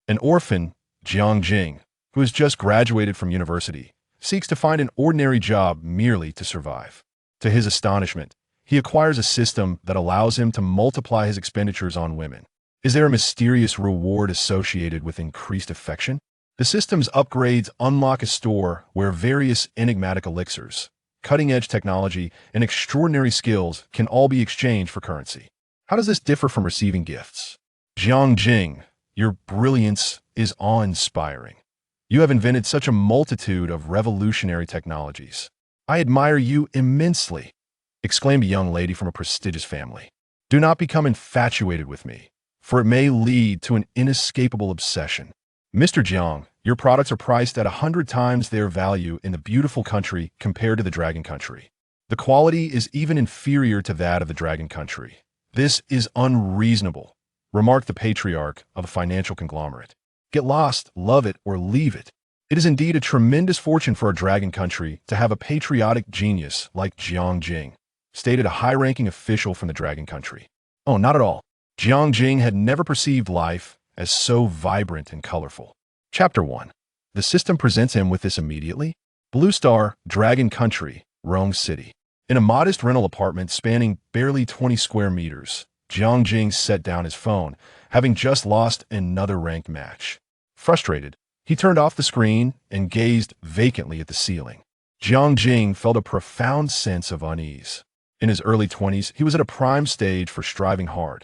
An orphan, Jiang Jing, who has just graduated from university, seeks to find an ordinary job merely to survive. To his astonishment, he acquires a system that allows him to multiply his expenditures on women. Is there a mysterious reward associated with increased affection? The system's upgrades unlock a store where various enigmatic elixirs, cutting-edge technology, and extraordinary skills can all be exchanged for currency. How does this differ from receiving gifts? Jiang Jing, your brilliance is awe-inspiring. You have invented such a multitude of revolutionary technologies. I admire you immensely, exclaimed a young lady from a prestigious family. Do not become infatuated with me, for it may lead to an inescapable obsession. Mr. Jiang, your products are priced at 100 times their value in the beautiful country compared to the dragon country. The quality is even inferior to that of the dragon country. This is unreasonable, remarked the patriarch of a financial conglomerate. Get lost, love it, or leave it. It is indeed a tremendous fortune for a dragon country to have a patriotic genius like Jiang Jing, stated a high-ranking official from the dragon country. Oh, not at all. Jiang Jing had never perceived life as so vibrant and colorful. Chapter 1. The system presents him with this immediately. Blue Star, Dragon Country, Rome City. In a modest rental apartment spanning barely 20 square meters, Jiang Jing set down his phone, having just lost another ranked match. Frustrated, he turned off the screen and gazed vacantly at the ceiling. Jiang Jing felt a profound sense of unease. In his early 20s, he was at a prime stage for striving hard.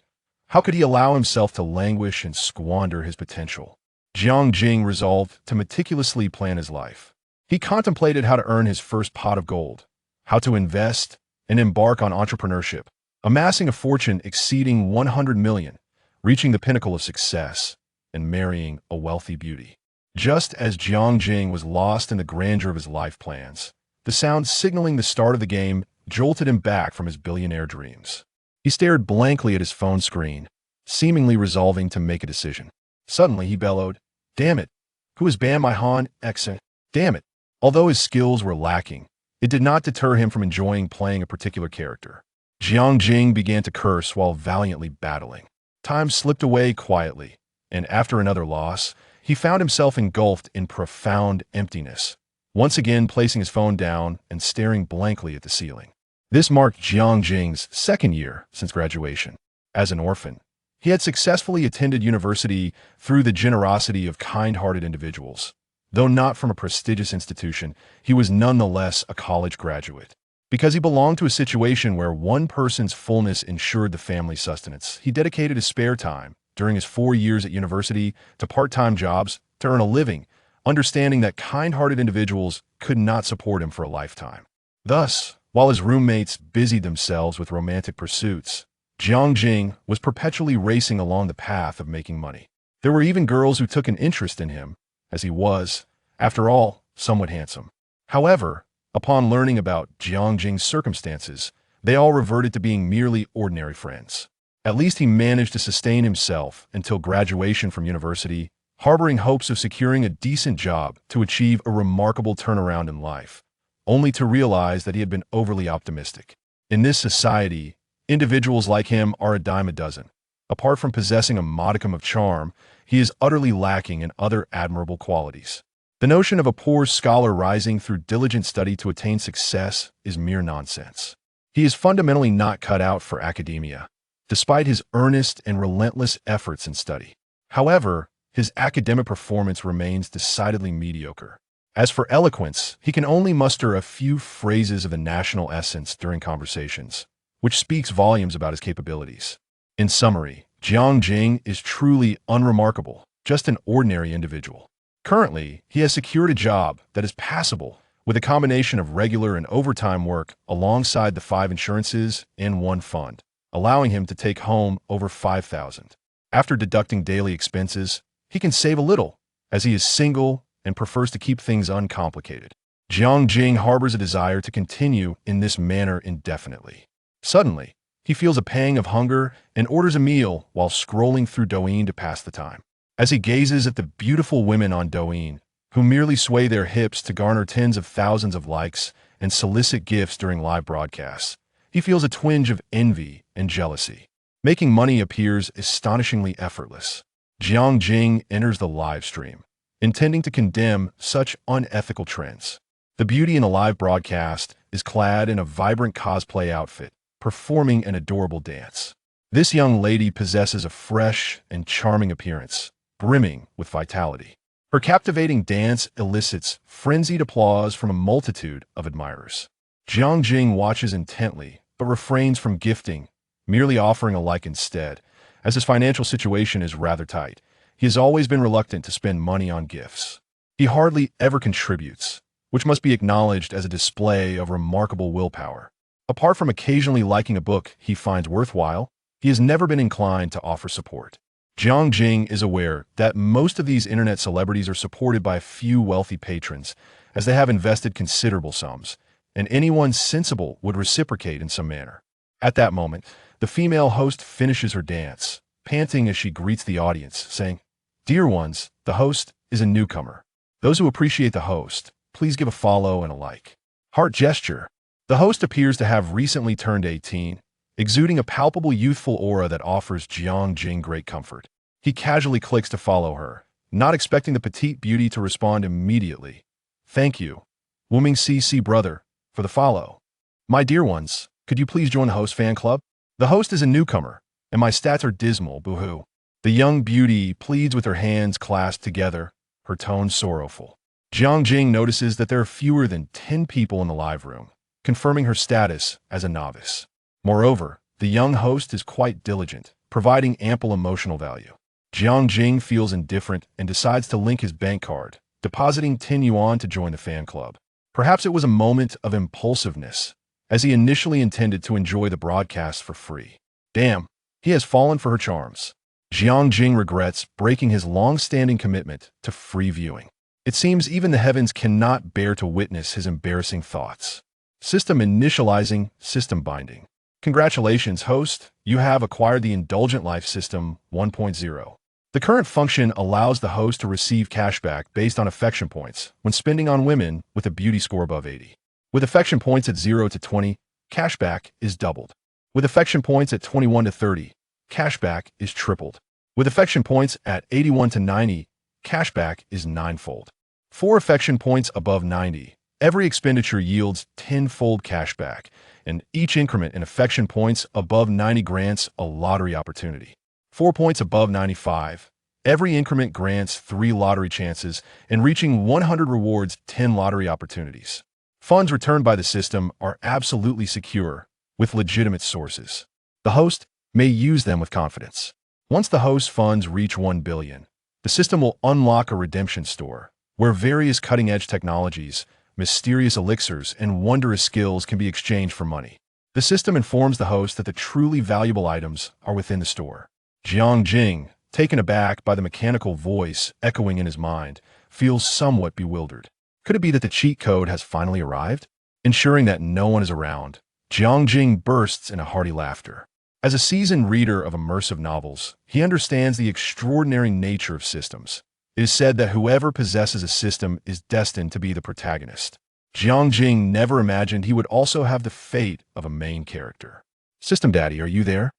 How could he allow himself to languish and squander his potential? Jiang Jing resolved to meticulously plan his life. He contemplated how to earn his first pot of gold, how to invest and embark on entrepreneurship, amassing a fortune exceeding 100 million, reaching the pinnacle of success, and marrying a wealthy beauty. Just as Jiang Jing was lost in the grandeur of his life plans, the sound signaling the start of the game jolted him back from his billionaire dreams. He stared blankly at his phone screen, seemingly resolving to make a decision. Suddenly he bellowed, "Damn it! Who has banned my Han accent? Damn it!" Although his skills were lacking, it did not deter him from enjoying playing a particular character. Jiang Jing began to curse while valiantly battling. Time slipped away quietly, and after another loss, he found himself engulfed in profound emptiness, once again placing his phone down and staring blankly at the ceiling. This marked Jiang Jing's second year since graduation. As an orphan, he had successfully attended university through the generosity of kind-hearted individuals. Though not from a prestigious institution, he was nonetheless a college graduate. Because he belonged to a situation where one person's fullness ensured the family's sustenance, he dedicated his spare time, during his 4 years at university, to part-time jobs to earn a living, understanding that kind-hearted individuals could not support him for a lifetime. Thus, while his roommates busied themselves with romantic pursuits, Jiang Jing was perpetually racing along the path of making money. There were even girls who took an interest in him, as he was, after all, somewhat handsome. However, upon learning about Jiang Jing's circumstances, they all reverted to being merely ordinary friends. At least he managed to sustain himself until graduation from university, harboring hopes of securing a decent job to achieve a remarkable turnaround in life, only to realize that he had been overly optimistic. In this society, individuals like him are a dime a dozen. Apart from possessing a modicum of charm, he is utterly lacking in other admirable qualities. The notion of a poor scholar rising through diligent study to attain success is mere nonsense. He is fundamentally not cut out for academia, despite his earnest and relentless efforts in study. However, his academic performance remains decidedly mediocre. As for eloquence, he can only muster a few phrases of the national essence during conversations, which speaks volumes about his capabilities. In summary, Jiang Jing is truly unremarkable, just an ordinary individual. Currently, he has secured a job that is passable, with a combination of regular and overtime work alongside the 5 insurances in one fund, allowing him to take home over $5,000. After deducting daily expenses, he can save a little, as he is single and prefers to keep things uncomplicated. Jiang Jing harbors a desire to continue in this manner indefinitely. Suddenly, he feels a pang of hunger and orders a meal while scrolling through Douyin to pass the time. As he gazes at the beautiful women on Douyin, who merely sway their hips to garner tens of thousands of likes and solicit gifts during live broadcasts, he feels a twinge of envy and jealousy. Making money appears astonishingly effortless. Jiang Jing enters the live stream, intending to condemn such unethical trends. The beauty in the live broadcast is clad in a vibrant cosplay outfit, performing an adorable dance. This young lady possesses a fresh and charming appearance, brimming with vitality. Her captivating dance elicits frenzied applause from a multitude of admirers. Jiang Jing watches intently, but refrains from gifting, merely offering a like instead, as his financial situation is rather tight. He has always been reluctant to spend money on gifts. He hardly ever contributes, which must be acknowledged as a display of remarkable willpower. Apart from occasionally liking a book he finds worthwhile, he has never been inclined to offer support. Jiang Jing is aware that most of these internet celebrities are supported by a few wealthy patrons, as they have invested considerable sums, and anyone sensible would reciprocate in some manner. At that moment, the female host finishes her dance, panting as she greets the audience, saying, "Dear ones, the host is a newcomer. Those who appreciate the host, please give a follow and a like." Heart gesture. The host appears to have recently turned 18, exuding a palpable youthful aura that offers Jiang Jing great comfort. He casually clicks to follow her, not expecting the petite beauty to respond immediately. "Thank you, Wuming CC brother, for the follow. My dear ones, could you please join the host fan club? The host is a newcomer, and my stats are dismal, boo-hoo." The young beauty pleads with her hands clasped together, her tone sorrowful. Jiang Jing notices that there are fewer than 10 people in the live room, confirming her status as a novice. Moreover, the young host is quite diligent, providing ample emotional value. Jiang Jing feels indifferent and decides to link his bank card, depositing 10 yuan to join the fan club. Perhaps it was a moment of impulsiveness, as he initially intended to enjoy the broadcast for free. Damn, he has fallen for her charms. Jiang Jing regrets breaking his long-standing commitment to free viewing. It seems even the heavens cannot bear to witness his embarrassing thoughts. System initializing, system binding. Congratulations, host. You have acquired the Indulgent Life System 1.0. The current function allows the host to receive cashback based on affection points when spending on women with a beauty score above 80. With affection points at 0 to 20, cashback is doubled. With affection points at 21 to 30, cashback is tripled. With affection points at 81 to 90, cashback is ninefold. For affection points above 90, every expenditure yields 10-fold cashback, and each increment in affection points above 90 grants a lottery opportunity. 4 points above 95, every increment grants 3 lottery chances, and reaching 100 rewards 10 lottery opportunities. Funds returned by the system are absolutely secure, with legitimate sources. The host may use them with confidence. Once the host's funds reach 1 billion, the system will unlock a redemption store, where various cutting-edge technologies, mysterious elixirs, and wondrous skills can be exchanged for money. The system informs the host that the truly valuable items are within the store. Jiang Jing, taken aback by the mechanical voice echoing in his mind, feels somewhat bewildered. Could it be that the cheat code has finally arrived? Ensuring that no one is around, Jiang Jing bursts in a hearty laughter. As a seasoned reader of immersive novels, he understands the extraordinary nature of systems. It is said that whoever possesses a system is destined to be the protagonist. Jiang Jing never imagined he would also have the fate of a main character. "System Daddy, are you there?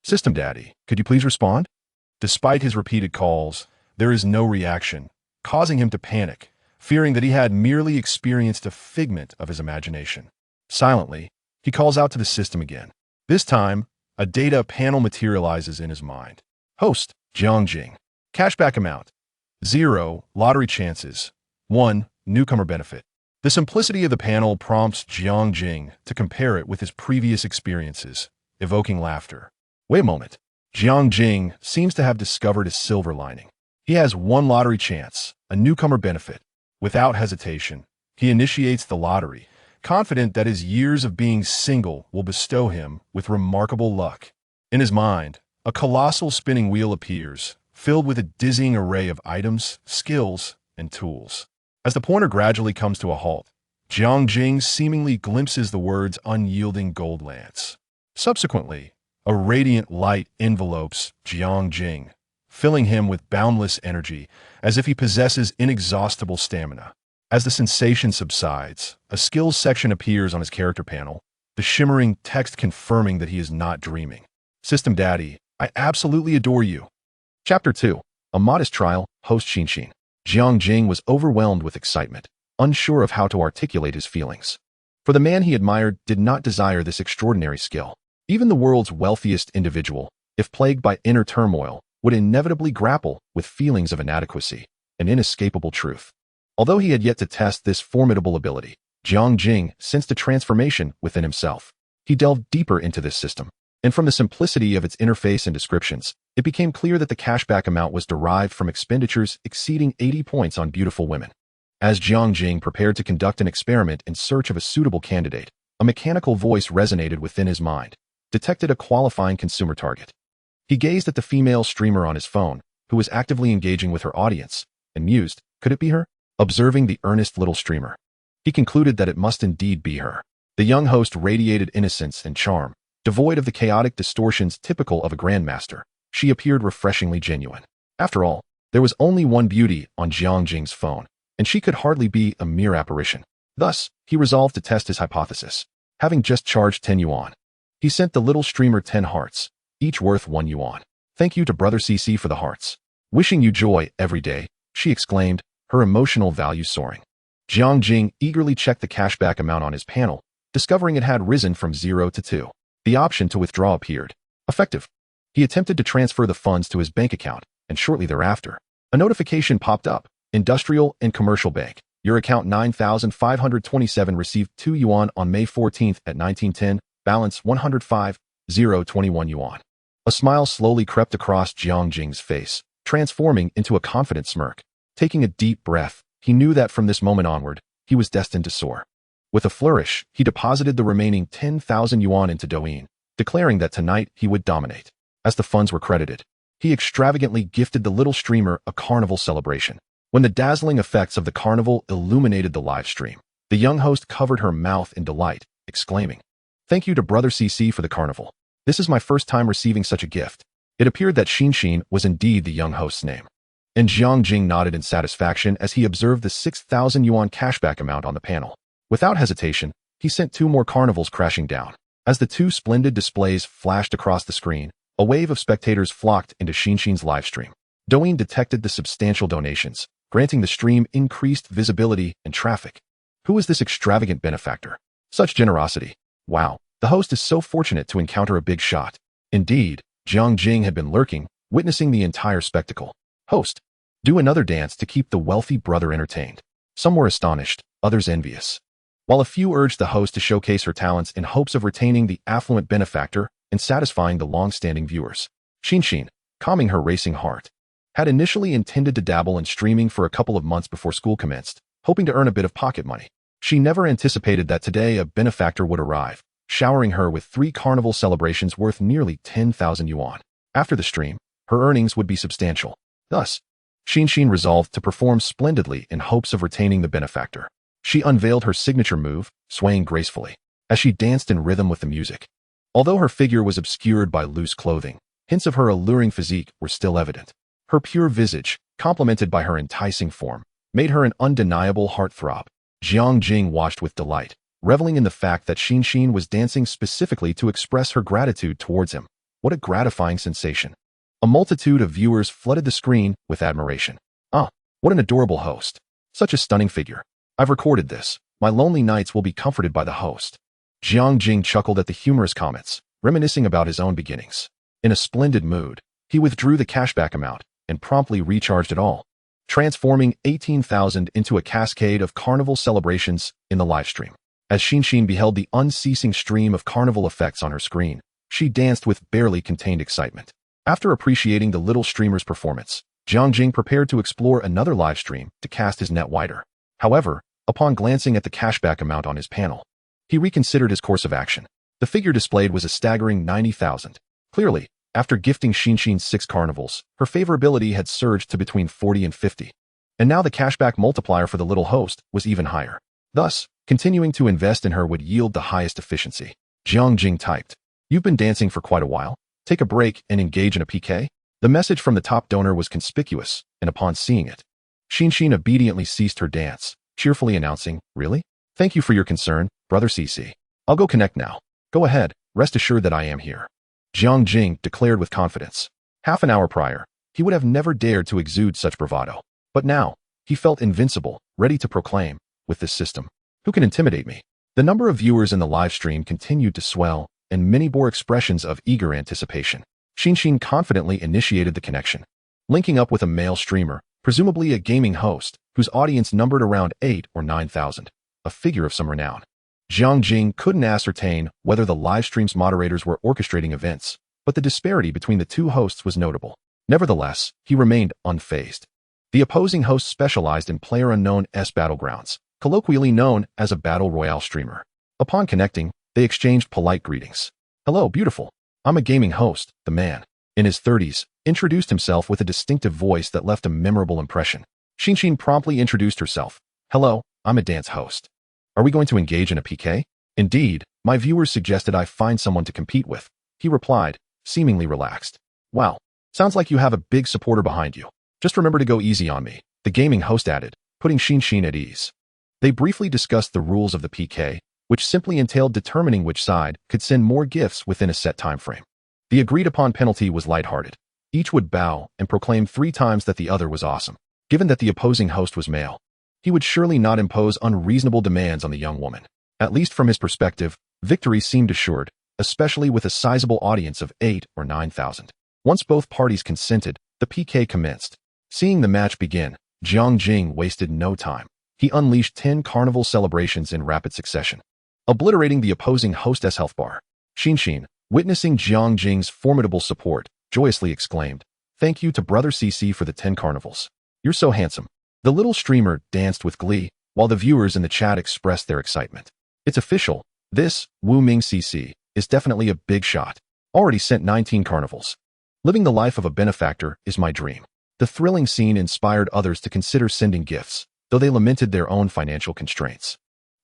System Daddy, could you please respond?" Despite his repeated calls, there is no reaction, causing him to panic, fearing that he had merely experienced a figment of his imagination. Silently, he calls out to the system again. This time, a data panel materializes in his mind. Host, Jiang Jing. Cashback amount, 0, lottery chances, 1, newcomer benefit. The simplicity of the panel prompts Jiang Jing to compare it with his previous experiences, evoking laughter. Wait a moment. Jiang Jing seems to have discovered a silver lining. He has 1 lottery chance, a newcomer benefit. Without hesitation, he initiates the lottery, confident that his years of being single will bestow him with remarkable luck. In his mind, a colossal spinning wheel appears, filled with a dizzying array of items, skills, and tools. As the pointer gradually comes to a halt, Jiang Jing seemingly glimpses the words unyielding gold lance. Subsequently, a radiant light envelopes Jiang Jing, filling him with boundless energy, as if he possesses inexhaustible stamina. As the sensation subsides, a skills section appears on his character panel, the shimmering text confirming that he is not dreaming. System Daddy, I absolutely adore you. Chapter 2. A modest trial, host Xin. Jiang Jing was overwhelmed with excitement, unsure of how to articulate his feelings. For the man he admired did not desire this extraordinary skill. Even the world's wealthiest individual, if plagued by inner turmoil, would inevitably grapple with feelings of inadequacy, an inescapable truth. Although he had yet to test this formidable ability, Jiang Jing sensed a transformation within himself. He delved deeper into this system, and from the simplicity of its interface and descriptions, it became clear that the cashback amount was derived from expenditures exceeding 80 points on beautiful women. As Jiang Jing prepared to conduct an experiment in search of a suitable candidate, a mechanical voice resonated within his mind, detected a qualifying consumer target. He gazed at the female streamer on his phone, who was actively engaging with her audience, and mused, could it be her? Observing the earnest little streamer, he concluded that it must indeed be her. The young host radiated innocence and charm. Devoid of the chaotic distortions typical of a grandmaster, she appeared refreshingly genuine. After all, there was only one beauty on Jiang Jing's phone, and she could hardly be a mere apparition. Thus, he resolved to test his hypothesis. Having just charged 10 yuan, he sent the little streamer 10 hearts, each worth 1 yuan. Thank you to Brother CC for the hearts. Wishing you joy every day, she exclaimed, her emotional value soaring. Jiang Jing eagerly checked the cashback amount on his panel, discovering it had risen from 0 to 2. The option to withdraw appeared. Effective. He attempted to transfer the funds to his bank account, and shortly thereafter, a notification popped up. Industrial and Commercial Bank. Your account 9,527 received 2 yuan on May 14th at 1910, balance 105,021 yuan. A smile slowly crept across Jiang Jing's face, transforming into a confident smirk. Taking a deep breath, he knew that from this moment onward, he was destined to soar. With a flourish, he deposited the remaining 10,000 yuan into Douyin, declaring that tonight he would dominate. As the funds were credited, he extravagantly gifted the little streamer a carnival celebration. When the dazzling effects of the carnival illuminated the live stream, the young host covered her mouth in delight, exclaiming, "Thank you to Brother CC for the carnival. This is my first time receiving such a gift." It appeared that Xin was indeed the young host's name. And Jiang Jing nodded in satisfaction as he observed the 6,000 yuan cashback amount on the panel. Without hesitation, he sent 2 more carnivals crashing down. As the 2 splendid displays flashed across the screen, a wave of spectators flocked into Xin's live stream. Douyin detected the substantial donations, granting the stream increased visibility and traffic. Who is this extravagant benefactor? Such generosity. Wow, the host is so fortunate to encounter a big shot. Indeed, Jiang Jing had been lurking, witnessing the entire spectacle. Host, do another dance to keep the wealthy brother entertained. Some were astonished, others envious, while a few urged the host to showcase her talents in hopes of retaining the affluent benefactor and satisfying the long-standing viewers. Xin, calming her racing heart, had initially intended to dabble in streaming for a couple of months before school commenced, hoping to earn a bit of pocket money. She never anticipated that today a benefactor would arrive, showering her with 3 carnival celebrations worth nearly 10,000 yuan. After the stream, her earnings would be substantial. Thus, Xin resolved to perform splendidly in hopes of retaining the benefactor. She unveiled her signature move, swaying gracefully, as she danced in rhythm with the music. Although her figure was obscured by loose clothing, hints of her alluring physique were still evident. Her pure visage, complemented by her enticing form, made her an undeniable heartthrob. Jiang Jing watched with delight, reveling in the fact that Xin was dancing specifically to express her gratitude towards him. What a gratifying sensation. A multitude of viewers flooded the screen with admiration. Ah, what an adorable host. Such a stunning figure. I've recorded this. My lonely nights will be comforted by the host. Jiang Jing chuckled at the humorous comments, reminiscing about his own beginnings. In a splendid mood, he withdrew the cashback amount and promptly recharged it all, transforming 18,000 into a cascade of carnival celebrations in the livestream. As Xin beheld the unceasing stream of carnival effects on her screen, she danced with barely contained excitement. After appreciating the little streamer's performance, Jiang Jing prepared to explore another livestream to cast his net wider. However, upon glancing at the cashback amount on his panel, he reconsidered his course of action. The figure displayed was a staggering 90,000. Clearly, after gifting Xin 6 carnivals, her favorability had surged to between 40 and 50. And now the cashback multiplier for the little host was even higher. Thus, continuing to invest in her would yield the highest efficiency. Jiang Jing typed, "You've been dancing for quite a while. Take a break and engage in a PK?" The message from the top donor was conspicuous, and upon seeing it, Xin obediently ceased her dance, cheerfully announcing, "Really? Thank you for your concern, Brother CC. I'll go connect now. Go ahead, rest assured that I am here," Jiang Jing declared with confidence. Half an hour prior, He would have never dared to exude such bravado. But now, he felt invincible, ready to proclaim, with this system, who can intimidate me? The number of viewers in the live stream continued to swell, and many bore expressions of eager anticipation. Xin confidently initiated the connection, linking up with a male streamer, presumably a gaming host, whose audience numbered around 8 or 9,000, a figure of some renown. Jiang Jing couldn't ascertain whether the live stream's moderators were orchestrating events, but the disparity between the two hosts was notable. Nevertheless, he remained unfazed. The opposing host specialized in PlayerUnknown's battlegrounds, colloquially known as a battle royale streamer. Upon connecting, they exchanged polite greetings. "Hello, beautiful. I'm a gaming host," the man, in his 30s, introduced himself with a distinctive voice that left a memorable impression. Xin promptly introduced herself. "Hello, I'm a dance host. Are we going to engage in a PK?" "Indeed, my viewers suggested I find someone to compete with," he replied, seemingly relaxed. "Wow, sounds like you have a big supporter behind you. Just remember to go easy on me," the gaming host added, putting Xin at ease. They briefly discussed the rules of the PK, which simply entailed determining which side could send more gifts within a set time frame. The agreed-upon penalty was lighthearted. Each would bow and proclaim 3 times that the other was awesome. Given that the opposing host was male, he would surely not impose unreasonable demands on the young woman. At least from his perspective, victory seemed assured, especially with a sizable audience of 8 or 9,000. Once both parties consented, the PK commenced. Seeing the match begin, Jiang Jing wasted no time. He unleashed 10 carnival celebrations in rapid succession, obliterating the opposing hostess health bar. Xin, witnessing Jiang Jing's formidable support, joyously exclaimed, "Thank you to Brother CC for the 10 carnivals. You're so handsome." The little streamer danced with glee, while the viewers in the chat expressed their excitement. "It's official. This, Wu Ming CC, is definitely a big shot. Already sent 19 carnivals. Living the life of a benefactor is my dream." The thrilling scene inspired others to consider sending gifts, though they lamented their own financial constraints.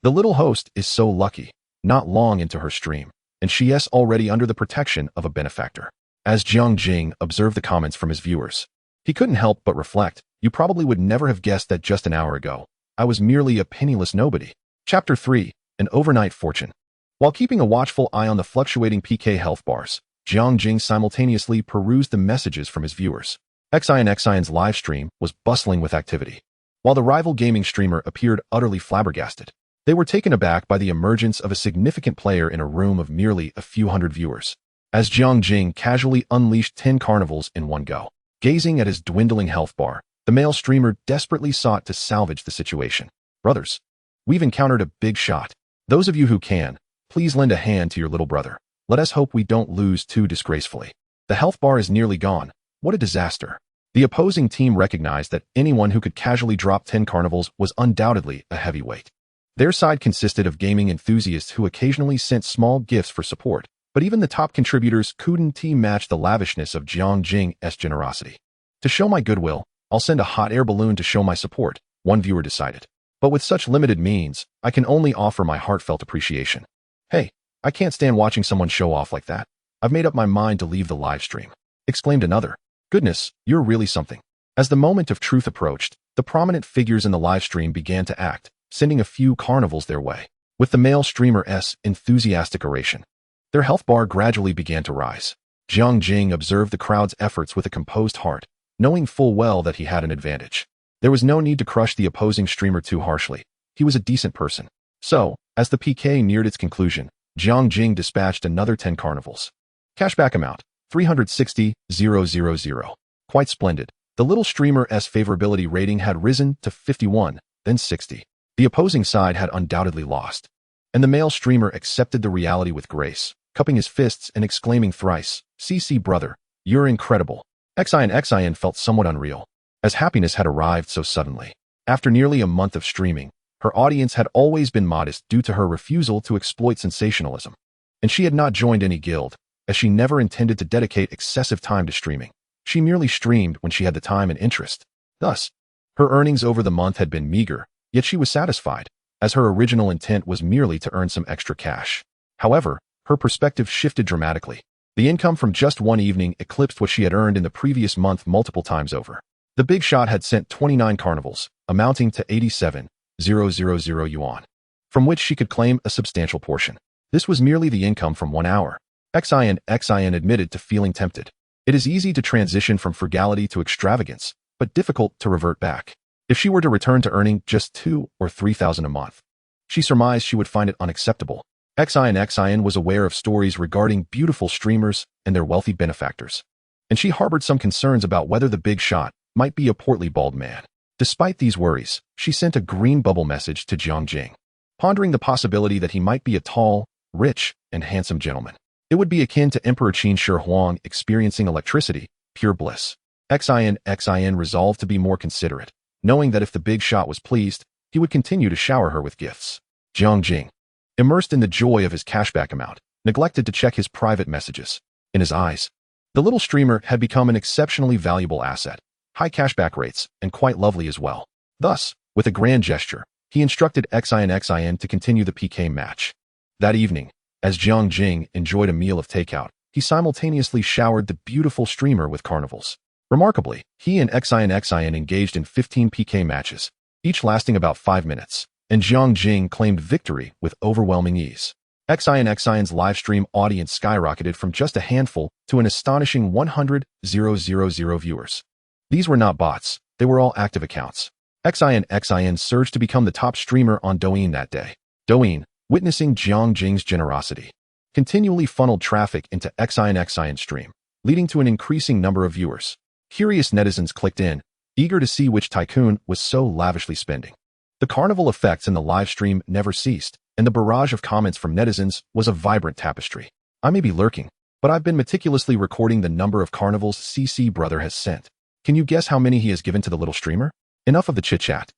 The little host is so lucky, not long into her stream, and she is already under the protection of a benefactor. As Jiang Jing observed the comments from his viewers, he couldn't help but reflect, "You probably would never have guessed that just an hour ago. I was merely a penniless nobody." Chapter 3, An Overnight Fortune. While keeping a watchful eye on the fluctuating PK health bars, Jiang Jing simultaneously perused the messages from his viewers. Xion's live stream was bustling with activity. While the rival gaming streamer appeared utterly flabbergasted, they were taken aback by the emergence of a significant player in a room of merely a few hundred viewers. As Jiang Jing casually unleashed 10 carnivals in one go, gazing at his dwindling health bar, the male streamer desperately sought to salvage the situation. "Brothers, we've encountered a big shot. Those of you who can, please lend a hand to your little brother. Let us hope we don't lose too disgracefully. The health bar is nearly gone. What a disaster." The opposing team recognized that anyone who could casually drop 10 carnivals was undoubtedly a heavyweight. Their side consisted of gaming enthusiasts who occasionally sent small gifts for support, but even the top contributors couldn't match the lavishness of Jiang Jing's generosity. "To show my goodwill, I'll send a hot air balloon to show my support," one viewer decided. "But with such limited means, I can only offer my heartfelt appreciation." "Hey, I can't stand watching someone show off like that. I've made up my mind to leave the live stream," exclaimed another. "Goodness, you're really something." As the moment of truth approached, the prominent figures in the live stream began to act, sending a few carnivals their way. With the male streamer's enthusiastic oration, their health bar gradually began to rise. Jiang Jing observed the crowd's efforts with a composed heart, knowing full well that he had an advantage. There was no need to crush the opposing streamer too harshly. He was a decent person. So, as the PK neared its conclusion, Jiang Jing dispatched another 10 carnivals. Cashback amount, 360,000. Quite splendid. The little streamer's favorability rating had risen to 51, then 60. The opposing side had undoubtedly lost. And the male streamer accepted the reality with grace, cupping his fists and exclaiming thrice, "CC brother, you're incredible." Xion felt somewhat unreal, as happiness had arrived so suddenly. After nearly a month of streaming, her audience had always been modest due to her refusal to exploit sensationalism. And she had not joined any guild, as she never intended to dedicate excessive time to streaming. She merely streamed when she had the time and interest. Thus, her earnings over the month had been meager, yet she was satisfied, as her original intent was merely to earn some extra cash. However, her perspective shifted dramatically. The income from just one evening eclipsed what she had earned in the previous month multiple times over. The big shot had sent 29 carnivals, amounting to 87,000 yuan, from which she could claim a substantial portion. This was merely the income from 1 hour. Xion admitted to feeling tempted. It is easy to transition from frugality to extravagance, but difficult to revert back. If she were to return to earning just 2 or 3,000 a month, she surmised she would find it unacceptable. Xin was aware of stories regarding beautiful streamers and their wealthy benefactors, and she harbored some concerns about whether the big shot might be a portly bald man. Despite these worries, she sent a green bubble message to Jiang Jing, pondering the possibility that he might be a tall, rich, and handsome gentleman. It would be akin to Emperor Qin Shi Huang experiencing electricity, pure bliss. Xin resolved to be more considerate, knowing that if the big shot was pleased, he would continue to shower her with gifts. Jiang Jing, immersed in the joy of his cashback amount, neglected to check his private messages. In his eyes, the little streamer had become an exceptionally valuable asset, high cashback rates, and quite lovely as well. Thus, with a grand gesture, he instructed Xin to continue the PK match. That evening, as Jiang Jing enjoyed a meal of takeout, he simultaneously showered the beautiful streamer with carnivals. Remarkably, he and Xin engaged in 15 PK matches, each lasting about 5 minutes, and Jiang Jing claimed victory with overwhelming ease. Xin's livestream audience skyrocketed from just a handful to an astonishing 100,000 viewers. These were not bots, they were all active accounts. Xin surged to become the top streamer on Douyin that day. Douyin, witnessing Jiang Jing's generosity, continually funneled traffic into Xin's stream, leading to an increasing number of viewers. Curious netizens clicked in, eager to see which tycoon was so lavishly spending. The carnival effects in the live stream never ceased, and the barrage of comments from netizens was a vibrant tapestry. I may be lurking, but I've been meticulously recording the number of carnivals CC brother has sent. Can you guess how many he has given to the little streamer? Enough of the chit-chat.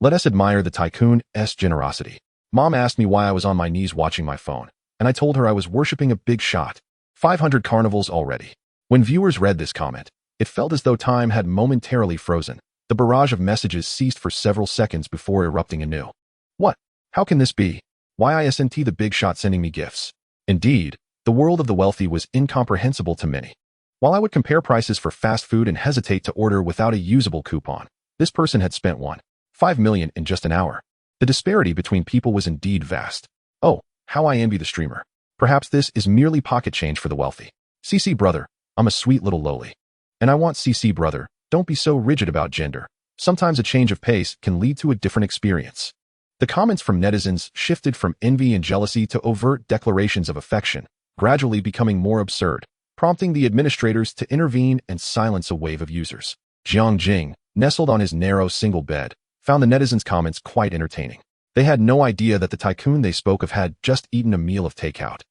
Let us admire the tycoon's generosity. Mom asked me why I was on my knees watching my phone, and I told her I was worshipping a big shot. 500 carnivals already. When viewers read this comment, it felt as though time had momentarily frozen. The barrage of messages ceased for several seconds before erupting anew. What? How can this be? Why isn't the big shot sending me gifts? Indeed, the world of the wealthy was incomprehensible to many. While I would compare prices for fast food and hesitate to order without a usable coupon, this person had spent 1.5 million in just an hour. The disparity between people was indeed vast. Oh, how I envy the streamer. Perhaps this is merely pocket change for the wealthy. CC brother, I'm a sweet little lowly. And I want CC brother, don't be so rigid about gender. Sometimes a change of pace can lead to a different experience. The comments from netizens shifted from envy and jealousy to overt declarations of affection, gradually becoming more absurd, prompting the administrators to intervene and silence a wave of users. Jiang Jing, nestled on his narrow single bed, found the netizens' comments quite entertaining. They had no idea that the tycoon they spoke of had just eaten a meal of takeout,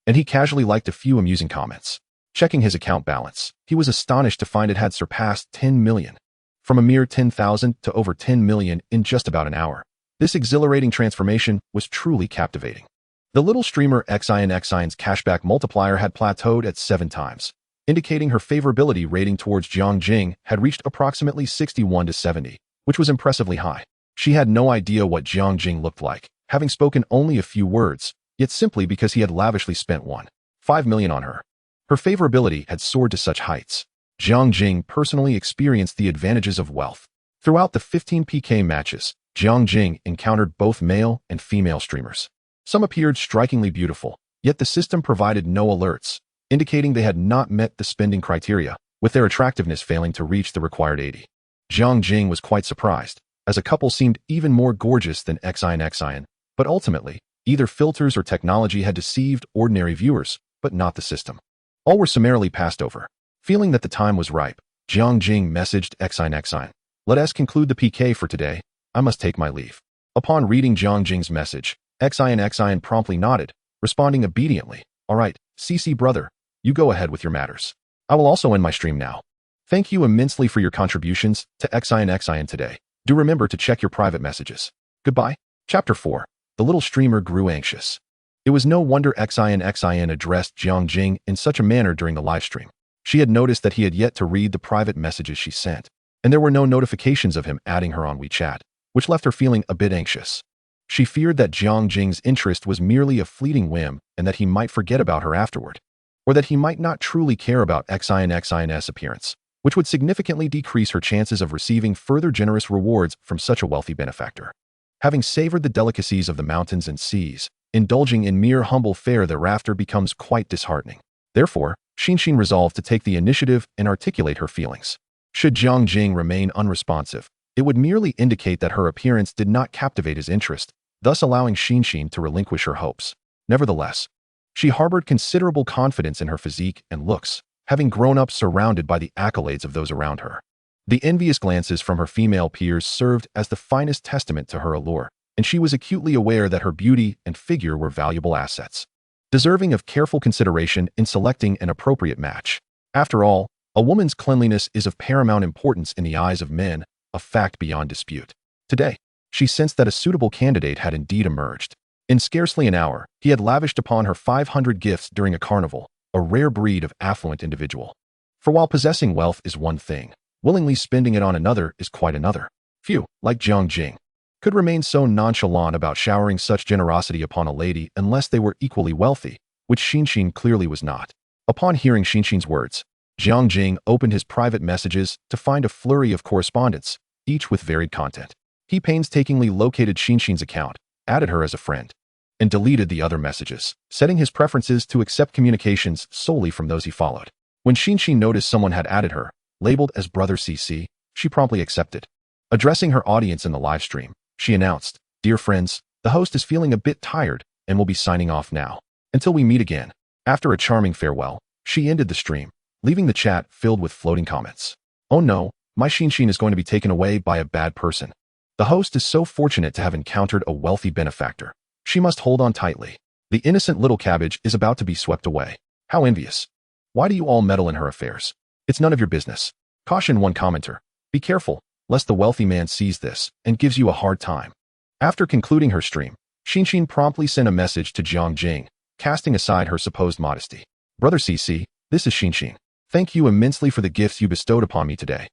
and he casually liked a few amusing comments. Checking his account balance, he was astonished to find it had surpassed 10 million. From a mere 10,000 to over 10 million in just about an hour. This exhilarating transformation was truly captivating. The little streamer Xin's cashback multiplier had plateaued at 7 times, indicating her favorability rating towards Jiang Jing had reached approximately 61 to 70, which was impressively high. She had no idea what Jiang Jing looked like, having spoken only a few words, yet simply because he had lavishly spent 1.5 million on her. Her favorability had soared to such heights. Jiang Jing personally experienced the advantages of wealth. Throughout the 15 PK matches, Jiang Jing encountered both male and female streamers. Some appeared strikingly beautiful, yet the system provided no alerts, indicating they had not met the spending criteria, with their attractiveness failing to reach the required 80. Jiang Jing was quite surprised, as a couple seemed even more gorgeous than Xin, but ultimately, either filters or technology had deceived ordinary viewers, but not the system. All were summarily passed over. Feeling that the time was ripe, Jiang Jing messaged Xin. Let us conclude the PK for today. I must take my leave. Upon reading Jiang Jing's message, Xin promptly nodded, responding obediently. All right, CC brother, you go ahead with your matters. I will also end my stream now. Thank you immensely for your contributions to Xin today. Do remember to check your private messages. Goodbye. Chapter 4. The little streamer grew anxious. It was no wonder Xin addressed Jiang Jing in such a manner during the livestream. She had noticed that he had yet to read the private messages she sent, and there were no notifications of him adding her on WeChat, which left her feeling a bit anxious. She feared that Jiang Jing's interest was merely a fleeting whim and that he might forget about her afterward, or that he might not truly care about Xin's appearance, which would significantly decrease her chances of receiving further generous rewards from such a wealthy benefactor. Having savored the delicacies of the mountains and seas, indulging in mere humble fare thereafter becomes quite disheartening. Therefore, Xin resolved to take the initiative and articulate her feelings. Should Jiang Jing remain unresponsive, it would merely indicate that her appearance did not captivate his interest, thus allowing Xin to relinquish her hopes. Nevertheless, she harbored considerable confidence in her physique and looks, having grown up surrounded by the accolades of those around her. The envious glances from her female peers served as the finest testament to her allure, and she was acutely aware that her beauty and figure were valuable assets, deserving of careful consideration in selecting an appropriate match. After all, a woman's cleanliness is of paramount importance in the eyes of men, a fact beyond dispute. Today, she sensed that a suitable candidate had indeed emerged. In scarcely an hour, he had lavished upon her 500 gifts during a carnival, a rare breed of affluent individual. For while possessing wealth is one thing, willingly spending it on another is quite another. Few, like Jiang Jing, could remain so nonchalant about showering such generosity upon a lady unless they were equally wealthy, which Xin clearly was not. Upon hearing Xin's words, Jiang Jing opened his private messages to find a flurry of correspondence, each with varied content. He painstakingly located Xin's account, added her as a friend, and deleted the other messages, setting his preferences to accept communications solely from those he followed. When Xin noticed someone had added her, labeled as Brother CC, she promptly accepted. Addressing her audience in the live stream, she announced, "Dear friends, the host is feeling a bit tired and will be signing off now. Until we meet again." After a charming farewell, she ended the stream, leaving the chat filled with floating comments. "Oh no, my Xin is going to be taken away by a bad person. The host is so fortunate to have encountered a wealthy benefactor. She must hold on tightly. The innocent little cabbage is about to be swept away. How envious. Why do you all meddle in her affairs? It's none of your business." Caution one commenter. "Be careful, lest the wealthy man sees this and gives you a hard time." After concluding her stream, Xin promptly sent a message to Jiang Jing, casting aside her supposed modesty. "Brother CC, this is Xin. Thank you immensely for the gifts you bestowed upon me today."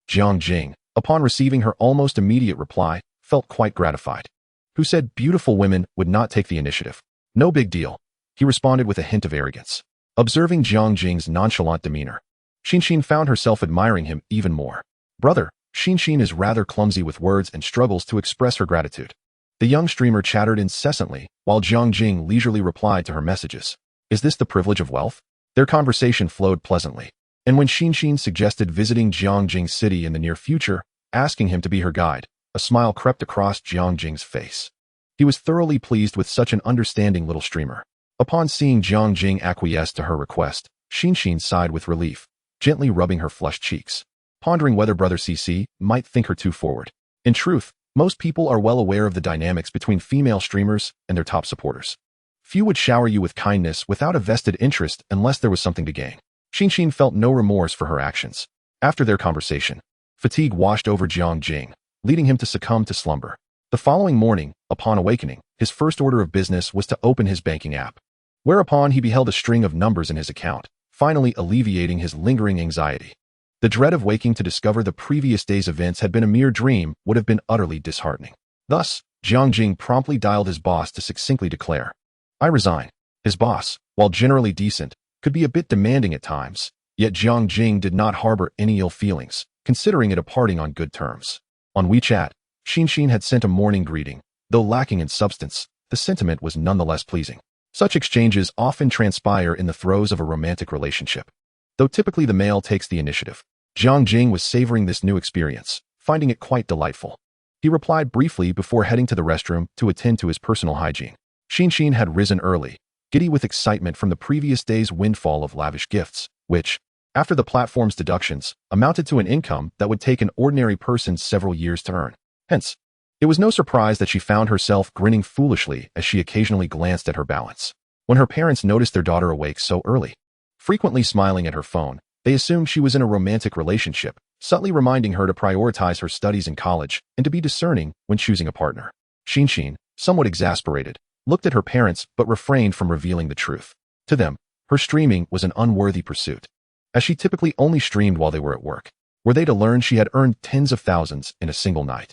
Jiang Jing, upon receiving her almost immediate reply, felt quite gratified. "Who said beautiful women would not take the initiative? No big deal," he responded with a hint of arrogance. Observing Jiang Jing's nonchalant demeanor, Xin found herself admiring him even more. "Brother, Xin is rather clumsy with words and struggles to express her gratitude." The young streamer chattered incessantly, while Jiang Jing leisurely replied to her messages. "Is this the privilege of wealth?" Their conversation flowed pleasantly, and when Xin suggested visiting Jiang Jing's city in the near future, asking him to be her guide, a smile crept across Jiang Jing's face. He was thoroughly pleased with such an understanding little streamer. Upon seeing Jiang Jing acquiesce to her request, Xin sighed with relief, gently rubbing her flushed cheeks, pondering whether Brother CC might think her too forward. In truth, most people are well aware of the dynamics between female streamers and their top supporters. Few would shower you with kindness without a vested interest unless there was something to gain. Xin felt no remorse for her actions. After their conversation, fatigue washed over Jiang Jing, leading him to succumb to slumber. The following morning, upon awakening, his first order of business was to open his banking app, whereupon he beheld a string of numbers in his account, finally alleviating his lingering anxiety. The dread of waking to discover the previous day's events had been a mere dream would have been utterly disheartening. Thus, Jiang Jing promptly dialed his boss to succinctly declare, "I resign." His boss, while generally decent, could be a bit demanding at times, yet Jiang Jing did not harbor any ill feelings, considering it a parting on good terms. On WeChat, Xin had sent a morning greeting. Though lacking in substance, the sentiment was nonetheless pleasing. Such exchanges often transpire in the throes of a romantic relationship. Though typically the male takes the initiative, Jiang Jing was savoring this new experience, finding it quite delightful. He replied briefly before heading to the restroom to attend to his personal hygiene. Xin had risen early, giddy with excitement from the previous day's windfall of lavish gifts, which, after the platform's deductions, amounted to an income that would take an ordinary person several years to earn. Hence, it was no surprise that she found herself grinning foolishly as she occasionally glanced at her balance. When her parents noticed their daughter awake so early, frequently smiling at her phone, they assumed she was in a romantic relationship, subtly reminding her to prioritize her studies in college and to be discerning when choosing a partner. Xin, somewhat exasperated, looked at her parents but refrained from revealing the truth. To them, her streaming was an unworthy pursuit, as she typically only streamed while they were at work. Were they to learn she had earned tens of thousands in a single night,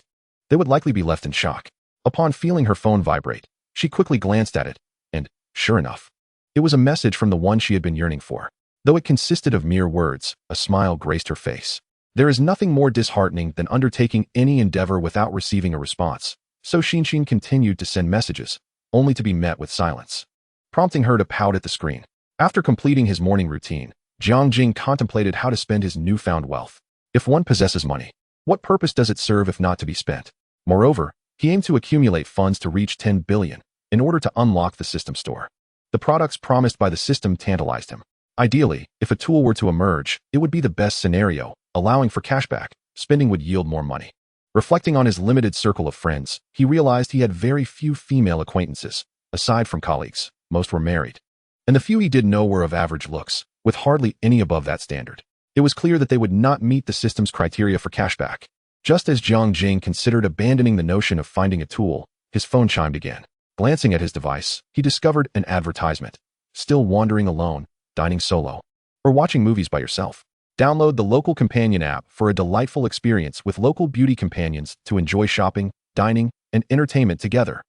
they would likely be left in shock. Upon feeling her phone vibrate, she quickly glanced at it, and, sure enough, it was a message from the one she had been yearning for. Though it consisted of mere words, a smile graced her face. There is nothing more disheartening than undertaking any endeavor without receiving a response, so Xin continued to send messages, only to be met with silence, prompting her to pout at the screen. After completing his morning routine, Jiang Jing contemplated how to spend his newfound wealth. If one possesses money, what purpose does it serve if not to be spent? Moreover, he aimed to accumulate funds to reach 10 billion in order to unlock the system store. The products promised by the system tantalized him. Ideally, if a tool were to emerge, it would be the best scenario, allowing for cashback. Spending would yield more money. Reflecting on his limited circle of friends, he realized he had very few female acquaintances. Aside from colleagues, most were married. And the few he did know were of average looks, with hardly any above that standard. It was clear that they would not meet the system's criteria for cashback. Just as Jiang Jing considered abandoning the notion of finding a tool, his phone chimed again. Glancing at his device, he discovered an advertisement. Still wandering alone, dining solo, or watching movies by yourself? Download the Local Companion app for a delightful experience with local beauty companions to enjoy shopping, dining, and entertainment together.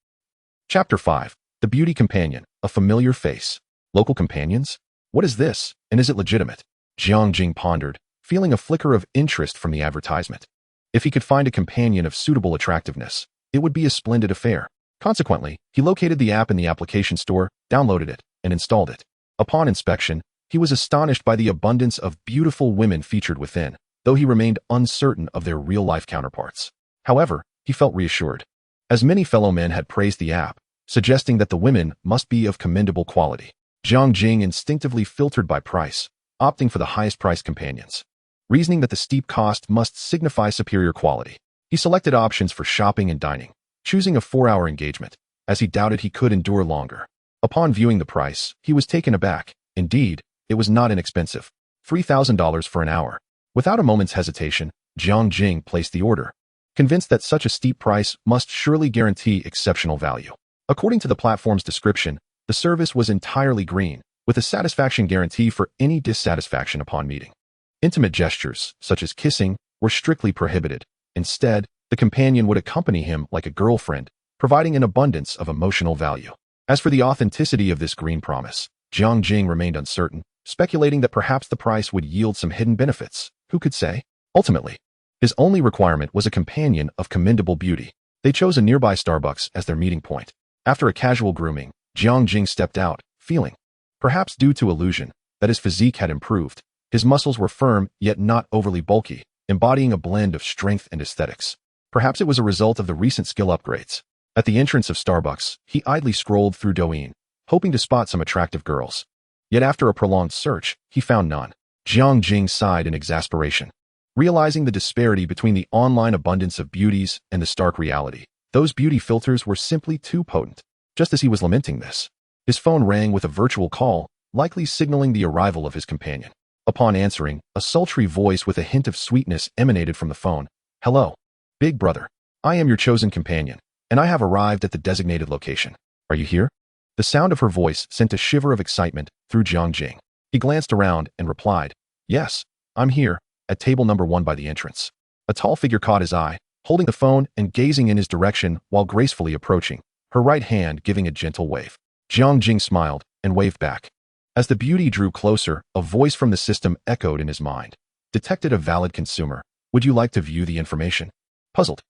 Chapter 5. The Beauty Companion, a familiar face. Local companions? What is this, and is it legitimate? Jiang Jing pondered, feeling a flicker of interest from the advertisement. If he could find a companion of suitable attractiveness, it would be a splendid affair. Consequently, he located the app in the application store, downloaded it, and installed it. Upon inspection, he was astonished by the abundance of beautiful women featured within, though he remained uncertain of their real-life counterparts. However, he felt reassured, as many fellow men had praised the app, suggesting that the women must be of commendable quality. Jiang Jing instinctively filtered by price, opting for the highest-priced companions. Reasoning that the steep cost must signify superior quality, he selected options for shopping and dining, choosing a 4-hour engagement, as he doubted he could endure longer. Upon viewing the price, he was taken aback. Indeed, it was not inexpensive. $3,000 for an hour. Without a moment's hesitation, Jiang Jing placed the order, convinced that such a steep price must surely guarantee exceptional value. According to the platform's description, the service was entirely green, with a satisfaction guarantee for any dissatisfaction upon meeting. Intimate gestures, such as kissing, were strictly prohibited. Instead, the companion would accompany him like a girlfriend, providing an abundance of emotional value. As for the authenticity of this green promise, Jiang Jing remained uncertain, speculating that perhaps the price would yield some hidden benefits. Who could say? Ultimately, his only requirement was a companion of commendable beauty. They chose a nearby Starbucks as their meeting point. After a casual grooming, Jiang Jing stepped out, feeling, perhaps due to illusion, that his physique had improved. His muscles were firm, yet not overly bulky, embodying a blend of strength and aesthetics. Perhaps it was a result of the recent skill upgrades. At the entrance of Starbucks, he idly scrolled through Douyin, hoping to spot some attractive girls. Yet after a prolonged search, he found none. Jiang Jing sighed in exasperation. Realizing the disparity between the online abundance of beauties and the stark reality, those beauty filters were simply too potent. Just as he was lamenting this, his phone rang with a virtual call, likely signaling the arrival of his companion. Upon answering, a sultry voice with a hint of sweetness emanated from the phone. "Hello, big brother. I am your chosen companion, and I have arrived at the designated location. Are you here?" The sound of her voice sent a shiver of excitement through Jiang Jing. He glanced around and replied, "Yes, I'm here, at table number 1 by the entrance." A tall figure caught his eye, holding the phone and gazing in his direction while gracefully approaching, her right hand giving a gentle wave. Jiang Jing smiled and waved back. As the beauty drew closer, a voice from the system echoed in his mind. "Detected a valid consumer. Would you like to view the information?" Puzzled,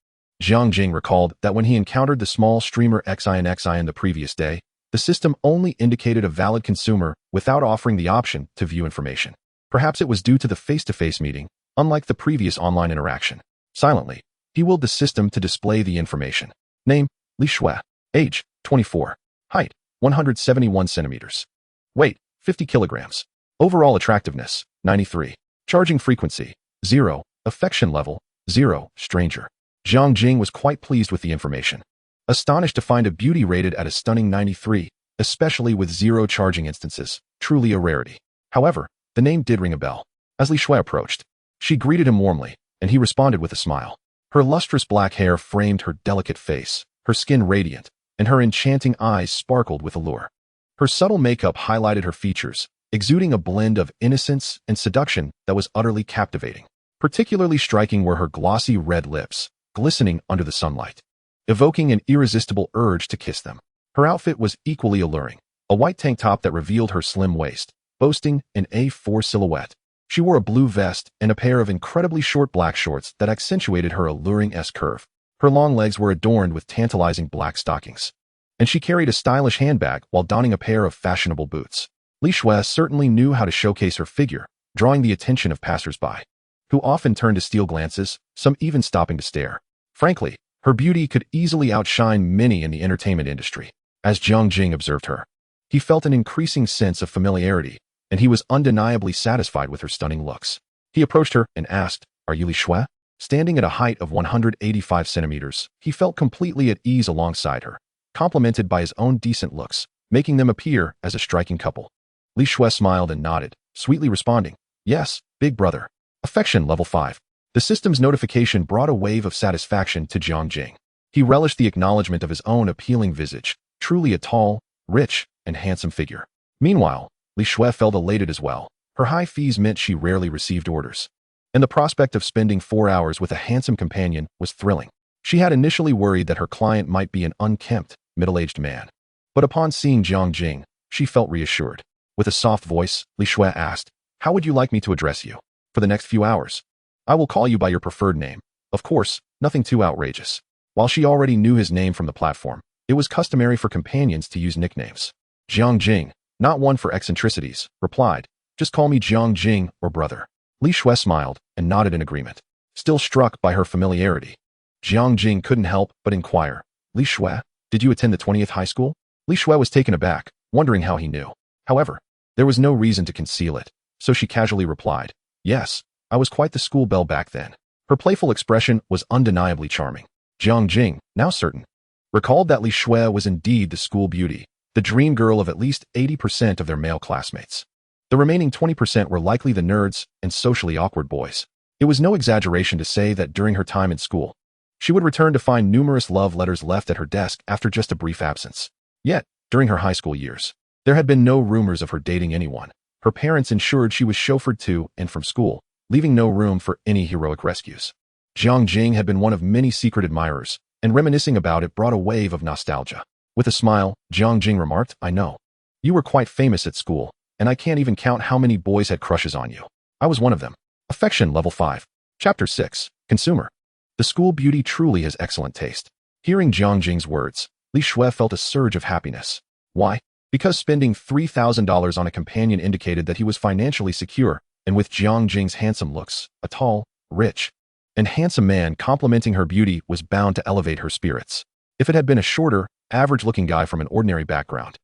Jiang Jing recalled that when he encountered the small streamer XIN the previous day, the system only indicated a valid consumer without offering the option to view information. Perhaps it was due to the face-to-face meeting, unlike the previous online interaction. Silently, he willed the system to display the information. Name, Li Shui. Age, 24. Height, 171 centimeters. Weight, 50 kilograms. Overall attractiveness, 93. Charging frequency, 0. Affection level, 0. Stranger. Jiang Jing was quite pleased with the information. Astonished to find a beauty rated at a stunning 93, especially with 0 charging instances, truly a rarity. However, the name did ring a bell. As Li Shui approached, she greeted him warmly, and he responded with a smile. Her lustrous black hair framed her delicate face, her skin radiant, and her enchanting eyes sparkled with allure. Her subtle makeup highlighted her features, exuding a blend of innocence and seduction that was utterly captivating. Particularly striking were her glossy red lips, glistening under the sunlight, evoking an irresistible urge to kiss them. Her outfit was equally alluring, a white tank top that revealed her slim waist, boasting an A4 silhouette. She wore a blue vest and a pair of incredibly short black shorts that accentuated her alluring S-curve. Her long legs were adorned with tantalizing black stockings, and she carried a stylish handbag while donning a pair of fashionable boots. Li Shui certainly knew how to showcase her figure, drawing the attention of passers-by, who often turned to steal glances, some even stopping to stare. Frankly, her beauty could easily outshine many in the entertainment industry. As Jiang Jing observed her, he felt an increasing sense of familiarity, and he was undeniably satisfied with her stunning looks. He approached her and asked, "Are you Li Shui?" Standing at a height of 185 centimeters, he felt completely at ease alongside her, complimented by his own decent looks, making them appear as a striking couple. Li Shui smiled and nodded, sweetly responding, "Yes, big brother." Affection level 5. The system's notification brought a wave of satisfaction to Jiang Jing. He relished the acknowledgement of his own appealing visage, truly a tall, rich, and handsome figure. Meanwhile, Li Shui felt elated as well. Her high fees meant she rarely received orders, and the prospect of spending 4 hours with a handsome companion was thrilling. She had initially worried that her client might be an unkempt, middle-aged man. But upon seeing Jiang Jing, she felt reassured. With a soft voice, Li Shui asked, "How would you like me to address you? For the next few hours. I will call you by your preferred name. Of course, nothing too outrageous." While she already knew his name from the platform, it was customary for companions to use nicknames. Jiang Jing, not one for eccentricities, replied, "Just call me Jiang Jing or brother." Li Shui smiled and nodded in agreement, still struck by her familiarity. Jiang Jing couldn't help but inquire, "Li Shui, did you attend the 20th high school?" Li Shui was taken aback, wondering how he knew. However, there was no reason to conceal it, so she casually replied, "Yes, I was quite the school belle back then." Her playful expression was undeniably charming. Jiang Jing, now certain, recalled that Li Shui was indeed the school beauty, the dream girl of at least 80% of their male classmates. The remaining 20% were likely the nerds and socially awkward boys. It was no exaggeration to say that during her time in school, she would return to find numerous love letters left at her desk after just a brief absence. Yet, during her high school years, there had been no rumors of her dating anyone. Her parents ensured she was chauffeured to and from school, leaving no room for any heroic rescues. Jiang Jing had been one of many secret admirers, and reminiscing about it brought a wave of nostalgia. With a smile, Jiang Jing remarked, "I know. You were quite famous at school, and I can't even count how many boys had crushes on you. I was one of them." Affection level 5. Chapter 6. Consumer. The school beauty truly has excellent taste. Hearing Jiang Jing's words, Li Shui felt a surge of happiness. Why? Because spending $3,000 on a companion indicated that he was financially secure, and with Jiang Jing's handsome looks, a tall, rich, and handsome man complimenting her beauty was bound to elevate her spirits. If it had been a shorter, average-looking guy from an ordinary background,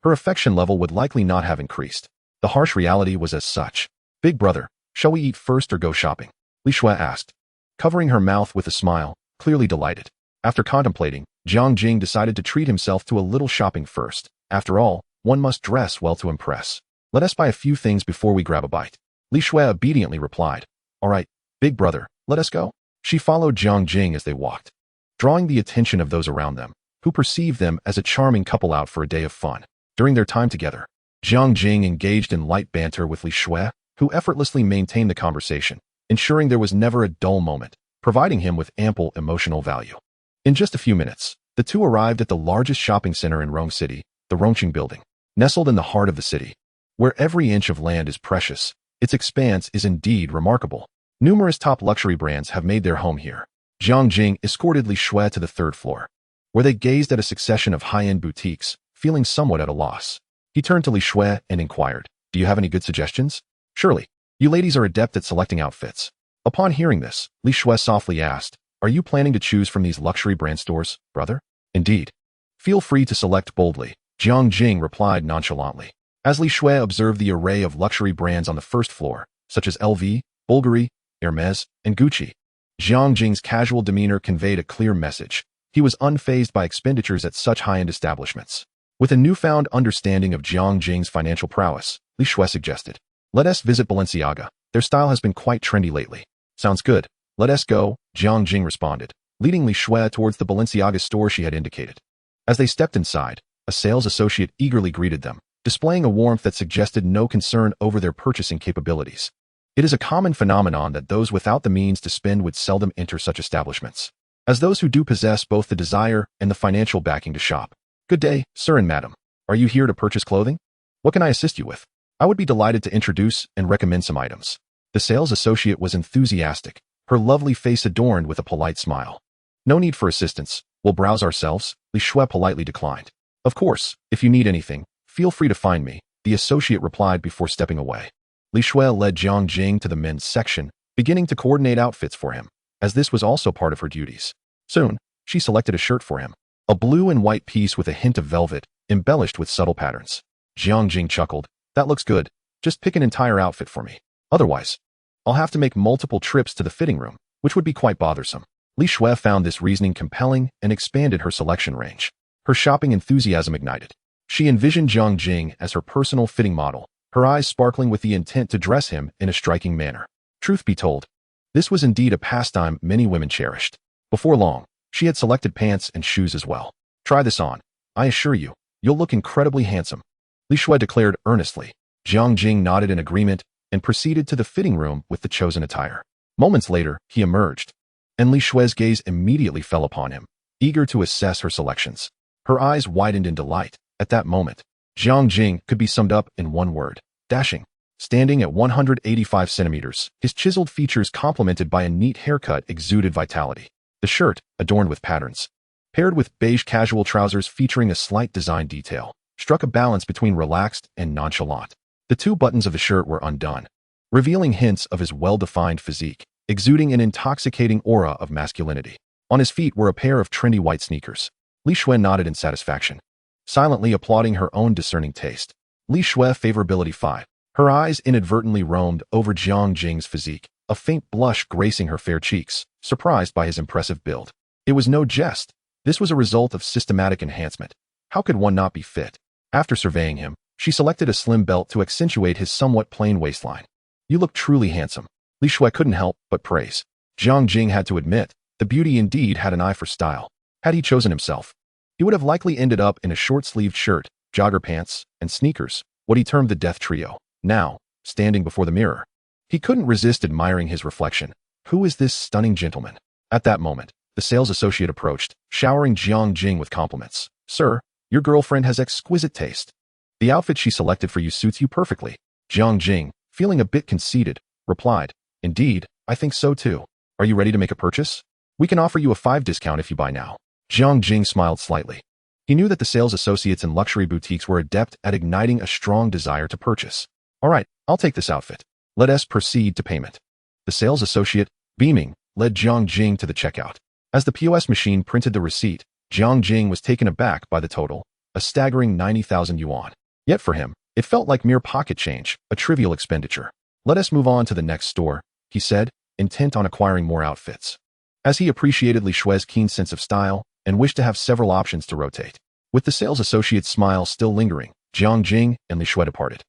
her affection level would likely not have increased. The harsh reality was as such. "Big brother, shall we eat first or go shopping?" Li Shui asked, covering her mouth with a smile, clearly delighted. After contemplating, Jiang Jing decided to treat himself to a little shopping first. After all, one must dress well to impress. "Let us buy a few things before we grab a bite." Li Shui obediently replied, "All right, big brother, let us go." She followed Jiang Jing as they walked, drawing the attention of those around them, who perceived them as a charming couple out for a day of fun. During their time together, Jiang Jing engaged in light banter with Li Shui, who effortlessly maintained the conversation, ensuring there was never a dull moment, providing him with ample emotional value. In just a few minutes, the two arrived at the largest shopping center in Rong City, the Rongqing Building. Nestled in the heart of the city, where every inch of land is precious, its expanse is indeed remarkable. Numerous top luxury brands have made their home here. Jiang Jing escorted Li Shui to the 3rd floor, where they gazed at a succession of high-end boutiques, feeling somewhat at a loss. He turned to Li Shui and inquired, "Do you have any good suggestions? Surely, you ladies are adept at selecting outfits." Upon hearing this, Li Shui softly asked, "Are you planning to choose from these luxury brand stores, brother?" "Indeed. Feel free to select boldly," Jiang Jing replied nonchalantly. As Li Shui observed the array of luxury brands on the 1st floor, such as LV, Bulgari, Hermes, and Gucci, Jiang Jing's casual demeanor conveyed a clear message. He was unfazed by expenditures at such high-end establishments. With a newfound understanding of Jiang Jing's financial prowess, Li Shui suggested, "Let us visit Balenciaga. Their style has been quite trendy lately." "Sounds good. Let us go," Jiang Jing responded, leading Li Shui towards the Balenciaga store she had indicated. As they stepped inside, a sales associate eagerly greeted them, displaying a warmth that suggested no concern over their purchasing capabilities. It is a common phenomenon that those without the means to spend would seldom enter such establishments, as those who do possess both the desire and the financial backing to shop. "Good day, sir and madam. Are you here to purchase clothing? What can I assist you with?" "I would be delighted to introduce and recommend some items." The sales associate was enthusiastic, her lovely face adorned with a polite smile. "No need for assistance. We'll browse ourselves," Li Shui politely declined. "Of course, if you need anything, feel free to find me," the associate replied before stepping away. Li Shui led Jiang Jing to the men's section, beginning to coordinate outfits for him, as this was also part of her duties. Soon, she selected a shirt for him, a blue and white piece with a hint of velvet, embellished with subtle patterns. Jiang Jing chuckled. That looks good. Just pick an entire outfit for me. Otherwise, I'll have to make multiple trips to the fitting room, which would be quite bothersome. Li Shui found this reasoning compelling and expanded her selection range. Her shopping enthusiasm ignited. She envisioned Jiang Jing as her personal fitting model, her eyes sparkling with the intent to dress him in a striking manner. Truth be told, this was indeed a pastime many women cherished. Before long, she had selected pants and shoes as well. Try this on. I assure you, you'll look incredibly handsome, Li Shui declared earnestly. Jiang Jing nodded in agreement and proceeded to the fitting room with the chosen attire. Moments later, he emerged, and Li Shui's gaze immediately fell upon him, eager to assess her selections. Her eyes widened in delight. At that moment, Jiang Jing could be summed up in one word: dashing. Standing at 185 centimeters, his chiseled features complemented by a neat haircut exuded vitality. The shirt, adorned with patterns, paired with beige casual trousers featuring a slight design detail, struck a balance between relaxed and nonchalant. The two buttons of the shirt were undone, revealing hints of his well-defined physique, exuding an intoxicating aura of masculinity. On his feet were a pair of trendy white sneakers. Li Shui nodded in satisfaction, silently applauding her own discerning taste. Li Shui favorability 5. Her eyes inadvertently roamed over Jiang Jing's physique, a faint blush gracing her fair cheeks, surprised by his impressive build. It was no jest. This was a result of systematic enhancement. How could one not be fit? After surveying him, she selected a slim belt to accentuate his somewhat plain waistline. You look truly handsome, Li Shui couldn't help but praise. Jiang Jing had to admit, the beauty indeed had an eye for style. Had he chosen himself, he would have likely ended up in a short-sleeved shirt, jogger pants, and sneakers, what he termed the death trio. Now, standing before the mirror, he couldn't resist admiring his reflection. Who is this stunning gentleman? At that moment, the sales associate approached, showering Jiang Jing with compliments. Sir, your girlfriend has exquisite taste. The outfit she selected for you suits you perfectly. Jiang Jing, feeling a bit conceited, replied, Indeed, I think so too. Are you ready to make a purchase? We can offer you a 5% discount if you buy now. Jiang Jing smiled slightly. He knew that the sales associates in luxury boutiques were adept at igniting a strong desire to purchase. All right, I'll take this outfit. Let us proceed to payment. The sales associate, beaming, led Jiang Jing to the checkout. As the POS machine printed the receipt, Jiang Jing was taken aback by the total, a staggering 90,000 yuan. Yet for him, it felt like mere pocket change, a trivial expenditure. Let us move on to the next store, he said, intent on acquiring more outfits. As he appreciated Li Shui's keen sense of style and wished to have several options to rotate. With the sales associate's smile still lingering, Jiang Jing and Li Shui departed.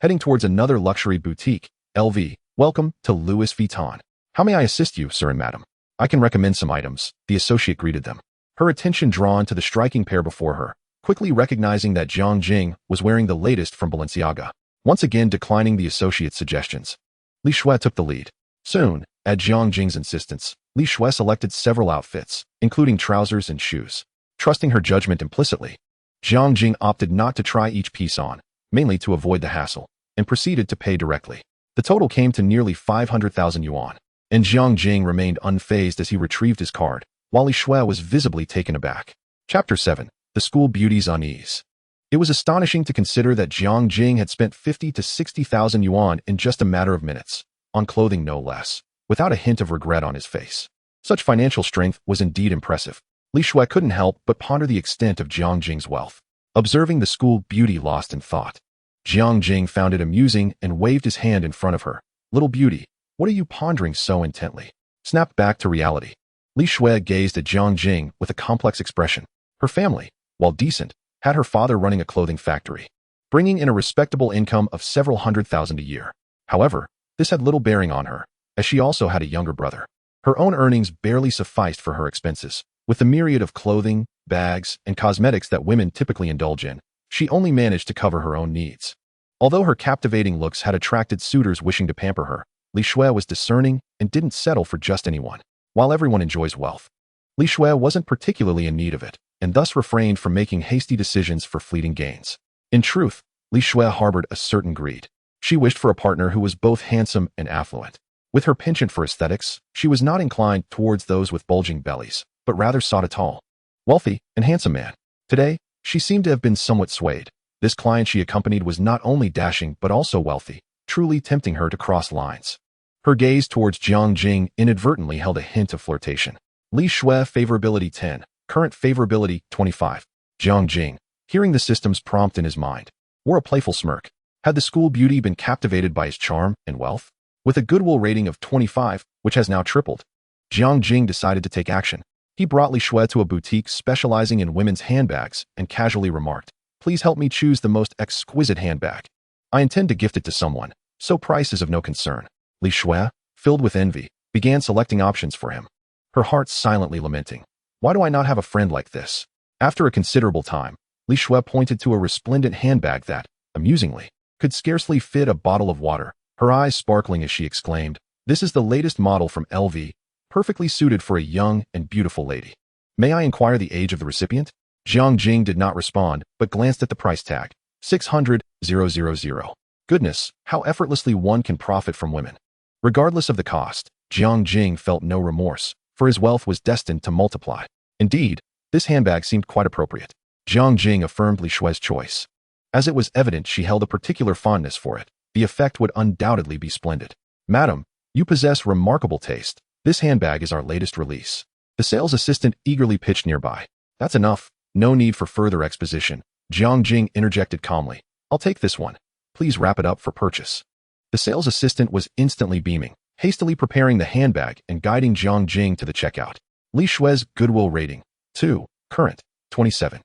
Heading towards another luxury boutique, LV, welcome to Louis Vuitton. How may I assist you, sir and madam? I can recommend some items, the associate greeted them. Her attention drawn to the striking pair before her, quickly recognizing that Jiang Jing was wearing the latest from Balenciaga. Once again declining the associate's suggestions, Li Shui took the lead. Soon, at Jiang Jing's insistence, Li Shui selected several outfits, including trousers and shoes. Trusting her judgment implicitly, Jiang Jing opted not to try each piece on, mainly to avoid the hassle, and proceeded to pay directly. The total came to nearly 500,000 yuan, and Jiang Jing remained unfazed as he retrieved his card, while Li Shui was visibly taken aback. Chapter 7. The School Beauty's Unease. It was astonishing to consider that Jiang Jing had spent 50 to 60,000 yuan in just a matter of minutes, on clothing no less, without a hint of regret on his face. Such financial strength was indeed impressive. Li Shui couldn't help but ponder the extent of Jiang Jing's wealth. Observing the school beauty lost in thought, Jiang Jing found it amusing and waved his hand in front of her. Little beauty, what are you pondering so intently? Snapped back to reality. Li Shui gazed at Jiang Jing with a complex expression. Her family, while decent, had her father running a clothing factory, bringing in a respectable income of several hundred thousand a year. However, this had little bearing on her, as she also had a younger brother. Her own earnings barely sufficed for her expenses. With the myriad of clothing, bags, and cosmetics that women typically indulge in, she only managed to cover her own needs. Although her captivating looks had attracted suitors wishing to pamper her, Li Shui was discerning and didn't settle for just anyone. While everyone enjoys wealth, Li Shui wasn't particularly in need of it, and thus refrained from making hasty decisions for fleeting gains. In truth, Li Shui harbored a certain greed. She wished for a partner who was both handsome and affluent. With her penchant for aesthetics, she was not inclined towards those with bulging bellies, but rather sought a tall, wealthy, and handsome man. Today, she seemed to have been somewhat swayed. This client she accompanied was not only dashing but also wealthy, truly tempting her to cross lines. Her gaze towards Jiang Jing inadvertently held a hint of flirtation. Li Shui favorability 10, current favorability 25. Jiang Jing, hearing the system's prompt in his mind, wore a playful smirk. Had the school beauty been captivated by his charm and wealth? With a goodwill rating of 25, which has now tripled, Jiang Jing decided to take action. He brought Li Shui to a boutique specializing in women's handbags and casually remarked, "Please help me choose the most exquisite handbag. I intend to gift it to someone, so price is of no concern." Li Shui, filled with envy, began selecting options for him, her heart silently lamenting, "Why do I not have a friend like this?" After a considerable time, Li Shui pointed to a resplendent handbag that, amusingly, could scarcely fit a bottle of water, her eyes sparkling as she exclaimed, "This is the latest model from LV, perfectly suited for a young and beautiful lady. May I inquire the age of the recipient?" Jiang Jing did not respond, but glanced at the price tag, 600,000. Goodness, how effortlessly one can profit from women. Regardless of the cost, Jiang Jing felt no remorse, for his wealth was destined to multiply. Indeed, this handbag seemed quite appropriate. Jiang Jing affirmed Li Shui's choice. As it was evident she held a particular fondness for it, the effect would undoubtedly be splendid. "Madam, you possess remarkable taste. This handbag is our latest release." The sales assistant eagerly pitched nearby. "That's enough. No need for further exposition." Jiang Jing interjected calmly, "I'll take this one. Please wrap it up for purchase." The sales assistant was instantly beaming, hastily preparing the handbag and guiding Jiang Jing to the checkout. Li Shui's goodwill rating, 2, current, 27.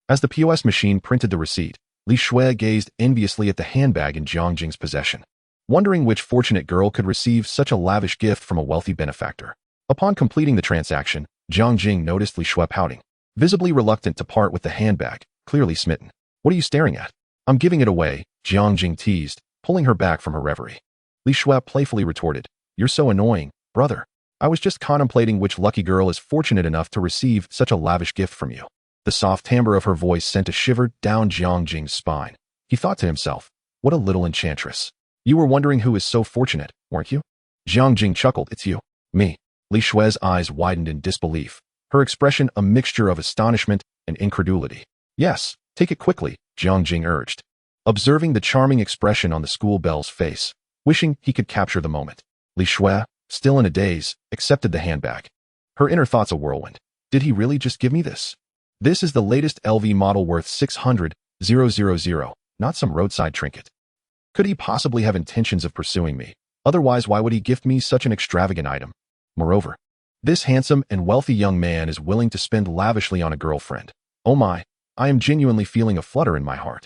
As the POS machine printed the receipt, Li Shui gazed enviously at the handbag in Jiang Jing's possession, wondering which fortunate girl could receive such a lavish gift from a wealthy benefactor. Upon completing the transaction, Jiang Jing noticed Li Shui pouting, visibly reluctant to part with the handbag, clearly smitten. "What are you staring at?" "I'm giving it away," Jiang Jing teased, pulling her back from her reverie. Li Shui playfully retorted, "You're so annoying, brother. I was just contemplating which lucky girl is fortunate enough to receive such a lavish gift from you." The soft timbre of her voice sent a shiver down Jiang Jing's spine. He thought to himself, "What a little enchantress. You were wondering who is so fortunate, weren't you?" Jiang Jing chuckled, "It's you." "Me." Li Shui's eyes widened in disbelief, her expression a mixture of astonishment and incredulity. "Yes, take it quickly," Jiang Jing urged, observing the charming expression on the school belle's face, wishing he could capture the moment. Li Shui, still in a daze, accepted the handbag. Her inner thoughts a whirlwind. Did he really just give me this? This is the latest LV model worth 600,000, not some roadside trinket. Could he possibly have intentions of pursuing me? Otherwise, why would he gift me such an extravagant item? Moreover, this handsome and wealthy young man is willing to spend lavishly on a girlfriend. Oh my, I am genuinely feeling a flutter in my heart.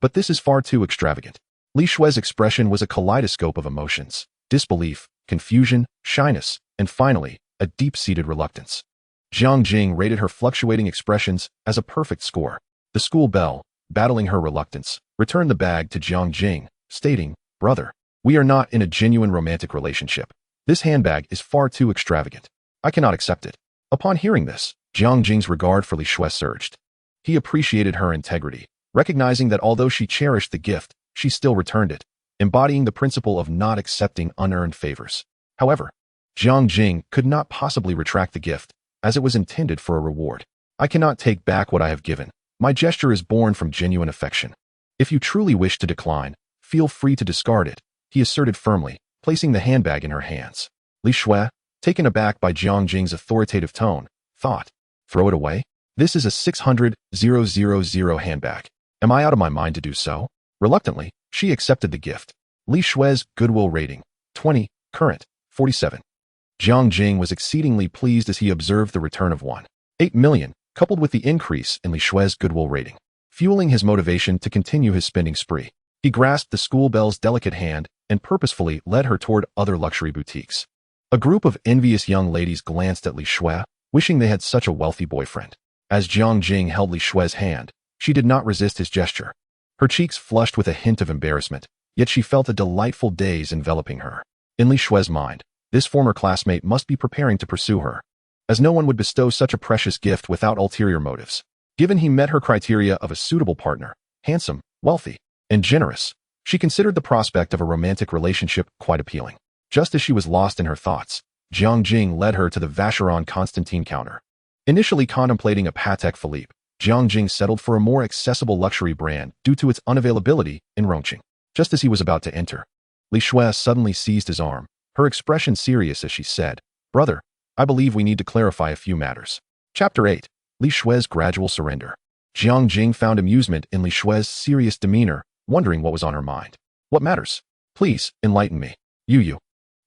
But this is far too extravagant. Li Shui's expression was a kaleidoscope of emotions: disbelief, confusion, shyness, and finally, a deep-seated reluctance. Jiang Jing rated her fluctuating expressions as a perfect score. The school belle, battling her reluctance, returned the bag to Jiang Jing, stating, "Brother, we are not in a genuine romantic relationship. This handbag is far too extravagant. I cannot accept it." Upon hearing this, Jiang Jing's regard for Li Shui surged. He appreciated her integrity, recognizing that although she cherished the gift, she still returned it, embodying the principle of not accepting unearned favors. However, Jiang Jing could not possibly retract the gift, as it was intended for a reward. "I cannot take back what I have given. My gesture is born from genuine affection. If you truly wish to decline, feel free to discard it," he asserted firmly, placing the handbag in her hands. Li Shui, taken aback by Jiang Jing's authoritative tone, thought, "Throw it away? This is a 600,000 handbag. Am I out of my mind to do so?" Reluctantly, she accepted the gift. Li Shui's goodwill rating, 20, current, 47. Jiang Jing was exceedingly pleased as he observed the return of 1.8 million, coupled with the increase in Li Shui's goodwill rating, fueling his motivation to continue his spending spree. He grasped the school belle's delicate hand and purposefully led her toward other luxury boutiques. A group of envious young ladies glanced at Li Shui, wishing they had such a wealthy boyfriend. As Jiang Jing held Li Shui's hand, she did not resist his gesture. Her cheeks flushed with a hint of embarrassment, yet she felt a delightful daze enveloping her. In Li Shui's mind, this former classmate must be preparing to pursue her, as no one would bestow such a precious gift without ulterior motives. Given he met her criteria of a suitable partner, handsome, wealthy, and generous, she considered the prospect of a romantic relationship quite appealing. Just as she was lost in her thoughts, Jiang Jing led her to the Vacheron Constantin counter. Initially contemplating a Patek Philippe, Jiang Jing settled for a more accessible luxury brand due to its unavailability in Rongqing. Just as he was about to enter, Li Shui suddenly seized his arm, her expression serious as she said, "Brother, I believe we need to clarify a few matters." Chapter 8. Li Shui's Gradual Surrender. Jiang Jing found amusement in Li Shui's serious demeanor, wondering what was on her mind. "What matters? Please, enlighten me." You.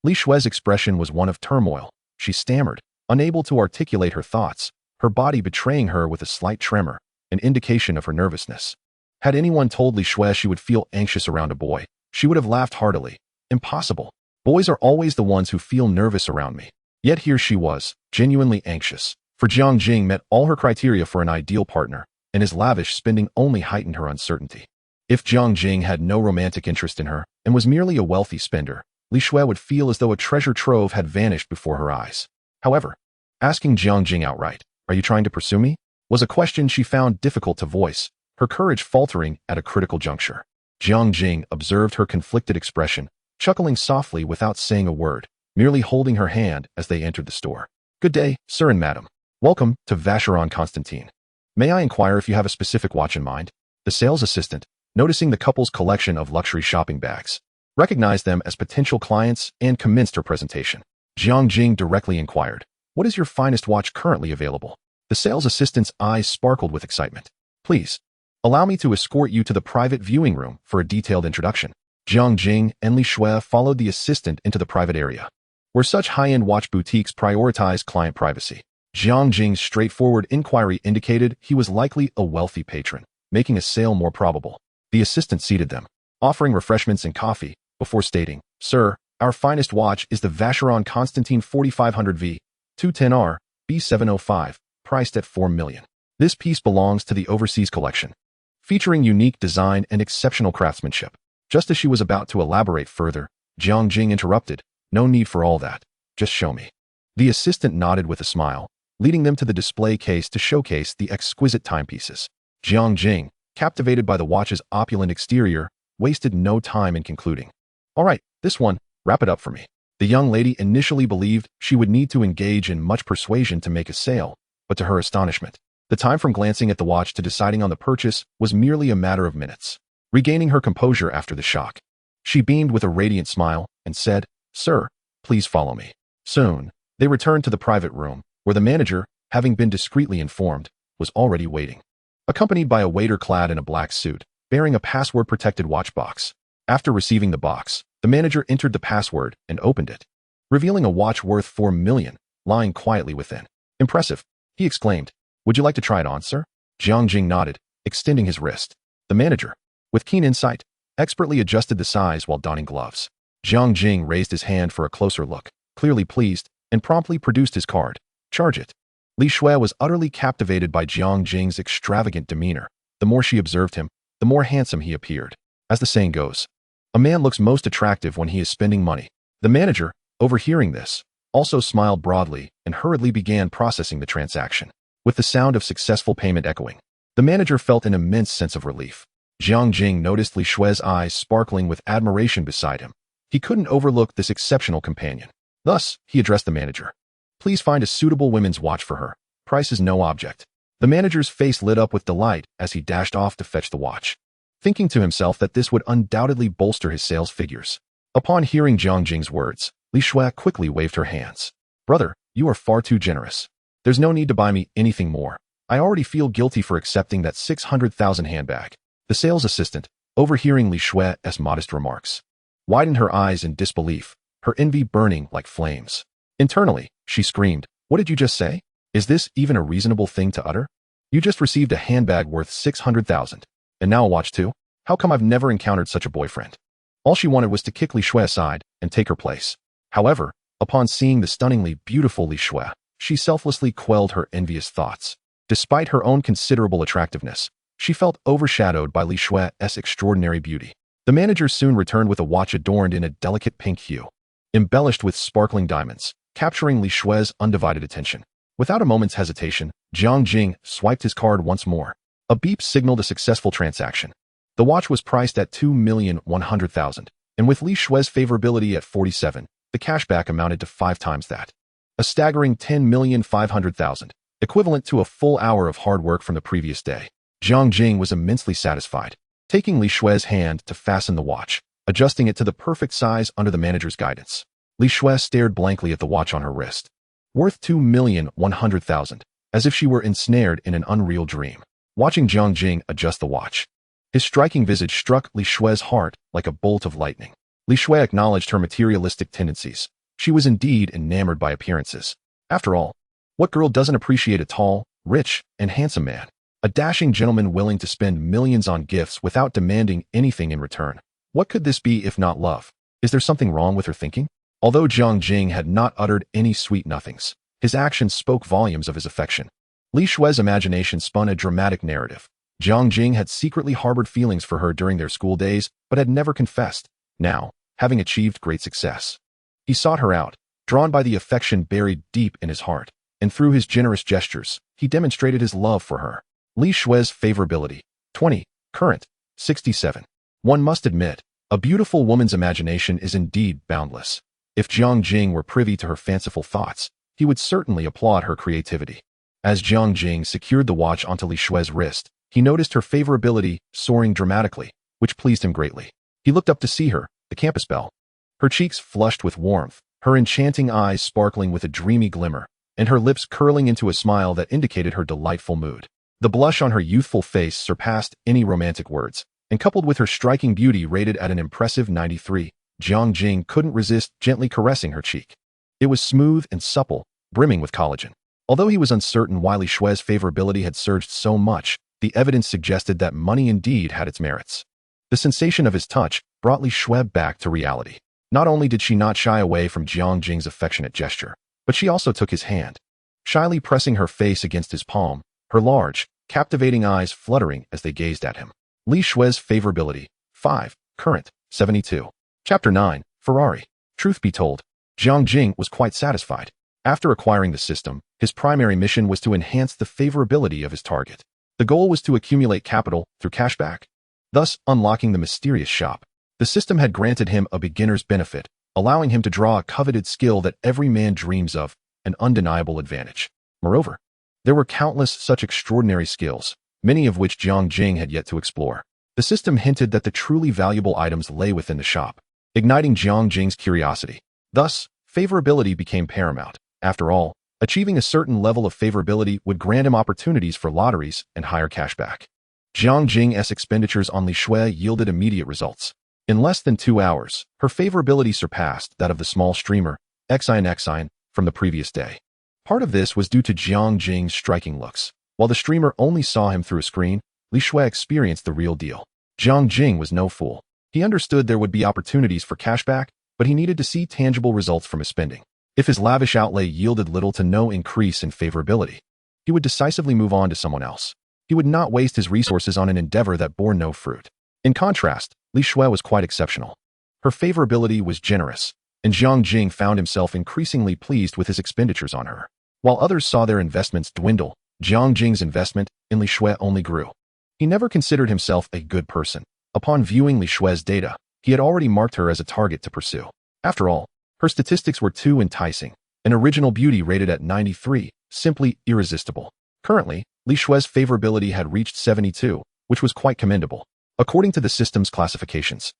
Li Shui's expression was one of turmoil. She stammered, unable to articulate her thoughts, her body betraying her with a slight tremor, an indication of her nervousness. Had anyone told Li Shui she would feel anxious around a boy, she would have laughed heartily. Impossible. Boys are always the ones who feel nervous around me. Yet here she was, genuinely anxious. For Jiang Jing met all her criteria for an ideal partner, and his lavish spending only heightened her uncertainty. If Jiang Jing had no romantic interest in her and was merely a wealthy spender, Li Shui would feel as though a treasure trove had vanished before her eyes. However, asking Jiang Jing outright, "Are you trying to pursue me?" was a question she found difficult to voice, her courage faltering at a critical juncture. Jiang Jing observed her conflicted expression, chuckling softly without saying a word, merely holding her hand as they entered the store. "Good day, sir and madam. Welcome to Vacheron Constantine. May I inquire if you have a specific watch in mind?" The sales assistant, noticing the couple's collection of luxury shopping bags, recognized them as potential clients and commenced her presentation. Jiang Jing directly inquired, "What is your finest watch currently available?" The sales assistant's eyes sparkled with excitement. "Please, allow me to escort you to the private viewing room for a detailed introduction." Jiang Jing and Li Shui followed the assistant into the private area, where such high-end watch boutiques prioritize client privacy. Jiang Jing's straightforward inquiry indicated he was likely a wealthy patron, making a sale more probable. The assistant seated them, offering refreshments and coffee, before stating, "Sir, our finest watch is the Vacheron Constantine 4500V, 210R, B705, priced at 4 million. This piece belongs to the overseas collection, featuring unique design and exceptional craftsmanship." Just as she was about to elaborate further, Jiang Jing interrupted, "No need for all that. Just show me." The assistant nodded with a smile, leading them to the display case to showcase the exquisite timepieces. Jiang Jing, captivated by the watch's opulent exterior, wasted no time in concluding, "All right, this one, wrap it up for me." The young lady initially believed she would need to engage in much persuasion to make a sale, but to her astonishment, the time from glancing at the watch to deciding on the purchase was merely a matter of minutes. Regaining her composure after the shock, she beamed with a radiant smile and said, "Sir, please follow me." Soon, they returned to the private room, where the manager, having been discreetly informed, was already waiting, accompanied by a waiter clad in a black suit, bearing a password-protected watch box. After receiving the box, the manager entered the password and opened it, revealing a watch worth 4 million, lying quietly within. "Impressive," he exclaimed. "Would you like to try it on, sir?" Jiang Jing nodded, extending his wrist. The manager, with keen insight, expertly adjusted the size while donning gloves. Jiang Jing raised his hand for a closer look, clearly pleased, and promptly produced his card. "Charge it." Li Shui was utterly captivated by Jiang Jing's extravagant demeanor. The more she observed him, the more handsome he appeared. As the saying goes, a man looks most attractive when he is spending money. The manager, overhearing this, also smiled broadly and hurriedly began processing the transaction. With the sound of successful payment echoing, the manager felt an immense sense of relief. Jiang Jing noticed Li Shui's eyes sparkling with admiration beside him. He couldn't overlook this exceptional companion. Thus, he addressed the manager. "Please find a suitable women's watch for her. Price is no object." The manager's face lit up with delight as he dashed off to fetch the watch, thinking to himself that this would undoubtedly bolster his sales figures. Upon hearing Jiang Jing's words, Li Shui quickly waved her hands. "Brother, you are far too generous. There's no need to buy me anything more. I already feel guilty for accepting that 600,000 handbag." The sales assistant, overhearing Li Shui's modest remarks, widened her eyes in disbelief, her envy burning like flames. Internally, she screamed, "What did you just say? Is this even a reasonable thing to utter? You just received a handbag worth 600,000, and now a watch too? How come I've never encountered such a boyfriend?" All she wanted was to kick Li Shui aside and take her place. However, upon seeing the stunningly beautiful Li Shui, she selflessly quelled her envious thoughts. Despite her own considerable attractiveness, she felt overshadowed by Li Shui's extraordinary beauty. The manager soon returned with a watch adorned in a delicate pink hue, embellished with sparkling diamonds, capturing Li Shui's undivided attention. Without a moment's hesitation, Jiang Jing swiped his card once more. A beep signaled a successful transaction. The watch was priced at 2,100,000, and with Li Shui's favorability at 47, the cashback amounted to 5 times that. A staggering 10,500,000. equivalent to a full hour of hard work from the previous day. Jiang Jing was immensely satisfied, taking Li Shui's hand to fasten the watch, adjusting it to the perfect size under the manager's guidance. Li Shui stared blankly at the watch on her wrist. Worth 2,100,000, as if she were ensnared in an unreal dream. Watching Jiang Jing adjust the watch, his striking visage struck Li Shui's heart like a bolt of lightning. Li Shui acknowledged her materialistic tendencies. She was indeed enamored by appearances. After all, what girl doesn't appreciate a tall, rich, and handsome man? A dashing gentleman willing to spend millions on gifts without demanding anything in return. What could this be if not love? Is there something wrong with her thinking? Although Jiang Jing had not uttered any sweet nothings, his actions spoke volumes of his affection. Li Shui's imagination spun a dramatic narrative. Jiang Jing had secretly harbored feelings for her during their school days, but had never confessed. Now, having achieved great success, he sought her out, drawn by the affection buried deep in his heart, and through his generous gestures, he demonstrated his love for her. Li Shui's favorability. 20. Current. 67. One must admit, a beautiful woman's imagination is indeed boundless. If Jiang Jing were privy to her fanciful thoughts, he would certainly applaud her creativity. As Jiang Jing secured the watch onto Li Shui's wrist, he noticed her favorability soaring dramatically, which pleased him greatly. He looked up to see her, the campus belle. Her cheeks flushed with warmth, her enchanting eyes sparkling with a dreamy glimmer, and her lips curling into a smile that indicated her delightful mood. The blush on her youthful face surpassed any romantic words, and coupled with her striking beauty rated at an impressive 93, Jiang Jing couldn't resist gently caressing her cheek. It was smooth and supple, brimming with collagen. Although he was uncertain why Li Shui's favorability had surged so much, the evidence suggested that money indeed had its merits. The sensation of his touch brought Li Shui back to reality. Not only did she not shy away from Jiang Jing's affectionate gesture, but she also took his hand, shyly pressing her face against his palm, her large, captivating eyes fluttering as they gazed at him. Li Shui's favorability. 5. Current. 72. Chapter 9. Ferrari. Truth be told, Jiang Jing was quite satisfied. After acquiring the system, his primary mission was to enhance the favorability of his target. The goal was to accumulate capital through cashback, thus unlocking the mysterious shop. The system had granted him a beginner's benefit, allowing him to draw a coveted skill that every man dreams of, an undeniable advantage. Moreover, there were countless such extraordinary skills, many of which Jiang Jing had yet to explore. The system hinted that the truly valuable items lay within the shop, igniting Jiang Jing's curiosity. Thus, favorability became paramount. After all, achieving a certain level of favorability would grant him opportunities for lotteries and higher cashback. Jiang Jing's expenditures on Li Shui yielded immediate results. In less than 2 hours, her favorability surpassed that of the small streamer, Xin from the previous day. Part of this was due to Jiang Jing's striking looks. While the streamer only saw him through a screen, Li Shui experienced the real deal. Jiang Jing was no fool. He understood there would be opportunities for cashback, but he needed to see tangible results from his spending. If his lavish outlay yielded little to no increase in favorability, he would decisively move on to someone else. He would not waste his resources on an endeavor that bore no fruit. In contrast, Li Shui was quite exceptional. Her favorability was generous, and Jiang Jing found himself increasingly pleased with his expenditures on her. While others saw their investments dwindle, Jiang Jing's investment in Li Shui only grew. He never considered himself a good person. Upon viewing Li Shui's data, he had already marked her as a target to pursue. After all, her statistics were too enticing. An original beauty rated at 93, simply irresistible. Currently, Li Shui's favorability had reached 72, which was quite commendable. According to the system's classifications,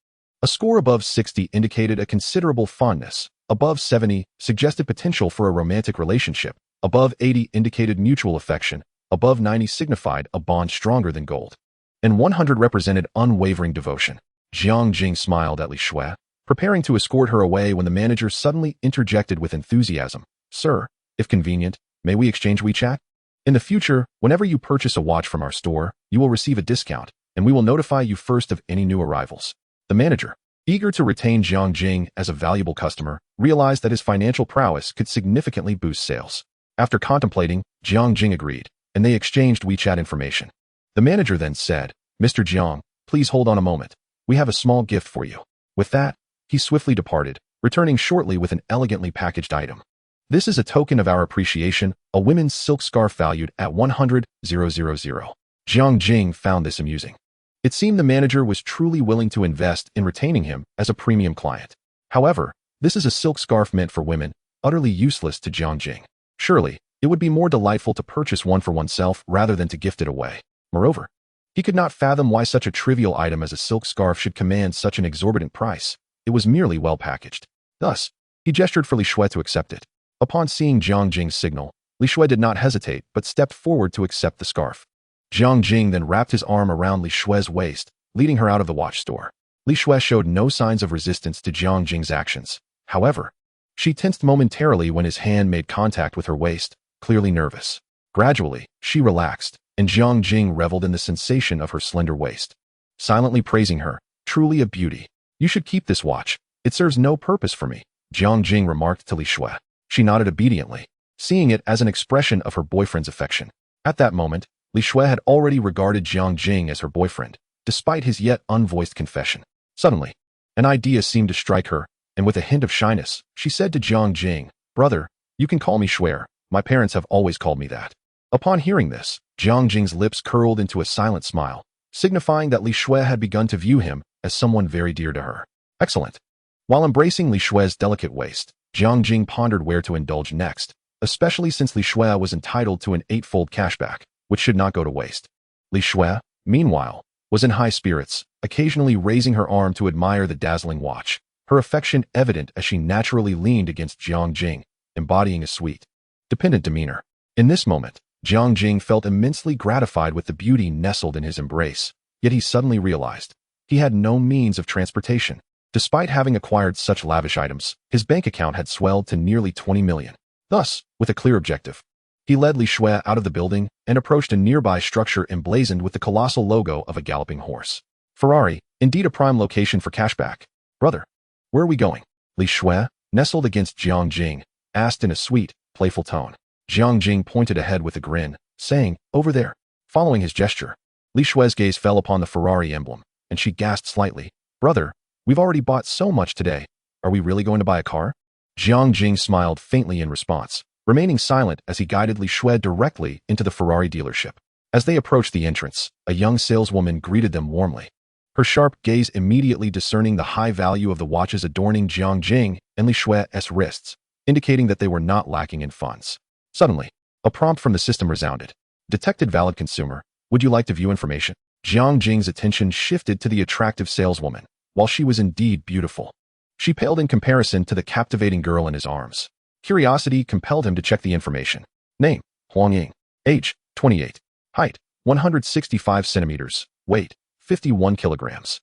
a score above 60 indicated a considerable fondness, above 70 suggested potential for a romantic relationship, above 80 indicated mutual affection, above 90 signified a bond stronger than gold, and 100 represented unwavering devotion. Jiang Jing smiled at Li Shui, preparing to escort her away when the manager suddenly interjected with enthusiasm. "Sir, if convenient, may we exchange WeChat? In the future, whenever you purchase a watch from our store, you will receive a discount, and we will notify you first of any new arrivals." The manager, eager to retain Jiang Jing as a valuable customer, realized that his financial prowess could significantly boost sales. After contemplating, Jiang Jing agreed, and they exchanged WeChat information. The manager then said, "Mr. Jiang, please hold on a moment. We have a small gift for you." With that, he swiftly departed, returning shortly with an elegantly packaged item. "This is a token of our appreciation, a women's silk scarf valued at 100,000. Jiang Jing found this amusing. It seemed the manager was truly willing to invest in retaining him as a premium client. However, this is a silk scarf meant for women, utterly useless to Jiang Jing. Surely, It would be more delightful to purchase one for oneself rather than to gift it away. Moreover, he could not fathom why such a trivial item as a silk scarf should command such an exorbitant price. It was merely well packaged. Thus, he gestured for Li Shui to accept it. Upon seeing Jiang Jing's signal, Li Shui did not hesitate but stepped forward to accept the scarf. Jiang Jing then wrapped his arm around Li Shui's waist, leading her out of the watch store. Li Shui showed no signs of resistance to Jiang Jing's actions. However, she tensed momentarily when his hand made contact with her waist, clearly nervous. Gradually, she relaxed, and Jiang Jing reveled in the sensation of her slender waist. Silently praising her, truly a beauty. You should keep this watch. It serves no purpose for me, Jiang Jing remarked to Li Shui. She nodded obediently, seeing it as an expression of her boyfriend's affection. At that moment, Li Shui had already regarded Jiang Jing as her boyfriend, despite his yet unvoiced confession. Suddenly, an idea seemed to strike her, and with a hint of shyness, she said to Jiang Jing, "Brother, you can call me Shui. My parents have always called me that." Upon hearing this, Jiang Jing's lips curled into a silent smile, signifying that Li Shui had begun to view him as someone very dear to her. Excellent. While embracing Li Shui's delicate waist, Jiang Jing pondered where to indulge next, especially since Li Shui was entitled to an 8-fold cashback, which should not go to waste. Li Shui, meanwhile, was in high spirits, occasionally raising her arm to admire the dazzling watch, her affection evident as she naturally leaned against Jiang Jing, embodying a sweet, dependent demeanor. In this moment, Jiang Jing felt immensely gratified with the beauty nestled in his embrace, yet he suddenly realized he had no means of transportation. Despite having acquired such lavish items, his bank account had swelled to nearly 20 million. Thus, with a clear objective, he led Li Shui out of the building and approached a nearby structure emblazoned with the colossal logo of a galloping horse. Ferrari, indeed a prime location for cashback. Brother, where are we going? Li Shui, nestled against Jiang Jing, asked in a sweet, playful tone. Jiang Jing pointed ahead with a grin, saying, "Over there." Following his gesture, Li Shui's gaze fell upon the Ferrari emblem, and she gasped slightly. "Brother, we've already bought so much today. Are we really going to buy a car?" Jiang Jing smiled faintly in response, remaining silent as he guided Li Shui directly into the Ferrari dealership. As they approached the entrance, a young saleswoman greeted them warmly, her sharp gaze immediately discerning the high value of the watches adorning Jiang Jing and Li Shui's wrists, indicating that they were not lacking in funds. Suddenly, a prompt from the system resounded. "Detected valid consumer. Would you like to view information?" Jiang Jing's attention shifted to the attractive saleswoman. While she was indeed beautiful, she paled in comparison to the captivating girl in his arms. Curiosity compelled him to check the information. Name, Huang Ying. Age, 28. Height, 165 centimeters. Weight, 51 kilograms.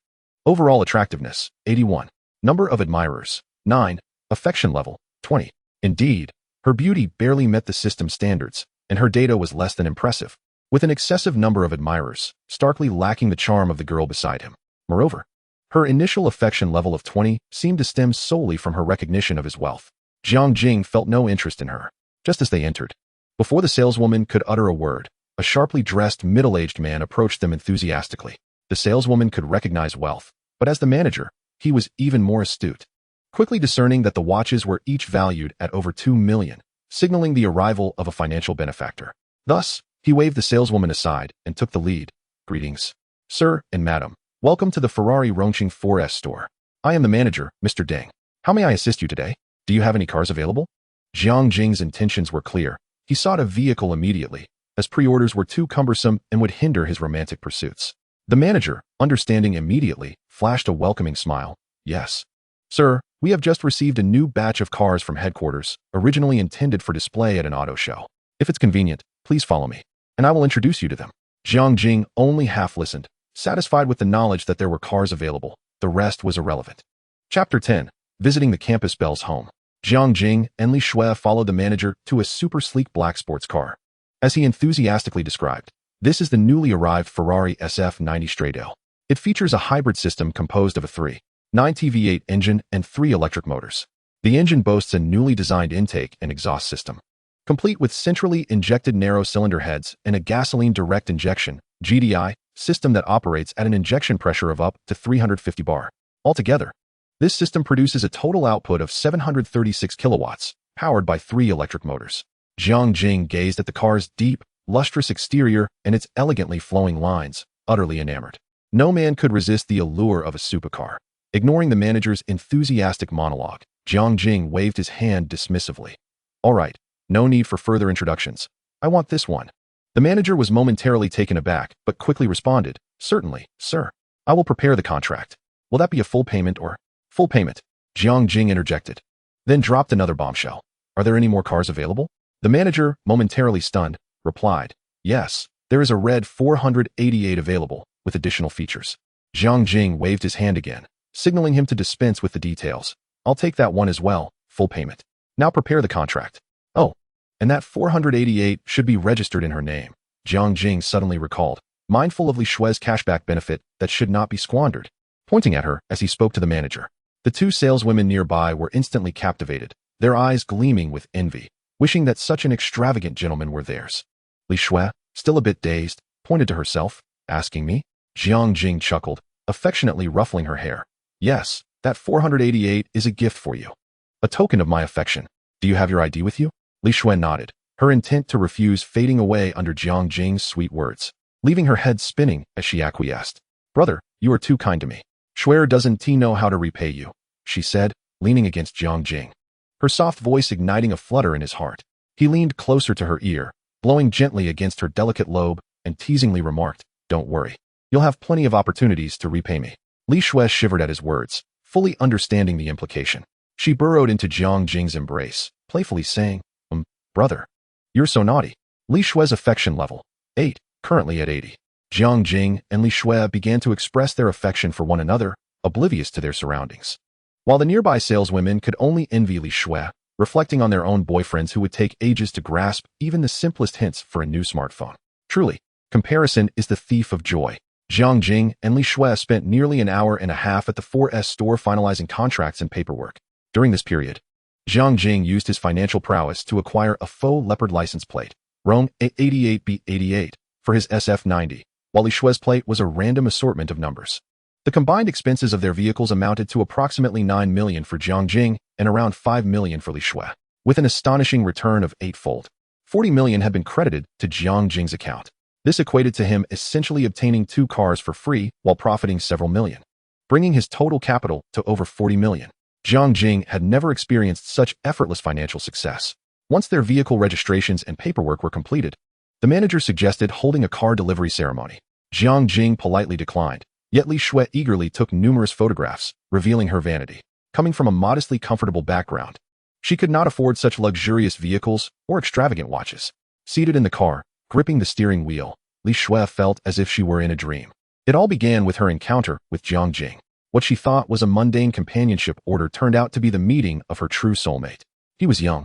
Overall attractiveness, 81. Number of admirers, 9. Affection level, 20. Indeed, her beauty barely met the system standards, and her data was less than impressive, with an excessive number of admirers, starkly lacking the charm of the girl beside him. Moreover, her initial affection level of 20 seemed to stem solely from her recognition of his wealth. Jiang Jing felt no interest in her. Just as they entered, before the saleswoman could utter a word, a sharply dressed middle-aged man approached them enthusiastically. The saleswoman could recognize wealth, but as the manager, he was even more astute, quickly discerning that the watches were each valued at over 2 million, signaling the arrival of a financial benefactor. Thus, he waved the saleswoman aside and took the lead. "Greetings, sir and madam. Welcome to the Ferrari Rongqing 4S store. I am the manager, Mr. Deng. How may I assist you today? Do you have any cars available?" Jiang Jing's intentions were clear. He sought a vehicle immediately, as pre-orders were too cumbersome and would hinder his romantic pursuits. The manager, understanding immediately, flashed a welcoming smile. "Yes, sir, we have just received a new batch of cars from headquarters, originally intended for display at an auto show. If it's convenient, please follow me, and I will introduce you to them." Jiang Jing only half listened, satisfied with the knowledge that there were cars available. The rest was irrelevant. Chapter 10. Visiting the campus belle's home. Jiang Jing and Li Shui followed the manager to a super sleek black sports car. As he enthusiastically described, this is the newly arrived Ferrari SF90 Stradale. It features a hybrid system composed of a 3.9 V8 engine and 3 electric motors. The engine boasts a newly designed intake and exhaust system, complete with centrally injected narrow cylinder heads and a gasoline direct injection (GDI) system that operates at an injection pressure of up to 350 bar. Altogether, this system produces a total output of 736 kilowatts, powered by 3 electric motors. Jiang Jing gazed at the car's deep, lustrous exterior and its elegantly flowing lines, utterly enamored. No man could resist the allure of a supercar. Ignoring the manager's enthusiastic monologue, Jiang Jing waved his hand dismissively. "All right, No need for further introductions. I want this one. The manager was momentarily taken aback, but quickly responded, "Certainly, sir. I will prepare the contract. Will that be a full payment or—" "Full payment," Jiang Jing interjected, then dropped another bombshell. "Are there any more cars available?" The manager, momentarily stunned, replied, "Yes, there is a red 488 available, with additional features." Jiang Jing waved his hand again, signaling him to dispense with the details. "I'll take that one as well, full payment. Now prepare the contract." "Oh, and that 488 should be registered in her name," Jiang Jing suddenly recalled, mindful of Li Shui's cashback benefit that should not be squandered, pointing at her as he spoke to the manager. The two saleswomen nearby were instantly captivated, their eyes gleaming with envy, wishing that such an extravagant gentleman were theirs. Li Shui, still a bit dazed, pointed to herself, "Asking me?" Jiang Jing chuckled, affectionately ruffling her hair. "Yes, that 488 is a gift for you. A token of my affection. Do you have your ID with you?" Li Shui nodded, her intent to refuse fading away under Jiang Jing's sweet words, leaving her head spinning as she acquiesced. "Brother, you are too kind to me. Shuer doesn't know how to repay you," she said, leaning against Jiang Jing, her soft voice igniting a flutter in his heart. He leaned closer to her ear, blowing gently against her delicate lobe, and teasingly remarked, "Don't worry. You'll have plenty of opportunities to repay me." Li Shui shivered at his words, fully understanding the implication. She burrowed into Jiang Jing's embrace, playfully saying, "Brother, you're so naughty." Li Shui's affection level, 8, currently at 80. Jiang Jing and Li Shui began to express their affection for one another, oblivious to their surroundings. While the nearby saleswomen could only envy Li Shui, reflecting on their own boyfriends who would take ages to grasp even the simplest hints for a new smartphone. Truly, comparison is the thief of joy. Jiang Jing and Li Shui spent nearly an hour and a half at the 4S store finalizing contracts and paperwork. During this period, Jiang Jing used his financial prowess to acquire a faux leopard license plate, Rome A88B88, for his SF90, while Li Shui's plate was a random assortment of numbers. The combined expenses of their vehicles amounted to approximately 9 million for Jiang Jing and around 5 million for Li Shui, with an astonishing return of 8-fold. 40 million had been credited to Jiang Jing's account. This equated to him essentially obtaining 2 cars for free while profiting several million, bringing his total capital to over 40 million. Jiang Jing had never experienced such effortless financial success. Once their vehicle registrations and paperwork were completed, the manager suggested holding a car delivery ceremony. Jiang Jing politely declined, yet Li Shui eagerly took numerous photographs, revealing her vanity. Coming from a modestly comfortable background, she could not afford such luxurious vehicles or extravagant watches. Seated in the car, gripping the steering wheel, Li Shui felt as if she were in a dream. It all began with her encounter with Jiang Jing. What she thought was a mundane companionship order turned out to be the meeting of her true soulmate. He was young,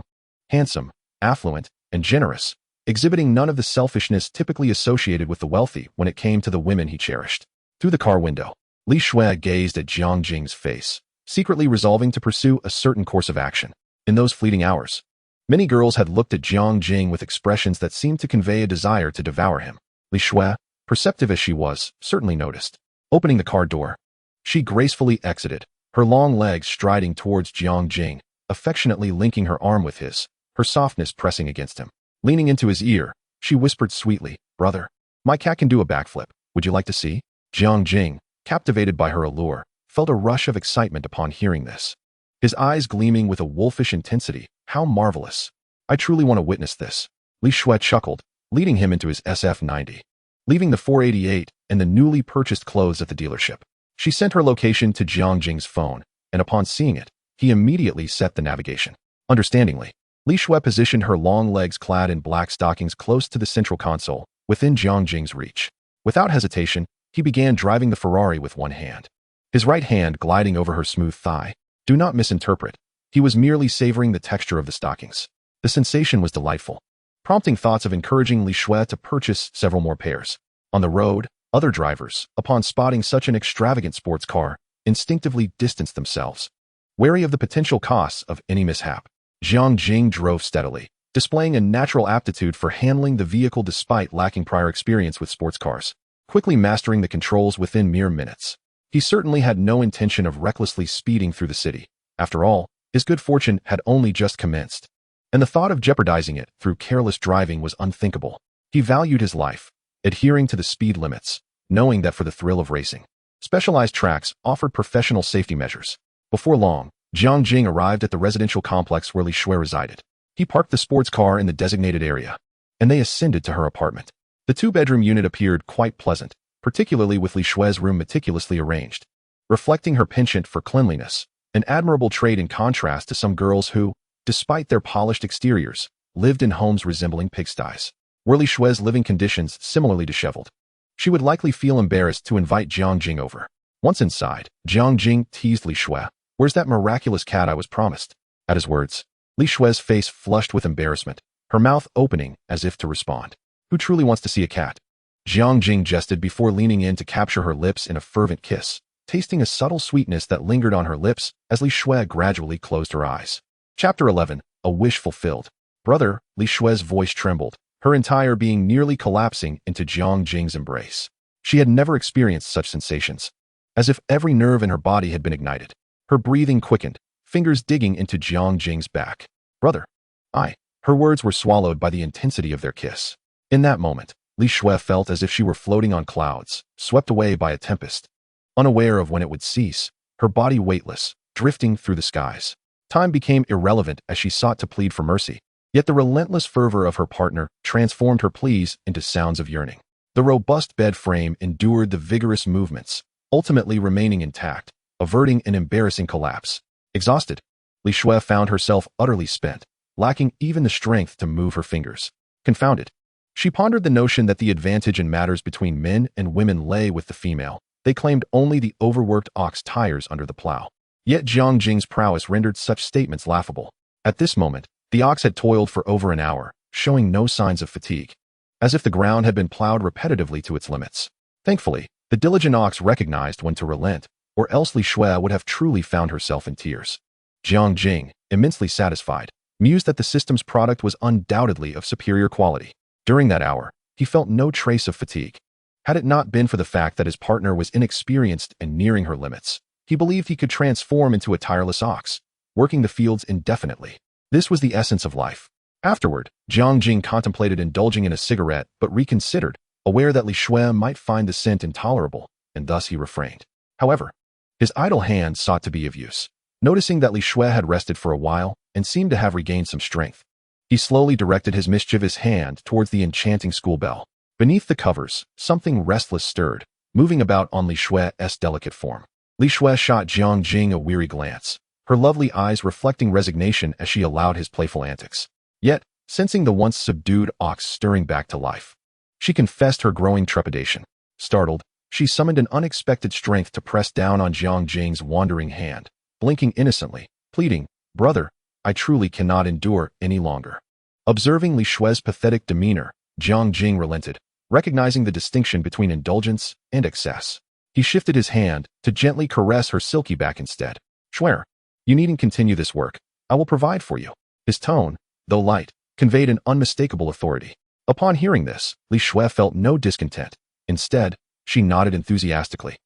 handsome, affluent, and generous, exhibiting none of the selfishness typically associated with the wealthy when it came to the women he cherished. Through the car window, Li Shui gazed at Jiang Jing's face, secretly resolving to pursue a certain course of action. In those fleeting hours, many girls had looked at Jiang Jing with expressions that seemed to convey a desire to devour him. Li Shui, perceptive as she was, certainly noticed. Opening the car door, she gracefully exited, her long legs striding towards Jiang Jing, affectionately linking her arm with his, her softness pressing against him. Leaning into his ear, she whispered sweetly, "Brother, my cat can do a backflip. Would you like to see?" Jiang Jing, captivated by her allure, felt a rush of excitement upon hearing this. His eyes gleaming with a wolfish intensity. "How marvelous. I truly want to witness this." Li Shui chuckled, leading him into his SF90. Leaving the 488 and the newly purchased clothes at the dealership, she sent her location to Jiang Jing's phone, and upon seeing it, he immediately set the navigation. Understandingly, Li Shui positioned her long legs clad in black stockings close to the central console, within Jiang Jing's reach. Without hesitation, he began driving the Ferrari with one hand, his right hand gliding over her smooth thigh. Do not misinterpret. He was merely savoring the texture of the stockings. The sensation was delightful, prompting thoughts of encouraging Li Shui to purchase several more pairs. On the road, other drivers, upon spotting such an extravagant sports car, instinctively distanced themselves, wary of the potential costs of any mishap. Jiang Jing drove steadily, displaying a natural aptitude for handling the vehicle despite lacking prior experience with sports cars, quickly mastering the controls within mere minutes. He certainly had no intention of recklessly speeding through the city. After all, his good fortune had only just commenced, and the thought of jeopardizing it through careless driving was unthinkable. He valued his life, adhering to the speed limits, knowing that for the thrill of racing, specialized tracks offered professional safety measures. Before long, Jiang Jing arrived at the residential complex where Li Shui resided. He parked the sports car in the designated area, and they ascended to her apartment. The two-bedroom unit appeared quite pleasant, particularly with Li Shui's room meticulously arranged, reflecting her penchant for cleanliness, an admirable trait in contrast to some girls who, despite their polished exteriors, lived in homes resembling pigsties. Were Li Shui's living conditions similarly disheveled, she would likely feel embarrassed to invite Jiang Jing over. Once inside, Jiang Jing teased Li Shui, "Where's that miraculous cat I was promised?" At his words, Li Shui's face flushed with embarrassment, her mouth opening as if to respond. "Who truly wants to see a cat?" Jiang Jing jested before leaning in to capture her lips in a fervent kiss, tasting a subtle sweetness that lingered on her lips as Li Shui gradually closed her eyes. Chapter 11. A Wish Fulfilled. "Brother," Li Shui's voice trembled, her entire being nearly collapsing into Jiang Jing's embrace. She had never experienced such sensations. As if every nerve in her body had been ignited. Her breathing quickened, fingers digging into Jiang Jing's back. "Brother, Her words were swallowed by the intensity of their kiss. In that moment, Li Shui felt as if she were floating on clouds, swept away by a tempest. Unaware of when it would cease, her body weightless, drifting through the skies. Time became irrelevant as she sought to plead for mercy. Yet the relentless fervor of her partner transformed her pleas into sounds of yearning. The robust bed frame endured the vigorous movements, ultimately remaining intact, averting an embarrassing collapse. Exhausted, Li Shui found herself utterly spent, lacking even the strength to move her fingers. Confounded, she pondered the notion that the advantage in matters between men and women lay with the female. They claimed only the overworked ox tires under the plow. Yet Jiang Jing's prowess rendered such statements laughable. At this moment, the ox had toiled for over an hour, showing no signs of fatigue, as if the ground had been plowed repetitively to its limits. Thankfully, the diligent ox recognized when to relent, or else Li Shui would have truly found herself in tears. Jiang Jing, immensely satisfied, mused that the system's product was undoubtedly of superior quality. During that hour, he felt no trace of fatigue. Had it not been for the fact that his partner was inexperienced and nearing her limits, he believed he could transform into a tireless ox, working the fields indefinitely. This was the essence of life. Afterward, Jiang Jing contemplated indulging in a cigarette but reconsidered, aware that Li Shui might find the scent intolerable, and thus he refrained. However, his idle hand sought to be of use. Noticing that Li Shui had rested for a while and seemed to have regained some strength, he slowly directed his mischievous hand towards the enchanting school bell. Beneath the covers, something restless stirred, moving about on Li Shui's delicate form. Li Shui shot Jiang Jing a weary glance, her lovely eyes reflecting resignation as she allowed his playful antics. Yet, sensing the once subdued ox stirring back to life, she confessed her growing trepidation. Startled, she summoned an unexpected strength to press down on Jiang Jing's wandering hand, blinking innocently, pleading, "Brother, I truly cannot endure any longer." Observing Li Shui's pathetic demeanor, Jiang Jing relented, recognizing the distinction between indulgence and excess. He shifted his hand to gently caress her silky back instead. "Swear, you needn't continue this work. I will provide for you." His tone, though light, conveyed an unmistakable authority. Upon hearing this, Li Shui felt no discontent. Instead, she nodded enthusiastically.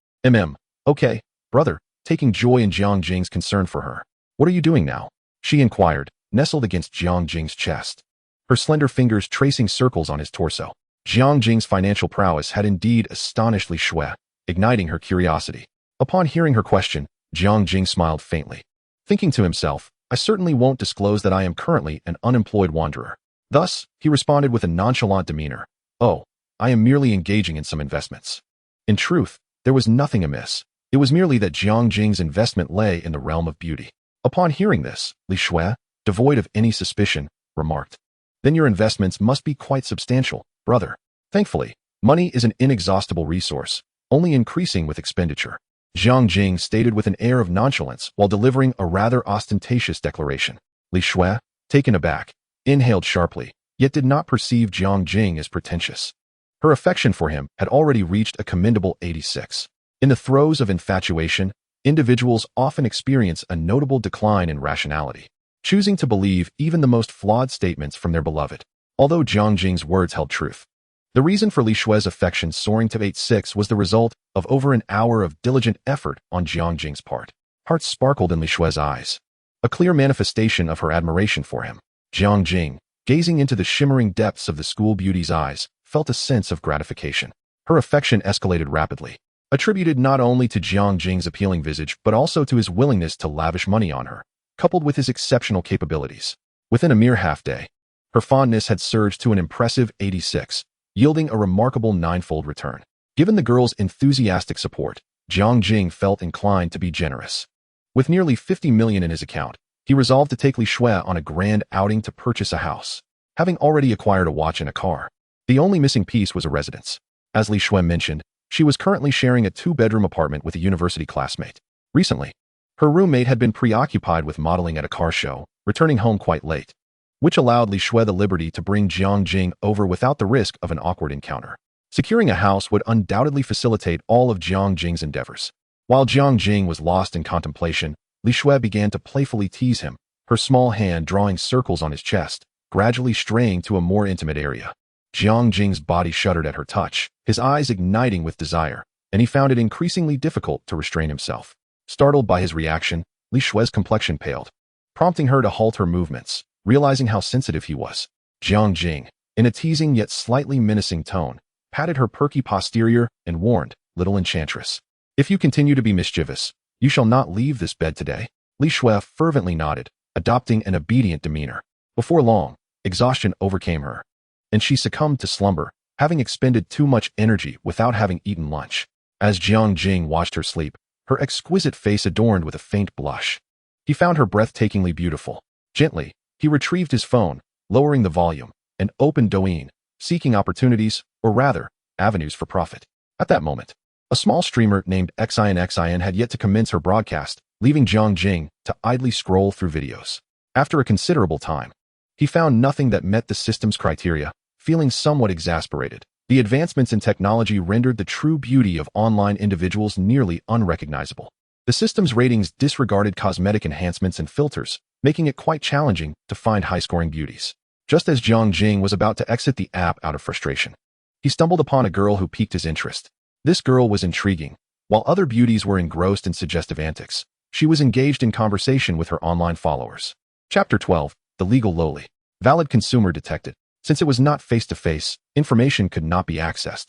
Okay, brother," taking joy in Jiang Jing's concern for her. "What are you doing now?" she inquired, nestled against Jiang Jing's chest, her slender fingers tracing circles on his torso. Jiang Jing's financial prowess had indeed astonished Li Shui, igniting her curiosity. Upon hearing her question, Jiang Jing smiled faintly, thinking to himself, "I certainly won't disclose that I am currently an unemployed wanderer." Thus, he responded with a nonchalant demeanor, "Oh, I am merely engaging in some investments." In truth, there was nothing amiss. It was merely that Jiang Jing's investment lay in the realm of beauty. Upon hearing this, Li Shui, devoid of any suspicion, remarked, "Then your investments must be quite substantial, brother." Thankfully, money is an inexhaustible resource, only increasing with expenditure, Jiang Jing stated with an air of nonchalance while delivering a rather ostentatious declaration. Li Shui, taken aback, inhaled sharply, yet did not perceive Jiang Jing as pretentious. Her affection for him had already reached a commendable 86. In the throes of infatuation, individuals often experience a notable decline in rationality, choosing to believe even the most flawed statements from their beloved. Although Jiang Jing's words held truth, the reason for Li Shui's affection soaring to 86 was the result of over an hour of diligent effort on Jiang Jing's part. Hearts sparkled in Li Shui's eyes, a clear manifestation of her admiration for him. Jiang Jing, gazing into the shimmering depths of the school beauty's eyes, felt a sense of gratification. Her affection escalated rapidly, attributed not only to Jiang Jing's appealing visage but also to his willingness to lavish money on her, coupled with his exceptional capabilities. Within a mere half-day, her fondness had surged to an impressive 86, yielding a remarkable ninefold return. Given the girl's enthusiastic support, Jiang Jing felt inclined to be generous. With nearly 50 million in his account, he resolved to take Li Shui on a grand outing to purchase a house. Having already acquired a watch and a car, the only missing piece was a residence. As Li Shui mentioned, she was currently sharing a two-bedroom apartment with a university classmate. Recently, her roommate had been preoccupied with modeling at a car show, returning home quite late, which allowed Li Shui the liberty to bring Jiang Jing over without the risk of an awkward encounter. Securing a house would undoubtedly facilitate all of Jiang Jing's endeavors. While Jiang Jing was lost in contemplation, Li Shui began to playfully tease him, her small hand drawing circles on his chest, gradually straying to a more intimate area. Jiang Jing's body shuddered at her touch, his eyes igniting with desire, and he found it increasingly difficult to restrain himself. Startled by his reaction, Li Shui's complexion paled, prompting her to halt her movements. Realizing how sensitive he was, Jiang Jing, in a teasing yet slightly menacing tone, patted her perky posterior and warned, "Little enchantress, if you continue to be mischievous, you shall not leave this bed today." Li Shui fervently nodded, adopting an obedient demeanor. Before long, exhaustion overcame her, and she succumbed to slumber, having expended too much energy without having eaten lunch. As Jiang Jing watched her sleep, her exquisite face adorned with a faint blush, he found her breathtakingly beautiful. Gently, he retrieved his phone, lowering the volume, and opened Douyin, seeking opportunities, or rather, avenues for profit. At that moment, a small streamer named Xin had yet to commence her broadcast, leaving Jiang Jing to idly scroll through videos. After a considerable time, he found nothing that met the system's criteria. Feeling somewhat exasperated, the advancements in technology rendered the true beauty of online individuals nearly unrecognizable. The system's ratings disregarded cosmetic enhancements and filters, making it quite challenging to find high-scoring beauties. Just as Jiang Jing was about to exit the app out of frustration, he stumbled upon a girl who piqued his interest. This girl was intriguing. While other beauties were engrossed in suggestive antics, she was engaged in conversation with her online followers. Chapter 12, The Legal Lowly. Valid consumer detected. Since it was not face-to-face, information could not be accessed.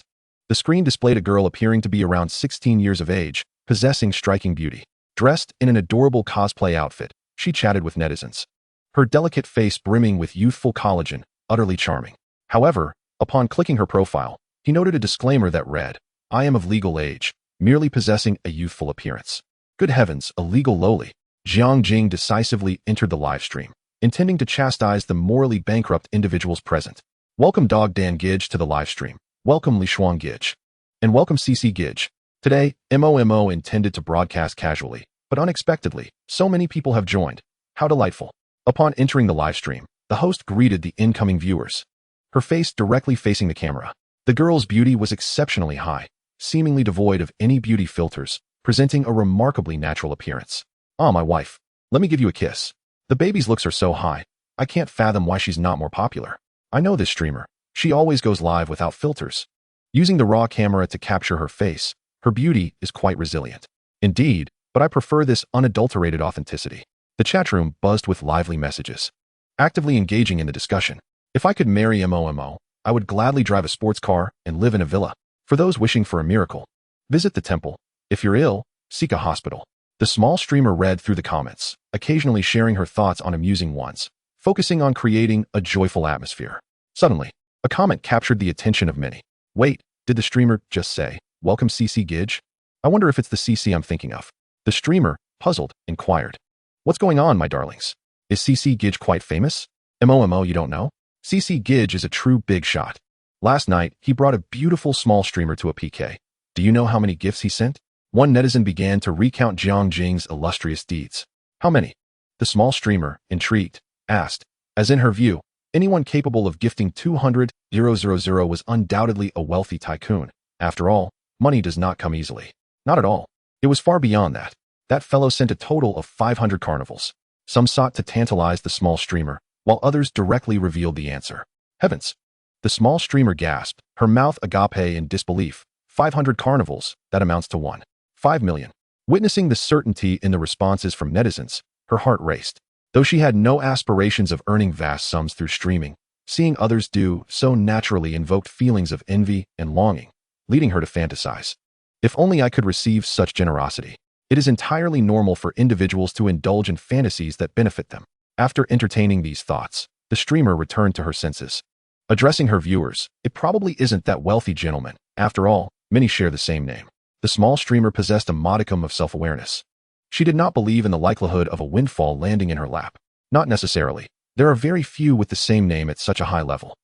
The screen displayed a girl appearing to be around 16 years of age, possessing striking beauty. Dressed in an adorable cosplay outfit, she chatted with netizens, her delicate face brimming with youthful collagen, utterly charming. However, upon clicking her profile, he noted a disclaimer that read, "I am of legal age, merely possessing a youthful appearance." Good heavens, a legal lowly. Jiang Jing decisively entered the live stream, intending to chastise the morally bankrupt individuals present. Welcome Dog Dan Gidge to the live stream. Welcome Li Shuang Gidge. And welcome CC Gidge. Today, MOMO intended to broadcast casually, but unexpectedly, so many people have joined. How delightful. Upon entering the live stream, the host greeted the incoming viewers, her face directly facing the camera. The girl's beauty was exceptionally high, seemingly devoid of any beauty filters, presenting a remarkably natural appearance. "Ah, my wife. Let me give you a kiss. The baby's looks are so high, I can't fathom why she's not more popular. I know this streamer. She always goes live without filters. Using the raw camera to capture her face, her beauty is quite resilient. Indeed, but I prefer this unadulterated authenticity." The chat room buzzed with lively messages, actively engaging in the discussion. "If I could marry MOMO, I would gladly drive a sports car and live in a villa. For those wishing for a miracle, visit the temple. If you're ill, seek a hospital." The small streamer read through the comments, occasionally sharing her thoughts on amusing ones, focusing on creating a joyful atmosphere. Suddenly, a comment captured the attention of many. "Wait, did the streamer just say, 'Welcome CC Gidge'? I wonder if it's the CC I'm thinking of." The streamer, puzzled, inquired, "What's going on, my darlings? Is CC Gidge quite famous? MOMO, you don't know? CC Gidge is a true big shot. Last night, he brought a beautiful small streamer to a PK. Do you know how many gifts he sent?" One netizen began to recount Jiang Jing's illustrious deeds. "How many?" The small streamer, intrigued, asked. As in her view, anyone capable of gifting 200,000 was undoubtedly a wealthy tycoon. After all, money does not come easily. Not at all. It was far beyond that. That fellow sent a total of 500 carnivals. Some sought to tantalize the small streamer, while others directly revealed the answer. Heavens! The small streamer gasped, her mouth agape in disbelief. 500 carnivals, that amounts to 1.5 million. Witnessing the certainty in the responses from netizens, her heart raced. Though she had no aspirations of earning vast sums through streaming, seeing others do so naturally invoked feelings of envy and longing, leading her to fantasize. "If only I could receive such generosity." It is entirely normal for individuals to indulge in fantasies that benefit them. After entertaining these thoughts, the streamer returned to her senses. Addressing her viewers, it probably isn't that wealthy gentleman. After all, many share the same name. The small streamer possessed a modicum of self-awareness. She did not believe in the likelihood of a windfall landing in her lap. Not necessarily. There are very few with the same name at such a high level.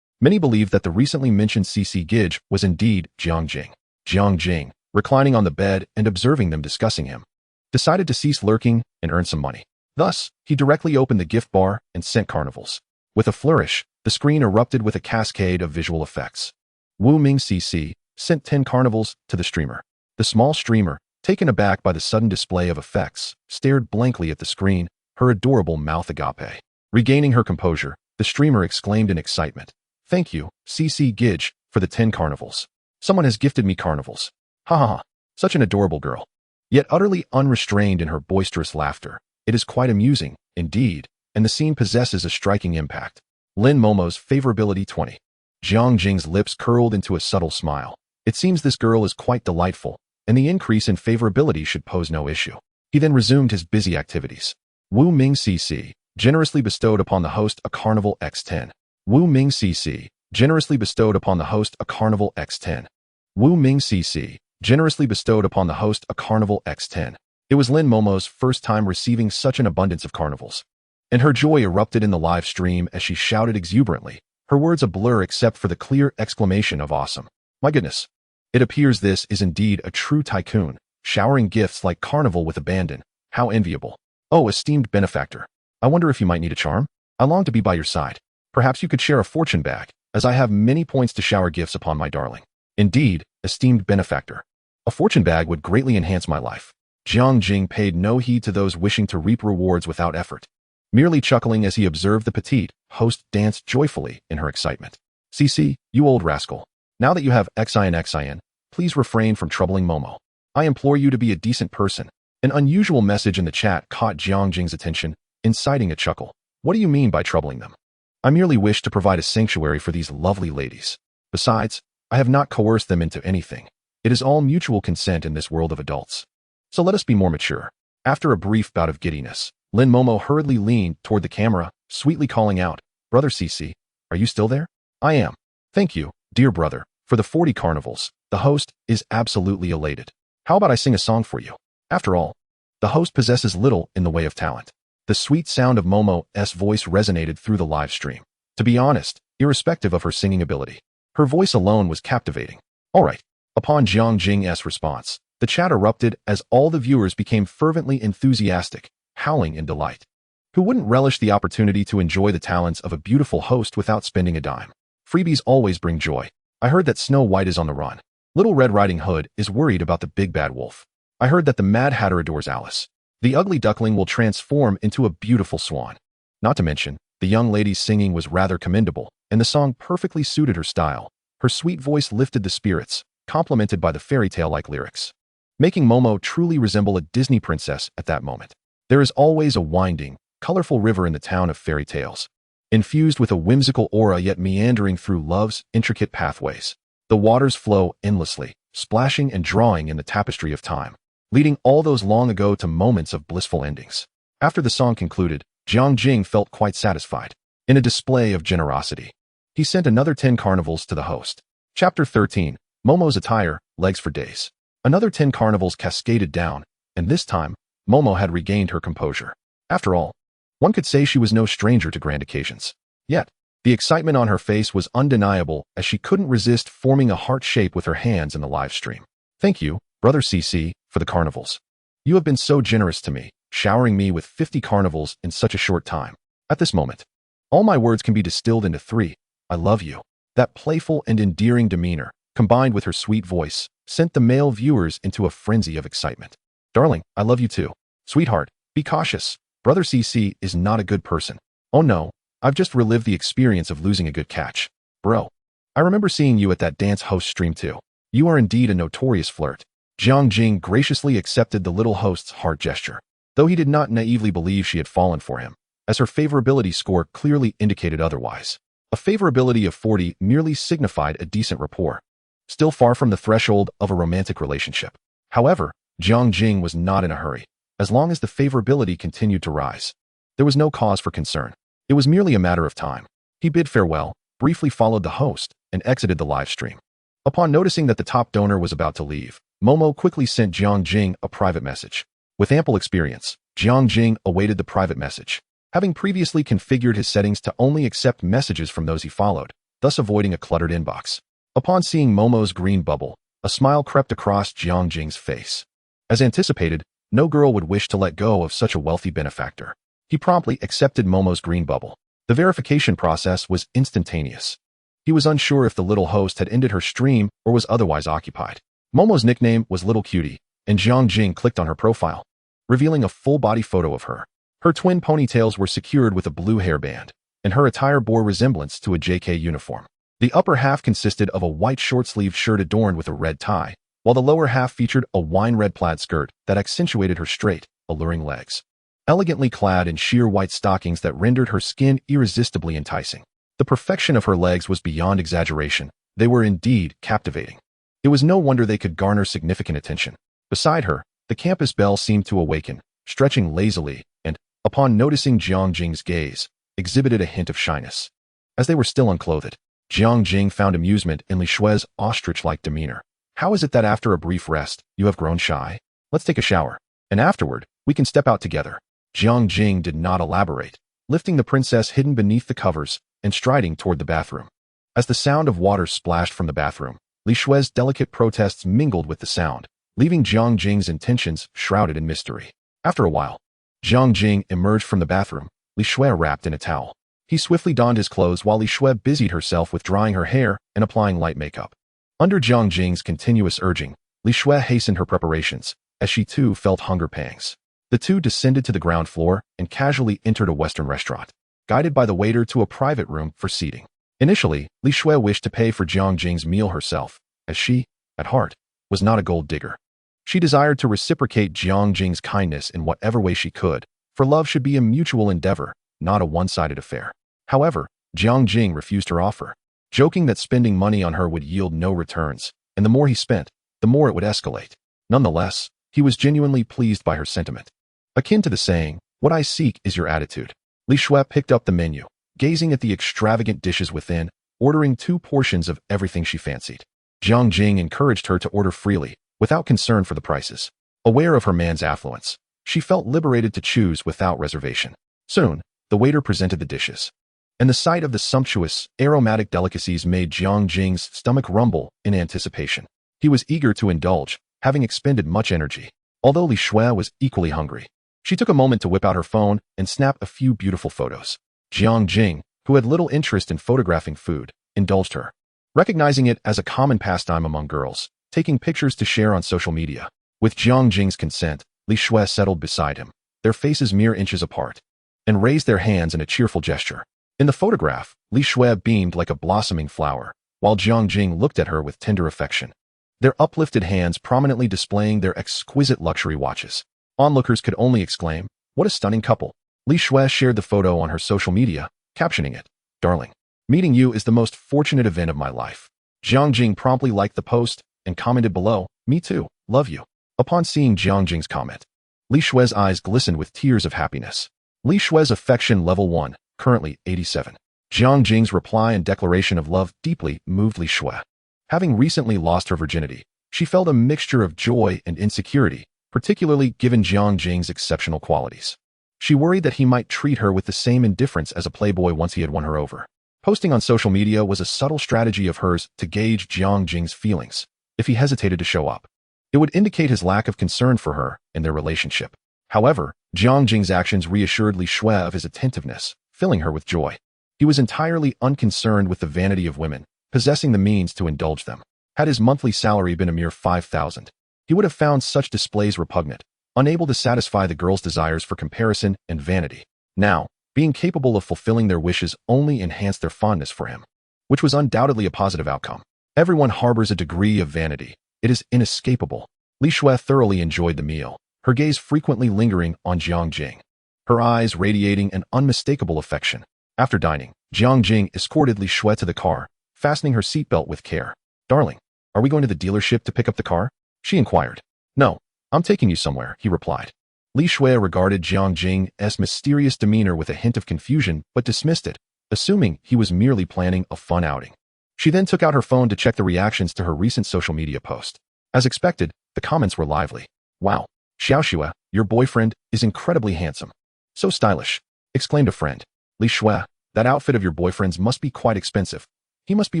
Many believe that the recently mentioned CC Gidge was indeed Jiang Jing. Jiang Jing, reclining on the bed and observing them discussing him, decided to cease lurking and earn some money. Thus, he directly opened the gift bar and sent carnivals. With a flourish, the screen erupted with a cascade of visual effects. Wu Ming CC sent 10 carnivals to the streamer. The small streamer, taken aback by the sudden display of effects, stared blankly at the screen, her adorable mouth agape. Regaining her composure, the streamer exclaimed in excitement, "Thank you, CC Gidge, for the 10 carnivals. Someone has gifted me carnivals. Ha ha ha, such an adorable girl." Yet utterly unrestrained in her boisterous laughter, it is quite amusing, indeed, and the scene possesses a striking impact. Lin Momo's favorability 20. Jiang Jing's lips curled into a subtle smile. It seems this girl is quite delightful, and the increase in favorability should pose no issue. He then resumed his busy activities. Wu Ming CC generously bestowed upon the host a carnival X10. Wu Ming CC generously bestowed upon the host a carnival X10. Wu Ming CC generously bestowed upon the host a carnival X10. It was Lin Momo's first time receiving such an abundance of carnivals, and her joy erupted in the live stream as she shouted exuberantly, her words a blur except for the clear exclamation of awesome. My goodness. It appears this is indeed a true tycoon, showering gifts like carnival with abandon. How enviable. Oh, esteemed benefactor. I wonder if you might need a charm? I long to be by your side. Perhaps you could share a fortune bag, as I have many points to shower gifts upon my darling. Indeed, esteemed benefactor. A fortune bag would greatly enhance my life. Jiang Jing paid no heed to those wishing to reap rewards without effort, merely chuckling as he observed the petite host dance joyfully in her excitement. CC, you old rascal. Now that you have XIN, please refrain from troubling Momo. I implore you to be a decent person. An unusual message in the chat caught Jiang Jing's attention, inciting a chuckle. What do you mean by troubling them? I merely wish to provide a sanctuary for these lovely ladies. Besides, I have not coerced them into anything. It is all mutual consent in this world of adults. So let us be more mature. After a brief bout of giddiness, Lin Momo hurriedly leaned toward the camera, sweetly calling out, "Brother CC, are you still there?" "I am. Thank you, dear brother, for the 40 carnivals." The host is absolutely elated. "How about I sing a song for you?" After all, the host possesses little in the way of talent. The sweet sound of Momo's voice resonated through the live stream. To be honest, irrespective of her singing ability, her voice alone was captivating. All right. Upon Jiang Jing's response, the chat erupted as all the viewers became fervently enthusiastic, howling in delight. Who wouldn't relish the opportunity to enjoy the talents of a beautiful host without spending a dime? Freebies always bring joy. I heard that Snow White is on the run. Little Red Riding Hood is worried about the big bad wolf. I heard that the Mad Hatter adores Alice. The ugly duckling will transform into a beautiful swan. Not to mention, the young lady's singing was rather commendable, and the song perfectly suited her style. Her sweet voice lifted the spirits, complemented by the fairy tale-like lyrics, making Momo truly resemble a Disney princess at that moment. There is always a winding, colorful river in the town of fairy tales, infused with a whimsical aura yet meandering through love's intricate pathways. The waters flow endlessly, splashing and drawing in the tapestry of time, leading all those long ago to moments of blissful endings. After the song concluded, Jiang Jing felt quite satisfied. In a display of generosity, he sent another 10 carnivals to the host. Chapter 13, Momo's attire, legs for days. Another 10 carnivals cascaded down, and this time, Momo had regained her composure. After all, one could say she was no stranger to grand occasions. Yet, the excitement on her face was undeniable as she couldn't resist forming a heart shape with her hands in the live stream. "Thank you, Brother CC, for the carnivals. You have been so generous to me, showering me with 50 carnivals in such a short time. At this moment, all my words can be distilled into 3. I love you." That playful and endearing demeanor, combined with her sweet voice, sent the male viewers into a frenzy of excitement. "Darling, I love you too. Sweetheart, be cautious. Brother CC is not a good person. Oh no, I've just relived the experience of losing a good catch. Bro, I remember seeing you at that dance host stream too. You are indeed a notorious flirt." Jiang Jing graciously accepted the little host's heart gesture, though he did not naively believe she had fallen for him, as her favorability score clearly indicated otherwise. A favorability of 40 merely signified a decent rapport, still far from the threshold of a romantic relationship. However, Jiang Jing was not in a hurry, as long as the favorability continued to rise. There was no cause for concern. It was merely a matter of time. He bid farewell, briefly followed the host, and exited the live stream. Upon noticing that the top donor was about to leave, Momo quickly sent Jiang Jing a private message. With ample experience, Jiang Jing awaited the private message, having previously configured his settings to only accept messages from those he followed, thus avoiding a cluttered inbox. Upon seeing Momo's green bubble, a smile crept across Jiang Jing's face. As anticipated, no girl would wish to let go of such a wealthy benefactor. He promptly accepted Momo's green bubble. The verification process was instantaneous. He was unsure if the little host had ended her stream or was otherwise occupied. Momo's nickname was Little Cutie, and Jiang Jing clicked on her profile, revealing a full-body photo of her. Her twin ponytails were secured with a blue hairband, and her attire bore resemblance to a JK uniform. The upper half consisted of a white short-sleeved shirt adorned with a red tie, while the lower half featured a wine-red plaid skirt that accentuated her straight, alluring legs. Elegantly clad in sheer white stockings that rendered her skin irresistibly enticing. The perfection of her legs was beyond exaggeration. They were indeed captivating. It was no wonder they could garner significant attention. Beside her, the campus belle seemed to awaken, stretching lazily, and, upon noticing Jiang Jing's gaze, exhibited a hint of shyness. As they were still unclothed, Jiang Jing found amusement in Li Shui's ostrich-like demeanor. How is it that after a brief rest, you have grown shy? Let's take a shower, and afterward, we can step out together. Jiang Jing did not elaborate, lifting the princess hidden beneath the covers and striding toward the bathroom. As the sound of water splashed from the bathroom, Li Shui's delicate protests mingled with the sound, leaving Jiang Jing's intentions shrouded in mystery. After a while, Jiang Jing emerged from the bathroom, Li Shui wrapped in a towel. He swiftly donned his clothes while Li Shui busied herself with drying her hair and applying light makeup. Under Jiang Jing's continuous urging, Li Shui hastened her preparations, as she too felt hunger pangs. The two descended to the ground floor and casually entered a Western restaurant, guided by the waiter to a private room for seating. Initially, Li Shui wished to pay for Jiang Jing's meal herself, as she, at heart, was not a gold digger. She desired to reciprocate Jiang Jing's kindness in whatever way she could, for love should be a mutual endeavor, not a one-sided affair. However, Jiang Jing refused her offer, joking that spending money on her would yield no returns, and the more he spent, the more it would escalate. Nonetheless, he was genuinely pleased by her sentiment. Akin to the saying, "What I seek is your attitude." Li Shui picked up the menu, gazing at the extravagant dishes within, ordering 2 portions of everything she fancied. Jiang Jing encouraged her to order freely, without concern for the prices. Aware of her man's affluence, she felt liberated to choose without reservation. Soon, the waiter presented the dishes, and the sight of the sumptuous, aromatic delicacies made Jiang Jing's stomach rumble in anticipation. He was eager to indulge, having expended much energy. Although Li Shui was equally hungry, she took a moment to whip out her phone and snap a few beautiful photos. Jiang Jing, who had little interest in photographing food, indulged her, recognizing it as a common pastime among girls, taking pictures to share on social media. With Jiang Jing's consent, Li Shui settled beside him, their faces mere inches apart, and raised their hands in a cheerful gesture. In the photograph, Li Shui beamed like a blossoming flower, while Jiang Jing looked at her with tender affection, their uplifted hands prominently displaying their exquisite luxury watches. Onlookers could only exclaim, "What a stunning couple." Li Shui shared the photo on her social media, captioning it, "Darling, meeting you is the most fortunate event of my life." Jiang Jing promptly liked the post and commented below, "Me too, love you." Upon seeing Jiang Jing's comment, Li Shui's eyes glistened with tears of happiness. Li Shui's affection level 1, currently 87. Jiang Jing's reply and declaration of love deeply moved Li Shui. Having recently lost her virginity, she felt a mixture of joy and insecurity, particularly given Jiang Jing's exceptional qualities. She worried that he might treat her with the same indifference as a playboy once he had won her over. Posting on social media was a subtle strategy of hers to gauge Jiang Jing's feelings. If he hesitated to show up, it would indicate his lack of concern for her and their relationship. However, Jiang Jing's actions reassured Li Shui of his attentiveness, filling her with joy. He was entirely unconcerned with the vanity of women, possessing the means to indulge them. Had his monthly salary been a mere 5,000, he would have found such displays repugnant, unable to satisfy the girl's desires for comparison and vanity. Now, being capable of fulfilling their wishes only enhanced their fondness for him, which was undoubtedly a positive outcome. Everyone harbors a degree of vanity. It is inescapable. Li Shui thoroughly enjoyed the meal, her gaze frequently lingering on Jiang Jing, her eyes radiating an unmistakable affection. After dining, Jiang Jing escorted Li Shui to the car, fastening her seatbelt with care. "Darling, are we going to the dealership to pick up the car?" she inquired. "No, I'm taking you somewhere," he replied. Li Shui regarded Jiang Jing's mysterious demeanor with a hint of confusion but dismissed it, assuming he was merely planning a fun outing. She then took out her phone to check the reactions to her recent social media post. As expected, the comments were lively. "Wow, Xiaoxue, your boyfriend is incredibly handsome. So stylish," exclaimed a friend. "Li Shui, that outfit of your boyfriend's must be quite expensive. He must be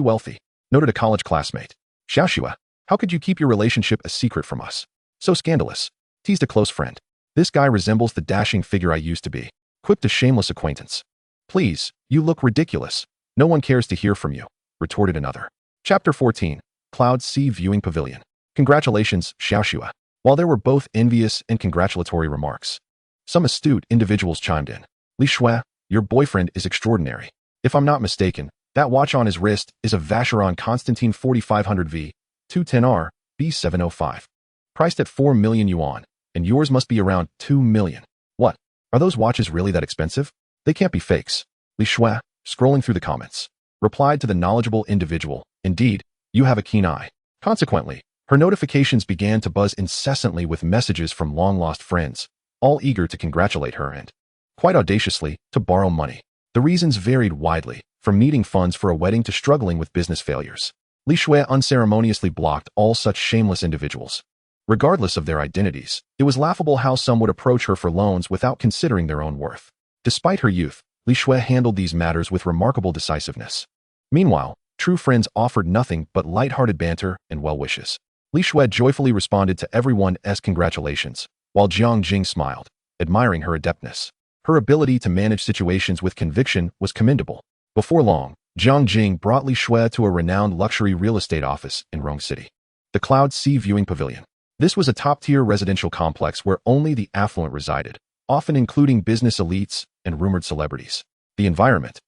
wealthy," noted a college classmate. "Xiaoxue, how could you keep your relationship a secret from us? So scandalous," teased a close friend. "This guy resembles the dashing figure I used to be," quipped a shameless acquaintance. "Please, you look ridiculous. No one cares to hear from you," retorted another. Chapter 14. Cloud Sea Viewing Pavilion. "Congratulations, Xiaoxue." While there were both envious and congratulatory remarks, some astute individuals chimed in. "Li Shui, your boyfriend is extraordinary. If I'm not mistaken, that watch on his wrist is a Vacheron Constantine 4500V, 210R, B705. Priced at 4 million yuan, and yours must be around 2 million. What? Are those watches really that expensive? They can't be fakes." Li Shui, scrolling through the comments, replied to the knowledgeable individual, "Indeed, you have a keen eye." Consequently, her notifications began to buzz incessantly with messages from long-lost friends, all eager to congratulate her and, quite audaciously, to borrow money. The reasons varied widely, from needing funds for a wedding to struggling with business failures. Li Shui unceremoniously blocked all such shameless individuals. Regardless of their identities, it was laughable how some would approach her for loans without considering their own worth. Despite her youth, Li Shui handled these matters with remarkable decisiveness. Meanwhile, true friends offered nothing but light-hearted banter and well wishes. Li Shui joyfully responded to everyone's congratulations, while Jiang Jing smiled, admiring her adeptness. Her ability to manage situations with conviction was commendable. Before long, Jiang Jing brought Li Shui to a renowned luxury real estate office in Rong City. The Cloud Sea Viewing Pavilion. This was a top-tier residential complex where only the affluent resided, often including business elites and rumored celebrities. The environment,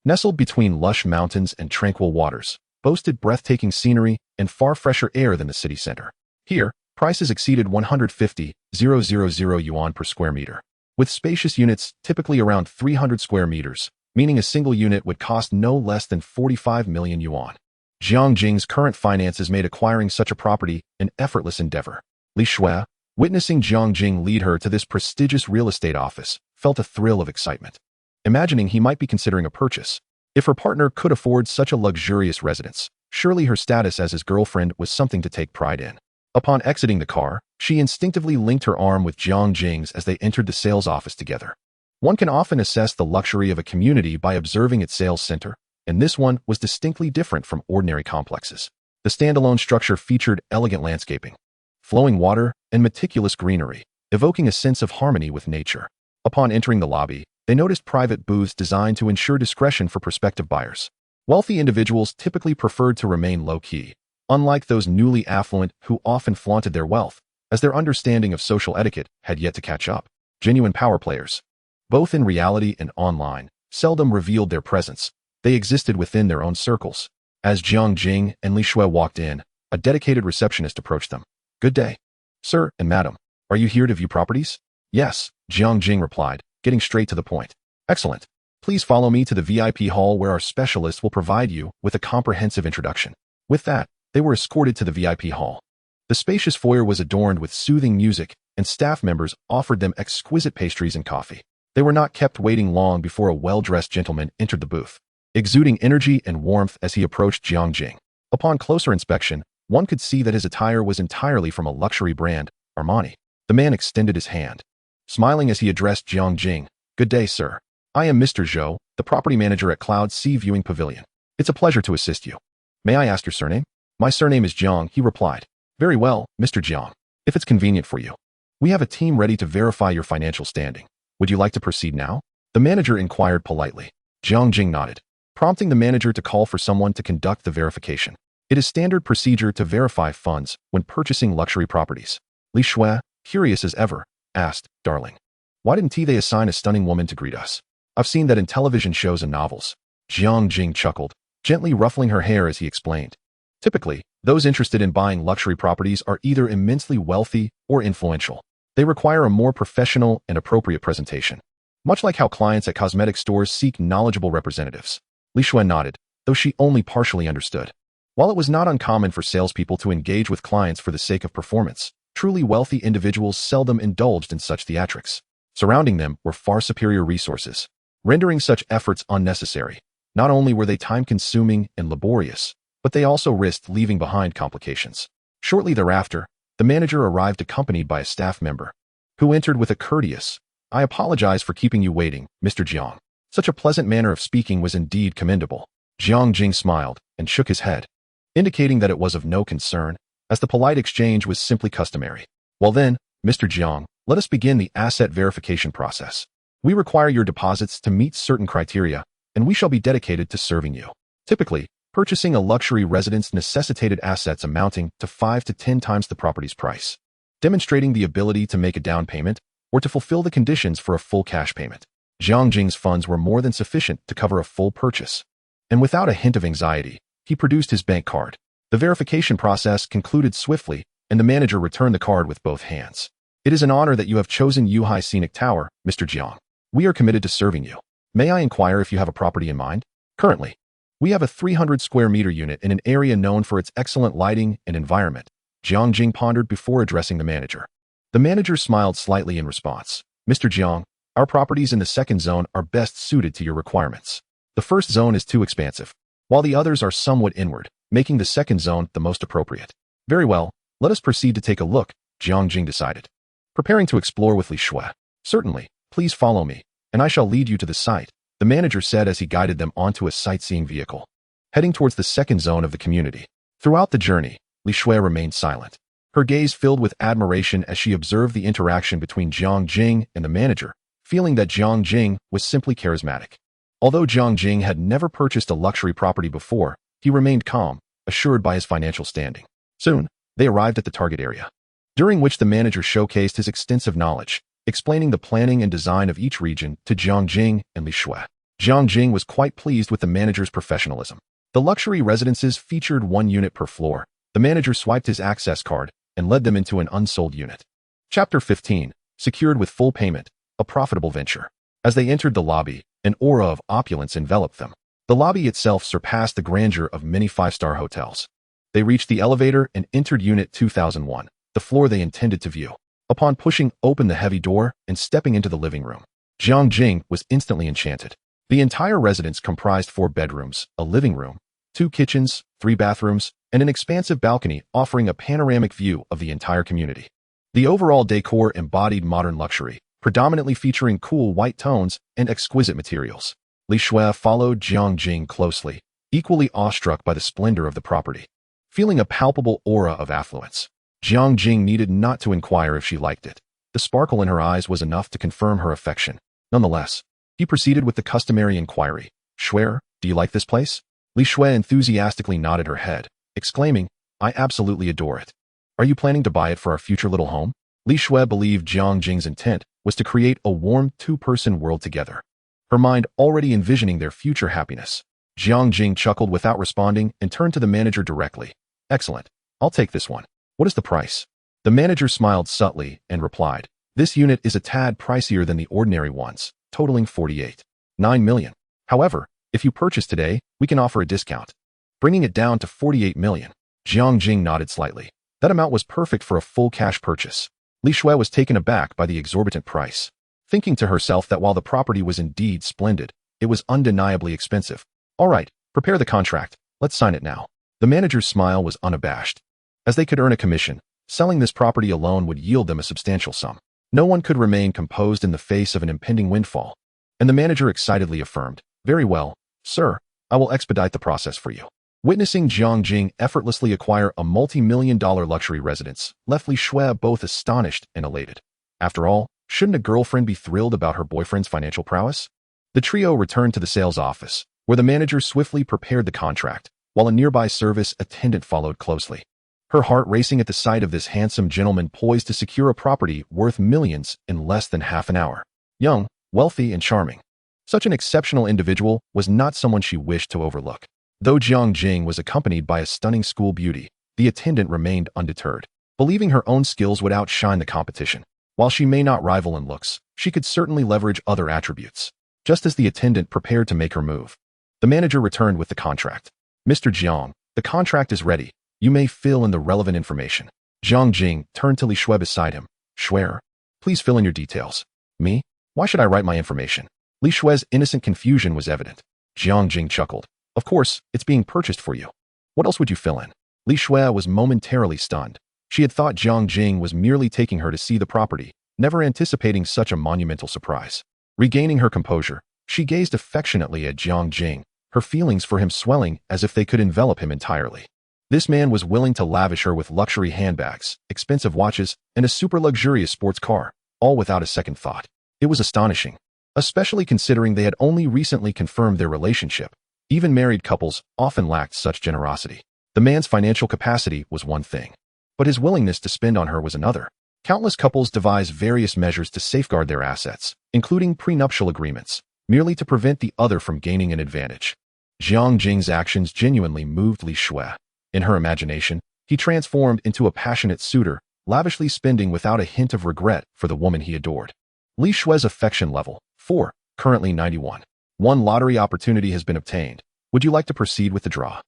nestled between lush mountains and tranquil waters, boasted breathtaking scenery and far fresher air than the city center. Here, prices exceeded 150,000 yuan per square meter, with spacious units typically around 300 square meters, meaning a single unit would cost no less than 45 million yuan. Jiang Jing's current finances made acquiring such a property an effortless endeavor. Li Shui, witnessing Jiang Jing lead her to this prestigious real estate office, felt a thrill of excitement. Imagining he might be considering a purchase. If her partner could afford such a luxurious residence, surely her status as his girlfriend was something to take pride in. Upon exiting the car, she instinctively linked her arm with Jiang Jing's as they entered the sales office together. One can often assess the luxury of a community by observing its sales center, and this one was distinctly different from ordinary complexes. The standalone structure featured elegant landscaping, flowing water, and meticulous greenery, evoking a sense of harmony with nature. Upon entering the lobby, they noticed private booths designed to ensure discretion for prospective buyers. Wealthy individuals typically preferred to remain low-key, unlike those newly affluent who often flaunted their wealth, as their understanding of social etiquette had yet to catch up. Genuine power players, both in reality and online, seldom revealed their presence. They existed within their own circles. As Jiang Jing and Li Shui walked in, a dedicated receptionist approached them. "Good day, sir and madam. Are you here to view properties?" "Yes," Jiang Jing replied, getting straight to the point. "Excellent. Please follow me to the VIP hall where our specialist will provide you with a comprehensive introduction." With that, they were escorted to the VIP hall. The spacious foyer was adorned with soothing music, and staff members offered them exquisite pastries and coffee. They were not kept waiting long before a well-dressed gentleman entered the booth, exuding energy and warmth as he approached Jiang Jing. Upon closer inspection, one could see that his attire was entirely from a luxury brand, Armani. The man extended his hand, smiling as he addressed Jiang Jing. "Good day, sir. I am Mr. Zhou, the property manager at Cloud Sea Viewing Pavilion. It's a pleasure to assist you. May I ask your surname?" "My surname is Jiang," he replied. "Very well, Mr. Jiang. If it's convenient for you, we have a team ready to verify your financial standing. Would you like to proceed now?" The manager inquired politely. Jiang Jing nodded, prompting the manager to call for someone to conduct the verification. It is standard procedure to verify funds when purchasing luxury properties. Li Shui, curious as ever, asked, "Darling, why didn't they assign a stunning woman to greet us? I've seen that in television shows and novels." Jiang Jing chuckled, gently ruffling her hair as he explained. "Typically, those interested in buying luxury properties are either immensely wealthy or influential. They require a more professional and appropriate presentation, much like how clients at cosmetic stores seek knowledgeable representatives." Li Shui nodded, though she only partially understood. While it was not uncommon for salespeople to engage with clients for the sake of performance, Truly wealthy individuals seldom indulged in such theatrics. Surrounding them were far superior resources, rendering such efforts unnecessary. Not only were they time-consuming and laborious, but they also risked leaving behind complications. Shortly thereafter, the manager arrived accompanied by a staff member, who entered with a courteous, "I apologize for keeping you waiting, Mr. Jiang." Such a pleasant manner of speaking was indeed commendable. Jiang Jing smiled and shook his head, indicating that it was of no concern, as the polite exchange was simply customary. "Well then, Mr. Jiang, let us begin the asset verification process. We require your deposits to meet certain criteria, and we shall be dedicated to serving you." Typically, purchasing a luxury residence necessitated assets amounting to 5 to 10 times the property's price, demonstrating the ability to make a down payment or to fulfill the conditions for a full cash payment. Jiang Jing's funds were more than sufficient to cover a full purchase, and without a hint of anxiety, he produced his bank card. The verification process concluded swiftly, and the manager returned the card with both hands. "It is an honor that you have chosen Yuhai Scenic Tower, Mr. Jiang. We are committed to serving you. May I inquire if you have a property in mind?" "Currently, we have a 300 square meter unit in an area known for its excellent lighting and environment," Jiang Jing pondered before addressing the manager. The manager smiled slightly in response. "Mr. Jiang, our properties in the second zone are best suited to your requirements. The first zone is too expansive, while the others are somewhat inward, making the second zone the most appropriate." "Very well, let us proceed to take a look," Jiang Jing decided, preparing to explore with Li Shui. "Certainly, please follow me, and I shall lead you to the site," the manager said as he guided them onto a sightseeing vehicle, heading towards the second zone of the community. Throughout the journey, Li Shui remained silent, her gaze filled with admiration as she observed the interaction between Jiang Jing and the manager, feeling that Jiang Jing was simply charismatic. Although Jiang Jing had never purchased a luxury property before, he remained calm, assured by his financial standing. Soon, they arrived at the target area, during which the manager showcased his extensive knowledge, explaining the planning and design of each region to Jiang Jing and Li Shui. Jiang Jing was quite pleased with the manager's professionalism. The luxury residences featured 1 unit per floor. The manager swiped his access card and led them into an unsold unit. Chapter 15, Secured with Full Payment, a Profitable Venture. As they entered the lobby, an aura of opulence enveloped them. The lobby itself surpassed the grandeur of many 5-star hotels. They reached the elevator and entered Unit 2001, the floor they intended to view. Upon pushing open the heavy door and stepping into the living room, Jiang Jing was instantly enchanted. The entire residence comprised 4 bedrooms, a living room, 2 kitchens, 3 bathrooms, and an expansive balcony offering a panoramic view of the entire community. The overall decor embodied modern luxury, predominantly featuring cool white tones and exquisite materials. Li Shui followed Jiang Jing closely, equally awestruck by the splendor of the property. Feeling a palpable aura of affluence, Jiang Jing needed not to inquire if she liked it. The sparkle in her eyes was enough to confirm her affection. Nonetheless, he proceeded with the customary inquiry. "Shui, do you like this place?" Li Shui enthusiastically nodded her head, exclaiming, "I absolutely adore it. Are you planning to buy it for our future little home?" Li Shui believed Jiang Jing's intent was to create a warm 2-person world together, her mind already envisioning their future happiness. Jiang Jing chuckled without responding and turned to the manager directly. "Excellent. I'll take this one. What is the price?" The manager smiled subtly and replied, "This unit is a tad pricier than the ordinary ones, totaling 48.9 million. However, if you purchase today, we can offer a discount, bringing it down to 48 million. Jiang Jing nodded slightly. That amount was perfect for a full cash purchase. Li Shui was taken aback by the exorbitant price, thinking to herself that while the property was indeed splendid, it was undeniably expensive. "All right, prepare the contract. Let's sign it now." The manager's smile was unabashed. As they could earn a commission, selling this property alone would yield them a substantial sum. No one could remain composed in the face of an impending windfall, and the manager excitedly affirmed, "Very well, sir, I will expedite the process for you." Witnessing Jiang Jing effortlessly acquire a multi-million-dollar luxury residence left Li Shui both astonished and elated. After all, shouldn't a girlfriend be thrilled about her boyfriend's financial prowess? The trio returned to the sales office, where the manager swiftly prepared the contract, while a nearby service attendant followed closely. Her heart racing at the sight of this handsome gentleman poised to secure a property worth millions in less than half an hour. Young, wealthy, and charming. Such an exceptional individual was not someone she wished to overlook. Though Jiang Jing was accompanied by a stunning school beauty, the attendant remained undeterred, believing her own skills would outshine the competition. While she may not rival in looks, she could certainly leverage other attributes. Just as the attendant prepared to make her move, the manager returned with the contract. "Mr. Jiang, the contract is ready. You may fill in the relevant information." Jiang Jing turned to Li Shui beside him. Shuer, please fill in your details. Me? Why should I write my information? Li Shui's innocent confusion was evident. Jiang Jing chuckled. Of course, it's being purchased for you. What else would you fill in? Li Shui was momentarily stunned. She had thought Jiang Jing was merely taking her to see the property, never anticipating such a monumental surprise. Regaining her composure, she gazed affectionately at Jiang Jing, her feelings for him swelling as if they could envelop him entirely. This man was willing to lavish her with luxury handbags, expensive watches, and a super luxurious sports car, all without a second thought. It was astonishing, especially considering they had only recently confirmed their relationship. Even married couples often lacked such generosity. The man's financial capacity was one thing, but his willingness to spend on her was another. Countless couples devise various measures to safeguard their assets, including prenuptial agreements, merely to prevent the other from gaining an advantage. Jiang Jing's actions genuinely moved Li Shui. In her imagination, he transformed into a passionate suitor, lavishly spending without a hint of regret for the woman he adored. Li Shui's affection level, 4, currently 91. One lottery opportunity has been obtained. Would you like to proceed with the draw?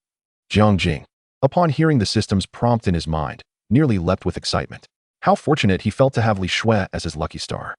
Jiang Jing, upon hearing the system's prompt in his mind, nearly leapt with excitement. How fortunate he felt to have Li Shui as his lucky star.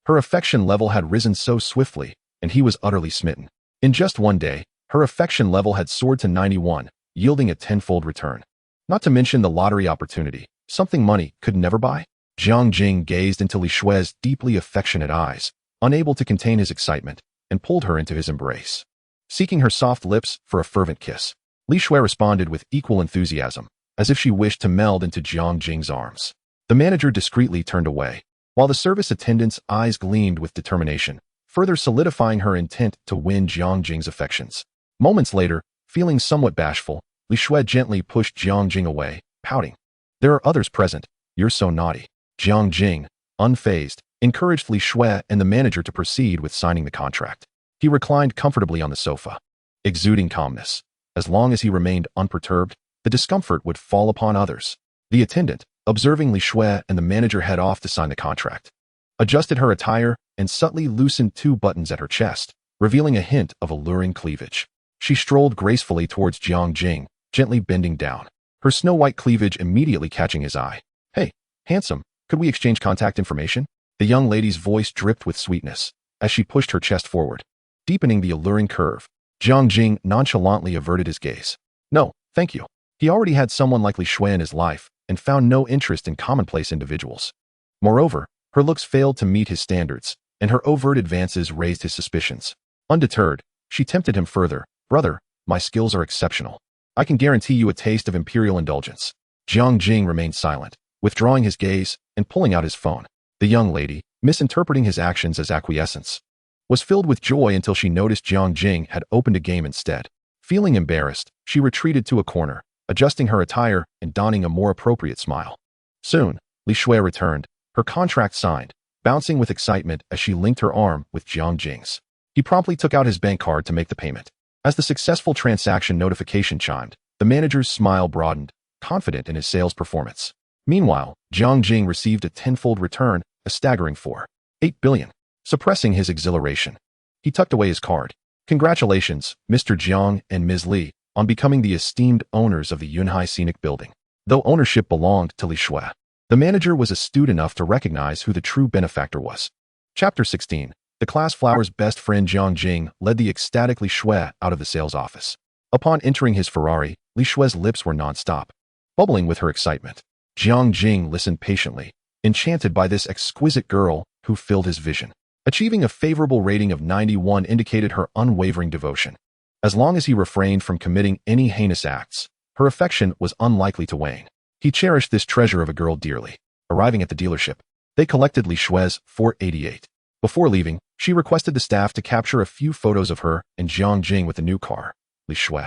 Her affection level had risen so swiftly, and he was utterly smitten. In just one day, her affection level had soared to 91, yielding a tenfold return. Not to mention the lottery opportunity, something money could never buy. Jiang Jing gazed into Li Shui's deeply affectionate eyes, unable to contain his excitement, and pulled her into his embrace. Seeking her soft lips for a fervent kiss, Li Shui responded with equal enthusiasm, as if she wished to meld into Jiang Jing's arms. The manager discreetly turned away, while the service attendant's eyes gleamed with determination, further solidifying her intent to win Jiang Jing's affections. Moments later, feeling somewhat bashful, Li Shui gently pushed Jiang Jing away, pouting. There are others present. You're so naughty. Jiang Jing, unfazed, encouraged Li Shui and the manager to proceed with signing the contract. He reclined comfortably on the sofa, exuding calmness. As long as he remained unperturbed, the discomfort would fall upon others. The attendant, observing Li Shui and the manager head off to sign the contract, adjusted her attire and subtly loosened 2 buttons at her chest, revealing a hint of alluring cleavage. She strolled gracefully towards Jiang Jing, gently bending down, her snow-white cleavage immediately catching his eye. Hey, handsome, could we exchange contact information? The young lady's voice dripped with sweetness as she pushed her chest forward, deepening the alluring curve. Jiang Jing nonchalantly averted his gaze. No, thank you. He already had someone like Li Shui in his life and found no interest in commonplace individuals. Moreover, her looks failed to meet his standards, and her overt advances raised his suspicions. Undeterred, she tempted him further. Brother, my skills are exceptional. I can guarantee you a taste of imperial indulgence. Jiang Jing remained silent, withdrawing his gaze and pulling out his phone. The young lady, misinterpreting his actions as acquiescence, was filled with joy until she noticed Jiang Jing had opened a game instead. Feeling embarrassed, she retreated to a corner, adjusting her attire and donning a more appropriate smile. Soon, Li Shui returned, her contract signed, bouncing with excitement as she linked her arm with Jiang Jing's. He promptly took out his bank card to make the payment. As the successful transaction notification chimed, the manager's smile broadened, confident in his sales performance. Meanwhile, Jiang Jing received a tenfold return, a staggering 4.8 billion. Suppressing his exhilaration, he tucked away his card. Congratulations, Mr. Jiang and Ms. Li, on becoming the esteemed owners of the Yunhai Scenic Building. Though ownership belonged to Li Shui, the manager was astute enough to recognize who the true benefactor was. Chapter 16. The class flower's best friend Jiang Jing led the ecstatic Li Shui out of the sales office. Upon entering his Ferrari, Li Shui's lips were non-stop, bubbling with her excitement. Jiang Jing listened patiently, enchanted by this exquisite girl who filled his vision. Achieving a favorable rating of 91 indicated her unwavering devotion. As long as he refrained from committing any heinous acts, her affection was unlikely to wane. He cherished this treasure of a girl dearly. Arriving at the dealership, they collected Li Shui's 488. Before leaving, she requested the staff to capture a few photos of her and Jiang Jing with the new car. Li Shui,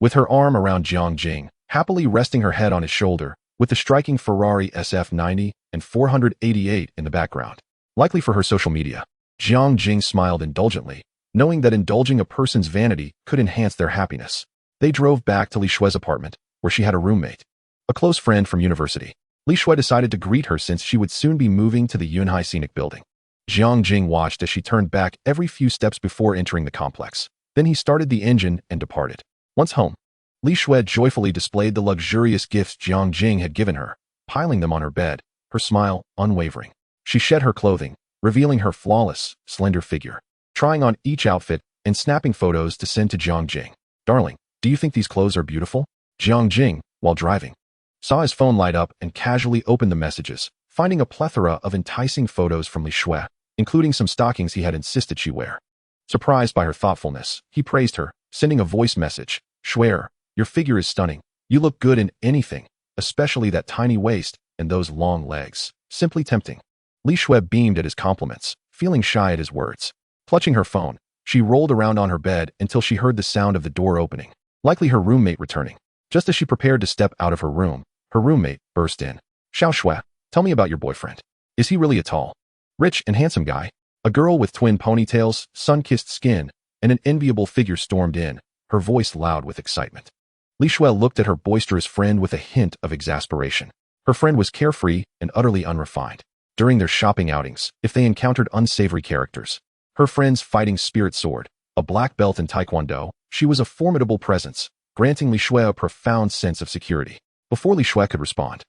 with her arm around Jiang Jing, happily resting her head on his shoulder, with the striking Ferrari SF90 and 488 in the background, likely for her social media. Jiang Jing smiled indulgently, knowing that indulging a person's vanity could enhance their happiness. They drove back to Li Shui's apartment, where she had a roommate, a close friend from university. Li Shui decided to greet her since she would soon be moving to the Yunhai Scenic Building. Jiang Jing watched as she turned back every few steps before entering the complex. Then he started the engine and departed. Once home, Li Shui joyfully displayed the luxurious gifts Jiang Jing had given her, piling them on her bed, her smile unwavering. She shed her clothing, revealing her flawless, slender figure, trying on each outfit and snapping photos to send to Jiang Jing. Darling, do you think these clothes are beautiful? Jiang Jing, while driving, saw his phone light up and casually opened the messages, finding a plethora of enticing photos from Li Shui, including some stockings he had insisted she wear. Surprised by her thoughtfulness, he praised her, sending a voice message. Shuer, your figure is stunning. You look good in anything, especially that tiny waist and those long legs. Simply tempting. Li Shui beamed at his compliments, feeling shy at his words. Clutching her phone, she rolled around on her bed until she heard the sound of the door opening, likely her roommate returning. Just as she prepared to step out of her room, her roommate burst in. Xiao Shui, tell me about your boyfriend. Is he really a tall, rich and handsome guy? A girl with twin ponytails, sun-kissed skin, and an enviable figure stormed in, her voice loud with excitement. Li Shui looked at her boisterous friend with a hint of exasperation. Her friend was carefree and utterly unrefined. During their shopping outings, if they encountered unsavory characters, her friend's fighting spirit soared. A black belt in Taekwondo, she was a formidable presence, granting Li Shui a profound sense of security. Before Li Shui could respond,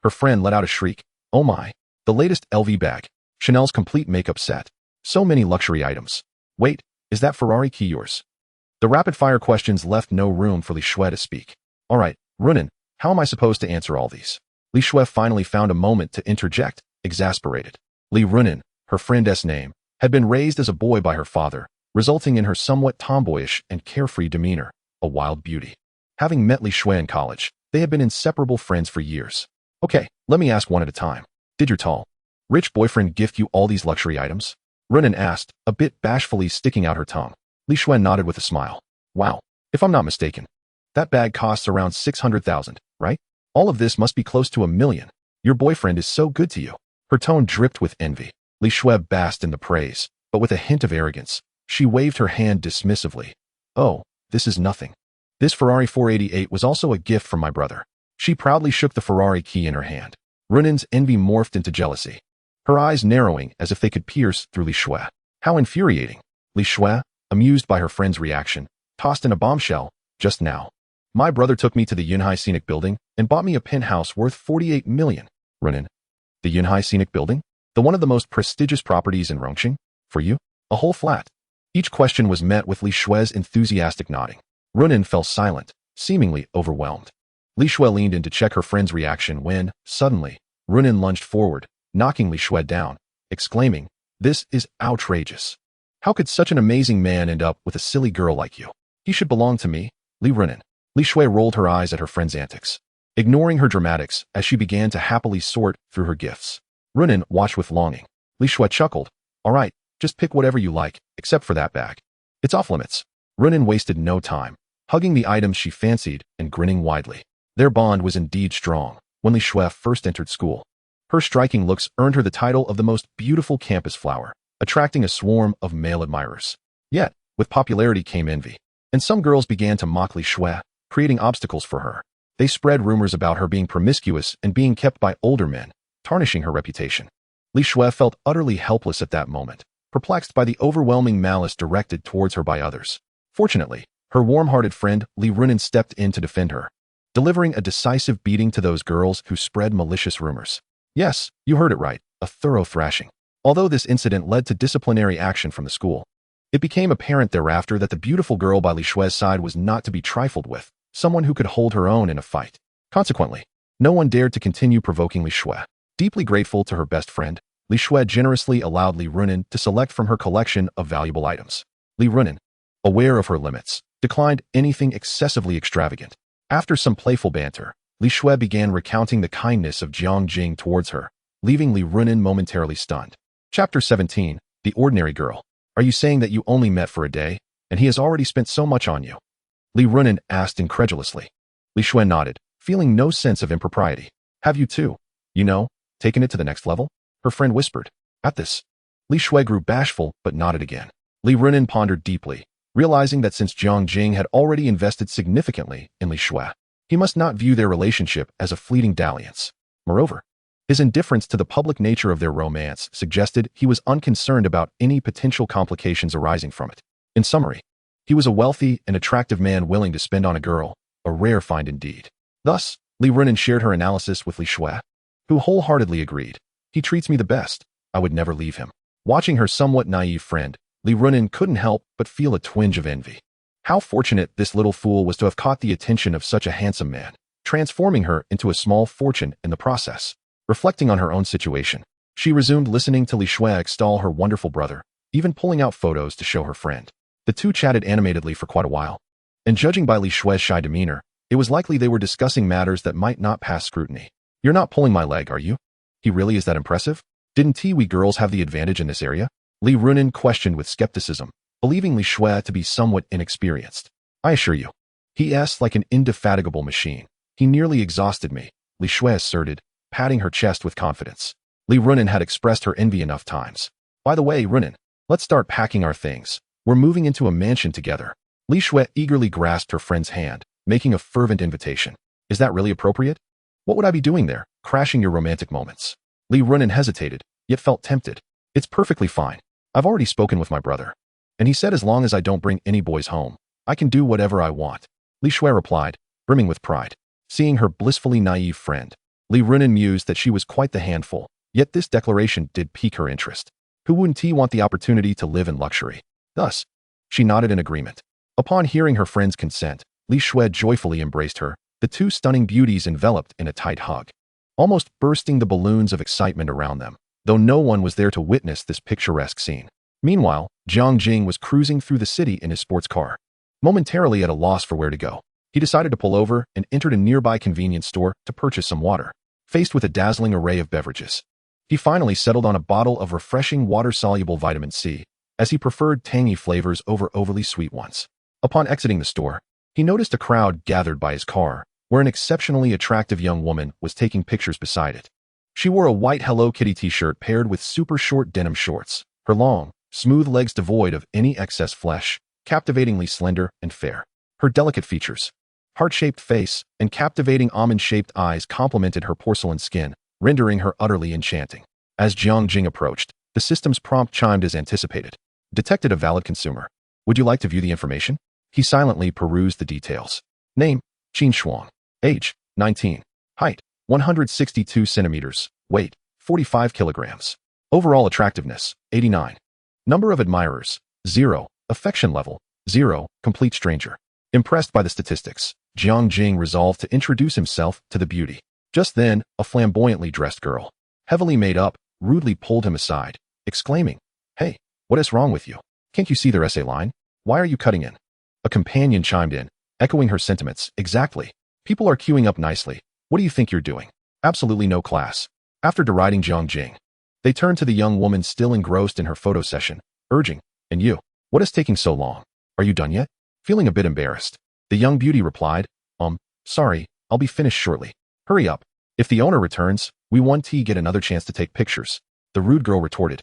her friend let out a shriek. Oh my, the latest LV bag, Chanel's complete makeup set. So many luxury items. Wait, is that Ferrari key yours? The rapid-fire questions left no room for Li Shui to speak. All right, Runin, how am I supposed to answer all these? Li Shui finally found a moment to interject, exasperated. Li Runin, her friend's name, had been raised as a boy by her father, resulting in her somewhat tomboyish and carefree demeanor, a wild beauty. Having met Li Shui in college, they had been inseparable friends for years. Okay, let me ask one at a time. Did your tall, rich boyfriend gift you all these luxury items? Runin asked, a bit bashfully sticking out her tongue. Li Shui nodded with a smile. Wow, if I'm not mistaken, that bag costs around 600,000, right? All of this must be close to $1 million. Your boyfriend is so good to you. Her tone dripped with envy. Li Shui basked in the praise, but with a hint of arrogance. She waved her hand dismissively. Oh, this is nothing. This Ferrari 488 was also a gift from my brother. She proudly shook the Ferrari key in her hand. Runin's envy morphed into jealousy, her eyes narrowing as if they could pierce through Li Shui. How infuriating. Li Shui, amused by her friend's reaction, tossed in a bombshell. Just now, my brother took me to the Yunhai Scenic Building and bought me a penthouse worth 48 million. Runin, the Yunhai Scenic Building? The one of the most prestigious properties in Rongqing? For you? A whole flat. Each question was met with Li Shui's enthusiastic nodding. Runin fell silent, seemingly overwhelmed. Li Shui leaned in to check her friend's reaction when, suddenly, Runin lunged forward, knocking Li Shui down, exclaiming, "This is outrageous. How could such an amazing man end up with a silly girl like you? He should belong to me, Li Runin." Li Shui rolled her eyes at her friend's antics, ignoring her dramatics as she began to happily sort through her gifts. Runin watched with longing. Li Shui chuckled. All right, just pick whatever you like, except for that bag. It's off limits. Runin wasted no time, hugging the items she fancied and grinning widely. Their bond was indeed strong when Li Shui first entered school. Her striking looks earned her the title of the most beautiful campus flower, attracting a swarm of male admirers. Yet, with popularity came envy, and some girls began to mock Li Shui, creating obstacles for her. They spread rumors about her being promiscuous and being kept by older men, tarnishing her reputation. Li Shui felt utterly helpless at that moment, perplexed by the overwhelming malice directed towards her by others. Fortunately, her warm-hearted friend Li Runin stepped in to defend her, delivering a decisive beating to those girls who spread malicious rumors. Yes, you heard it right, a thorough thrashing. Although this incident led to disciplinary action from the school, it became apparent thereafter that the beautiful girl by Li Shui's side was not to be trifled with, someone who could hold her own in a fight. Consequently, no one dared to continue provoking Li Shui. Deeply grateful to her best friend, Li Shui generously allowed Li Runin to select from her collection of valuable items. Li Runin, aware of her limits, declined anything excessively extravagant. After some playful banter, Li Shui began recounting the kindness of Jiang Jing towards her, leaving Li Runin momentarily stunned. Chapter 17, The Ordinary Girl. Are you saying that you only met for a day, and he has already spent so much on you? Li Runin asked incredulously. Li Shui nodded, feeling no sense of impropriety. Have you too? You know, taken it to the next level? Her friend whispered. At this, Li Shui grew bashful but nodded again. Li Runin pondered deeply, realizing that since Jiang Jing had already invested significantly in Li Shui, he must not view their relationship as a fleeting dalliance. Moreover, his indifference to the public nature of their romance suggested he was unconcerned about any potential complications arising from it. In summary, he was a wealthy and attractive man willing to spend on a girl, a rare find indeed. Thus, Li Runin shared her analysis with Li Shui. who wholeheartedly agreed. He treats me the best. I would never leave him. Watching her somewhat naive friend, Li Runin couldn't help but feel a twinge of envy. How fortunate this little fool was to have caught the attention of such a handsome man, transforming her into a small fortune in the process. Reflecting on her own situation, she resumed listening to Li Shui extol her wonderful brother, even pulling out photos to show her friend. The two chatted animatedly for quite a while, and judging by Li Shui's shy demeanor, it was likely they were discussing matters that might not pass scrutiny. You're not pulling my leg, are you? He really is that impressive? Didn't we girls have the advantage in this area? Li Runin questioned with skepticism, believing Li Shui to be somewhat inexperienced. I assure you, he asked like an indefatigable machine. He nearly exhausted me, Li Shui asserted, patting her chest with confidence. Li Runin had expressed her envy enough times. By the way, Runin, let's start packing our things. We're moving into a mansion together. Li Shui eagerly grasped her friend's hand, making a fervent invitation. Is that really appropriate? What would I be doing there, crashing your romantic moments? Li Runin hesitated, yet felt tempted. It's perfectly fine. I've already spoken with my brother, and he said as long as I don't bring any boys home, I can do whatever I want. Li Shui replied, brimming with pride. Seeing her blissfully naive friend, Li Runin mused that she was quite the handful, yet this declaration did pique her interest. Who wouldn't want the opportunity to live in luxury? Thus, she nodded in agreement. Upon hearing her friend's consent, Li Shui joyfully embraced her, the two stunning beauties enveloped in a tight hug, almost bursting the balloons of excitement around them, though no one was there to witness this picturesque scene. Meanwhile, Jiang Jing was cruising through the city in his sports car. Momentarily at a loss for where to go, he decided to pull over and entered a nearby convenience store to purchase some water. Faced with a dazzling array of beverages, he finally settled on a bottle of refreshing water-soluble vitamin C, as he preferred tangy flavors over overly sweet ones. Upon exiting the store, he noticed a crowd gathered by his car, where an exceptionally attractive young woman was taking pictures beside it. She wore a white Hello Kitty t-shirt paired with super short denim shorts, her long, smooth legs devoid of any excess flesh, captivatingly slender and fair. Her delicate features, heart-shaped face, and captivating almond-shaped eyes complemented her porcelain skin, rendering her utterly enchanting. As Jiang Jing approached, the system's prompt chimed as anticipated. Detected a valid consumer. Would you like to view the information? He silently perused the details. Name, Qin Shuang. Age, 19. Height, 162 centimeters. Weight, 45 kilograms. Overall attractiveness, 89. Number of admirers, 0. Affection level, 0. Complete stranger. Impressed by the statistics, Jiang Jing resolved to introduce himself to the beauty. Just then, a flamboyantly dressed girl, heavily made up, rudely pulled him aside, exclaiming, Hey, what is wrong with you? Can't you see their essay line? Why are you cutting in? A companion chimed in, echoing her sentiments. Exactly. People are queuing up nicely. What do you think you're doing? Absolutely no class. After deriding Jiang Jing, they turned to the young woman still engrossed in her photo session, urging, And you? What is taking so long? Are you done yet? Feeling a bit embarrassed, the young beauty replied, Sorry, I'll be finished shortly. Hurry up. If the owner returns, we want to get another chance to take pictures. The rude girl retorted.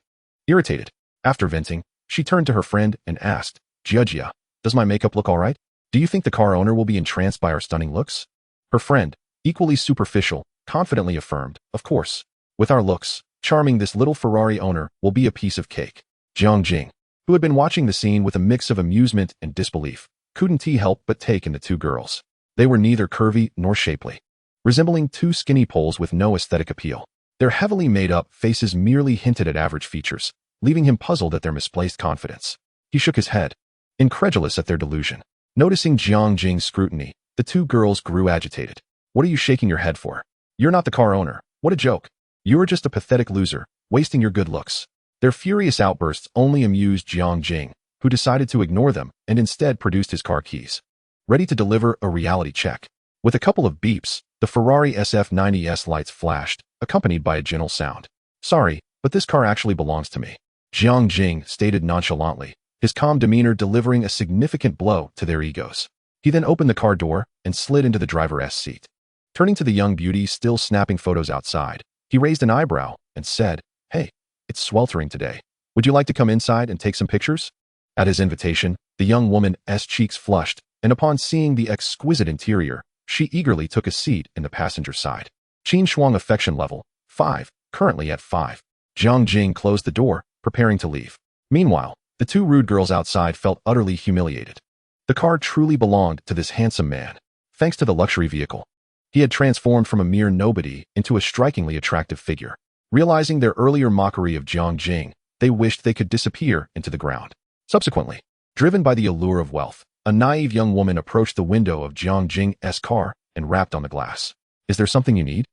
Irritated, after venting, she turned to her friend and asked, Jia, does my makeup look all right? Do you think the car owner will be entranced by our stunning looks? Her friend, equally superficial, confidently affirmed, Of course. With our looks, charming this little Ferrari owner will be a piece of cake. Jiang Jing, who had been watching the scene with a mix of amusement and disbelief, couldn't help but take in the two girls. They were neither curvy nor shapely, resembling two skinny poles with no aesthetic appeal. Their heavily made-up faces merely hinted at average features, leaving him puzzled at their misplaced confidence. He shook his head, incredulous at their delusion. Noticing Jiang Jing's scrutiny, the two girls grew agitated. What are you shaking your head for? You're not the car owner. What a joke. You're just a pathetic loser, wasting your good looks. Their furious outbursts only amused Jiang Jing, who decided to ignore them and instead produced his car keys, ready to deliver a reality check. With a couple of beeps, the Ferrari SF90S lights flashed, accompanied by a gentle sound. Sorry, but this car actually belongs to me, Jiang Jing stated nonchalantly, his calm demeanor delivering a significant blow to their egos. He then opened the car door and slid into the driver's seat. Turning to the young beauty still snapping photos outside, he raised an eyebrow and said, Hey, it's sweltering today. Would you like to come inside and take some pictures? At his invitation, the young woman's cheeks flushed, and upon seeing the exquisite interior, she eagerly took a seat in the passenger side. Qin Shuang affection level, 5, currently at 5. Jiang Jing closed the door, preparing to leave. Meanwhile, the two rude girls outside felt utterly humiliated. The car truly belonged to this handsome man. Thanks to the luxury vehicle, He had transformed from a mere nobody into a strikingly attractive figure. Realizing their earlier mockery of Jiang Jing, they wished they could disappear into the ground. Subsequently, driven by the allure of wealth, a naive young woman approached the window of Jiang Jing's car and rapped on the glass. "Is there something you need?"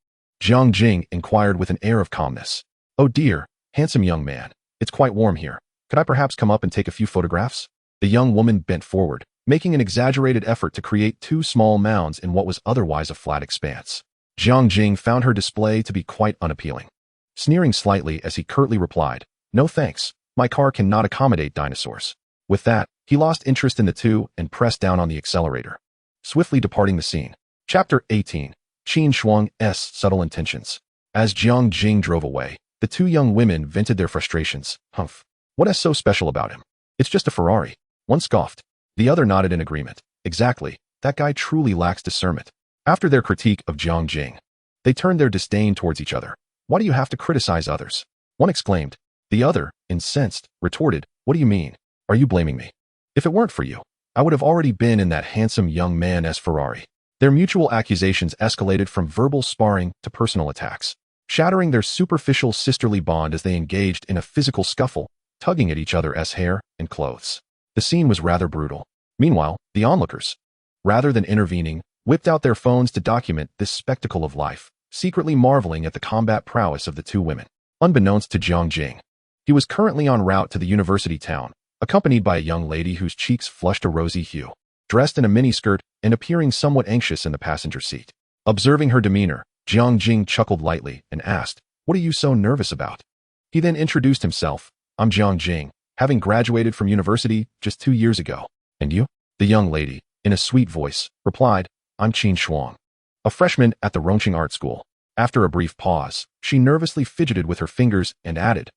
Jiang Jing inquired with an air of calmness. "Oh dear, handsome young man, it's quite warm here. Could I perhaps come up and take a few photographs?" The young woman bent forward, making an exaggerated effort to create two small mounds in what was otherwise a flat expanse. Jiang Jing found her display to be quite unappealing. Sneering slightly as he curtly replied, "No thanks, my car cannot accommodate dinosaurs." With that, he lost interest in the two and pressed down on the accelerator, swiftly departing the scene. Chapter 18. Qin Shuang's Subtle Intentions. As Jiang Jing drove away, the two young women vented their frustrations. "Humph. What is so special about him? It's just a Ferrari." One scoffed. The other nodded in agreement. "Exactly. That guy truly lacks discernment." After their critique of Jiang Jing, they turned their disdain towards each other. "Why do you have to criticize others?" one exclaimed. The other, incensed, retorted, "What do you mean? Are you blaming me? If it weren't for you, I would have already been in that handsome young man's Ferrari." Their mutual accusations escalated from verbal sparring to personal attacks, shattering their superficial sisterly bond as they engaged in a physical scuffle, tugging at each other's hair and clothes. The scene was rather brutal. Meanwhile, the onlookers, rather than intervening, whipped out their phones to document this spectacle of life, secretly marveling at the combat prowess of the two women. Unbeknownst to Jiang Jing, he was currently en route to the university town, accompanied by a young lady whose cheeks flushed a rosy hue, dressed in a miniskirt and appearing somewhat anxious in the passenger seat. Observing her demeanor, Jiang Jing chuckled lightly and asked, "What are you so nervous about?" He then introduced himself. "I'm Jiang Jing, having graduated from university just 2 years ago." "And you?" The young lady, in a sweet voice, replied, "I'm Qin Shuang, a freshman at the Rongqing Art School." After a brief pause, she nervously fidgeted with her fingers and added,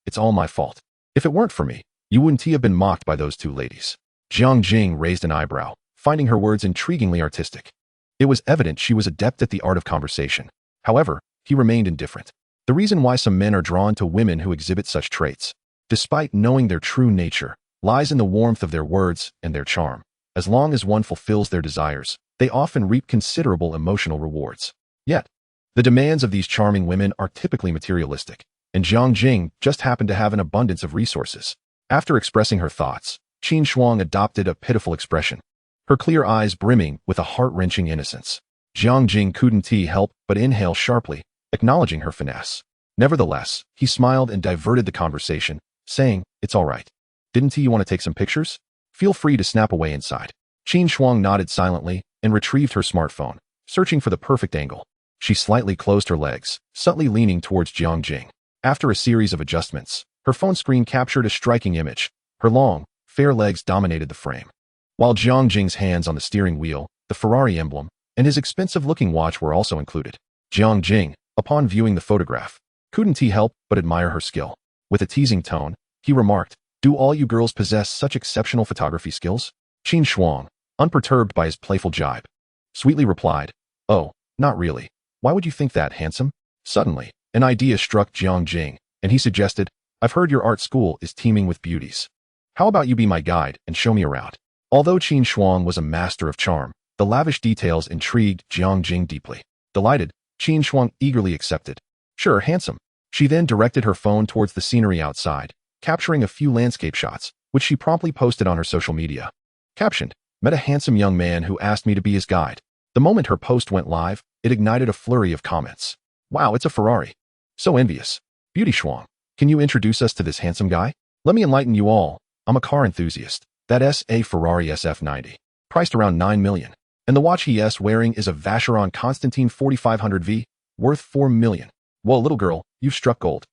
"It's all my fault. If it weren't for me, you wouldn't have been mocked by those two ladies." Jiang Jing raised an eyebrow, finding her words intriguingly artistic. It was evident she was adept at the art of conversation. However, he remained indifferent. The reason why some men are drawn to women who exhibit such traits, despite knowing their true nature, lies in the warmth of their words and their charm. As long as one fulfills their desires, they often reap considerable emotional rewards. Yet, the demands of these charming women are typically materialistic, and Jiang Jing just happened to have an abundance of resources. After expressing her thoughts, Qin Shuang adopted a pitiful expression, her clear eyes brimming with a heart-wrenching innocence. Jiang Jing couldn't help but inhale sharply, acknowledging her finesse. Nevertheless, he smiled and diverted the conversation, saying, "It's all right. Didn't you want to take some pictures? Feel free to snap away inside." Qin Shuang nodded silently and retrieved her smartphone, searching for the perfect angle. She slightly closed her legs, subtly leaning towards Jiang Jing. After a series of adjustments, her phone screen captured a striking image. Her long, fair legs dominated the frame, while Jiang Jing's hands on the steering wheel, the Ferrari emblem, and his expensive-looking watch were also included. Jiang Jing, upon viewing the photograph, couldn't help but admire her skill. With a teasing tone, he remarked, "Do all you girls possess such exceptional photography skills?" Qin Shuang, unperturbed by his playful jibe, sweetly replied, "Oh, not really. Why would you think that, handsome?" Suddenly, an idea struck Jiang Jing, and he suggested, "I've heard your art school is teeming with beauties. How about you be my guide and show me around?" Although Qin Shuang was a master of charm, the lavish details intrigued Jiang Jing deeply. Delighted, Qin Shuang eagerly accepted. "Sure, handsome." She then directed her phone towards the scenery outside, capturing a few landscape shots, which she promptly posted on her social media. Captioned, "Met a handsome young man who asked me to be his guide." The moment her post went live, it ignited a flurry of comments. "Wow, it's a Ferrari. So envious. Beauty Shuang, can you introduce us to this handsome guy? Let me enlighten you all. I'm a car enthusiast. That's a Ferrari SF90, priced around 9 million. And the watch he's wearing is a Vacheron Constantin 4500V, worth 4 million. Whoa, little girl, you've struck gold.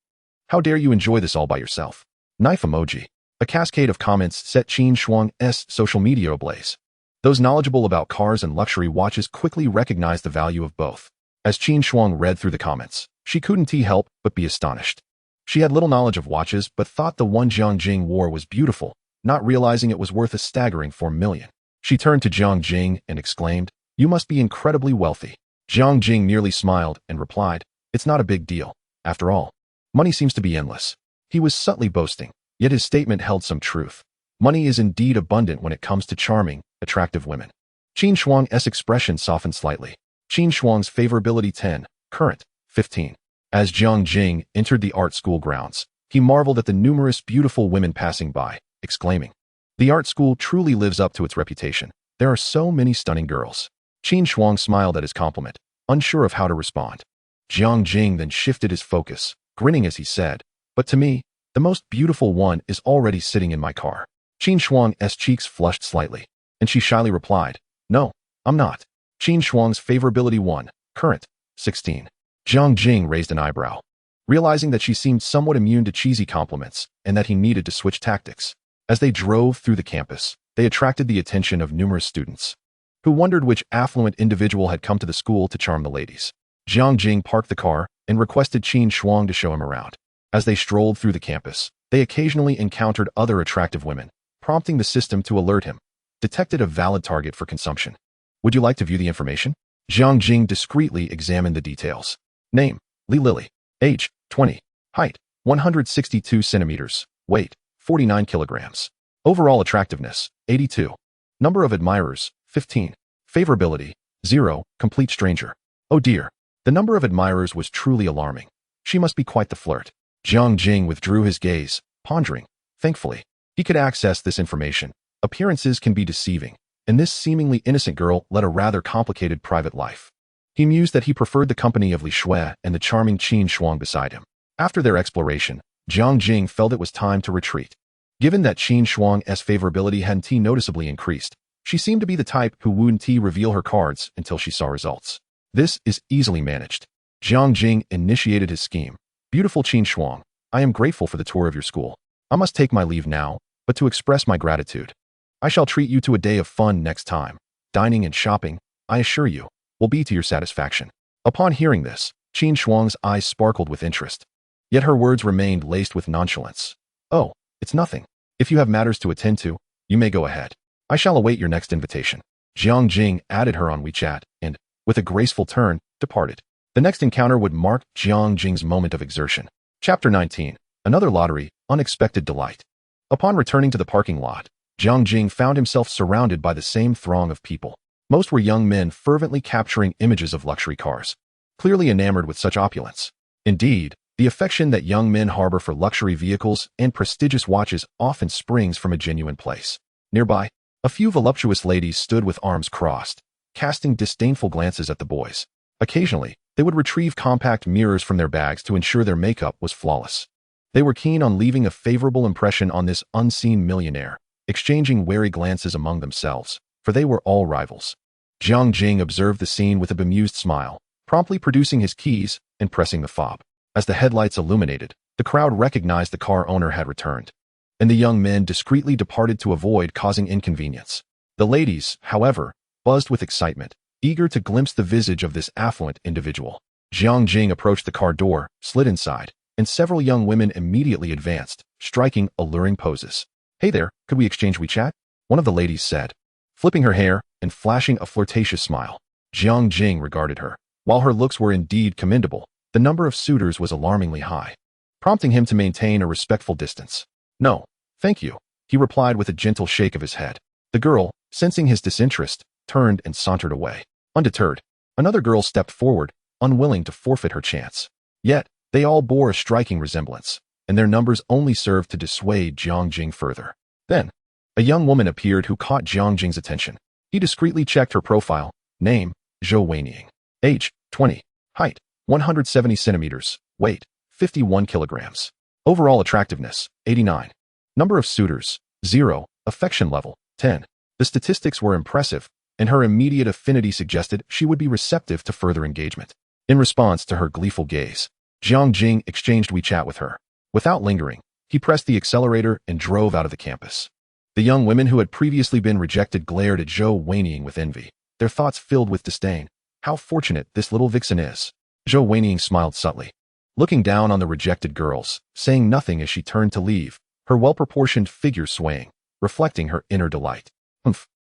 How dare you enjoy this all by yourself?" Knife emoji. A cascade of comments set Qin Shuang's social media ablaze. Those knowledgeable about cars and luxury watches quickly recognized the value of both. As Qin Shuang read through the comments, she couldn't help but be astonished. She had little knowledge of watches but thought the one Jiang Jing wore was beautiful, not realizing it was worth a staggering 4 million. She turned to Jiang Jing and exclaimed, "You must be incredibly wealthy." Jiang Jing merely smiled and replied, "It's not a big deal. After all, money seems to be endless." He was subtly boasting, yet his statement held some truth. Money is indeed abundant when it comes to charming, attractive women. Qin Shuang's expression softened slightly. Qin Shuang's favorability 10, current 15. As Jiang Jing entered the art school grounds, he marveled at the numerous beautiful women passing by, exclaiming, "The art school truly lives up to its reputation. There are so many stunning girls." Qin Shuang smiled at his compliment, unsure of how to respond. Jiang Jing then shifted his focus, grinning as he said, "But to me, the most beautiful one is already sitting in my car." Qin Shuang's cheeks flushed slightly, and she shyly replied, "No, I'm not." Qin Shuang's favorability 1, current 16. Jiang Jing raised an eyebrow, realizing that she seemed somewhat immune to cheesy compliments and that he needed to switch tactics. As they drove through the campus, they attracted the attention of numerous students, who wondered which affluent individual had come to the school to charm the ladies. Jiang Jing parked the car and requested Qin Shuang to show him around. As they strolled through the campus, they occasionally encountered other attractive women, prompting the system to alert him. Detected a valid target for consumption. Would you like to view the information? Jiang Jing discreetly examined the details. Name, Li Lily. Age, 20. Height, 162 centimeters. Weight, 49 kilograms. Overall attractiveness, 82. Number of admirers, 15. Favorability, 0, complete stranger. Oh dear. The number of admirers was truly alarming. She must be quite the flirt. Jiang Jing withdrew his gaze, pondering. Thankfully, he could access this information. Appearances can be deceiving, and this seemingly innocent girl led a rather complicated private life. He mused that he preferred the company of Li Shui and the charming Qin Shuang beside him. After their exploration, Jiang Jing felt it was time to retreat. Given that Qin Shuang's favorability hadn't noticeably increased, she seemed to be the type who wouldn't reveal her cards until she saw results. This is easily managed. Jiang Jing initiated his scheme. Beautiful Qin Shuang, I am grateful for the tour of your school. I must take my leave now, but to express my gratitude, I shall treat you to a day of fun next time. Dining and shopping, I assure you, will be to your satisfaction. Upon hearing this, Qin Shuang's eyes sparkled with interest. Yet her words remained laced with nonchalance. Oh, it's nothing. If you have matters to attend to, you may go ahead. I shall await your next invitation. Jiang Jing added her on WeChat and, with a graceful turn, departed. The next encounter would mark Jiang Jing's moment of exertion. Chapter 19. Another lottery, unexpected delight. Upon returning to the parking lot, Jiang Jing found himself surrounded by the same throng of people. Most were young men fervently capturing images of luxury cars, clearly enamored with such opulence. Indeed, the affection that young men harbor for luxury vehicles and prestigious watches often springs from a genuine place. Nearby, a few voluptuous ladies stood with arms crossed, casting disdainful glances at the boys. Occasionally, they would retrieve compact mirrors from their bags to ensure their makeup was flawless. They were keen on leaving a favorable impression on this unseen millionaire, exchanging wary glances among themselves, for they were all rivals. Jiang Jing observed the scene with a bemused smile, promptly producing his keys and pressing the fob. As the headlights illuminated, the crowd recognized the car owner had returned, and the young men discreetly departed to avoid causing inconvenience. The ladies, however, buzzed with excitement, eager to glimpse the visage of this affluent individual. Jiang Jing approached the car door, slid inside, and several young women immediately advanced, striking alluring poses. "Hey there, could we exchange WeChat?" one of the ladies said, flipping her hair and flashing a flirtatious smile. Jiang Jing regarded her. While her looks were indeed commendable, the number of suitors was alarmingly high, prompting him to maintain a respectful distance. "No, thank you," he replied with a gentle shake of his head. The girl, sensing his disinterest, turned and sauntered away. Undeterred, another girl stepped forward, unwilling to forfeit her chance. Yet, they all bore a striking resemblance, and their numbers only served to dissuade Jiang Jing further. Then, a young woman appeared who caught Jiang Jing's attention. He discreetly checked her profile. Name, Zhou Weiniang. Age, 20. Height, 170 centimeters. Weight, 51 kilograms. Overall attractiveness, 89. Number of suitors, 0. Affection level, 10. The statistics were impressive, and her immediate affinity suggested she would be receptive to further engagement. In response to her gleeful gaze, Jiang Jing exchanged WeChat with her. Without lingering, he pressed the accelerator and drove out of the campus. The young women who had previously been rejected glared at Zhou Weiniang with envy, their thoughts filled with disdain. How fortunate this little vixen is. Zhou Weiniang smiled subtly, looking down on the rejected girls, saying nothing as she turned to leave, her well-proportioned figure swaying, reflecting her inner delight.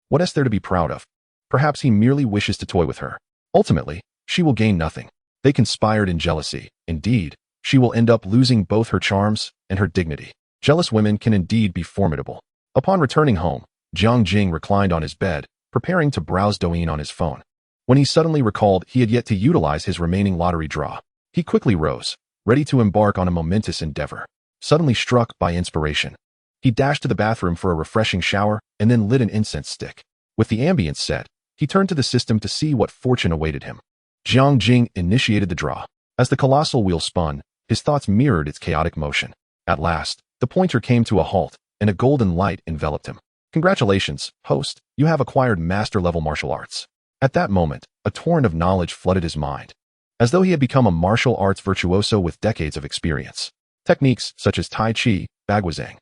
What is there to be proud of? Perhaps he merely wishes to toy with her. Ultimately, she will gain nothing. They conspired in jealousy. Indeed, she will end up losing both her charms and her dignity. Jealous women can indeed be formidable. Upon returning home, Jiang Jing reclined on his bed, preparing to browse Douyin on his phone. when he suddenly recalled he had yet to utilize his remaining lottery draw. He quickly rose, ready to embark on a momentous endeavor. Suddenly struck by inspiration, he dashed to the bathroom for a refreshing shower and then lit an incense stick. With the ambience set, he turned to the system to see what fortune awaited him. Jiang Jing initiated the draw. As the colossal wheel spun, his thoughts mirrored its chaotic motion. At last, the pointer came to a halt, and a golden light enveloped him. Congratulations, host, you have acquired master-level martial arts. At that moment, a torrent of knowledge flooded his mind, as though he had become a martial arts virtuoso with decades of experience. Techniques such as Tai Chi, Bagwazang,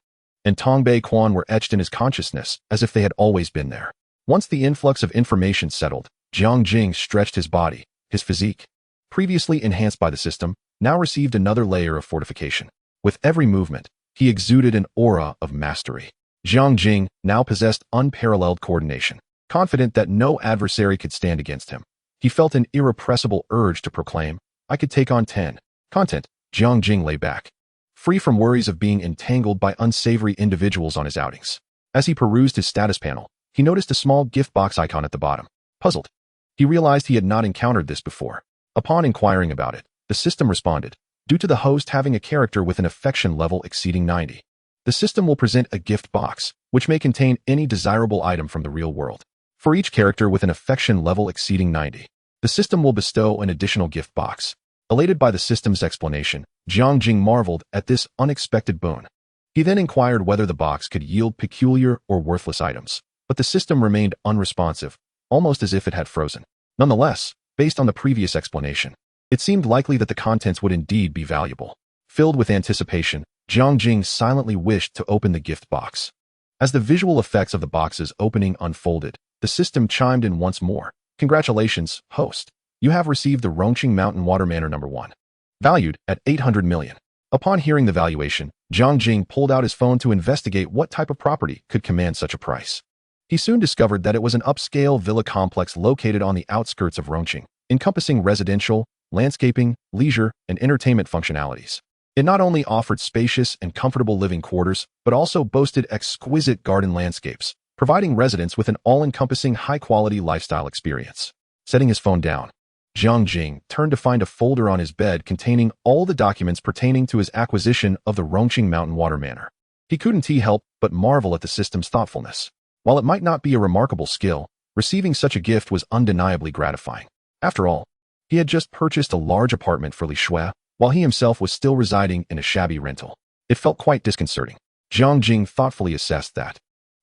and Tongbei Quan were etched in his consciousness as if they had always been there. Once the influx of information settled, Jiang Jing stretched his body. His physique, previously enhanced by the system, now received another layer of fortification. With every movement, he exuded an aura of mastery. Jiang Jing now possessed unparalleled coordination. Confident that no adversary could stand against him, he felt an irrepressible urge to proclaim, "I could take on 10. Content. Jiang Jing lay back, free from worries of being entangled by unsavory individuals on his outings. As he perused his status panel, he noticed a small gift box icon at the bottom. Puzzled, he realized he had not encountered this before. Upon inquiring about it, the system responded, due to the host having a character with an affection level exceeding 90. The system will present a gift box, which may contain any desirable item from the real world. For each character with an affection level exceeding 90, the system will bestow an additional gift box. Elated by the system's explanation, Jiang Jing marveled at this unexpected boon. He then inquired whether the box could yield peculiar or worthless items, but the system remained unresponsive, almost as if it had frozen. Nonetheless, based on the previous explanation, it seemed likely that the contents would indeed be valuable. Filled with anticipation, Jiang Jing silently wished to open the gift box. As the visual effects of the box's opening unfolded, the system chimed in once more. Congratulations, host. You have received the Rongqing Mountain Water Manor No. 1, valued at 800 million. Upon hearing the valuation, Jiang Jing pulled out his phone to investigate what type of property could command such a price. He soon discovered that it was an upscale villa complex located on the outskirts of Rongqing, encompassing residential, landscaping, leisure, and entertainment functionalities. It not only offered spacious and comfortable living quarters, but also boasted exquisite garden landscapes, providing residents with an all-encompassing high-quality lifestyle experience. Setting his phone down, Jiang Jing turned to find a folder on his bed containing all the documents pertaining to his acquisition of the Rongqing Mountain Water Manor. He couldn't help but marvel at the system's thoughtfulness. While it might not be a remarkable skill, receiving such a gift was undeniably gratifying. After all, he had just purchased a large apartment for Li Shui, while he himself was still residing in a shabby rental. It felt quite disconcerting. Jiang Jing thoughtfully assessed that,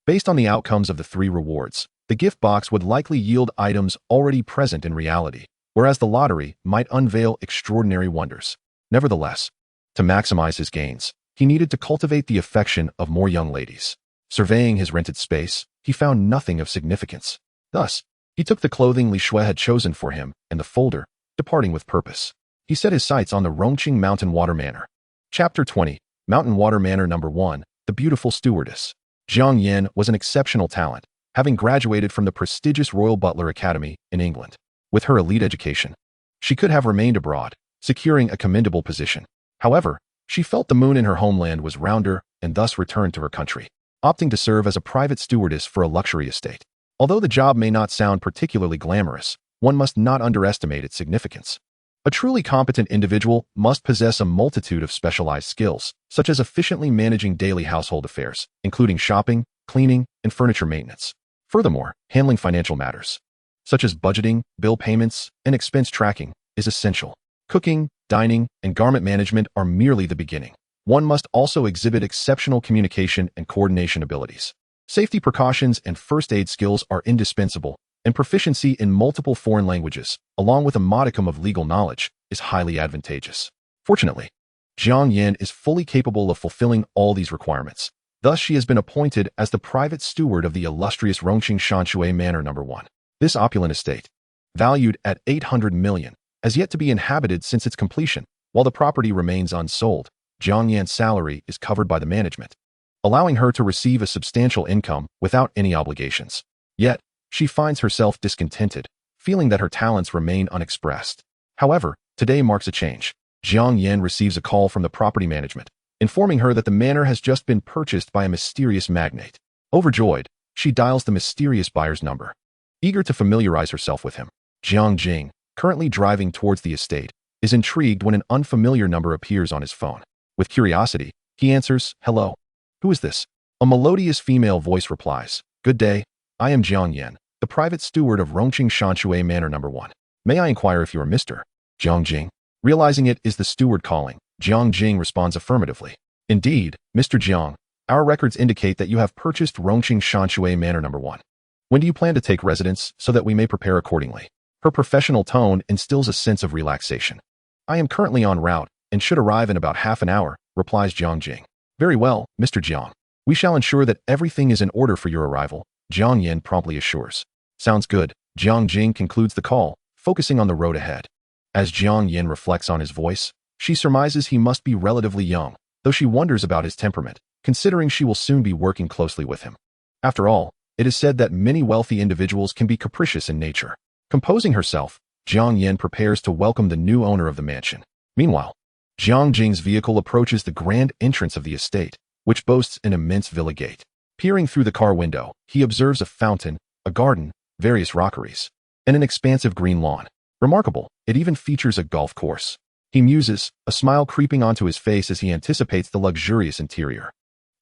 based on the outcomes of the 3 rewards, the gift box would likely yield items already present in reality, whereas the lottery might unveil extraordinary wonders. Nevertheless, to maximize his gains, he needed to cultivate the affection of more young ladies. Surveying his rented space, he found nothing of significance. Thus, he took the clothing Li Shui had chosen for him and the folder, departing with purpose. He set his sights on the Rongqing Mountain Water Manor. Chapter 20, Mountain Water Manor No. 1, The Beautiful Stewardess. Jiang Yan was an exceptional talent, having graduated from the prestigious Royal Butler Academy in England. With her elite education, she could have remained abroad, securing a commendable position. However, she felt the moon in her homeland was rounder and thus returned to her country, opting to serve as a private stewardess for a luxury estate. Although the job may not sound particularly glamorous, one must not underestimate its significance. A truly competent individual must possess a multitude of specialized skills, such as efficiently managing daily household affairs, including shopping, cleaning, and furniture maintenance. Furthermore, handling financial matters, such as budgeting, bill payments, and expense tracking, is essential. Cooking, dining, and garment management are merely the beginning. One must also exhibit exceptional communication and coordination abilities. Safety precautions and first aid skills are indispensable, and proficiency in multiple foreign languages, along with a modicum of legal knowledge, is highly advantageous. Fortunately, Jiang Yan is fully capable of fulfilling all these requirements. Thus, she has been appointed as the private steward of the illustrious Rongqing Shanshui Manor No. 1. This opulent estate, valued at 800 million, has yet to be inhabited since its completion. While the property remains unsold, Jiang Yan's salary is covered by the management, allowing her to receive a substantial income without any obligations. Yet, she finds herself discontented, feeling that her talents remain unexpressed. However, today marks a change. Jiang Yan receives a call from the property management, informing her that the manor has just been purchased by a mysterious magnate. Overjoyed, she dials the mysterious buyer's number, eager to familiarize herself with him. Jiang Jing, currently driving towards the estate, is intrigued when an unfamiliar number appears on his phone. With curiosity, he answers, "Hello. Who is this?" A melodious female voice replies, "Good day. I am Jiang Yan, the private steward of Rongqing Shanshui Manor No. 1. May I inquire if you are Mr. Jiang Jing?" Realizing it is the steward calling, Jiang Jing responds affirmatively. "Indeed, Mr. Jiang, our records indicate that you have purchased Rongqing Shanshui Manor No. 1. When do you plan to take residence so that we may prepare accordingly?" Her professional tone instills a sense of relaxation. "I am currently en route and should arrive in about half an hour," replies Jiang Jing. "Very well, Mr. Jiang. We shall ensure that everything is in order for your arrival," Jiang Yan promptly assures. "Sounds good." Jiang Jing concludes the call, focusing on the road ahead. As Jiang Yan reflects on his voice, she surmises he must be relatively young, though she wonders about his temperament, considering she will soon be working closely with him. After all, it is said that many wealthy individuals can be capricious in nature. Composing herself, Jiang Yan prepares to welcome the new owner of the mansion. Meanwhile, Jiang Jing's vehicle approaches the grand entrance of the estate, which boasts an immense villa gate. Peering through the car window, he observes a fountain, a garden, various rockeries, and an expansive green lawn. Remarkable, it even features a golf course. He muses, a smile creeping onto his face as he anticipates the luxurious interior.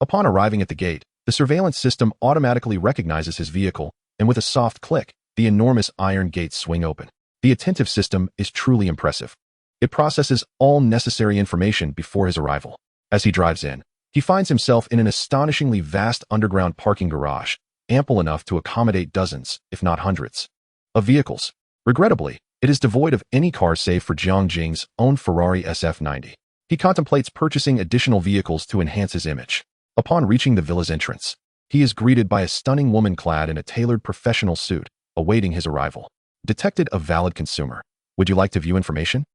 Upon arriving at the gate, the surveillance system automatically recognizes his vehicle, and with a soft click, the enormous iron gates swing open. The attentive system is truly impressive. It processes all necessary information before his arrival. As he drives in, he finds himself in an astonishingly vast underground parking garage, ample enough to accommodate dozens, if not hundreds, of vehicles. Regrettably, it is devoid of any car save for Jiang Jing's own Ferrari SF90. He contemplates purchasing additional vehicles to enhance his image. Upon reaching the villa's entrance, he is greeted by a stunning woman clad in a tailored professional suit, awaiting his arrival. Detected a valid consumer. Would you like to view information?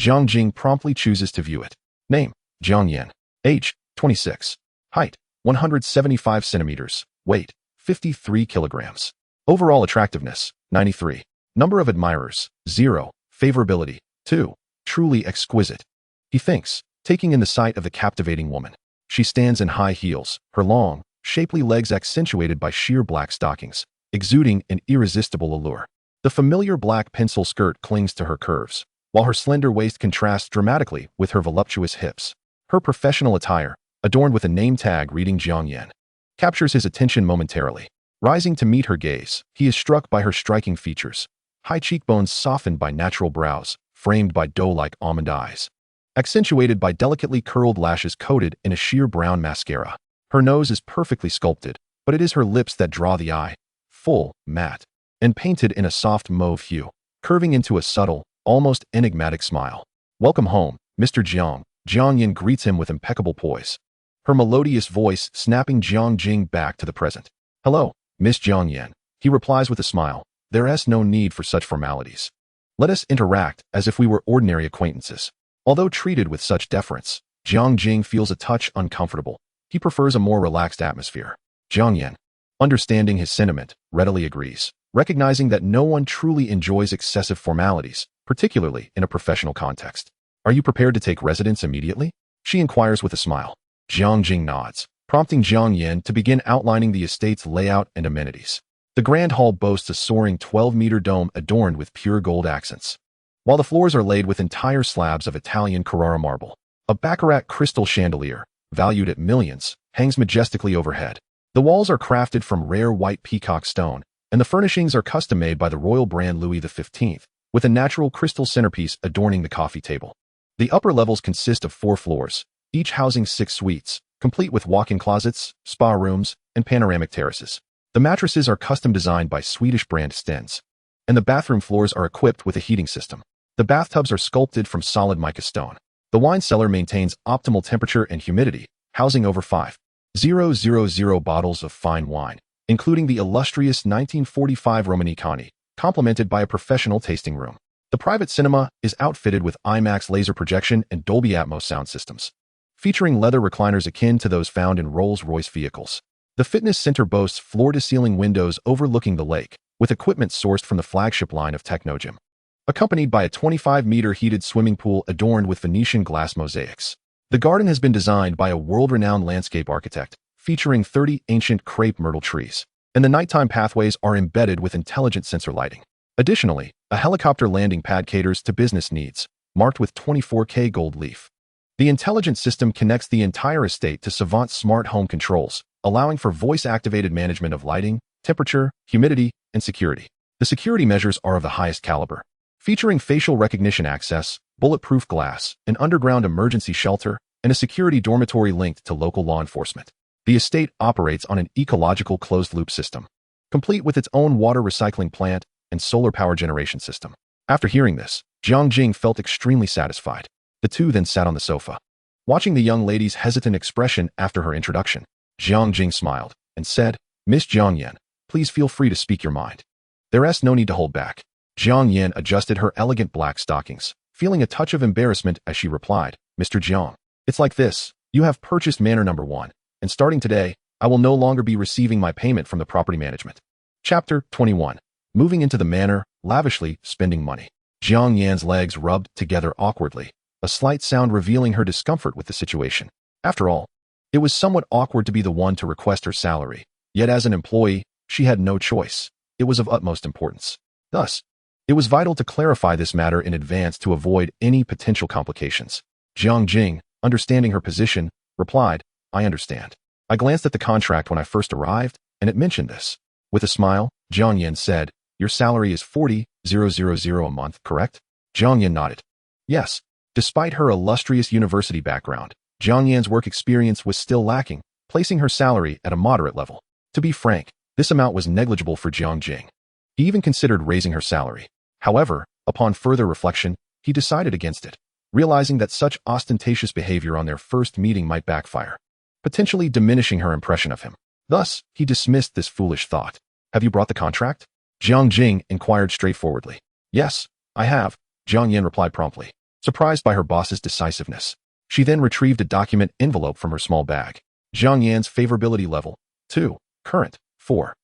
Jiang Jing promptly chooses to view it. Name, Jiang Yan. Age, 26. Height, 175 centimeters. Weight, 53 kilograms. Overall attractiveness, 93. Number of admirers, 0. Favorability, 2. Truly exquisite. He thinks, taking in the sight of the captivating woman. She stands in high heels, her long, shapely legs accentuated by sheer black stockings, exuding an irresistible allure. The familiar black pencil skirt clings to her curves, while her slender waist contrasts dramatically with her voluptuous hips. Her professional attire, adorned with a name tag reading Jiang Yan, captures his attention momentarily. Rising to meet her gaze, he is struck by her striking features. High cheekbones softened by natural brows, framed by doe-like almond eyes, accentuated by delicately curled lashes coated in a sheer brown mascara. Her nose is perfectly sculpted, but it is her lips that draw the eye, full, matte, and painted in a soft mauve hue, curving into a subtle, almost enigmatic smile. "Welcome home, Mr. Jiang." Jiang Yan greets him with impeccable poise, her melodious voice snapping Jiang Jing back to the present. "Hello, Miss Jiang Yan," he replies with a smile. "There is no need for such formalities. Let us interact as if we were ordinary acquaintances." Although treated with such deference, Jiang Jing feels a touch uncomfortable. He prefers a more relaxed atmosphere. Jiang Yan, understanding his sentiment, readily agrees, recognizing that no one truly enjoys excessive formalities, particularly in a professional context. "Are you prepared to take residence immediately?" she inquires with a smile. Jiang Jing nods, prompting Jiang Yan to begin outlining the estate's layout and amenities. The grand hall boasts a soaring 12-meter dome adorned with pure gold accents, while the floors are laid with entire slabs of Italian Carrara marble. A baccarat crystal chandelier, valued at millions, hangs majestically overhead. The walls are crafted from rare white peacock stone, and the furnishings are custom-made by the royal brand Louis XV, with a natural crystal centerpiece adorning the coffee table. The upper levels consist of 4 floors, each housing 6 suites, complete with walk-in closets, spa rooms, and panoramic terraces. The mattresses are custom designed by Swedish brand Stens, and the bathroom floors are equipped with a heating system. The bathtubs are sculpted from solid mica stone. The wine cellar maintains optimal temperature and humidity, housing over 5,000 bottles of fine wine, including the illustrious 1945 Romanicani, complemented by a professional tasting room. The private cinema is outfitted with IMAX laser projection and Dolby Atmos sound systems, featuring leather recliners akin to those found in Rolls-Royce vehicles. The fitness center boasts floor-to-ceiling windows overlooking the lake, with equipment sourced from the flagship line of Technogym, accompanied by a 25-meter heated swimming pool adorned with Venetian glass mosaics. The garden has been designed by a world-renowned landscape architect, featuring 30 ancient crepe myrtle trees, and the nighttime pathways are embedded with intelligent sensor lighting. Additionally, a helicopter landing pad caters to business needs, marked with 24K gold leaf. The intelligent system connects the entire estate to Savant's smart home controls, allowing for voice-activated management of lighting, temperature, humidity, and security. The security measures are of the highest caliber, featuring facial recognition access, bulletproof glass, an underground emergency shelter, and a security dormitory linked to local law enforcement. The estate operates on an ecological closed-loop system, complete with its own water recycling plant and solar power generation system. After hearing this, Jiang Jing felt extremely satisfied. The two then sat on the sofa. Watching the young lady's hesitant expression after her introduction, Jiang Jing smiled and said, "Miss Jiang Yan, please feel free to speak your mind. There's no need to hold back." Jiang Yan adjusted her elegant black stockings, feeling a touch of embarrassment as she replied, "Mr. Jiang, it's like this. You have purchased manor number 1, and starting today, I will no longer be receiving my payment from the property management." Chapter 21. Moving into the manor, lavishly spending money. Jiang Yan's legs rubbed together awkwardly, a slight sound revealing her discomfort with the situation. After all, it was somewhat awkward to be the one to request her salary, yet as an employee, she had no choice. It was of utmost importance. Thus, it was vital to clarify this matter in advance to avoid any potential complications. Jiang Jing, understanding her position, replied, "I understand. I glanced at the contract when I first arrived, and it mentioned this." With a smile, Jiang Yan said, "Your salary is 40,000 a month, correct?" Jiang Yan nodded. Yes. Despite her illustrious university background, Jiang Yan's work experience was still lacking, placing her salary at a moderate level. To be frank, this amount was negligible for Jiang Jing. He even considered raising her salary. However, upon further reflection, he decided against it, realizing that such ostentatious behavior on their first meeting might backfire, potentially diminishing her impression of him. Thus, he dismissed this foolish thought. "Have you brought the contract?" Jiang Jing inquired straightforwardly. "Yes, I have," Jiang Yan replied promptly, surprised by her boss's decisiveness. She then retrieved a document envelope from her small bag. Jiang Yan's favorability level, 2, current, 4.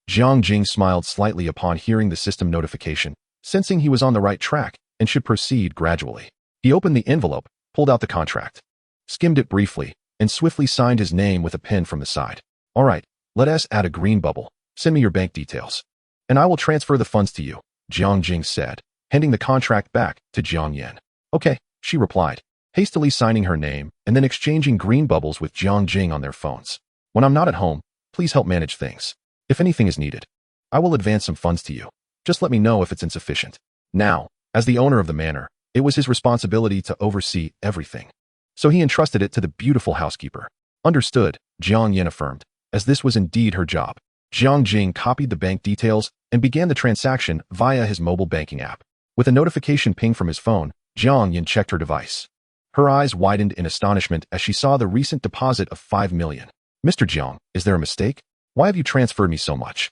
Jiang Jing smiled slightly upon hearing the system notification, sensing he was on the right track and should proceed gradually. He opened the envelope, pulled out the contract, skimmed it briefly, and swiftly signed his name with a pen from the side. "All right, let us add a green bubble. Send me your bank details, and I will transfer the funds to you," Jiang Jing said, handing the contract back to Jiang Yan. "Okay," she replied, hastily signing her name and then exchanging green bubbles with Jiang Jing on their phones. "When I'm not at home, please help manage things. If anything is needed, I will advance some funds to you. Just let me know if it's insufficient." Now, as the owner of the manor, it was his responsibility to oversee everything. So he entrusted it to the beautiful housekeeper. "Understood," Jiang Yan affirmed, as this was indeed her job. Jiang Jing copied the bank details and began the transaction via his mobile banking app. With a notification ping from his phone, Jiang Yan checked her device. Her eyes widened in astonishment as she saw the recent deposit of 5 million. "Mr. Jiang, is there a mistake? Why have you transferred me so much?"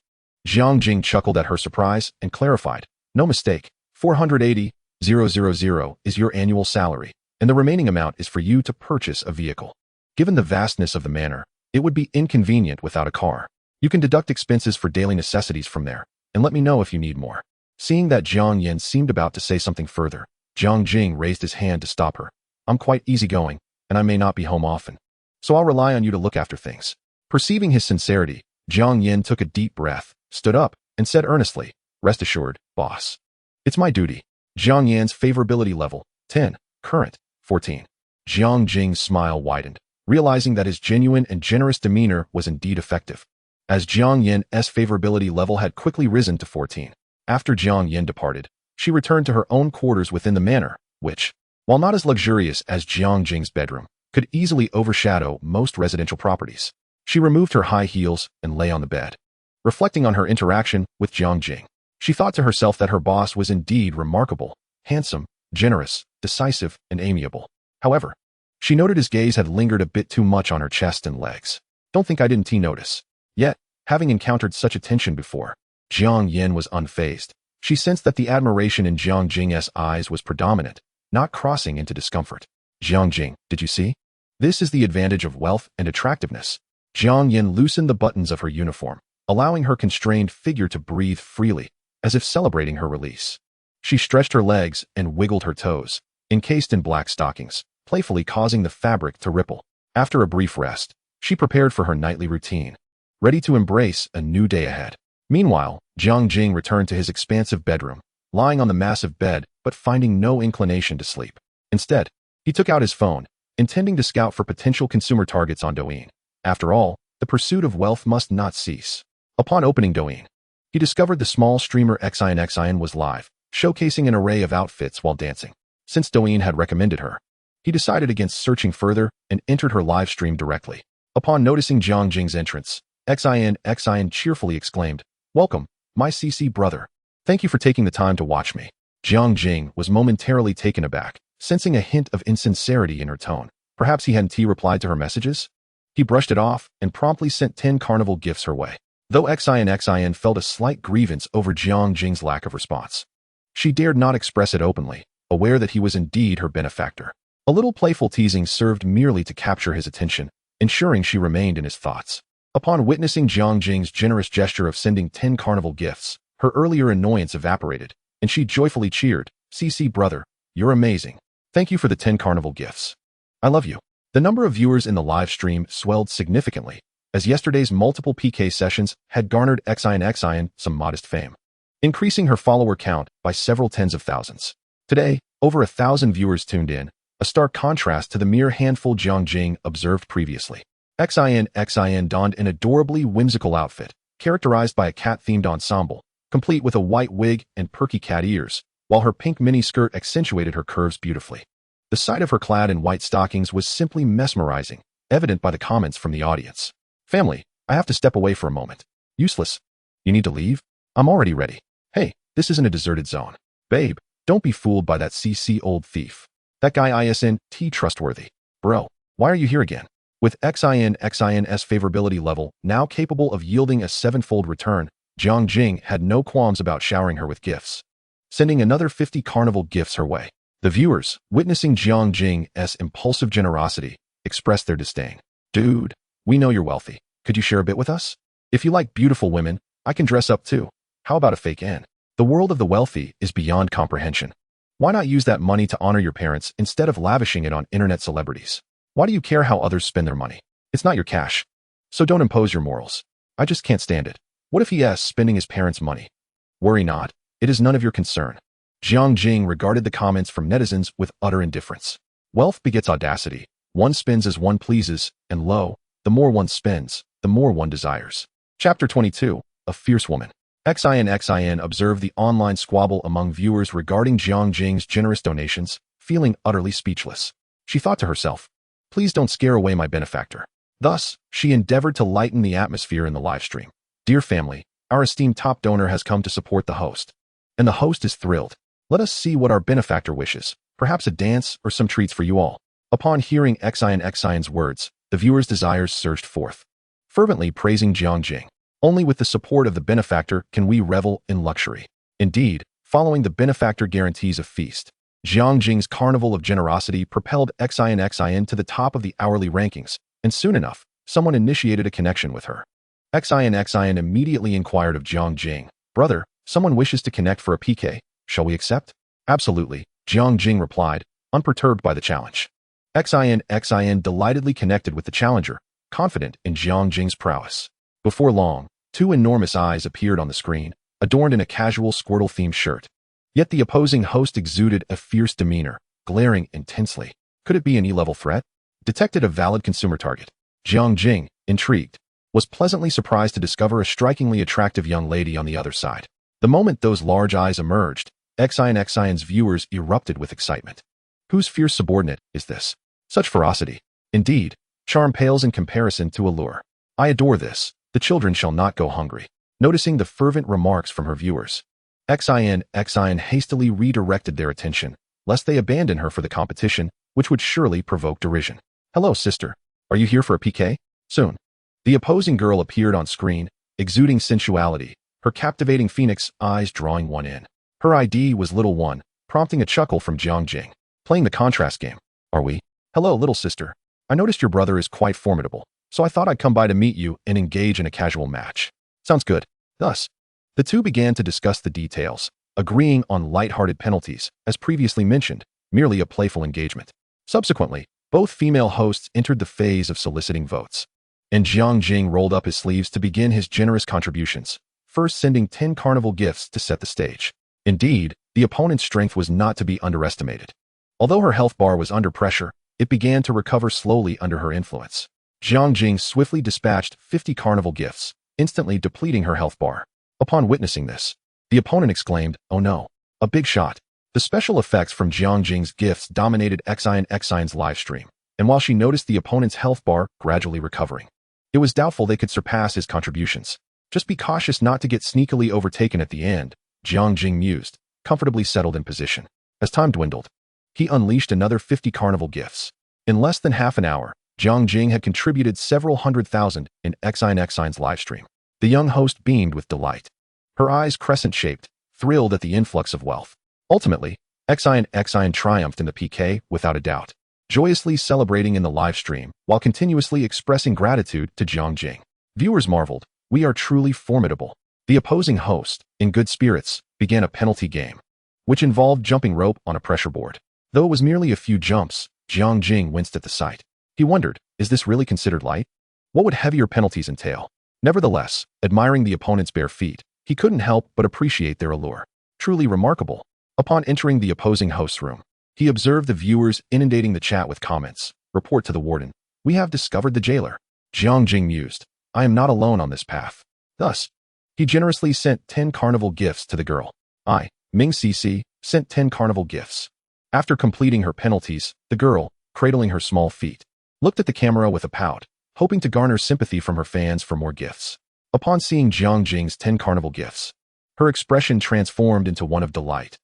Jiang Jing chuckled at her surprise and clarified, "No mistake. 480,000 is your annual salary, and the remaining amount is for you to purchase a vehicle. Given the vastness of the manor, it would be inconvenient without a car. You can deduct expenses for daily necessities from there, and let me know if you need more." Seeing that Jiang Yan seemed about to say something further, Jiang Jing raised his hand to stop her. "I'm quite easygoing, and I may not be home often, so I'll rely on you to look after things." Perceiving his sincerity, Jiang Yan took a deep breath, stood up, and said earnestly, "Rest assured, boss. It's my duty." Jiang Yan's favorability level, 10, current, 14. Jiang Jing's smile widened, realizing that his genuine and generous demeanor was indeed effective, as Jiang Yan's favorability level had quickly risen to 14. After Jiang Yan departed, she returned to her own quarters within the manor, which, while not as luxurious as Jiang Jing's bedroom, could easily overshadow most residential properties. She removed her high heels and lay on the bed. Reflecting on her interaction with Jiang Jing, she thought to herself that her boss was indeed remarkable, handsome, generous, decisive, and amiable. However, she noted his gaze had lingered a bit too much on her chest and legs. "Don't think I didn't notice." Yet, having encountered such attention before, Jiang Yan was unfazed. She sensed that the admiration in Jiang Jing's eyes was predominant, not crossing into discomfort. "Jiang Jing, did you see? This is the advantage of wealth and attractiveness." Jiang Yan loosened the buttons of her uniform, allowing her constrained figure to breathe freely, as if celebrating her release. She stretched her legs and wiggled her toes, encased in black stockings, playfully causing the fabric to ripple. After a brief rest, she prepared for her nightly routine, ready to embrace a new day ahead. Meanwhile, Jiang Jing returned to his expansive bedroom, lying on the massive bed but finding no inclination to sleep. Instead, he took out his phone, intending to scout for potential consumer targets on Douyin. After all, the pursuit of wealth must not cease. Upon opening Douyin, he discovered the small streamer Xin was live, showcasing an array of outfits while dancing. Since Douyin had recommended her, he decided against searching further and entered her live stream directly. Upon noticing Jiang Jing's entrance, Xin cheerfully exclaimed, "Welcome, my CC brother. Thank you for taking the time to watch me." Jiang Jing was momentarily taken aback, sensing a hint of insincerity in her tone. Perhaps he hadn't replied to her messages? He brushed it off and promptly sent 10 carnival gifts her way. Though Xin felt a slight grievance over Jiang Jing's lack of response, she dared not express it openly, aware that he was indeed her benefactor. A little playful teasing served merely to capture his attention, ensuring she remained in his thoughts. Upon witnessing Jiang Jing's generous gesture of sending 10 carnival gifts, her earlier annoyance evaporated, and she joyfully cheered, "CC brother, you're amazing. Thank you for the 10 carnival gifts. I love you." The number of viewers in the live stream swelled significantly, as yesterday's multiple PK sessions had garnered Xin some modest fame, increasing her follower count by several tens of thousands. Today, over 1,000 viewers tuned in, a stark contrast to the mere handful Jiang Jing observed previously. Xin donned an adorably whimsical outfit, characterized by a cat-themed ensemble, complete with a white wig and perky cat ears, while her pink mini-skirt accentuated her curves beautifully. The sight of her clad in white stockings was simply mesmerizing, evident by the comments from the audience. "Family, I have to step away for a moment." "Useless. You need to leave? I'm already ready." "Hey, this isn't a deserted zone." "Babe, don't be fooled by that CC old thief. That guy isn't trustworthy." "Bro, why are you here again?" With Xin's favorability level now capable of yielding a 7-fold return, Jiang Jing had no qualms about showering her with gifts, sending another 50 carnival gifts her way. The viewers, witnessing Jiang Jing's impulsive generosity, expressed their disdain. "Dude, we know you're wealthy. Could you share a bit with us? If you like beautiful women, I can dress up too. How about a fake N? The world of the wealthy is beyond comprehension. Why not use that money to honor your parents instead of lavishing it on internet celebrities? Why do you care how others spend their money? It's not your cash. So don't impose your morals. I just can't stand it. What if he is spending his parents' money? Worry not. It is none of your concern." Jiang Jing regarded the comments from netizens with utter indifference. Wealth begets audacity. One spends as one pleases, and lo, the more one spends, the more one desires. Chapter 22, A Fierce Woman. Xin observed the online squabble among viewers regarding Jiang Jing's generous donations, feeling utterly speechless. She thought to herself, "Please don't scare away my benefactor." Thus, she endeavored to lighten the atmosphere in the live stream. "Dear family, our esteemed top donor has come to support the host. And the host is thrilled. Let us see what our benefactor wishes. Perhaps a dance or some treats for you all." Upon hearing Xin's words, the viewers' desires surged forth, fervently praising Jiang Jing. Only with the support of the benefactor can we revel in luxury. Indeed, following the benefactor guarantees a feast, Jiang Jing's carnival of generosity propelled Xin to the top of the hourly rankings, and soon enough, someone initiated a connection with her. Xin immediately inquired of Jiang Jing, "Brother, someone wishes to connect for a PK. Shall we accept?" "Absolutely," Jiang Jing replied, unperturbed by the challenge. Xin delightedly connected with the challenger, confident in Jiang Jing's prowess. Before long, 2 enormous eyes appeared on the screen, adorned in a casual Squirtle-themed shirt. Yet the opposing host exuded a fierce demeanor, glaring intensely. Could it be an E-level threat? Detected a valid consumer target. Jiang Jing, intrigued, was pleasantly surprised to discover a strikingly attractive young lady on the other side. The moment those large eyes emerged, Xin's viewers erupted with excitement. Whose fierce subordinate is this? Such ferocity. Indeed, charm pales in comparison to allure. I adore this. The children shall not go hungry. Noticing the fervent remarks from her viewers, Xin hastily redirected their attention, lest they abandon her for the competition, which would surely provoke derision. "Hello, sister. Are you here for a PK? Soon." The opposing girl appeared on screen, exuding sensuality, her captivating phoenix eyes drawing one in. Her ID was Little One, prompting a chuckle from Jiang Jing. "Playing the contrast game, are we? Hello, little sister. I noticed your brother is quite formidable, so I thought I'd come by to meet you and engage in a casual match." "Sounds good." Thus, the two began to discuss the details, agreeing on light-hearted penalties, as previously mentioned, merely a playful engagement. Subsequently, both female hosts entered the phase of soliciting votes, and Jiang Jing rolled up his sleeves to begin his generous contributions, first sending 10 carnival gifts to set the stage. Indeed, the opponent's strength was not to be underestimated. Although her health bar was under pressure, it began to recover slowly under her influence. Jiang Jing swiftly dispatched 50 carnival gifts, instantly depleting her health bar. Upon witnessing this, the opponent exclaimed, "Oh no, a big shot." The special effects from Jiang Jing's gifts dominated Xian's live stream, and while she noticed the opponent's health bar gradually recovering, it was doubtful they could surpass his contributions. Just be cautious not to get sneakily overtaken at the end, Jiang Jing mused, comfortably settled in position. As time dwindled, he unleashed another 50 carnival gifts. In less than half an hour, Jiang Jing had contributed several 100,000 in Xian's live stream. The young host beamed with delight. Her eyes crescent-shaped, thrilled at the influx of wealth. Ultimately, Xian triumphed in the PK without a doubt, joyously celebrating in the live stream while continuously expressing gratitude to Jiang Jing. Viewers marveled, "We are truly formidable." The opposing host, in good spirits, began a penalty game, which involved jumping rope on a pressure board. Though it was merely a few jumps, Jiang Jing winced at the sight. He wondered, is this really considered light? What would heavier penalties entail? Nevertheless, admiring the opponent's bare feet, he couldn't help but appreciate their allure. Truly remarkable. Upon entering the opposing host's room, he observed the viewers inundating the chat with comments. "Report to the warden. We have discovered the jailer." Jiang Jing mused, "I am not alone on this path." Thus, he generously sent 10 carnival gifts to the girl. Ming Cici, sent 10 carnival gifts. After completing her penalties, the girl, cradling her small feet, looked at the camera with a pout, hoping to garner sympathy from her fans for more gifts. Upon seeing Jiang Jing's 10 carnival gifts, her expression transformed into one of delight.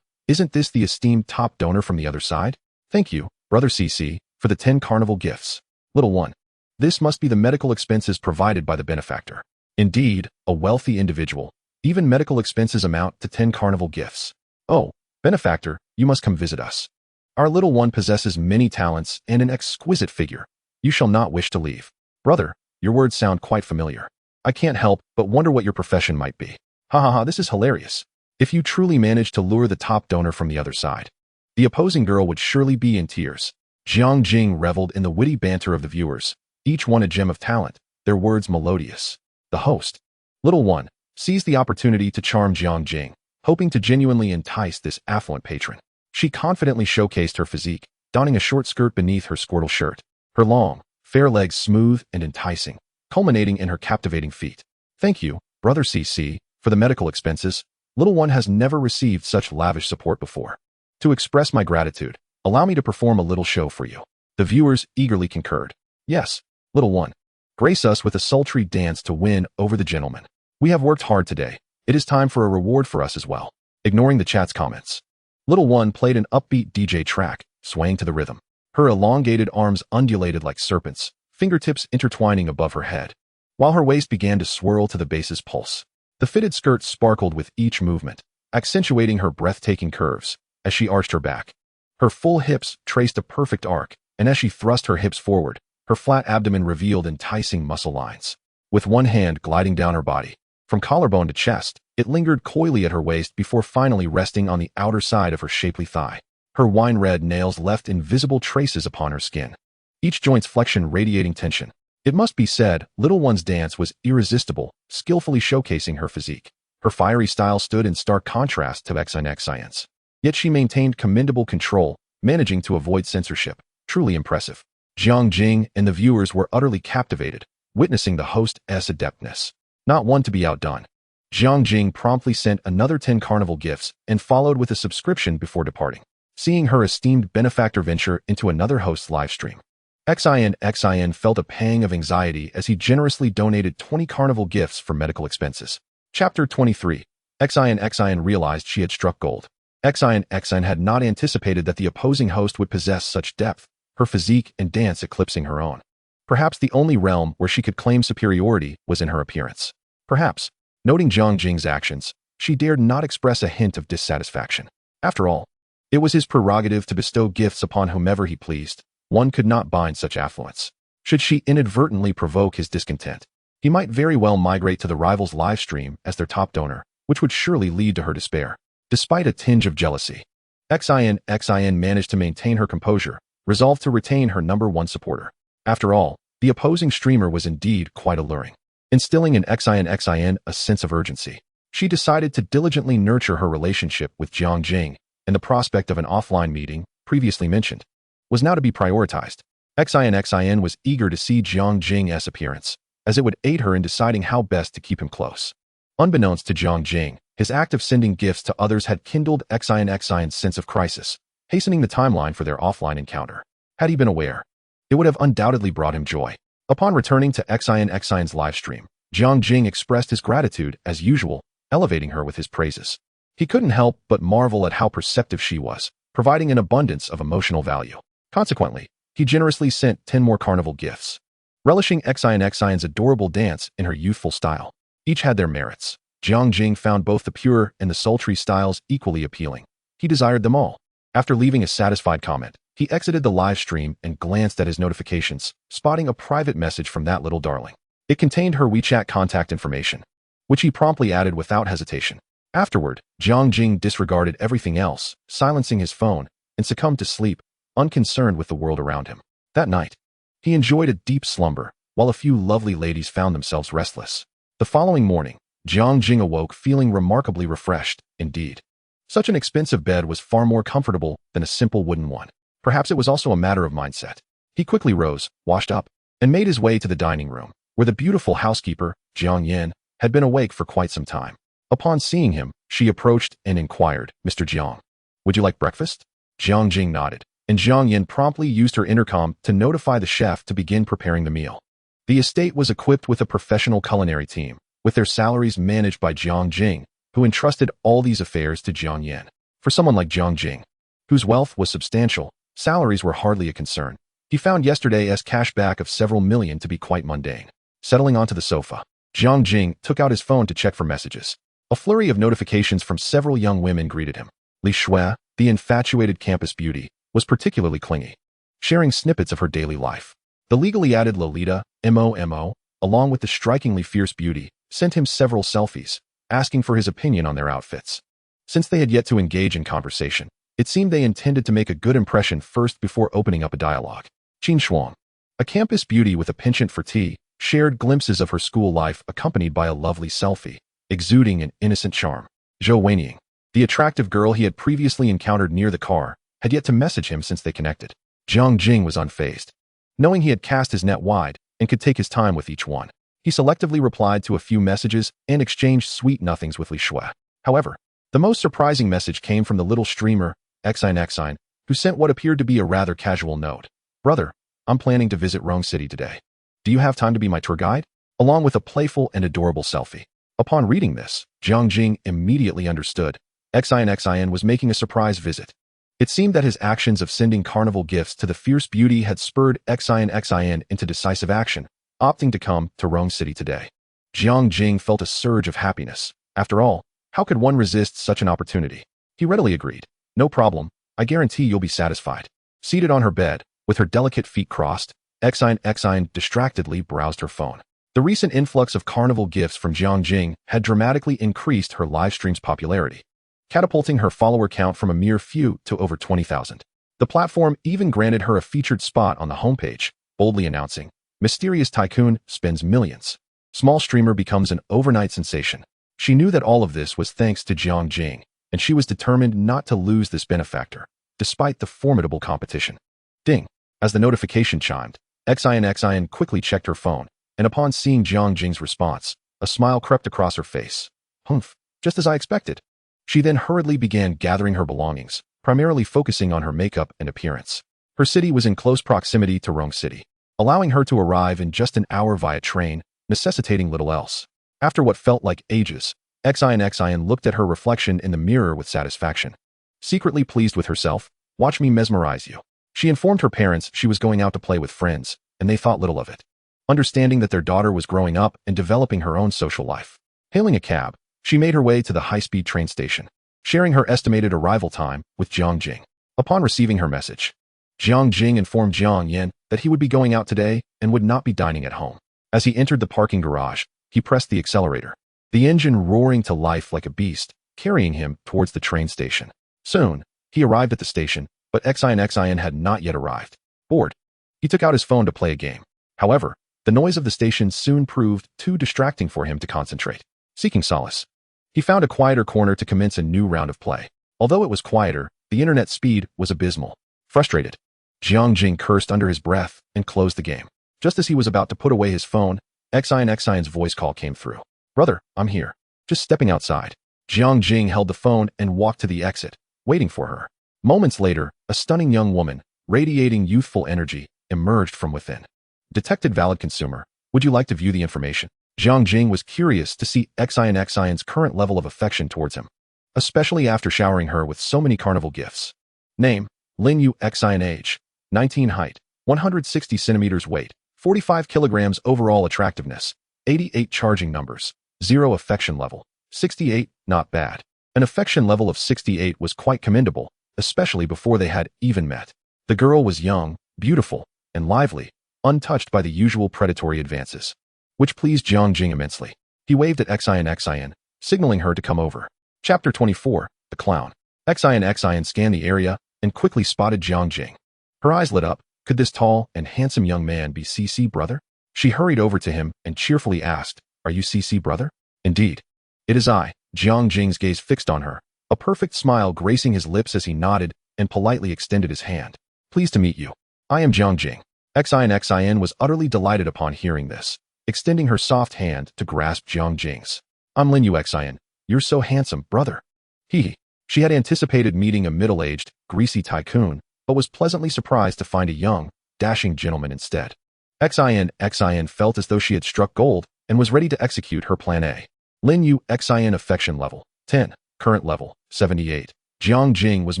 Isn't this the esteemed top donor from the other side? Thank you, Brother CC, for the 10 carnival gifts. Little one. This must be the medical expenses provided by the benefactor. Indeed, a wealthy individual. Even medical expenses amount to 10 carnival gifts. Oh, benefactor, you must come visit us. Our little one possesses many talents and an exquisite figure. You shall not wish to leave. Brother, your words sound quite familiar. I can't help but wonder what your profession might be. Ha ha ha, this is hilarious. If you truly manage to lure the top donor from the other side, the opposing girl would surely be in tears. Jiang Jing reveled in the witty banter of the viewers, each one a gem of talent, their words melodious. The host, little one, seized the opportunity to charm Jiang Jing, hoping to genuinely entice this affluent patron. She confidently showcased her physique, donning a short skirt beneath her squirtle shirt, her long, fair legs smooth and enticing, culminating in her captivating feet. Thank you, Brother CC, for the medical expenses. Little one has never received such lavish support before. To express my gratitude, allow me to perform a little show for you. The viewers eagerly concurred. Yes, little one. Grace us with a sultry dance to win over the gentleman. We have worked hard today. It is time for a reward for us as well. Ignoring the chat's comments, little one played an upbeat DJ track, swaying to the rhythm. Her elongated arms undulated like serpents, fingertips intertwining above her head, while her waist began to swirl to the bass's pulse. The fitted skirt sparkled with each movement, accentuating her breathtaking curves as she arched her back. Her full hips traced a perfect arc, and as she thrust her hips forward, her flat abdomen revealed enticing muscle lines. With one hand gliding down her body, from collarbone to chest, it lingered coyly at her waist before finally resting on the outer side of her shapely thigh. Her wine-red nails left invisible traces upon her skin, each joint's flexion radiating tension. It must be said, little one's dance was irresistible, skillfully showcasing her physique. Her fiery style stood in stark contrast to Xian's. Yet she maintained commendable control, managing to avoid censorship. Truly impressive. Jiang Jing and the viewers were utterly captivated, witnessing the host's adeptness. Not one to be outdone. Jiang Jing promptly sent another 10 carnival gifts and followed with a subscription before departing, seeing her esteemed benefactor venture into another host's livestream. Xian felt a pang of anxiety as he generously donated 20 carnival gifts for medical expenses. Chapter 23. Xian realized she had struck gold. Xian had not anticipated that the opposing host would possess such depth, her physique and dance eclipsing her own. Perhaps the only realm where she could claim superiority was in her appearance. Perhaps, noting Jiang Jing's actions, she dared not express a hint of dissatisfaction. After all, it was his prerogative to bestow gifts upon whomever he pleased. One could not bind such affluence. Should she inadvertently provoke his discontent, he might very well migrate to the rival's live stream as their top donor, which would surely lead to her despair. Despite a tinge of jealousy, Xian managed to maintain her composure, resolved to retain her #1 supporter. After all, the opposing streamer was indeed quite alluring. instilling in Xin a sense of urgency. She decided to diligently nurture her relationship with Jiang Jing, and the prospect of an offline meeting, previously mentioned, was now to be prioritized. Xin was eager to see Jiang Jing's appearance, as it would aid her in deciding how best to keep him close. Unbeknownst to Jiang Jing, his act of sending gifts to others had kindled Xin's sense of crisis, hastening the timeline for their offline encounter. Had he been aware, it would have undoubtedly brought him joy. Upon returning to Xin's livestream, Jiang Jing expressed his gratitude as usual, elevating her with his praises. He couldn't help but marvel at how perceptive she was, providing an abundance of emotional value. Consequently, he generously sent 10 more carnival gifts, relishing Xin's adorable dance in her youthful style. Each had their merits. Jiang Jing found both the pure and the sultry styles equally appealing. He desired them all. After leaving a satisfied comment, he exited the live stream and glanced at his notifications, spotting a private message from that little darling. It contained her WeChat contact information, which he promptly added without hesitation. Afterward, Jiang Jing disregarded everything else, silencing his phone, and succumbed to sleep, unconcerned with the world around him. That night, he enjoyed a deep slumber, while a few lovely ladies found themselves restless. The following morning, Jiang Jing awoke feeling remarkably refreshed, indeed. Such an expensive bed was far more comfortable than a simple wooden one. Perhaps it was also a matter of mindset. He quickly rose, washed up, and made his way to the dining room, where the beautiful housekeeper, Jiang Yan, had been awake for quite some time. Upon seeing him, she approached and inquired, "Mr. Jiang, would you like breakfast?" Jiang Jing nodded, and Jiang Yan promptly used her intercom to notify the chef to begin preparing the meal. The estate was equipped with a professional culinary team, with their salaries managed by Jiang Jing, who entrusted all these affairs to Jiang Yan. For someone like Jiang Jing, whose wealth was substantial, salaries were hardly a concern. He found yesterday's cash back of several million to be quite mundane. Settling onto the sofa, Jiang Jing took out his phone to check for messages. A flurry of notifications from several young women greeted him. Li Shui, the infatuated campus beauty, was particularly clingy, sharing snippets of her daily life. The legally added Lolita, MOMO, along with the strikingly fierce beauty, sent him several selfies, asking for his opinion on their outfits. Since they had yet to engage in conversation, it seemed they intended to make a good impression first before opening up a dialogue. Qin Shuang, a campus beauty with a penchant for tea, shared glimpses of her school life accompanied by a lovely selfie, exuding an innocent charm. Zhou Wenying, the attractive girl he had previously encountered near the car, had yet to message him since they connected. Jiang Jing was unfazed. Knowing he had cast his net wide and could take his time with each one, he selectively replied to a few messages and exchanged sweet nothings with Li Shui. However, the most surprising message came from the little streamer, Xin, who sent what appeared to be a rather casual note. "Brother, I'm planning to visit Rome City today. Do you have time to be my tour guide?" Along with a playful and adorable selfie. Upon reading this, Jiang Jing immediately understood. Xin was making a surprise visit. It seemed that his actions of sending carnival gifts to the fierce beauty had spurred Xin into decisive action, opting to come to Rome City today. Jiang Jing felt a surge of happiness. After all, how could one resist such an opportunity? He readily agreed. "No problem, I guarantee you'll be satisfied." Seated on her bed, with her delicate feet crossed, Xin distractedly browsed her phone. The recent influx of carnival gifts from Jiang Jing had dramatically increased her live stream's popularity, catapulting her follower count from a mere few to over 20,000. The platform even granted her a featured spot on the homepage, boldly announcing, "Mysterious tycoon spends millions. Small streamer becomes an overnight sensation." She knew that all of this was thanks to Jiang Jing, and she was determined not to lose this benefactor, despite the formidable competition. Ding! As the notification chimed, Xin quickly checked her phone, and upon seeing Jiang Jing's response, a smile crept across her face. "Humph, just as I expected." She then hurriedly began gathering her belongings, primarily focusing on her makeup and appearance. Her city was in close proximity to Rome City, allowing her to arrive in just an hour via train, necessitating little else. After what felt like ages, Xin looked at her reflection in the mirror with satisfaction. Secretly pleased with herself, "Watch me mesmerize you." She informed her parents she was going out to play with friends, and they thought little of it, understanding that their daughter was growing up and developing her own social life. Hailing a cab, she made her way to the high-speed train station, sharing her estimated arrival time with Jiang Jing. Upon receiving her message, Jiang Jing informed Jiang Yan that he would be going out today and would not be dining at home. As he entered the parking garage, he pressed the accelerator, the engine roaring to life like a beast, carrying him towards the train station. Soon, he arrived at the station, but Xin had not yet arrived. Bored, he took out his phone to play a game. However, The noise of the station soon proved too distracting for him to concentrate. Seeking solace, he found a quieter corner to commence a new round of play. Although it was quieter, the internet speed was abysmal. Frustrated, Jiang Jing cursed under his breath and closed the game. Just as he was about to put away his phone, Xian's voice call came through. "Brother, I'm here. Just stepping outside." Jiang Jing held the phone and walked to the exit, waiting for her. Moments later, a stunning young woman, radiating youthful energy, emerged from within. "Detected valid consumer. Would you like to view the information?" Jiang Jing was curious to see Xian's current level of affection towards him, especially after showering her with so many carnival gifts. Name, Lin Yu. Xian. Age, 19. Height, 160 centimeters. Weight, 45 kilograms. Overall attractiveness, 88. Charging numbers, 0. Affection level, 68. Not bad. An affection level of 68 was quite commendable, especially before they had even met. The girl was young, beautiful, and lively, untouched by the usual predatory advances, which pleased Jiang Jing immensely. He waved at Xian, signaling her to come over. Chapter 24, The Clown. Xian scanned the area and quickly spotted Jiang Jing. Her eyes lit up. Could this tall and handsome young man be CC brother? She hurried over to him and cheerfully asked, "Are you CC brother?" "Indeed. It is I." Jiang Jing's gaze fixed on her, a perfect smile gracing his lips as he nodded and politely extended his hand. "Pleased to meet you. I am Jiang Jing." Xian was utterly delighted upon hearing this, extending her soft hand to grasp Jiang Jing's. "I'm Lin Yu. Xian. You're so handsome, brother." He. She had anticipated meeting a middle-aged, greasy tycoon, but was pleasantly surprised to find a young, dashing gentleman instead. Xian felt as though she had struck gold and was ready to execute her plan A. Lin Yu. Xian. Affection level, 10. Current level, 78. Jiang Jing was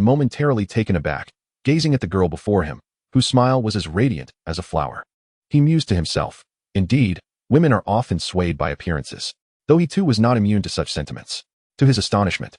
momentarily taken aback, gazing at the girl before him, whose smile was as radiant as a flower. He mused to himself. Indeed, women are often swayed by appearances, though he too was not immune to such sentiments. To his astonishment,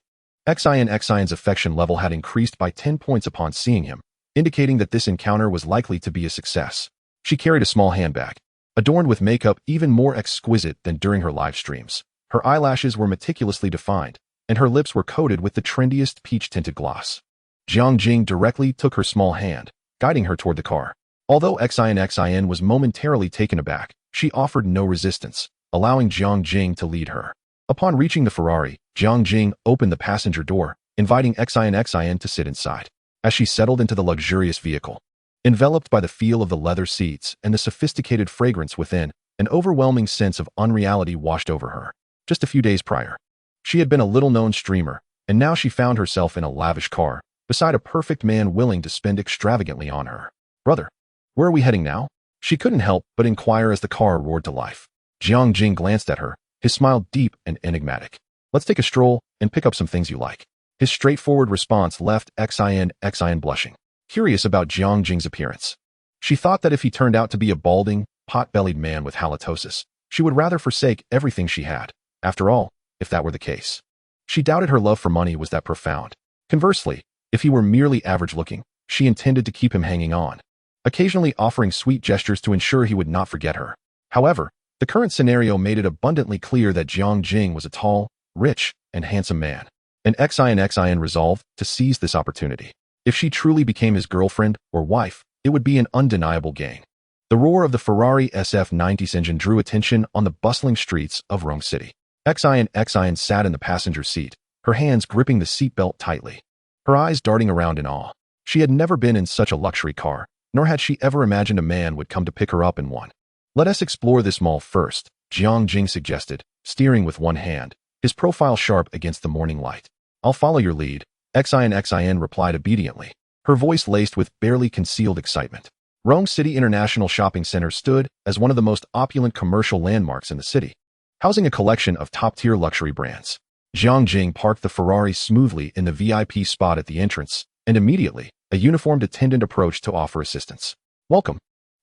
Xian's affection level had increased by 10 points upon seeing him, indicating that this encounter was likely to be a success. She carried a small handbag, adorned with makeup even more exquisite than during her live streams. Her eyelashes were meticulously defined, and her lips were coated with the trendiest peach-tinted gloss. Jiang Jing directly took her small hand, guiding her toward the car. Although Xian was momentarily taken aback, she offered no resistance, allowing Jiang Jing to lead her. Upon reaching the Ferrari, Jiang Jing opened the passenger door, inviting Xian to sit inside. As she settled into the luxurious vehicle, enveloped by the feel of the leather seats and the sophisticated fragrance within, an overwhelming sense of unreality washed over her. Just a few days prior, she had been a little-known streamer, and now she found herself in a lavish car, beside a perfect man willing to spend extravagantly on her. "Brother, where are we heading now?" She couldn't help but inquire as the car roared to life. Jiang Jing glanced at her, his smile deep and enigmatic. "Let's take a stroll and pick up some things you like." His straightforward response left Xian blushing, curious about Jiang Jing's appearance. She thought that if he turned out to be a balding, pot-bellied man with halitosis, she would rather forsake everything she had. After all, if that were the case, she doubted her love for money was that profound. Conversely, if he were merely average-looking, she intended to keep him hanging on, occasionally offering sweet gestures to ensure he would not forget her. However, the current scenario made it abundantly clear that Jiang Jing was a tall, rich, and handsome man, and Xian resolved to seize this opportunity. If she truly became his girlfriend or wife, it would be an undeniable gain. The roar of the Ferrari SF90's engine drew attention on the bustling streets of Rome City. Xian sat in the passenger seat, her hands gripping the seatbelt tightly, her eyes darting around in awe. She had never been in such a luxury car, nor had she ever imagined a man would come to pick her up in one. "Let us explore this mall first," Jiang Jing suggested, steering with one hand, his profile sharp against the morning light. "I'll follow your lead," Xian replied obediently, her voice laced with barely concealed excitement. Rome City International Shopping Center stood as one of the most opulent commercial landmarks in the city, housing a collection of top-tier luxury brands. Jiang Jing parked the Ferrari smoothly in the VIP spot at the entrance, and immediately, a uniformed attendant approached to offer assistance. "Welcome,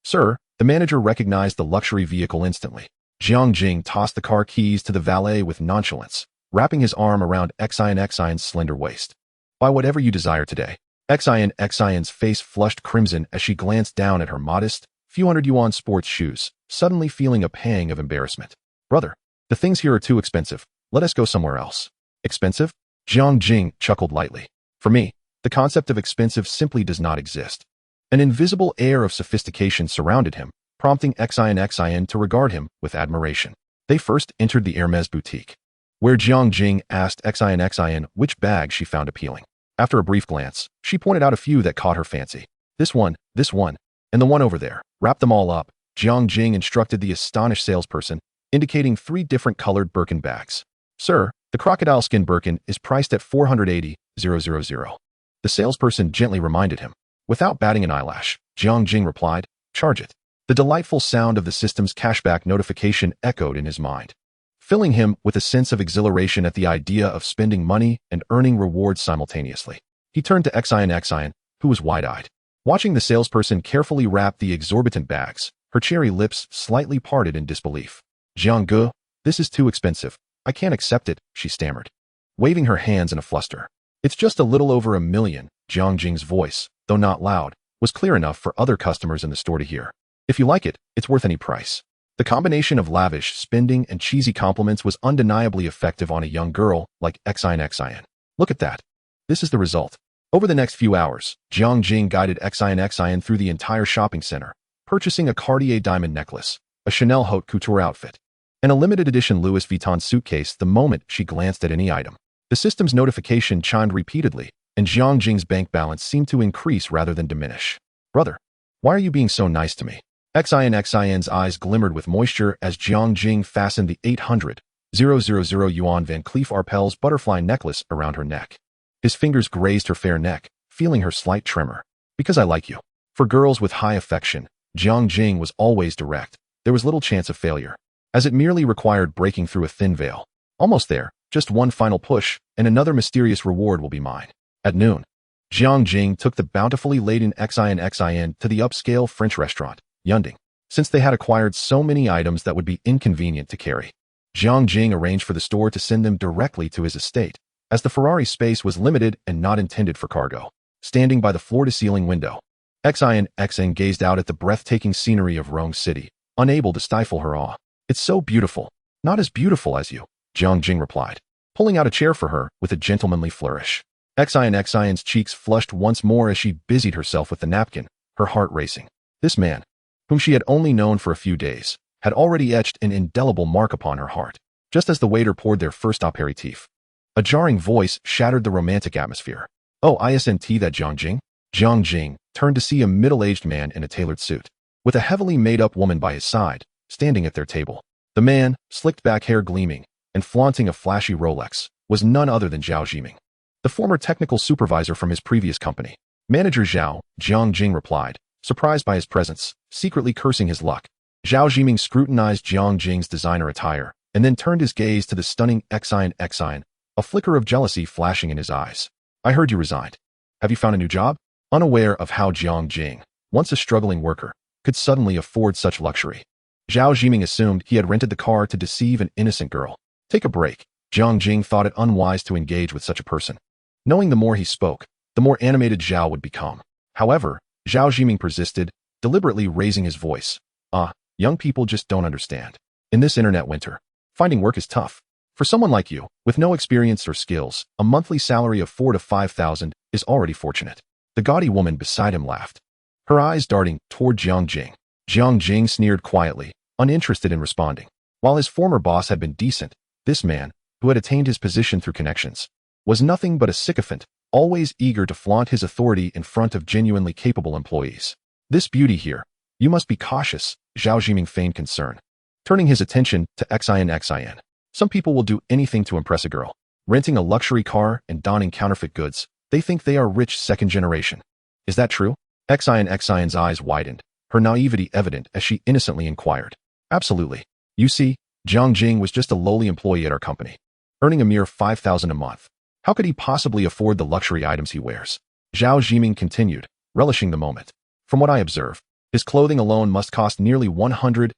sir." The manager recognized the luxury vehicle instantly. Jiang Jing tossed the car keys to the valet with nonchalance, wrapping his arm around Xian's slender waist. "Buy whatever you desire today." Xian's face flushed crimson as she glanced down at her modest, few hundred yuan sports shoes, suddenly feeling a pang of embarrassment. "Brother, the things here are too expensive. Let us go somewhere else." "Expensive?" Jiang Jing chuckled lightly. "For me, the concept of expensive simply does not exist." An invisible air of sophistication surrounded him, prompting Xin to regard him with admiration. They first entered the Hermes boutique, where Jiang Jing asked Xin which bag she found appealing. After a brief glance, she pointed out a few that caught her fancy. This one, and the one over there. Wrap them all up, Jiang Jing instructed the astonished salesperson, indicating 3 different colored Birkin bags. Sir, the crocodile skin Birkin is priced at 480,000. The salesperson gently reminded him. Without batting an eyelash, Jiang Jing replied, charge it. The delightful sound of the system's cashback notification echoed in his mind, filling him with a sense of exhilaration at the idea of spending money and earning rewards simultaneously. He turned to Xin, who was wide-eyed, watching the salesperson carefully wrap the exorbitant bags. Her cherry lips slightly parted in disbelief. Jiang Ge, this is too expensive. I can't accept it, she stammered, waving her hands in a fluster. It's just a little over $1 million. Jiang Jing's voice, though not loud, was clear enough for other customers in the store to hear. If you like it, it's worth any price. The combination of lavish spending and cheesy compliments was undeniably effective on a young girl like Xin. Look at that. This is the result. Over the next few hours, Jiang Jing guided Xin through the entire shopping center, purchasing a Cartier diamond necklace, a Chanel haute couture outfit, and a limited edition Louis Vuitton suitcase the moment she glanced at any item. The system's notification chimed repeatedly, and Jiang Jing's bank balance seemed to increase rather than diminish. Brother, why are you being so nice to me? Xin's eyes glimmered with moisture as Jiang Jing fastened the 800,000 yuan Van Cleef Arpels butterfly necklace around her neck. His fingers grazed her fair neck, feeling her slight tremor. Because I like you. For girls with high affection, Jiang Jing was always direct. There was little chance of failure, as it merely required breaking through a thin veil. Almost there, just one final push, and another mysterious reward will be mine. At noon, Jiang Jing took the bountifully laden Xin to the upscale French restaurant, Yunding. Since they had acquired so many items that would be inconvenient to carry, Jiang Jing arranged for the store to send them directly to his estate, as the Ferrari space was limited and not intended for cargo. Standing by the floor-to-ceiling window, Xin gazed out at the breathtaking scenery of Rome City, unable to stifle her awe. It's so beautiful. Not as beautiful as you, Jiang Jing replied, pulling out a chair for her with a gentlemanly flourish. Xin's cheeks flushed once more as she busied herself with the napkin, her heart racing. This man, whom she had only known for a few days, had already etched an indelible mark upon her heart. Just as the waiter poured their first aperitif, a jarring voice shattered the romantic atmosphere. Oh, isn't that Jiang Jing? Jiang Jing turned to see a middle-aged man in a tailored suit, with a heavily made-up woman by his side, standing at their table. The man, slicked back hair gleaming, and flaunting a flashy Rolex, was none other than Zhao Jiming, the former technical supervisor from his previous company. Manager Zhao, Jiang Jing replied, surprised by his presence, secretly cursing his luck. Zhao Jiming scrutinized Jiang Jing's designer attire, and then turned his gaze to the stunning Xin, a flicker of jealousy flashing in his eyes. I heard you resigned. Have you found a new job? Unaware of how Jiang Jing, once a struggling worker, could suddenly afford such luxury, Zhao Jiming assumed he had rented the car to deceive an innocent girl. Take a break. Jiang Jing thought it unwise to engage with such a person, knowing the more he spoke, the more animated Zhao would become. However, Zhao Jiming persisted, deliberately raising his voice. Young people just don't understand. In this internet winter, finding work is tough. For someone like you, with no experience or skills, a monthly salary of 4,000 to 5,000 is already fortunate. The gaudy woman beside him laughed, her eyes darting toward Jiang Jing. Jiang Jing sneered quietly, uninterested in responding. While his former boss had been decent, this man, who had attained his position through connections, was nothing but a sycophant, always eager to flaunt his authority in front of genuinely capable employees. This beauty here, you must be cautious, Zhao Jiming feigned concern, turning his attention to Xin. Some people will do anything to impress a girl, renting a luxury car and donning counterfeit goods. They think they are rich second generation. Is that true? Xin's eyes widened, her naivety evident as she innocently inquired. Absolutely. You see, Jiang Jing was just a lowly employee at our company, earning a mere 5,000 a month. How could he possibly afford the luxury items he wears? Zhao Jiming continued, relishing the moment. From what I observe, his clothing alone must cost nearly 100,000,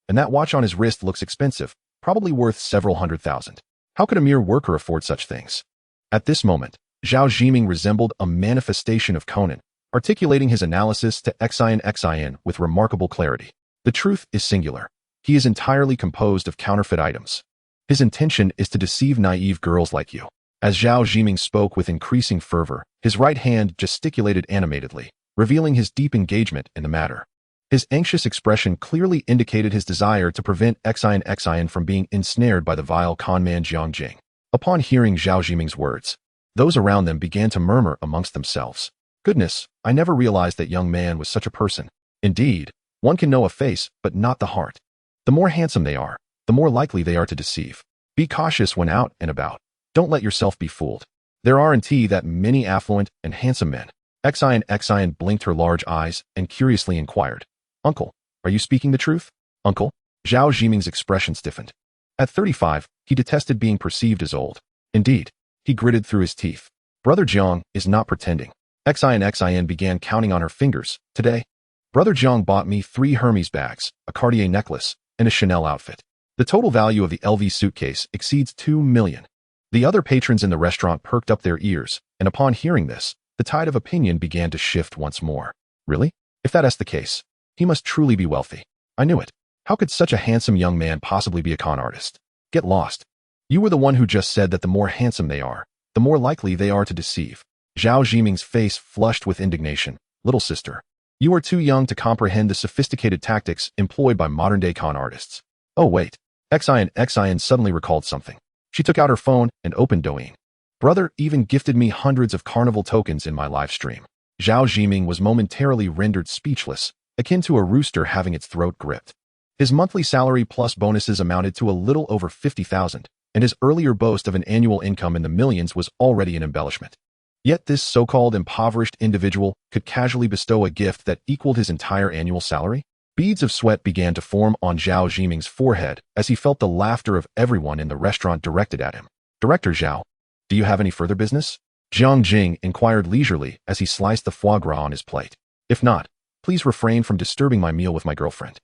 and that watch on his wrist looks expensive, probably worth several 100,000. How could a mere worker afford such things? At this moment, Zhao Jiming resembled a manifestation of Conan, articulating his analysis to Xin with remarkable clarity. The truth is singular. He is entirely composed of counterfeit items. His intention is to deceive naive girls like you. As Zhao Jiming spoke with increasing fervor, his right hand gesticulated animatedly, revealing his deep engagement in the matter. His anxious expression clearly indicated his desire to prevent Xian from being ensnared by the vile conman Jiang Jing. Upon hearing Zhao Jiming's words, those around them began to murmur amongst themselves. Goodness, I never realized that young man was such a person. Indeed, one can know a face, but not the heart. The more handsome they are, the more likely they are to deceive. Be cautious when out and about. Don't let yourself be fooled. There are indeed that many affluent and handsome men. Xian blinked her large eyes and curiously inquired, Uncle, are you speaking the truth? Uncle? Zhao Jiming's expression stiffened. At 35, he detested being perceived as old. Indeed, he gritted through his teeth. Brother Jiang is not pretending. Xian began counting on her fingers. Today, Brother Jiang bought me 3 Hermes bags, a Cartier necklace, and a Chanel outfit. The total value of the LV suitcase exceeds 2 million. The other patrons in the restaurant perked up their ears, and upon hearing this, the tide of opinion began to shift once more. Really? If that is the case, he must truly be wealthy. I knew it. How could such a handsome young man possibly be a con artist? Get lost. You were the one who just said that the more handsome they are, the more likely they are to deceive. Zhao Jiming's face flushed with indignation. Little sister, you are too young to comprehend the sophisticated tactics employed by modern-day con artists. Oh wait. Xian suddenly recalled something. She took out her phone and opened Douyin. Brother even gifted me hundreds of carnival tokens in my live stream. Zhao Jiming was momentarily rendered speechless, akin to a rooster having its throat gripped. His monthly salary plus bonuses amounted to a little over 50,000, and his earlier boast of an annual income in the millions was already an embellishment. Yet this so-called impoverished individual could casually bestow a gift that equaled his entire annual salary? Beads of sweat began to form on Zhao Jiming's forehead as he felt the laughter of everyone in the restaurant directed at him. Director Zhao, do you have any further business? Jiang Jing inquired leisurely as he sliced the foie gras on his plate. If not, please refrain from disturbing my meal with my girlfriend.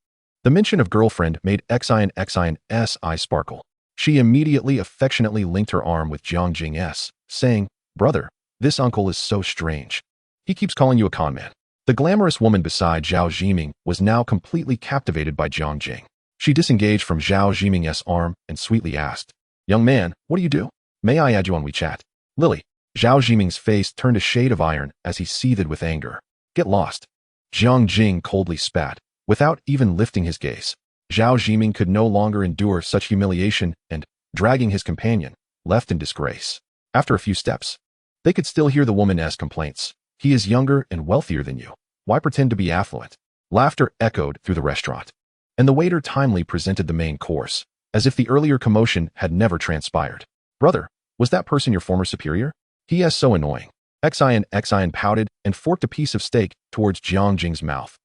The mention of girlfriend made Xian's eye sparkle. She immediately affectionately linked her arm with Jiang Jing's, saying, Brother, this uncle is so strange. He keeps calling you a con man. The glamorous woman beside Zhao Jiming was now completely captivated by Jiang Jing. She disengaged from Zhao Jiming's arm and sweetly asked, Young man, what do you do? May I add you on WeChat? Lily. Zhao Jiming's face turned a shade of iron as he seethed with anger. Get lost. Jiang Jing coldly spat. Without even lifting his gaze, Zhao Jiming could no longer endure such humiliation and, dragging his companion, left in disgrace. After a few steps, they could still hear the woman's complaints. He is younger and wealthier than you. Why pretend to be affluent? Laughter echoed through the restaurant, and the waiter timely presented the main course, as if the earlier commotion had never transpired. Brother, was that person your former superior? He is so annoying. Xian pouted and forked a piece of steak towards Jiang Jing's mouth.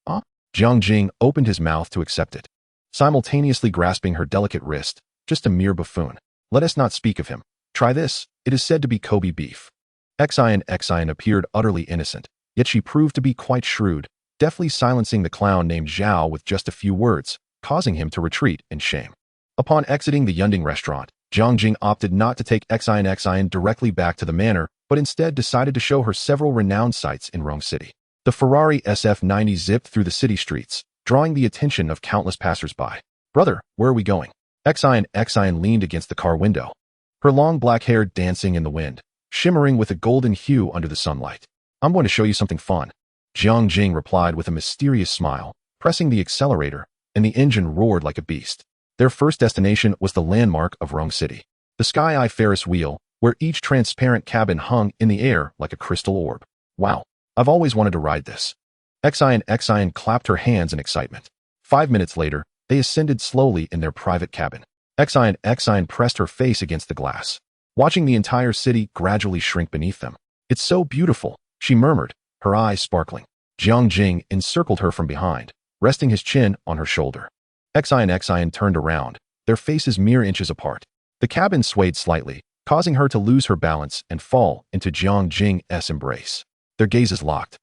Jiang Jing opened his mouth to accept it, simultaneously grasping her delicate wrist. Just a mere buffoon. Let us not speak of him. Try this. It is said to be Kobe beef. Xian appeared utterly innocent, yet she proved to be quite shrewd, deftly silencing the clown named Zhao with just a few words, causing him to retreat in shame. Upon exiting the Yunding restaurant, Jiang Jing opted not to take Xian directly back to the manor, but instead decided to show her several renowned sights in Rome City. The Ferrari SF90 zipped through the city streets, drawing the attention of countless passers-by. Brother, where are we going? Xian leaned against the car window, her long black hair dancing in the wind, shimmering with a golden hue under the sunlight. I'm going to show you something fun. Jiang Jing replied with a mysterious smile, pressing the accelerator, and the engine roared like a beast. Their first destination was the landmark of Rome City, the Sky Eye Ferris wheel, where each transparent cabin hung in the air like a crystal orb. Wow, I've always wanted to ride this. Xian clapped her hands in excitement. 5 minutes later, they ascended slowly in their private cabin. Xian pressed her face against the glass, watching the entire city gradually shrink beneath them. It's so beautiful, she murmured, her eyes sparkling. Jiang Jing encircled her from behind, resting his chin on her shoulder. Xian turned around, their faces mere inches apart. The cabin swayed slightly, causing her to lose her balance and fall into Jiang Jing's embrace. Their gazes locked,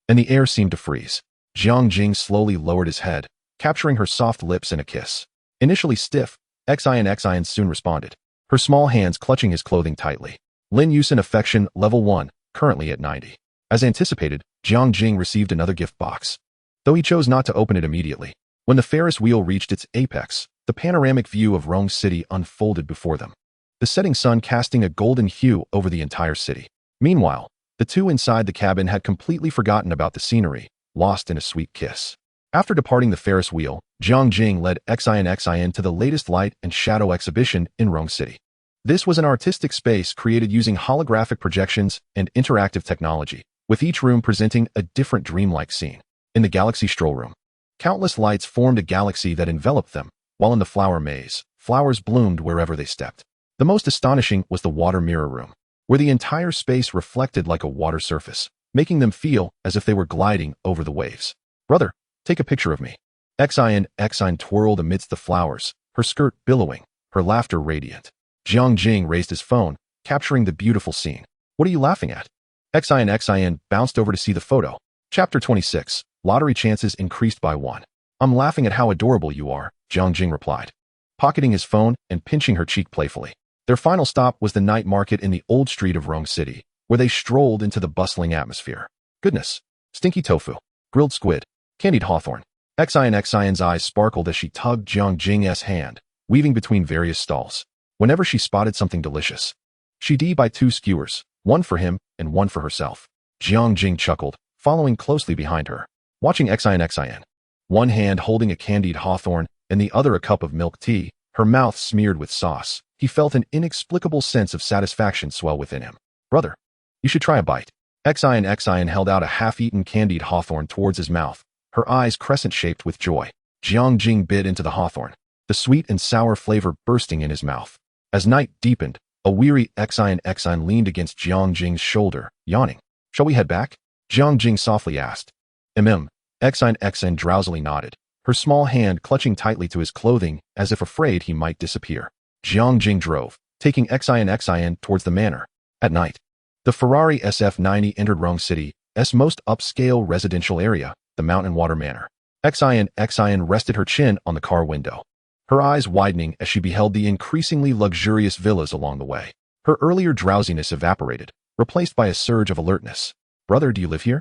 and the air seemed to freeze. Jiang Jing slowly lowered his head, capturing her soft lips in a kiss. Initially stiff, Xian soon responded, her small hands clutching his clothing tightly. Lin Yusin affection level 1, currently at 90. As anticipated, Jiang Jing received another gift box, though he chose not to open it immediately. When the Ferris wheel reached its apex, the panoramic view of Rome City unfolded before them, the setting sun casting a golden hue over the entire city. Meanwhile, the two inside the cabin had completely forgotten about the scenery, lost in a sweet kiss. After departing the Ferris wheel, Jiang Jing led Xin to the latest light and shadow exhibition in Rome City. This was an artistic space created using holographic projections and interactive technology, with each room presenting a different dreamlike scene. In the Galaxy Stroll Room, countless lights formed a galaxy that enveloped them, while in the Flower Maze, flowers bloomed wherever they stepped. The most astonishing was the Water Mirror Room, where the entire space reflected like a water surface, making them feel as if they were gliding over the waves. "Brother, take a picture of me." Xin twirled amidst the flowers, her skirt billowing, her laughter radiant. Jiang Jing raised his phone, capturing the beautiful scene. "What are you laughing at?" Xin bounced over to see the photo. Chapter 26, Lottery Chances Increased by 1. "I'm laughing at how adorable you are," Jiang Jing replied, pocketing his phone and pinching her cheek playfully. Their final stop was the night market in the old street of Rome City, where they strolled into the bustling atmosphere. Goodness! Stinky tofu, grilled squid, candied hawthorn. Xin's eyes sparkled as she tugged Jiang Jing's hand, weaving between various stalls. Whenever she spotted something delicious, she'd buy 2 skewers, one for him and one for herself. Jiang Jing chuckled, following closely behind her, watching Xin. One hand holding a candied hawthorn and the other a cup of milk tea, her mouth smeared with sauce. He felt an inexplicable sense of satisfaction swell within him. "Brother, you should try a bite." Xin held out a half-eaten candied hawthorn towards his mouth, her eyes crescent-shaped with joy. Jiang Jing bit into the hawthorn, the sweet and sour flavor bursting in his mouth. As night deepened, a weary Xin leaned against Jiang Jing's shoulder, yawning. "Shall we head back?" Jiang Jing softly asked. Xin drowsily nodded, her small hand clutching tightly to his clothing as if afraid he might disappear. Jiang Jing drove, taking Xin towards the manor. At night, the Ferrari SF90 entered Rome City's most upscale residential area, the Mountain Water Manor. Xin rested her chin on the car window, her eyes widening as she beheld the increasingly luxurious villas along the way. Her earlier drowsiness evaporated, replaced by a surge of alertness. "Brother, do you live here?"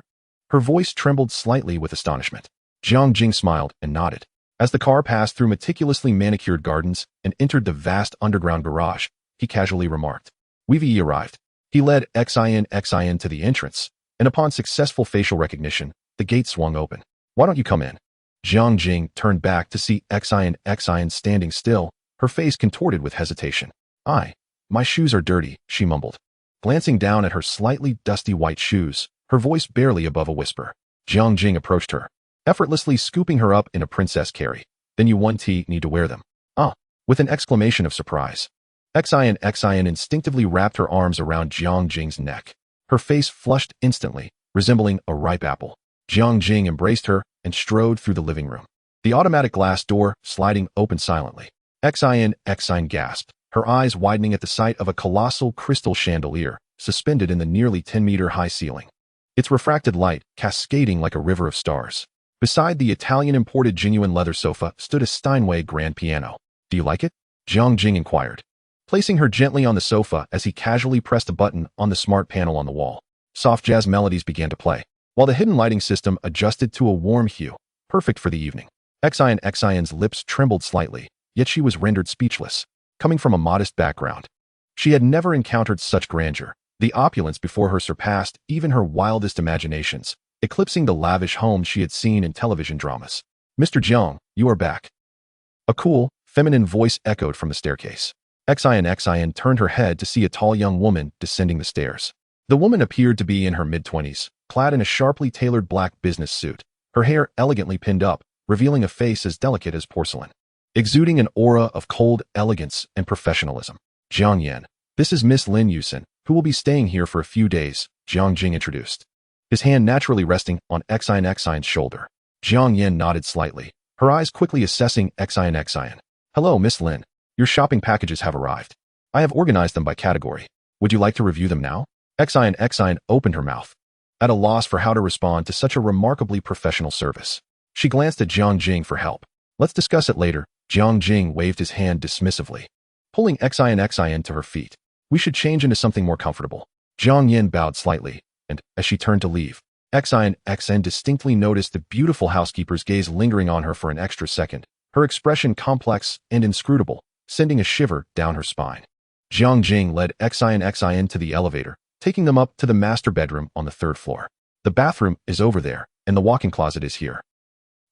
Her voice trembled slightly with astonishment. Jiang Jing smiled and nodded. As the car passed through meticulously manicured gardens and entered the vast underground garage, he casually remarked, "We've arrived." He led Xin to the entrance, and upon successful facial recognition, the gate swung open. "Why don't you come in?" Jiang Jing turned back to see Xin standing still, her face contorted with hesitation. My shoes are dirty," she mumbled, glancing down at her slightly dusty white shoes, her voice barely above a whisper. Jiang Jing approached her, effortlessly scooping her up in a princess carry. "Then you need to wear them." With an exclamation of surprise. Xin instinctively wrapped her arms around Jiang Jing's neck. Her face flushed instantly, resembling a ripe apple. Jiang Jing embraced her and strode through the living room. The automatic glass door sliding open silently. Xin gasped, her eyes widening at the sight of a colossal crystal chandelier suspended in the nearly 10-meter-high ceiling, its refracted light cascading like a river of stars. Beside the Italian-imported genuine leather sofa stood a Steinway grand piano. "Do you like it?" Jiang Jing inquired, placing her gently on the sofa as he casually pressed a button on the smart panel on the wall. Soft jazz melodies began to play, while the hidden lighting system adjusted to a warm hue, perfect for the evening. Xin's lips trembled slightly, yet she was rendered speechless. Coming from a modest background, she had never encountered such grandeur. The opulence before her surpassed even her wildest imaginations, eclipsing the lavish homes she had seen in television dramas. "Mr. Jiang, you are back." A cool, feminine voice echoed from the staircase. Xin turned her head to see a tall young woman descending the stairs. The woman appeared to be in her mid-20s, clad in a sharply tailored black business suit, her hair elegantly pinned up, revealing a face as delicate as porcelain, exuding an aura of cold elegance and professionalism. "Jiang Yan, this is Miss Lin Yusen, who will be staying here for a few days," Jiang Jing introduced, his hand naturally resting on Xin's shoulder. Jiang Yan nodded slightly, her eyes quickly assessing Xin. "Hello, Miss Lin. Your shopping packages have arrived. I have organized them by category. Would you like to review them now?" Xin opened her mouth, at a loss for how to respond to such a remarkably professional service. She glanced at Jiang Jing for help. "Let's discuss it later." Jiang Jing waved his hand dismissively, pulling Xin to her feet. "We should change into something more comfortable." Jiang Yin bowed slightly, and, as she turned to leave, Xin distinctly noticed the beautiful housekeeper's gaze lingering on her for an extra second, her expression complex and inscrutable, sending a shiver down her spine. Jiang Jing led Xin to the elevator, taking them up to the master bedroom on the 3rd floor. "The bathroom is over there, and the walk-in closet is here."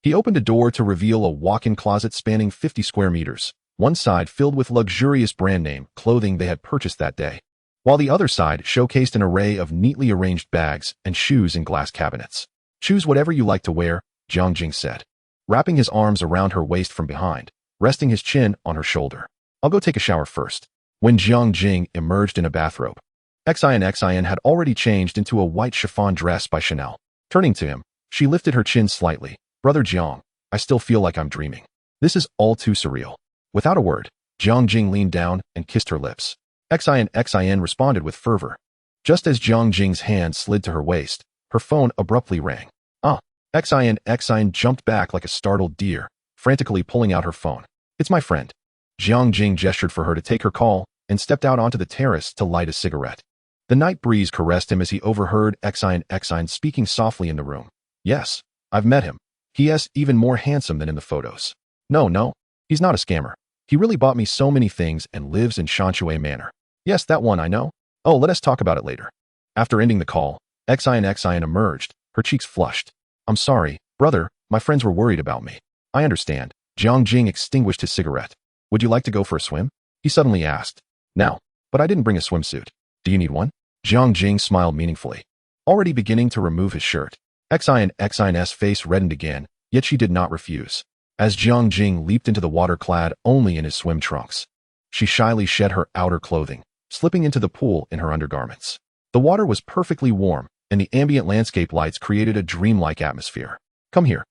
He opened a door to reveal a walk-in closet spanning 50 square meters, one side filled with luxurious brand-name clothing they had purchased that day, while the other side showcased an array of neatly arranged bags and shoes in glass cabinets. "Choose whatever you like to wear," Jiang Jing said, wrapping his arms around her waist from behind, resting his chin on her shoulder. "I'll go take a shower first." When Jiang Jing emerged in a bathrobe, Xin had already changed into a white chiffon dress by Chanel. Turning to him, she lifted her chin slightly. "Brother Jiang, I still feel like I'm dreaming. This is all too surreal." Without a word, Jiang Jing leaned down and kissed her lips. Xin responded with fervor. Just as Jiang Jing's hand slid to her waist, her phone abruptly rang. Xin jumped back like a startled deer, frantically pulling out her phone. "It's my friend." Jiang Jing gestured for her to take her call and stepped out onto the terrace to light a cigarette. The night breeze caressed him as he overheard Xin speaking softly in the room. "Yes, I've met him. He is even more handsome than in the photos. No, he's not a scammer. He really bought me so many things and lives in Shanshui Manor. Yes, that one I know. Oh, let us talk about it later." After ending the call, Xin emerged, her cheeks flushed. "I'm sorry, brother, my friends were worried about me." "I understand." Jiang Jing extinguished his cigarette. "Would you like to go for a swim?" he suddenly asked. "Now, but I didn't bring a swimsuit. Do you need one?" Jiang Jing smiled meaningfully, already beginning to remove his shirt. Xin's face reddened again, yet she did not refuse. As Jiang Jing leaped into the water clad only in his swim trunks, she shyly shed her outer clothing, slipping into the pool in her undergarments. The water was perfectly warm, and the ambient landscape lights created a dreamlike atmosphere. "Come here."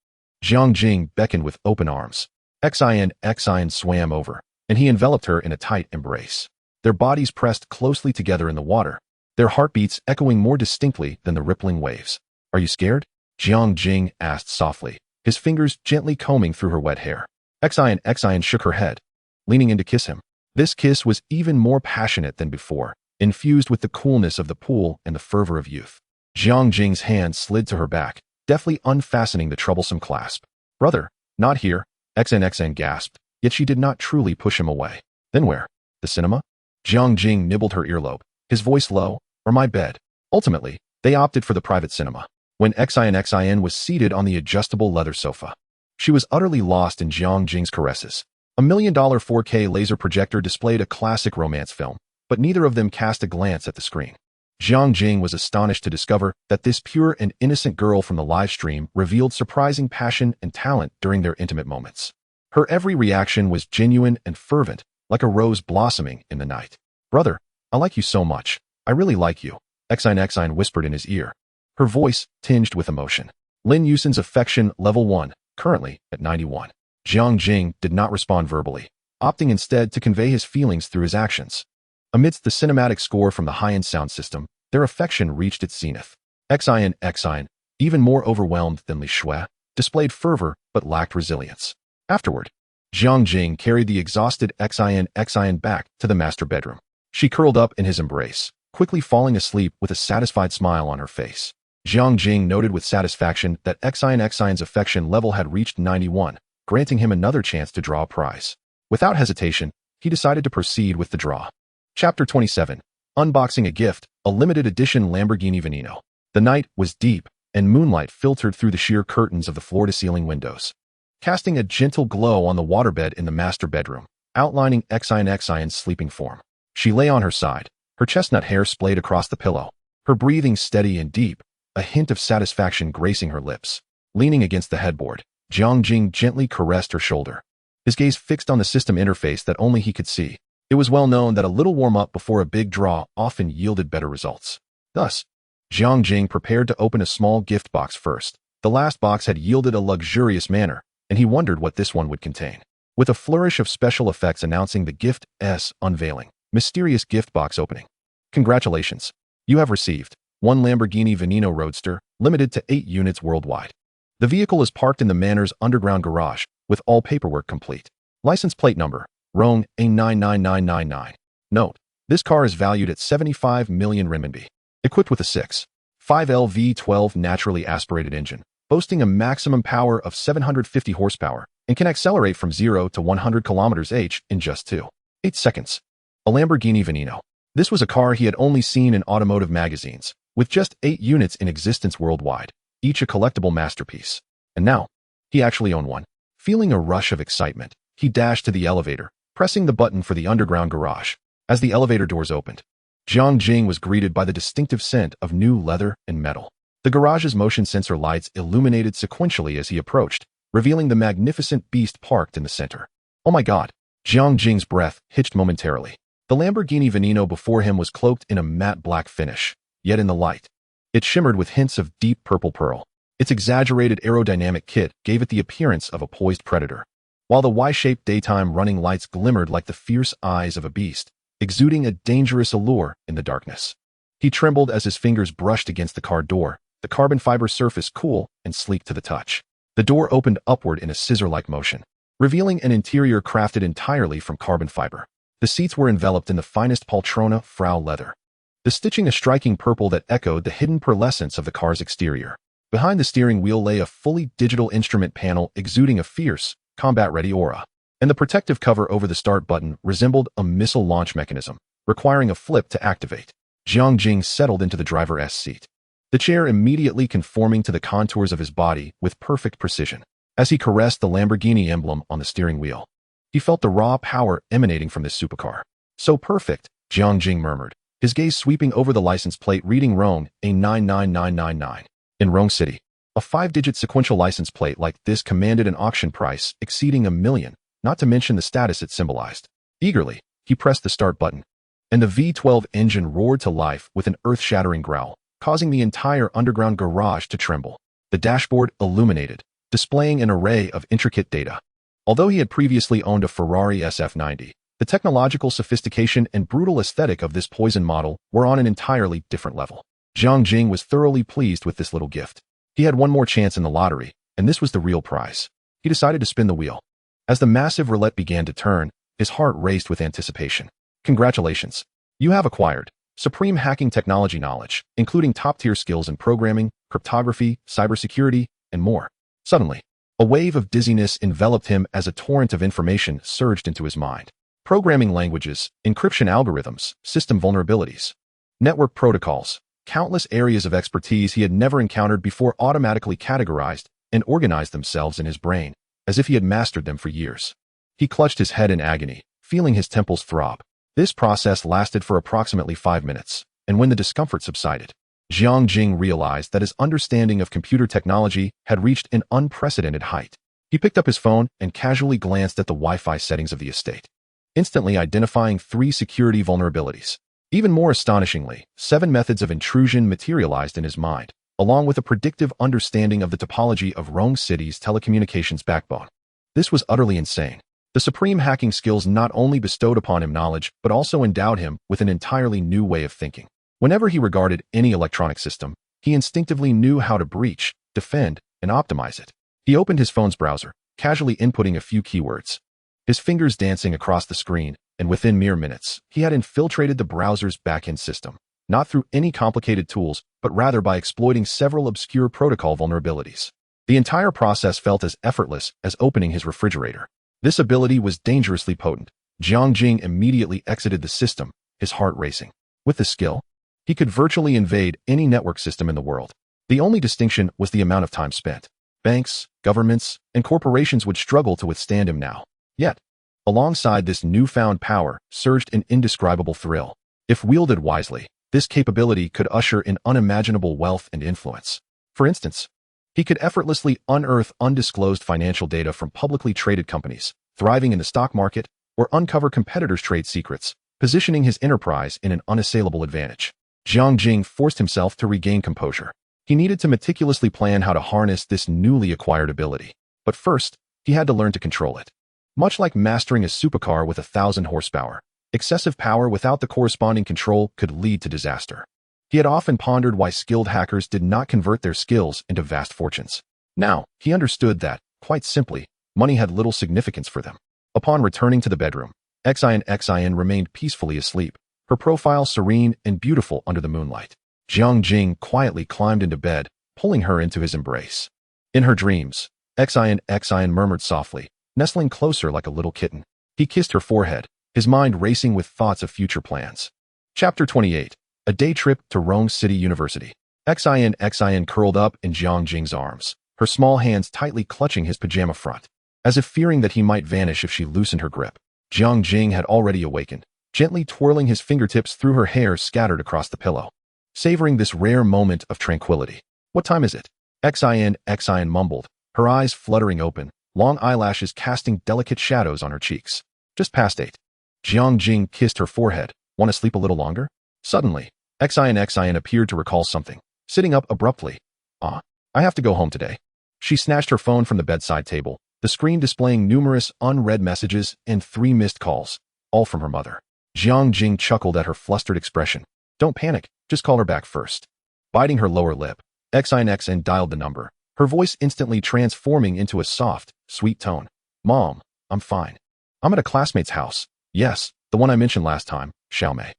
Jiang Jing beckoned with open arms. Xin swam over, and he enveloped her in a tight embrace. Their bodies pressed closely together in the water, their heartbeats echoing more distinctly than the rippling waves. "Are you scared?" Jiang Jing asked softly, his fingers gently combing through her wet hair. Xin shook her head, leaning in to kiss him. This kiss was even more passionate than before, infused with the coolness of the pool and the fervor of youth. Jiang Jing's hand slid to her back, deftly unfastening the troublesome clasp. "Brother, not here," Xin gasped, yet she did not truly push him away. "Then where? The cinema?" Jiang Jing nibbled her earlobe, his voice low. "Or my bed." Ultimately, they opted for the private cinema. When Xin was seated on the adjustable leather sofa, she was utterly lost in Jiang Jing's caresses. A $1 million 4K laser projector displayed a classic romance film, but neither of them cast a glance at the screen. Jiang Jing was astonished to discover that this pure and innocent girl from the live stream revealed surprising passion and talent during their intimate moments. Her every reaction was genuine and fervent, like a rose blossoming in the night. "Brother, I like you so much. I really like you," Xin whispered in his ear, her voice tinged with emotion. Lin Yusin's affection level 1, currently at 91. Jiang Jing did not respond verbally, opting instead to convey his feelings through his actions. Amidst the cinematic score from the high-end sound system, their affection reached its zenith. Xin, even more overwhelmed than Li Shui, displayed fervor but lacked resilience. Afterward, Jiang Jing carried the exhausted Xin back to the master bedroom. She curled up in his embrace, quickly falling asleep with a satisfied smile on her face. Jiang Jing noted with satisfaction that Xin's affection level had reached 91, granting him another chance to draw a prize. Without hesitation, he decided to proceed with the draw. Chapter 27. Unboxing a Gift, a limited edition Lamborghini Veneno. The night was deep, and moonlight filtered through the sheer curtains of the floor-to-ceiling windows, casting a gentle glow on the waterbed in the master bedroom, outlining Xin's sleeping form. She lay on her side, her chestnut hair splayed across the pillow, her breathing steady and deep, a hint of satisfaction gracing her lips. Leaning against the headboard, Jiang Jing gently caressed her shoulder, his gaze fixed on the system interface that only he could see. It was well known that a little warm-up before a big draw often yielded better results. Thus, Jiang Jing prepared to open a small gift box first. The last box had yielded a luxurious manner, and he wondered what this one would contain. With a flourish of special effects announcing the gift's unveiling, mysterious gift box opening. "Congratulations. You have received one Lamborghini Veneno Roadster, limited to 8 units worldwide. The vehicle is parked in the manor's underground garage, with all paperwork complete. License plate number, Rong A99999. Note, this car is valued at 75 million renminbi. Equipped with a 6.5L V12 naturally aspirated engine, boasting a maximum power of 750 horsepower, and can accelerate from 0 to 100 km/h in just 2.8 seconds. A Lamborghini Veneno. This was a car he had only seen in automotive magazines, with just 8 units in existence worldwide, each a collectible masterpiece. And now, He actually owned one. Feeling a rush of excitement, he dashed to the elevator, pressing the button for the underground garage. As the elevator doors opened, Jiang Jing was greeted by the distinctive scent of new leather and metal. The garage's motion sensor lights illuminated sequentially as he approached, revealing the magnificent beast parked in the center. Oh my God! Jiang Jing's breath hitched momentarily. The Lamborghini Veneno before him was cloaked in a matte black finish, yet in the light, it shimmered with hints of deep purple pearl. Its exaggerated aerodynamic kit gave it the appearance of a poised predator, while the Y-shaped daytime running lights glimmered like the fierce eyes of a beast, exuding a dangerous allure in the darkness. He trembled as his fingers brushed against the car door, the carbon fiber surface cool and sleek to the touch. The door opened upward in a scissor-like motion, revealing an interior crafted entirely from carbon fiber. The seats were enveloped in the finest Poltrona Frau leather, the stitching a striking purple that echoed the hidden pearlescence of the car's exterior. Behind the steering wheel lay a fully digital instrument panel exuding a fierce, combat-ready aura, and the protective cover over the start button resembled a missile launch mechanism, requiring a flip to activate. Jiang Jing settled into the driver's seat, the chair immediately conforming to the contours of his body with perfect precision. As he caressed the Lamborghini emblem on the steering wheel, he felt the raw power emanating from this supercar. So perfect, Jiang Jing murmured, his gaze sweeping over the license plate reading Rome A99999. In Rome City, a 5-digit sequential license plate like this commanded an auction price exceeding $1 million, not to mention the status it symbolized. Eagerly, he pressed the start button, and the V12 engine roared to life with an earth-shattering growl, causing the entire underground garage to tremble. The dashboard illuminated, displaying an array of intricate data. Although he had previously owned a Ferrari SF90, the technological sophistication and brutal aesthetic of this poison model were on an entirely different level. Jiang Jing was thoroughly pleased with this little gift. He had one more chance in the lottery, and this was the real prize. He decided to spin the wheel. As the massive roulette began to turn, his heart raced with anticipation. Congratulations! You have acquired supreme hacking technology knowledge, including top-tier skills in programming, cryptography, cybersecurity, and more. Suddenly, a wave of dizziness enveloped him as a torrent of information surged into his mind. Programming languages, encryption algorithms, system vulnerabilities, network protocols, countless areas of expertise he had never encountered before automatically categorized and organized themselves in his brain, as if he had mastered them for years. He clutched his head in agony, feeling his temples throb. This process lasted for approximately 5 minutes, and when the discomfort subsided, Jiang Jing realized that his understanding of computer technology had reached an unprecedented height. He picked up his phone and casually glanced at the Wi-Fi settings of the estate, instantly identifying 3 security vulnerabilities. Even more astonishingly, 7 methods of intrusion materialized in his mind, along with a predictive understanding of the topology of Rome City's telecommunications backbone. This was utterly insane. The supreme hacking skills not only bestowed upon him knowledge, but also endowed him with an entirely new way of thinking. Whenever he regarded any electronic system, he instinctively knew how to breach, defend, and optimize it. He opened his phone's browser, casually inputting a few keywords, his fingers dancing across the screen, and within mere minutes, he had infiltrated the browser's backend system, not through any complicated tools, but rather by exploiting several obscure protocol vulnerabilities. The entire process felt as effortless as opening his refrigerator. This ability was dangerously potent. Jiang Jing immediately exited the system, his heart racing. With this skill, he could virtually invade any network system in the world. The only distinction was the amount of time spent. Banks, governments, and corporations would struggle to withstand him now. Yet, alongside this newfound power surged an indescribable thrill. If wielded wisely, this capability could usher in unimaginable wealth and influence. For instance, he could effortlessly unearth undisclosed financial data from publicly traded companies thriving in the stock market or uncover competitors' trade secrets, positioning his enterprise in an unassailable advantage. Jiang Jing forced himself to regain composure. He needed to meticulously plan how to harness this newly acquired ability. But first, he had to learn to control it. Much like mastering a supercar with 1,000 horsepower, excessive power without the corresponding control could lead to disaster. He had often pondered why skilled hackers did not convert their skills into vast fortunes. Now, he understood that, quite simply, money had little significance for them. Upon returning to the bedroom, Xin remained peacefully asleep, her profile serene and beautiful under the moonlight. Jiang Jing quietly climbed into bed, pulling her into his embrace. In her dreams, Xin murmured softly, nestling closer like a little kitten. He kissed her forehead, his mind racing with thoughts of future plans. Chapter 28. A day trip to Rome City University. Xin curled up in Jiang Jing's arms, her small hands tightly clutching his pajama front, as if fearing that he might vanish if she loosened her grip. Jiang Jing had already awakened, gently twirling his fingertips through her hair scattered across the pillow, savoring this rare moment of tranquility. "What time is it?" Xin mumbled, her eyes fluttering open, long eyelashes casting delicate shadows on her cheeks. "Just past 8. Jiang Jing kissed her forehead. "Want to sleep a little longer?" Suddenly, Xin appeared to recall something, sitting up abruptly. I have to go home today." She snatched her phone from the bedside table, the screen displaying numerous unread messages and 3 missed calls, all from her mother. Jiang Jing chuckled at her flustered expression. "Don't panic, just call her back first." Biting her lower lip, Xin dialed the number, her voice instantly transforming into a soft, sweet tone. "Mom, I'm fine. I'm at a classmate's house. Yes, the one I mentioned last time, Xiaomei.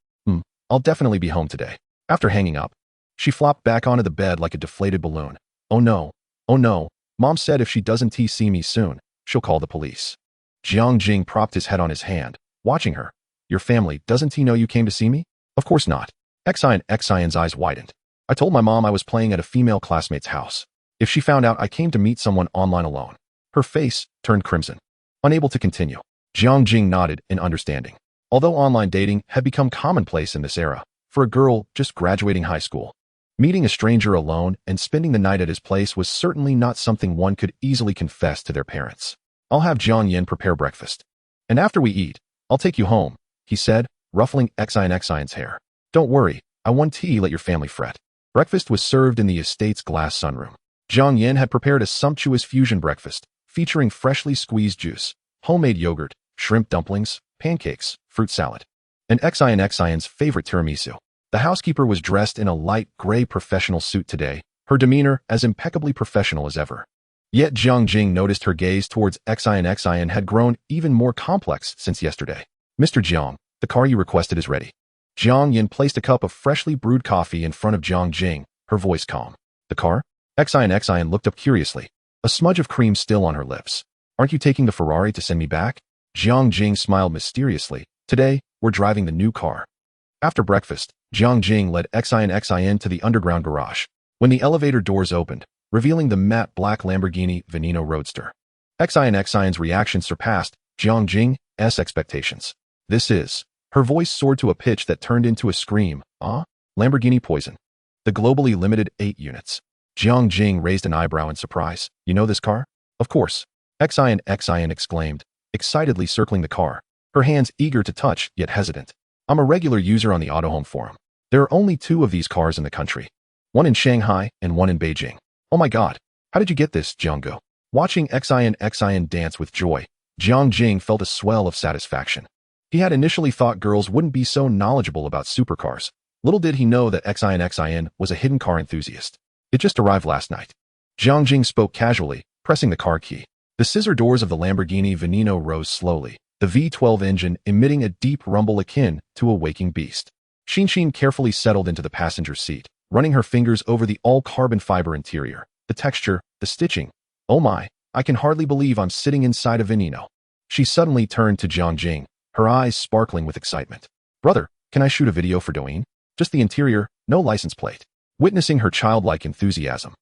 I'll definitely be home today." After hanging up, she flopped back onto the bed like a deflated balloon. Oh no, Mom said if she doesn't see me soon, she'll call the police." Jiang Jing propped his head on his hand, watching her. "Your family, doesn't he know you came to see me?" "Of course not." Xion's eyes widened. "I told my mom I was playing at a female classmate's house. If she found out I came to meet someone online alone." Her face turned crimson. Unable to continue, Jiang Jing nodded in understanding. Although online dating had become commonplace in this era, for a girl just graduating high school, meeting a stranger alone and spending the night at his place was certainly not something one could easily confess to their parents. "I'll have Jiang Yan prepare breakfast. And after we eat, I'll take you home," he said, ruffling Xion's hair. "Don't worry, I won tea, let your family fret." Breakfast was served in the estate's glass sunroom. Jiang Yan had prepared a sumptuous fusion breakfast, featuring freshly squeezed juice, homemade yogurt, shrimp dumplings, pancakes, fruit salad, and Xion's favorite tiramisu. The housekeeper was dressed in a light gray professional suit today, her demeanor as impeccably professional as ever. Yet Jiang Jing noticed her gaze towards Xion had grown even more complex since yesterday. "Mr. Jiang, the car you requested is ready." Jiang Yin placed a cup of freshly brewed coffee in front of Jiang Jing, her voice calm. "The car?" Xion looked up curiously, a smudge of cream still on her lips. "Aren't you taking the Ferrari to send me back?" Jiang Jing smiled mysteriously. "Today, we're driving the new car." After breakfast, Jiang Jing led Xion to the underground garage. When the elevator doors opened, revealing the matte black Lamborghini Veneno Roadster, Xion's reaction surpassed Jiang Jing's expectations. "This is..." Her voice soared to a pitch that turned into a scream. Lamborghini Poison. The globally limited 8 units. Jiang Jing raised an eyebrow in surprise. "You know this car?" "Of course." Xion exclaimed, excitedly circling the car, her hands eager to touch yet hesitant. "I'm a regular user on the Autohome forum. There are only 2 of these cars in the country. One in Shanghai and one in Beijing." "Oh my god, how did you get this, Jianggo?" Watching Xion dance with joy, Jiang Jing felt a swell of satisfaction. He had initially thought girls wouldn't be so knowledgeable about supercars. Little did he know that Xion was a hidden car enthusiast. "It just arrived last night." Jiang Jing spoke casually, pressing the car key. The scissor doors of the Lamborghini Veneno rose slowly, the V12 engine emitting a deep rumble akin to a waking beast. Xin carefully settled into the passenger seat, running her fingers over the all-carbon fiber interior, the texture, the stitching. "Oh my, I can hardly believe I'm sitting inside a Veneno." She suddenly turned to Jiang Jing, her eyes sparkling with excitement. "Brother, can I shoot a video for Douyin? Just the interior, no license plate." Witnessing her childlike enthusiasm,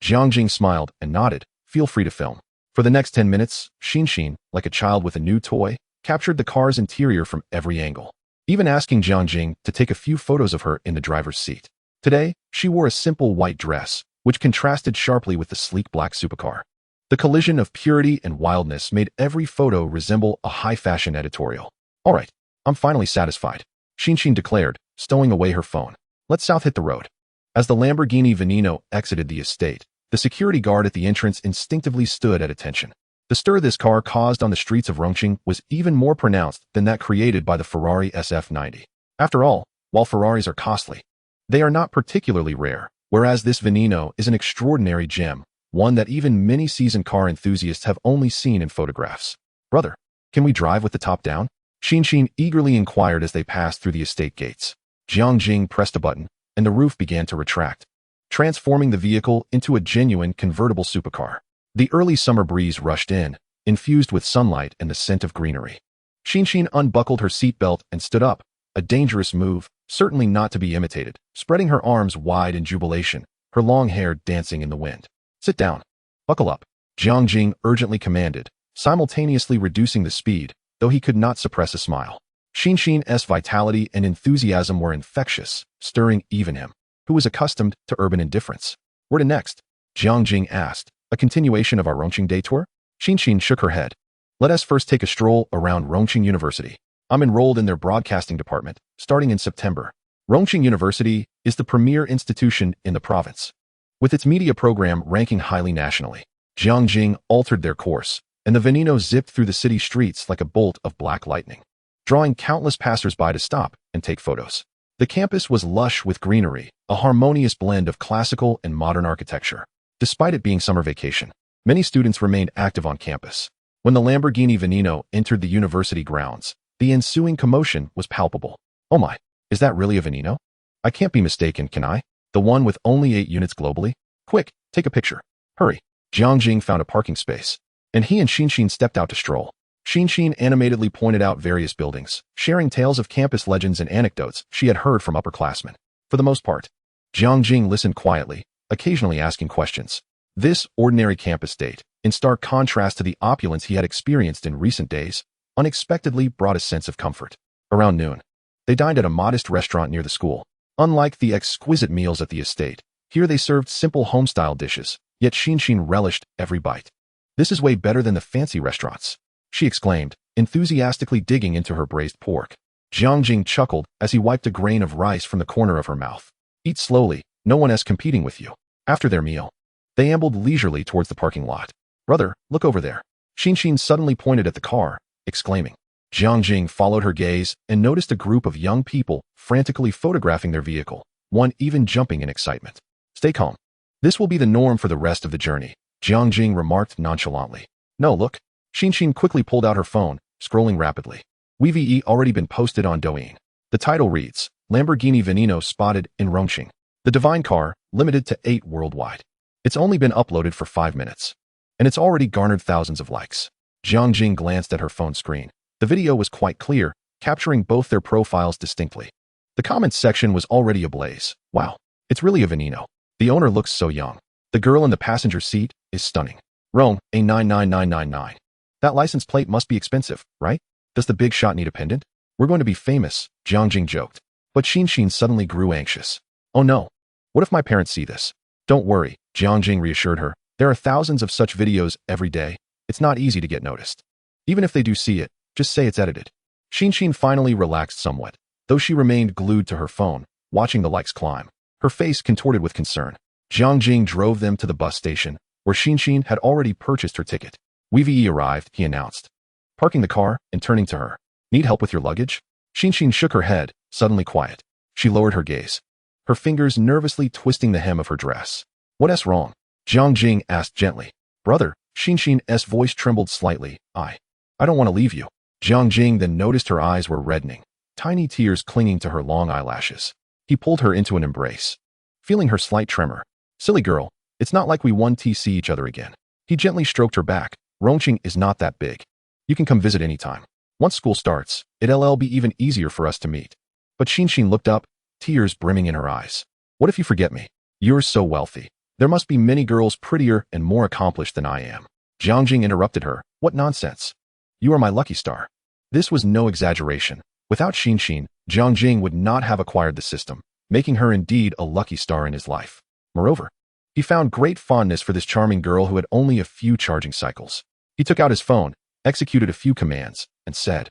Jiang Jing smiled and nodded. "Feel free to film." For the next 10 minutes, Xin, like a child with a new toy, captured the car's interior from every angle, even asking Jiang Jing to take a few photos of her in the driver's seat. Today, she wore a simple white dress, which contrasted sharply with the sleek black supercar. The collision of purity and wildness made every photo resemble a high-fashion editorial. "All right, I'm finally satisfied," Xin declared, stowing away her phone. "Let's south hit the road." As the Lamborghini Veneno exited the estate, the security guard at the entrance instinctively stood at attention. The stir this car caused on the streets of Rongqing was even more pronounced than that created by the Ferrari SF90. After all, while Ferraris are costly, they are not particularly rare, whereas this Veneno is an extraordinary gem, one that even many seasoned car enthusiasts have only seen in photographs. "Brother, can we drive with the top down?" Xin eagerly inquired as they passed through the estate gates. Jiang Jing pressed a button, and the roof began to retract, transforming the vehicle into a genuine convertible supercar. The early summer breeze rushed in, infused with sunlight and the scent of greenery. Xin unbuckled her seatbelt and stood up, a dangerous move, certainly not to be imitated, spreading her arms wide in jubilation, her long hair dancing in the wind. "Sit down." Buckle up, Jiang Jing urgently commanded, simultaneously reducing the speed, though he could not suppress a smile. Xinxin's vitality and enthusiasm were infectious, stirring even him, who was accustomed to urban indifference. Where to next? Jiang Jing asked. A continuation of our Rongqing day tour? Xinxin shook her head. Let us first take a stroll around Rongqing University. I'm enrolled in their broadcasting department, starting in September. Rongqing University is the premier institution in the province, with its media program ranking highly nationally. Jiang Jing altered their course, and the Veneno zipped through the city streets like a bolt of black lightning, drawing countless passers-by to stop and take photos. The campus was lush with greenery, a harmonious blend of classical and modern architecture. Despite it being summer vacation, many students remained active on campus. When the Lamborghini Veneno entered the university grounds, the ensuing commotion was palpable. Oh my, is that really a Veneno? I can't be mistaken, can I? The one with only 8 units globally? Quick, take a picture. Hurry. Jiang Jing found a parking space, and he and Xinxin stepped out to stroll. Xinxin animatedly pointed out various buildings, sharing tales of campus legends and anecdotes she had heard from upperclassmen. For the most part, Jiang Jing listened quietly, occasionally asking questions. This ordinary campus date, in stark contrast to the opulence he had experienced in recent days, unexpectedly brought a sense of comfort. Around noon, they dined at a modest restaurant near the school. Unlike the exquisite meals at the estate, here they served simple home-style dishes, yet Xinxin relished every bite. This is way better than the fancy restaurants, she exclaimed, enthusiastically digging into her braised pork. Jiang Jing chuckled as he wiped a grain of rice from the corner of her mouth. Eat slowly, no one is competing with you. After their meal, they ambled leisurely towards the parking lot. Brother, look over there. Xinxin suddenly pointed at the car, exclaiming. Jiang Jing followed her gaze and noticed a group of young people frantically photographing their vehicle, one even jumping in excitement. Stay calm. This will be the norm for the rest of the journey, Jiang Jing remarked nonchalantly. No, look. Xinxin quickly pulled out her phone, scrolling rapidly. WeVE already been posted on Douyin. The title reads, Lamborghini Veneno spotted in Rongqing. The divine car, limited to 8 worldwide. It's only been uploaded for 5 minutes, and it's already garnered thousands of likes. Jiang Jing glanced at her phone screen. The video was quite clear, capturing both their profiles distinctly. The comments section was already ablaze. Wow, it's really a Veneno. The owner looks so young. The girl in the passenger seat is stunning. Rome, A99999. That license plate must be expensive, right? Does the big shot need a pendant? We're going to be famous, Jiang Jing joked. But Xinxin suddenly grew anxious. Oh no. What if my parents see this? Don't worry, Jiang Jing reassured her. There are thousands of such videos every day. It's not easy to get noticed. Even if they do see it, just say it's edited. Xinxin finally relaxed somewhat, though she remained glued to her phone, watching the likes climb. Her face contorted with concern. Jiang Jing drove them to the bus station, where Xinxin had already purchased her ticket. WeVE arrived, he announced, parking the car and turning to her. Need help with your luggage? Xinxin shook her head, suddenly quiet. She lowered her gaze, her fingers nervously twisting the hem of her dress. What's wrong? Jiang Jing asked gently. Brother, Xinxin's voice trembled slightly. I don't want to leave you. Jiang Jing then noticed her eyes were reddening, tiny tears clinging to her long eyelashes. He pulled her into an embrace, feeling her slight tremor. Silly girl, it's not like we want to see each other again. He gently stroked her back. Rongqing is not that big. You can come visit anytime. Once school starts, it'll be even easier for us to meet. But Xinxin looked up, tears brimming in her eyes. What if you forget me? You're so wealthy. There must be many girls prettier and more accomplished than I am. Jiang Jing interrupted her. What nonsense. You are my lucky star. This was no exaggeration. Without Xinxin, Jiang Jing would not have acquired the system, making her indeed a lucky star in his life. Moreover, he found great fondness for this charming girl who had only a few charging cycles. He took out his phone, executed a few commands, and said,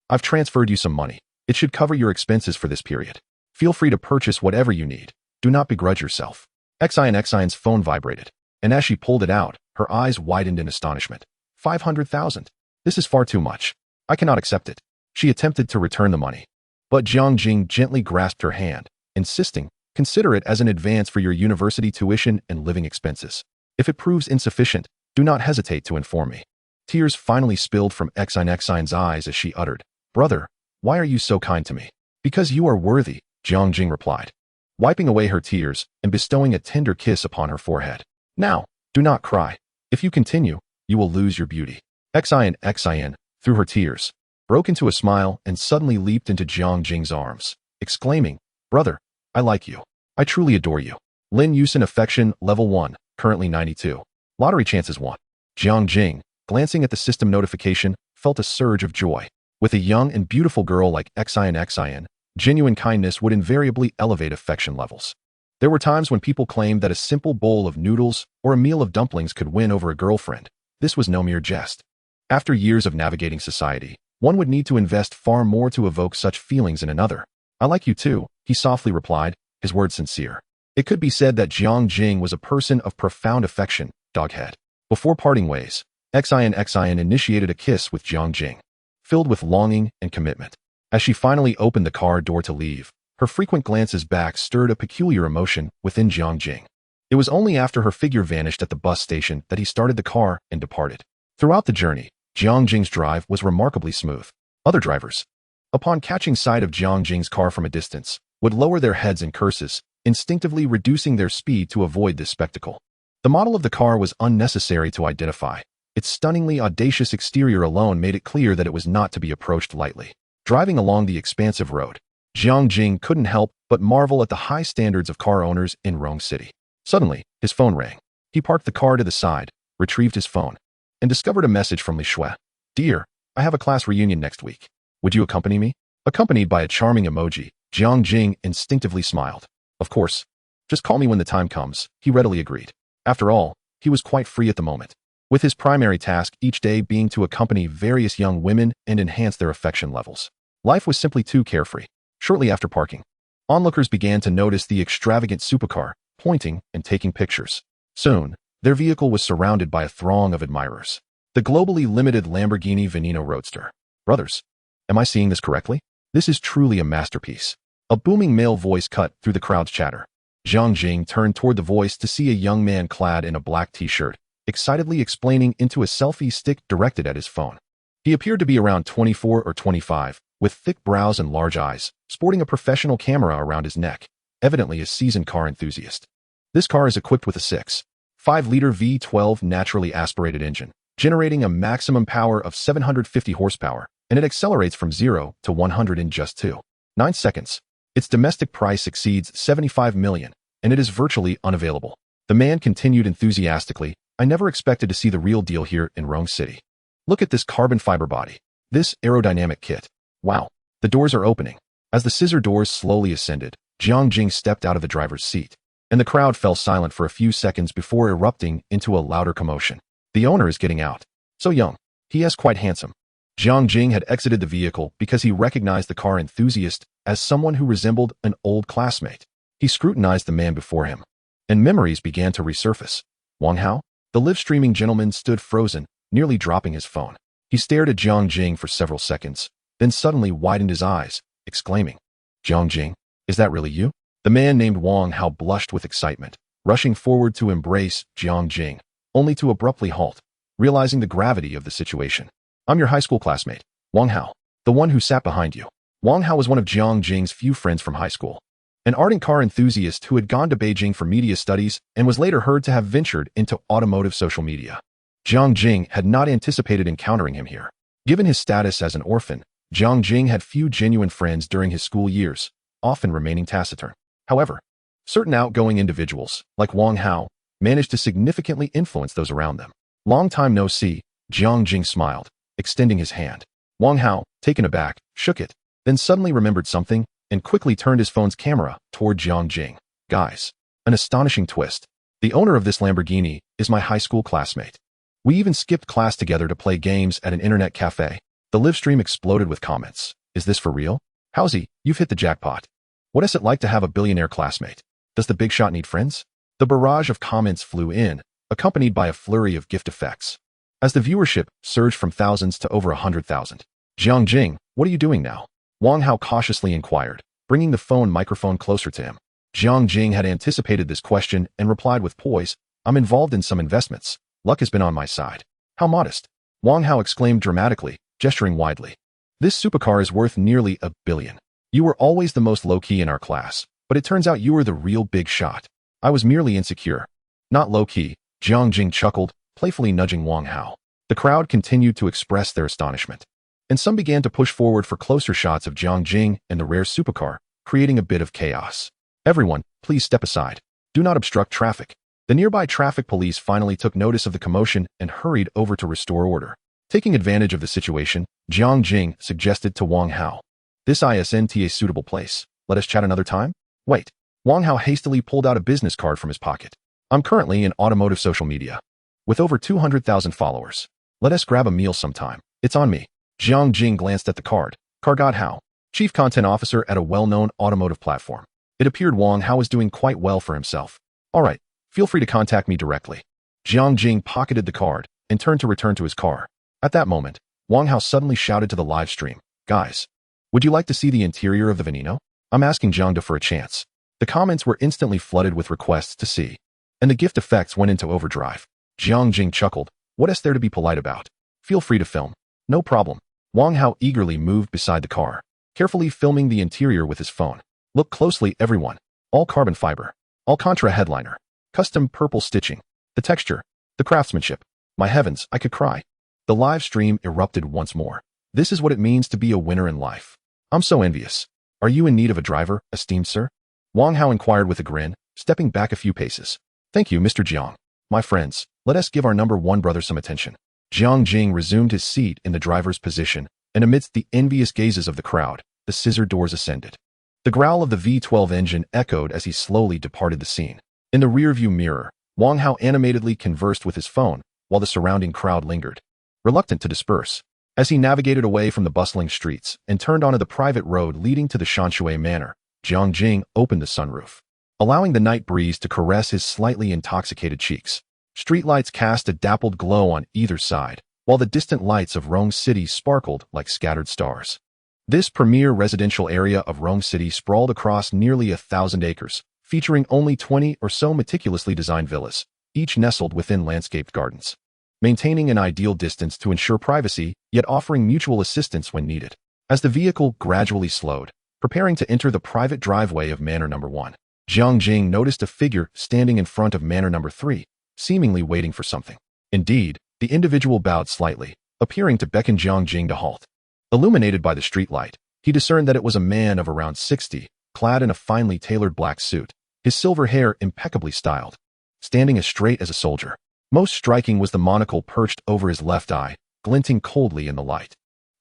I've transferred you some money. It should cover your expenses for this period. Feel free to purchase whatever you need. Do not begrudge yourself. Xin's phone vibrated, and as she pulled it out, her eyes widened in astonishment. 500,000. This is far too much. I cannot accept it. She attempted to return the money, but Jiang Jing gently grasped her hand, insisting, consider it as an advance for your university tuition and living expenses. If it proves insufficient, do not hesitate to inform me. Tears finally spilled from Xin's eyes as she uttered, Brother, why are you so kind to me? Because you are worthy, Jiang Jing replied, wiping away her tears and bestowing a tender kiss upon her forehead. Now, do not cry. If you continue, you will lose your beauty. Xin, through her tears, broke into a smile and suddenly leaped into Jiang Jing's arms, exclaiming, Brother, I like you. I truly adore you. Lin Yusin affection, level 1, currently 92. Lottery chances won. Jiang Jing, glancing at the system notification, felt a surge of joy. With a young and beautiful girl like Xian, genuine kindness would invariably elevate affection levels. There were times when people claimed that a simple bowl of noodles or a meal of dumplings could win over a girlfriend. This was no mere jest. After years of navigating society, one would need to invest far more to evoke such feelings in another. I like you too, he softly replied, his words sincere. It could be said that Jiang Jing was a person of profound affection, doghead. Before parting ways, Xian initiated a kiss with Jiang Jing, filled with longing and commitment. As she finally opened the car door to leave, her frequent glances back stirred a peculiar emotion within Jiang Jing. It was only after her figure vanished at the bus station that he started the car and departed. Throughout the journey, Jiang Jing's drive was remarkably smooth. Other drivers, upon catching sight of Jiang Jing's car from a distance, would lower their heads in curses, instinctively reducing their speed to avoid this spectacle. The model of the car was unnecessary to identify. Its stunningly audacious exterior alone made it clear that it was not to be approached lightly. Driving along the expansive road, Jiang Jing couldn't help but marvel at the high standards of car owners in Rome City. Suddenly, his phone rang. He parked the car to the side, retrieved his phone, and discovered a message from Li Shui. Dear, I have a class reunion next week. Would you accompany me? Accompanied by a charming emoji, Jiang Jing instinctively smiled. Of course. Just call me when the time comes, he readily agreed. After all, he was quite free at the moment, with his primary task each day being to accompany various young women and enhance their affection levels. Life was simply too carefree. Shortly after parking, onlookers began to notice the extravagant supercar, pointing and taking pictures. Soon, their vehicle was surrounded by a throng of admirers. The globally limited Lamborghini Veneno Roadster. Brothers, am I seeing this correctly? This is truly a masterpiece. A booming male voice cut through the crowd's chatter. Jiang Jing turned toward the voice to see a young man clad in a black t-shirt, excitedly explaining into a selfie stick directed at his phone. He appeared to be around 24 or 25, with thick brows and large eyes, sporting a professional camera around his neck, evidently a seasoned car enthusiast. This car is equipped with a 6.5-liter V12 naturally aspirated engine, generating a maximum power of 750 horsepower, and it accelerates from 0 to 100 in just 2.9 seconds. Its domestic price exceeds $75 million, and it is virtually unavailable. The man continued enthusiastically, I never expected to see the real deal here in Rome City. Look at this carbon fiber body. This aerodynamic kit. Wow. The doors are opening. As the scissor doors slowly ascended, Jiang Jing stepped out of the driver's seat, and the crowd fell silent for a few seconds before erupting into a louder commotion. The owner is getting out. So young. He is quite handsome. Jiang Jing had exited the vehicle because he recognized the car enthusiast as someone who resembled an old classmate. He scrutinized the man before him, and memories began to resurface. Wang Hao? The live-streaming gentleman stood frozen, nearly dropping his phone. He stared at Jiang Jing for several seconds, then suddenly widened his eyes, exclaiming, Jiang Jing, is that really you? The man named Wang Hao blushed with excitement, rushing forward to embrace Jiang Jing, only to abruptly halt, realizing the gravity of the situation. I'm your high school classmate, Wang Hao, the one who sat behind you. Wang Hao was one of Jiang Jing's few friends from high school, an ardent car enthusiast who had gone to Beijing for media studies and was later heard to have ventured into automotive social media. Jiang Jing had not anticipated encountering him here. Given his status as an orphan, Jiang Jing had few genuine friends during his school years, often remaining taciturn. However, certain outgoing individuals, like Wang Hao, managed to significantly influence those around them. Long time no see, Jiang Jing smiled, extending his hand. Wang Hao, taken aback, shook it, then suddenly remembered something and quickly turned his phone's camera toward Jiang Jing. Guys, an astonishing twist. The owner of this Lamborghini is my high school classmate. We even skipped class together to play games at an internet cafe. The live stream exploded with comments. Is this for real? Howsy, you've hit the jackpot. What is it like to have a billionaire classmate? Does the big shot need friends? The barrage of comments flew in, accompanied by a flurry of gift effects. As the viewership surged from thousands to over 100,000. Jiang Jing, what are you doing now? Wang Hao cautiously inquired, bringing the phone microphone closer to him. Jiang Jing had anticipated this question and replied with poise, I'm involved in some investments. Luck has been on my side. How modest. Wang Hao exclaimed dramatically, gesturing widely. This supercar is worth nearly $1 billion. You were always the most low-key in our class, but it turns out you were the real big shot. I was merely insecure. Not low-key, Jiang Jing chuckled, playfully nudging Wang Hao. The crowd continued to express their astonishment, and some began to push forward for closer shots of Jiang Jing and the rare supercar, creating a bit of chaos. Everyone, please step aside. Do not obstruct traffic. The nearby traffic police finally took notice of the commotion and hurried over to restore order. Taking advantage of the situation, Jiang Jing suggested to Wang Hao, "This isn't a suitable place. Let us chat another time?" "Wait." Wang Hao hastily pulled out a business card from his pocket. "I'm currently in automotive social media, with over 200,000 followers. Let us grab a meal sometime. It's on me." Jiang Jing glanced at the card. Kargat Hao, Chief Content Officer at a well-known automotive platform. It appeared Wang Hao was doing quite well for himself. "All right, feel free to contact me directly." Jiang Jing pocketed the card and turned to return to his car. At that moment, Wang Hao suddenly shouted to the live stream, "Guys, would you like to see the interior of the Veneno? I'm asking Jiangda for a chance." The comments were instantly flooded with requests to see, and the gift effects went into overdrive. Jiang Jing chuckled, "What is there to be polite about? Feel free to film." "No problem." Wang Hao eagerly moved beside the car, carefully filming the interior with his phone. "Look closely, everyone. All carbon fiber. Alcantara headliner. Custom purple stitching. The texture. The craftsmanship. My heavens, I could cry." The live stream erupted once more. "This is what it means to be a winner in life. I'm so envious. Are you in need of a driver, esteemed sir?" Wang Hao inquired with a grin, stepping back a few paces. "Thank you, Mr. Jiang. My friends, let us give our number one brother some attention." Jiang Jing resumed his seat in the driver's position, and amidst the envious gazes of the crowd, the scissor doors ascended. The growl of the V12 engine echoed as he slowly departed the scene. In the rearview mirror, Wang Hao animatedly conversed with his phone, while the surrounding crowd lingered, reluctant to disperse. As he navigated away from the bustling streets and turned onto the private road leading to the Shanshui Manor, Jiang Jing opened the sunroof, allowing the night breeze to caress his slightly intoxicated cheeks. Streetlights cast a dappled glow on either side, while the distant lights of Rong City sparkled like scattered stars. This premier residential area of Rong City sprawled across nearly 1,000 acres, featuring only 20 or so meticulously designed villas, each nestled within landscaped gardens, maintaining an ideal distance to ensure privacy, yet offering mutual assistance when needed. As the vehicle gradually slowed, preparing to enter the private driveway of Manor Number 1, Jiang Jing noticed a figure standing in front of Manor Number 3, seemingly waiting for something. Indeed, the individual bowed slightly, appearing to beckon Jiang Jing to halt. Illuminated by the streetlight, he discerned that it was a man of around 60, clad in a finely tailored black suit, his silver hair impeccably styled, standing as straight as a soldier. Most striking was the monocle perched over his left eye, glinting coldly in the light.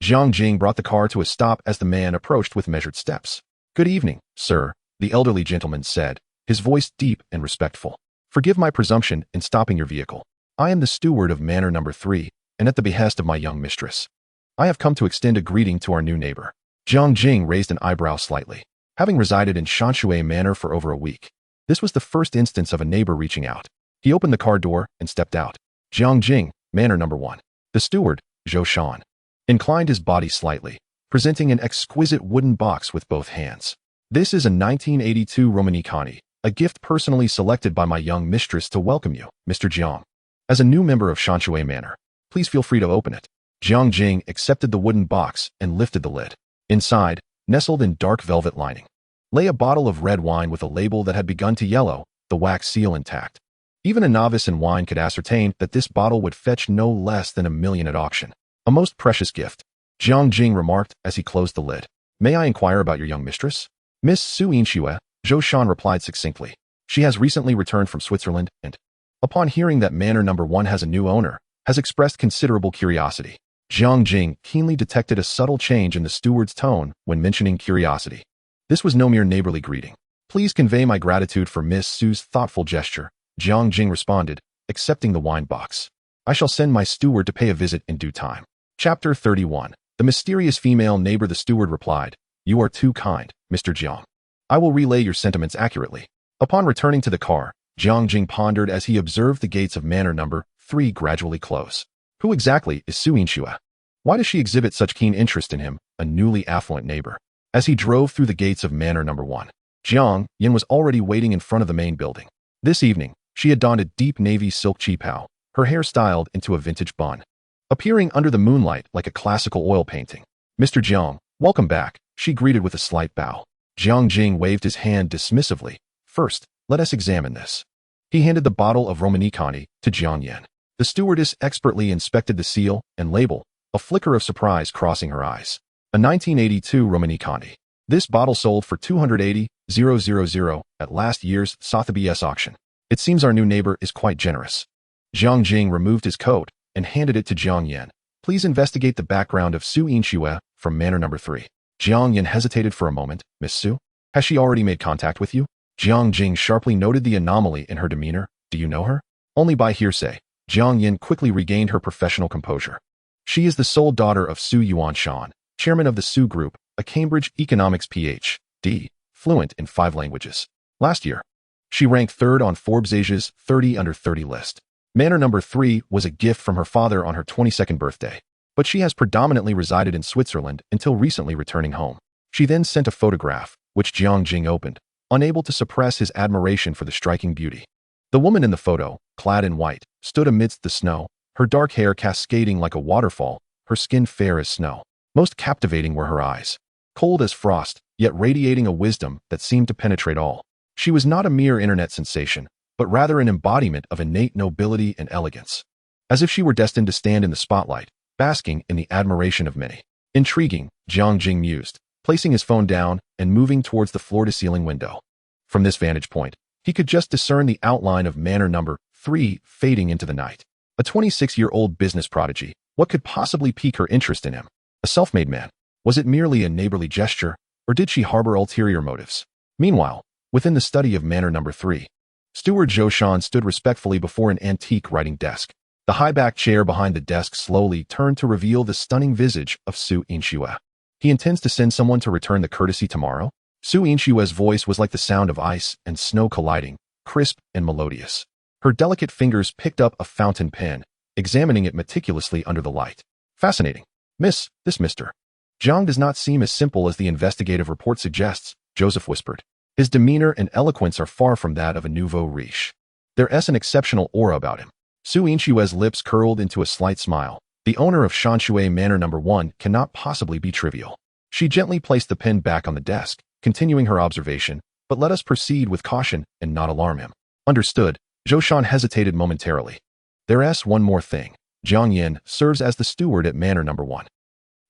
Jiang Jing brought the car to a stop as the man approached with measured steps. "Good evening, sir," the elderly gentleman said, his voice deep and respectful. "Forgive my presumption in stopping your vehicle. I am the steward of Manor Number 3, and at the behest of my young mistress, I have come to extend a greeting to our new neighbor." Jiang Jing raised an eyebrow slightly. Having resided in Shanshui Manor for over a week, this was the first instance of a neighbor reaching out. He opened the car door and stepped out. Jiang Jing, Manor Number 1. The steward, Zhou Shan, inclined his body slightly, presenting an exquisite wooden box with both hands. "This is a 1982 Romanicani, a gift personally selected by my young mistress to welcome you, Mr. Jiang. As a new member of Shanshui Manor, please feel free to open it." Jiang Jing accepted the wooden box and lifted the lid. Inside, nestled in dark velvet lining, lay a bottle of red wine with a label that had begun to yellow, the wax seal intact. Even a novice in wine could ascertain that this bottle would fetch no less than $1 million at auction. "A most precious gift," Jiang Jing remarked as he closed the lid. "May I inquire about your young mistress?" "Miss Su Yinxue," Zhou Shan replied succinctly. "She has recently returned from Switzerland and, upon hearing that Manor Number 1 has a new owner, has expressed considerable curiosity." Jiang Jing keenly detected a subtle change in the steward's tone when mentioning curiosity. This was no mere neighborly greeting. "Please convey my gratitude for Miss Su's thoughtful gesture," Jiang Jing responded, accepting the wine box. "I shall send my steward to pay a visit in due time." Chapter 31. The mysterious female neighbor. The steward replied, "You are too kind, Mr. Jiang. I will relay your sentiments accurately." Upon returning to the car, Jiang Jing pondered as he observed the gates of Manor Number 3 gradually close. Who exactly is Su Yinxue? Why does she exhibit such keen interest in him, a newly affluent neighbor? As he drove through the gates of Manor Number 1, Jiang Yin was already waiting in front of the main building. This evening, she had donned a deep navy silk qipao, her hair styled into a vintage bun, appearing under the moonlight like a classical oil painting. "Mr. Jiang, welcome back," she greeted with a slight bow. Jiang Jing waved his hand dismissively. "First, let us examine this." He handed the bottle of Romanicani to Jiang Yin. The stewardess expertly inspected the seal and label, a flicker of surprise crossing her eyes. A 1982 Romanicani. This bottle sold for 280,000 at last year's Sotheby's auction. It seems our new neighbor is quite generous. Jiang Jing removed his coat and handed it to Jiang Yan. Please investigate the background of Su Yinxue from Manor Number 3. Jiang Yan hesitated for a moment. Miss Su? Has she already made contact with you? Jiang Jing sharply noted the anomaly in her demeanor. Do you know her? Only by hearsay. Jiang Yan quickly regained her professional composure. She is the sole daughter of Su Yuanshan, chairman of the Su Group, a Cambridge economics Ph.D., fluent in 5 languages. Last year, she ranked 3rd on Forbes Asia's 30 under 30 list. Manor Number 3 was a gift from her father on her 22nd birthday, but she has predominantly resided in Switzerland until recently returning home. She then sent a photograph, which Jiang Jing opened, unable to suppress his admiration for the striking beauty. The woman in the photo, clad in white, stood amidst the snow, her dark hair cascading like a waterfall, her skin fair as snow. Most captivating were her eyes, cold as frost, yet radiating a wisdom that seemed to penetrate all. She was not a mere internet sensation, but rather an embodiment of innate nobility and elegance, as if she were destined to stand in the spotlight, basking in the admiration of many. Intriguing, Jiang Jing mused, placing his phone down and moving towards the floor-to-ceiling window. From this vantage point, he could just discern the outline of Manor Number 3 fading into the night. A 26-year-old business prodigy, what could possibly pique her interest in him? A self-made man? Was it merely a neighborly gesture, or did she harbor ulterior motives? Meanwhile, within the study of Manor Number 3, Steward Zhou Shan stood respectfully before an antique writing desk. The high-backed chair behind the desk slowly turned to reveal the stunning visage of Su Yinxue. He intends to send someone to return the courtesy tomorrow? Su Yinxue's voice was like the sound of ice and snow colliding, crisp and melodious. Her delicate fingers picked up a fountain pen, examining it meticulously under the light. Fascinating. Miss, this Mr. Jiang does not seem as simple as the investigative report suggests, Joseph whispered. His demeanor and eloquence are far from that of a nouveau riche. There's an exceptional aura about him. Su Yinxue's lips curled into a slight smile. The owner of Shanshui Manor Number 1 cannot possibly be trivial. She gently placed the pen back on the desk, continuing her observation, but let us proceed with caution and not alarm him. Understood. Zhou Shan hesitated momentarily. There's one more thing. Jiang Yan serves as the steward at Manor Number 1.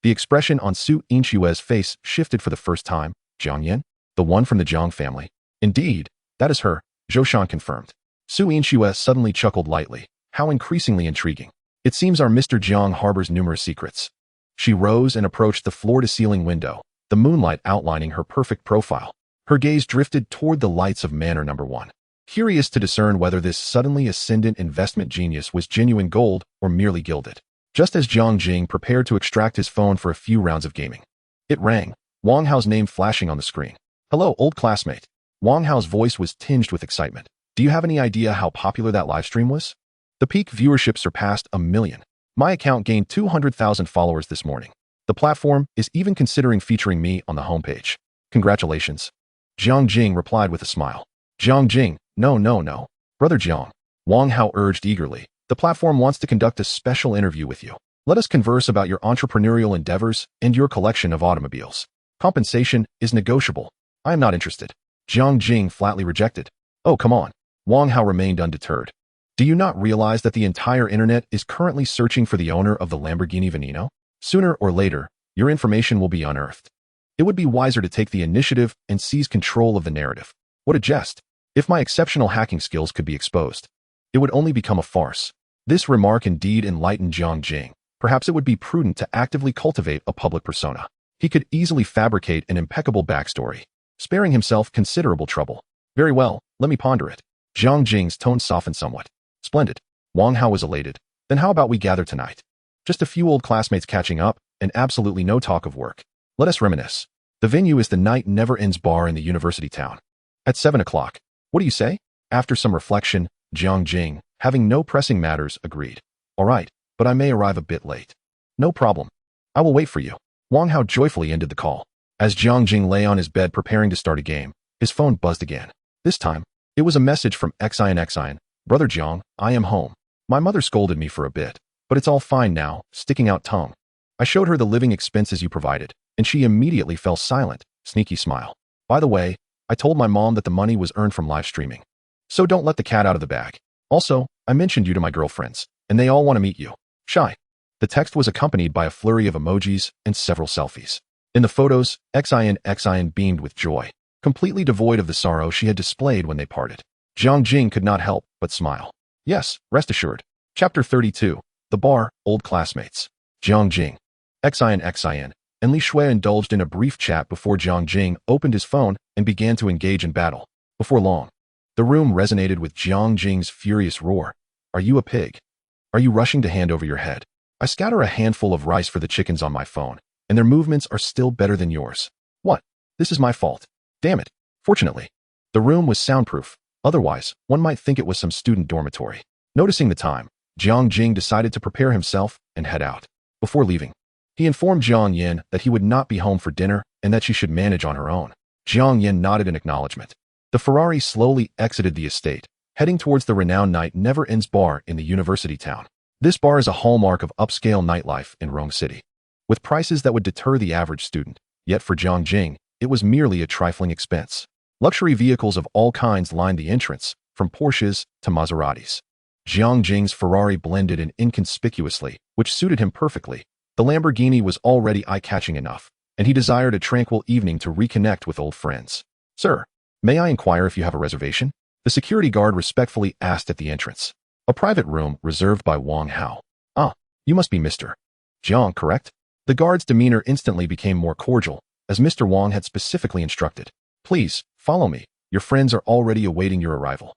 The expression on Su Yinxue's face shifted for the first time. Jiang Yan? The one from the Jiang family? Indeed, that is her, Zhou Shan confirmed. Su Yinxue suddenly chuckled lightly. How increasingly intriguing. It seems our Mr. Jiang harbors numerous secrets. She rose and approached the floor-to-ceiling window, the moonlight outlining her perfect profile. Her gaze drifted toward the lights of Manor Number 1. Curious to discern whether this suddenly ascendant investment genius was genuine gold or merely gilded. Just as Jiang Jing prepared to extract his phone for a few rounds of gaming, it rang, Wang Hao's name flashing on the screen. Hello, old classmate. Wang Hao's voice was tinged with excitement. Do you have any idea how popular that livestream was? The peak viewership surpassed 1 million. My account gained 200,000 followers this morning. The platform is even considering featuring me on the homepage. Congratulations. Jiang Jing replied with a smile. Jiang Jing, no. Brother Jiang. Wang Hao urged eagerly. The platform wants to conduct a special interview with you. Let us converse about your entrepreneurial endeavors and your collection of automobiles. Compensation is negotiable. I am not interested. Jiang Jing flatly rejected. Oh, come on. Wang Hao remained undeterred. Do you not realize that the entire internet is currently searching for the owner of the Lamborghini Veneno? Sooner or later, your information will be unearthed. It would be wiser to take the initiative and seize control of the narrative. What a jest. If my exceptional hacking skills could be exposed, it would only become a farce. This remark indeed enlightened Jiang Jing. Perhaps it would be prudent to actively cultivate a public persona. He could easily fabricate an impeccable backstory, sparing himself considerable trouble. Very well, let me ponder it. Jiang Jing's tone softened somewhat. Splendid. Wang Hao was elated. Then how about we gather tonight? Just a few old classmates catching up, and absolutely no talk of work. Let us reminisce. The venue is the Night Never Ends bar in the university town. At 7 o'clock. What do you say? After some reflection, Jiang Jing, having no pressing matters, agreed. All right, but I may arrive a bit late. No problem. I will wait for you. Wang Hao joyfully ended the call. As Jiang Jing lay on his bed preparing to start a game, his phone buzzed again. This time, it was a message from Xian. Brother Jiang, I am home. My mother scolded me for a bit, but it's all fine now, sticking out tongue. I showed her the living expenses you provided, and she immediately fell silent, sneaky smile. By the way, I told my mom that the money was earned from live streaming. So don't let the cat out of the bag. Also, I mentioned you to my girlfriends, and they all want to meet you. Shy. The text was accompanied by a flurry of emojis and several selfies. In the photos, Xian beamed with joy, completely devoid of the sorrow she had displayed when they parted. Jiang Jing could not help but smile. Yes, rest assured. Chapter 32. The Bar, Old Classmates. Jiang Jing. Xin, and Li Shui indulged in a brief chat before Jiang Jing opened his phone and began to engage in battle. Before long, the room resonated with Jiang Jing's furious roar. Are you a pig? Are you rushing to hand over your head? I scatter a handful of rice for the chickens on my phone, and their movements are still better than yours. What? This is my fault. Damn it. Fortunately, the room was soundproof. Otherwise, one might think it was some student dormitory. Noticing the time, Jiang Jing decided to prepare himself and head out. Before leaving, he informed Jiang Yin that he would not be home for dinner and that she should manage on her own. Jiang Yin nodded in acknowledgement. The Ferrari slowly exited the estate, heading towards the renowned Night Never Ends bar in the university town. This bar is a hallmark of upscale nightlife in Rome City, with prices that would deter the average student. Yet for Jiang Jing, it was merely a trifling expense. Luxury vehicles of all kinds lined the entrance, from Porsches to Maseratis. Jiang Jing's Ferrari blended in inconspicuously, which suited him perfectly. The Lamborghini was already eye-catching enough, and he desired a tranquil evening to reconnect with old friends. Sir, may I inquire if you have a reservation? The security guard respectfully asked at the entrance. A private room reserved by Wang Hao. Ah, you must be Mr. Jiang, correct? The guard's demeanor instantly became more cordial, as Mr. Wang had specifically instructed. Please, follow me. Your friends are already awaiting your arrival.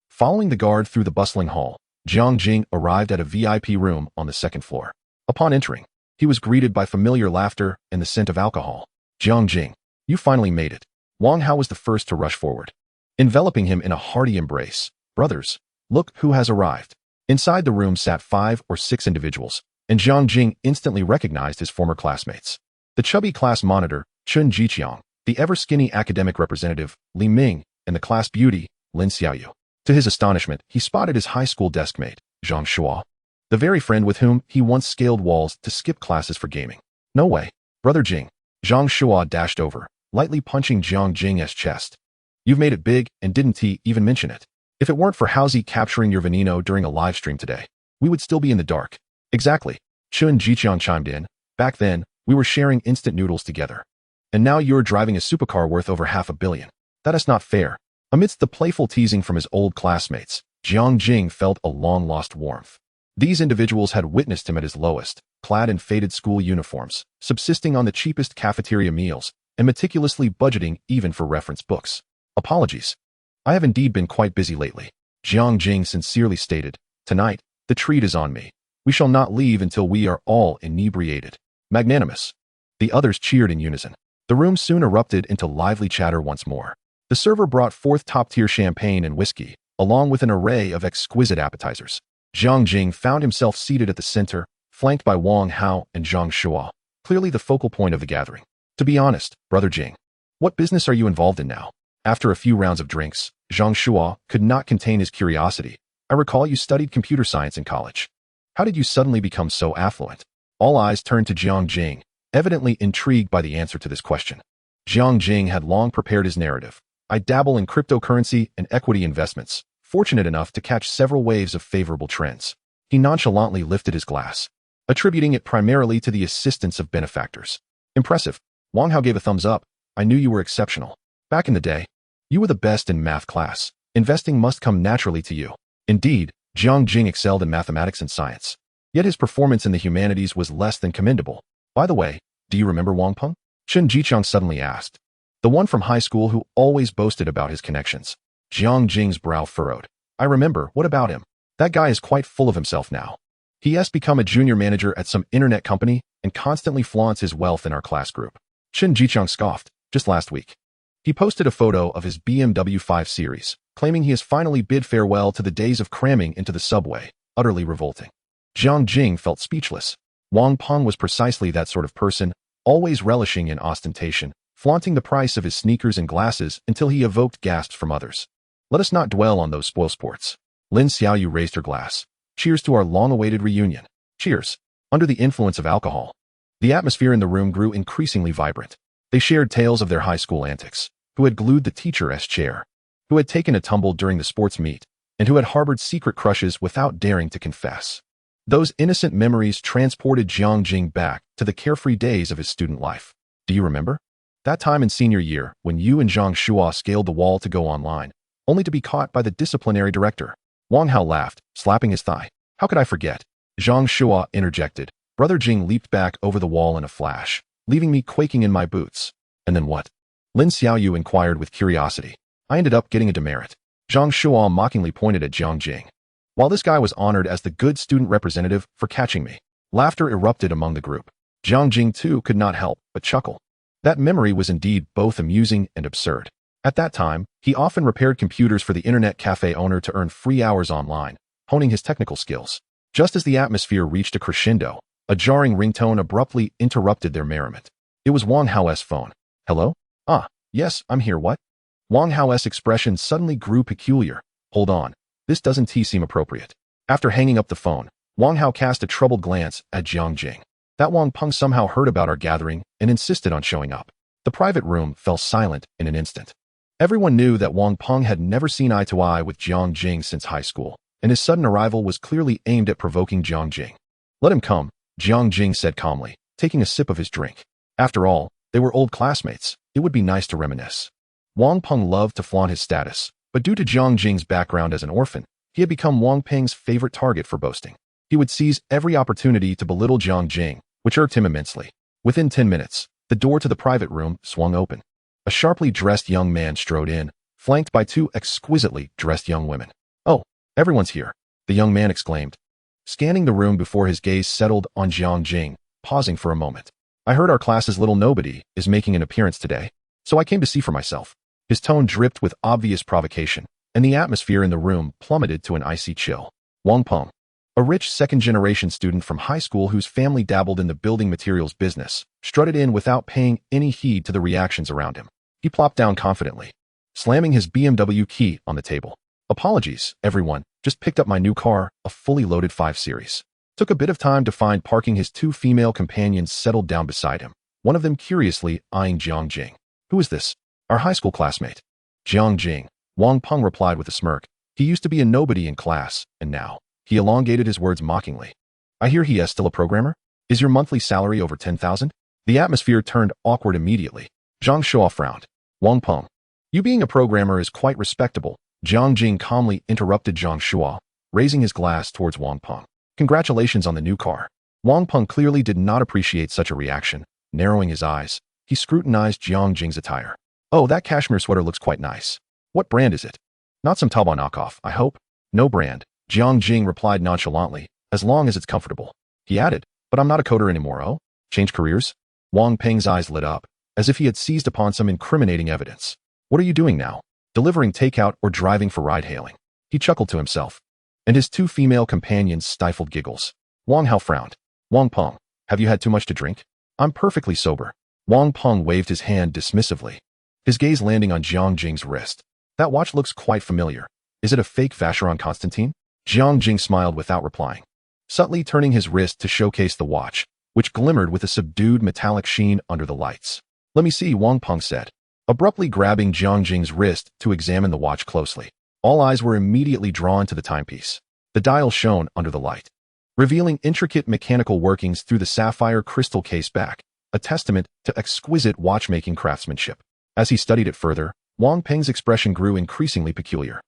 Following the guard through the bustling hall, Jiang Jing arrived at a VIP room on the second floor. Upon entering, he was greeted by familiar laughter and the scent of alcohol. Jiang Jing, you finally made it. Wang Hao was the first to rush forward, enveloping him in a hearty embrace. Brothers, look who has arrived. Inside the room sat 5 or 6 individuals, and Jiang Jing instantly recognized his former classmates. The chubby class monitor, Chun Jiqiang, the ever-skinny academic representative, Li Ming, and the class beauty, Lin Xiaoyu. To his astonishment, he spotted his high school deskmate, Zhang Shua, the very friend with whom he once scaled walls to skip classes for gaming. No way, Brother Jing. Zhang Shua dashed over, lightly punching Jiang Jing's chest. You've made it big, and didn't he even mention it? If it weren't for Hausi capturing your veneno during a live stream today, we would still be in the dark. Exactly, Chun Jiqiang chimed in. Back then, we were sharing instant noodles together. And now you're driving a supercar worth over $500 million. That is not fair. Amidst the playful teasing from his old classmates, Jiang Jing felt a long-lost warmth. These individuals had witnessed him at his lowest, clad in faded school uniforms, subsisting on the cheapest cafeteria meals, and meticulously budgeting even for reference books. Apologies. I have indeed been quite busy lately. Jiang Jing sincerely stated. Tonight, the treat is on me. We shall not leave until we are all inebriated. Magnanimous. The others cheered in unison. The room soon erupted into lively chatter once more. The server brought forth top-tier champagne and whiskey, along with an array of exquisite appetizers. Jiang Jing found himself seated at the center, flanked by Wang Hao and Zhang Shua, clearly the focal point of the gathering. To be honest, Brother Jing, what business are you involved in now? After a few rounds of drinks, Zhang Shua could not contain his curiosity. I recall you studied computer science in college. How did you suddenly become so affluent? All eyes turned to Jiang Jing, evidently intrigued by the answer to this question. Jiang Jing had long prepared his narrative. I dabble in cryptocurrency and equity investments, fortunate enough to catch several waves of favorable trends. He nonchalantly lifted his glass, attributing it primarily to the assistance of benefactors. Impressive. Wang Hao gave a thumbs up. I knew you were exceptional. Back in the day, you were the best in math class. Investing must come naturally to you. Indeed, Jiang Jing excelled in mathematics and science. Yet his performance in the humanities was less than commendable. By the way, do you remember Wang Peng? Chun Jiqiang suddenly asked. The one from high school who always boasted about his connections. Jiang Jing's brow furrowed. I remember, what about him? That guy is quite full of himself now. He has become a junior manager at some internet company and constantly flaunts his wealth in our class group. Chun Jiqiang scoffed. Just last week, he posted a photo of his BMW 5 Series, claiming he has finally bid farewell to the days of cramming into the subway. Utterly revolting. Jiang Jing felt speechless. Wang Peng was precisely that sort of person, always relishing in ostentation, flaunting the price of his sneakers and glasses until he evoked gasps from others. Let us not dwell on those spoilsports. Lin Xiaoyu raised her glass. Cheers to our long-awaited reunion. Cheers. Under the influence of alcohol, the atmosphere in the room grew increasingly vibrant. They shared tales of their high school antics, who had glued the teacher's chair, who had taken a tumble during the sports meet, and who had harbored secret crushes without daring to confess. Those innocent memories transported Jiang Jing back to the carefree days of his student life. Do you remember? That time in senior year, when you and Zhang Shua scaled the wall to go online, only to be caught by the disciplinary director. Wang Hao laughed, slapping his thigh. How could I forget? Zhang Shuo interjected. Brother Jing leaped back over the wall in a flash, leaving me quaking in my boots. And then what? Lin Xiaoyu inquired with curiosity. I ended up getting a demerit. Zhang Shuo mockingly pointed at Jiang Jing. While this guy was honored as the good student representative for catching me, laughter erupted among the group. Jiang Jing too could not help but chuckle. That memory was indeed both amusing and absurd. At that time, he often repaired computers for the internet cafe owner to earn free hours online, honing his technical skills. Just as the atmosphere reached a crescendo, a jarring ringtone abruptly interrupted their merriment. It was Wang Hao's phone. Hello? Ah, yes, I'm here, what? Wang Hao's expression suddenly grew peculiar. Hold on, this doesn't seem appropriate. After hanging up the phone, Wang Hao cast a troubled glance at Jiang Jing. That Wang Peng somehow heard about our gathering and insisted on showing up. The private room fell silent in an instant. Everyone knew that Wang Peng had never seen eye to eye with Jiang Jing since high school, and his sudden arrival was clearly aimed at provoking Jiang Jing. Let him come, Jiang Jing said calmly, taking a sip of his drink. After all, they were old classmates. It would be nice to reminisce. Wang Peng loved to flaunt his status, but due to Jiang Jing's background as an orphan, he had become Wang Peng's favorite target for boasting. He would seize every opportunity to belittle Jiang Jing, which irked him immensely. Within 10 minutes, the door to the private room swung open. A sharply dressed young man strode in, flanked by two exquisitely dressed young women. Oh, everyone's here, the young man exclaimed, scanning the room before his gaze settled on Jiang Jing, pausing for a moment. I heard our class's little nobody is making an appearance today, so I came to see for myself. His tone dripped with obvious provocation, and the atmosphere in the room plummeted to an icy chill. Wang Peng, a rich second-generation student from high school whose family dabbled in the building materials business, strutted in without paying any heed to the reactions around him. He plopped down confidently, slamming his BMW key on the table. Apologies, everyone, just picked up my new car, a fully loaded 5 Series. Took a bit of time to find parking. His two female companions settled down beside him, one of them curiously eyeing Jiang Jing. Who is this? Our high school classmate. Jiang Jing, Wang Peng replied with a smirk. He used to be a nobody in class, and now, he elongated his words mockingly. I hear he is still a programmer? Is your monthly salary over 10,000? The atmosphere turned awkward immediately. Zhang Shuo frowned. Wang Peng, you being a programmer is quite respectable. Jiang Jing calmly interrupted Zhang Shuo, raising his glass towards Wang Peng. Congratulations on the new car. Wang Peng clearly did not appreciate such a reaction. Narrowing his eyes, he scrutinized Jiang Jing's attire. Oh, that cashmere sweater looks quite nice. What brand is it? Not some Taobao knockoff, I hope. No brand, Jiang Jing replied nonchalantly, as long as it's comfortable. He added, but I'm not a coder anymore, oh? Change careers? Wang Peng's eyes lit up, as if he had seized upon some incriminating evidence. What are you doing now? Delivering takeout or driving for ride-hailing? He chuckled to himself, and his two female companions stifled giggles. Wang Hao frowned. Wang Peng, have you had too much to drink? I'm perfectly sober. Wang Peng waved his hand dismissively, his gaze landing on Jiang Jing's wrist. That watch looks quite familiar. Is it a fake Vacheron Constantine? Jiang Jing smiled without replying, subtly turning his wrist to showcase the watch, which glimmered with a subdued metallic sheen under the lights. Let me see, Wang Peng said, abruptly grabbing Jiang Jing's wrist to examine the watch closely. All eyes were immediately drawn to the timepiece. The dial shone under the light, revealing intricate mechanical workings through the sapphire crystal case back, a testament to exquisite watchmaking craftsmanship. As he studied it further, Wang Peng's expression grew increasingly peculiar.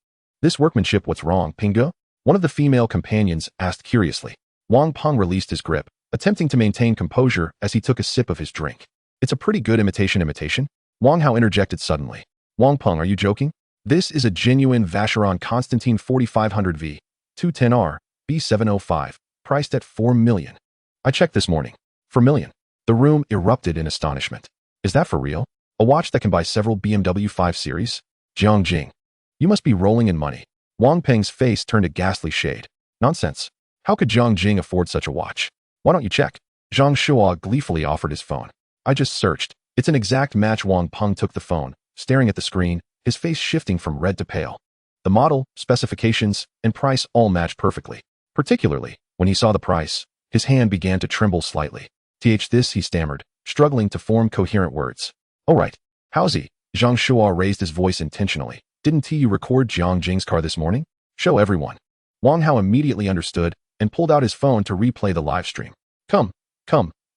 This workmanship, what's wrong, Pingo? One of the female companions asked curiously. Wang Peng released his grip, attempting to maintain composure as he took a sip of his drink. It's a pretty good imitation? Wang Hao interjected suddenly. Wang Peng, are you joking? This is a genuine Vacheron Constantine 4500V, 210R, B705, priced at 4 million. I checked this morning. For million. The room erupted in astonishment. Is that for real? A watch that can buy several BMW 5 Series? Jiang Jing, you must be rolling in money. Wang Peng's face turned a ghastly shade. Nonsense. How could Jiang Jing afford such a watch? Why don't you check? Zhang Shuo gleefully offered his phone. I just searched. It's an exact match. Wang Peng took the phone, staring at the screen, his face shifting from red to pale. The model, specifications, and price all matched perfectly. Particularly, when he saw the price, his hand began to tremble slightly. This, he stammered, struggling to form coherent words. All right. How's he? Zhang Shuo raised his voice intentionally. Didn't you record Jiang Jing's car this morning? Show everyone. Wang Hao immediately understood and pulled out his phone to replay the live stream. Come,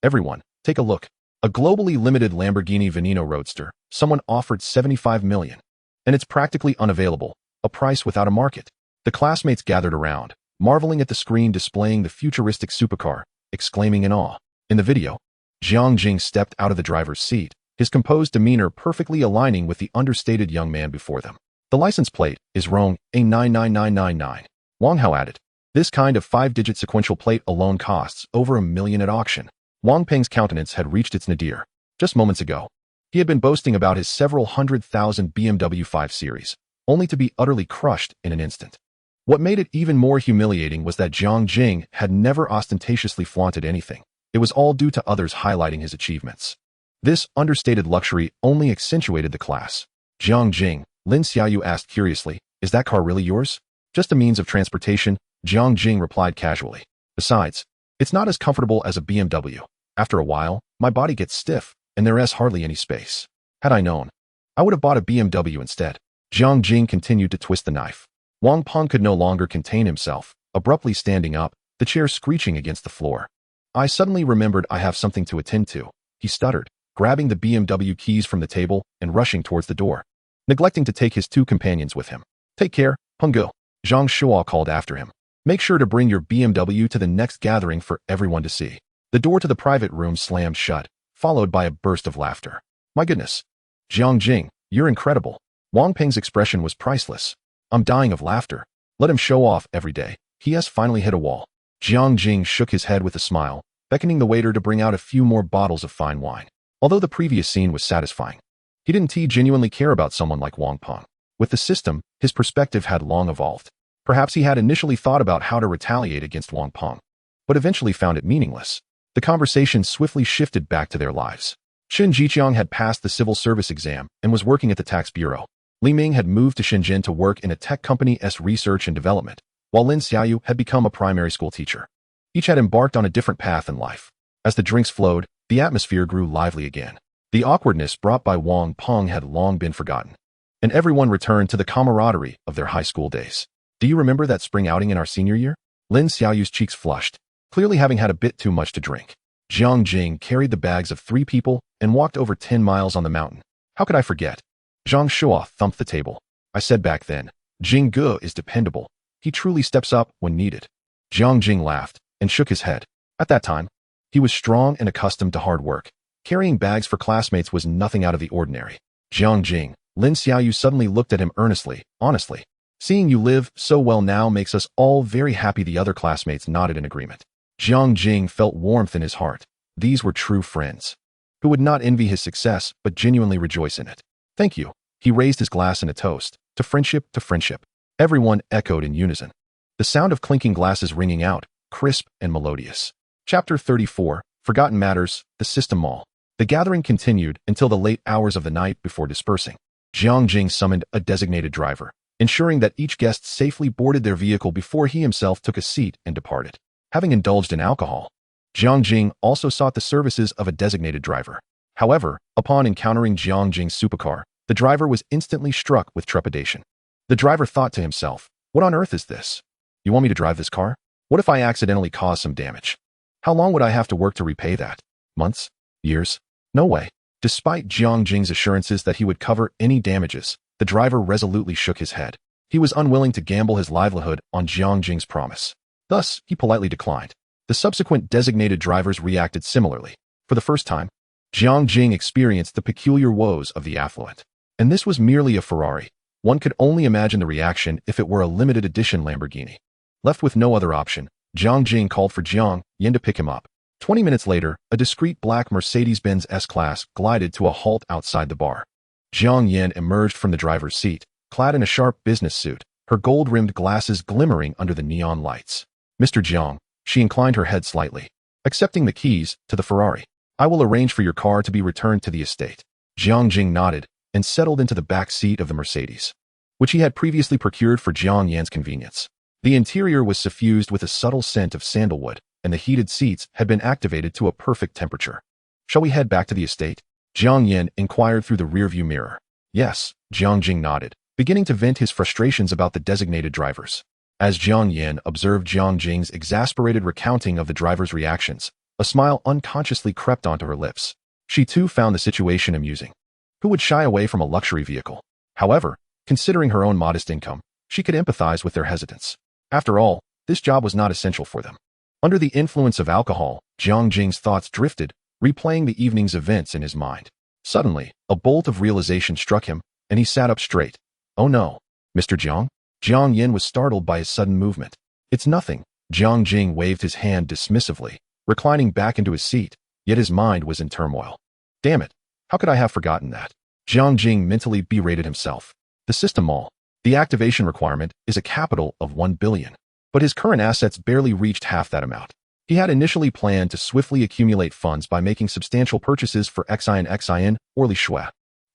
everyone, take a look. A globally limited Lamborghini Veneno Roadster. Someone offered 75 million. And it's practically unavailable. a price without a market. The classmates gathered around, marveling at the screen displaying the futuristic supercar, exclaiming in awe. In the video, Jiang Jing stepped out of the driver's seat, his composed demeanor perfectly aligning with the understated young man before them. The license plate is Rong A99999. Wang Hao added. This kind of 5-digit sequential plate alone costs over $1 million at auction. Wang Peng's countenance had reached its nadir. Just moments ago, he had been boasting about his several 100,000 BMW 5 Series, only to be utterly crushed in an instant. What made it even more humiliating was that Jiang Jing had never ostentatiously flaunted anything. It was all due to others highlighting his achievements. This understated luxury only accentuated the class. Jiang Jing, Lin Xiaoyu asked curiously, is that car really yours? Just a means of transportation, Jiang Jing replied casually. Besides, it's not as comfortable as a BMW. After a while, my body gets stiff, and there's hardly any space. Had I known, I would have bought a BMW instead. Jiang Jing continued to twist the knife. Wang Peng could no longer contain himself, abruptly standing up, the chair screeching against the floor. I suddenly remembered I have something to attend to, he stuttered, grabbing the BMW keys from the table and rushing towards the door, neglecting to take his 2 companions with him. Take care, Penggo, Zhang Shuo called after him. Make sure to bring your BMW to the next gathering for everyone to see. The door to the private room slammed shut, followed by a burst of laughter. My goodness. Jiang Jing, you're incredible. Wang Peng's expression was priceless. I'm dying of laughter. Let him show off every day. He has finally hit a wall. Jiang Jing shook his head with a smile, beckoning the waiter to bring out a few more bottles of fine wine. Although the previous scene was satisfying, he didn't genuinely care about someone like Wang Peng. With the system, his perspective had long evolved. Perhaps he had initially thought about how to retaliate against Wang Peng, but eventually found it meaningless. The conversation swiftly shifted back to their lives. Shen Jiqiang had passed the civil service exam and was working at the tax bureau. Li Ming had moved to Shenzhen to work in a tech company's research and development, while Lin Xiaoyu had become a primary school teacher. Each had embarked on a different path in life. As the drinks flowed, the atmosphere grew lively again. The awkwardness brought by Wang Peng had long been forgotten, and everyone returned to the camaraderie of their high school days. Do you remember that spring outing in our senior year? Lin Xiaoyu's cheeks flushed, clearly having had a bit too much to drink. Jiang Jing carried the bags of 3 people and walked over 10 miles on the mountain. How could I forget? Zhang Shuo thumped the table. I said back then, Jing Ge is dependable. He truly steps up when needed. Jiang Jing laughed and shook his head. At that time, he was strong and accustomed to hard work. Carrying bags for classmates was nothing out of the ordinary. Jiang Jing, Lin Xiaoyu suddenly looked at him earnestly. Honestly, seeing you live so well now makes us all very happy. The other classmates nodded in agreement. Jiang Jing felt warmth in his heart. These were true friends, who would not envy his success but genuinely rejoice in it. Thank you. He raised his glass in a toast. To friendship, to friendship. Everyone echoed in unison. The sound of clinking glasses ringing out, crisp and melodious. Chapter 34, Forgotten Matters, The System Mall. The gathering continued until the late hours of the night before dispersing. Jiang Jing summoned a designated driver, ensuring that each guest safely boarded their vehicle before he himself took a seat and departed. Having indulged in alcohol, Jiang Jing also sought the services of a designated driver. However, upon encountering Jiang Jing's supercar, the driver was instantly struck with trepidation. The driver thought to himself, what on earth is this? You want me to drive this car? What if I accidentally cause some damage? How long would I have to work to repay that? Months? Years? No way. Despite Jiang Jing's assurances that he would cover any damages, the driver resolutely shook his head. He was unwilling to gamble his livelihood on Jiang Jing's promise. Thus, he politely declined. The subsequent designated drivers reacted similarly. For the first time, Jiang Jing experienced the peculiar woes of the affluent. And this was merely a Ferrari. One could only imagine the reaction if it were a limited edition Lamborghini. Left with no other option, Jiang Jing called for Jiang Yin to pick him up. 20 minutes later, a discreet black Mercedes-Benz S-Class glided to a halt outside the bar. Jiang Yin emerged from the driver's seat, clad in a sharp business suit, her gold-rimmed glasses glimmering under the neon lights. Mr. Jiang, she inclined her head slightly, accepting the keys to the Ferrari. I will arrange for your car to be returned to the estate. Jiang Jing nodded and settled into the back seat of the Mercedes, which he had previously procured for Jiang Yan's convenience. The interior was suffused with a subtle scent of sandalwood, and the heated seats had been activated to a perfect temperature. Shall we head back to the estate? Jiang Yan inquired through the rearview mirror. Yes, Jiang Jing nodded, beginning to vent his frustrations about the designated drivers. As Jiang Yan observed Jiang Jing's exasperated recounting of the driver's reactions, a smile unconsciously crept onto her lips. She too found the situation amusing. Who would shy away from a luxury vehicle? However, considering her own modest income, She could empathize with their hesitance. After all, this job was not essential for them. Under the influence of alcohol, Jiang Jing's thoughts drifted, replaying the evening's events in his mind. Suddenly, a bolt of realization struck him, and he sat up straight. Oh no, Mr. Jiang? Jiang Yin was startled by his sudden movement. It's nothing. Jiang Jing waved his hand dismissively, reclining back into his seat, yet his mind was in turmoil. Damn it, how could I have forgotten that? Jiang Jing mentally berated himself. The system mall. The activation requirement is a capital of 1 billion, but his current assets barely reached half that amount. He had initially planned to swiftly accumulate funds by making substantial purchases for Xin or Li Shui.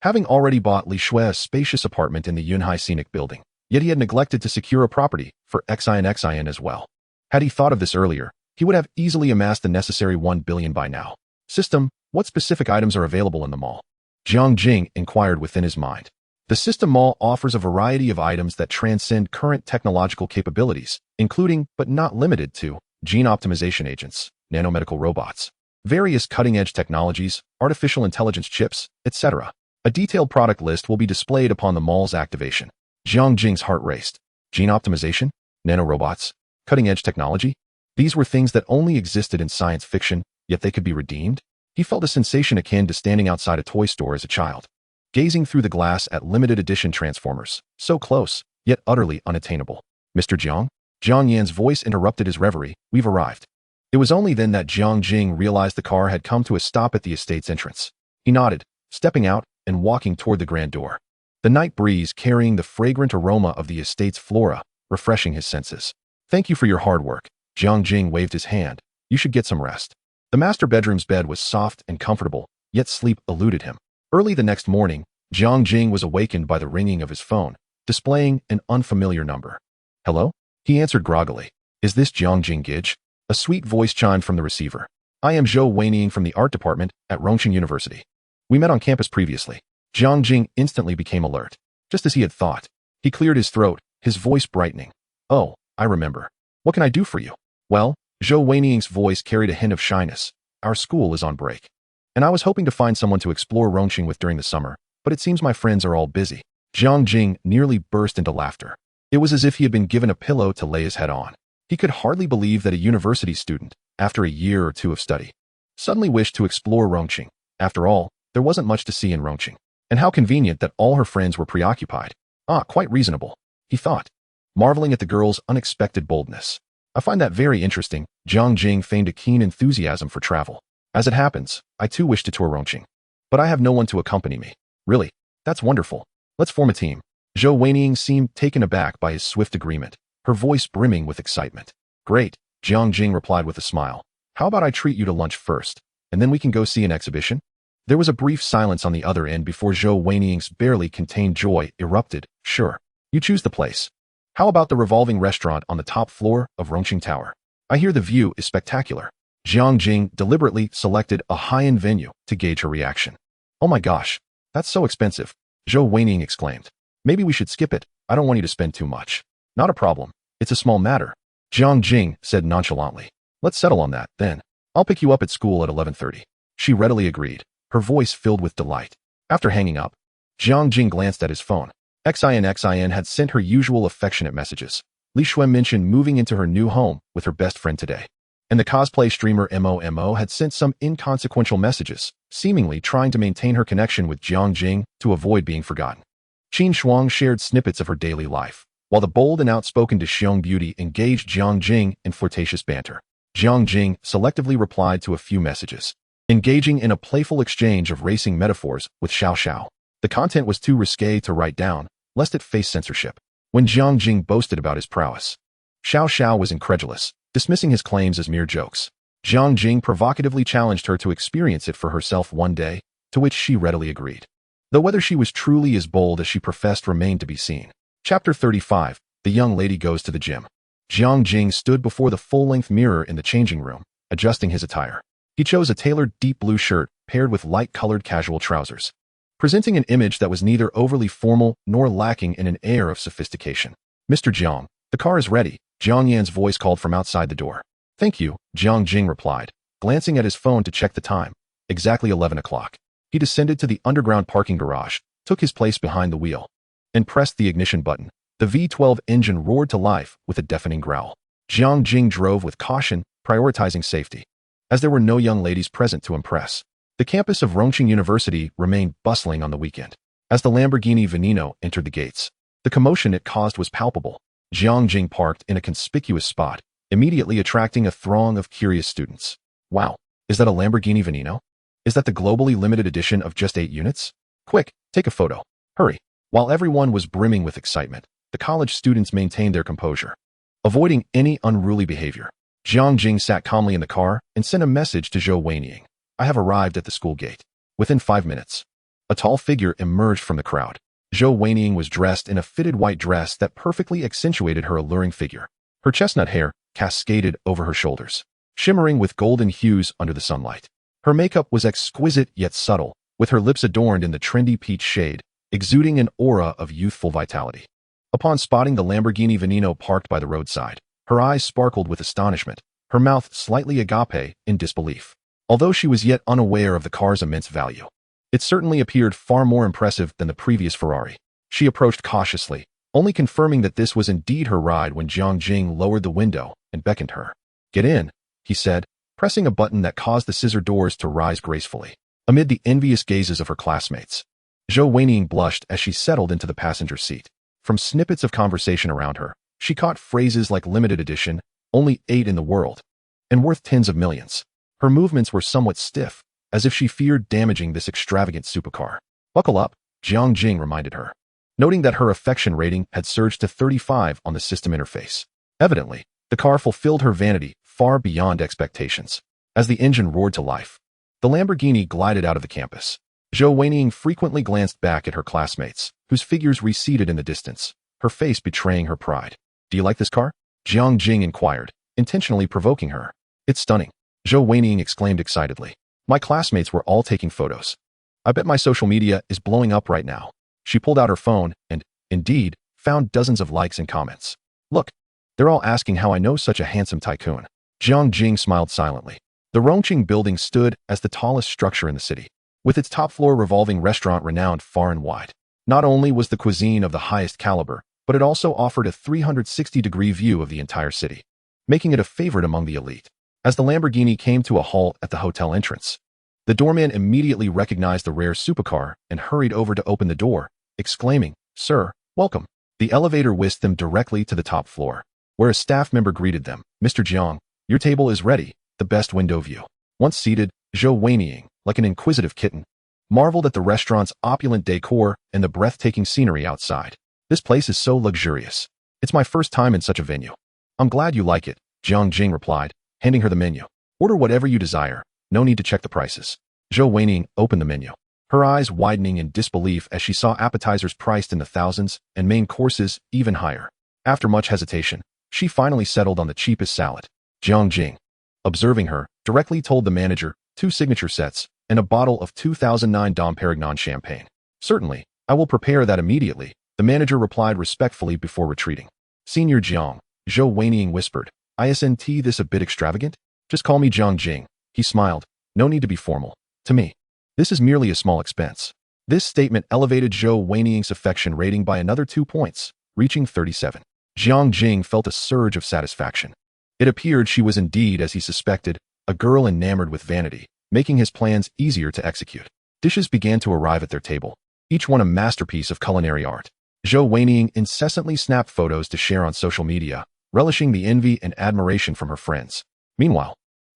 Having already bought Li Shui a spacious apartment in the Yunhai Scenic Building, yet he had neglected to secure a property for Xin as well. Had he thought of this earlier, he would have easily amassed the necessary 1 billion by now. System, what specific items are available in the mall? Jiang Jing inquired within his mind. The system mall offers a variety of items that transcend current technological capabilities, including, but not limited to, gene optimization agents, nanomedical robots, various cutting-edge technologies, artificial intelligence chips, etc. A detailed product list will be displayed upon the mall's activation. Jiang Jing's heart raced. Gene optimization? Nanorobots? Cutting-edge technology? These were things that only existed in science fiction, yet they could be redeemed? He felt a sensation akin to standing outside a toy store as a child, gazing through the glass at limited edition Transformers, so close, yet utterly unattainable. Mr. Jiang? Jiang Yan's voice interrupted his reverie. We've arrived. It was only then that Jiang Jing realized the car had come to a stop at the estate's entrance. He nodded, stepping out and walking toward the grand door. The night breeze carrying the fragrant aroma of the estate's flora, refreshing his senses. Thank you for your hard work. Jiang Jing waved his hand. You should get some rest. The master bedroom's bed was soft and comfortable, yet sleep eluded him. Early the next morning, Jiang Jing was awakened by the ringing of his phone, displaying an unfamiliar number. Hello? He answered groggily. Is this Jiang Jing Gidge? A sweet voice chimed from the receiver. I am Zhou Weining from the art department at Rongqing University. We met on campus previously. Jiang Jing instantly became alert. Just as he had thought. He cleared his throat, his voice brightening. Oh, I remember. What can I do for you? Well, Zhou Weining's voice carried a hint of shyness. Our school is on break. And I was hoping to find someone to explore Rongqing with during the summer, but it seems my friends are all busy. Jiang Jing nearly burst into laughter. It was as if he had been given a pillow to lay his head on. He could hardly believe that a university student, after a year or two of study, suddenly wished to explore Rongqing. After all, there wasn't much to see in Rongqing. And how convenient that all her friends were preoccupied. Quite reasonable, he thought, marveling at the girl's unexpected boldness. I find that very interesting. Jiang Jing feigned a keen enthusiasm for travel. As it happens, I too wish to tour Rongqing. But I have no one to accompany me. Really? That's wonderful. Let's form a team. Zhou Weining seemed taken aback by his swift agreement, her voice brimming with excitement. Great, Jiang Jing replied with a smile. How about I treat you to lunch first, and then we can go see an exhibition? There was a brief silence on the other end before Zhou Weining's barely contained joy erupted. Sure. You choose the place. How about the revolving restaurant on the top floor of Rongqing Tower? I hear the view is spectacular. Jiang Jing deliberately selected a high-end venue to gauge her reaction. Oh my gosh, that's so expensive, Zhou Weining exclaimed. Maybe we should skip it. I don't want you to spend too much. Not a problem. It's a small matter. Jiang Jing said nonchalantly. Let's settle on that, then. I'll pick you up at school at 11:30. She readily agreed, her voice filled with delight. After hanging up, Jiang Jing glanced at his phone. Xin had sent her usual affectionate messages. Li Shui mentioned moving into her new home with her best friend today. And the cosplay streamer Momo had sent some inconsequential messages, seemingly trying to maintain her connection with Jiang Jing to avoid being forgotten. Qin Shuang shared snippets of her daily life, while the bold and outspoken Dexiong beauty engaged Jiang Jing in flirtatious banter. Jiang Jing selectively replied to a few messages, engaging in a playful exchange of racing metaphors with Xiao Xiao. The content was too risque to write down, lest it face censorship. When Jiang Jing boasted about his prowess, Xiao Xiao was incredulous, dismissing his claims as mere jokes. Jiang Jing provocatively challenged her to experience it for herself one day, to which she readily agreed. Though whether she was truly as bold as she professed remained to be seen. Chapter 35. The young lady goes to the gym. Jiang Jing stood before the full-length mirror in the changing room, adjusting his attire. He chose a tailored deep blue shirt paired with light-colored casual trousers, presenting an image that was neither overly formal nor lacking in an air of sophistication. Mr. Jiang, the car is ready, Jiang Yan's voice called from outside the door. Thank you, Jiang Jing replied, glancing at his phone to check the time. Exactly 11 o'clock. He descended to the underground parking garage, took his place behind the wheel, and pressed the ignition button. The V12 engine roared to life with a deafening growl. Jiang Jing drove with caution, prioritizing safety. As there were no young ladies present to impress, the campus of Rongqing University remained bustling on the weekend. As the Lamborghini Veneno entered the gates, the commotion it caused was palpable. Jiang Jing parked in a conspicuous spot, immediately attracting a throng of curious students. Wow, is that a Lamborghini Veneno? Is that the globally limited edition of just 8 units? Quick, take a photo. Hurry. While everyone was brimming with excitement, the college students maintained their composure. Avoiding any unruly behavior, Jiang Jing sat calmly in the car and sent a message to Zhou Weiying. I have arrived at the school gate. Within 5 minutes, a tall figure emerged from the crowd. Zhou Weiying was dressed in a fitted white dress that perfectly accentuated her alluring figure. Her chestnut hair cascaded over her shoulders, shimmering with golden hues under the sunlight. Her makeup was exquisite yet subtle, with her lips adorned in the trendy peach shade, exuding an aura of youthful vitality. Upon spotting the Lamborghini Veneno parked by the roadside, her eyes sparkled with astonishment, her mouth slightly agape in disbelief. Although she was yet unaware of the car's immense value, it certainly appeared far more impressive than the previous Ferrari. She approached cautiously, only confirming that this was indeed her ride when Jiang Jing lowered the window and beckoned her. Get in, he said, pressing a button that caused the scissor doors to rise gracefully. Amid the envious gazes of her classmates, Zhou Weiying blushed as she settled into the passenger seat. From snippets of conversation around her, she caught phrases like limited edition, only 8 in the world, and worth tens of millions. Her movements were somewhat stiff, as if she feared damaging this extravagant supercar. Buckle up, Jiang Jing reminded her, noting that her affection rating had surged to 35 on the system interface. Evidently, the car fulfilled her vanity far beyond expectations. As the engine roared to life, the Lamborghini glided out of the campus. Zhou Weiying frequently glanced back at her classmates, whose figures receded in the distance, her face betraying her pride. Do you like this car? Jiang Jing inquired, intentionally provoking her. It's stunning, Zhou Weiying exclaimed excitedly. My classmates were all taking photos. I bet my social media is blowing up right now. She pulled out her phone and, indeed, found dozens of likes and comments. Look, they're all asking how I know such a handsome tycoon. Jiang Jing smiled silently. The Rongqing building stood as the tallest structure in the city, with its top-floor revolving restaurant renowned far and wide. Not only was the cuisine of the highest caliber, but it also offered a 360-degree view of the entire city, making it a favorite among the elite. As the Lamborghini came to a halt at the hotel entrance, the doorman immediately recognized the rare supercar and hurried over to open the door, exclaiming, Sir, welcome. The elevator whisked them directly to the top floor, where a staff member greeted them. Mr. Jiang, your table is ready, the best window view. Once seated, Zhou Weiying, like an inquisitive kitten, marveled at the restaurant's opulent decor and the breathtaking scenery outside. This place is so luxurious. It's my first time in such a venue. I'm glad you like it, Jiang Jing replied, handing her the menu. Order whatever you desire. No need to check the prices. Zhou Weiying opened the menu, her eyes widening in disbelief as she saw appetizers priced in the thousands and main courses even higher. After much hesitation, she finally settled on the cheapest salad. Jiang Jing, observing her, directly told the manager 2 signature sets and a bottle of 2009 Dom Perignon champagne. Certainly, I will prepare that immediately, the manager replied respectfully before retreating. Senior Jiang, Zhou Weiying whispered, Isn't this a bit extravagant? Just call me Jiang Jing. He smiled. No need to be formal. To me, this is merely a small expense. This statement elevated Zhou Weiying's affection rating by another 2 points, reaching 37. Jiang Jing felt a surge of satisfaction. It appeared she was indeed, as he suspected, a girl enamored with vanity, making his plans easier to execute. Dishes began to arrive at their table, each one a masterpiece of culinary art. Zhou Weiying incessantly snapped photos to share on social media, relishing the envy and admiration from her friends. Meanwhile,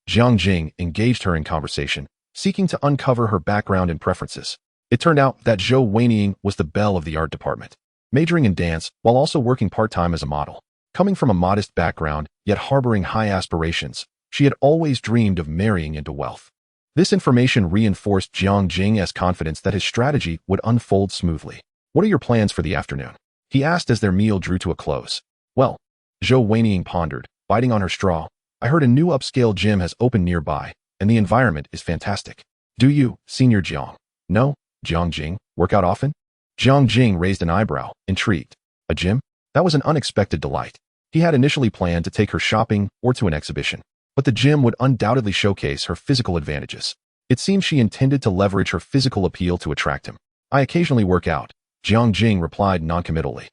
Jiang Jing engaged her in conversation, seeking to uncover her background and preferences. It turned out that Zhou Weiying was the belle of the art department, majoring in dance while also working part-time as a model. Coming from a modest background, yet harboring high aspirations, she had always dreamed of marrying into wealth. This information reinforced Jiang Jing's confidence that his strategy would unfold smoothly. What are your plans for the afternoon? He asked as their meal drew to a close. Well, Zhou Weiying pondered, biting on her straw. I heard a new upscale gym has opened nearby, and the environment is fantastic. Do you, Senior Jiang? No, Jiang Jing, work out often? Jiang Jing raised an eyebrow, intrigued. A gym? That was an unexpected delight. He had initially planned to take her shopping or to an exhibition, but the gym would undoubtedly showcase her physical advantages. It seemed she intended to leverage her physical appeal to attract him. I occasionally work out, Jiang Jing replied noncommittally.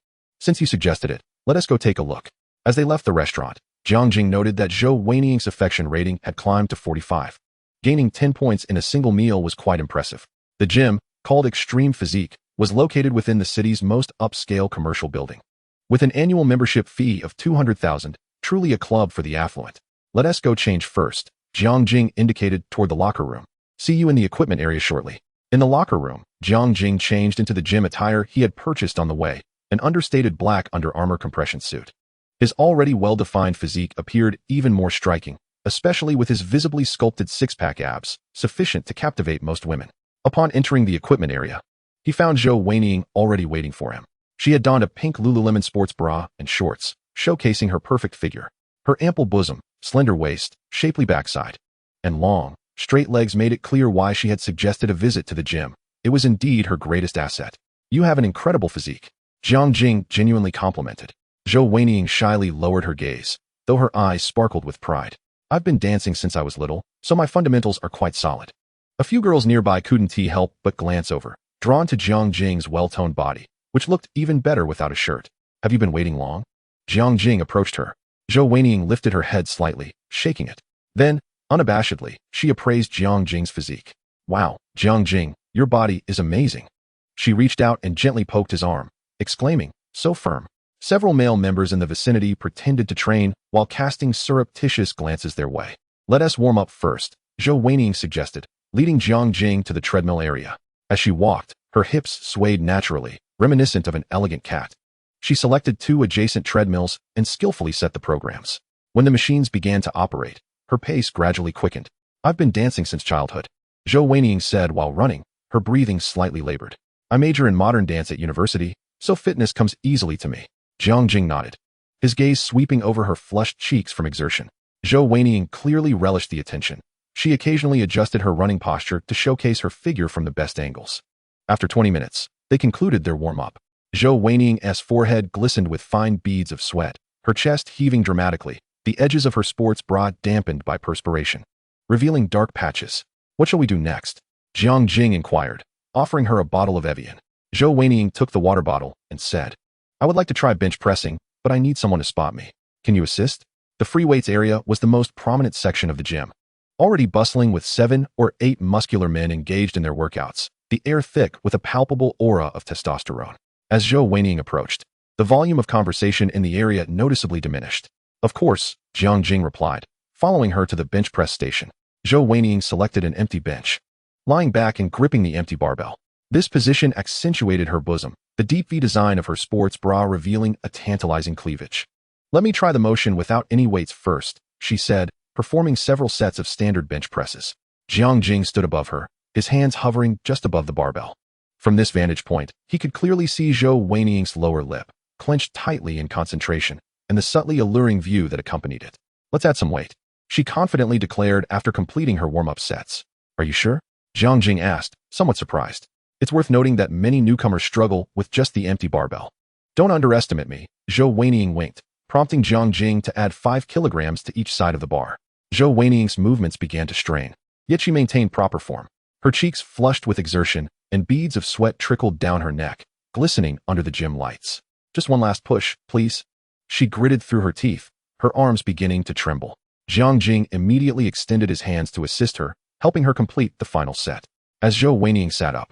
Since you suggested it, let us go take a look. As they left the restaurant, Jiang Jing noted that Zhou Weining's affection rating had climbed to 45. Gaining 10 points in a single meal was quite impressive. The gym, called Extreme Physique, was located within the city's most upscale commercial building. With an annual membership fee of 200,000, truly a club for the affluent. Let us go change first, Jiang Jing indicated toward the locker room. See you in the equipment area shortly. In the locker room, Jiang Jing changed into the gym attire he had purchased on the way, an understated black Under Armour compression suit. His already well-defined physique appeared even more striking, especially with his visibly sculpted six-pack abs, sufficient to captivate most women. Upon entering the equipment area, he found Zhou Weining already waiting for him. She had donned a pink Lululemon sports bra and shorts, showcasing her perfect figure. Her ample bosom, slender waist, shapely backside, and long, straight legs made it clear why she had suggested a visit to the gym. It was indeed her greatest asset. You have an incredible physique, Jiang Jing genuinely complimented. Zhou Weining shyly lowered her gaze, though her eyes sparkled with pride. I've been dancing since I was little, so my fundamentals are quite solid. A few girls nearby couldn't help but glance over, drawn to Jiang Jing's well-toned body, which looked even better without a shirt. Have you been waiting long? Jiang Jing approached her. Zhou Weining lifted her head slightly, shaking it. Then, unabashedly, she appraised Jiang Jing's physique. Wow, Jiang Jing, your body is amazing. She reached out and gently poked his arm, exclaiming, so firm. Several male members in the vicinity pretended to train while casting surreptitious glances their way. Let us warm up first, Zhou Weining suggested, leading Jiang Jing to the treadmill area. As she walked, her hips swayed naturally, reminiscent of an elegant cat. She selected 2 adjacent treadmills and skillfully set the programs. When the machines began to operate, her pace gradually quickened. I've been dancing since childhood, Zhou Weining said while running, her breathing slightly labored. I major in modern dance at university, so fitness comes easily to me. Jiang Jing nodded, his gaze sweeping over her flushed cheeks from exertion. Zhou Weining clearly relished the attention. She occasionally adjusted her running posture to showcase her figure from the best angles. After 20 minutes, they concluded their warm-up. Zhou Weining's forehead glistened with fine beads of sweat, her chest heaving dramatically, the edges of her sports bra dampened by perspiration, revealing dark patches. What shall we do next? Jiang Jing inquired, offering her a bottle of Evian. Zhou Weining took the water bottle and said, I would like to try bench pressing, but I need someone to spot me. Can you assist? The free weights area was the most prominent section of the gym. Already bustling with 7 or 8 muscular men engaged in their workouts, the air thick with a palpable aura of testosterone. As Zhou Weining approached, the volume of conversation in the area noticeably diminished. Of course, Jiang Jing replied, following her to the bench press station. Zhou Weining selected an empty bench, lying back and gripping the empty barbell. This position accentuated her bosom, the deep V design of her sports bra revealing a tantalizing cleavage. Let me try the motion without any weights first, she said, performing several sets of standard bench presses. Jiang Jing stood above her, his hands hovering just above the barbell. From this vantage point, he could clearly see Zhou Weining's lower lip, clenched tightly in concentration, and the subtly alluring view that accompanied it. Let's add some weight, she confidently declared after completing her warm-up sets. Are you sure? Jiang Jing asked, somewhat surprised. It's worth noting that many newcomers struggle with just the empty barbell. Don't underestimate me, Zhou Weining winked, prompting Jiang Jing to add 5 kilograms to each side of the bar. Zhou Weining's movements began to strain, yet she maintained proper form. Her cheeks flushed with exertion, and beads of sweat trickled down her neck, glistening under the gym lights. Just one last push, please. She gritted through her teeth, her arms beginning to tremble. Jiang Jing immediately extended his hands to assist her, helping her complete the final set. As Zhou Weining sat up,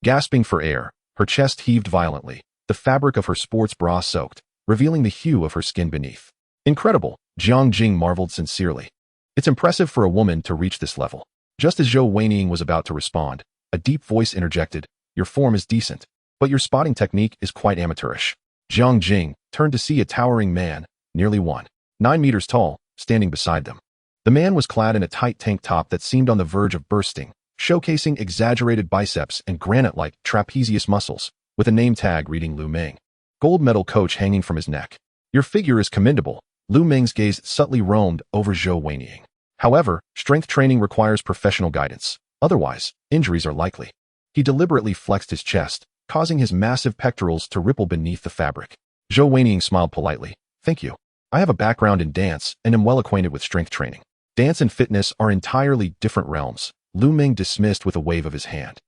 gasping for air, her chest heaved violently, the fabric of her sports bra soaked, revealing the hue of her skin beneath. Incredible, Jiang Jing marveled sincerely. It's impressive for a woman to reach this level. Just as Zhou Weining was about to respond, a deep voice interjected, your form is decent, but your spotting technique is quite amateurish. Jiang Jing turned to see a towering man, nearly 9 meters tall, standing beside them. The man was clad in a tight tank top that seemed on the verge of bursting, showcasing exaggerated biceps and granite-like trapezius muscles, with a name tag reading Lu Meng. Gold medal coach hanging from his neck. Your figure is commendable. Lu Meng's gaze subtly roamed over Zhou Weining. However, strength training requires professional guidance. Otherwise, injuries are likely. He deliberately flexed his chest, causing his massive pectorals to ripple beneath the fabric. Zhou Weining smiled politely. Thank you. I have a background in dance and am well acquainted with strength training. Dance and fitness are entirely different realms, Lu Meng dismissed with a wave of his hand.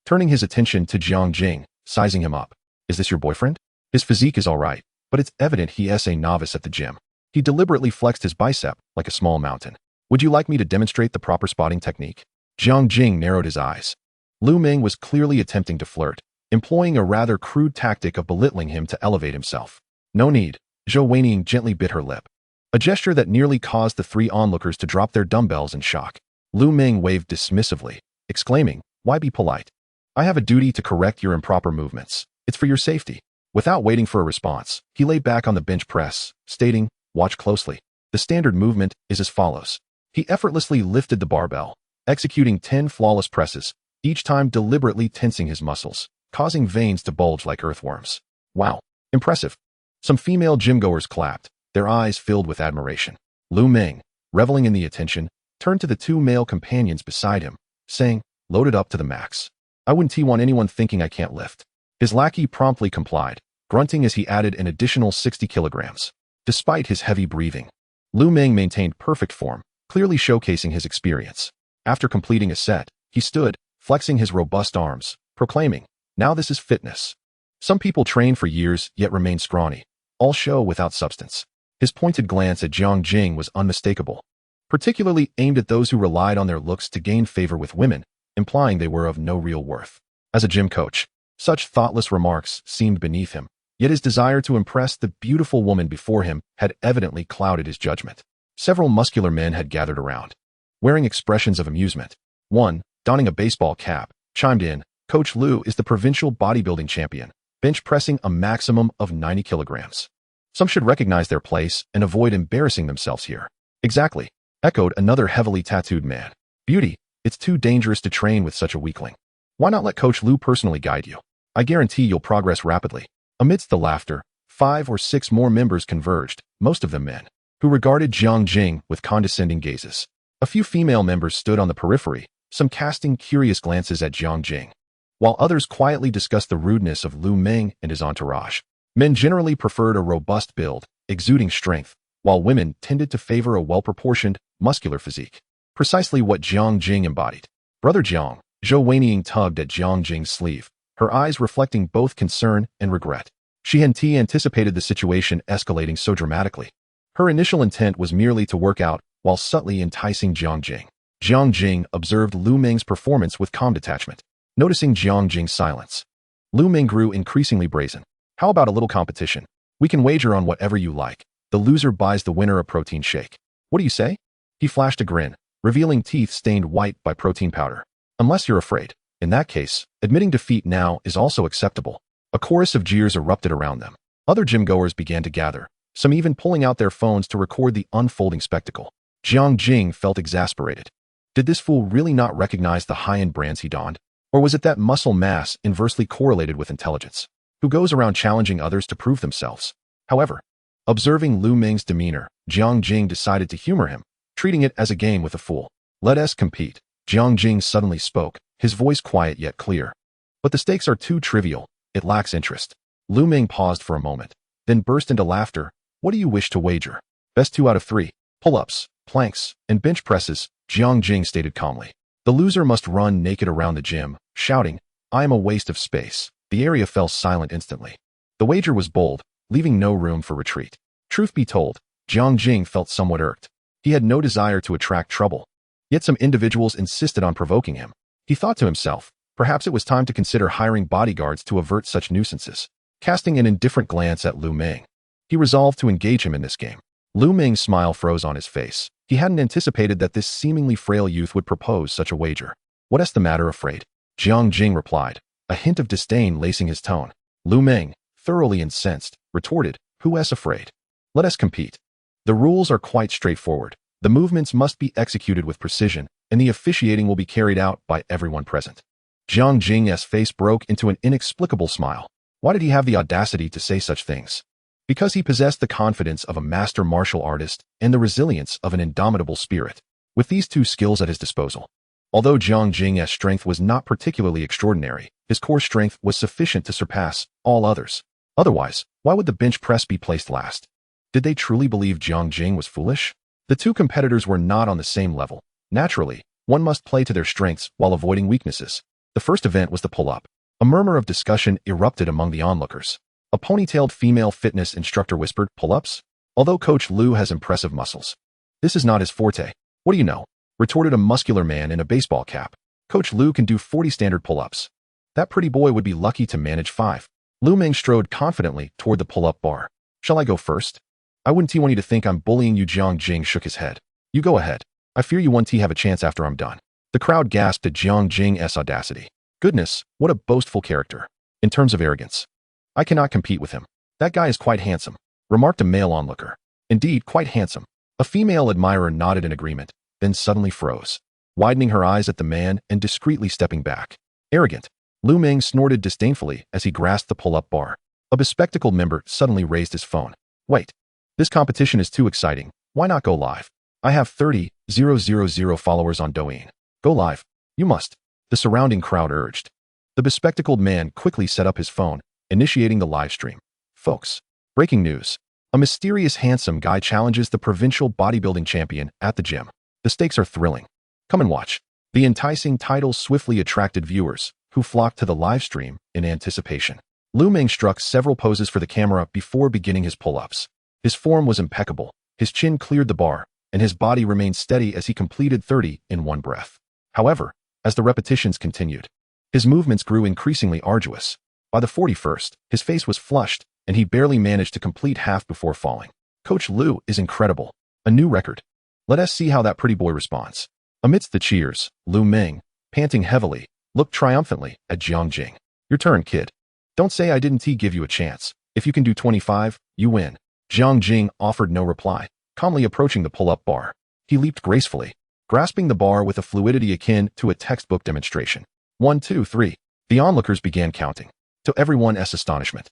Turning his attention to Jiang Jing, sizing him up. Is this your boyfriend? His physique is all right, but it's evident he is a novice at the gym. He deliberately flexed his bicep like a small mountain. Would you like me to demonstrate the proper spotting technique? Jiang Jing narrowed his eyes. Lu Meng was clearly attempting to flirt, employing a rather crude tactic of belittling him to elevate himself. No need, Zhou Weiniang gently bit her lip. A gesture that nearly caused the three onlookers to drop their dumbbells in shock. Lu Meng waved dismissively, exclaiming, "Why be polite? I have a duty to correct your improper movements. It's for your safety." Without waiting for a response, he lay back on the bench press, stating, "Watch closely. The standard movement is as follows." He effortlessly lifted the barbell, executing 10 flawless presses, each time deliberately tensing his muscles, causing veins to bulge like earthworms. Wow, impressive. Some female gymgoers clapped, their eyes filled with admiration. Lu Meng, reveling in the attention, turned to the two male companions beside him, saying, "Load it up to the max. I wouldn't want anyone thinking I can't lift." His lackey promptly complied, grunting as he added an additional 60 kilograms. Despite his heavy breathing, Lu Meng maintained perfect form, clearly showcasing his experience. After completing a set, he stood, flexing his robust arms, proclaiming, "Now this is fitness." Some people train for years yet remain scrawny, all show without substance. His pointed glance at Jiang Jing was unmistakable, particularly aimed at those who relied on their looks to gain favor with women, implying they were of no real worth. As a gym coach, such thoughtless remarks seemed beneath him, yet his desire to impress the beautiful woman before him had evidently clouded his judgment. Several muscular men had gathered around, wearing expressions of amusement. One, donning a baseball cap, chimed in, "Coach Lu is the provincial bodybuilding champion, bench pressing a maximum of 90 kilograms. Some should recognize their place and avoid embarrassing themselves here." "Exactly," echoed another heavily tattooed man. "Beauty, it's too dangerous to train with such a weakling. Why not let Coach Lu personally guide you? I guarantee you'll progress rapidly." Amidst the laughter, 5 or 6 more members converged, most of them men, who regarded Jiang Jing with condescending gazes. A few female members stood on the periphery, some casting curious glances at Jiang Jing, while others quietly discussed the rudeness of Lu Meng and his entourage. Men generally preferred a robust build, exuding strength, while women tended to favor a well-proportioned, muscular physique. Precisely what Jiang Jing embodied. "Brother Jiang," Zhou Weiniang tugged at Jiang Jing's sleeve, her eyes reflecting both concern and regret. She hadn't anticipated the situation escalating so dramatically. Her initial intent was merely to work out while subtly enticing Jiang Jing. Jiang Jing observed Lu Meng's performance with calm detachment. Noticing Jiang Jing's silence, Lu Meng grew increasingly brazen. "How about a little competition? We can wager on whatever you like. The loser buys the winner a protein shake. What do you say?" He flashed a grin, revealing teeth stained white by protein powder. "Unless you're afraid. In that case, admitting defeat now is also acceptable." A chorus of jeers erupted around them. Other gym-goers began to gather, some even pulling out their phones to record the unfolding spectacle. Jiang Jing felt exasperated. Did this fool really not recognize the high-end brands he donned? Or was it that muscle mass inversely correlated with intelligence? Who goes around challenging others to prove themselves? However, observing Lu Meng's demeanor, Jiang Jing decided to humor him, treating it as a game with a fool. "Let us compete," Jiang Jing suddenly spoke, his voice quiet yet clear. "But the stakes are too trivial. It lacks interest." Lu Meng paused for a moment, then burst into laughter. "What do you wish to wager?" "Best 2 out of 3. Pull-ups, planks, and bench presses," Jiang Jing stated calmly. "The loser must run naked around the gym, shouting, 'I am a waste of space.'" The area fell silent instantly. The wager was bold, leaving no room for retreat. Truth be told, Jiang Jing felt somewhat irked. He had no desire to attract trouble, yet some individuals insisted on provoking him. He thought to himself, perhaps it was time to consider hiring bodyguards to avert such nuisances. Casting an indifferent glance at Lu Meng, he resolved to engage him in this game. Lu Meng's smile froze on his face. He hadn't anticipated that this seemingly frail youth would propose such a wager. "What is the matter, afraid?" Jiang Jing replied, a hint of disdain lacing his tone. Lu Meng, thoroughly incensed, retorted, "Who is afraid? Let us compete. The rules are quite straightforward. The movements must be executed with precision, and the officiating will be carried out by everyone present." Jiang Jing's face broke into an inexplicable smile. Why did he have the audacity to say such things? Because he possessed the confidence of a master martial artist and the resilience of an indomitable spirit. With these two skills at his disposal, although Jiang Jing's strength was not particularly extraordinary, his core strength was sufficient to surpass all others. Otherwise, why would the bench press be placed last? Did they truly believe Jiang Jing was foolish? The two competitors were not on the same level. Naturally, one must play to their strengths while avoiding weaknesses. The first event was the pull-up. A murmur of discussion erupted among the onlookers. A ponytailed female fitness instructor whispered, "Pull-ups?" Although Coach Lu has impressive muscles, this is not his forte. "What do you know?" retorted a muscular man in a baseball cap. "Coach Lu can do 40 standard pull-ups. That pretty boy would be lucky to manage 5. Lu Meng strode confidently toward the pull-up bar. "Shall I go first?" "I wouldn't want you to think I'm bullying you." Jiang Jing shook his head. "You go ahead. I fear you won't have a chance after I'm done." The crowd gasped at Jiang Jing's audacity. Goodness, what a boastful character. In terms of arrogance, I cannot compete with him. "That guy is quite handsome," remarked a male onlooker. "Indeed, quite handsome." A female admirer nodded in agreement, then suddenly froze, widening her eyes at the man and discreetly stepping back. "Arrogant." Lu Meng snorted disdainfully as he grasped the pull-up bar. A bespectacled member suddenly raised his phone. "Wait. This competition is too exciting. Why not go live? I have 30,000 followers on Douyin. Go live. You must." The surrounding crowd urged. The bespectacled man quickly set up his phone, initiating the live stream. "Folks, breaking news. A mysterious handsome guy challenges the provincial bodybuilding champion at the gym. The stakes are thrilling. Come and watch." The enticing title swiftly attracted viewers, who flocked to the live stream in anticipation. Lu Meng struck several poses for the camera before beginning his pull-ups. His form was impeccable, his chin cleared the bar, and his body remained steady as he completed 30 in one breath. However, as the repetitions continued, his movements grew increasingly arduous. By the 41st, his face was flushed, and he barely managed to complete half before falling. "Coach Lu is incredible. A new record. Let us see how that pretty boy responds." Amidst the cheers, Lu Meng, panting heavily, looked triumphantly at Jiang Jing. "Your turn, kid. Don't say I didn't give you a chance. If you can do 25, you win." Jiang Jing offered no reply, calmly approaching the pull-up bar. He leaped gracefully, grasping the bar with a fluidity akin to a textbook demonstration. 1, 2, 3. The onlookers began counting. To everyone's astonishment,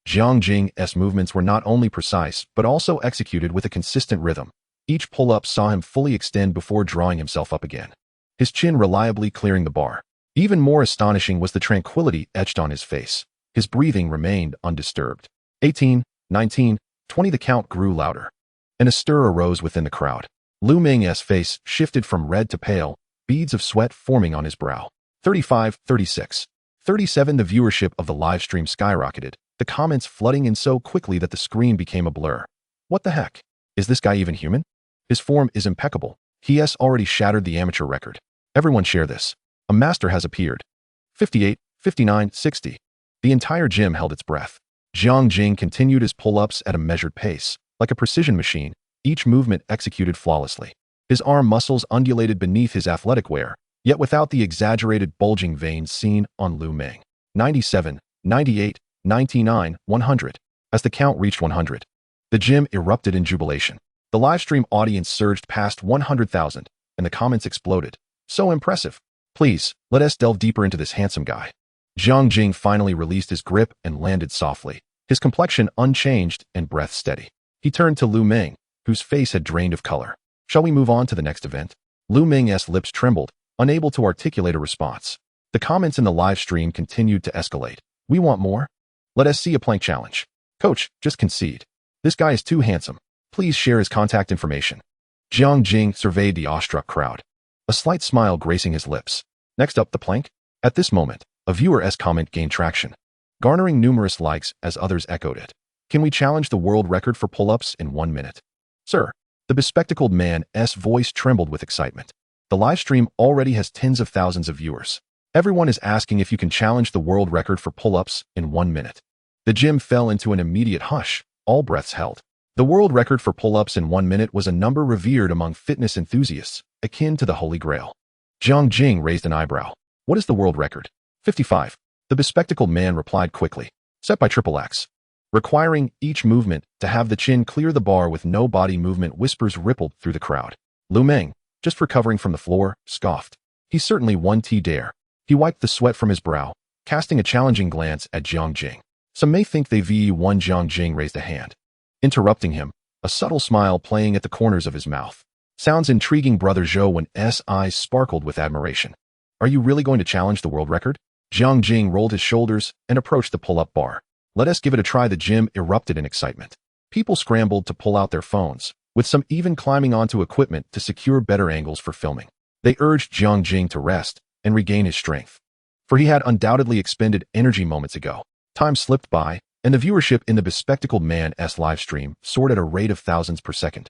Jiang Jing's movements were not only precise, but also executed with a consistent rhythm. Each pull-up saw him fully extend before drawing himself up again, his chin reliably clearing the bar. Even more astonishing was the tranquility etched on his face. His breathing remained undisturbed. 18, 19, 20. The count grew louder, and a stir arose within the crowd. Lu Meng's face shifted from red to pale, beads of sweat forming on his brow. 35, 36, 37. The viewership of the live stream skyrocketed, the comments flooding in so quickly that the screen became a blur. "What the heck? Is this guy even human? His form is impeccable. He has already shattered the amateur record. Everyone share this. A master has appeared." 58, 59, 60. The entire gym held its breath. Jiang Jing continued his pull-ups at a measured pace, like a precision machine, each movement executed flawlessly. His arm muscles undulated beneath his athletic wear, yet without the exaggerated bulging veins seen on Lu Meng. 97, 98, 99, 100. As the count reached 100, the gym erupted in jubilation. The livestream audience surged past 100,000, and the comments exploded. "So impressive. Please, let us delve deeper into this handsome guy." Jiang Jing finally released his grip and landed softly, his complexion unchanged and breath steady. He turned to Lu Meng, whose face had drained of color. "Shall we move on to the next event?" Lu Meng's lips trembled, unable to articulate a response. The comments in the live stream continued to escalate. "We want more. Let us see a plank challenge. Coach, just concede. This guy is too handsome. Please share his contact information." Jiang Jing surveyed the awestruck crowd, a slight smile gracing his lips. "Next up, the plank." At this moment, a viewer's comment gained traction, garnering numerous likes as others echoed it. "Can we challenge the world record for pull-ups in 1 minute?" "Sir." The bespectacled man's voice trembled with excitement. "The live stream already has tens of thousands of viewers. Everyone is asking if you can challenge the world record for pull-ups in 1 minute." The gym fell into an immediate hush, all breaths held. The world record for pull-ups in 1 minute was a number revered among fitness enthusiasts, akin to the Holy Grail. Jiang Jing raised an eyebrow. "What is the world record?" 55. The bespectacled man replied quickly. "Set by XXX. Requiring each movement to have the chin clear the bar with no body movement." Whispers rippled through the crowd. Lu Meng, just recovering from the floor, scoffed. He certainly won dare. He wiped the sweat from his brow, casting a challenging glance at Jiang Jing. "Some may think they won." Jiang Jing raised a hand, interrupting him, a subtle smile playing at the corners of his mouth. "Sounds intriguing." Brother Zhouwen's eyes sparkled with admiration. "Are you really going to challenge the world record?" Jiang Jing rolled his shoulders and approached the pull-up bar. "Let us give it a try." The gym erupted in excitement. People scrambled to pull out their phones, with some even climbing onto equipment to secure better angles for filming. They urged Jiang Jing to rest and regain his strength, for he had undoubtedly expended energy moments ago. Time slipped by, and the viewership in the bespectacled man's livestream soared at a rate of thousands per second.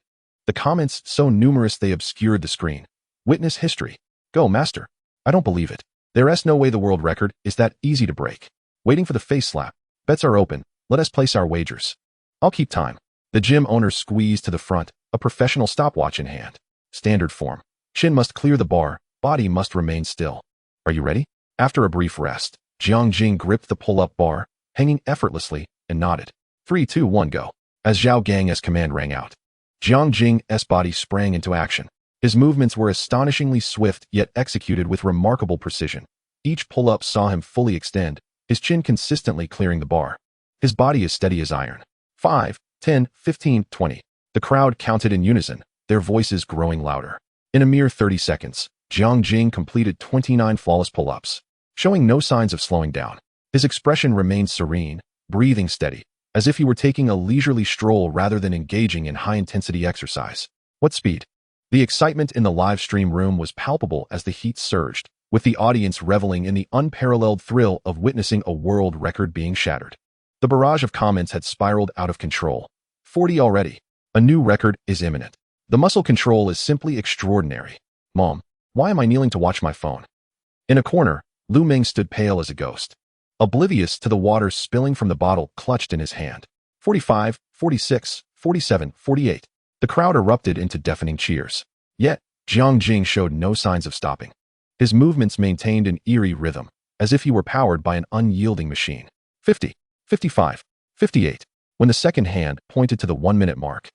The comments so numerous they obscured the screen. Witness history. Go, master. I don't believe it. There's no way the world record is that easy to break. Waiting for the face slap. Bets are open. Let us place our wagers. I'll keep time. The gym owner squeezed to the front, a professional stopwatch in hand. Standard form. Chin must clear the bar, body must remain still. Are you ready? After a brief rest, Jiang Jing gripped the pull-up bar, hanging effortlessly, and nodded. 3, 2, 1, go. As Zhao Gang's command rang out, Jiang Jing's body sprang into action. His movements were astonishingly swift yet executed with remarkable precision. Each pull-up saw him fully extend, his chin consistently clearing the bar. His body as steady as iron. 5, 10, 15, 20. The crowd counted in unison, their voices growing louder. In a mere 30 seconds, Jiang Jing completed 29 flawless pull-ups, showing no signs of slowing down. His expression remained serene, breathing steady, as if he were taking a leisurely stroll rather than engaging in high-intensity exercise. What speed? The excitement in the live stream room was palpable as the heat surged, with the audience reveling in the unparalleled thrill of witnessing a world record being shattered. The barrage of comments had spiraled out of control. 40 already. A new record is imminent. The muscle control is simply extraordinary. Mom, why am I kneeling to watch my phone? In a corner, Lu Ming stood pale as a ghost, oblivious to the water spilling from the bottle clutched in his hand. 45, 46, 47, 48. The crowd erupted into deafening cheers. Yet, Jiang Jing showed no signs of stopping. His movements maintained an eerie rhythm, as if he were powered by an unyielding machine. 50, 55, 58. When the second hand pointed to the 1-minute mark,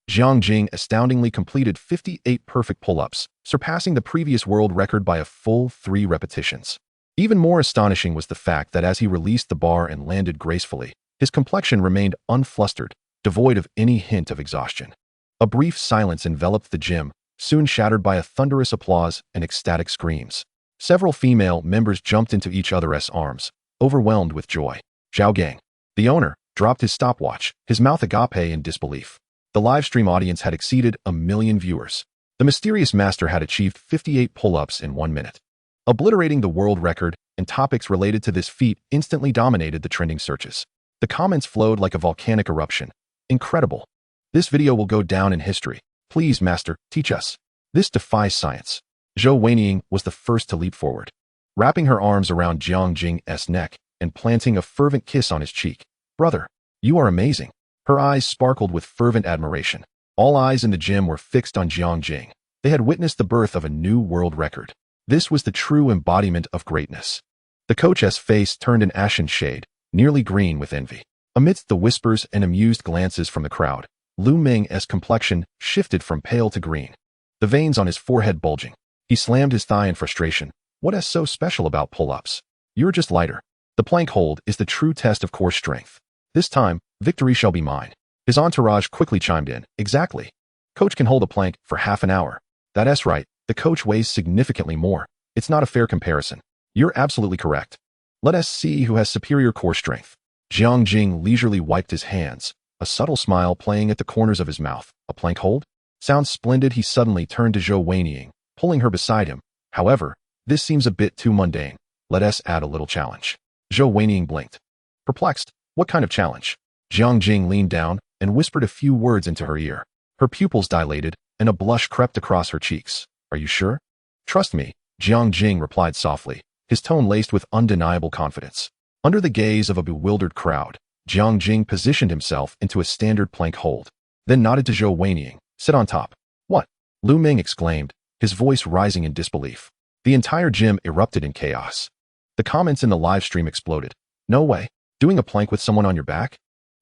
Jiang Jing astoundingly completed 58 perfect pull-ups, surpassing the previous world record by a full 3 repetitions. Even more astonishing was the fact that as he released the bar and landed gracefully, his complexion remained unflustered, devoid of any hint of exhaustion. A brief silence enveloped the gym, soon shattered by a thunderous applause and ecstatic screams. Several female members jumped into each other's arms, overwhelmed with joy. Zhao Gang, the owner, dropped his stopwatch, his mouth agape in disbelief. The livestream audience had exceeded 1 million viewers. The mysterious master had achieved 58 pull-ups in 1 minute. Obliterating the world record, and topics related to this feat instantly dominated the trending searches. The comments flowed like a volcanic eruption. Incredible. This video will go down in history. Please, master, teach us. This defies science. Zhou Weiniang was the first to leap forward, wrapping her arms around Jiang Jing's neck and planting a fervent kiss on his cheek. Brother, you are amazing. Her eyes sparkled with fervent admiration. All eyes in the gym were fixed on Jiang Jing. They had witnessed the birth of a new world record. This was the true embodiment of greatness. The coach's face turned an ashen shade, nearly green with envy. Amidst the whispers and amused glances from the crowd, Lu Ming's complexion shifted from pale to green, the veins on his forehead bulging. He slammed his thigh in frustration. What is so special about pull-ups? You're just lighter. The plank hold is the true test of core strength. This time, victory shall be mine. His entourage quickly chimed in. Exactly. Coach can hold a plank for half an hour. That's right. The coach weighs significantly more. It's not a fair comparison. You're absolutely correct. Let us see who has superior core strength. Jiang Jing leisurely wiped his hands, a subtle smile playing at the corners of his mouth. A plank hold? Sounds splendid. He suddenly turned to Zhou Weiniang, pulling her beside him. However, this seems a bit too mundane. Let us add a little challenge. Zhou Weiniang blinked. Perplexed. What kind of challenge? Jiang Jing leaned down and whispered a few words into her ear. Her pupils dilated, and a blush crept across her cheeks. Are you sure? Trust me, Jiang Jing replied softly, his tone laced with undeniable confidence. Under the gaze of a bewildered crowd, Jiang Jing positioned himself into a standard plank hold, then nodded to Zhou Weiniang. Sit on top. What? Lu Ming exclaimed, his voice rising in disbelief. The entire gym erupted in chaos. The comments in the live stream exploded. No way. Doing a plank with someone on your back?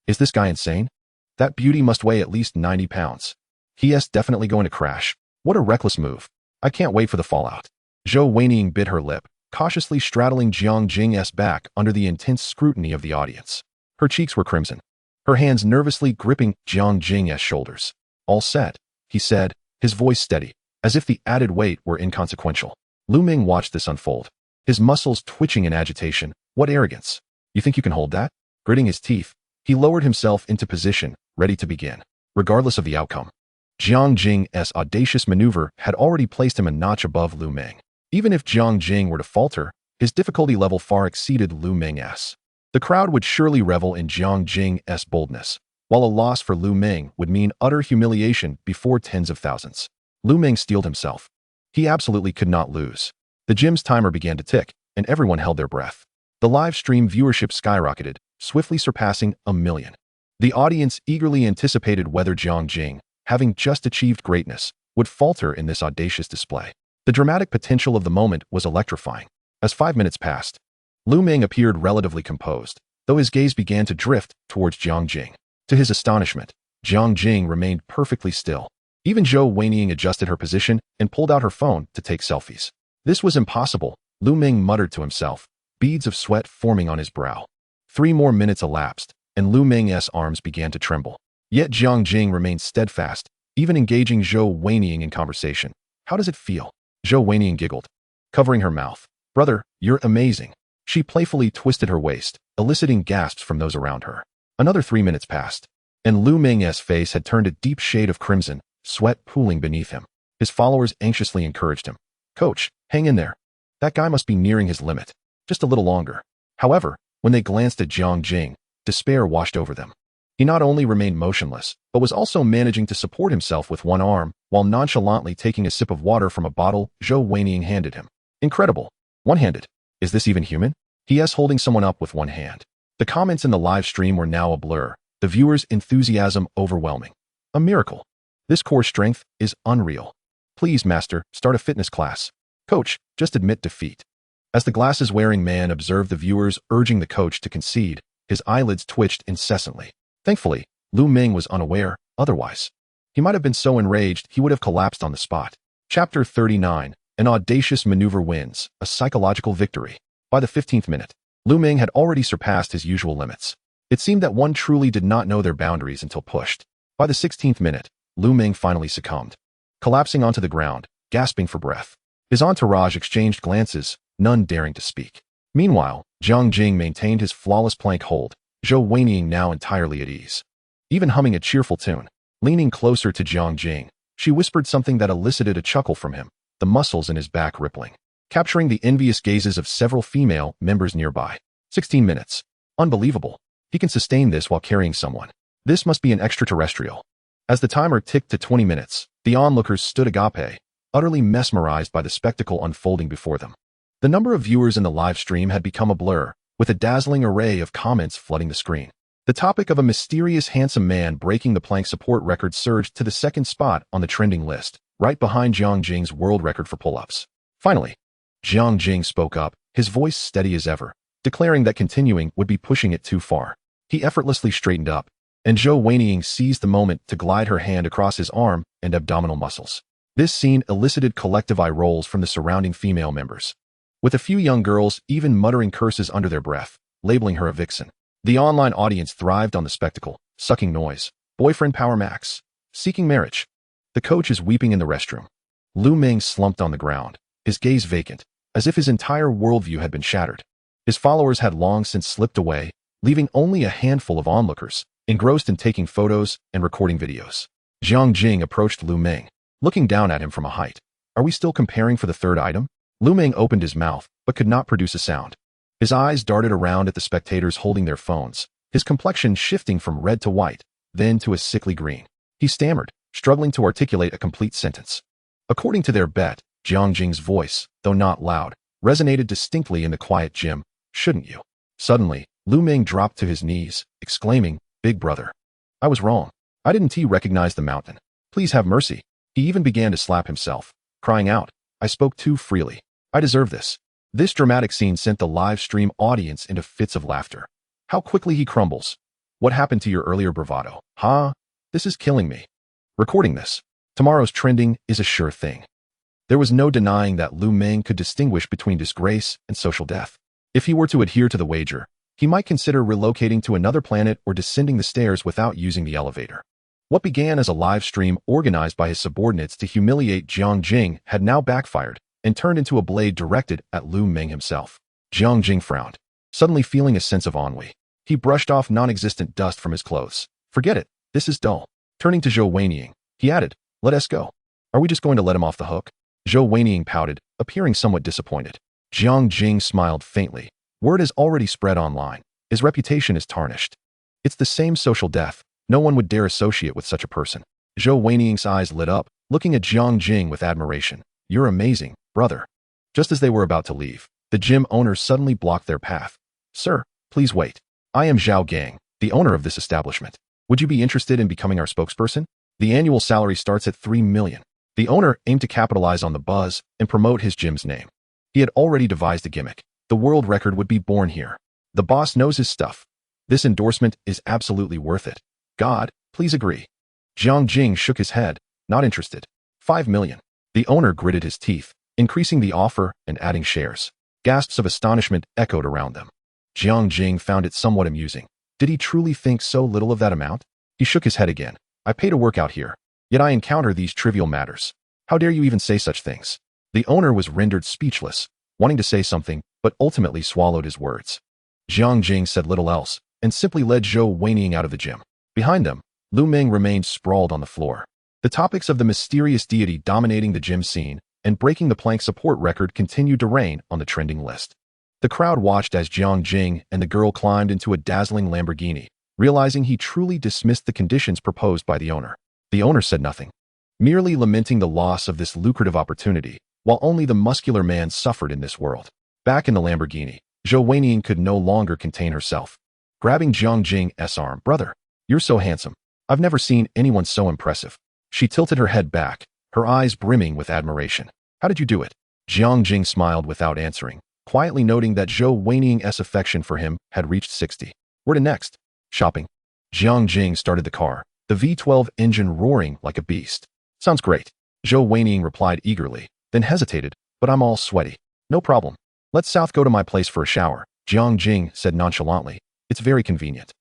Is this guy insane? That beauty must weigh at least 90 pounds. He's definitely going to crash. What a reckless move. I can't wait for the fallout. Zhou Weiniang bit her lip, cautiously straddling Jiang Jing's back under the intense scrutiny of the audience. Her cheeks were crimson, her hands nervously gripping Jiang Jing's shoulders. All set, he said, his voice steady, as if the added weight were inconsequential. Lu Ming watched this unfold, his muscles twitching in agitation. What arrogance. You think you can hold that? Gritting his teeth, he lowered himself into position, ready to begin, regardless of the outcome. Jiang Jing's audacious maneuver had already placed him a notch above Lu Ming. Even if Jiang Jing were to falter, his difficulty level far exceeded Lu Ming's. The crowd would surely revel in Jiang Jing's boldness, while a loss for Lu Meng would mean utter humiliation before tens of thousands. Lu Meng steeled himself. He absolutely could not lose. The gym's timer began to tick, and everyone held their breath. The live stream viewership skyrocketed, swiftly surpassing 1 million. The audience eagerly anticipated whether Jiang Jing, having just achieved greatness, would falter in this audacious display. The dramatic potential of the moment was electrifying. As 5 minutes passed, Lu Meng appeared relatively composed, though his gaze began to drift towards Jiang Jing. To his astonishment, Jiang Jing remained perfectly still. Even Zhou Weiniang adjusted her position and pulled out her phone to take selfies. This was impossible, Lu Meng muttered to himself, beads of sweat forming on his brow. 3 more minutes elapsed, and Lu Meng's arms began to tremble. Yet Jiang Jing remained steadfast, even engaging Zhou Weiniang in conversation. How does it feel? Zhou Weiniang giggled, covering her mouth. Brother, you're amazing. She playfully twisted her waist, eliciting gasps from those around her. Another 3 minutes passed, and Lu Meng's face had turned a deep shade of crimson, sweat pooling beneath him. His followers anxiously encouraged him. Coach, hang in there. That guy must be nearing his limit. Just a little longer. However, when they glanced at Jiang Jing, despair washed over them. He not only remained motionless, but was also managing to support himself with one arm, while nonchalantly taking a sip of water from a bottle Zhou Weiniang handed him. Incredible. One-handed. Is this even human? He is holding someone up with one hand. The comments in the live stream were now a blur, the viewers' enthusiasm overwhelming. A miracle. This core strength is unreal. Please, master, start a fitness class. Coach, just admit defeat. As the glasses-wearing man observed the viewers urging the coach to concede, his eyelids twitched incessantly. Thankfully, Lu Meng was unaware, otherwise. He might have been so enraged he would have collapsed on the spot. Chapter 39. An audacious maneuver wins, a psychological victory. By the 15th minute, Lu Meng had already surpassed his usual limits. It seemed that one truly did not know their boundaries until pushed. By the 16th minute, Lu Meng finally succumbed, collapsing onto the ground, gasping for breath. His entourage exchanged glances, none daring to speak. Meanwhile, Jiang Jing maintained his flawless plank hold, Zhou Weiniang now entirely at ease. Even humming a cheerful tune, leaning closer to Jiang Jing, she whispered something that elicited a chuckle from him, the muscles in his back rippling, capturing the envious gazes of several female members nearby. 16 minutes. Unbelievable. He can sustain this while carrying someone. This must be an extraterrestrial. As the timer ticked to 20 minutes, the onlookers stood agape, utterly mesmerized by the spectacle unfolding before them. The number of viewers in the live stream had become a blur, with a dazzling array of comments flooding the screen. The topic of a mysterious handsome man breaking the plank support record surged to the second spot on the trending list, right behind Jiang Jing's world record for pull-ups. Finally, Jiang Jing spoke up, his voice steady as ever, declaring that continuing would be pushing it too far. He effortlessly straightened up, and Zhou Weiniang seized the moment to glide her hand across his arm and abdominal muscles. This scene elicited collective eye rolls from the surrounding female members, with a few young girls even muttering curses under their breath, labeling her a vixen. The online audience thrived on the spectacle, sucking noise, boyfriend power max, seeking marriage. The coach is weeping in the restroom. Lu Meng slumped on the ground, his gaze vacant, as if his entire worldview had been shattered. His followers had long since slipped away, leaving only a handful of onlookers, engrossed in taking photos and recording videos. Jiang Jing approached Lu Meng, looking down at him from a height. Are we still comparing for the third item? Lu Meng opened his mouth, but could not produce a sound. His eyes darted around at the spectators holding their phones, his complexion shifting from red to white, then to a sickly green. He stammered, struggling to articulate a complete sentence. According to their bet, Jiang Jing's voice, though not loud, resonated distinctly in the quiet gym. Shouldn't you? Suddenly, Lu Meng dropped to his knees, exclaiming, Big brother. I was wrong. I didn't recognize the mountain. Please have mercy. He even began to slap himself, crying out, I spoke too freely. I deserve this. This dramatic scene sent the live stream audience into fits of laughter. How quickly he crumbles. What happened to your earlier bravado? Huh? This is killing me. Recording this. Tomorrow's trending is a sure thing. There was no denying that Lu Meng could distinguish between disgrace and social death. If he were to adhere to the wager, he might consider relocating to another planet or descending the stairs without using the elevator. What began as a live stream organized by his subordinates to humiliate Jiang Jing had now backfired and turned into a blade directed at Lu Meng himself. Jiang Jing frowned, suddenly feeling a sense of ennui. He brushed off non-existent dust from his clothes. Forget it, this is dull. Turning to Zhou Weiniang, he added, let us go. Are we just going to let him off the hook? Zhou Weiniang pouted, appearing somewhat disappointed. Jiang Jing smiled faintly. Word has already spread online. His reputation is tarnished. It's the same social death. No one would dare associate with such a person. Zhou Weining's eyes lit up, looking at Jiang Jing with admiration. You're amazing, brother. Just as they were about to leave, the gym owners suddenly blocked their path. Sir, please wait. I am Zhao Gang, the owner of this establishment. Would you be interested in becoming our spokesperson? The annual salary starts at 3 million. The owner aimed to capitalize on the buzz and promote his gym's name. He had already devised a gimmick. The world record would be born here. The boss knows his stuff. This endorsement is absolutely worth it. God, please agree. Jiang Jing shook his head, not interested. 5 million. The owner gritted his teeth, increasing the offer and adding shares. Gasps of astonishment echoed around them. Jiang Jing found it somewhat amusing. Did he truly think so little of that amount? He shook his head again. I pay to work out here, yet I encounter these trivial matters. How dare you even say such things? The owner was rendered speechless, wanting to say something, but ultimately swallowed his words. Jiang Jing said little else, and simply led Zhou Weining out of the gym. Behind them, Lu Meng remained sprawled on the floor. The topics of the mysterious deity dominating the gym scene and breaking the plank support record continued to reign on the trending list. The crowd watched as Jiang Jing and the girl climbed into a dazzling Lamborghini, realizing he truly dismissed the conditions proposed by the owner. The owner said nothing, merely lamenting the loss of this lucrative opportunity, while only the muscular man suffered in this world. Back in the Lamborghini, Zhou Weinian could no longer contain herself. Grabbing Jiang Jing's arm, brother, you're so handsome. I've never seen anyone so impressive. She tilted her head back, her eyes brimming with admiration. How did you do it? Jiang Jing smiled without answering, quietly noting that Zhou Weinian's affection for him had reached 60. Where to next? Shopping. Jiang Jing started the car, the V12 engine roaring like a beast. Sounds great. Zhou Weinian replied eagerly, then hesitated, but I'm all sweaty. No problem. Let's south go to my place for a shower, Jiang Jing said nonchalantly. It's very convenient.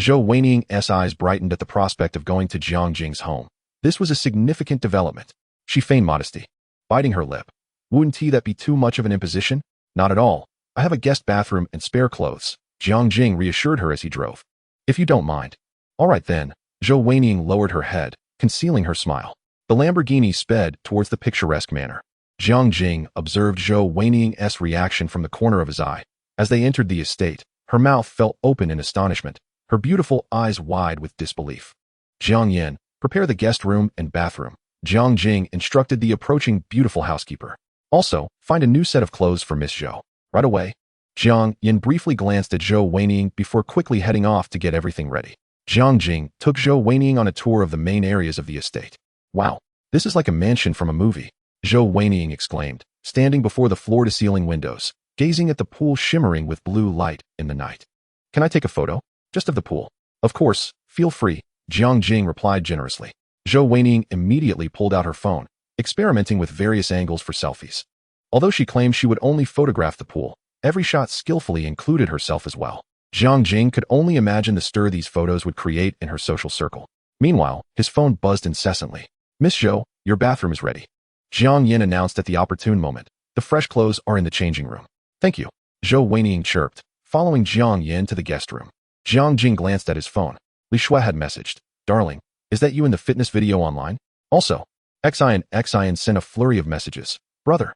Zhou Weinian's eyes brightened at the prospect of going to Jiang Jing's home. This was a significant development. She feigned modesty, biting her lip. Wouldn't that be too much of an imposition? Not at all. I have a guest bathroom and spare clothes, Jiang Jing reassured her as he drove. If you don't mind. All right then. Zhou Weinian lowered her head, concealing her smile. The Lamborghini sped towards the picturesque manor. Jiang Jing observed Zhou Weinian's reaction from the corner of his eye. As they entered the estate, her mouth fell open in astonishment, her beautiful eyes wide with disbelief. Jiang Yan, prepare the guest room and bathroom. Jiang Jing instructed the approaching beautiful housekeeper. Also, find a new set of clothes for Miss Zhou. Right away. Jiang Yan briefly glanced at Zhou Weinian before quickly heading off to get everything ready. Jiang Jing took Zhou Weinian on a tour of the main areas of the estate. Wow, this is like a mansion from a movie, Zhou Weinian exclaimed, standing before the floor-to-ceiling windows, gazing at the pool shimmering with blue light in the night. Can I take a photo? Just of the pool. Of course, feel free, Jiang Jing replied generously. Zhou Weinian immediately pulled out her phone, experimenting with various angles for selfies. Although she claimed she would only photograph the pool, every shot skillfully included herself as well. Jiang Jing could only imagine the stir these photos would create in her social circle. Meanwhile, his phone buzzed incessantly. Miss Zhou, your bathroom is ready. Jiang Yin announced at the opportune moment. The fresh clothes are in the changing room. Thank you. Zhou Weinian chirped, following Jiang Yin to the guest room. Jiang Jing glanced at his phone. Li Shui had messaged. Darling, is that you in the fitness video online? Also, Xian sent a flurry of messages. Brother,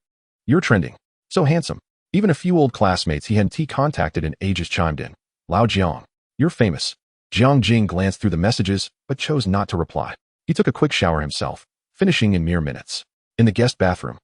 you're trending. So handsome. Even a few old classmates he hadn't contacted in ages chimed in. Lao Jiang, you're famous. Jiang Jing glanced through the messages, but chose not to reply. He took a quick shower himself, finishing in mere minutes. In the guest bathroom,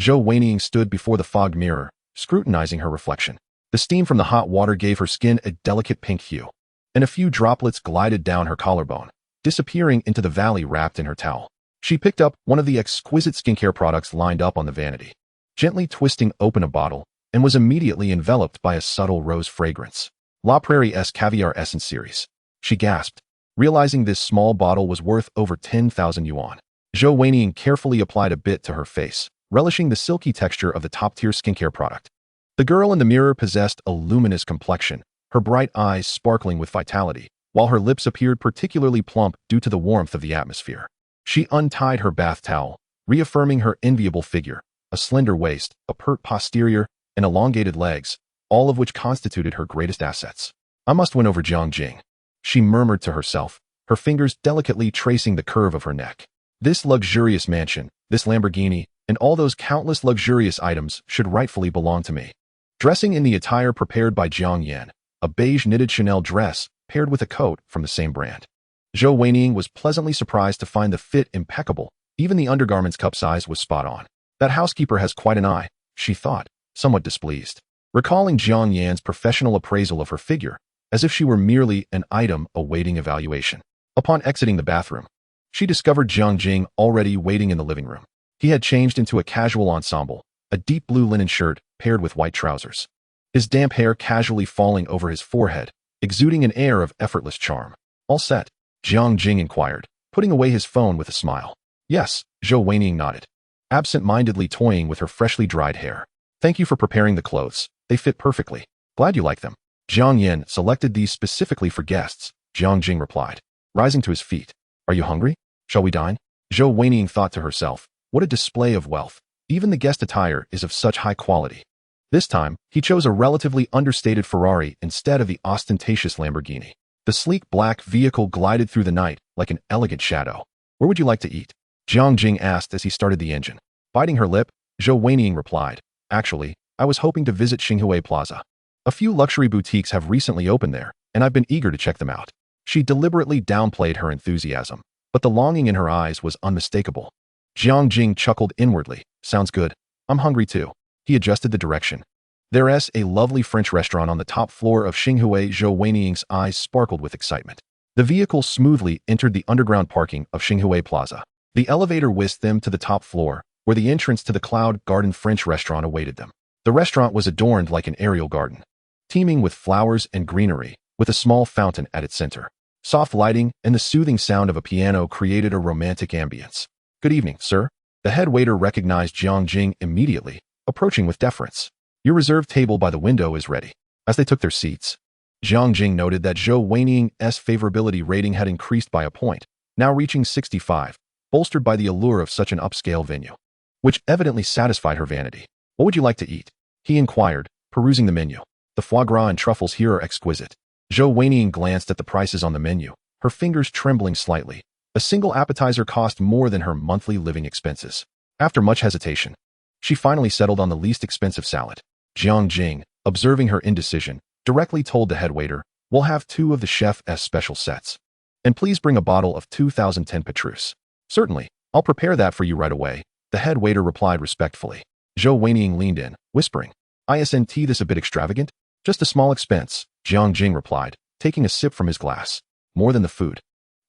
Zhou Weinian stood before the fogged mirror, scrutinizing her reflection. The steam from the hot water gave her skin a delicate pink hue, and a few droplets glided down her collarbone, disappearing into the valley wrapped in her towel. She picked up one of the exquisite skincare products lined up on the vanity, gently twisting open a bottle, and was immediately enveloped by a subtle rose fragrance. La Prairie's Caviar Essence Series. She gasped, realizing this small bottle was worth over 10,000 yuan. Zhou Weinian carefully applied a bit to her face, relishing the silky texture of the top-tier skincare product. The girl in the mirror possessed a luminous complexion, her bright eyes sparkling with vitality, while her lips appeared particularly plump due to the warmth of the atmosphere. She untied her bath towel, reaffirming her enviable figure, a slender waist, a pert posterior, and elongated legs, all of which constituted her greatest assets. I must win over Jiang Jing, she murmured to herself, her fingers delicately tracing the curve of her neck. This luxurious mansion, this Lamborghini, and all those countless luxurious items should rightfully belong to me. Dressing in the attire prepared by Jiang Yan, a beige knitted Chanel dress paired with a coat from the same brand. Zhou Weiniang was pleasantly surprised to find the fit impeccable. Even the undergarment's cup size was spot on. That housekeeper has quite an eye, she thought, somewhat displeased. Recalling Jiang Yan's professional appraisal of her figure, as if she were merely an item awaiting evaluation. Upon exiting the bathroom, she discovered Jiang Jing already waiting in the living room. He had changed into a casual ensemble, a deep blue linen shirt paired with white trousers. His damp hair casually falling over his forehead, exuding an air of effortless charm. All set? Jiang Jing inquired, putting away his phone with a smile. Yes, Zhou Weiniang nodded, absent-mindedly toying with her freshly dried hair. Thank you for preparing the clothes. They fit perfectly. Glad you like them. Jiang Yan selected these specifically for guests, Jiang Jing replied, rising to his feet. Are you hungry? Shall we dine? Zhou Weiniang thought to herself, what a display of wealth. Even the guest attire is of such high quality. This time, he chose a relatively understated Ferrari instead of the ostentatious Lamborghini. The sleek black vehicle glided through the night like an elegant shadow. Where would you like to eat? Jiang Jing asked as he started the engine. Biting her lip, Zhou Weiniang replied, actually, I was hoping to visit Xinhui Plaza. A few luxury boutiques have recently opened there, and I've been eager to check them out. She deliberately downplayed her enthusiasm, but the longing in her eyes was unmistakable. Jiang Jing chuckled inwardly. Sounds good. I'm hungry too. He adjusted the direction. There's a lovely French restaurant on the top floor of Xinhui. Zhou Weiniang's eyes sparkled with excitement. The vehicle smoothly entered the underground parking of Xinhui Plaza. The elevator whisked them to the top floor, where the entrance to the Cloud Garden French restaurant awaited them. The restaurant was adorned like an aerial garden, teeming with flowers and greenery, with a small fountain at its center. Soft lighting and the soothing sound of a piano created a romantic ambience. Good evening, sir. The head waiter recognized Jiang Jing immediately, approaching with deference. Your reserved table by the window is ready. As they took their seats, Jiang Jing noted that Zhou Weiniang's favorability rating had increased by a point, now reaching 65, bolstered by the allure of such an upscale venue, which evidently satisfied her vanity. What would you like to eat? He inquired, perusing the menu. The foie gras and truffles here are exquisite. Zhou Weiniang glanced at the prices on the menu, her fingers trembling slightly. A single appetizer cost more than her monthly living expenses. After much hesitation, she finally settled on the least expensive salad. Jiang Jing, observing her indecision, directly told the head waiter, we'll have 2 of the chef's special sets. And please bring a bottle of 2010 Petrus. Certainly, I'll prepare that for you right away, the head waiter replied respectfully. Zhou Weiniang leaned in, whispering, Isn't this a bit extravagant? Just a small expense, Jiang Jing replied, taking a sip from his glass. More than the food.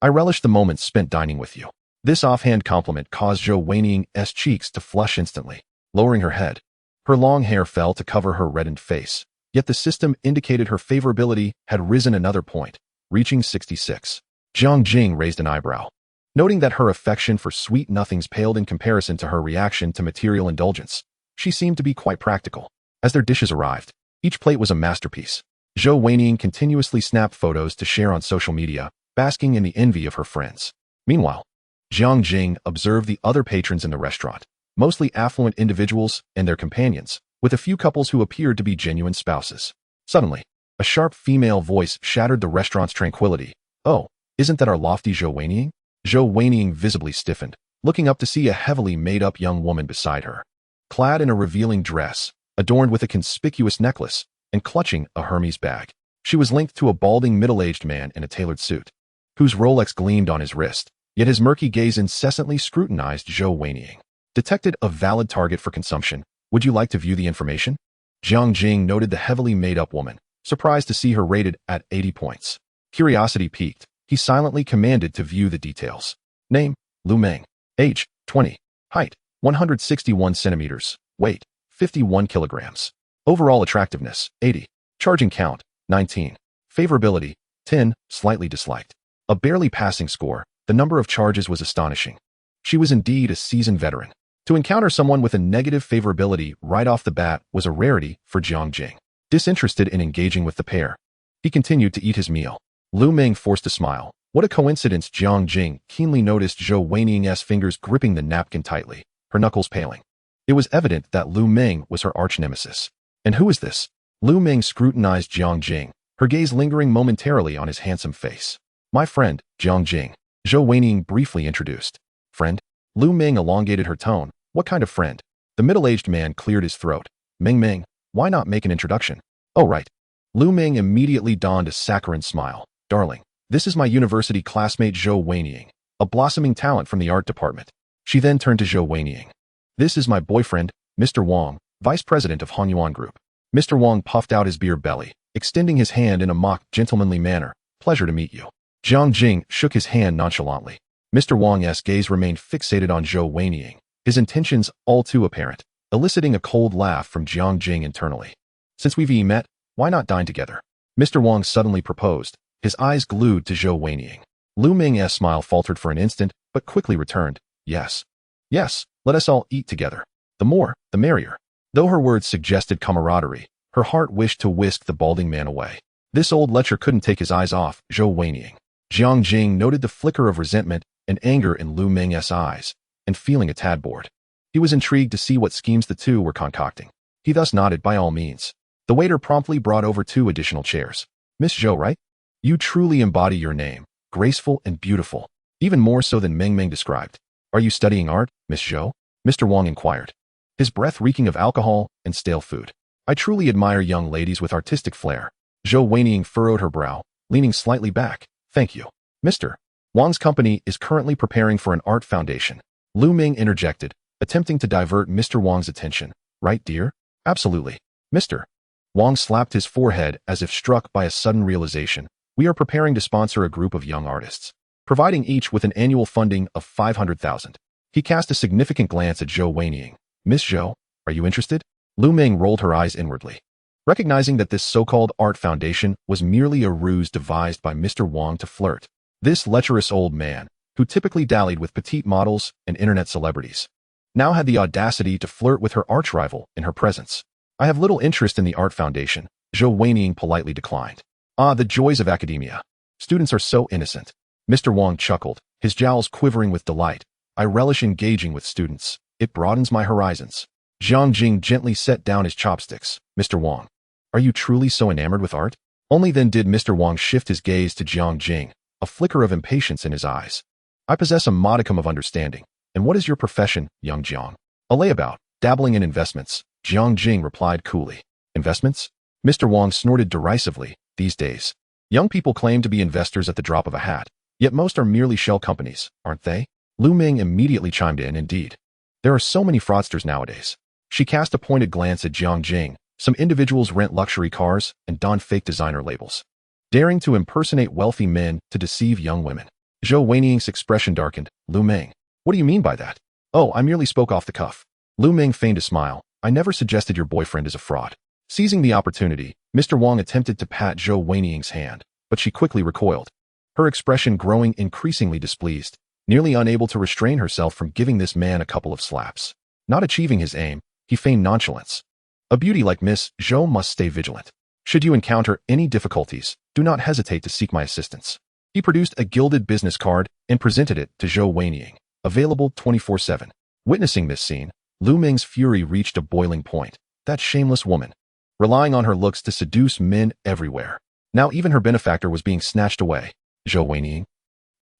I relish the moments spent dining with you. This offhand compliment caused Zhou Weiniang's cheeks to flush instantly. Lowering her head, her long hair fell to cover her reddened face, yet the system indicated her favorability had risen another point, reaching 66. Jiang Jing raised an eyebrow, noting that her affection for sweet nothings paled in comparison to her reaction to material indulgence. She seemed to be quite practical. As their dishes arrived, each plate was a masterpiece. Zhou Weiniang continuously snapped photos to share on social media, basking in the envy of her friends. Meanwhile, Jiang Jing observed the other patrons in the restaurant, mostly affluent individuals and their companions, with a few couples who appeared to be genuine spouses. Suddenly, a sharp female voice shattered the restaurant's tranquility. Oh, isn't that our lofty Zhou Weiniang? Zhou Weiniang visibly stiffened, looking up to see a heavily made-up young woman beside her. Clad in a revealing dress, adorned with a conspicuous necklace, and clutching a Hermes bag, she was linked to a balding middle-aged man in a tailored suit, whose Rolex gleamed on his wrist, yet his murky gaze incessantly scrutinized Zhou Weiniang. Detected a valid target for consumption. Would you like to view the information? Jiang Jing noted the heavily made-up woman, surprised to see her rated at 80 points. Curiosity piqued, he silently commanded to view the details. Name, Lu Meng. Age, 20. Height, 161 centimeters. Weight, 51 kilograms. Overall attractiveness, 80. Charging count, 19. Favorability, 10, slightly disliked. A barely passing score, the number of charges was astonishing. She was indeed a seasoned veteran. To encounter someone with a negative favorability right off the bat was a rarity for Jiang Jing. Disinterested in engaging with the pair, he continued to eat his meal. Lu Meng forced a smile. What a coincidence! Jiang Jing keenly noticed Zhou Weiniang's fingers gripping the napkin tightly, her knuckles paling. It was evident that Lu Meng was her arch-nemesis. And who is this? Lu Meng scrutinized Jiang Jing, her gaze lingering momentarily on his handsome face. My friend, Jiang Jing, Zhou Weiniang briefly introduced. Friend? Lu Meng elongated her tone. What kind of friend? The middle-aged man cleared his throat. Meng, why not make an introduction? Oh right. Lu Ming immediately donned a saccharine smile. Darling, this is my university classmate Zhou Weiniang, a blossoming talent from the art department. She then turned to Zhou Weiniang. This is my boyfriend, Mr. Wang, vice president of Hanyuan Group. Mr. Wang puffed out his beer belly, extending his hand in a mock gentlemanly manner. Pleasure to meet you. Jiang Jing shook his hand nonchalantly. Mr. Wang's gaze remained fixated on Zhou Weiniang, his intentions all too apparent, eliciting a cold laugh from Jiang Jing internally. Since we've met, why not dine together? Mr. Wang suddenly proposed, his eyes glued to Zhou Weiniang. Lu Ming's smile faltered for an instant, but quickly returned. Yes. Yes, let us all eat together. The more, the merrier. Though her words suggested camaraderie, her heart wished to whisk the balding man away. This old lecher couldn't take his eyes off Zhou Weiniang. Jiang Jing noted the flicker of resentment and anger in Lu Ming's eyes, and feeling a tad bored. He was intrigued to see what schemes the two were concocting. He thus nodded by all means. The waiter promptly brought over 2 additional chairs. Miss Zhou, right? You truly embody your name, graceful and beautiful, even more so than Meng Meng described. Are you studying art, Miss Zhou? Mr. Wang inquired, his breath reeking of alcohol and stale food. I truly admire young ladies with artistic flair. Zhou Weiniang furrowed her brow, leaning slightly back. Thank you. Mr. Wang's company is currently preparing for an art foundation. Lu Ming interjected, attempting to divert Mr. Wang's attention. Right, dear? Absolutely. Mr. Wang slapped his forehead as if struck by a sudden realization. We are preparing to sponsor a group of young artists, providing each with an annual funding of 500,000. He cast a significant glance at Zhou Weiniang. Miss Zhou, are you interested? Lu Ming rolled her eyes inwardly, recognizing that this so-called art foundation was merely a ruse devised by Mr. Wang to flirt. This lecherous old man, who typically dallied with petite models and internet celebrities, now had the audacity to flirt with her arch-rival in her presence. I have little interest in the art foundation, Zhou Weiniang politely declined. Ah, the joys of academia. Students are so innocent. Mr. Wang chuckled, his jowls quivering with delight. I relish engaging with students. It broadens my horizons. Jiang Jing gently set down his chopsticks. Mr. Wang, are you truly so enamored with art? Only then did Mr. Wang shift his gaze to Jiang Jing, a flicker of impatience in his eyes. I possess a modicum of understanding. And what is your profession, young Jiang? A layabout, dabbling in investments, Jiang Jing replied coolly. Investments? Mr. Wang snorted derisively. These days, young people claim to be investors at the drop of a hat, yet most are merely shell companies, aren't they? Lu Ming immediately chimed in, indeed. There are so many fraudsters nowadays. She cast a pointed glance at Jiang Jing. Some individuals rent luxury cars and don fake designer labels, daring to impersonate wealthy men to deceive young women. Zhou Weiniang's expression darkened. Lu Ming, what do you mean by that? Oh, I merely spoke off the cuff. Lu Ming feigned a smile. I never suggested your boyfriend is a fraud. Seizing the opportunity, Mr. Wang attempted to pat Zhou Weiniang's hand, but she quickly recoiled, her expression growing increasingly displeased, nearly unable to restrain herself from giving this man a couple of slaps. Not achieving his aim, he feigned nonchalance. A beauty like Miss Zhou must stay vigilant. Should you encounter any difficulties, do not hesitate to seek my assistance. He produced a gilded business card and presented it to Zhou Weiniang, available 24/7. Witnessing this scene, Lu Ming's fury reached a boiling point. That shameless woman, relying on her looks to seduce men everywhere. Now even her benefactor was being snatched away. Zhou Weiniang.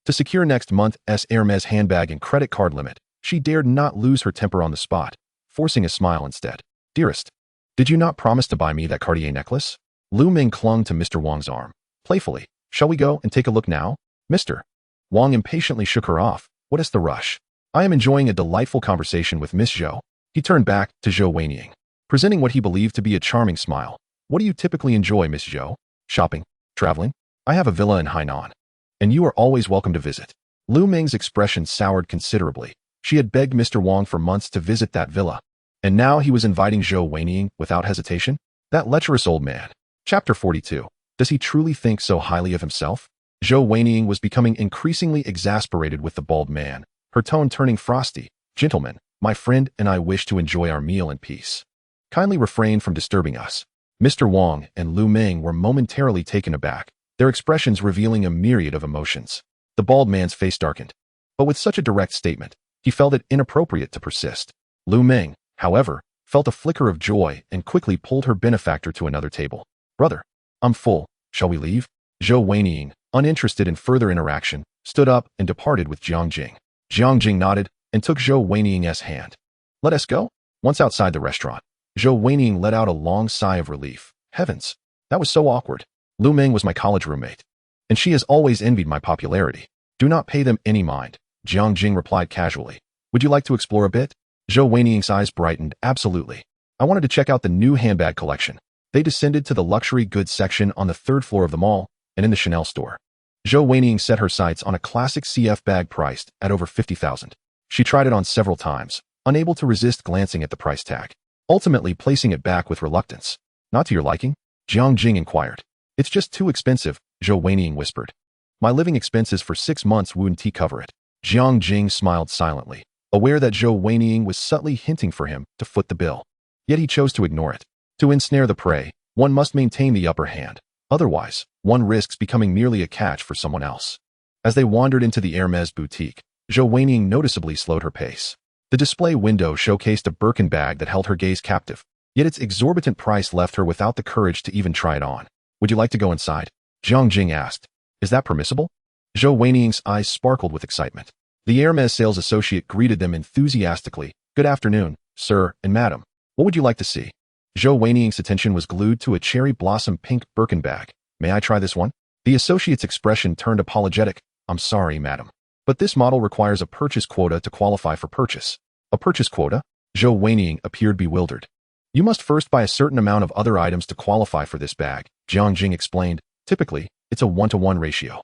To secure next month's Hermes handbag and credit card limit, she dared not lose her temper on the spot, forcing a smile instead. Dearest, did you not promise to buy me that Cartier necklace? Lu Ming clung to Mr. Wang's arm, playfully. Shall we go and take a look now? Mr. Wang impatiently shook her off. What is the rush? I am enjoying a delightful conversation with Miss Zhou. He turned back to Zhou Weiniang, presenting what he believed to be a charming smile. What do you typically enjoy, Miss Zhou? Shopping? Traveling? I have a villa in Hainan, and you are always welcome to visit. Lu Ming's expression soured considerably. She had begged Mr. Wang for months to visit that villa, and now he was inviting Zhou Weiniang without hesitation? That lecherous old man. Chapter 42. Does he truly think so highly of himself? Zhou Weiniang was becoming increasingly exasperated with the bald man, her tone turning frosty. Gentlemen, my friend and I wish to enjoy our meal in peace. Kindly refrain from disturbing us. Mr. Wang and Lu Ming were momentarily taken aback, their expressions revealing a myriad of emotions. The bald man's face darkened, but with such a direct statement, he felt it inappropriate to persist. Lu Ming, however, felt a flicker of joy and quickly pulled her benefactor to another table. Brother, I'm full. Shall we leave? Zhou Weiniang, uninterested in further interaction, stood up and departed with Jiang Jing. Jiang Jing nodded and took Zhou Weiniang's hand. Let us go? Once outside the restaurant, Zhou Weiniang let out a long sigh of relief. Heavens, That was so awkward. Lu Ming was my college roommate, and she has always envied my popularity. Do not pay them any mind, Jiang Jing replied casually. Would you like to explore a bit? Zhou Weiniang's eyes brightened. Absolutely. I wanted to check out the new handbag collection. They descended to the luxury goods section on the third floor of the mall and in the Chanel store. Zhou Weiniang set her sights on a classic CF bag priced at over 50,000. She tried it on several times, unable to resist glancing at the price tag, ultimately placing it back with reluctance. Not to your liking? Jiang Jing inquired. It's just too expensive, Zhou Weiniang whispered. My living expenses for 6 months wouldn't cover it. Jiang Jing smiled silently, aware that Zhou Weiniang was subtly hinting for him to foot the bill. Yet he chose to ignore it. To ensnare the prey, one must maintain the upper hand. Otherwise, one risks becoming merely a catch for someone else. As they wandered into the Hermes boutique, Zhou Weiniang noticeably slowed her pace. The display window showcased a Birkin bag that held her gaze captive, yet its exorbitant price left her without the courage to even try it on. Would you like to go inside? Jiang Jing asked. Is that permissible? Zhou Weiniang's eyes sparkled with excitement. The Hermes sales associate greeted them enthusiastically. Good afternoon, sir and madam. What would you like to see? Zhou Weiniang's attention was glued to a cherry blossom pink Birkin bag. May I try this one? The associate's expression turned apologetic. I'm sorry, madam, but this model requires a purchase quota to qualify for purchase. A purchase quota? Zhou Weiniang appeared bewildered. You must first buy a certain amount of other items to qualify for this bag, Jiang Jing explained. Typically, it's a 1-to-1 ratio.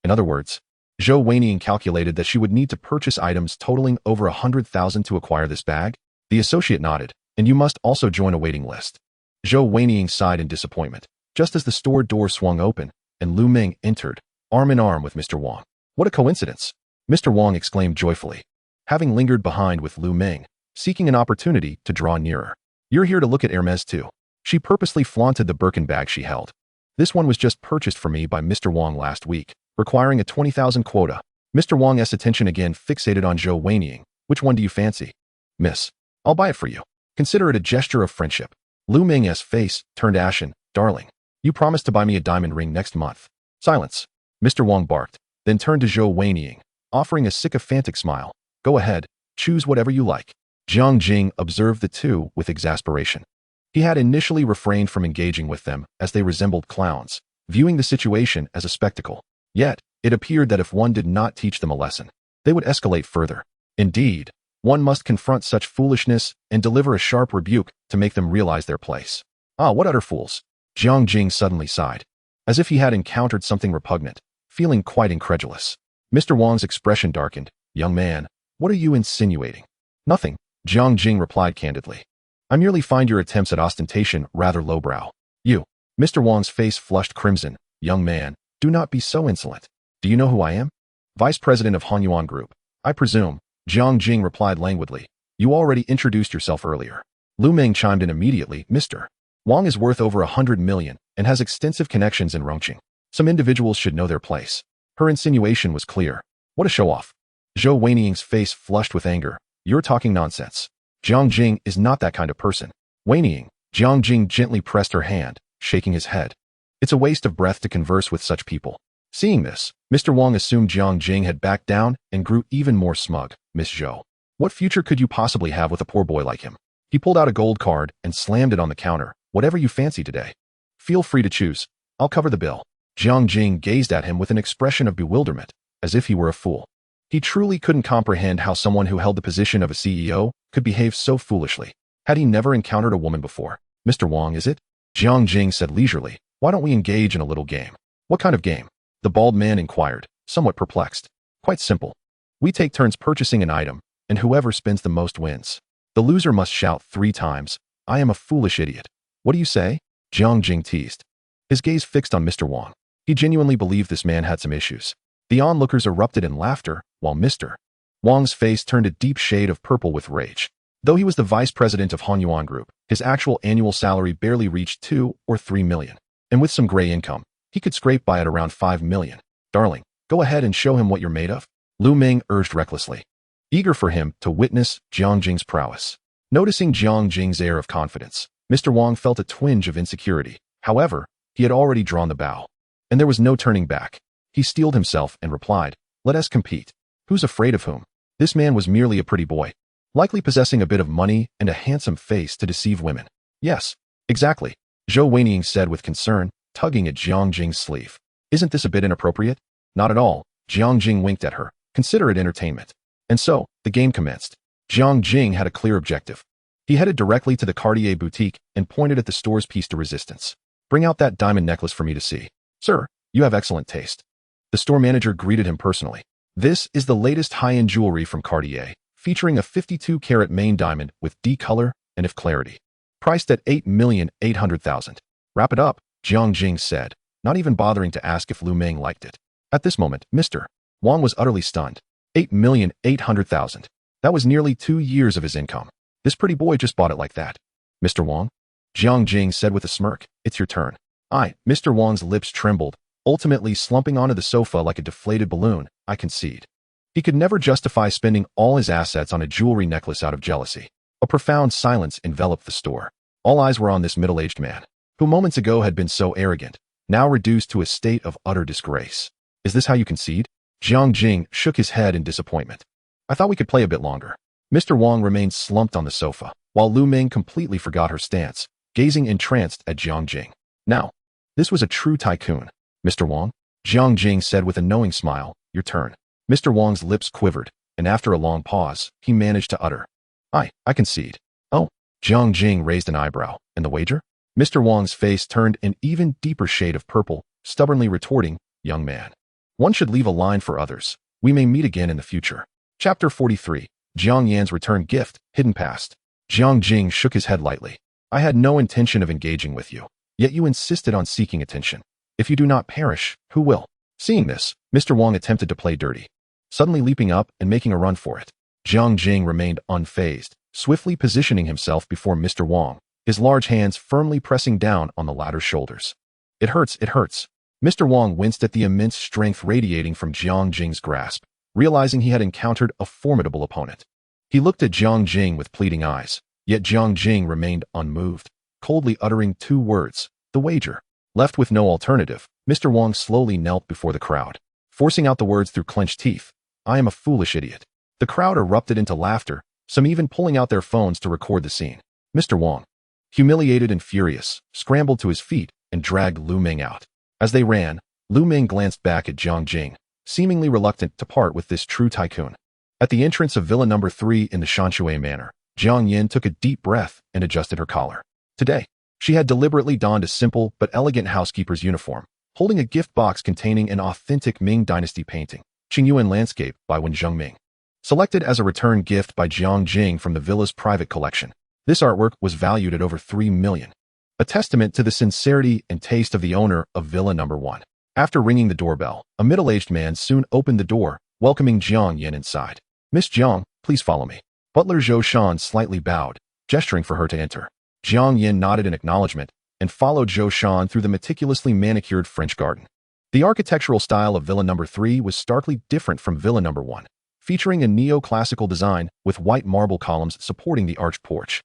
In other words, Zhou Weiniang calculated that she would need to purchase items totaling over 100,000 to acquire this bag. The associate nodded. And you must also join a waiting list. Zhou Weiniang sighed in disappointment, just as the store door swung open, and Lu Ming entered, arm in arm with Mr. Wang. What a coincidence! Mr. Wang exclaimed joyfully, having lingered behind with Lu Ming, seeking an opportunity to draw nearer. You're here to look at Hermes too. She purposely flaunted the Birkin bag she held. This one was just purchased for me by Mr. Wang last week, requiring a 20,000 quota. Mr. Wang's attention again fixated on Zhou Weiniang. Which one do you fancy? Miss, I'll buy it for you. Consider it a gesture of friendship. Lu Ming's face turned ashen. Darling, you promised to buy me a diamond ring next month. Silence. Mr. Wang barked, then turned to Zhou Weiniang, offering a sycophantic smile. Go ahead, choose whatever you like. Jiang Jing observed the two with exasperation. He had initially refrained from engaging with them as they resembled clowns, viewing the situation as a spectacle. Yet, it appeared that if one did not teach them a lesson, they would escalate further. Indeed, one must confront such foolishness and deliver a sharp rebuke to make them realize their place. Ah, what utter fools! Jiang Jing suddenly sighed, as if he had encountered something repugnant, feeling quite incredulous. Mr. Wang's expression darkened. Young man, what are you insinuating? Nothing, Jiang Jing replied candidly. I merely find your attempts at ostentation rather lowbrow. You. Mr. Wang's face flushed crimson. Young man, do not be so insolent. Do you know who I am? Vice President of Hanyuan Group. I presume. Jiang Jing replied languidly. You already introduced yourself earlier. Lu Ming chimed in immediately. Mr. Wang is worth over 100 million and has extensive connections in Rongqing. Some individuals should know their place. Her insinuation was clear. What a show-off. Zhou Weiniang's face flushed with anger. You're talking nonsense. Jiang Jing is not that kind of person. Weiniang. Jiang Jing gently pressed her hand, shaking his head. It's a waste of breath to converse with such people. Seeing this, Mr. Wang assumed Jiang Jing had backed down and grew even more smug. Miss Zhou, what future could you possibly have with a poor boy like him? He pulled out a gold card and slammed it on the counter. Whatever you fancy today. Feel free to choose. I'll cover the bill. Jiang Jing gazed at him with an expression of bewilderment, as if he were a fool. He truly couldn't comprehend how someone who held the position of a CEO could behave so foolishly. Had he never encountered a woman before? Mr. Wang, is it? Jiang Jing said leisurely. Why don't we engage in a little game? What kind of game? The bald man inquired, somewhat perplexed. Quite simple. We take turns purchasing an item, and whoever spends the most wins. The loser must shout 3 times, I am a foolish idiot. What do you say? Jiang Jing teased. His gaze fixed on Mr. Wang. He genuinely believed this man had some issues. The onlookers erupted in laughter, while Mr. Wang's face turned a deep shade of purple with rage. Though he was the vice president of Hanyuan Group, his actual annual salary barely reached 2 or 3 million. And with some gray income, he could scrape by at around 5 million. Darling, go ahead and show him what you're made of. Lu Ming urged recklessly, eager for him to witness Jiang Jing's prowess. Noticing Jiang Jing's air of confidence, Mr. Wang felt a twinge of insecurity. However, he had already drawn the bow, and there was no turning back. He steeled himself and replied, let us compete. Who's afraid of whom? This man was merely a pretty boy, likely possessing a bit of money and a handsome face to deceive women. Yes, exactly. Zhou Weiniang said with concern, tugging at Jiang Jing's sleeve. Isn't this a bit inappropriate? Not at all. Jiang Jing winked at her. Consider it entertainment. And so, the game commenced. Jiang Jing had a clear objective. He headed directly to the Cartier boutique and pointed at the store's piece de resistance. Bring out that diamond necklace for me to see. Sir, you have excellent taste. The store manager greeted him personally. This is the latest high-end jewelry from Cartier, featuring a 52-carat main diamond with D color and F clarity. Priced at $8,800,000. Wrap it up, Jiang Jing said, not even bothering to ask if Lu Meng liked it. At this moment, Mr. Wang was utterly stunned. $8,800,000. That was nearly 2 years of his income. This pretty boy just bought it like that. Mr. Wang? Jiang Jing said with a smirk, it's your turn. Mr. Wang's lips trembled, ultimately slumping onto the sofa like a deflated balloon. I concede. He could never justify spending all his assets on a jewelry necklace out of jealousy. A profound silence enveloped the store. All eyes were on this middle-aged man, who moments ago had been so arrogant, now reduced to a state of utter disgrace. Is this how you concede? Jiang Jing shook his head in disappointment. I thought we could play a bit longer. Mr. Wang remained slumped on the sofa, while Lu Meng completely forgot her stance, gazing entranced at Jiang Jing. Now, this was a true tycoon. Mr. Wang? Jiang Jing said with a knowing smile, your turn. Mr. Wang's lips quivered, and after a long pause, he managed to utter. I concede. Oh, Jiang Jing raised an eyebrow. And the wager? Mr. Wang's face turned an even deeper shade of purple, stubbornly retorting, young man. One should leave a line for others. We may meet again in the future. Chapter 43. Jiang Yan's return gift, hidden past. Jiang Jing shook his head lightly. I had no intention of engaging with you, yet you insisted on seeking attention. If you do not perish, who will? Seeing this, Mr. Wang attempted to play dirty, suddenly leaping up and making a run for it. Jiang Jing remained unfazed, swiftly positioning himself before Mr. Wang, his large hands firmly pressing down on the latter's shoulders. It hurts, it hurts. Mr. Wang winced at the immense strength radiating from Jiang Jing's grasp, realizing he had encountered a formidable opponent. He looked at Jiang Jing with pleading eyes, yet Jiang Jing remained unmoved, coldly uttering 2 words, the wager. Left with no alternative, Mr. Wang slowly knelt before the crowd, forcing out the words through clenched teeth. I am a foolish idiot. The crowd erupted into laughter, some even pulling out their phones to record the scene. Mr. Wang, humiliated and furious, scrambled to his feet and dragged Lu Meng out. As they ran, Lu Meng glanced back at Jiang Jing, seemingly reluctant to part with this true tycoon. At the entrance of Villa No. 3 in the Shanshui manor, Jiang Yan took a deep breath and adjusted her collar. Today, she had deliberately donned a simple but elegant housekeeper's uniform, holding a gift box containing an authentic Ming Dynasty painting, Qingyuan Landscape by Wen Zhengming. Selected as a return gift by Jiang Jing from the villa's private collection, this artwork was valued at over 3 million. A testament to the sincerity and taste of the owner of Villa No. 1. After ringing the doorbell, a middle-aged man soon opened the door, welcoming Jiang Yan inside. Miss Jiang, please follow me. Butler Zhou Shan slightly bowed, gesturing for her to enter. Jiang Yan nodded in acknowledgement and followed Zhou Shan through the meticulously manicured French garden. The architectural style of Villa No. 3 was starkly different from Villa No. 1, featuring a neoclassical design with white marble columns supporting the arched porch,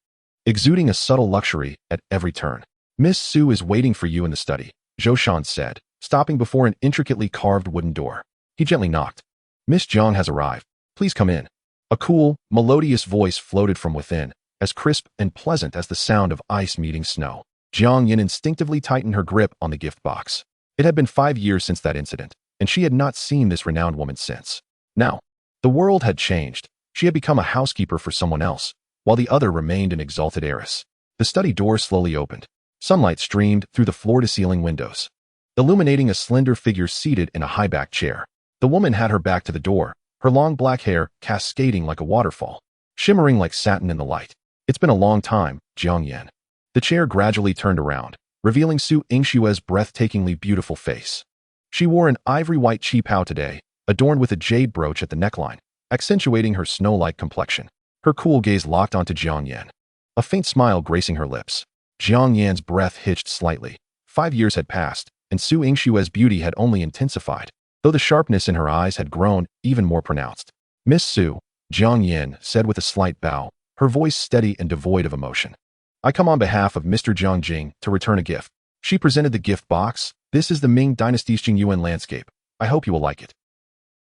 exuding a subtle luxury at every turn. Miss Su is waiting for you in the study, Zhou Shan said, stopping before an intricately carved wooden door. He gently knocked. Miss Jiang has arrived. Please come in. A cool, melodious voice floated from within, as crisp and pleasant as the sound of ice meeting snow. Jiang Yan instinctively tightened her grip on the gift box. It had been 5 years since that incident, and she had not seen this renowned woman since. Now, the world had changed. She had become a housekeeper for someone else, while the other remained an exalted heiress. The study door slowly opened. Sunlight streamed through the floor-to-ceiling windows, illuminating a slender figure seated in a high-backed chair. The woman had her back to the door, her long black hair cascading like a waterfall, shimmering like satin in the light. It's been a long time, Jiang Yan. The chair gradually turned around, revealing Su Yingshue's breathtakingly beautiful face. She wore an ivory-white qipao today, adorned with a jade brooch at the neckline, accentuating her snow-like complexion. Her cool gaze locked onto Jiang Yan, a faint smile gracing her lips. Jiang Yan's breath hitched slightly. 5 years had passed, and Su Yingshue's beauty had only intensified, though the sharpness in her eyes had grown even more pronounced. Miss Su, Jiang Yan said with a slight bow, her voice steady and devoid of emotion. I come on behalf of Mr. Jiang Jing to return a gift. She presented the gift box. This is the Ming Dynasty's Qingyuan landscape. I hope you will like it.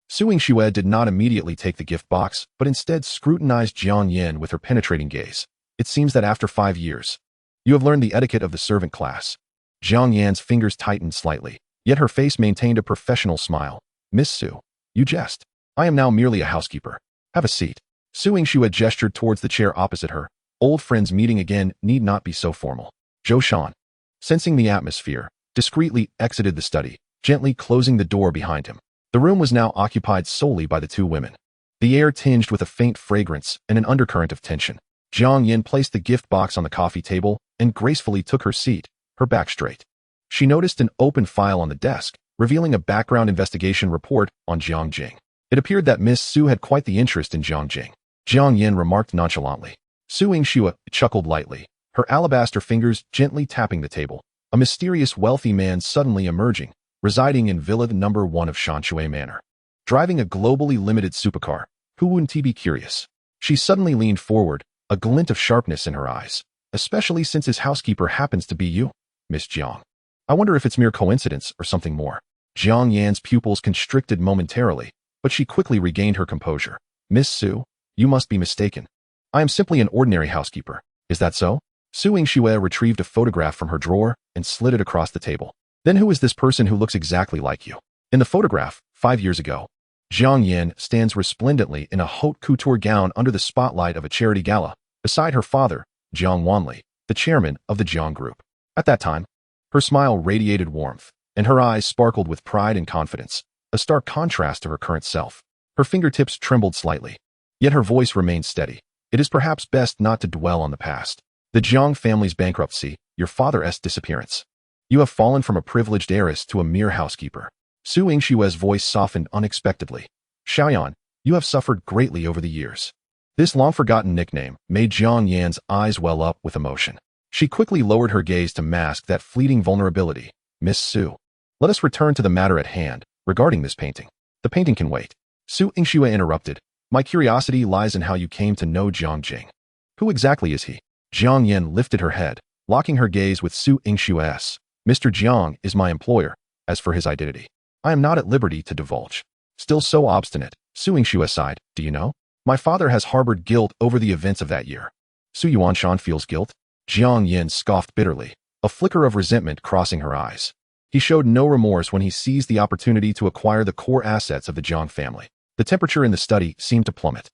Su Yingxue did not immediately take the gift box, but instead scrutinized Jiang Yan with her penetrating gaze. It seems that after 5 years, You have learned the etiquette of the servant class. Jiang Yan's fingers tightened slightly, yet her face maintained a professional smile. Miss Su, you jest. I am now merely a housekeeper. Have a seat. Su Yingxue gestured towards the chair opposite her. Old friends meeting again need not be so formal. Zhou Shan, sensing the atmosphere, discreetly exited the study, gently closing the door behind him. The room was now occupied solely by the two women. The air tinged with a faint fragrance and an undercurrent of tension. Jiang Yin placed the gift box on the coffee table and gracefully took her seat, her back straight. She noticed an open file on the desk, revealing a background investigation report on Jiang Jing. It appeared that Miss Su had quite the interest in Jiang Jing. Jiang Yin remarked nonchalantly. Su Yingxue chuckled lightly, her alabaster fingers gently tapping the table. A mysterious wealthy man suddenly emerging, residing in Villa No. 1 of Shanshui Manor. Driving a globally limited supercar. Who wouldn't he be curious? She suddenly leaned forward, a glint of sharpness in her eyes. Especially since his housekeeper happens to be you, Miss Jiang. I wonder if it's mere coincidence or something more. Jiang Yan's pupils constricted momentarily, but she quickly regained her composure. Miss Su, you must be mistaken. I am simply an ordinary housekeeper. Is that so? Su Yingxue retrieved a photograph from her drawer and slid it across the table. Then who is this person who looks exactly like you? In the photograph, 5 years ago, Jiang Yan stands resplendently in a haute couture gown under the spotlight of a charity gala, beside her father, Jiang Wanli, the chairman of the Jiang Group. At that time, her smile radiated warmth, and her eyes sparkled with pride and confidence, a stark contrast to her current self. Her fingertips trembled slightly, yet her voice remained steady. It is perhaps best not to dwell on the past. The Jiang family's bankruptcy, your father's disappearance. You have fallen from a privileged heiress to a mere housekeeper. Su Yingshue's voice softened unexpectedly. Xiaoyan, you have suffered greatly over the years. This long-forgotten nickname made Jiang Yan's eyes well up with emotion. She quickly lowered her gaze to mask that fleeting vulnerability. Miss Su, let us return to the matter at hand, regarding this painting. The painting can wait. Su Yingxue interrupted. My curiosity lies in how you came to know Jiang Jing. Who exactly is he? Jiang Yan lifted her head, locking her gaze with Su Yingshue's. Mr. Jiang is my employer. As for his identity, I am not at liberty to divulge. Still so obstinate, Su Yingxue sighed. Do you know? My father has harbored guilt over the events of that year. Su Yuanshan feels guilt? Jiang Yin scoffed bitterly, a flicker of resentment crossing her eyes. He showed no remorse when he seized the opportunity to acquire the core assets of the Jiang family. The temperature in the study seemed to plummet.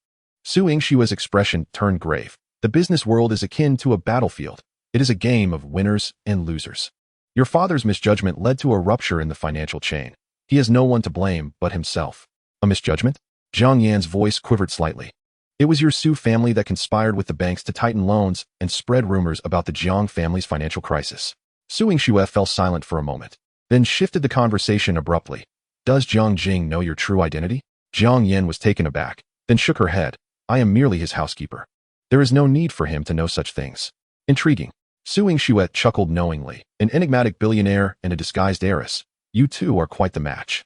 Su Yingshue's expression turned grave. The business world is akin to a battlefield. It is a game of winners and losers. Your father's misjudgment led to a rupture in the financial chain. He has no one to blame but himself. A misjudgment? Jiang Yan's voice quivered slightly. It was your Su family that conspired with the banks to tighten loans and spread rumors about the Jiang family's financial crisis. Su Yingxue fell silent for a moment, then shifted the conversation abruptly. Does Jiang Jing know your true identity? Jiang Yan was taken aback, then shook her head. I am merely his housekeeper. There is no need for him to know such things. Intriguing. Su Yingxue chuckled knowingly. An enigmatic billionaire and a disguised heiress. You two are quite the match.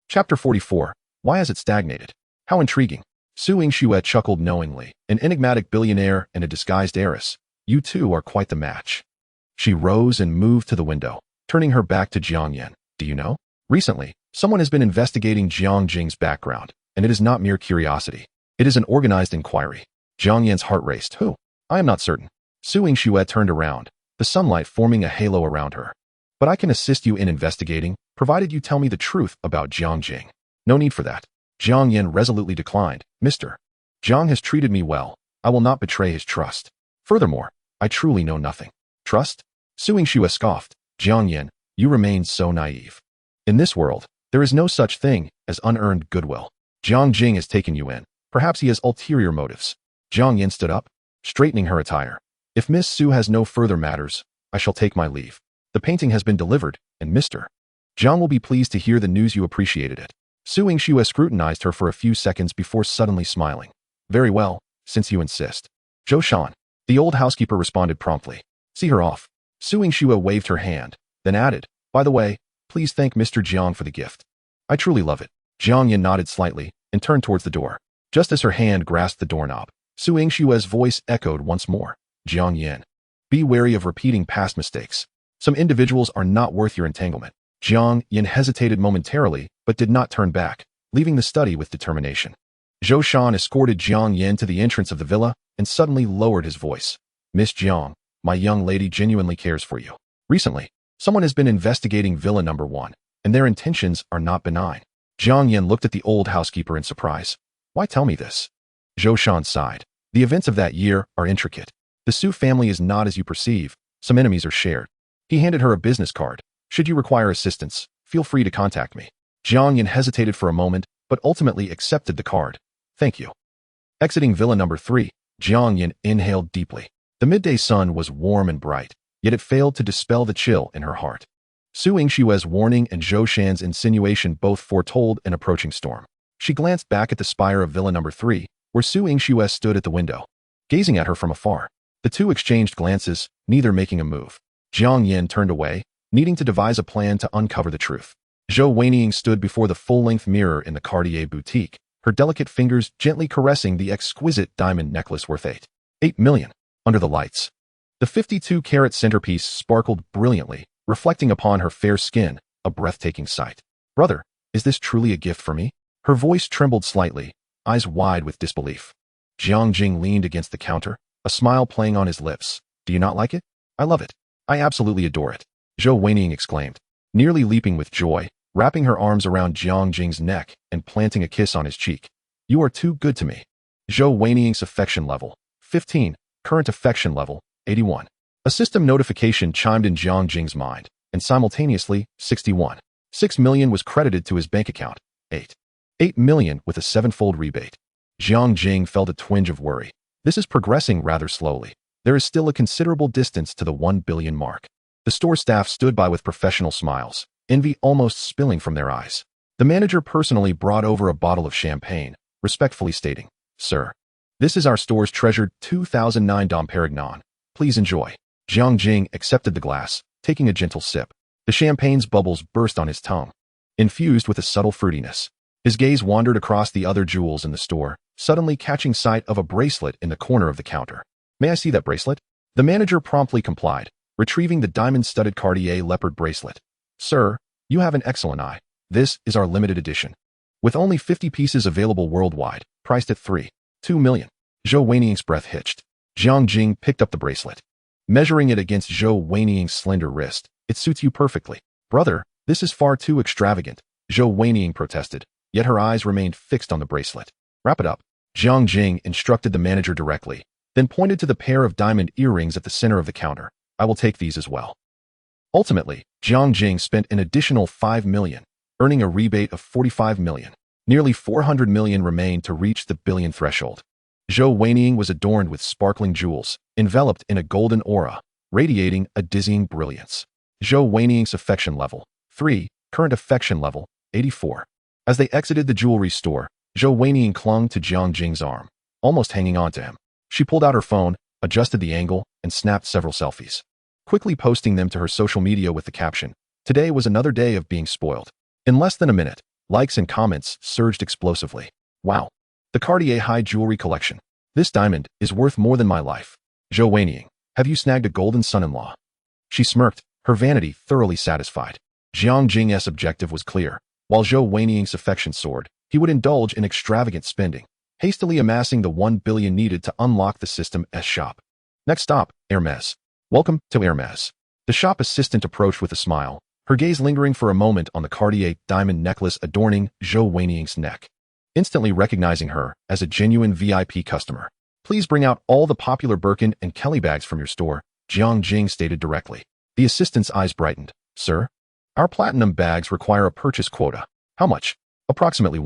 Chapter 44. Why has it stagnated? How intriguing. Su Yingxue chuckled knowingly. An enigmatic billionaire and a disguised heiress. You two are quite the match. She rose and moved to the window, turning her back to Jiang Yan. Do you know? Recently, someone has been investigating Jiang Jing's background, and it is not mere curiosity. It is an organized inquiry. Jiang Yan's heart raced. Who? I am not certain. Su Yingxue turned around, the sunlight forming a halo around her. But I can assist you in investigating, provided you tell me the truth about Jiang Jing. No need for that. Jiang Yan resolutely declined. Mr. Jiang has treated me well. I will not betray his trust. Furthermore, I truly know nothing. Trust? Su Yingxue scoffed. Jiang Yan, you remain so naive. In this world, there is no such thing as unearned goodwill. Jiang Jing has taken you in. Perhaps he has ulterior motives. Jiang Yan stood up, straightening her attire. If Miss Su has no further matters, I shall take my leave. The painting has been delivered, and Mr. Jiang will be pleased to hear the news you appreciated it. Su Yingxue scrutinized her for a few seconds before suddenly smiling. Very well, since you insist. Zhou Shan. The old housekeeper responded promptly. See her off. Su Yingxue waved her hand, then added, by the way, please thank Mr. Jiang for the gift. I truly love it. Jiang Yan nodded slightly and turned towards the door. Just as her hand grasped the doorknob, Su Yingshue's voice echoed once more. Jiang Yan, be wary of repeating past mistakes. Some individuals are not worth your entanglement. Jiang Yan hesitated momentarily, but did not turn back, leaving the study with determination. Zhou Shan escorted Jiang Yan to the entrance of the villa and suddenly lowered his voice. Miss Jiang, My young lady genuinely cares for you. Recently, someone has been investigating Villa Number 1, and their intentions are not benign. Jiang Yin looked at the old housekeeper in surprise. Why tell me this? Zhou Shan sighed. The events of that year are intricate. The Su family is not as you perceive. Some enemies are shared. He handed her a business card. Should you require assistance, feel free to contact me. Jiang Yin hesitated for a moment, but ultimately accepted the card. Thank you. Exiting Villa Number 3, Jiang Yin inhaled deeply. The midday sun was warm and bright, yet it failed to dispel the chill in her heart. Su Yingshue's warning and Zhou Shan's insinuation both foretold an approaching storm. She glanced back at the spire of Villa Number 3, where Su Yingxue stood at the window, gazing at her from afar. The two exchanged glances, neither making a move. Jiang Yin turned away, needing to devise a plan to uncover the truth. Zhou Weiniang stood before the full-length mirror in the Cartier boutique, her delicate fingers gently caressing the exquisite diamond necklace worth 8 million. Under the lights, the 52-carat centerpiece sparkled brilliantly, reflecting upon her fair skin, a breathtaking sight. Brother, is this truly a gift for me? Her voice trembled slightly, eyes wide with disbelief. Jiang Jing leaned against the counter, a smile playing on his lips. Do you not like it? I love it. I absolutely adore it. Zhou Weiniang exclaimed, nearly leaping with joy, wrapping her arms around Jiang Jing's neck and planting a kiss on his cheek. You are too good to me. Zhou Weiniang's affection level, 15. Current affection level, 81. A system notification chimed in Jiang Jing's mind, and simultaneously, 61. 6 million was credited to his bank account. 8 million with a 7-fold rebate. Jiang Jing felt a twinge of worry. This is progressing rather slowly. There is still a considerable distance to the 1 billion mark. The store staff stood by with professional smiles, envy almost spilling from their eyes. The manager personally brought over a bottle of champagne, respectfully stating, Sir, this is our store's treasured 2009 Dom Perignon. Please enjoy. Jiang Jing accepted the glass, taking a gentle sip. The champagne's bubbles burst on his tongue, infused with a subtle fruitiness. His gaze wandered across the other jewels in the store, suddenly catching sight of a bracelet in the corner of the counter. May I see that bracelet? The manager promptly complied, retrieving the diamond-studded Cartier leopard bracelet. Sir, you have an excellent eye. This is our limited edition. With only 50 pieces available worldwide, priced at 2 million. Zhou Weiniang's breath hitched. Jiang Jing picked up the bracelet. Measuring it against Zhou Weiniang's slender wrist, it suits you perfectly. Brother, this is far too extravagant, Zhou Weiniang protested, yet her eyes remained fixed on the bracelet. Wrap it up. Jiang Jing instructed the manager directly, then pointed to the pair of diamond earrings at the center of the counter. I will take these as well. Ultimately, Jiang Jing spent an additional 5 million, earning a rebate of 45 million. Nearly 400 million remained to reach the billion threshold. Zhou Weiniang was adorned with sparkling jewels, enveloped in a golden aura, radiating a dizzying brilliance. Zhou Weiniang's affection level, 3. Current affection level, 84. As they exited the jewelry store, Zhou Weiniang clung to Jiang Jing's arm, almost hanging on to him. She pulled out her phone, adjusted the angle, and snapped several selfies, quickly posting them to her social media with the caption, Today was another day of being spoiled. In less than a minute, likes and comments surged explosively. Wow. The Cartier high jewelry collection. This diamond is worth more than my life. Zhou Weiniang, have you snagged a golden son-in-law? She smirked, her vanity thoroughly satisfied. Jiang Jing's objective was clear. While Zhou Weiniang's affection soared, he would indulge in extravagant spending, hastily amassing the 1 billion needed to unlock the System S shop. Next stop, Hermes. Welcome to Hermes. The shop assistant approached with a smile, her gaze lingering for a moment on the Cartier diamond necklace adorning Zhou Weiniang's neck. Instantly recognizing her as a genuine VIP customer. Please bring out all the popular Birkin and Kelly bags from your store, Jiang Jing stated directly. The assistant's eyes brightened. Sir, our platinum bags require a purchase quota. How much? Approximately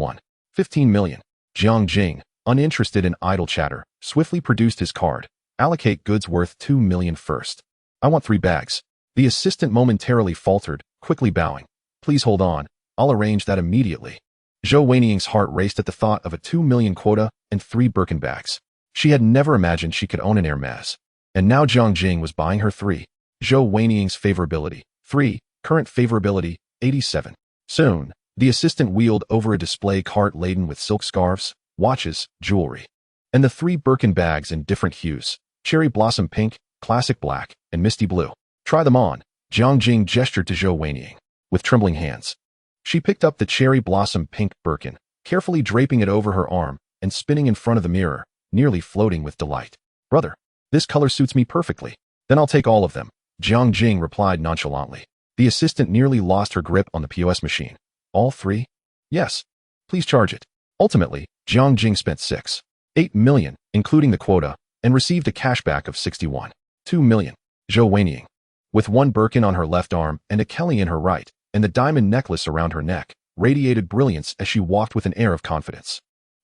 15 million. Jiang Jing, uninterested in idle chatter, swiftly produced his card. Allocate goods worth 2 million first. I want 3 bags. The assistant momentarily faltered, quickly bowing. Please hold on. I'll arrange that immediately. Zhou Weiniang's heart raced at the thought of a 2 million quota and 3 Birkin bags. She had never imagined she could own an Hermes. And now Jiang Jing was buying her 3. Zhou Weiniang's favorability, 3. Current favorability, 87. Soon, the assistant wheeled over a display cart laden with silk scarves, watches, jewelry, and the 3 Birkin bags in different hues, cherry blossom pink, classic black, and misty blue. Try them on, Jiang Jing gestured to Zhou Weiniang, with trembling hands. She picked up the cherry blossom pink Birkin, carefully draping it over her arm and spinning in front of the mirror, nearly floating with delight. Brother, this color suits me perfectly. Then I'll take all of them, Jiang Jing replied nonchalantly. The assistant nearly lost her grip on the POS machine. All 3? Yes. Please charge it. Ultimately, Jiang Jing spent 6.8 million, including the quota, and received a cashback of 61.2 million. Zhou Weiniang, with one Birkin on her left arm and a Kelly in her right, and the diamond necklace around her neck, radiated brilliance as she walked with an air of confidence.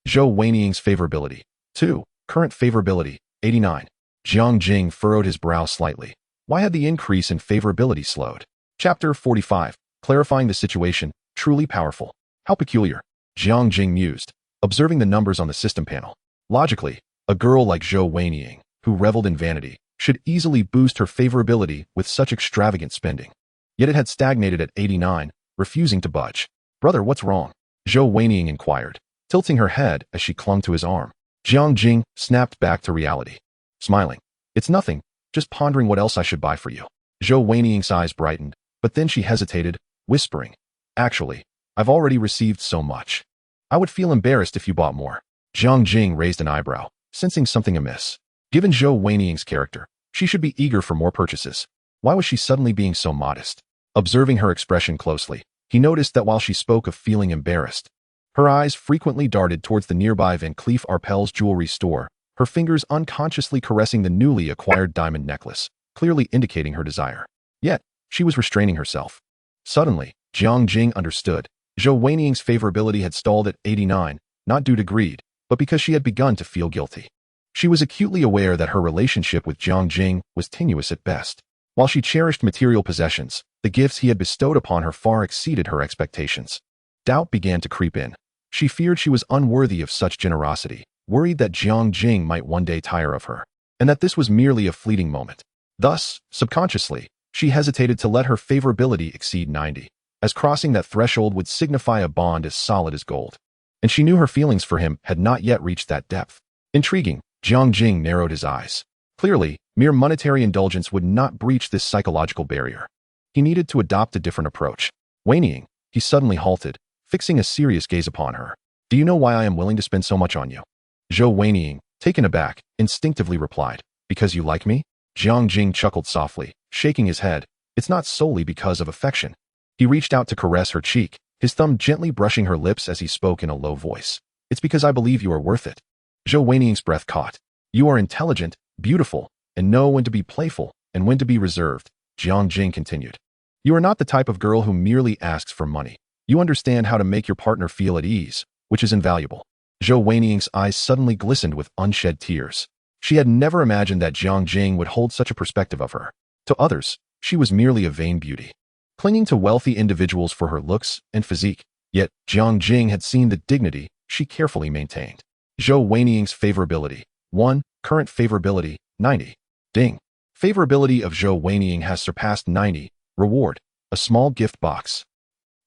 Zhou Weiniang's favorability. 2. Current favorability. 89. Jiang Jing furrowed his brow slightly. Why had the increase in favorability slowed? Chapter 45. Clarifying the situation. Truly powerful. How peculiar. Jiang Jing mused, observing the numbers on the system panel. Logically, a girl like Zhou Weiniang, who reveled in vanity, should easily boost her favorability with such extravagant spending. Yet it had stagnated at 89, refusing to budge. Brother, what's wrong? Zhou Weiniang inquired, tilting her head as she clung to his arm. Jiang Jing snapped back to reality, smiling. It's nothing, just pondering what else I should buy for you. Zhou Weiniang's eyes brightened, but then she hesitated, whispering, Actually, I've already received so much. I would feel embarrassed if you bought more. Jiang Jing raised an eyebrow, sensing something amiss. Given Zhou Weiniang's character, she should be eager for more purchases. Why was she suddenly being so modest? Observing her expression closely, he noticed that while she spoke of feeling embarrassed, her eyes frequently darted towards the nearby Van Cleef Arpels jewelry store, her fingers unconsciously caressing the newly acquired diamond necklace, clearly indicating her desire. Yet, she was restraining herself. Suddenly, Jiang Jing understood. Zhou Weiniang's favorability had stalled at 89, not due to greed, but because she had begun to feel guilty. She was acutely aware that her relationship with Jiang Jing was tenuous at best. While she cherished material possessions, the gifts he had bestowed upon her far exceeded her expectations. Doubt began to creep in. She feared she was unworthy of such generosity, worried that Jiang Jing might one day tire of her, and that this was merely a fleeting moment. Thus, subconsciously, she hesitated to let her favorability exceed 90, as crossing that threshold would signify a bond as solid as gold. And she knew her feelings for him had not yet reached that depth. Intriguing, Jiang Jing narrowed his eyes. Clearly, mere monetary indulgence would not breach this psychological barrier. He needed to adopt a different approach. Weiniang, he suddenly halted, fixing a serious gaze upon her. Do you know why I am willing to spend so much on you? Zhou Weiniang, taken aback, instinctively replied, Because you like me? Jiang Jing chuckled softly, shaking his head. It's not solely because of affection. He reached out to caress her cheek, his thumb gently brushing her lips as he spoke in a low voice. It's because I believe you are worth it. Zhou Weiniang's breath caught. You are intelligent, beautiful, and know when to be playful and when to be reserved, Jiang Jing continued. You are not the type of girl who merely asks for money. You understand how to make your partner feel at ease, which is invaluable. Zhou Weiniang's eyes suddenly glistened with unshed tears. She had never imagined that Jiang Jing would hold such a perspective of her. To others, she was merely a vain beauty, clinging to wealthy individuals for her looks and physique. Yet, Jiang Jing had seen the dignity she carefully maintained. Zhou Weiniang's favorability. 1. Current favorability. 90. Ding. Favorability of Zhou Weiniang has surpassed 90. Reward. A small gift box.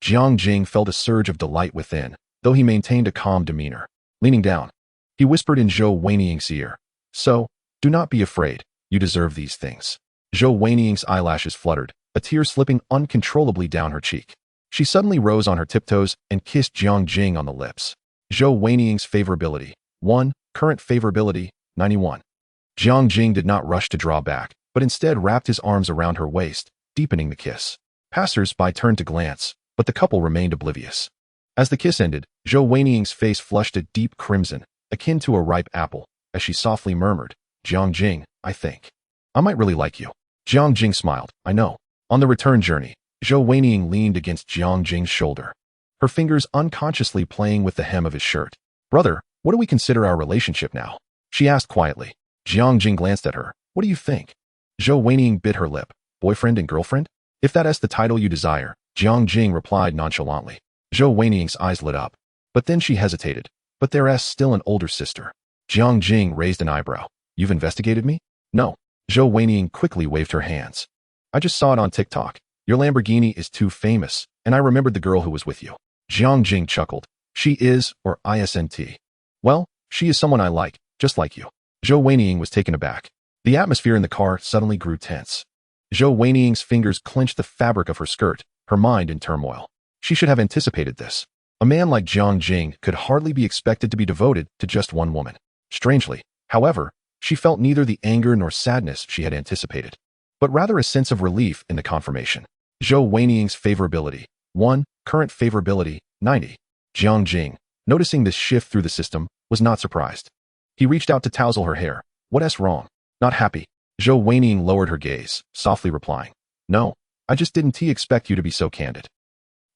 Jiang Jing felt a surge of delight within, though he maintained a calm demeanor. Leaning down, he whispered in Zhou Weiniang's ear. So, do not be afraid. You deserve these things. Zhou Weiniang's eyelashes fluttered, a tear slipping uncontrollably down her cheek. She suddenly rose on her tiptoes and kissed Jiang Jing on the lips. Zhou Weiniang's favorability. 1. Current favorability. 91. Jiang Jing did not rush to draw back, but instead wrapped his arms around her waist, deepening the kiss. Passers-by turned to glance, but the couple remained oblivious. As the kiss ended, Zhou Weiniang's face flushed a deep crimson, akin to a ripe apple, as she softly murmured, Jiang Jing, I think I might really like you. Jiang Jing smiled. I know. On the return journey, Zhou Weiniang leaned against Jiang Jing's shoulder, her fingers unconsciously playing with the hem of his shirt. Brother, what do we consider our relationship now? She asked quietly. Jiang Jing glanced at her. What do you think? Zhou Weiniang bit her lip. Boyfriend and girlfriend? If that is the title you desire, Jiang Jing replied nonchalantly. Zhou Weiniang's eyes lit up. But then she hesitated. But there's still an older sister. Jiang Jing raised an eyebrow. You've investigated me? No. Zhou Weiniang quickly waved her hands. I just saw it on TikTok. Your Lamborghini is too famous, and I remembered the girl who was with you. Jiang Jing chuckled. She is, or isn't. Well, she is someone I like, just like you. Zhou Weiniang was taken aback. The atmosphere in the car suddenly grew tense. Zhou Weiniang's fingers clenched the fabric of her skirt, her mind in turmoil. She should have anticipated this. A man like Jiang Jing could hardly be expected to be devoted to just one woman. Strangely, however, she felt neither the anger nor sadness she had anticipated. but rather a sense of relief in the confirmation. Zhou Weiniang's favorability. 1. Current favorability, 90. Jiang Jing, noticing this shift through the system, was not surprised. He reached out to tousle her hair. What's wrong? Not happy. Zhou Weiniang lowered her gaze, softly replying, No, I just didn't expect you to be so candid.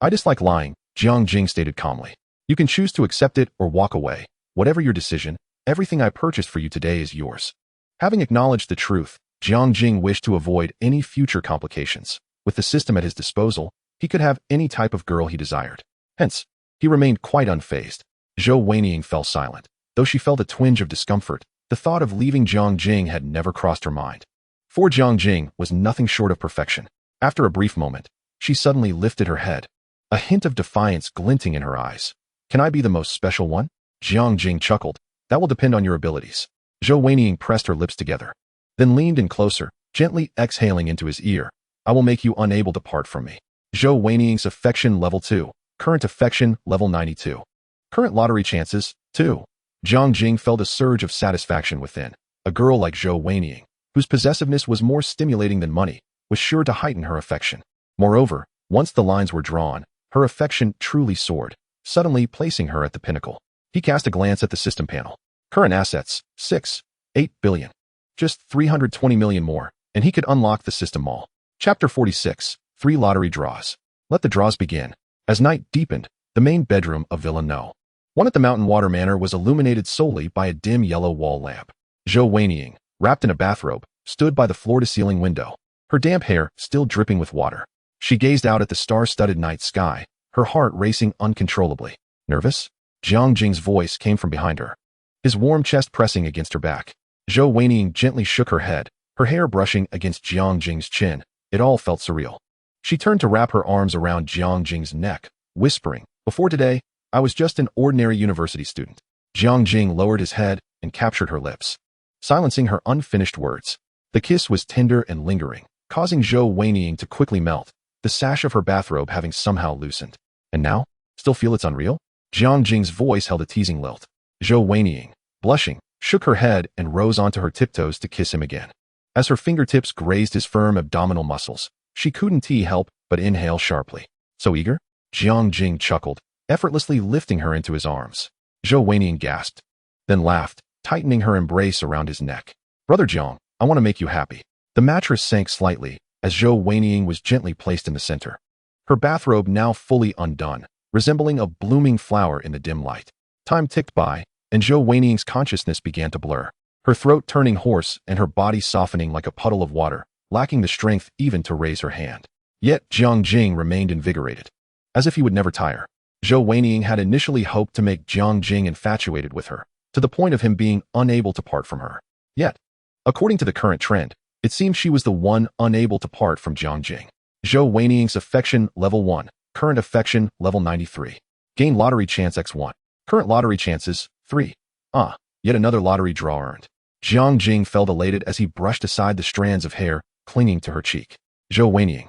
I dislike lying, Jiang Jing stated calmly. You can choose to accept it or walk away. Whatever your decision, everything I purchased for you today is yours. Having acknowledged the truth, Jiang Jing wished to avoid any future complications. With the system at his disposal, he could have any type of girl he desired. Hence, he remained quite unfazed. Zhou Weiniang fell silent. Though she felt a twinge of discomfort, the thought of leaving Jiang Jing had never crossed her mind. For Jiang Jing was nothing short of perfection. After a brief moment, she suddenly lifted her head, a hint of defiance glinting in her eyes. Can I be the most special one? Jiang Jing chuckled. That will depend on your abilities. Zhou Weiniang pressed her lips together, then leaned in closer, gently exhaling into his ear. I will make you unable to part from me. Zhou Weiniang's affection level 2. Current affection level 92. Current lottery chances, 2. Jiang Jing felt a surge of satisfaction within. A girl like Zhou Weiniang, whose possessiveness was more stimulating than money, was sure to heighten her affection. Moreover, once the lines were drawn, her affection truly soared, suddenly placing her at the pinnacle. He cast a glance at the system panel. Current assets, 8 billion. Just 320 million more, and he could unlock the system mall. Chapter 46, 3 lottery draws. Let the draws begin. As night deepened, the main bedroom of Villa No. 1 at the Mountain Water Manor was illuminated solely by a dim yellow wall lamp. Zhou Weiniang, wrapped in a bathrobe, stood by the floor-to-ceiling window, her damp hair still dripping with water. She gazed out at the star-studded night sky, her heart racing uncontrollably. Nervous? Jiang Jing's voice came from behind her, his warm chest pressing against her back. Zhou Weiniang gently shook her head, her hair brushing against Jiang Jing's chin. It all felt surreal. She turned to wrap her arms around Jiang Jing's neck, whispering, Before today, I was just an ordinary university student. Jiang Jing lowered his head and captured her lips, silencing her unfinished words. The kiss was tender and lingering, causing Zhou Weiniang to quickly melt, the sash of her bathrobe having somehow loosened. And now? Still feel it's unreal? Jiang Jing's voice held a teasing lilt. Zhou Weiniang, blushing, shook her head and rose onto her tiptoes to kiss him again. As her fingertips grazed his firm abdominal muscles, she couldn't help but inhale sharply. So eager? Jiang Jing chuckled, effortlessly lifting her into his arms. Zhou Weiniang gasped, then laughed, tightening her embrace around his neck. Brother Jiang, I want to make you happy. The mattress sank slightly as Zhou Weiniang was gently placed in the center, her bathrobe now fully undone, resembling a blooming flower in the dim light. Time ticked by, and Zhou Weiniang's consciousness began to blur, her throat turning hoarse and her body softening like a puddle of water, lacking the strength even to raise her hand. Yet Jiang Jing remained invigorated, as if he would never tire. Zhou Weiniang had initially hoped to make Jiang Jing infatuated with her, to the point of him being unable to part from her. Yet, according to the current trend, it seemed she was the one unable to part from Jiang Jing. Zhou Weiniang's affection level 1, current affection level 93. Gain lottery chance x1. Current lottery chances, 3. Yet another lottery draw earned. Jiang Jing felt elated as he brushed aside the strands of hair clinging to her cheek. Zhou Weiniang,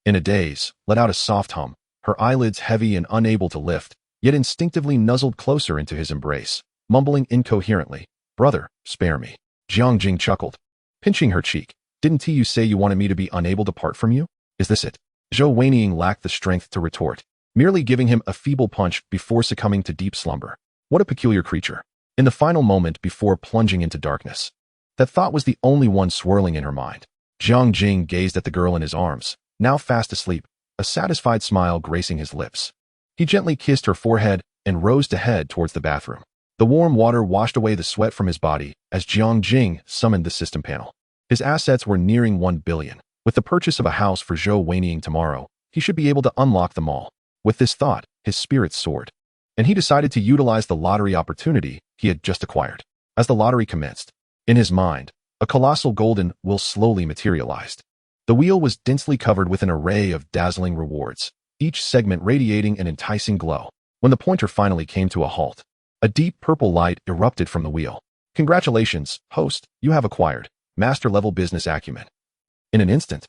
in a daze, let out a soft hum, her eyelids heavy and unable to lift, yet instinctively nuzzled closer into his embrace, mumbling incoherently, Brother, spare me. Jiang Jing chuckled, pinching her cheek. Didn't you say you wanted me to be unable to part from you? Is this it? Zhou Weiniang lacked the strength to retort, merely giving him a feeble punch before succumbing to deep slumber. What a peculiar creature. In the final moment before plunging into darkness, that thought was the only one swirling in her mind. Jiang Jing gazed at the girl in his arms, now fast asleep, a satisfied smile gracing his lips. He gently kissed her forehead and rose to head towards the bathroom. The warm water washed away the sweat from his body as Jiang Jing summoned the system panel. His assets were nearing 1 billion. With the purchase of a house for Zhou Weiniang tomorrow, he should be able to unlock them all. With this thought, his spirits soared, and he decided to utilize the lottery opportunity he had just acquired. As the lottery commenced, in his mind, a colossal golden wheel slowly materialized. The wheel was densely covered with an array of dazzling rewards, each segment radiating an enticing glow. When the pointer finally came to a halt, a deep purple light erupted from the wheel. Congratulations, host, you have acquired master-level business acumen. In an instant,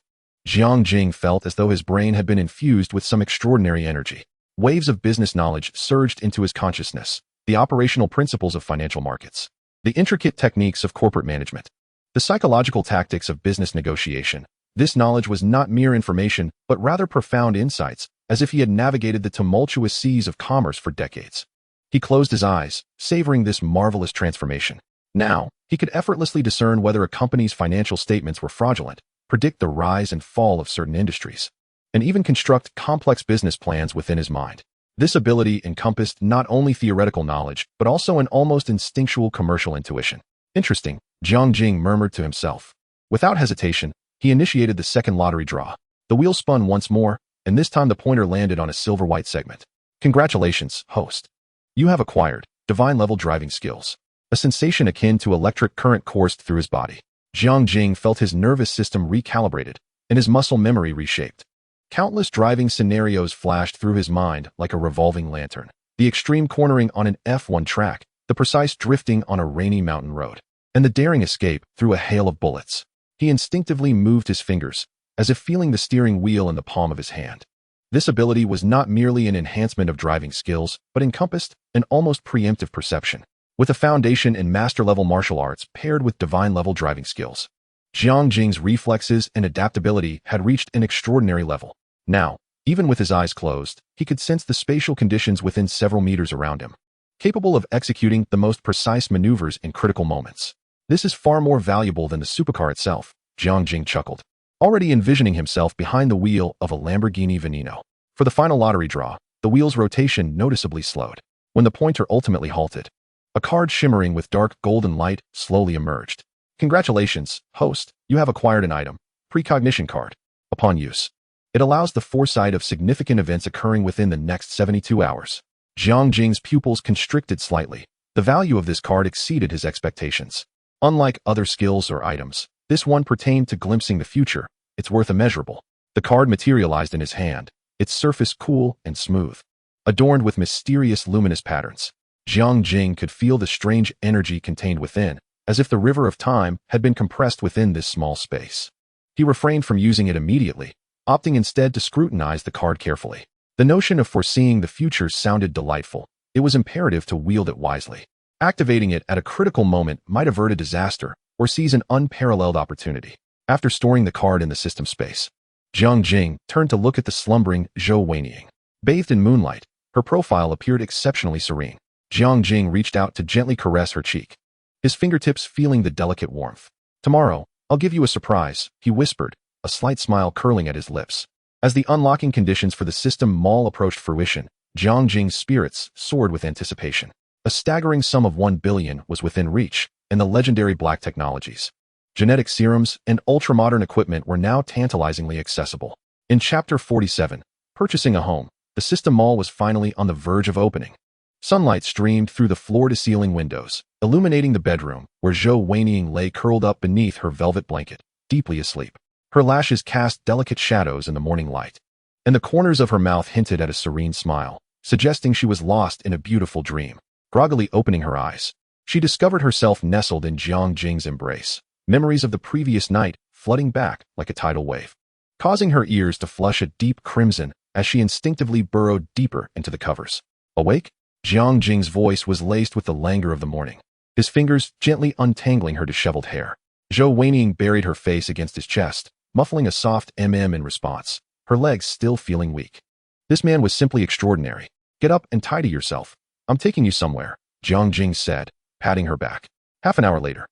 Jiang Jing felt as though his brain had been infused with some extraordinary energy. Waves of business knowledge surged into his consciousness, the operational principles of financial markets, the intricate techniques of corporate management, the psychological tactics of business negotiation, This knowledge was not mere information, but rather profound insights, as if he had navigated the tumultuous seas of commerce for decades. He closed his eyes, savoring this marvelous transformation. Now, he could effortlessly discern whether a company's financial statements were fraudulent, predict the rise and fall of certain industries, and even construct complex business plans within his mind. This ability encompassed not only theoretical knowledge, but also an almost instinctual commercial intuition. Interesting, Jiang Jing murmured to himself. Without hesitation, he initiated the second lottery draw. The wheel spun once more, and this time the pointer landed on a silver-white segment. Congratulations, host. You have acquired divine-level driving skills. A sensation akin to electric current coursed through his body. Jiang Jing felt his nervous system recalibrated and his muscle memory reshaped. Countless driving scenarios flashed through his mind like a revolving lantern. The extreme cornering on an F1 track, the precise drifting on a rainy mountain road, and the daring escape through a hail of bullets. He instinctively moved his fingers, as if feeling the steering wheel in the palm of his hand. This ability was not merely an enhancement of driving skills, but encompassed an almost preemptive perception. With a foundation in master-level martial arts paired with divine-level driving skills, Jiang Jing's reflexes and adaptability had reached an extraordinary level. Now, even with his eyes closed, he could sense the spatial conditions within several meters around him, capable of executing the most precise maneuvers in critical moments. This is far more valuable than the supercar itself, Jiang Jing chuckled, already envisioning himself behind the wheel of a Lamborghini Veneno. For the final lottery draw, the wheel's rotation noticeably slowed. When the pointer ultimately halted, a card shimmering with dark golden light slowly emerged. Congratulations, host, you have acquired an item, precognition card. Upon use, it allows the foresight of significant events occurring within the next 72 hours. Jiang Jing's pupils constricted slightly. The value of this card exceeded his expectations. Unlike other skills or items, this one pertained to glimpsing the future, its worth immeasurable. The card materialized in his hand, its surface cool and smooth, adorned with mysterious luminous patterns. Jiang Jing could feel the strange energy contained within, as if the river of time had been compressed within this small space. He refrained from using it immediately, opting instead to scrutinize the card carefully. The notion of foreseeing the future sounded delightful. It was imperative to wield it wisely. Activating it at a critical moment might avert a disaster or seize an unparalleled opportunity. After storing the card in the system space, Jiang Jing turned to look at the slumbering Zhou Weiniang. Bathed in moonlight, her profile appeared exceptionally serene. Jiang Jing reached out to gently caress her cheek, his fingertips feeling the delicate warmth. Tomorrow, I'll give you a surprise, he whispered, a slight smile curling at his lips. As the unlocking conditions for the system mall approached fruition, Jiang Jing's spirits soared with anticipation. A staggering sum of 1 billion was within reach, and the legendary black technologies, genetic serums, and ultra-modern equipment were now tantalizingly accessible. In Chapter 47, Purchasing a Home, the system mall was finally on the verge of opening. Sunlight streamed through the floor-to-ceiling windows, illuminating the bedroom, where Zhou Weiniang lay curled up beneath her velvet blanket, deeply asleep. Her lashes cast delicate shadows in the morning light, and the corners of her mouth hinted at a serene smile, suggesting she was lost in a beautiful dream. Groggily opening her eyes, she discovered herself nestled in Jiang Jing's embrace, memories of the previous night flooding back like a tidal wave, causing her ears to flush a deep crimson as she instinctively burrowed deeper into the covers. Awake? Jiang Jing's voice was laced with the languor of the morning, his fingers gently untangling her disheveled hair. Zhou Weiniang buried her face against his chest, muffling a soft in response, her legs still feeling weak. This man was simply extraordinary. Get up and tidy yourself. I'm taking you somewhere, Jiang Jing said, patting her back. Half an hour later,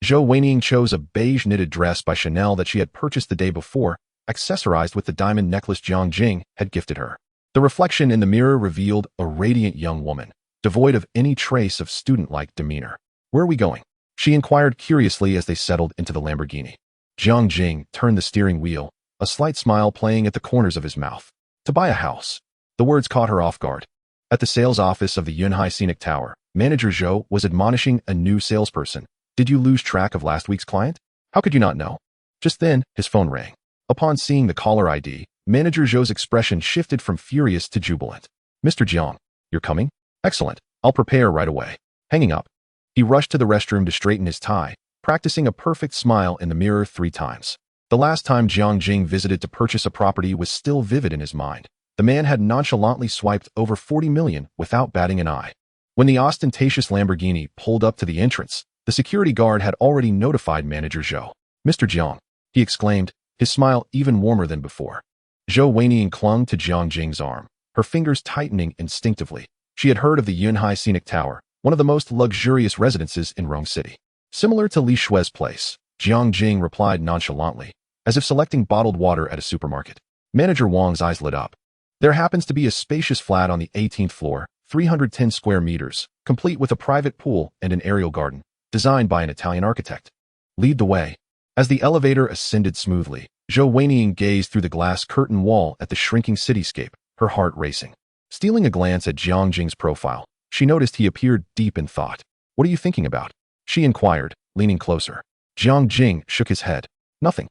Zhou Weiniang chose a beige knitted dress by Chanel that she had purchased the day before, accessorized with the diamond necklace Jiang Jing had gifted her. The reflection in the mirror revealed a radiant young woman, devoid of any trace of student-like demeanor. Where are we going? She inquired curiously as they settled into the Lamborghini. Jiang Jing turned the steering wheel, a slight smile playing at the corners of his mouth. To buy a house. The words caught her off guard. At the sales office of the Yunhai Scenic Tower, Manager Zhou was admonishing a new salesperson. Did you lose track of last week's client? How could you not know? Just then, his phone rang. Upon seeing the caller ID, Manager Zhou's expression shifted from furious to jubilant. Mr. Jiang, you're coming? Excellent. I'll prepare right away. Hanging up, he rushed to the restroom to straighten his tie, practicing a perfect smile in the mirror 3 times. The last time Jiang Jing visited to purchase a property was still vivid in his mind. The man had nonchalantly swiped over 40 million without batting an eye. When the ostentatious Lamborghini pulled up to the entrance, the security guard had already notified Manager Zhou. Mr. Jiang, he exclaimed, his smile even warmer than before. Zhou Weinian clung to Jiang Jing's arm, her fingers tightening instinctively. She had heard of the Yunhai Scenic Tower, one of the most luxurious residences in Rong City. Similar to Li Shui's place, Jiang Jing replied nonchalantly, as if selecting bottled water at a supermarket. Manager Wang's eyes lit up. There happens to be a spacious flat on the 18th floor, 310 square meters, complete with a private pool and an aerial garden, designed by an Italian architect. Lead the way. As the elevator ascended smoothly, Zhou Weinian gazed through the glass curtain wall at the shrinking cityscape, her heart racing. Stealing a glance at Jiang Jing's profile, she noticed he appeared deep in thought. What are you thinking about? She inquired, leaning closer. Jiang Jing shook his head. Nothing.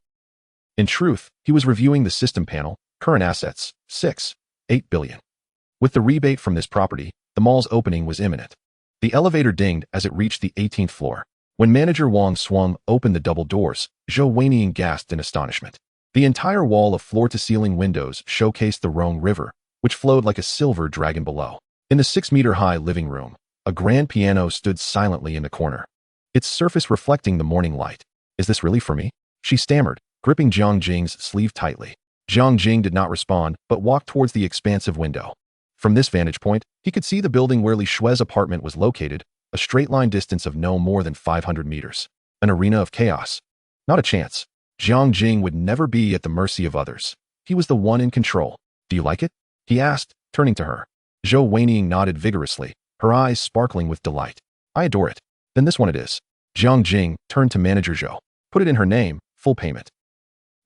In truth, he was reviewing the system panel, current assets, 8 billion. With the rebate from this property, the mall's opening was imminent. The elevator dinged as it reached the 18th floor. When manager Wang swung open the double doors, Zhou Weinian gasped in astonishment. The entire wall of floor-to-ceiling windows showcased the Rhone River, which flowed like a silver dragon below. In the 6-meter-high living room, a grand piano stood silently in the corner, its surface reflecting the morning light. Is this really for me? She stammered, gripping Jiang Jing's sleeve tightly. Jiang Jing did not respond, but walked towards the expansive window. From this vantage point, he could see the building where Li Shui's apartment was located, a straight-line distance of no more than 500 meters. An arena of chaos. Not a chance. Jiang Jing would never be at the mercy of others. He was the one in control. Do you like it? He asked, turning to her. Zhou Weinian nodded vigorously, her eyes sparkling with delight. I adore it. Then this one it is. Jiang Jing turned to manager Zhou. Put it in her name, full payment.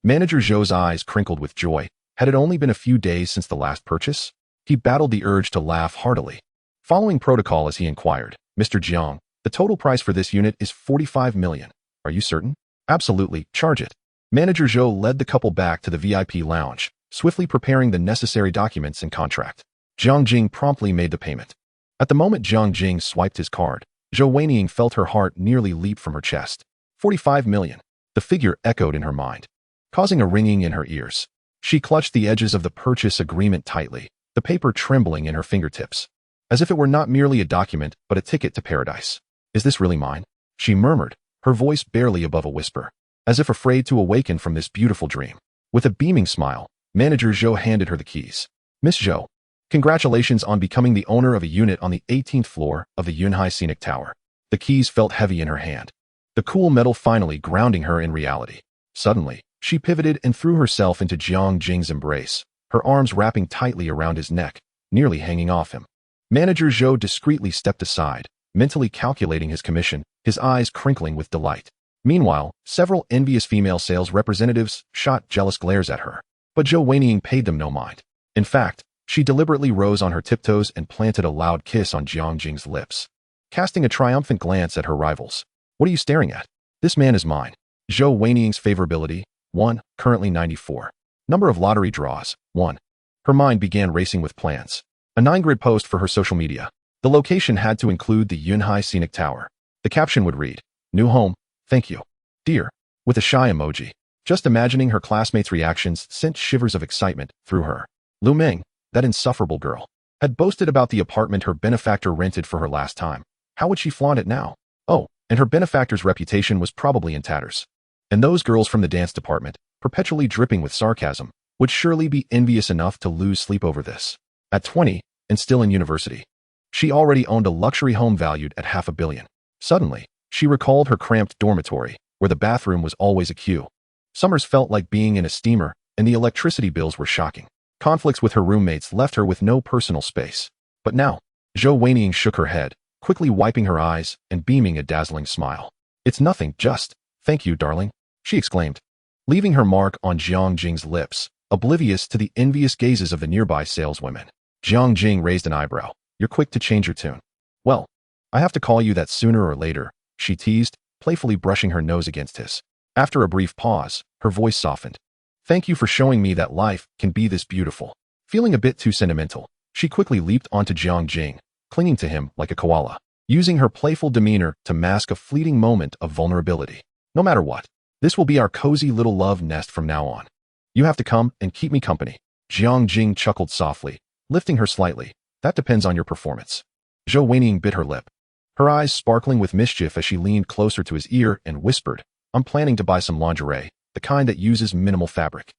Manager Zhou's eyes crinkled with joy. Had it only been a few days since the last purchase? He battled the urge to laugh heartily. Following protocol as he inquired, Mr. Jiang, the total price for this unit is 45 million. Are you certain? Absolutely, charge it. Manager Zhou led the couple back to the VIP lounge, swiftly preparing the necessary documents and contract. Jiang Jing promptly made the payment. At the moment Jiang Jing swiped his card, Zhou Weinian felt her heart nearly leap from her chest. 45 million. The figure echoed in her mind, causing a ringing in her ears. She clutched the edges of the purchase agreement tightly, the paper trembling in her fingertips, as if it were not merely a document but a ticket to paradise. Is this really mine? She murmured, her voice barely above a whisper, as if afraid to awaken from this beautiful dream. With a beaming smile, manager Zhou handed her the keys. Miss Zhou, congratulations on becoming the owner of a unit on the 18th floor of the Yunhai Scenic Tower. The keys felt heavy in her hand, the cool metal finally grounding her in reality. Suddenly, she pivoted and threw herself into Jiang Jing's embrace, her arms wrapping tightly around his neck, nearly hanging off him. Manager Zhou discreetly stepped aside, mentally calculating his commission, his eyes crinkling with delight. Meanwhile, several envious female sales representatives shot jealous glares at her, but Zhou Weinian paid them no mind. In fact, she deliberately rose on her tiptoes and planted a loud kiss on Jiang Jing's lips, casting a triumphant glance at her rivals. What are you staring at? This man is mine. Zhou Weinian's favorability, 1, currently 94. Number of lottery draws, 1. Her mind began racing with plans. A 9-grid post for her social media. The location had to include the Yunhai Scenic Tower. The caption would read, New home, thank you. Dear, with a shy emoji. Just imagining her classmates' reactions sent shivers of excitement through her. Lu Ming, that insufferable girl, had boasted about the apartment her benefactor rented for her last time. How would she flaunt it now? Oh, and her benefactor's reputation was probably in tatters. And those girls from the dance department, perpetually dripping with sarcasm, would surely be envious enough to lose sleep over this. At 20, and still in university, she already owned a luxury home valued at $500 million. Suddenly, she recalled her cramped dormitory, where the bathroom was always a queue. Summers felt like being in a steamer, and the electricity bills were shocking. Conflicts with her roommates left her with no personal space. But now, Zhou Weinian shook her head, quickly wiping her eyes and beaming a dazzling smile. It's nothing, just, thank you, darling, she exclaimed, leaving her mark on Jiang Jing's lips, oblivious to the envious gazes of the nearby saleswomen. Jiang Jing raised an eyebrow. You're quick to change your tune. Well, I have to call you that sooner or later, she teased, playfully brushing her nose against his. After a brief pause, her voice softened. Thank you for showing me that life can be this beautiful. Feeling a bit too sentimental, she quickly leaped onto Jiang Jing, clinging to him like a koala, using her playful demeanor to mask a fleeting moment of vulnerability. No matter what, this will be our cozy little love nest from now on. You have to come and keep me company. Jiang Jing chuckled softly, lifting her slightly. That depends on your performance. Zhou Weinian bit her lip, her eyes sparkling with mischief as she leaned closer to his ear and whispered, I'm planning to buy some lingerie, the kind that uses minimal fabric.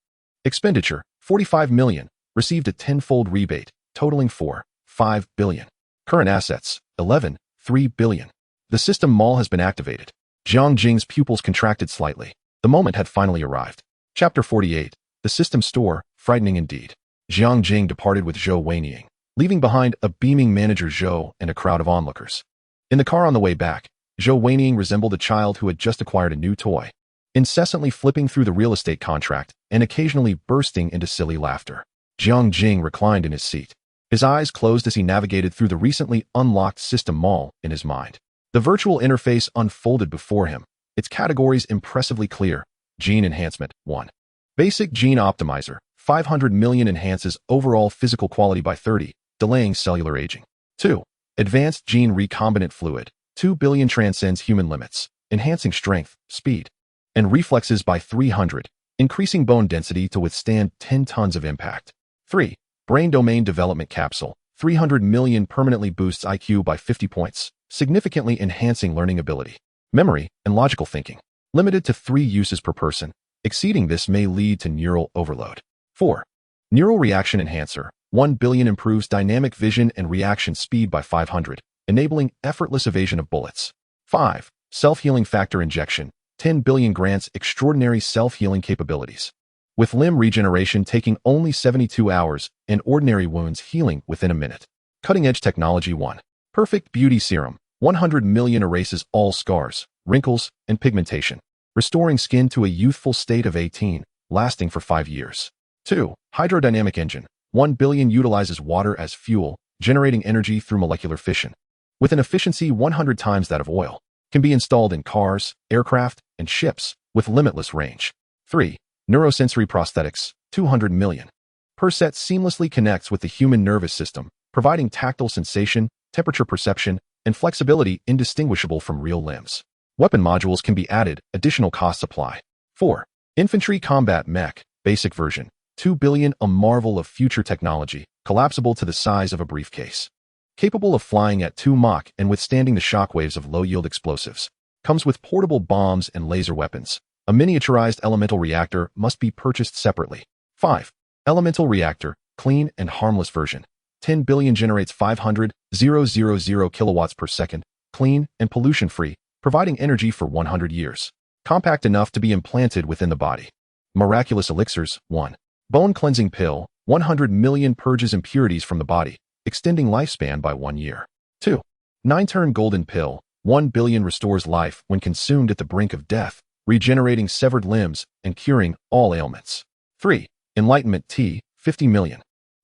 Expenditure, 45 million, received a tenfold rebate, totaling 4.5 billion. Current assets, 11.3 billion. The system mall has been activated. Jiang Jing's pupils contracted slightly. The moment had finally arrived. Chapter 48, The System Store, frightening indeed. Jiang Jing departed with Zhou Weiniang, leaving behind a beaming manager Zhou and a crowd of onlookers. In the car on the way back, Zhou Weiniang resembled a child who had just acquired a new toy, incessantly flipping through the real estate contract and occasionally bursting into silly laughter. Jiang Jing reclined in his seat. His eyes closed as he navigated through the recently unlocked system mall in his mind. The virtual interface unfolded before him, its categories impressively clear. Gene Enhancement 1. Basic Gene Optimizer, 500 million enhances overall physical quality by 30, delaying cellular aging. 2. Advanced Gene Recombinant Fluid, 2 billion transcends human limits, enhancing strength, speed, and reflexes by 300, increasing bone density to withstand 10 tons of impact. 3. Brain Domain Development Capsule, 300 million permanently boosts IQ by 50 points, significantly enhancing learning ability, memory, and logical thinking. Limited to 3 uses per person. Exceeding this may lead to neural overload. 4. Neural Reaction Enhancer, 1 billion improves dynamic vision and reaction speed by 500, enabling effortless evasion of bullets. 5. Self-Healing Factor Injection, 10 billion grants extraordinary self-healing capabilities, with limb regeneration taking only 72 hours and ordinary wounds healing within a minute. Cutting-edge technology 1. Perfect Beauty Serum, 100 million erases all scars, wrinkles, and pigmentation, restoring skin to a youthful state of 18, lasting for 5 years. 2. Hydrodynamic Engine, 1 billion utilizes water as fuel, generating energy through molecular fission, with an efficiency 100 times that of oil. Can be installed in cars, aircraft, and ships, with limitless range. 3. Neurosensory Prosthetics, 200 million. Per set seamlessly connects with the human nervous system, providing tactile sensation, temperature perception, and flexibility indistinguishable from real limbs. Weapon modules can be added, additional costs apply. 4. Infantry Combat Mech, basic version, 2 billion, a marvel of future technology, collapsible to the size of a briefcase. Capable of flying at 2 Mach and withstanding the shockwaves of low-yield explosives. Comes with portable bombs and laser weapons. A miniaturized elemental reactor must be purchased separately. 5. Elemental Reactor, clean and harmless version. 10 billion generates 500,000 kilowatts per second, clean and pollution-free, providing energy for 100 years. Compact enough to be implanted within the body. Miraculous Elixirs 1. Bone Cleansing Pill, 100 million purges impurities from the body, extending lifespan by 1 year. 2. 9-Turn Golden Pill, 1 billion restores life when consumed at the brink of death, regenerating severed limbs and curing all ailments. 3. Enlightenment Tea, 50 million.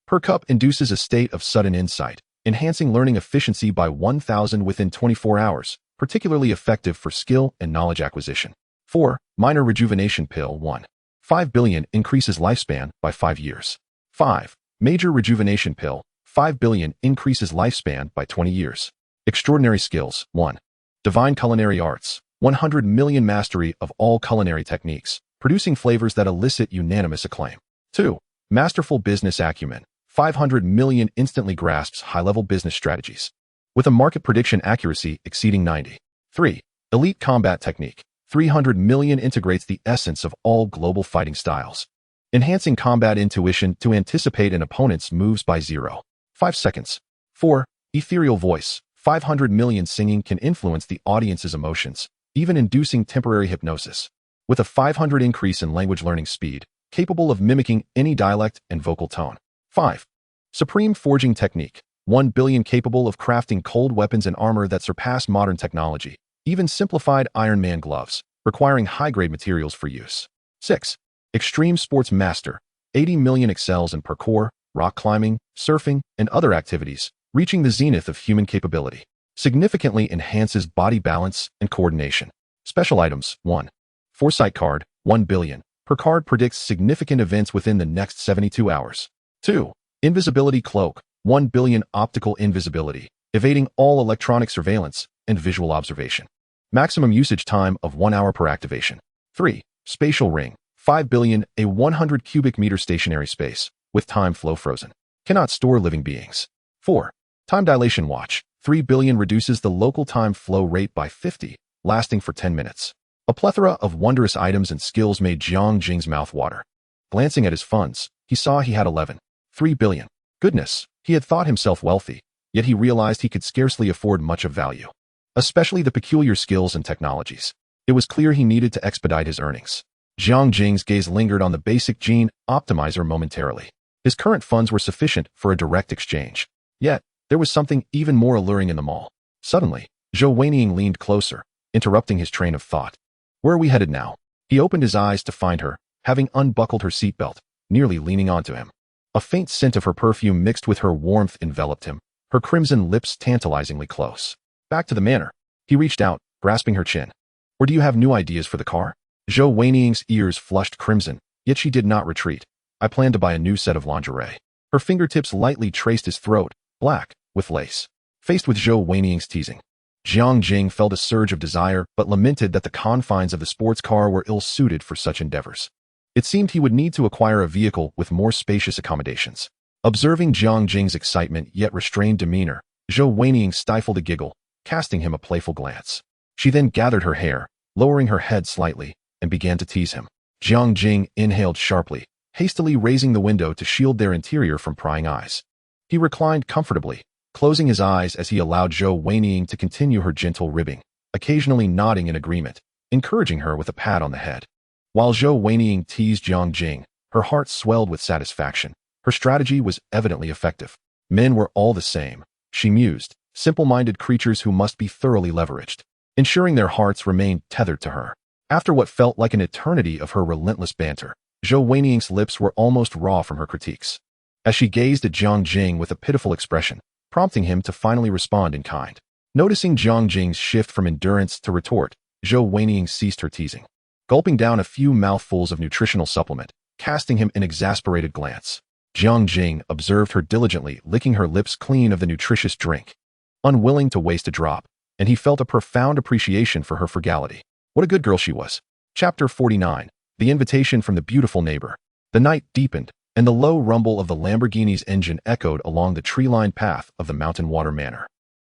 Per cup induces a state of sudden insight, enhancing learning efficiency by 1,000 within 24 hours, particularly effective for skill and knowledge acquisition. 4. Minor Rejuvenation Pill 1. 5 billion increases lifespan by 5 years. 5. Major Rejuvenation Pill, 5 billion increases lifespan by 20 years. Extraordinary Skills 1. Divine Culinary Arts, 100 million mastery of all culinary techniques, producing flavors that elicit unanimous acclaim. 2. Masterful Business Acumen, 500 million instantly grasps high-level business strategies, with a market prediction accuracy exceeding 90. 3. Elite Combat Technique, 300 million integrates the essence of all global fighting styles, enhancing combat intuition to anticipate an opponent's moves by 0.5 seconds. 4. Ethereal Voice, 500 million singing can influence the audience's emotions, even inducing temporary hypnosis, with a 500 increase in language learning speed, capable of mimicking any dialect and vocal tone. 5. Supreme Forging Technique, 1 billion capable of crafting cold weapons and armor that surpass modern technology, even simplified Iron Man gloves, requiring high-grade materials for use. 6. Extreme Sports Master, 80 million excels in parkour, rock climbing, surfing, and other activities, reaching the zenith of human capability. Significantly enhances body balance and coordination. Special Items 1. Foresight Card, 1 billion. Per card predicts significant events within the next 72 hours. 2. Invisibility Cloak, 1 billion optical invisibility, evading all electronic surveillance and visual observation. Maximum usage time of 1 hour per activation. 3. Spatial Ring, 5 billion, a 100 cubic meter stationary space, with time flow frozen. Cannot store living beings. 4. Time Dilation Watch, 3 billion reduces the local time flow rate by 50, lasting for 10 minutes. A plethora of wondrous items and skills made Jiang Jing's mouth water. Glancing at his funds, he saw he had 11.3 billion. Goodness, he had thought himself wealthy, yet he realized he could scarcely afford much of value, especially the peculiar skills and technologies. It was clear he needed to expedite his earnings. Jiang Jing's gaze lingered on the basic gene optimizer momentarily. His current funds were sufficient for a direct exchange. Yet, there was something even more alluring in the mall. Suddenly, Zhou Weiniang leaned closer, interrupting his train of thought. Where are we headed now? He opened his eyes to find her, having unbuckled her seatbelt, nearly leaning onto him. A faint scent of her perfume mixed with her warmth enveloped him, her crimson lips tantalizingly close. Back to the manor. He reached out, grasping her chin. Or do you have new ideas for the car? Zhou Weiniang's ears flushed crimson, yet she did not retreat. I plan to buy a new set of lingerie. Her fingertips lightly traced his throat, black, with lace. Faced with Zhou Weiniang's teasing, Jiang Jing felt a surge of desire but lamented that the confines of the sports car were ill-suited for such endeavors. It seemed he would need to acquire a vehicle with more spacious accommodations. Observing Jiang Jing's excitement yet restrained demeanor, Zhou Weiniang stifled a giggle, casting him a playful glance. She then gathered her hair, lowering her head slightly, and began to tease him. Jiang Jing inhaled sharply, hastily raising the window to shield their interior from prying eyes. He reclined comfortably, closing his eyes as he allowed Zhou Weiniang to continue her gentle ribbing, occasionally nodding in agreement, encouraging her with a pat on the head. While Zhou Weiniang teased Jiang Jing, her heart swelled with satisfaction. Her strategy was evidently effective. Men were all the same, she mused, simple-minded creatures who must be thoroughly leveraged, ensuring their hearts remained tethered to her. After what felt like an eternity of her relentless banter, Zhou Weiniang's lips were almost raw from her critiques. As she gazed at Jiang Jing with a pitiful expression, prompting him to finally respond in kind. Noticing Jiang Jing's shift from endurance to retort, Zhou Weiniang ceased her teasing, gulping down a few mouthfuls of nutritional supplement, casting him an exasperated glance. Jiang Jing observed her diligently, licking her lips clean of the nutritious drink, unwilling to waste a drop, and he felt a profound appreciation for her frugality. What a good girl she was. Chapter 49. The invitation from the beautiful neighbor. The night deepened, and the low rumble of the Lamborghini's engine echoed along the tree-lined path of the Mountain Water Manor.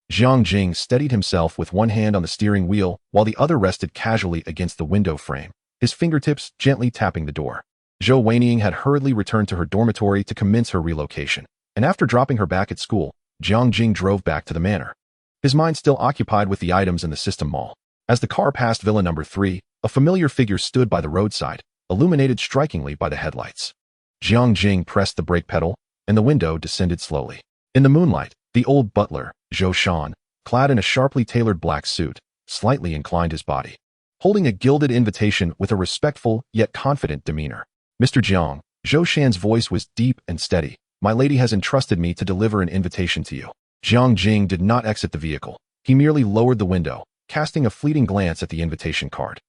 Jiang Jing steadied himself with one hand on the steering wheel while the other rested casually against the window frame, his fingertips gently tapping the door. Zhou Weiniang had hurriedly returned to her dormitory to commence her relocation, and after dropping her back at school, Jiang Jing drove back to the manor, his mind still occupied with the items in the system mall. As the car passed Villa Number 3, a familiar figure stood by the roadside, illuminated strikingly by the headlights. Jiang Jing pressed the brake pedal, and the window descended slowly. In the moonlight, the old butler, Zhou Shan, clad in a sharply tailored black suit, slightly inclined his body, holding a gilded invitation with a respectful yet confident demeanor. Mr. Jiang, Zhou Shan's voice was deep and steady. My lady has entrusted me to deliver an invitation to you. Jiang Jing did not exit the vehicle. He merely lowered the window, casting a fleeting glance at the invitation card.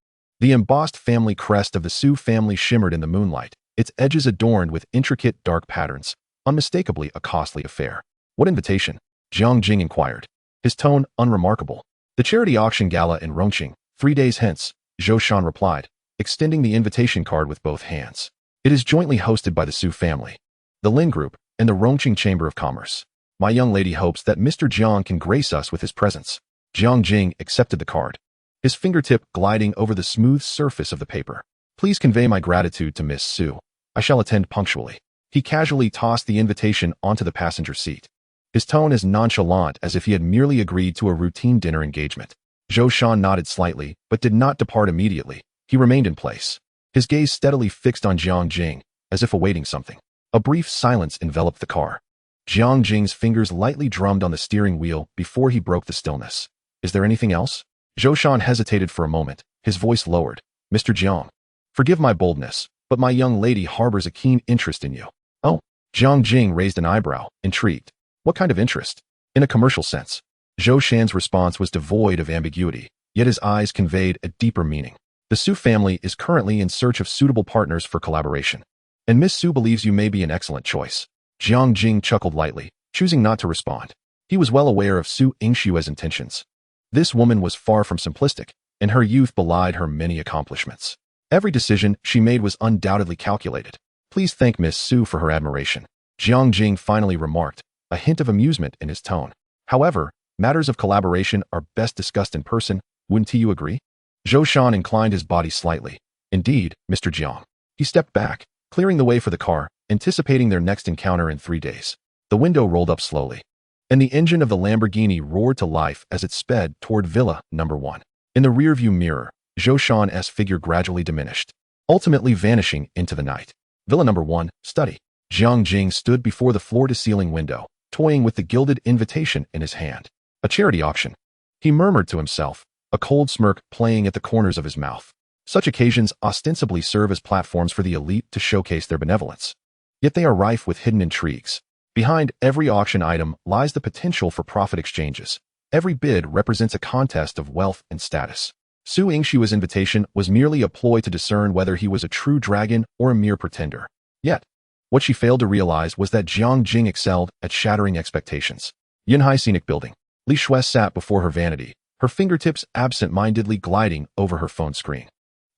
The embossed family crest of the Su family shimmered in the moonlight, its edges adorned with intricate dark patterns, unmistakably a costly affair. What invitation? Jiang Jing inquired, his tone unremarkable. The charity auction gala in Rongqing, 3 days hence, Zhou Shan replied, extending the invitation card with both hands. It is jointly hosted by the Su family, the Lin Group, and the Rongqing Chamber of Commerce. My young lady hopes that Mr. Jiang can grace us with his presence. Jiang Jing accepted the card, his fingertip gliding over the smooth surface of the paper. Please convey my gratitude to Miss Su. I shall attend punctually. He casually tossed the invitation onto the passenger seat, his tone as nonchalant as if he had merely agreed to a routine dinner engagement. Zhou Shan nodded slightly, but did not depart immediately. He remained in place, his gaze steadily fixed on Jiang Jing, as if awaiting something. A brief silence enveloped the car. Jiang Jing's fingers lightly drummed on the steering wheel before he broke the stillness. Is there anything else? Zhou Shan hesitated for a moment, his voice lowered. Mr. Jiang, forgive my boldness, but my young lady harbors a keen interest in you. Oh, Jiang Jing raised an eyebrow, intrigued. What kind of interest? In a commercial sense. Zhou Shan's response was devoid of ambiguity, yet his eyes conveyed a deeper meaning. The Su family is currently in search of suitable partners for collaboration, and Miss Su believes you may be an excellent choice. Jiang Jing chuckled lightly, choosing not to respond. He was well aware of Su Yingshue's intentions. This woman was far from simplistic, and her youth belied her many accomplishments. Every decision she made was undoubtedly calculated. Please thank Miss Su for her admiration, Jiang Jing finally remarked, a hint of amusement in his tone. However, matters of collaboration are best discussed in person, wouldn't you agree? Zhou Shan inclined his body slightly. Indeed, Mr. Jiang. He stepped back, clearing the way for the car, anticipating their next encounter in 3 days. The window rolled up slowly, and the engine of the Lamborghini roared to life as it sped toward Villa Number 1. In the rearview mirror, Zhou Shan's figure gradually diminished, ultimately vanishing into the night. Villa Number 1, study. Jiang Jing stood before the floor-to-ceiling window, toying with the gilded invitation in his hand. A charity auction. He murmured to himself, a cold smirk playing at the corners of his mouth. Such occasions ostensibly serve as platforms for the elite to showcase their benevolence. Yet they are rife with hidden intrigues. Behind every auction item lies the potential for profit exchanges. Every bid represents a contest of wealth and status. Su Yingshua's invitation was merely a ploy to discern whether he was a true dragon or a mere pretender. Yet, what she failed to realize was that Jiang Jing excelled at shattering expectations. Yunhai Scenic Building. Li Shui sat before her vanity, her fingertips absent-mindedly gliding over her phone screen.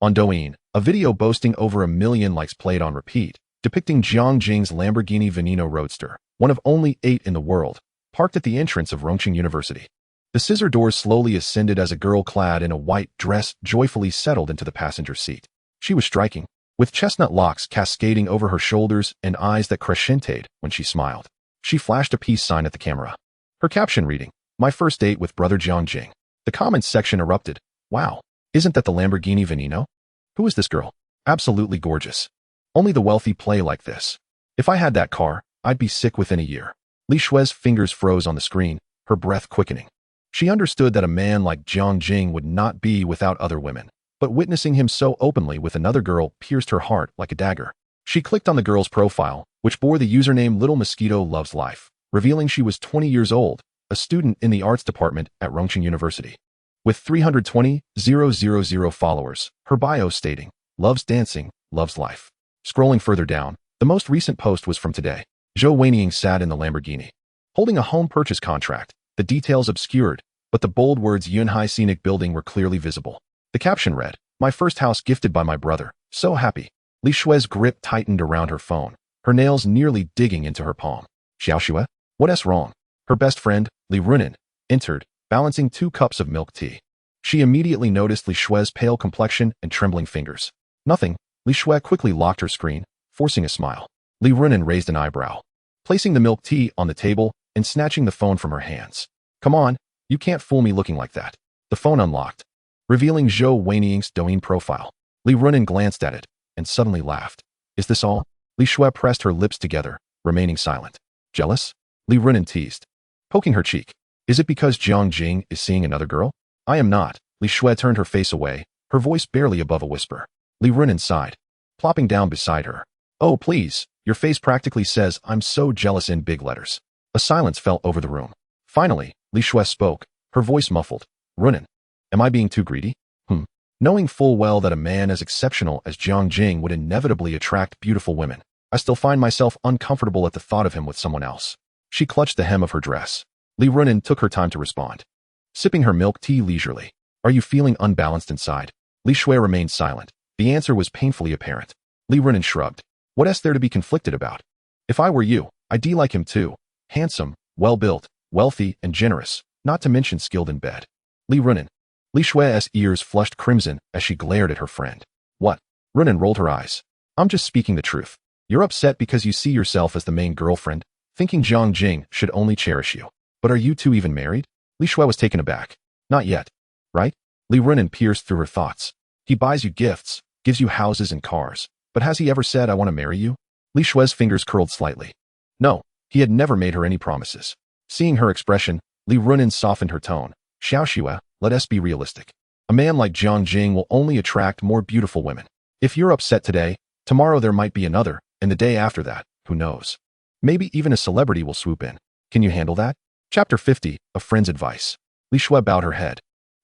On Douyin, a video boasting over 1 million likes played on repeat, depicting Jiang Jing's Lamborghini Veneno Roadster, one of only 8 in the world, parked at the entrance of Rongqing University. The scissor doors slowly ascended as a girl clad in a white dress joyfully settled into the passenger seat. She was striking, with chestnut locks cascading over her shoulders and eyes that crescented when she smiled. She flashed a peace sign at the camera. Her caption reading, "My first date with brother Jiang Jing." The comments section erupted. Wow, isn't that the Lamborghini Veneno? Who is this girl? Absolutely gorgeous. Only the wealthy play like this. If I had that car, I'd be sick within a year. Li Shui's fingers froze on the screen, her breath quickening. She understood that a man like Jiang Jing would not be without other women, but witnessing him so openly with another girl pierced her heart like a dagger. She clicked on the girl's profile, which bore the username Little Mosquito Loves Life, revealing she was 20 years old, a student in the arts department at Rongqing University. With 320,000 followers, her bio stating, "Loves dancing, loves life." Scrolling further down, the most recent post was from today. Zhou Wenying sat in the Lamborghini, holding a home purchase contract, the details obscured, but the bold words Yunhai Scenic Building were clearly visible. The caption read, "My first house gifted by my brother, so happy." Li Shui's grip tightened around her phone, her nails nearly digging into her palm. Xiaoxue? What's wrong? Her best friend, Li Runin, entered, balancing 2 cups of milk tea. She immediately noticed Li Shui's pale complexion and trembling fingers. Nothing. Li Shui quickly locked her screen, forcing a smile. Li Runin raised an eyebrow, placing the milk tea on the table and snatching the phone from her hands. "Come on, you can't fool me looking like that." The phone unlocked, revealing Zhou Wenying's Douyin profile. Li Runin glanced at it and suddenly laughed. "Is this all?" Li Shui pressed her lips together, remaining silent. "Jealous?" Li Runin teased, poking her cheek. "Is it because Jiang Jing is seeing another girl?" "I am not." Li Shui turned her face away, her voice barely above a whisper. Li Runin sighed, plopping down beside her. "Oh, please, your face practically says I'm so jealous in big letters." A silence fell over the room. Finally, Li Shui spoke, her voice muffled. "Runin, am I being too greedy?" Knowing full well that a man as exceptional as Jiang Jing would inevitably attract beautiful women, I still find myself uncomfortable at the thought of him with someone else. She clutched the hem of her dress. Li Runin took her time to respond, sipping her milk tea leisurely. "Are you feeling unbalanced inside?" Li Shui remained silent. The answer was painfully apparent. Li Runin shrugged. "What's there to be conflicted about? If I were you, I'd like him too. Handsome, well-built, wealthy, and generous, not to mention skilled in bed." Li Runin. Li Shui's ears flushed crimson as she glared at her friend. "What?" Runin rolled her eyes. "I'm just speaking the truth. You're upset because you see yourself as the main girlfriend, thinking Jiang Jing should only cherish you. But are you two even married?" Li Shui was taken aback. "Not yet. Right?" Li Runin pierced through her thoughts. "He buys you gifts, gives you houses and cars, but has he ever said, 'I want to marry you'?" Li Shui's fingers curled slightly. No, he had never made her any promises. Seeing her expression, Li Runin softened her tone. "Xiaoxue, let us be realistic. A man like Jiang Jing will only attract more beautiful women. If you're upset today, tomorrow there might be another, and the day after that, who knows? Maybe even a celebrity will swoop in. Can you handle that?" Chapter 50, A Friend's Advice. Li Shui bowed her head,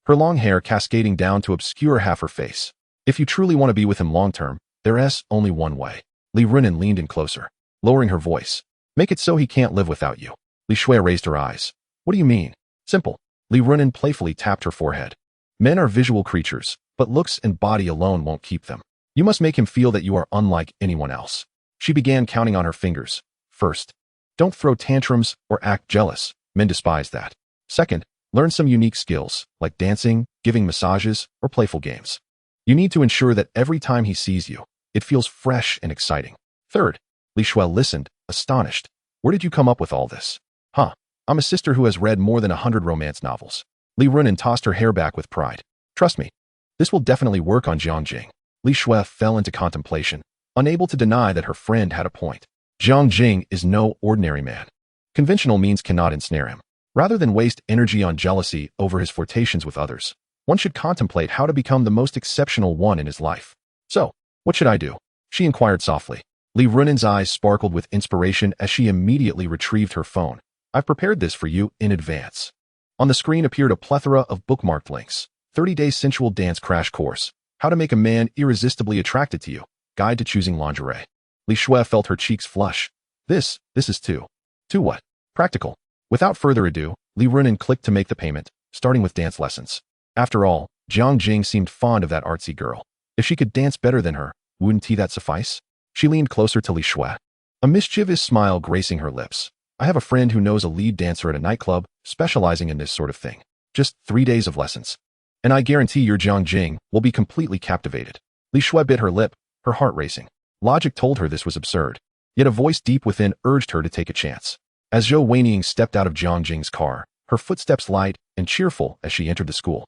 her long hair cascading down to obscure half her face. "If you truly want to be with him long-term, there's only one way." Li Runin leaned in closer, lowering her voice. "Make it so he can't live without you." Li Shui raised her eyes. "What do you mean?" "Simple." Li Runin playfully tapped her forehead. "Men are visual creatures, but looks and body alone won't keep them. You must make him feel that you are unlike anyone else." She began counting on her fingers. "First, don't throw tantrums or act jealous. Men despise that. Second, Learn some unique skills, like dancing, giving massages, or playful games. You need to ensure that every time he sees you, it feels fresh and exciting. Third, Li Shuai listened, astonished. Where did you come up with all this? Huh, I'm a sister who has read more than 100 romance novels. Li Runin tossed her hair back with pride. Trust me, this will definitely work on Jiang Jing. Li Shuai fell into contemplation, unable to deny that her friend had a point. Jiang Jing is no ordinary man. Conventional means cannot ensnare him. Rather than waste energy on jealousy over his flirtations with others, one should contemplate how to become the most exceptional one in his life. So, what should I do? She inquired softly. Li Runin's eyes sparkled with inspiration as she immediately retrieved her phone. I've prepared this for you in advance. On the screen appeared a plethora of bookmarked links. 30-day sensual dance crash course. How to make a man irresistibly attracted to you. Guide to choosing lingerie. Li Shuai felt her cheeks flush. This is too what? Practical. Without further ado, Li Runin clicked to make the payment, starting with dance lessons. After all, Jiang Jing seemed fond of that artsy girl. If she could dance better than her, wouldn't that suffice? She leaned closer to Li Shuai, a mischievous smile gracing her lips. I have a friend who knows a lead dancer at a nightclub, specializing in this sort of thing. Just 3 days of lessons. And I guarantee your Jiang Jing will be completely captivated. Li Shuai bit her lip, her heart racing. Logic told her this was absurd. Yet a voice deep within urged her to take a chance. As Zhou Weiniang stepped out of Jiang Jing's car, her footsteps light and cheerful as she entered the school.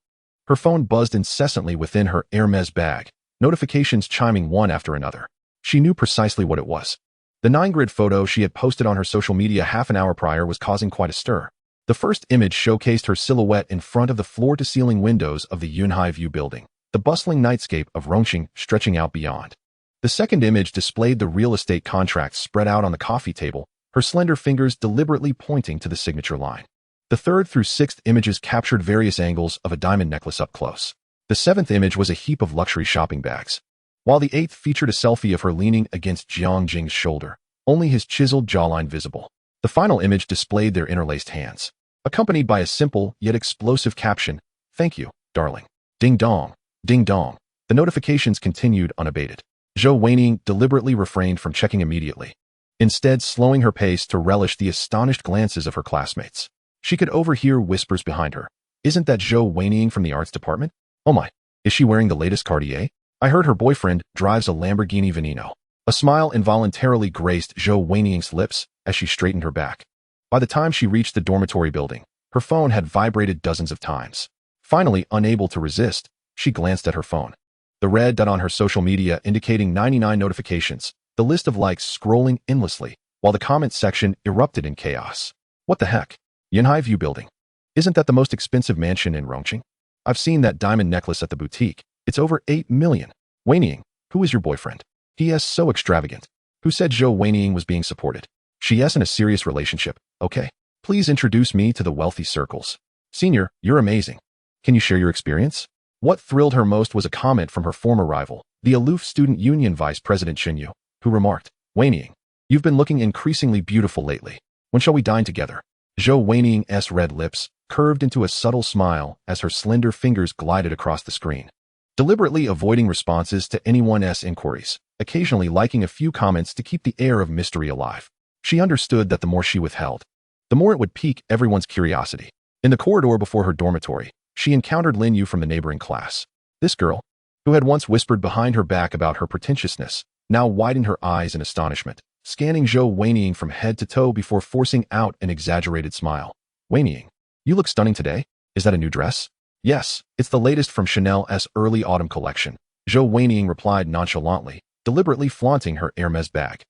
Her phone buzzed incessantly within her Hermes bag, notifications chiming one after another. She knew precisely what it was. The 9-grid photo she had posted on her social media half an hour prior was causing quite a stir. The first image showcased her silhouette in front of the floor-to-ceiling windows of the Yunhai View building, the bustling nightscape of Rongqing stretching out beyond. The second image displayed the real estate contracts spread out on the coffee table, her slender fingers deliberately pointing to the signature line. The third through sixth images captured various angles of a diamond necklace up close. The seventh image was a heap of luxury shopping bags, while the eighth featured a selfie of her leaning against Jiang Jing's shoulder, only his chiseled jawline visible. The final image displayed their interlaced hands, accompanied by a simple yet explosive caption, "Thank you, darling." Ding dong, ding dong. The notifications continued unabated. Zhou Weiniang deliberately refrained from checking immediately, instead slowing her pace to relish the astonished glances of her classmates. She could overhear whispers behind her. Isn't that Zhou Weiniang from the arts department? Oh my, is she wearing the latest Cartier? I heard her boyfriend drives a Lamborghini Veneno. A smile involuntarily graced Zhou Weiniang's lips as she straightened her back. By the time she reached the dormitory building, her phone had vibrated dozens of times. Finally, unable to resist, she glanced at her phone. The red dot on her social media indicating 99 notifications, the list of likes scrolling endlessly, while the comments section erupted in chaos. What the heck? Yunhai View building. Isn't that the most expensive mansion in Rongqing? I've seen that diamond necklace at the boutique. It's over 8 million. Weiniang, who is your boyfriend? He is so extravagant. Who said Zhou Weiniang was being supported? She is in a serious relationship. Okay. Please introduce me to the wealthy circles. Senior, you're amazing. Can you share your experience? What thrilled her most was a comment from her former rival, the aloof student union vice president Chen Yu, who remarked, Weiniang, you've been looking increasingly beautiful lately. When shall we dine together? Zhou Weiniang's red lips curved into a subtle smile as her slender fingers glided across the screen, deliberately avoiding responses to anyone's inquiries, occasionally liking a few comments to keep the air of mystery alive. She understood that the more she withheld, the more it would pique everyone's curiosity. In the corridor before her dormitory, she encountered Lin Yu from the neighboring class. This girl, who had once whispered behind her back about her pretentiousness, now widened her eyes in astonishment, scanning Zhou Weiniang from head to toe before forcing out an exaggerated smile. Weiniang, you look stunning today. Is that a new dress? Yes, it's the latest from Chanel's early autumn collection. Zhou Weiniang replied nonchalantly, deliberately flaunting her Hermes bag.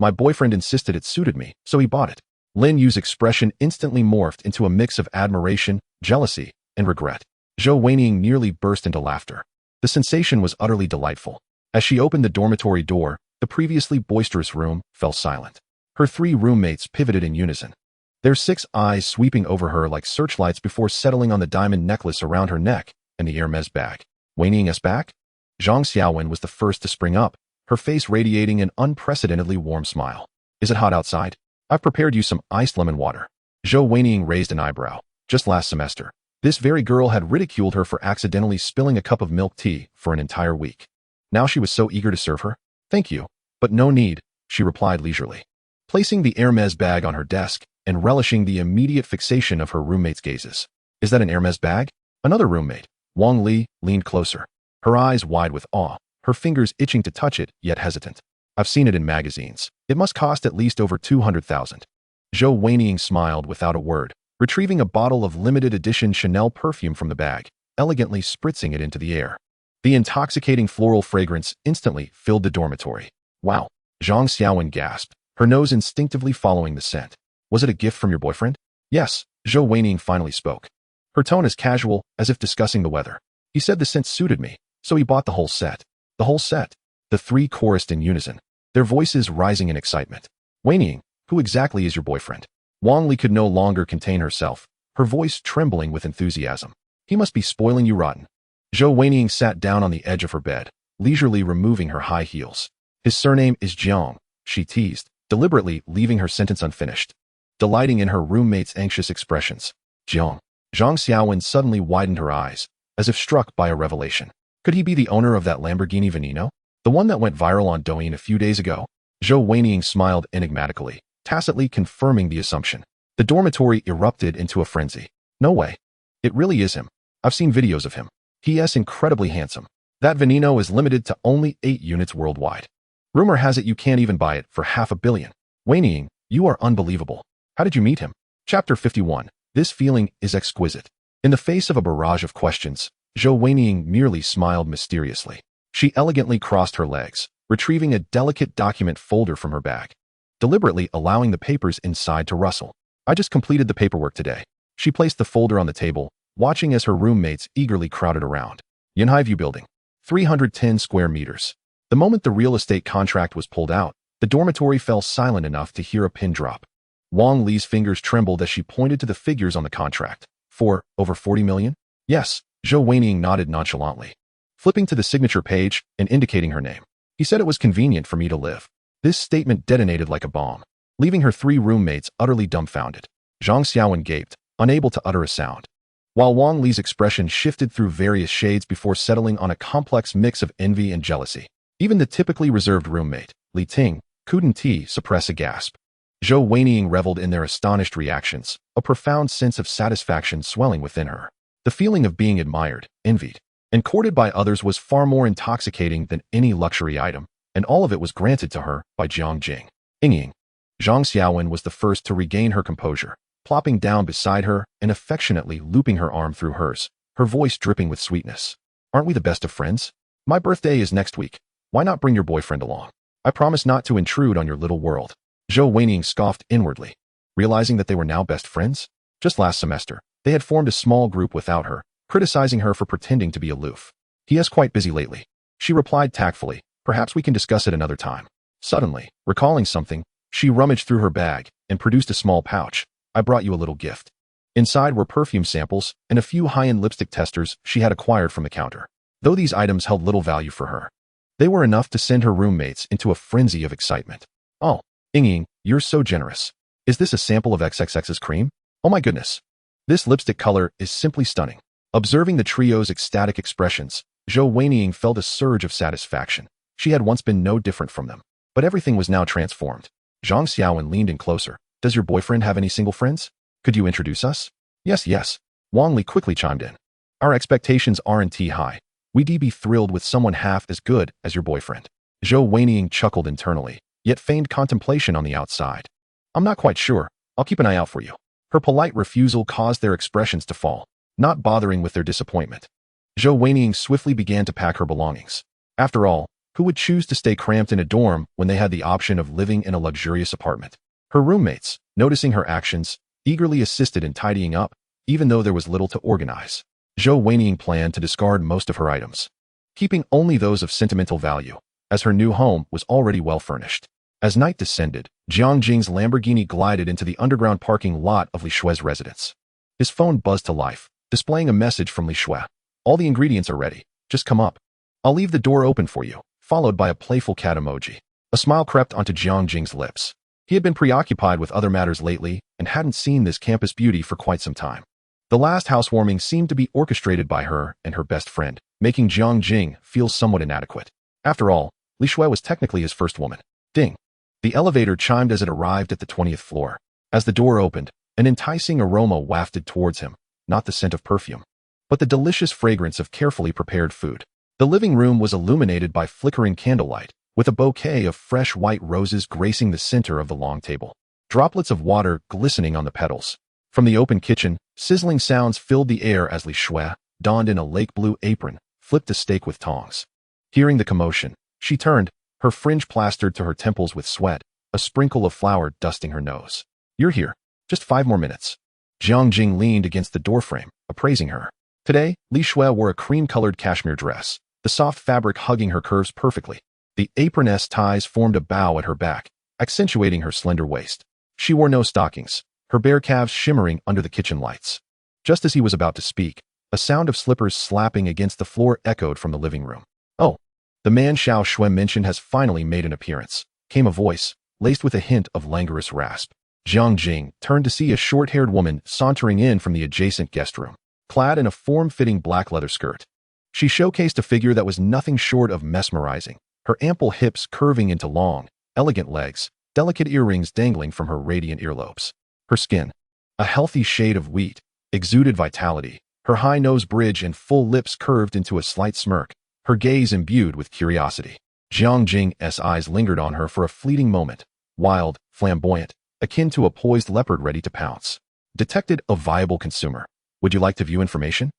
My boyfriend insisted it suited me, so he bought it. Lin Yu's expression instantly morphed into a mix of admiration, jealousy, and regret. Zhou Weiniang nearly burst into laughter. The sensation was utterly delightful. As she opened the dormitory door, the previously boisterous room fell silent. Her 3 roommates pivoted in unison, their 6 eyes sweeping over her like searchlights before settling on the diamond necklace around her neck and the Hermes bag. Weiniang's back? Zhang Xiaowen was the first to spring up, her face radiating an unprecedentedly warm smile. Is it hot outside? I've prepared you some iced lemon water. Zhou Weiniang raised an eyebrow. Just last semester, this very girl had ridiculed her for accidentally spilling a cup of milk tea for an entire week. Now she was so eager to serve her. Thank you, but no need, she replied leisurely, placing the Hermes bag on her desk and relishing the immediate fixation of her roommate's gazes. Is that an Hermes bag? Another roommate, Wang Li, leaned closer, her eyes wide with awe, her fingers itching to touch it, yet hesitant. I've seen it in magazines. It must cost at least over 200,000. Zhou Weiniang smiled without a word, retrieving a bottle of limited edition Chanel perfume from the bag, elegantly spritzing it into the air. The intoxicating floral fragrance instantly filled the dormitory. Wow! Zhang Xiaowen gasped, her nose instinctively following the scent. Was it a gift from your boyfriend? Yes, Zhou Weiniang finally spoke. Her tone as casual, as if discussing the weather. He said the scent suited me, so he bought the whole set. The whole set? The three chorused in unison, their voices rising in excitement. Weiniang, who exactly is your boyfriend? Wang Li could no longer contain herself, her voice trembling with enthusiasm. He must be spoiling you rotten. Zhou Weiniang sat down on the edge of her bed, leisurely removing her high heels. His surname is Jiang, she teased, deliberately leaving her sentence unfinished. Delighting in her roommate's anxious expressions. Jiang. Zhang Xiaowen suddenly widened her eyes, as if struck by a revelation. Could he be the owner of that Lamborghini Veneno? The one that went viral on Douyin a few days ago? Zhou Weiniang smiled enigmatically, tacitly confirming the assumption. The dormitory erupted into a frenzy. No way. It really is him. I've seen videos of him. He is incredibly handsome. That Veneno is limited to only 8 units worldwide. Rumor has it you can't even buy it for $500 million. Weiniang, you are unbelievable. How did you meet him? Chapter 51. This feeling is exquisite. In the face of a barrage of questions, Zhou Weiniang merely smiled mysteriously. She elegantly crossed her legs, retrieving a delicate document folder from her bag, deliberately allowing the papers inside to rustle. I just completed the paperwork today. She placed the folder on the table, watching as her roommates eagerly crowded around. Yanhai View Building. 310 square meters. The moment the real estate contract was pulled out, the dormitory fell silent enough to hear a pin drop. Wang Li's fingers trembled as she pointed to the figures on the contract. Over 40 million? Yes, Zhou Weiniang nodded nonchalantly, flipping to the signature page and indicating her name. He said it was convenient for me to live. This statement detonated like a bomb, leaving her 3 roommates utterly dumbfounded. Zhang Xiaowen gaped, unable to utter a sound, while Wang Li's expression shifted through various shades before settling on a complex mix of envy and jealousy. Even the typically reserved roommate, Li Ting, couldn't suppress a gasp. Zhou Weiniang reveled in their astonished reactions, a profound sense of satisfaction swelling within her. The feeling of being admired, envied, and courted by others was far more intoxicating than any luxury item, and all of it was granted to her by Jiang Jing. Ying. Zhang Xiaowen was the first to regain her composure, plopping down beside her and affectionately looping her arm through hers, her voice dripping with sweetness. Aren't we the best of friends? My birthday is next week. Why not bring your boyfriend along? I promise not to intrude on your little world. Zhou Weiniang scoffed inwardly, realizing that they were now best friends. Just last semester, they had formed a small group without her, criticizing her for pretending to be aloof. He is quite busy lately. She replied tactfully, perhaps we can discuss it another time. Suddenly, recalling something, she rummaged through her bag and produced a small pouch. I brought you a little gift. Inside were perfume samples and a few high-end lipstick testers she had acquired from the counter. Though these items held little value for her, they were enough to send her roommates into a frenzy of excitement. Oh, Ying, you're so generous. Is this a sample of XXX's cream? Oh my goodness. This lipstick color is simply stunning. Observing the trio's ecstatic expressions, Zhou Weiniang felt a surge of satisfaction. She had once been no different from them, but everything was now transformed. Zhang Xiaowen leaned in closer. Does your boyfriend have any single friends? Could you introduce us? Yes. Wang Li quickly chimed in. Our expectations aren't high. We'd be thrilled with someone half as good as your boyfriend. Zhou Weiniang chuckled internally, yet feigned contemplation on the outside. I'm not quite sure. I'll keep an eye out for you. Her polite refusal caused their expressions to fall, not bothering with their disappointment. Zhou Weiniang swiftly began to pack her belongings. After all, who would choose to stay cramped in a dorm when they had the option of living in a luxurious apartment? Her roommates, noticing her actions, eagerly assisted in tidying up, even though there was little to organize. Zhou Weiniang planned to discard most of her items, keeping only those of sentimental value, as her new home was already well furnished. As night descended, Jiang Jing's Lamborghini glided into the underground parking lot of Li Shui's residence. His phone buzzed to life, displaying a message from Li Shui. All the ingredients are ready. Just come up. I'll leave the door open for you, followed by a playful cat emoji. A smile crept onto Jiang Jing's lips. He had been preoccupied with other matters lately and hadn't seen this campus beauty for quite some time. The last housewarming seemed to be orchestrated by her and her best friend, making Jiang Jing feel somewhat inadequate. After all, Li Shui was technically his first woman. Ding. The elevator chimed as it arrived at the 20th floor. As the door opened, an enticing aroma wafted towards him, not the scent of perfume, but the delicious fragrance of carefully prepared food. The living room was illuminated by flickering candlelight, with a bouquet of fresh white roses gracing the center of the long table. Droplets of water glistening on the petals. From the open kitchen, sizzling sounds filled the air as Li Shui, donned in a lake blue apron, flipped a steak with tongs. Hearing the commotion, she turned, her fringe plastered to her temples with sweat, a sprinkle of flour dusting her nose. "You're here. Just 5 more minutes." Jiang Jing leaned against the doorframe, appraising her. Today, Li Shui wore a cream-colored cashmere dress, the soft fabric hugging her curves perfectly. The aproness ties formed a bow at her back, accentuating her slender waist. She wore no stockings, her bare calves shimmering under the kitchen lights. Just as he was about to speak, a sound of slippers slapping against the floor echoed from the living room. "Oh, the man Xiao Shui mentioned has finally made an appearance," came a voice, laced with a hint of languorous rasp. Jiang Jing turned to see a short-haired woman sauntering in from the adjacent guest room, clad in a form-fitting black leather skirt. She showcased a figure that was nothing short of mesmerizing, her ample hips curving into long, elegant legs, delicate earrings dangling from her radiant earlobes. Her skin, a healthy shade of wheat, exuded vitality, her high nose bridge and full lips curved into a slight smirk, her gaze imbued with curiosity. Jiang Jing's eyes lingered on her for a fleeting moment, wild, flamboyant, akin to a poised leopard ready to pounce. Detected a viable consumer. "Would you like to view information?"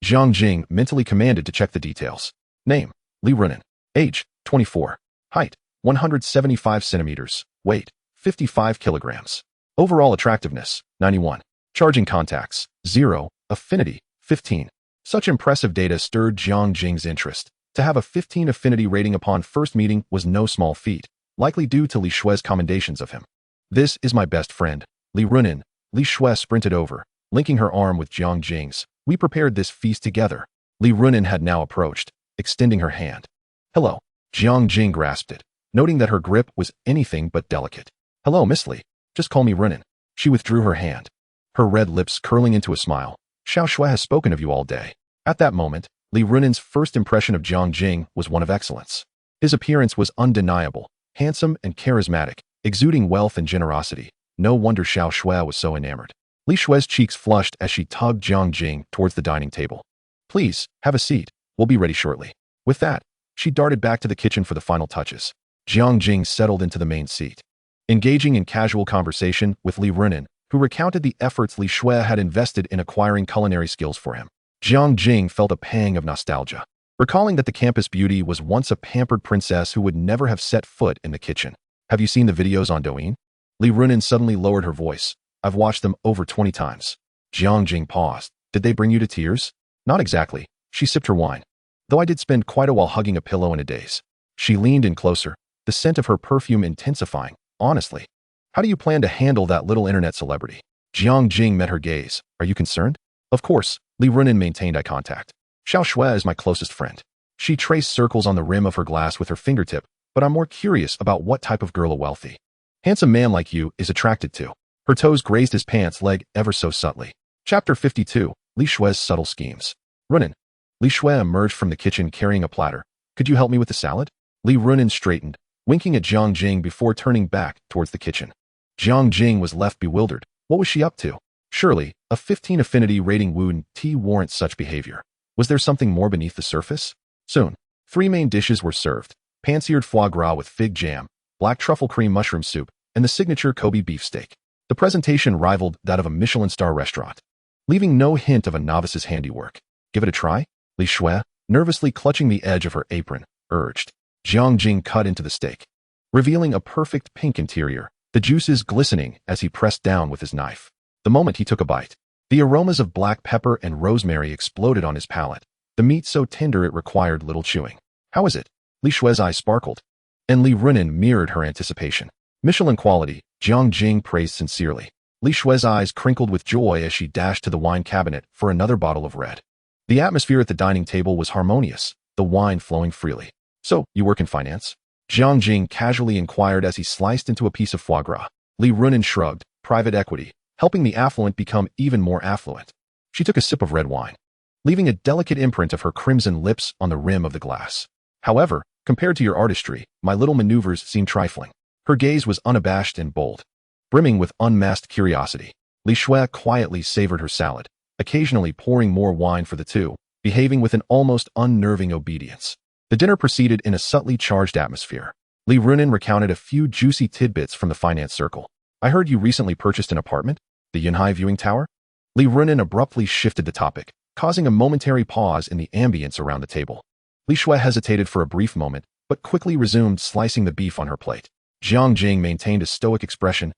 Jiang Jing mentally commanded to check the details. Name, Li Runin. Age, 24. Height, 175 centimeters. Weight, 55 kilograms. Overall attractiveness, 91. Charging contacts, 0. Affinity, 15. Such impressive data stirred Jiang Jing's interest. To have a 15 affinity rating upon first meeting was no small feat, likely due to Li Shui's commendations of him. "This is my best friend, Li Runin." Li Shui sprinted over, linking her arm with Jiang Jing's. "We prepared this feast together." Li Runin had now approached, extending her hand. "Hello." Jiang Jing grasped it, noting that her grip was anything but delicate. "Hello, Miss Li. Just call me Runin." She withdrew her hand, her red lips curling into a smile. "Xiao Shui has spoken of you all day." At that moment, Li Runin's first impression of Jiang Jing was one of excellence. His appearance was undeniable, handsome and charismatic, exuding wealth and generosity. No wonder Xiao Shui was so enamored. Li Shui's cheeks flushed as she tugged Jiang Jing towards the dining table. "Please, have a seat. We'll be ready shortly." With that, she darted back to the kitchen for the final touches. Jiang Jing settled into the main seat, engaging in casual conversation with Li Runin, who recounted the efforts Li Shui had invested in acquiring culinary skills for him. Jiang Jing felt a pang of nostalgia, recalling that the campus beauty was once a pampered princess who would never have set foot in the kitchen. "Have you seen the videos on Douyin?" Li Runin suddenly lowered her voice. "I've watched them over 20 times. Jiang Jing paused. "Did they bring you to tears?" "Not exactly." She sipped her wine. "Though I did spend quite a while hugging a pillow in a daze." She leaned in closer, the scent of her perfume intensifying. "Honestly, how do you plan to handle that little internet celebrity?" Jiang Jing met her gaze. "Are you concerned?" "Of course." Li Runin maintained eye contact. "Xiao Shui is my closest friend." She traced circles on the rim of her glass with her fingertip, "but I'm more curious about what type of girl a wealthy, handsome man like you is attracted to." Her toes grazed his pants leg ever so subtly. Chapter 52, Li Shui's Subtle Schemes. "Runin." Li Shui emerged from the kitchen carrying a platter. "Could you help me with the salad?" Li Runin straightened, winking at Jiang Jing before turning back towards the kitchen. Jiang Jing was left bewildered. What was she up to? Surely, a 15 affinity rating wouldn't warrant such behavior. Was there something more beneath the surface? Soon, 3 main dishes were served: pan-seared foie gras with fig jam, black truffle cream mushroom soup, and the signature Kobe beefsteak. The presentation rivaled that of a Michelin star restaurant, leaving no hint of a novice's handiwork. "Give it a try?" Li Shui, nervously clutching the edge of her apron, urged. Jiang Jing cut into the steak, revealing a perfect pink interior, the juices glistening as he pressed down with his knife. The moment he took a bite, the aromas of black pepper and rosemary exploded on his palate, the meat so tender it required little chewing. "How is it?" Li Shui's eyes sparkled, and Li Runin mirrored her anticipation. "Michelin quality," Jiang Jing praised sincerely. Li Shui's eyes crinkled with joy as she dashed to the wine cabinet for another bottle of red. The atmosphere at the dining table was harmonious, the wine flowing freely. "So, you work in finance?" Jiang Jing casually inquired as he sliced into a piece of foie gras. Li Runin shrugged. "Private equity, helping the affluent become even more affluent." She took a sip of red wine, leaving a delicate imprint of her crimson lips on the rim of the glass. "However, compared to your artistry, my little maneuvers seem trifling." Her gaze was unabashed and bold, brimming with unmasked curiosity. Li Shui quietly savored her salad, occasionally pouring more wine for the two, behaving with an almost unnerving obedience. The dinner proceeded in a subtly charged atmosphere. Li Runin recounted a few juicy tidbits from the finance circle. I heard you recently purchased an apartment? The Yunhai viewing tower? Li Runin abruptly shifted the topic, causing a momentary pause in the ambience around the table. Li Shui hesitated for a brief moment, but quickly resumed slicing the beef on her plate. Jiang Jing maintained a stoic expression.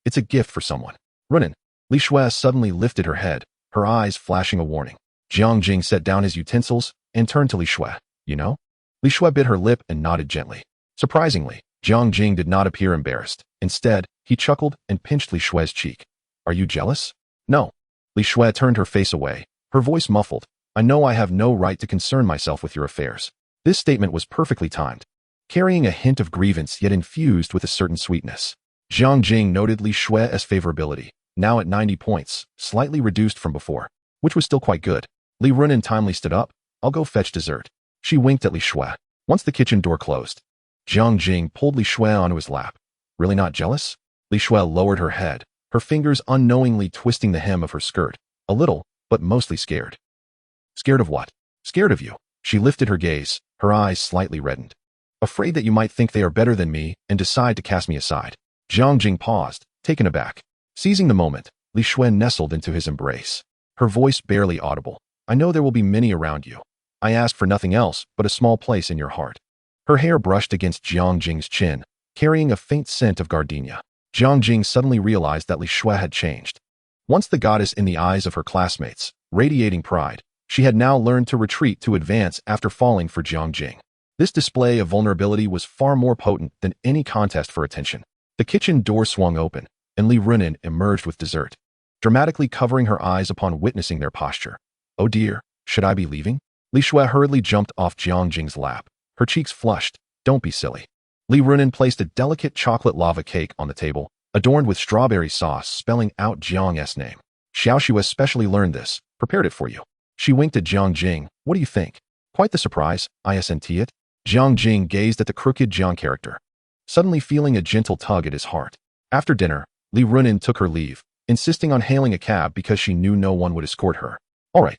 It's a gift for someone. Runin. Li Shui suddenly lifted her head, her eyes flashing a warning. Jiang Jing set down his utensils and turned to Li Shui. You know? Li Shui bit her lip and nodded gently. Surprisingly, Jiang Jing did not appear embarrassed. Instead, he chuckled and pinched Li Shui's cheek. Are you jealous? No. Li Shui turned her face away, her voice muffled. I know I have no right to concern myself with your affairs. This statement was perfectly timed, carrying a hint of grievance yet infused with a certain sweetness. Jiang Jing noted Li Shui's favorability, now at 90 points, slightly reduced from before, which was still quite good. Li Runin timely stood up. I'll go fetch dessert. She winked at Li Shui. Once the kitchen door closed, Jiang Jing pulled Li Shui onto his lap. Really not jealous? Li Shui lowered her head, her fingers unknowingly twisting the hem of her skirt. A little, but mostly scared. Scared of what? Scared of you. She lifted her gaze, her eyes slightly reddened. Afraid that you might think they are better than me and decide to cast me aside. Jiang Jing paused, taken aback. Seizing the moment, Li Shui nestled into his embrace, her voice barely audible. I know there will be many around you. I ask for nothing else but a small place in your heart. Her hair brushed against Jiang Jing's chin, carrying a faint scent of gardenia. Jiang Jing suddenly realized that Li Shui had changed. Once the goddess in the eyes of her classmates, radiating pride, she had now learned to retreat to advance after falling for Jiang Jing. This display of vulnerability was far more potent than any contest for attention. The kitchen door swung open, and Li Runin emerged with dessert, dramatically covering her eyes upon witnessing their posture. Oh dear, should I be leaving? Li Shui hurriedly jumped off Jiang Jing's lap, her cheeks flushed. Don't be silly. Li Runin placed a delicate chocolate lava cake on the table, adorned with strawberry sauce spelling out Jiang's name. Xiao Shu especially learned this, prepared it for you. She winked at Jiang Jing. What do you think? Quite the surprise, isn't it? Jiang Jing gazed at the crooked Jiang character, suddenly feeling a gentle tug at his heart. After dinner, Li Runin took her leave, insisting on hailing a cab because she knew no one would escort her. All right.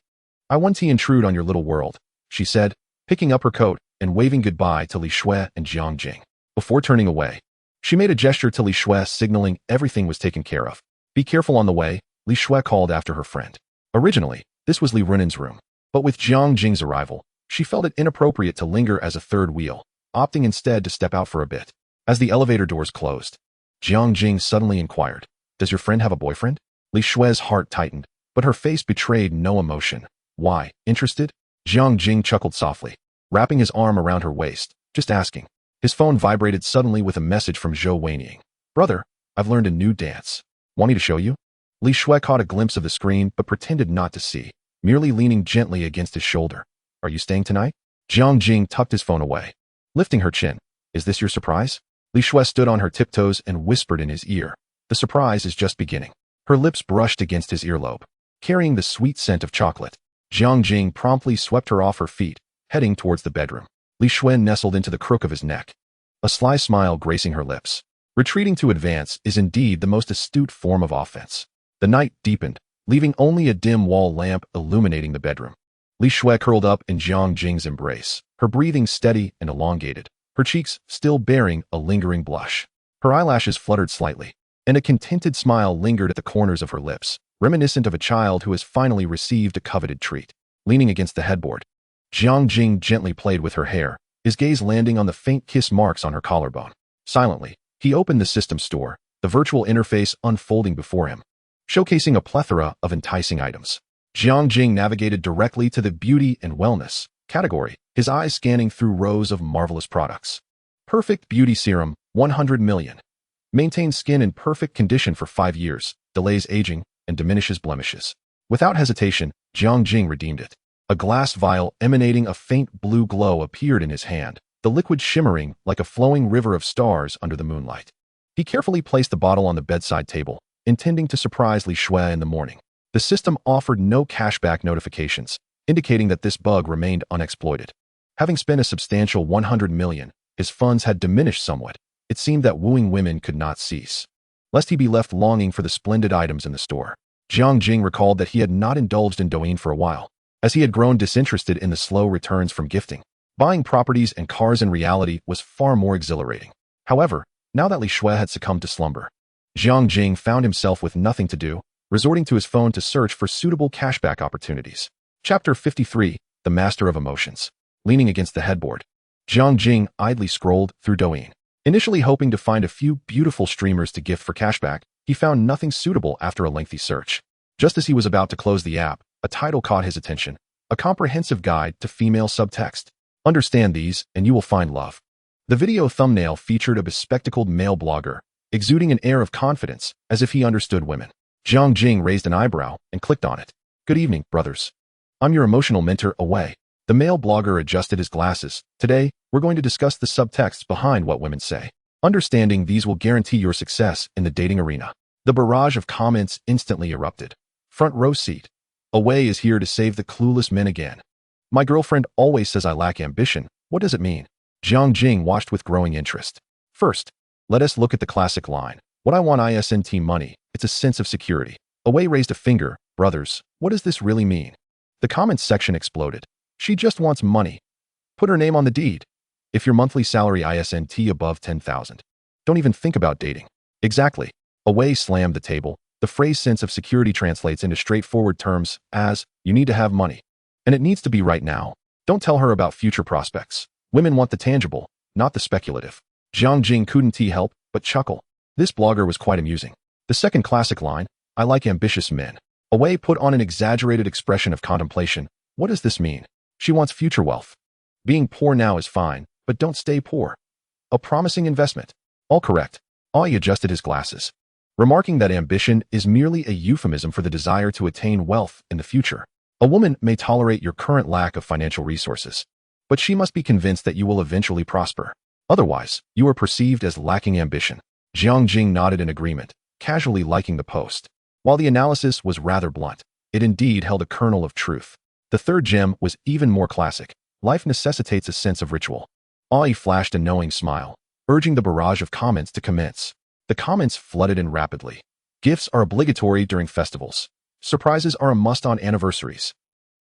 I want to intrude on your little world, she said, picking up her coat and waving goodbye to Li Shui and Jiang Jing. Before turning away, she made a gesture to Li Shui signaling everything was taken care of. Be careful on the way, Li Shui called after her friend. Originally, this was Li Runin's room, but with Jiang Jing's arrival, she felt it inappropriate to linger as a third wheel, opting instead to step out for a bit. As the elevator doors closed, Jiang Jing suddenly inquired, Does your friend have a boyfriend? Li Shui's heart tightened, but her face betrayed no emotion. Why, interested? Jiang Jing chuckled softly, wrapping his arm around her waist, just asking. His phone vibrated suddenly with a message from Zhou Weiniang. Brother, I've learned a new dance. Want me to show you? Li Shui caught a glimpse of the screen but pretended not to see, merely leaning gently against his shoulder. Are you staying tonight? Jiang Jing tucked his phone away, lifting her chin. Is this your surprise? Li Shui stood on her tiptoes and whispered in his ear. The surprise is just beginning. Her lips brushed against his earlobe, carrying the sweet scent of chocolate. Jiang Jing promptly swept her off her feet, heading towards the bedroom. Li Shui nestled into the crook of his neck, a sly smile gracing her lips. Retreating to advance is indeed the most astute form of offense. The night deepened, leaving only a dim wall lamp illuminating the bedroom. Li Shui curled up in Jiang Jing's embrace, her breathing steady and elongated, her cheeks still bearing a lingering blush. Her eyelashes fluttered slightly, and a contented smile lingered at the corners of her lips, reminiscent of a child who has finally received a coveted treat. Leaning against the headboard, Jiang Jing gently played with her hair, his gaze landing on the faint kiss marks on her collarbone. Silently, he opened the system store, the virtual interface unfolding before him, showcasing a plethora of enticing items. Jiang Jing navigated directly to the beauty and wellness category, his eyes scanning through rows of marvelous products. Perfect Beauty Serum, 100 million. Maintains skin in perfect condition for 5 years, delays aging, and diminishes blemishes. Without hesitation, Jiang Jing redeemed it. A glass vial emanating a faint blue glow appeared in his hand, the liquid shimmering like a flowing river of stars under the moonlight. He carefully placed the bottle on the bedside table, intending to surprise Li Shui in the morning. The system offered no cashback notifications, indicating that this bug remained unexploited. Having spent a substantial 100 million, his funds had diminished somewhat. It seemed that wooing women could not cease, lest he be left longing for the splendid items in the store. Jiang Jing recalled that he had not indulged in Douyin for a while, as he had grown disinterested in the slow returns from gifting. Buying properties and cars in reality was far more exhilarating. However, now that Li Shui had succumbed to slumber, Jiang Jing found himself with nothing to do, resorting to his phone to search for suitable cashback opportunities. Chapter 53, The Master of Emotions. Leaning against the headboard, Jiang Jing idly scrolled through Douyin. Initially hoping to find a few beautiful streamers to gift for cashback, he found nothing suitable after a lengthy search. Just as he was about to close the app, a title caught his attention, a comprehensive guide to female subtext. Understand these, and you will find love. The video thumbnail featured a bespectacled male blogger, exuding an air of confidence, as if he understood women. Jiang Jing raised an eyebrow and clicked on it. Good evening, brothers. I'm your emotional mentor, Away. The male blogger adjusted his glasses. Today, we're going to discuss the subtexts behind what women say. Understanding these will guarantee your success in the dating arena. The barrage of comments instantly erupted. Front row seat. Away is here to save the clueless men again. My girlfriend always says I lack ambition. What does it mean? Jiang Jing watched with growing interest. First, let us look at the classic line. What I want isn't money, it's a sense of security. Away raised a finger. Brothers, what does this really mean? The comments section exploded. She just wants money. Put her name on the deed. If your monthly salary isn't above 10,000, don't even think about dating. Exactly. Away slammed the table. The phrase sense of security translates into straightforward terms as, you need to have money. And it needs to be right now. Don't tell her about future prospects. Women want the tangible, not the speculative. Jiang Jing couldn't help but chuckle. This blogger was quite amusing. The second classic line, I like ambitious men. Away put on an exaggerated expression of contemplation. What does this mean? She wants future wealth. Being poor now is fine, but don't stay poor. A promising investment. All correct. Ai adjusted his glasses, remarking that ambition is merely a euphemism for the desire to attain wealth in the future. A woman may tolerate your current lack of financial resources, but she must be convinced that you will eventually prosper. Otherwise, you are perceived as lacking ambition. Jiang Jing nodded in agreement, casually liking the post. While the analysis was rather blunt, it indeed held a kernel of truth. The third gem was even more classic. Life necessitates a sense of ritual. Ai flashed a knowing smile, urging the barrage of comments to commence. The comments flooded in rapidly. Gifts are obligatory during festivals. Surprises are a must on anniversaries.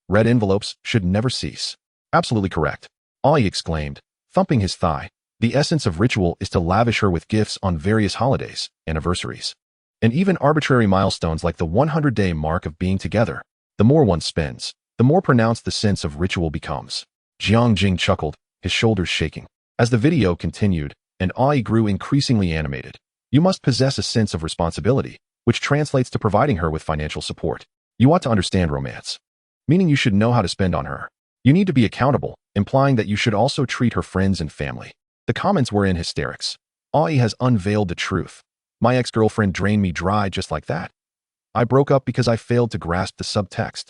Red envelopes should never cease. Absolutely correct. Ai exclaimed, thumping his thigh. The essence of ritual is to lavish her with gifts on various holidays, anniversaries, and even arbitrary milestones like the 100-day mark of being together. The more one spends, the more pronounced the sense of ritual becomes. Jiang Jing chuckled, his shoulders shaking. As the video continued, and Ai grew increasingly animated. You must possess a sense of responsibility, which translates to providing her with financial support. You ought to understand romance, meaning you should know how to spend on her. You need to be accountable, implying that you should also treat her friends and family. The comments were in hysterics. Ai has unveiled the truth. My ex-girlfriend drained me dry just like that. I broke up because I failed to grasp the subtext.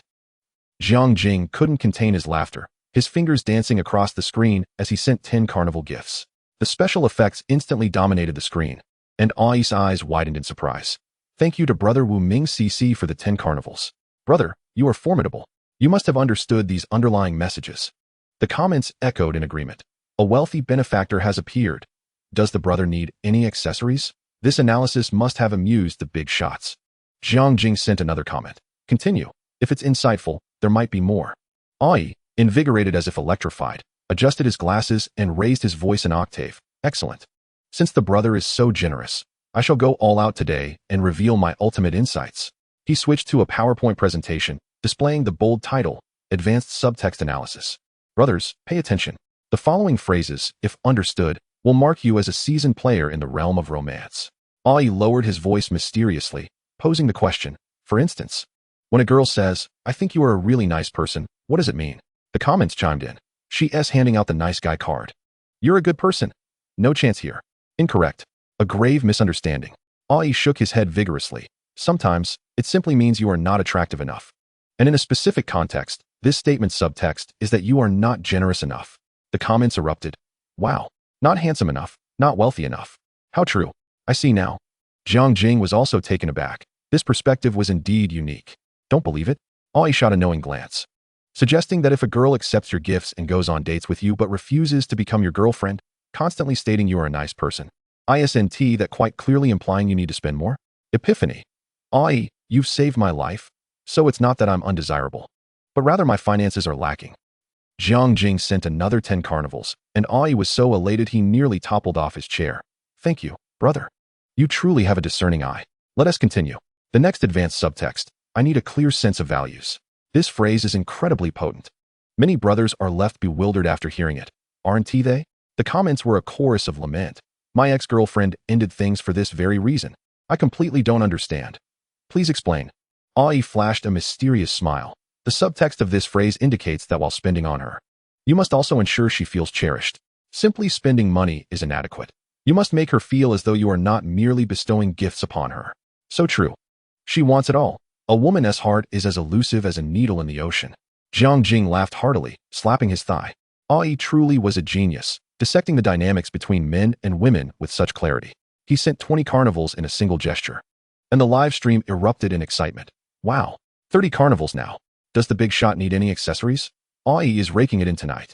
Jiang Jing couldn't contain his laughter, his fingers dancing across the screen as he sent 10 carnival gifts. The special effects instantly dominated the screen, and Ai's eyes widened in surprise. Thank you to Brother Wu Ming CC for the 10 carnivals. Brother, you are formidable. You must have understood these underlying messages. The comments echoed in agreement. A wealthy benefactor has appeared. Does the brother need any accessories? This analysis must have amused the big shots. Jiang Jing sent another comment. Continue. If it's insightful, there might be more. Ai, invigorated as if electrified, adjusted his glasses and raised his voice an octave. Excellent. Since the brother is so generous, I shall go all out today and reveal my ultimate insights. He switched to a PowerPoint presentation, displaying the bold title, Advanced Subtext Analysis. Brothers, pay attention. The following phrases, if understood, will mark you as a seasoned player in the realm of romance. Ai lowered his voice mysteriously, posing the question. For instance, when a girl says, I think you are a really nice person, what does it mean? The comments chimed in. She's handing out the nice guy card. You're a good person. No chance here. Incorrect. A grave misunderstanding. Ai shook his head vigorously. Sometimes, it simply means you are not attractive enough. And in a specific context, this statement's subtext is that you are not generous enough. The comments erupted. Wow. Not handsome enough. Not wealthy enough. How true. I see now. Jiang Jing was also taken aback. This perspective was indeed unique. Don't believe it? Ai shot a knowing glance, suggesting that if a girl accepts your gifts and goes on dates with you but refuses to become your girlfriend, constantly stating you are a nice person, isn't that quite clearly implying you need to spend more? Epiphany. Ai, You've saved my life, so it's not that I'm undesirable, but rather my finances are lacking. Jiang Jing sent another 10 carnivals, and Ai was so elated he nearly toppled off his chair. Thank you, brother. You truly have a discerning eye. Let us continue. The next advanced subtext. I need a clear sense of values. This phrase is incredibly potent. Many brothers are left bewildered after hearing it. Aren't they? The comments were a chorus of lament. My ex-girlfriend ended things for this very reason. I completely don't understand. Please explain. Ai flashed a mysterious smile. The subtext of this phrase indicates that while spending on her, you must also ensure she feels cherished. Simply spending money is inadequate. You must make her feel as though you are not merely bestowing gifts upon her. So true. She wants it all. A woman's heart is as elusive as a needle in the ocean. Jiang Jing laughed heartily, slapping his thigh. Ai truly was a genius, dissecting the dynamics between men and women with such clarity. He sent 20 carnivals in a single gesture, and the live stream erupted in excitement. Wow, 30 carnivals now. Does the big shot need any accessories? Ai is raking it in tonight.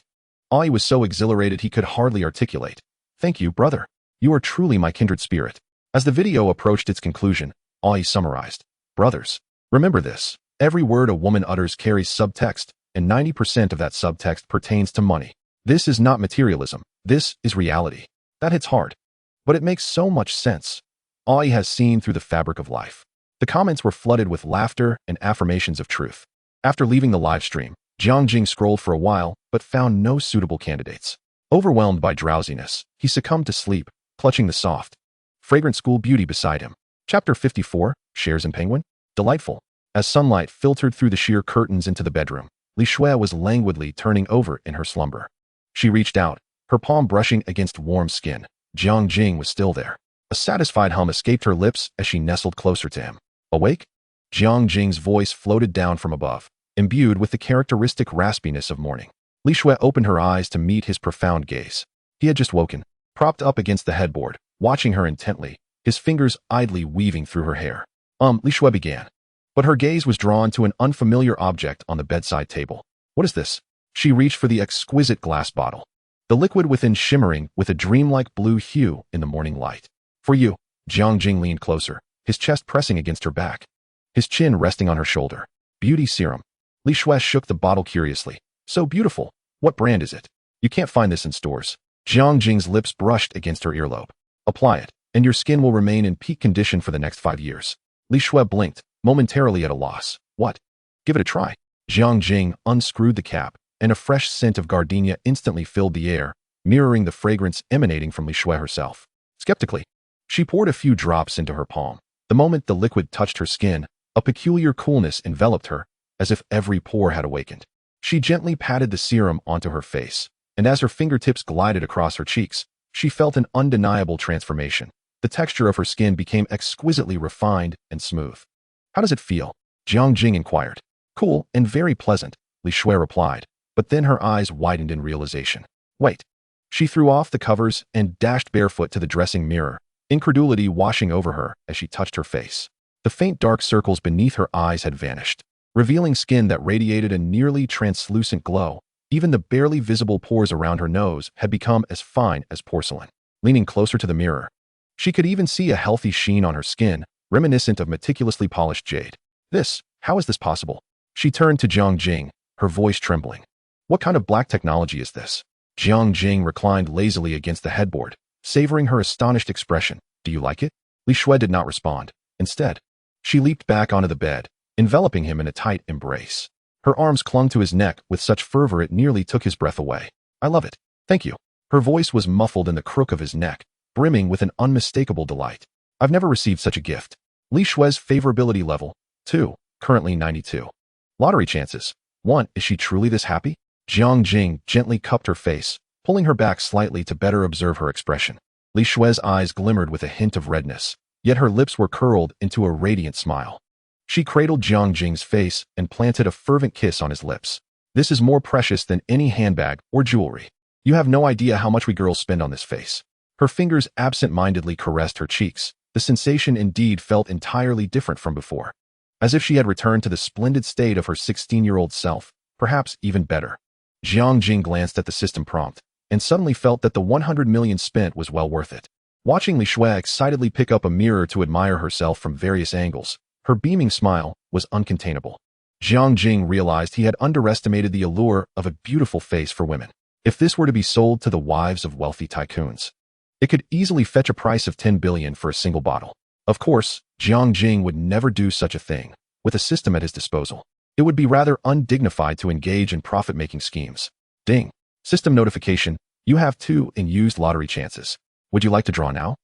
Ai was so exhilarated he could hardly articulate. Thank you, brother. You are truly my kindred spirit. As the video approached its conclusion, Ai summarized. Brothers, remember this. Every word a woman utters carries subtext, and 90% of that subtext pertains to money. This is not materialism. This is reality. That hits hard. But it makes so much sense. Ai has seen through the fabric of life. The comments were flooded with laughter and affirmations of truth. After leaving the live stream, Jiang Jing scrolled for a while, but found no suitable candidates. Overwhelmed by drowsiness, he succumbed to sleep, clutching the soft, fragrant school beauty beside him. Chapter 54, Shares and Penguin? Delightful. As sunlight filtered through the sheer curtains into the bedroom, Li Shui was languidly turning over in her slumber. She reached out, her palm brushing against warm skin. Jiang Jing was still there. A satisfied hum escaped her lips as she nestled closer to him. Awake? Jiang Jing's voice floated down from above, imbued with the characteristic raspiness of morning. Li Shui opened her eyes to meet his profound gaze. He had just woken, propped up against the headboard, watching her intently, his fingers idly weaving through her hair. Li Shui began. But her gaze was drawn to an unfamiliar object on the bedside table. What is this? She reached for the exquisite glass bottle, the liquid within shimmering with a dreamlike blue hue in the morning light. For you. Jiang Jing leaned closer, his chest pressing against her back, his chin resting on her shoulder. Beauty serum. Li Shui shook the bottle curiously. So beautiful. What brand is it? You can't find this in stores. Jiang Jing's lips brushed against her earlobe. Apply it, and your skin will remain in peak condition for the next 5 years. Li Shui blinked, momentarily at a loss. What? Give it a try. Jiang Jing unscrewed the cap, and a fresh scent of gardenia instantly filled the air, mirroring the fragrance emanating from Li Shui herself. Skeptically, she poured a few drops into her palm. The moment the liquid touched her skin, a peculiar coolness enveloped her, as if every pore had awakened. She gently patted the serum onto her face, and as her fingertips glided across her cheeks, she felt an undeniable transformation. The texture of her skin became exquisitely refined and smooth. How does it feel? Jiang Jing inquired. Cool and very pleasant, Li Shui replied, but then her eyes widened in realization. Wait. She threw off the covers and dashed barefoot to the dressing mirror, incredulity washing over her as she touched her face. The faint dark circles beneath her eyes had vanished, revealing skin that radiated a nearly translucent glow. Even the barely visible pores around her nose had become as fine as porcelain. Leaning closer to the mirror, she could even see a healthy sheen on her skin, reminiscent of meticulously polished jade. How is this possible? She turned to Jiang Jing, her voice trembling. What kind of black technology is this? Jiang Jing reclined lazily against the headboard, savoring her astonished expression. Do you like it? Li Shui did not respond. Instead, she leaped back onto the bed, enveloping him in a tight embrace. Her arms clung to his neck with such fervor it nearly took his breath away. I love it. Thank you. Her voice was muffled in the crook of his neck, brimming with an unmistakable delight. I've never received such a gift. Li Shui's favorability level, 2, currently 92. Lottery chances, 1. Is she truly this happy? Jiang Jing gently cupped her face, pulling her back slightly to better observe her expression. Li Shui's eyes glimmered with a hint of redness, yet her lips were curled into a radiant smile. She cradled Jiang Jing's face and planted a fervent kiss on his lips. This is more precious than any handbag or jewelry. You have no idea how much we girls spend on this face. Her fingers absent-mindedly caressed her cheeks. The sensation indeed felt entirely different from before, as if she had returned to the splendid state of her 16-year-old self, perhaps even better. Jiang Jing glanced at the system prompt, and suddenly felt that the 100 million spent was well worth it. Watching Li Shui excitedly pick up a mirror to admire herself from various angles, Her beaming smile was uncontainable. Jiang Jing realized he had underestimated the allure of a beautiful face for women. If this were to be sold to the wives of wealthy tycoons, it could easily fetch a price of 10 billion for a single bottle. Of course, Jiang Jing would never do such a thing. With a system at his disposal, it would be rather undignified to engage in profit-making schemes. Ding. System notification. You have 2 unused lottery chances. Would you like to draw now?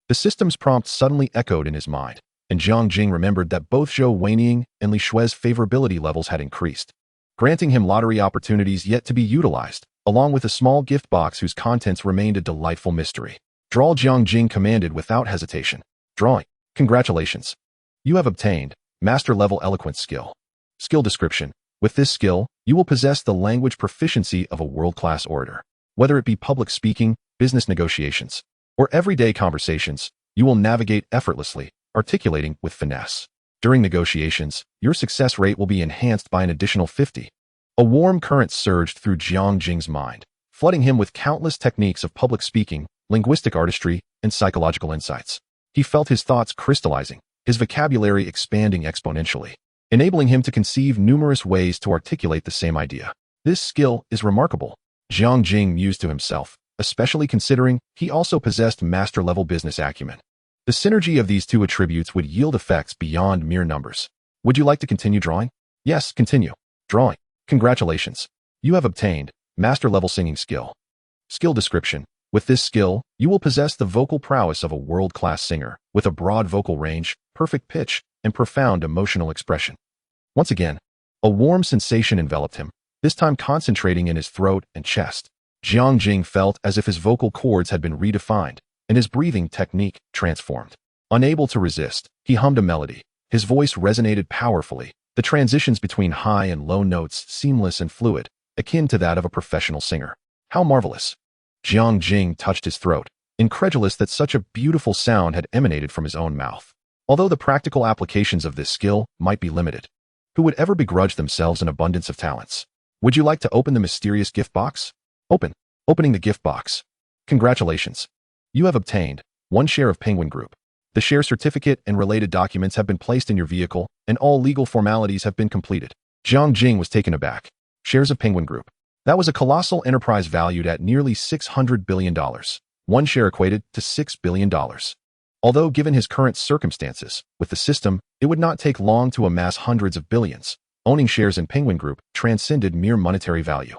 The system's prompt suddenly echoed in his mind, and Jiang Jing remembered that both Zhou Weiniang and Li Shui's favorability levels had increased, granting him lottery opportunities yet to be utilized, along with a small gift box whose contents remained a delightful mystery. Draw. Jiang Jing commanded without hesitation. Drawing. Congratulations. You have obtained Master-level Eloquence skill. Skill description. With this skill, you will possess the language proficiency of a world-class orator. Whether it be public speaking, business negotiations, or everyday conversations, you will navigate effortlessly, articulating with finesse. During negotiations, your success rate will be enhanced by an additional 50. A warm current surged through Jiang Jing's mind, flooding him with countless techniques of public speaking, linguistic artistry, and psychological insights. He felt his thoughts crystallizing, his vocabulary expanding exponentially, enabling him to conceive numerous ways to articulate the same idea. This skill is remarkable, Jiang Jing mused to himself, especially considering he also possessed master-level business acumen. The synergy of these 2 attributes would yield effects beyond mere numbers. Would you like to continue drawing? Yes, continue. Drawing. Congratulations. You have obtained master-level singing skill. Skill description. With this skill, you will possess the vocal prowess of a world-class singer, with a broad vocal range, perfect pitch, and profound emotional expression. Once again, a warm sensation enveloped him, this time concentrating in his throat and chest. Jiang Jing felt as if his vocal cords had been redefined, and his breathing technique transformed. Unable to resist, he hummed a melody. His voice resonated powerfully, the transitions between high and low notes seamless and fluid, akin to that of a professional singer. How marvelous! Jiang Jing touched his throat, incredulous that such a beautiful sound had emanated from his own mouth. Although the practical applications of this skill might be limited, who would ever begrudge themselves an abundance of talents? Would you like to open the mysterious gift box? Opening the gift box. Congratulations. You have obtained 1 share of Penguin Group. The share certificate and related documents have been placed in your vehicle, and all legal formalities have been completed. Jiang Jing was taken aback. Shares of Penguin Group. That was a colossal enterprise valued at nearly $600 billion. 1 share equated to $6 billion. Although given his current circumstances, with the system, it would not take long to amass hundreds of billions. Owning shares in Penguin Group transcended mere monetary value.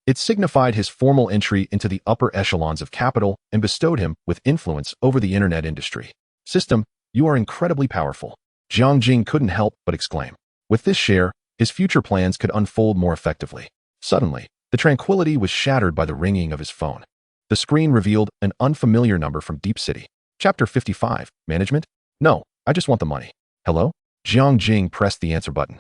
It signified his formal entry into the upper echelons of capital and bestowed him with influence over the internet industry. System, you are incredibly powerful. Jiang Jing couldn't help but exclaim. With this share, his future plans could unfold more effectively. Suddenly, the tranquility was shattered by the ringing of his phone. The screen revealed an unfamiliar number from Deep City. Chapter 55, Management? No, I just want the money. Hello? Jiang Jing pressed the answer button.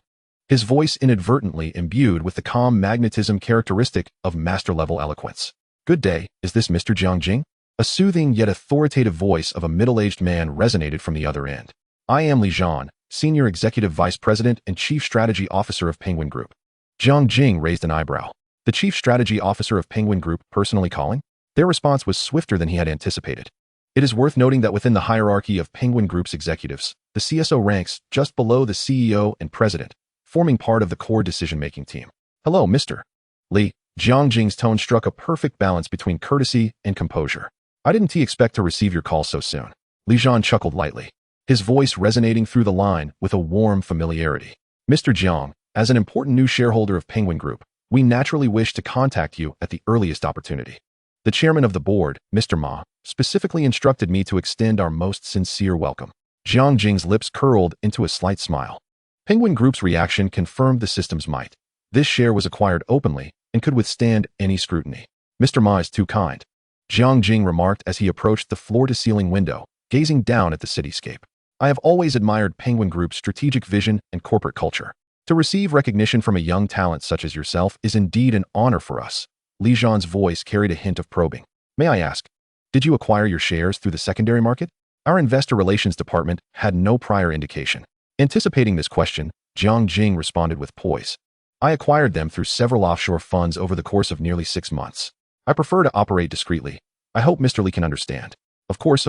His voice inadvertently imbued with the calm magnetism characteristic of master-level eloquence. Good day, is this Mr. Jiang Jing? A soothing yet authoritative voice of a middle-aged man resonated from the other end. I am Li Zhan, Senior Executive Vice President and Chief Strategy Officer of Penguin Group. Jiang Jing raised an eyebrow. The Chief Strategy Officer of Penguin Group personally calling? Their response was swifter than he had anticipated. It is worth noting that within the hierarchy of Penguin Group's executives, the CSO ranks just below the CEO and President, forming part of the core decision-making team. Hello, Mr. Li. Jiang Jing's tone struck a perfect balance between courtesy and composure. I didn't expect to receive your call so soon. Li Zhan chuckled lightly, his voice resonating through the line with a warm familiarity. Mr. Jiang, as an important new shareholder of Penguin Group, we naturally wish to contact you at the earliest opportunity. The chairman of the board, Mr. Ma, specifically instructed me to extend our most sincere welcome. Jiang Jing's lips curled into a slight smile. Penguin Group's reaction confirmed the system's might. This share was acquired openly and could withstand any scrutiny. Mr. Ma is too kind, Jiang Jing remarked as he approached the floor-to-ceiling window, gazing down at the cityscape. I have always admired Penguin Group's strategic vision and corporate culture. To receive recognition from a young talent such as yourself is indeed an honor for us. Li Zhan's voice carried a hint of probing. May I ask, did you acquire your shares through the secondary market? Our investor relations department had no prior indication. Anticipating this question, Jiang Jing responded with poise. I acquired them through several offshore funds over the course of nearly 6 months. I prefer to operate discreetly. I hope Mr. Li can understand. Of course.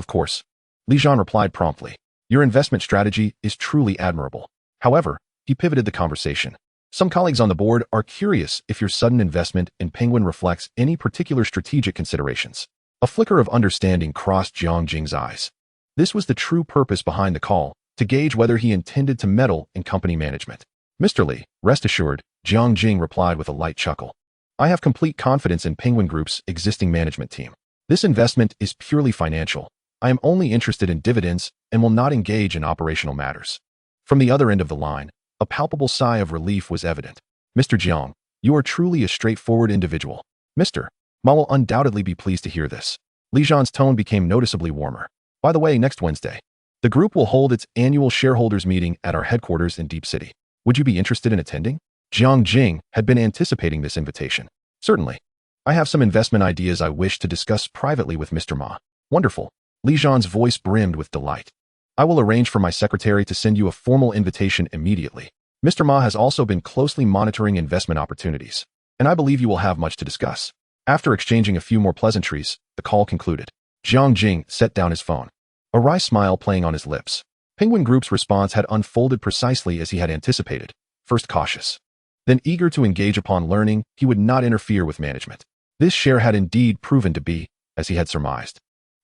Li Zhan replied promptly. Your investment strategy is truly admirable. However, he pivoted the conversation. Some colleagues on the board are curious if your sudden investment in Penguin reflects any particular strategic considerations. A flicker of understanding crossed Jiang Jing's eyes. This was the true purpose behind the call, to gauge whether he intended to meddle in company management. Mr. Li, rest assured, Jiang Jing replied with a light chuckle. I have complete confidence in Penguin Group's existing management team. This investment is purely financial. I am only interested in dividends and will not engage in operational matters. From the other end of the line, a palpable sigh of relief was evident. Mr. Jiang, you are truly a straightforward individual. Mr. Ma will undoubtedly be pleased to hear this. Li Zhan's tone became noticeably warmer. By the way, next Wednesday, the group will hold its annual shareholders meeting at our headquarters in Deep City. Would you be interested in attending? Jiang Jing had been anticipating this invitation. Certainly. I have some investment ideas I wish to discuss privately with Mr. Ma. Wonderful. Li Zhan's voice brimmed with delight. I will arrange for my secretary to send you a formal invitation immediately. Mr. Ma has also been closely monitoring investment opportunities, and I believe you will have much to discuss. After exchanging a few more pleasantries, the call concluded. Jiang Jing set down his phone, a wry smile playing on his lips. Penguin Group's response had unfolded precisely as he had anticipated. First cautious, then eager to engage upon learning he would not interfere with management. This share had indeed proven to be, as he had surmised,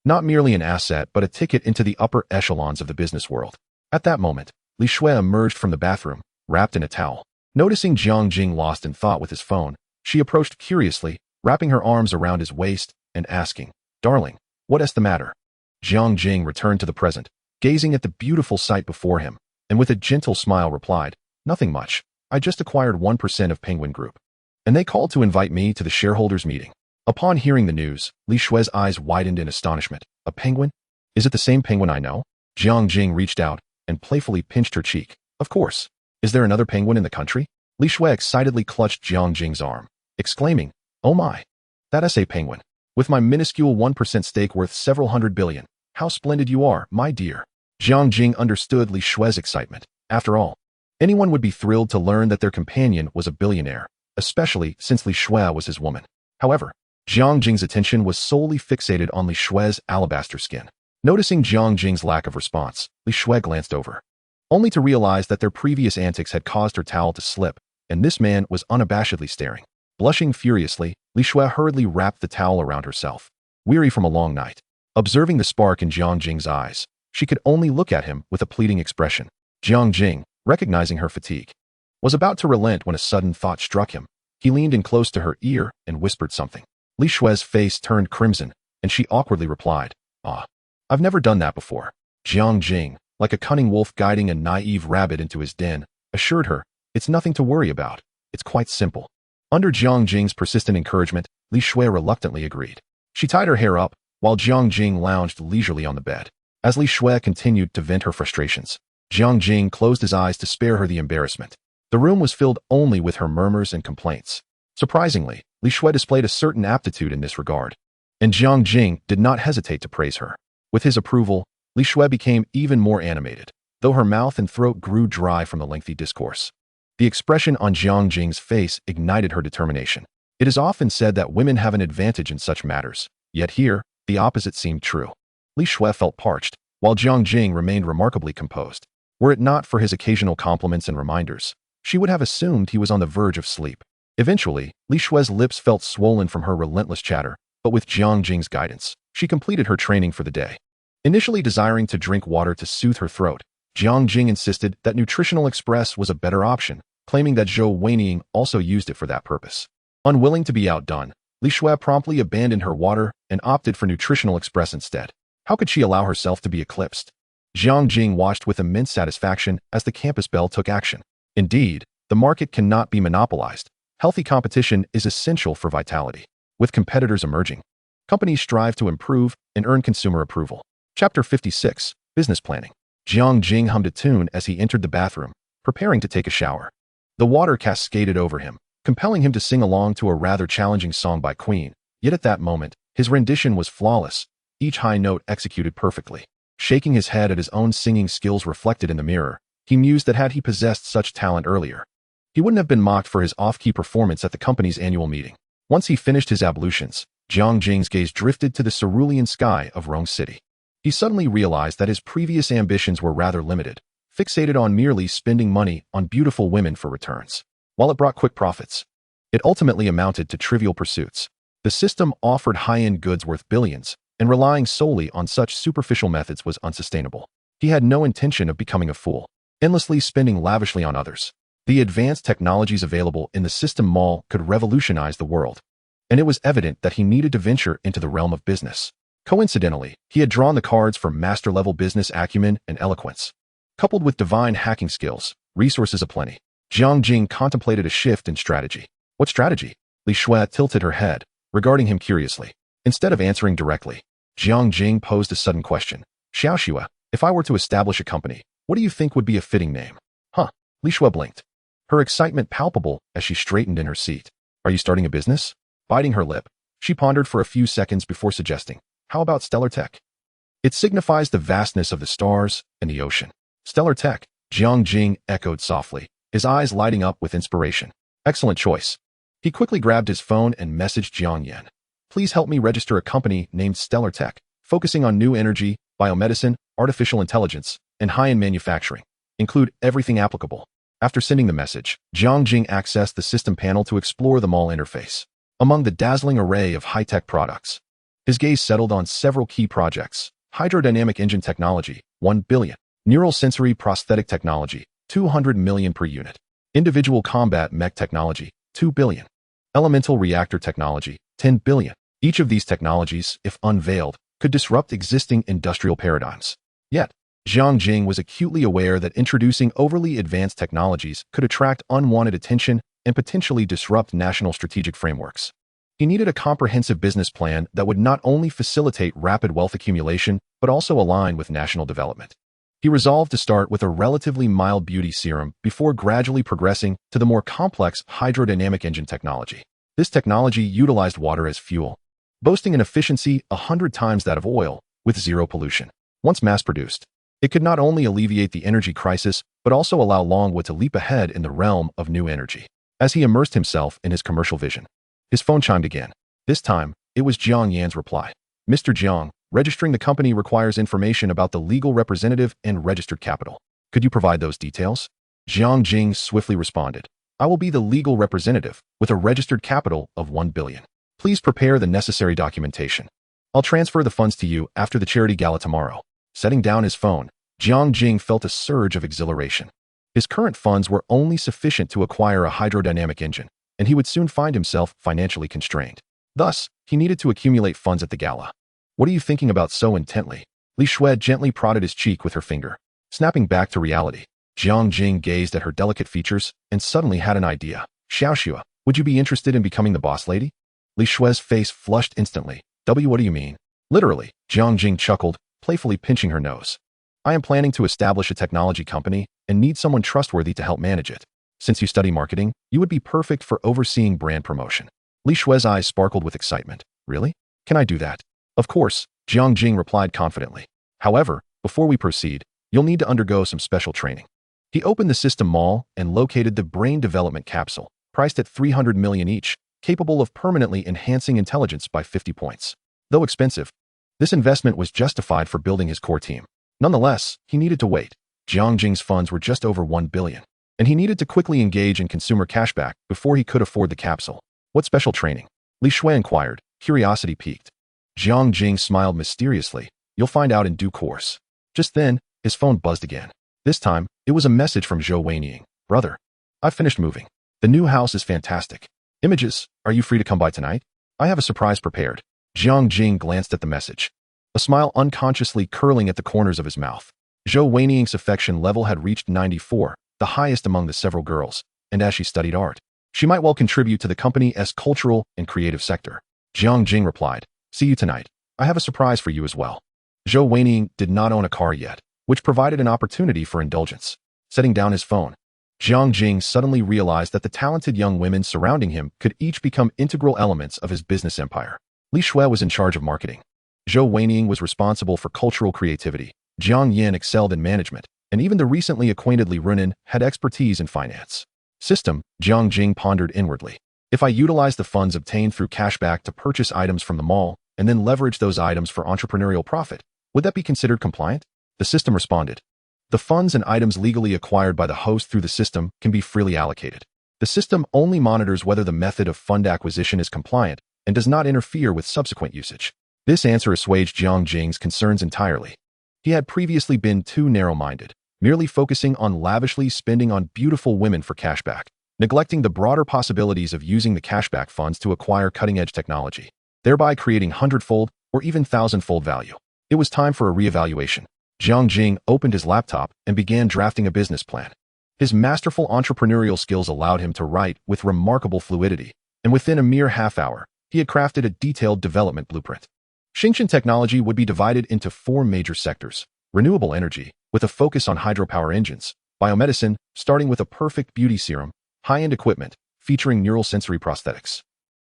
not merely an asset but a ticket into the upper echelons of the business world. At that moment, Li Shui emerged from the bathroom, wrapped in a towel. Noticing Jiang Jing lost in thought with his phone, she approached curiously, wrapping her arms around his waist and asking, Darling, what is the matter? Jiang Jing returned to the present, gazing at the beautiful sight before him, and with a gentle smile replied, Nothing much. I just acquired 1% of Penguin Group, and they called to invite me to the shareholders meeting. Upon hearing the news, Li Shui's eyes widened in astonishment. A penguin? Is it the same penguin I know? Jiang Jing reached out and playfully pinched her cheek. Of course. Is there another penguin in the country? Li Shui excitedly clutched Jiang Jing's arm, exclaiming, Oh my! That is a penguin. With my minuscule 1% stake worth several hundred billion. How splendid you are, my dear. Jiang Jing understood Li Shui's excitement. After all, anyone would be thrilled to learn that their companion was a billionaire, especially since Li Shui was his woman. However, Jiang Jing's attention was solely fixated on Li Shui's alabaster skin. Noticing Jiang Jing's lack of response, Li Shui glanced over, only to realize that their previous antics had caused her towel to slip, and this man was unabashedly staring. Blushing furiously, Li Shui hurriedly wrapped the towel around herself. Weary from a long night, observing the spark in Jiang Jing's eyes, she could only look at him with a pleading expression. Jiang Jing, recognizing her fatigue, was about to relent when a sudden thought struck him. He leaned in close to her ear and whispered something. Li Shui's face turned crimson, and she awkwardly replied, I've never done that before. Jiang Jing, like a cunning wolf guiding a naive rabbit into his den, assured her, It's nothing to worry about. It's quite simple. Under Jiang Jing's persistent encouragement, Li Shui reluctantly agreed. She tied her hair up, while Jiang Jing lounged leisurely on the bed. As Li Shui continued to vent her frustrations, Jiang Jing closed his eyes to spare her the embarrassment. The room was filled only with her murmurs and complaints. Surprisingly, Li Shui displayed a certain aptitude in this regard, and Jiang Jing did not hesitate to praise her. With his approval, Li Shui became even more animated, though her mouth and throat grew dry from the lengthy discourse. The expression on Jiang Jing's face ignited her determination. It is often said that women have an advantage in such matters, yet here, the opposite seemed true. Li Shui felt parched, while Jiang Jing remained remarkably composed. Were it not for his occasional compliments and reminders, she would have assumed he was on the verge of sleep. Eventually, Li Shui's lips felt swollen from her relentless chatter, but with Jiang Jing's guidance, she completed her training for the day. Initially desiring to drink water to soothe her throat, Jiang Jing insisted that Nutritional Express was a better option, claiming that Zhou Weiying also used it for that purpose. Unwilling to be outdone, Li Shui promptly abandoned her water and opted for Nutritional Express instead. How could she allow herself to be eclipsed? Jiang Jing watched with immense satisfaction as the campus bell took action. Indeed, the market cannot be monopolized. Healthy competition is essential for vitality. With competitors emerging, companies strive to improve and earn consumer approval. Chapter 56, Business Planning. Jiang Jing hummed a tune as he entered the bathroom, preparing to take a shower. The water cascaded over him, compelling him to sing along to a rather challenging song by Queen. Yet at that moment, his rendition was flawless, each high note executed perfectly. Shaking his head at his own singing skills reflected in the mirror, he mused that had he possessed such talent earlier, he wouldn't have been mocked for his off-key performance at the company's annual meeting. Once he finished his ablutions, Jiang Jing's gaze drifted to the cerulean sky of Rong City. He suddenly realized that his previous ambitions were rather limited, fixated on merely spending money on beautiful women for returns. While it brought quick profits, it ultimately amounted to trivial pursuits. The system offered high-end goods worth billions, and relying solely on such superficial methods was unsustainable. He had no intention of becoming a fool, endlessly spending lavishly on others. The advanced technologies available in the system mall could revolutionize the world, and it was evident that he needed to venture into the realm of business. Coincidentally, he had drawn the cards for master-level business acumen and eloquence. Coupled with divine hacking skills, resources aplenty, Jiang Jing contemplated a shift in strategy. What strategy? Li Shui tilted her head, regarding him curiously. Instead of answering directly, Jiang Jing posed a sudden question. Xiaoxue, if I were to establish a company, what do you think would be a fitting name? Huh? Li Shui blinked, her excitement palpable as she straightened in her seat. Are you starting a business? Biting her lip, she pondered for a few seconds before suggesting, how about Stellar Tech? It signifies the vastness of the stars and the ocean. Stellar Tech, Jiang Jing echoed softly, his eyes lighting up with inspiration. Excellent choice. He quickly grabbed his phone and messaged Jiang Yan. Please help me register a company named Stellar Tech, focusing on new energy, biomedicine, artificial intelligence, and high-end manufacturing. Include everything applicable. After sending the message, Jiang Jing accessed the system panel to explore the mall interface. Among the dazzling array of high-tech products, his gaze settled on several key projects. Hydrodynamic engine technology, 1 billion. Neural sensory prosthetic technology, 200 million per unit. Individual combat mech technology, 2 billion. Elemental reactor technology, 10 billion. Each of these technologies, if unveiled, could disrupt existing industrial paradigms. Yet, Jiang Jing was acutely aware that introducing overly advanced technologies could attract unwanted attention and potentially disrupt national strategic frameworks. He needed a comprehensive business plan that would not only facilitate rapid wealth accumulation, but also align with national development. He resolved to start with a relatively mild beauty serum before gradually progressing to the more complex hydrodynamic engine technology. This technology utilized water as fuel, boasting an efficiency 100 times that of oil, with zero pollution. Once mass-produced, it could not only alleviate the energy crisis, but also allow Longwood to leap ahead in the realm of new energy. As he immersed himself in his commercial vision, his phone chimed again. This time, it was Jiang Yan's reply. Mr. Jiang, registering the company requires information about the legal representative and registered capital. Could you provide those details? Jiang Jing swiftly responded. I will be the legal representative with a registered capital of 1 billion. Please prepare the necessary documentation. I'll transfer the funds to you after the charity gala tomorrow. Setting down his phone, Jiang Jing felt a surge of exhilaration. His current funds were only sufficient to acquire a hydrodynamic engine, and he would soon find himself financially constrained. Thus, he needed to accumulate funds at the gala. What are you thinking about so intently? Li Shui gently prodded his cheek with her finger. Snapping back to reality, Jiang Jing gazed at her delicate features and suddenly had an idea. Xiaoxue, would you be interested in becoming the boss lady? Li Shui's face flushed instantly. What do you mean? Literally, Jiang Jing chuckled, playfully pinching her nose. I am planning to establish a technology company and need someone trustworthy to help manage it. Since you study marketing, you would be perfect for overseeing brand promotion. Li Shui's eyes sparkled with excitement. Really? Can I do that? Of course, Jiang Jing replied confidently. However, before we proceed, you'll need to undergo some special training. He opened the system mall and located the brain development capsule, priced at 300 million each, capable of permanently enhancing intelligence by 50 points. Though expensive, this investment was justified for building his core team. Nonetheless, he needed to wait. Jiang Jing's funds were just over 1 billion, and he needed to quickly engage in consumer cashback before he could afford the capsule. What special training? Li Shui inquired, curiosity piqued. Jiang Jing smiled mysteriously. You'll find out in due course. Just then, his phone buzzed again. This time, it was a message from Zhou Weiying. Brother, I've finished moving. The new house is fantastic. Images, are you free to come by tonight? I have a surprise prepared. Jiang Jing glanced at the message, a smile unconsciously curling at the corners of his mouth. Zhou Weiying's affection level had reached 94, the highest among the several girls, and as she studied art, she might well contribute to the company's cultural and creative sector. Jiang Jing replied, see you tonight. I have a surprise for you as well. Zhou Weiying did not own a car yet, which provided an opportunity for indulgence. Setting down his phone, Jiang Jing suddenly realized that the talented young women surrounding him could each become integral elements of his business empire. Li Shui was in charge of marketing. Zhou Weiying was responsible for cultural creativity. Jiang Yan excelled in management, and even the recently acquainted Li Runin had expertise in finance. System, Jiang Jing pondered inwardly. If I utilize the funds obtained through cashback to purchase items from the mall, and then leverage those items for entrepreneurial profit, Would that be considered compliant? The system responded. The funds and items legally acquired by the host through the system can be freely allocated. The system only monitors whether the method of fund acquisition is compliant and does not interfere with subsequent usage. This answer assuaged Jiang Jing's concerns entirely. He had previously been too narrow-minded, merely focusing on lavishly spending on beautiful women for cashback, neglecting the broader possibilities of using the cashback funds to acquire cutting-edge technology, thereby creating hundredfold or even thousandfold value. It was time for a reevaluation. Jiang Jing opened his laptop and began drafting a business plan. His masterful entrepreneurial skills allowed him to write with remarkable fluidity, and within a mere half hour, he had crafted a detailed development blueprint. Xingqian technology would be divided into 4 major sectors: renewable energy, with a focus on hydropower engines; biomedicine, starting with a perfect beauty serum; high-end equipment, featuring neural sensory prosthetics;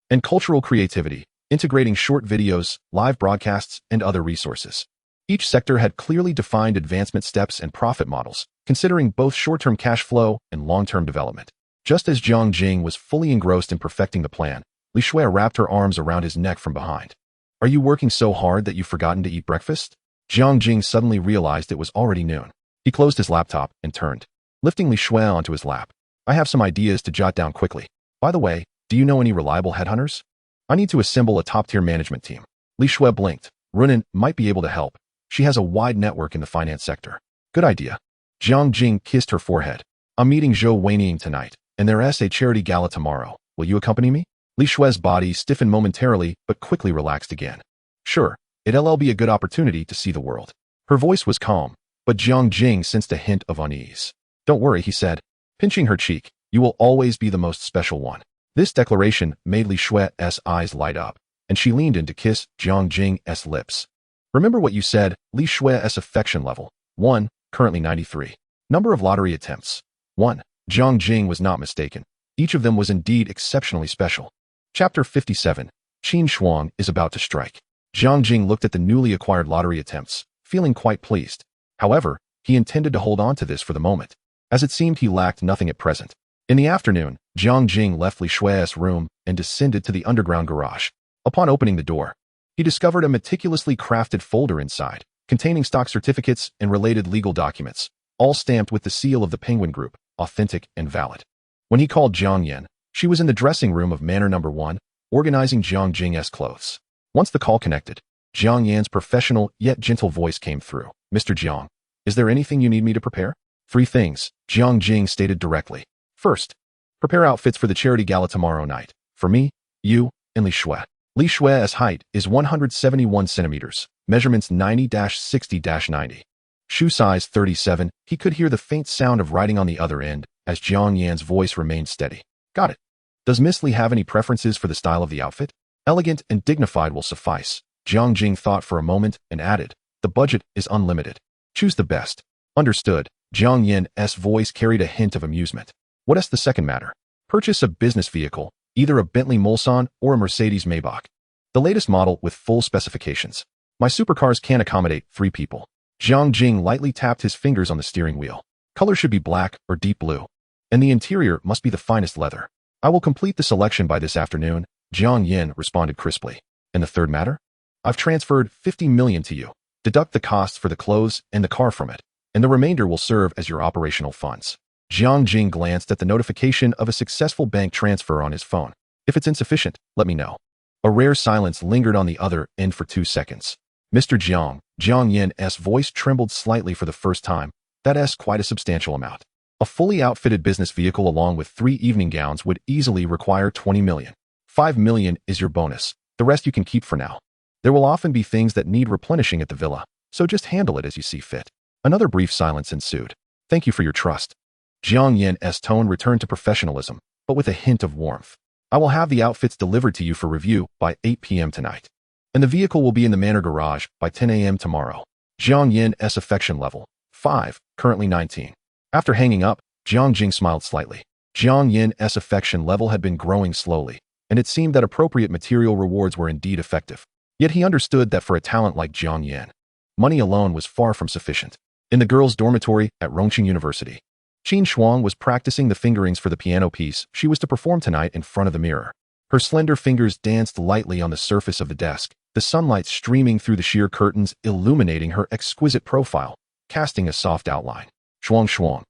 and cultural creativity, integrating short videos, live broadcasts, and other resources. Each sector had clearly defined advancement steps and profit models, considering both short-term cash flow and long-term development. Just as Jiang Jing was fully engrossed in perfecting the plan, Li Shui wrapped her arms around his neck from behind. "Are you working so hard that you've forgotten to eat breakfast?" Jiang Jing suddenly realized it was already noon. He closed his laptop and turned, lifting Li Shui onto his lap. "I have some ideas to jot down quickly. By the way, do you know any reliable headhunters? I need to assemble a top-tier management team." Li Shui blinked. Runan might be able to help. She has a wide network in the finance sector. Good idea. Jiang Jing kissed her forehead. "I'm meeting Zhou Weining tonight, and there's a charity gala tomorrow. Will you accompany me?" Li Shui's body stiffened momentarily, but quickly relaxed again. "Sure, it'll be a good opportunity to see the world." Her voice was calm, but Jiang Jing sensed a hint of unease. "Don't worry," he said, pinching her cheek. "You will always be the most special one." This declaration made Li Shui's eyes light up, and she leaned in to kiss Jiang Jing's lips. "Remember what you said." Li Shui's affection level: 1, currently 93. Number of lottery attempts: 1. Jiang Jing was not mistaken. Each of them was indeed exceptionally special. Chapter 57. Qin Shuang is about to strike. Jiang Jing looked at the newly acquired lottery attempts, feeling quite pleased. However, he intended to hold on to this for the moment, as it seemed he lacked nothing at present. In the afternoon, Jiang Jing left Li Shui's room and descended to the underground garage. Upon opening the door, he discovered a meticulously crafted folder inside, containing stock certificates and related legal documents, all stamped with the seal of the Penguin Group, authentic and valid. When he called Jiang Yan, she was in the dressing room of Manor Number 1, organizing Jiang Jing's clothes. Once the call connected, Jiang Yan's professional yet gentle voice came through. "Mr. Jiang, is there anything you need me to prepare?" 3 things, Jiang Jing stated directly. "First, prepare outfits for the charity gala tomorrow night. For me, you, and Li Shui." Li Shui's height is 171 centimeters, measurements 90-60-90. Shoe size 37. He could hear the faint sound of writing on the other end, as Jiang Yan's voice remained steady. "Got it. Does Miss Li have any preferences for the style of the outfit?" "Elegant and dignified will suffice." Jiang Jing thought for a moment and added, "The budget is unlimited. Choose the best." "Understood." Jiang Yan's voice carried a hint of amusement. "What is the second matter?" "Purchase a business vehicle, either a Bentley Mulsanne or a Mercedes Maybach. The latest model with full specifications. My supercars can accommodate 3 people." Jiang Jing lightly tapped his fingers on the steering wheel. "Color should be black or deep blue. And the interior must be the finest leather." "I will complete the selection by this afternoon," Jiang Yan responded crisply. "And the third matter?" "I've transferred 50 million to you. Deduct the costs for the clothes and the car from it, and the remainder will serve as your operational funds." Jiang Jing glanced at the notification of a successful bank transfer on his phone. "If it's insufficient, let me know." A rare silence lingered on the other end for 2 seconds. "Mr. Jiang," Jiang Yan's voice trembled slightly for the first time. "That's quite a substantial amount. A fully outfitted business vehicle along with 3 evening gowns would easily require 20 million. 5 million is your bonus. The rest you can keep for now. There will often be things that need replenishing at the villa, so just handle it as you see fit." Another brief silence ensued. "Thank you for your trust." Jiang Yan's tone returned to professionalism, but with a hint of warmth. "I will have the outfits delivered to you for review by 8 p.m. tonight. And the vehicle will be in the manor garage by 10 a.m. tomorrow." Jiang Yan's affection level: 5, currently 19. After hanging up, Jiang Jing smiled slightly. Jiang Yan's affection level had been growing slowly, and it seemed that appropriate material rewards were indeed effective. Yet he understood that for a talent like Jiang Yan, money alone was far from sufficient. In the girls' dormitory at Rongqing University, Qin Shuang was practicing the fingerings for the piano piece she was to perform tonight in front of the mirror. Her slender fingers danced lightly on the surface of the desk, the sunlight streaming through the sheer curtains illuminating her exquisite profile, casting a soft outline. Shuang Shuang.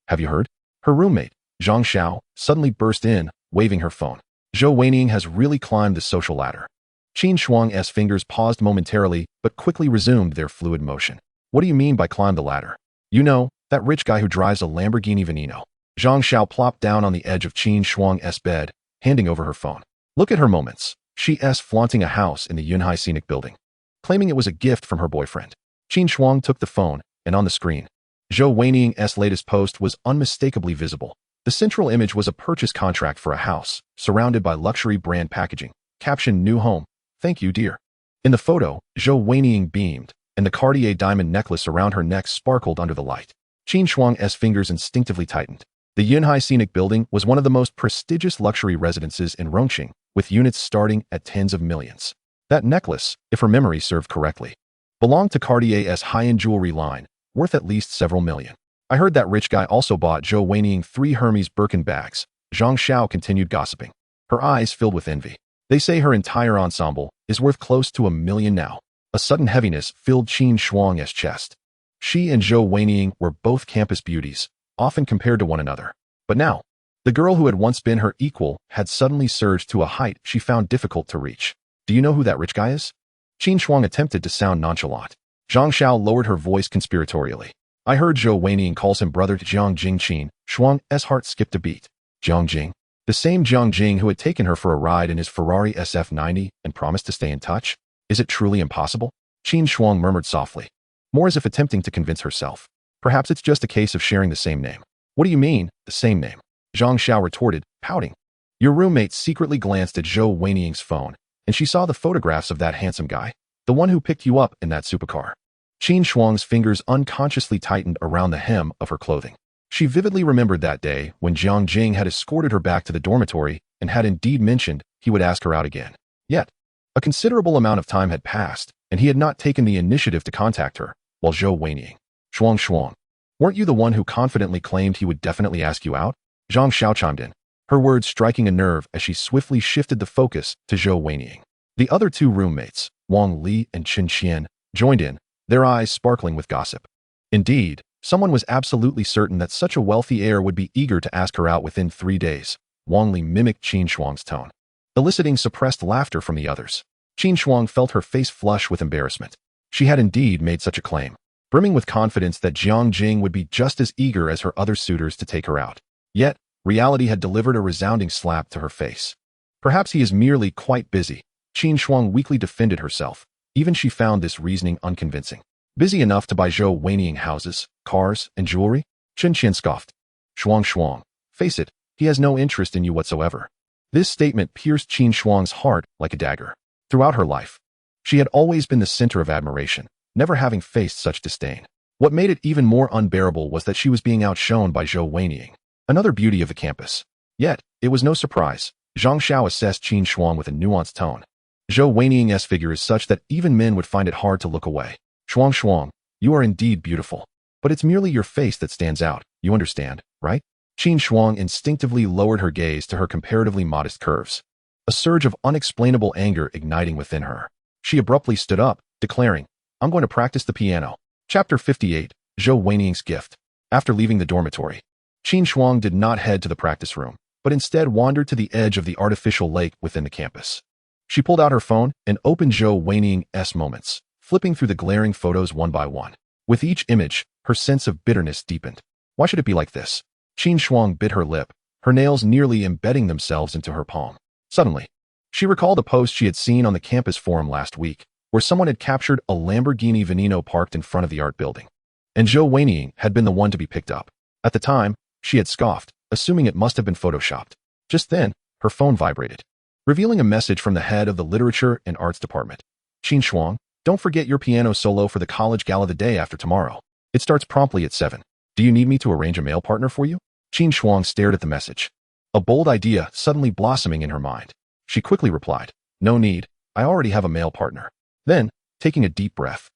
Have you heard? Her roommate, Zhang Xiao, suddenly burst in, waving her phone. Zhou Weining has really climbed the social ladder. Qin Shuang's fingers paused momentarily, but quickly resumed their fluid motion. What do you mean by climb the ladder? You know, that rich guy who drives a Lamborghini Veneno. Zhang Xiao plopped down on the edge of Qin Shuang's bed, handing over her phone. Look at her moments. She's flaunting a house in the Yunhai Scenic Building, claiming it was a gift from her boyfriend. Qin Shuang took the phone, and on the screen, Zhou Weining's latest post was unmistakably visible. The central image was a purchase contract for a house, surrounded by luxury brand packaging. Caption: New home. Thank you, dear. In the photo, Zhou Weining beamed, and the Cartier diamond necklace around her neck sparkled under the light. Qin Shuang's fingers instinctively tightened. The Yunhai Scenic Building was one of the most prestigious luxury residences in Rongqing, with units starting at tens of millions. That necklace, if her memory served correctly, belonged to Cartier's high-end jewelry line, worth at least several million. I heard that rich guy also bought Zhou Weining 3 Hermes Birkin bags. Zhang Xiao continued gossiping, her eyes filled with envy. They say her entire ensemble is worth close to $1 million now. A sudden heaviness filled Qin Shuang's chest. She and Zhou Weining were both campus beauties, often compared to one another. But now, the girl who had once been her equal had suddenly surged to a height she found difficult to reach. Do you know who that rich guy is? Qin Shuang attempted to sound nonchalant. Zhang Xiao lowered her voice conspiratorially. I heard Zhou Weining calls him brother to Jiang Jing. Qin Shuang's heart skipped a beat. Jiang Jing? The same Jiang Jing who had taken her for a ride in his Ferrari SF90 and promised to stay in touch? Is it truly impossible? Qin Shuang murmured softly, more as if attempting to convince herself. Perhaps it's just a case of sharing the same name. What do you mean, the same name? Zhang Xiao retorted, pouting. Your roommate secretly glanced at Zhou Weining's phone, and she saw the photographs of that handsome guy, the one who picked you up in that supercar. Qin Shuang's fingers unconsciously tightened around the hem of her clothing. She vividly remembered that day when Jiang Jing had escorted her back to the dormitory and had indeed mentioned he would ask her out again. Yet, a considerable amount of time had passed, and he had not taken the initiative to contact her, while Zhou Weining. Shuang Shuang, weren't you the one who confidently claimed he would definitely ask you out? Zhang Xiao chimed in, her words striking a nerve as she swiftly shifted the focus to Zhou Weining. The other 2 roommates, Wang Li and Chen Qian, joined in, their eyes sparkling with gossip. Indeed, someone was absolutely certain that such a wealthy heir would be eager to ask her out within 3 days. Wang Li mimicked Qin Shuang's tone, eliciting suppressed laughter from the others. Qin Shuang felt her face flush with embarrassment. She had indeed made such a claim, brimming with confidence that Jiang Jing would be just as eager as her other suitors to take her out. Yet, reality had delivered a resounding slap to her face. Perhaps he is merely quite busy. Qin Shuang weakly defended herself. Even she found this reasoning unconvincing. Busy enough to buy Zhou Weining houses, cars, and jewelry? Chen Qian scoffed. Shuang Shuang, face it, he has no interest in you whatsoever. This statement pierced Qin Shuang's heart like a dagger. Throughout her life, she had always been the center of admiration, never having faced such disdain. What made it even more unbearable was that she was being outshone by Zhou Weining, another beauty of the campus. Yet, it was no surprise. Zhang Xiao assessed Qin Shuang with a nuanced tone. Zhou Weining's figure is such that even men would find it hard to look away. Shuang Shuang, you are indeed beautiful. But it's merely your face that stands out, you understand, right? Qin Shuang instinctively lowered her gaze to her comparatively modest curves, a surge of unexplainable anger igniting within her. She abruptly stood up, declaring, I'm going to practice the piano. Chapter 58, Zhou Weining's Gift. After leaving the dormitory, Qin Shuang did not head to the practice room, but instead wandered to the edge of the artificial lake within the campus. She pulled out her phone and opened Zhou Weining's moments, flipping through the glaring photos one by one. With each image, her sense of bitterness deepened. Why should it be like this? Qin Shuang bit her lip, her nails nearly embedding themselves into her palm. Suddenly, she recalled a post she had seen on the campus forum last week, where someone had captured a Lamborghini Veneno parked in front of the art building. And Zhou Weining had been the one to be picked up. At the time, she had scoffed, assuming it must have been photoshopped. Just then, her phone vibrated, revealing a message from the head of the Literature and Arts Department. Qin Shuang, don't forget your piano solo for the college gala the day after tomorrow. It starts promptly at 7. Do you need me to arrange a male partner for you? Qin Shuang stared at the message, a bold idea suddenly blossoming in her mind. She quickly replied, no need, I already have a male partner. Then, taking a deep breath,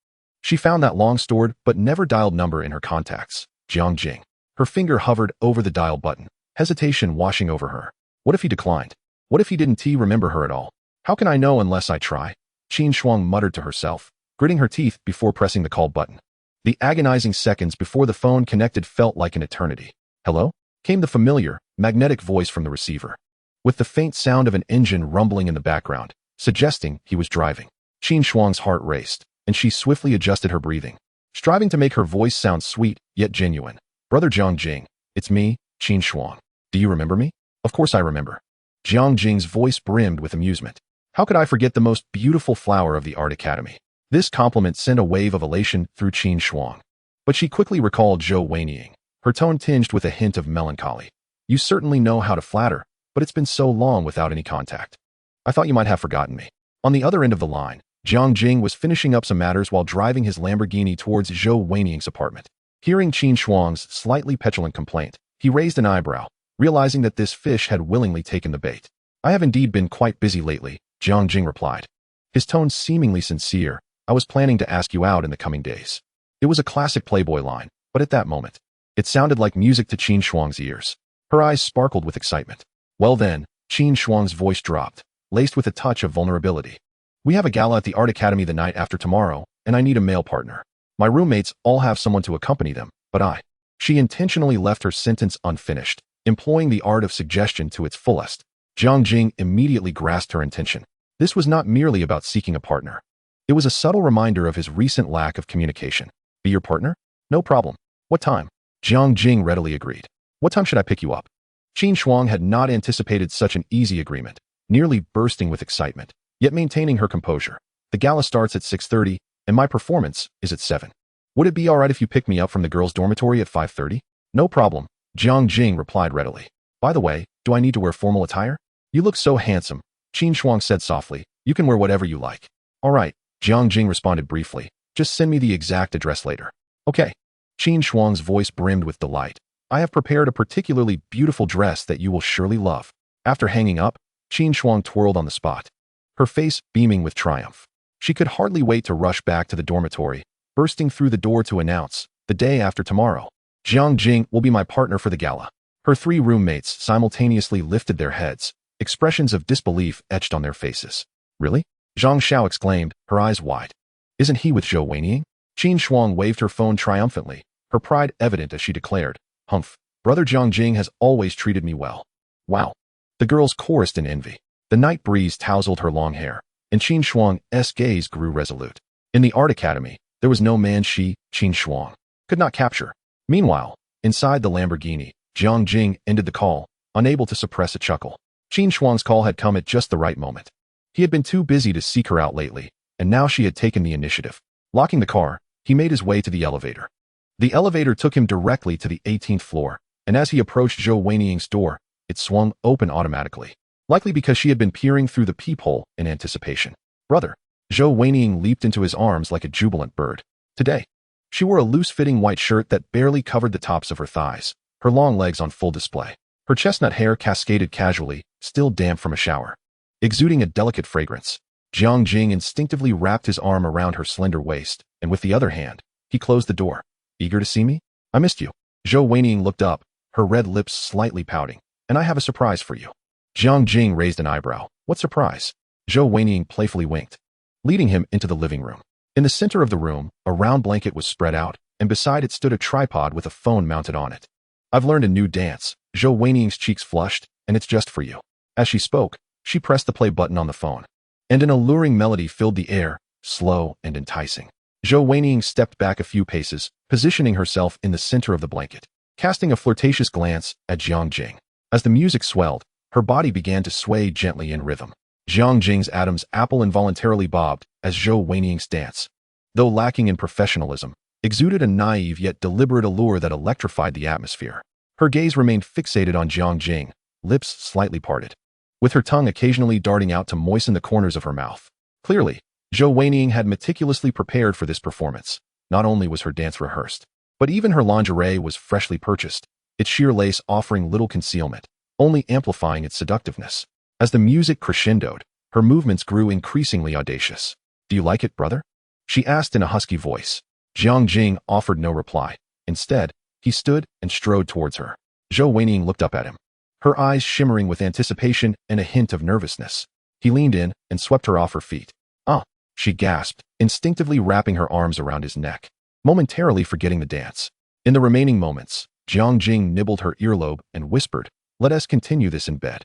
she found that long-stored but never dialed number in her contacts, Jiang Jing. Her finger hovered over the dial button, hesitation washing over her. What if he declined? What if he didn't remember her at all? How can I know unless I try? Qin Shuang muttered to herself, gritting her teeth before pressing the call button. The agonizing seconds before the phone connected felt like an eternity. "Hello?" came the familiar, magnetic voice from the receiver, with the faint sound of an engine rumbling in the background, suggesting he was driving. Qin Shuang's heart raced, and she swiftly adjusted her breathing, striving to make her voice sound sweet yet genuine. "Brother Jiang Jing, it's me, Qin Shuang. Do you remember me?" "Of course I remember." Jiang Jing's voice brimmed with amusement. "How could I forget the most beautiful flower of the art academy?" This compliment sent a wave of elation through Qin Shuang. But she quickly recalled Zhou Weiniang, her tone tinged with a hint of melancholy. "You certainly know how to flatter, but it's been so long without any contact. I thought you might have forgotten me." On the other end of the line, Jiang Jing was finishing up some matters while driving his Lamborghini towards Zhou Weiniang's apartment. Hearing Qin Shuang's slightly petulant complaint, he raised an eyebrow, realizing that this fish had willingly taken the bait. "I have indeed been quite busy lately," Jiang Jing replied, his tone seemingly sincere. "I was planning to ask you out in the coming days." It was a classic Playboy line, but at that moment, it sounded like music to Qin Shuang's ears. Her eyes sparkled with excitement. "Well then," Qin Shuang's voice dropped, laced with a touch of vulnerability. "We have a gala at the Art Academy the night after tomorrow, and I need a male partner. My roommates all have someone to accompany them, but I—" She intentionally left her sentence unfinished, employing the art of suggestion to its fullest. Jiang Jing immediately grasped her intention. This was not merely about seeking a partner. It was a subtle reminder of his recent lack of communication. "Be your partner? No problem. What time?" Jiang Jing readily agreed. "What time should I pick you up?" Qin Shuang had not anticipated such an easy agreement, nearly bursting with excitement, yet maintaining her composure. "The gala starts at 6:30, and my performance is at 7. Would it be all right if you pick me up from the girls' dormitory at 5:30? "No problem," Jiang Jing replied readily. "By the way, do I need to wear formal attire?" "You look so handsome," Qin Shuang said softly. "You can wear whatever you like." "All right," Jiang Jing responded briefly. "Just send me the exact address later." "Okay." Qin Shuang's voice brimmed with delight. "I have prepared a particularly beautiful dress that you will surely love." After hanging up, Qin Shuang twirled on the spot, her face beaming with triumph. She could hardly wait to rush back to the dormitory, bursting through the door to announce, "The day after tomorrow, Jiang Jing will be my partner for the gala." Her three roommates simultaneously lifted their heads, expressions of disbelief etched on their faces. "Really?" Zhang Xiao exclaimed, her eyes wide. "Isn't he with Zhou Weiniang?" Qin Shuang waved her phone triumphantly, her pride evident as she declared, "Humph, brother Jiang Jing has always treated me well." "Wow." The girls chorused in envy. The night breeze tousled her long hair, and Qin Shuang's gaze grew resolute. In the art academy, there was no man she, Qin Shuang, could not capture. Meanwhile, inside the Lamborghini, Jiang Jing ended the call, unable to suppress a chuckle. Qin Shuang's call had come at just the right moment. He had been too busy to seek her out lately, and now she had taken the initiative. Locking the car, he made his way to the elevator. The elevator took him directly to the 18th floor, and as he approached Zhou Weiniang's door, it swung open automatically, likely because she had been peering through the peephole in anticipation. "Brother!" Zhou Weiniang leaped into his arms like a jubilant bird. Today, she wore a loose-fitting white shirt that barely covered the tops of her thighs, her long legs on full display. Her chestnut hair cascaded casually, still damp from a shower, exuding a delicate fragrance. Jiang Jing instinctively wrapped his arm around her slender waist, and with the other hand, he closed the door. "Eager to see me? I missed you." Zhou Weiniang looked up, her red lips slightly pouting. "And I have a surprise for you." Jiang Jing raised an eyebrow. "What surprise?" Zhou Weiniang playfully winked, leading him into the living room. In the center of the room, a round blanket was spread out, and beside it stood a tripod with a phone mounted on it. "I've learned a new dance." Zhou Weiniang's cheeks flushed, "and it's just for you." As she spoke, she pressed the play button on the phone, and an alluring melody filled the air, slow and enticing. Zhou Weiniang stepped back a few paces, positioning herself in the center of the blanket, casting a flirtatious glance at Jiang Jing. As the music swelled, her body began to sway gently in rhythm. Jiang Jing's Adam's apple involuntarily bobbed as Zhou Weiniang's dance, though lacking in professionalism, exuded a naive yet deliberate allure that electrified the atmosphere. Her gaze remained fixated on Jiang Jing, lips slightly parted, with her tongue occasionally darting out to moisten the corners of her mouth. Clearly, Zhou Weiniang had meticulously prepared for this performance. Not only was her dance rehearsed, but even her lingerie was freshly purchased, its sheer lace offering little concealment, only amplifying its seductiveness. As the music crescendoed, her movements grew increasingly audacious. "Do you like it, brother?" she asked in a husky voice. Jiang Jing offered no reply. Instead, he stood and strode towards her. Zhou Weiniang looked up at him, her eyes shimmering with anticipation and a hint of nervousness. He leaned in and swept her off her feet. "Ah." she gasped, instinctively wrapping her arms around his neck, momentarily forgetting the dance. In the remaining moments, Jiang Jing nibbled her earlobe and whispered, "Let us continue this in bed."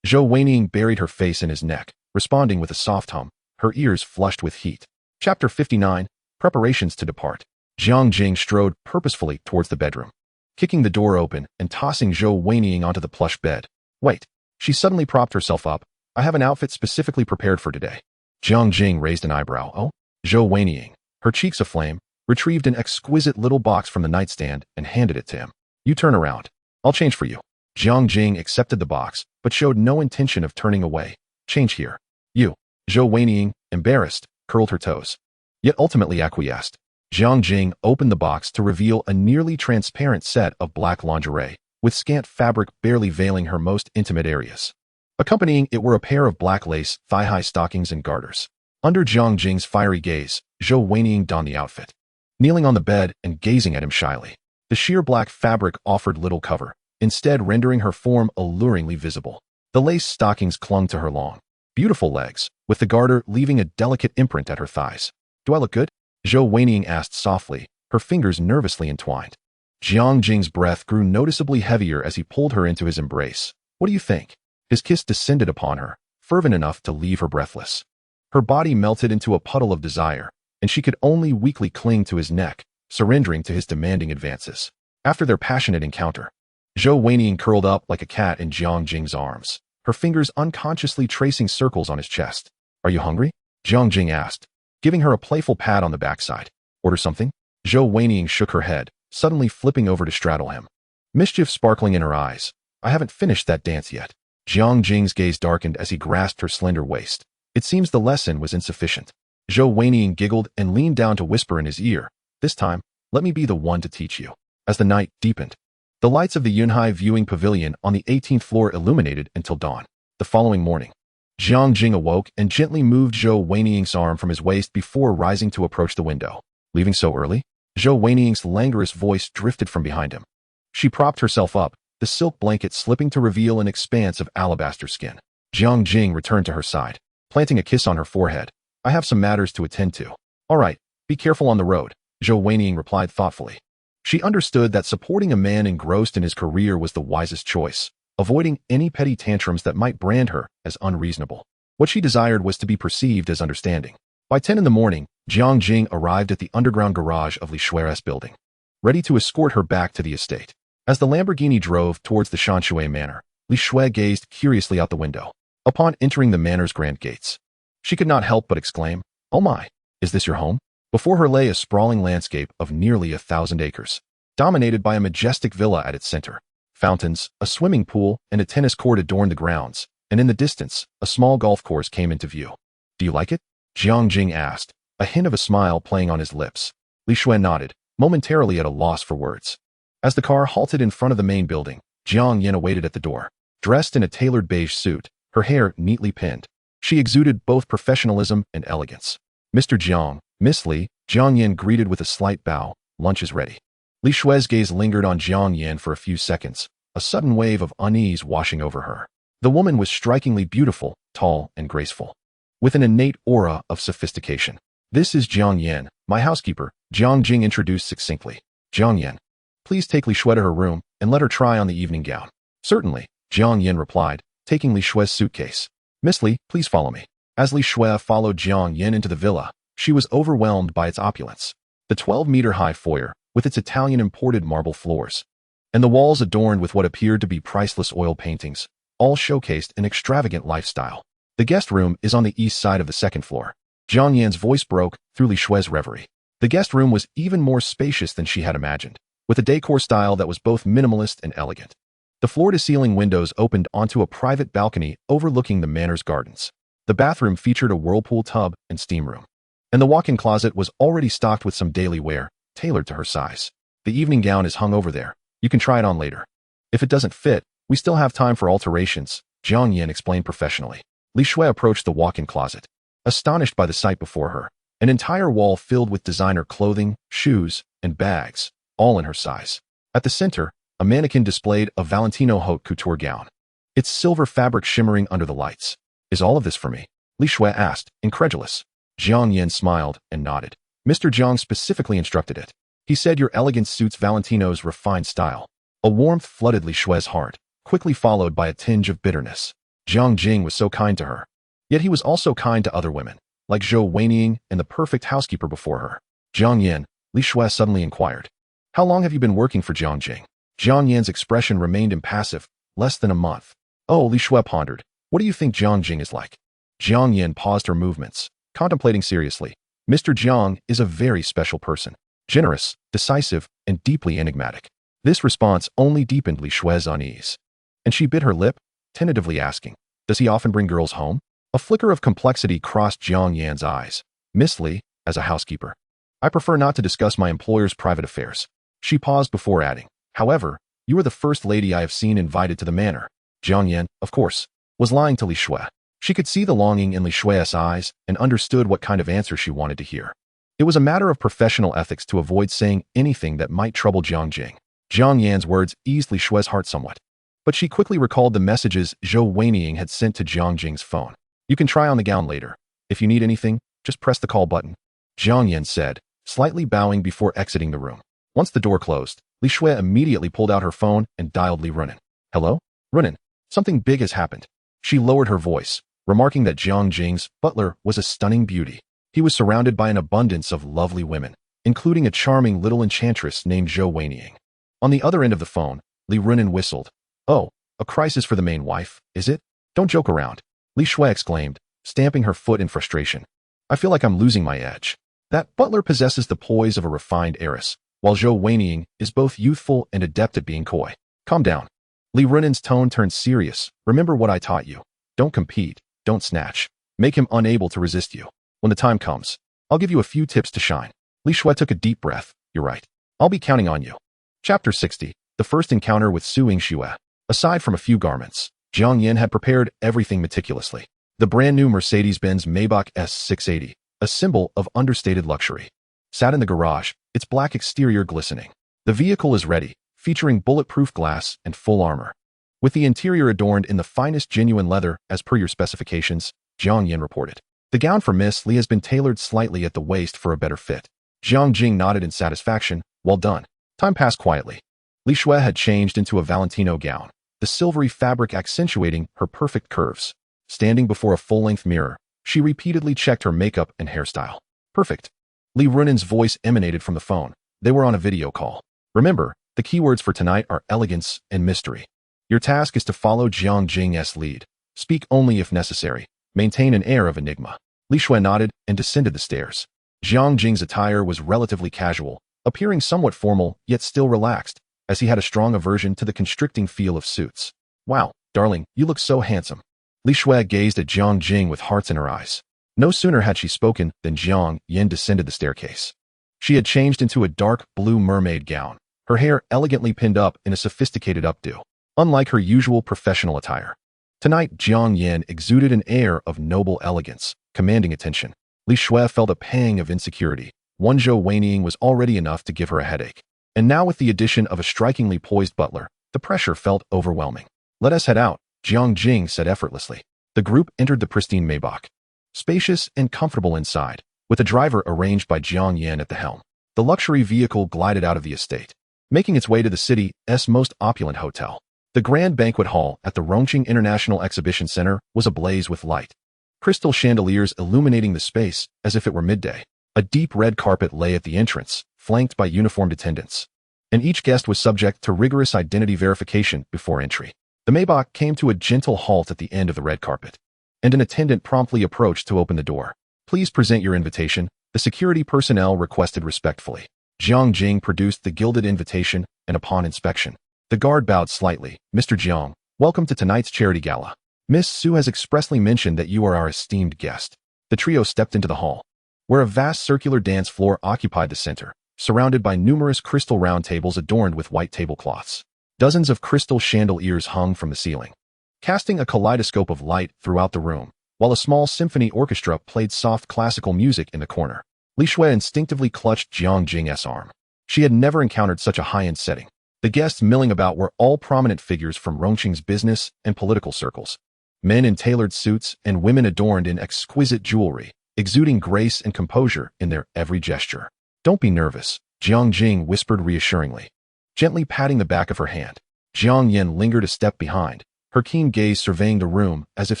Zhou Weiniang buried her face in his neck, responding with a soft hum, her ears flushed with heat. Chapter 59, Preparations to Depart. Jiang Jing strode purposefully towards the bedroom, kicking the door open and tossing Zhou Weiniang onto the plush bed. "Wait." She suddenly propped herself up. "I have an outfit specifically prepared for today." Jiang Jing raised an eyebrow. "Oh?" Zhou Weiniang, her cheeks aflame, retrieved an exquisite little box from the nightstand and handed it to him. "You turn around. I'll change for you." Jiang Jing accepted the box, but showed no intention of turning away. "Change here." "You." Zhou Weiniang, embarrassed, curled her toes, yet ultimately acquiesced. Jiang Jing opened the box to reveal a nearly transparent set of black lingerie, with scant fabric barely veiling her most intimate areas. Accompanying it were a pair of black lace, thigh-high stockings and garters. Under Jiang Jing's fiery gaze, Zhou Weiniang donned the outfit. Kneeling on the bed and gazing at him shyly, the sheer black fabric offered little cover, instead rendering her form alluringly visible. The lace stockings clung to her long, beautiful legs, with the garter leaving a delicate imprint at her thighs. "Do I look good?" Zhou Weiniang asked softly, her fingers nervously entwined. Jiang Jing's breath grew noticeably heavier as he pulled her into his embrace. "What do you think?" His kiss descended upon her, fervent enough to leave her breathless. Her body melted into a puddle of desire, and she could only weakly cling to his neck, surrendering to his demanding advances. After their passionate encounter, Zhou Weiniang curled up like a cat in Jiang Jing's arms, her fingers unconsciously tracing circles on his chest. "Are you hungry?" Jiang Jing asked, giving her a playful pat on the backside. "Order something?" Zhou Weiniang shook her head, suddenly flipping over to straddle him, mischief sparkling in her eyes. "I haven't finished that dance yet." Jiang Jing's gaze darkened as he grasped her slender waist. It seems the lesson was insufficient. Zhou Weiniang giggled and leaned down to whisper in his ear, "This time, let me be the one to teach you." As the night deepened, the lights of the Yunhai viewing pavilion on the 18th floor illuminated until dawn. The following morning, Jiang Jing awoke and gently moved Zhou Weiniang's arm from his waist before rising to approach the window. "Leaving so early?" Zhou Weiniang's languorous voice drifted from behind him. She propped herself up, the silk blanket slipping to reveal an expanse of alabaster skin. Jiang Jing returned to her side, planting a kiss on her forehead. "I have some matters to attend to." "All right, be careful on the road," Zhou Weiniang replied thoughtfully. She understood that supporting a man engrossed in his career was the wisest choice, avoiding any petty tantrums that might brand her as unreasonable. What she desired was to be perceived as understanding. By 10 in the morning, Jiang Jing arrived at the underground garage of Li Shui's building, ready to escort her back to the estate. As the Lamborghini drove towards the Shanshui Manor, Li Shui gazed curiously out the window. Upon entering the manor's grand gates, she could not help but exclaim, "Oh my, is this your home?" Before her lay a sprawling landscape of nearly 1,000 acres, dominated by a majestic villa at its center. Fountains, a swimming pool, and a tennis court adorned the grounds, and in the distance, a small golf course came into view. "Do you like it?" Jiang Jing asked, a hint of a smile playing on his lips. Li Shui nodded, momentarily at a loss for words. As the car halted in front of the main building, Jiang Yin awaited at the door. Dressed in a tailored beige suit, her hair neatly pinned, she exuded both professionalism and elegance. "Mr. Jiang, Miss Li," Jiang Yin greeted with a slight bow. "Lunch is ready." Li Shui's gaze lingered on Jiang Yin for a few seconds, a sudden wave of unease washing over her. The woman was strikingly beautiful, tall, and graceful, with an innate aura of sophistication. "This is Jiang Yin, my housekeeper," Jiang Jing introduced succinctly. "Jiang Yin, please take Li Shui to her room and let her try on the evening gown." "Certainly," Jiang Yin replied, taking Li Shui's suitcase. "Miss Li, please follow me." As Li Shui followed Jiang Yin into the villa, she was overwhelmed by its opulence. The 12-meter-high foyer, with its Italian-imported marble floors, and the walls adorned with what appeared to be priceless oil paintings, all showcased an extravagant lifestyle. "The guest room is on the east side of the second floor." Jiang Yin's voice broke through Li Shui's reverie. The guest room was even more spacious than she had imagined, with a decor style that was both minimalist and elegant. The floor-to-ceiling windows opened onto a private balcony overlooking the manor's gardens. The bathroom featured a whirlpool tub and steam room, and the walk-in closet was already stocked with some daily wear, tailored to her size. "The evening gown is hung over there. You can try it on later. If it doesn't fit, we still have time for alterations," Jiang Yin explained professionally. Li Shui approached the walk-in closet, astonished by the sight before her. An entire wall filled with designer clothing, shoes, and bags, all in her size. At the center, a mannequin displayed a Valentino haute couture gown, its silver fabric shimmering under the lights. "Is all of this for me?" Li Shui asked, incredulous. Jiang Yin smiled and nodded. Mr. Jiang specifically instructed it. He said your elegance suits Valentino's refined style. A warmth flooded Li Shue's heart, quickly followed by a tinge of bitterness. Jiang Jing was so kind to her. Yet he was also kind to other women, like Zhou Weining and the perfect housekeeper before her. Jiang Yin, Li Shue suddenly inquired. How long have you been working for Jiang Jing? Jiang Yin's expression remained impassive, less than a month. Oh, Li Shue pondered. What do you think Jiang Jing is like? Jiang Yin paused her movements, contemplating seriously. Mr. Jiang is a very special person. Generous, decisive, and deeply enigmatic. This response only deepened Li Shue's unease. And she bit her lip, tentatively asking, does he often bring girls home? A flicker of complexity crossed Jiang Yan's eyes. Miss Li, as a housekeeper, I prefer not to discuss my employer's private affairs. She paused before adding, however, you are the first lady I have seen invited to the manor. Jiang Yan, of course, was lying to Li Shue. She could see the longing in Li Shue's eyes and understood what kind of answer she wanted to hear. It was a matter of professional ethics to avoid saying anything that might trouble Jiang Jing. Jiang Yan's words eased Li Shue's heart somewhat. But she quickly recalled the messages Zhou Weining had sent to Jiang Jing's phone. You can try on the gown later. If you need anything, just press the call button. Jiang Yan said, slightly bowing before exiting the room. Once the door closed, Li Shue immediately pulled out her phone and dialed Li Runin. Hello? Runin, something big has happened. She lowered her voice, remarking that Jiang Jing's butler was a stunning beauty. He was surrounded by an abundance of lovely women, including a charming little enchantress named Zhou Weining. On the other end of the phone, Li Runin whistled. Oh, a crisis for the main wife, is it? Don't joke around. Li Shue exclaimed, stamping her foot in frustration. I feel like I'm losing my edge. That butler possesses the poise of a refined heiress, while Zhou Weining is both youthful and adept at being coy. Calm down. Li Runin's tone turned serious. Remember what I taught you. Don't compete, don't snatch. Make him unable to resist you. When the time comes, I'll give you a few tips to shine. Li Shue took a deep breath. You're right. I'll be counting on you. Chapter 60. The first encounter with Su Yingxue. Aside from a few garments, Jiang Yin had prepared everything meticulously. The brand-new Mercedes-Benz Maybach S680, a symbol of understated luxury, sat in the garage, its black exterior glistening. The vehicle is ready, featuring bulletproof glass and full armor. With the interior adorned in the finest genuine leather as per your specifications, Jiang Yin reported. The gown for Miss Li has been tailored slightly at the waist for a better fit. Jiang Jing nodded in satisfaction. Well done. Time passed quietly. Li Shue had changed into a Valentino gown, the silvery fabric accentuating her perfect curves. Standing before a full-length mirror, she repeatedly checked her makeup and hairstyle. Perfect. Li Runin's voice emanated from the phone. They were on a video call. Remember, the keywords for tonight are elegance and mystery. Your task is to follow Jiang Jing's lead. Speak only if necessary. Maintain an air of enigma. Li Shue nodded and descended the stairs. Jiang Jing's attire was relatively casual, appearing somewhat formal yet still relaxed, as he had a strong aversion to the constricting feel of suits. Wow, darling, you look so handsome. Li Shue gazed at Jiang Jing with hearts in her eyes. No sooner had she spoken than Jiang Yin descended the staircase. She had changed into a dark blue mermaid gown, her hair elegantly pinned up in a sophisticated updo, unlike her usual professional attire. Tonight, Jiang Yin exuded an air of noble elegance, commanding attention. Li Shue felt a pang of insecurity. One Zhou Weining was already enough to give her a headache. And now with the addition of a strikingly poised butler, the pressure felt overwhelming. Let us head out, Jiang Jing said effortlessly. The group entered the pristine Maybach. Spacious and comfortable inside, with a driver arranged by Jiang Yin at the helm. The luxury vehicle glided out of the estate, making its way to the city's most opulent hotel. The grand banquet hall at the Rongqing International Exhibition Center was ablaze with light. Crystal chandeliers illuminating the space as if it were midday. A deep red carpet lay at the entrance, flanked by uniformed attendants. And each guest was subject to rigorous identity verification before entry. The Maybach came to a gentle halt at the end of the red carpet, and an attendant promptly approached to open the door. Please present your invitation, the security personnel requested respectfully. Jiang Jing produced the gilded invitation, and upon inspection, the guard bowed slightly. Mr. Jiang, welcome to tonight's charity gala. Miss Su has expressly mentioned that you are our esteemed guest. The trio stepped into the hall, where a vast circular dance floor occupied the center, surrounded by numerous crystal round tables adorned with white tablecloths. Dozens of crystal chandeliers hung from the ceiling, casting a kaleidoscope of light throughout the room, while a small symphony orchestra played soft classical music in the corner. Li Shue instinctively clutched Jiang Jing's arm. She had never encountered such a high-end setting. The guests milling about were all prominent figures from Rongqing's business and political circles. Men in tailored suits and women adorned in exquisite jewelry, exuding grace and composure in their every gesture. "Don't be nervous," Jiang Jing whispered reassuringly, gently patting the back of her hand. Jiang Yan lingered a step behind, her keen gaze surveying the room as if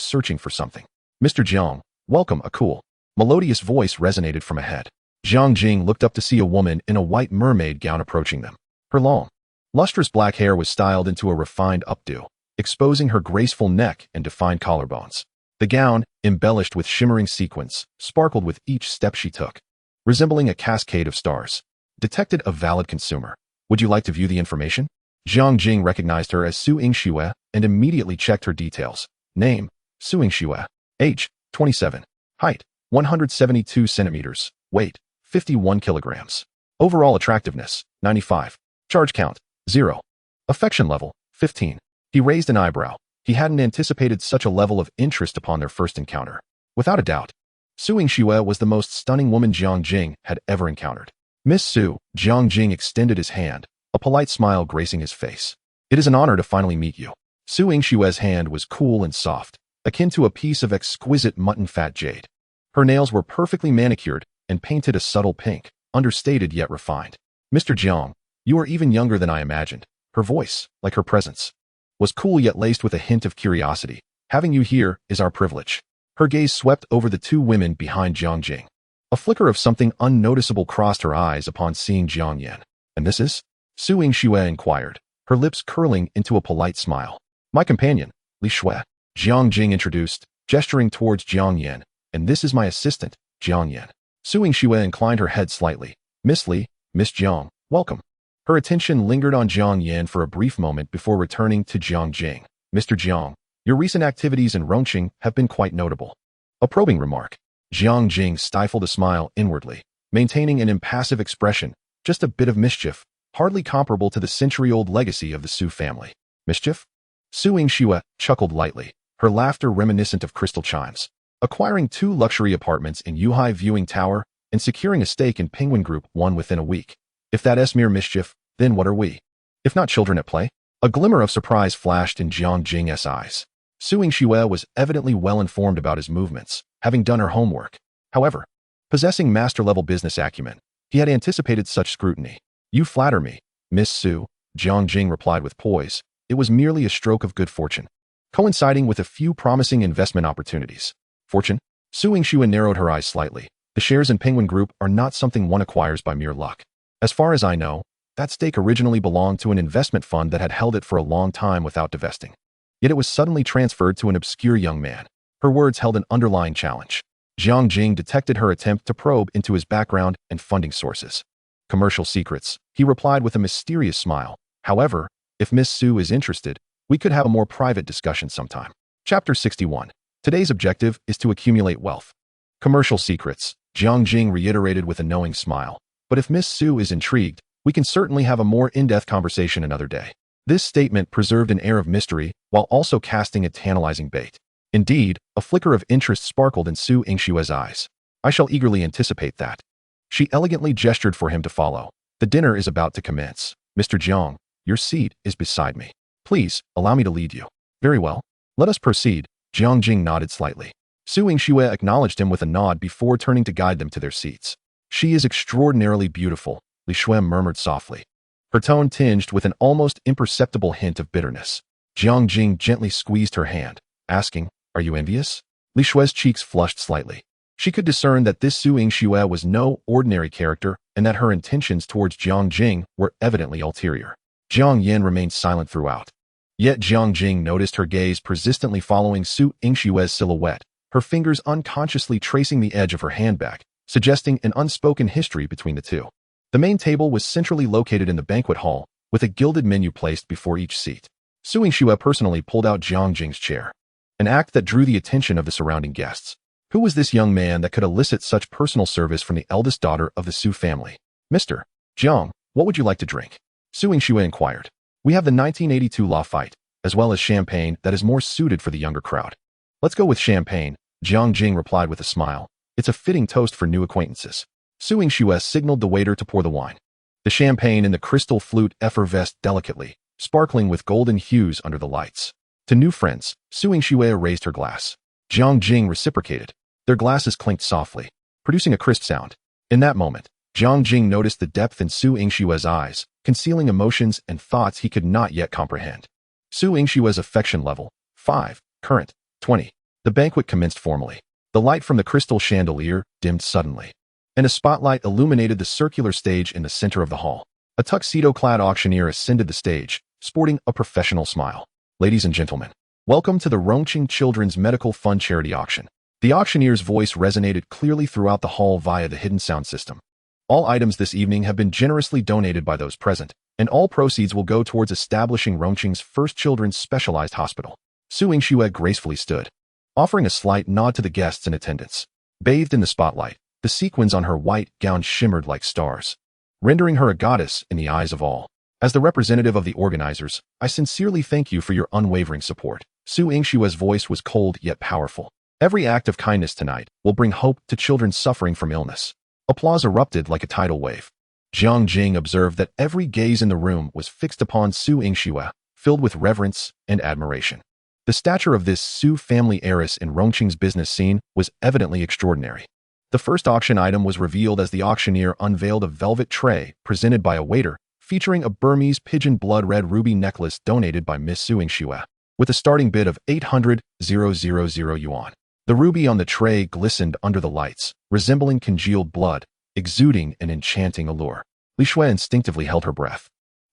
searching for something. "Mr. Jiang, welcome," a cool, melodious voice resonated from ahead. Jiang Jing looked up to see a woman in a white mermaid gown approaching them. Her long, lustrous black hair was styled into a refined updo, exposing her graceful neck and defined collarbones. The gown, embellished with shimmering sequins, sparkled with each step she took, resembling a cascade of stars. Detected a valid consumer. "Would you like to view the information?" Jiang Jing recognized her as Su Yingxue and immediately checked her details. Name, Su Yingxue. Age, 27. Height, 172 centimeters. Weight, 51 kilograms. Overall attractiveness, 95. Charge count, 0. Affection level, 15. He raised an eyebrow. He hadn't anticipated such a level of interest upon their first encounter. Without a doubt, Su Yingxue was the most stunning woman Jiang Jing had ever encountered. "Miss Su," Jiang Jing extended his hand, a polite smile gracing his face. "It is an honor to finally meet you." Su Yingxue's hand was cool and soft, akin to a piece of exquisite mutton fat jade. Her nails were perfectly manicured and painted a subtle pink, understated yet refined. "Mr. Jiang, you are even younger than I imagined." Her voice, like her presence, was cool yet laced with a hint of curiosity. "Having you here is our privilege." Her gaze swept over the two women behind Jiang Jing. A flicker of something unnoticeable crossed her eyes upon seeing Jiang Yan. "And this is?" Su Yingxue inquired, her lips curling into a polite smile. "My companion, Li Shui," Jiang Jing introduced, gesturing towards Jiang Yan. "And this is my assistant, Jiang Yan." Su Yingxue inclined her head slightly. "Miss Li, Miss Jiang, welcome." Her attention lingered on Jiang Yan for a brief moment before returning to Jiang Jing. "Mr. Jiang, your recent activities in Rongqing have been quite notable." A probing remark. Jiang Jing stifled a smile inwardly, maintaining an impassive expression, just a bit of mischief, hardly comparable to the century-old legacy of the Su family. "Mischief?" Su Yingxue chuckled lightly, her laughter reminiscent of crystal chimes. "Acquiring 2 luxury apartments in Yuhai Viewing Tower and securing a stake in Penguin Group 1 within a week. If that is mere mischief, then what are we? If not children at play?" A glimmer of surprise flashed in Jiang Jing's eyes. Su Yingxue was evidently well informed about his movements, having done her homework. However, possessing master-level business acumen, he had anticipated such scrutiny. "You flatter me, Miss Su," Jiang Jing replied with poise. "It was merely a stroke of good fortune, coinciding with a few promising investment opportunities." "Fortune?" Su Yingxue narrowed her eyes slightly. "The shares in Penguin Group are not something one acquires by mere luck. As far as I know, that stake originally belonged to an investment fund that had held it for a long time without divesting. Yet it was suddenly transferred to an obscure young man." Her words held an underlying challenge. Jiang Jing detected her attempt to probe into his background and funding sources. "Commercial secrets," he replied with a mysterious smile. "However, if Miss Su is interested, we could have a more private discussion sometime." Chapter 61. Today's objective is to accumulate wealth. "Commercial secrets," Jiang Jing reiterated with a knowing smile. "But if Miss Su is intrigued, we can certainly have a more in-depth conversation another day." This statement preserved an air of mystery while also casting a tantalizing bait. Indeed, a flicker of interest sparkled in Su Yingxue's eyes. "I shall eagerly anticipate that." She elegantly gestured for him to follow. "The dinner is about to commence. Mr. Jiang, your seat is beside me. Please, allow me to lead you." "Very well. Let us proceed." Jiang Jing nodded slightly. Su Yingxue acknowledged him with a nod before turning to guide them to their seats. "She is extraordinarily beautiful," Li Shui murmured softly, her tone tinged with an almost imperceptible hint of bitterness. Jiang Jing gently squeezed her hand, asking, "Are you envious?" Li Shui's cheeks flushed slightly. She could discern that this Su Yingxue was no ordinary character and that her intentions towards Jiang Jing were evidently ulterior. Jiang Yan remained silent throughout. Yet Jiang Jing noticed her gaze persistently following Su Yingxue's silhouette, her fingers unconsciously tracing the edge of her handbag, suggesting an unspoken history between the two. The main table was centrally located in the banquet hall, with a gilded menu placed before each seat. Su Yingxue personally pulled out Jiang Jing's chair, an act that drew the attention of the surrounding guests. Who was this young man that could elicit such personal service from the eldest daughter of the Su family? "Mr. Jiang, what would you like to drink?" Su Yingxue inquired. "We have the 1982 Lafite, as well as champagne that is more suited for the younger crowd." "Let's go with champagne," Jiang Jing replied with a smile. "It's a fitting toast for new acquaintances." Su Yingxue signaled the waiter to pour the wine. The champagne in the crystal flute effervesced delicately, sparkling with golden hues under the lights. To new friends, Su Yingxue raised her glass. Jiang Jing reciprocated. Their glasses clinked softly, producing a crisp sound. In that moment, Jiang Jing noticed the depth in Su Yingshue's eyes, concealing emotions and thoughts he could not yet comprehend. Su Yingshue's affection level, 5, current, 20. The banquet commenced formally. The light from the crystal chandelier dimmed suddenly, and a spotlight illuminated the circular stage in the center of the hall. A tuxedo-clad auctioneer ascended the stage, sporting a professional smile. Ladies and gentlemen, welcome to the Rongqing Children's Medical Fund Charity Auction. The auctioneer's voice resonated clearly throughout the hall via the hidden sound system. All items this evening have been generously donated by those present, and all proceeds will go towards establishing Rongqing's first children's specialized hospital. Su Yingxue gracefully stood, offering a slight nod to the guests in attendance. Bathed in the spotlight, the sequins on her white gown shimmered like stars, rendering her a goddess in the eyes of all. As the representative of the organizers, I sincerely thank you for your unwavering support. Su Yingshue's voice was cold yet powerful. Every act of kindness tonight will bring hope to children suffering from illness. Applause erupted like a tidal wave. Jiang Jing observed that every gaze in the room was fixed upon Su Yingxue, filled with reverence and admiration. The stature of this Su family heiress in Rongqing's business scene was evidently extraordinary. The first auction item was revealed as the auctioneer unveiled a velvet tray presented by a waiter, featuring a Burmese pigeon blood-red ruby necklace donated by Miss Su Yingxue, with a starting bid of 800,000 yuan. The ruby on the tray glistened under the lights, resembling congealed blood, exuding an enchanting allure. Li Shui instinctively held her breath,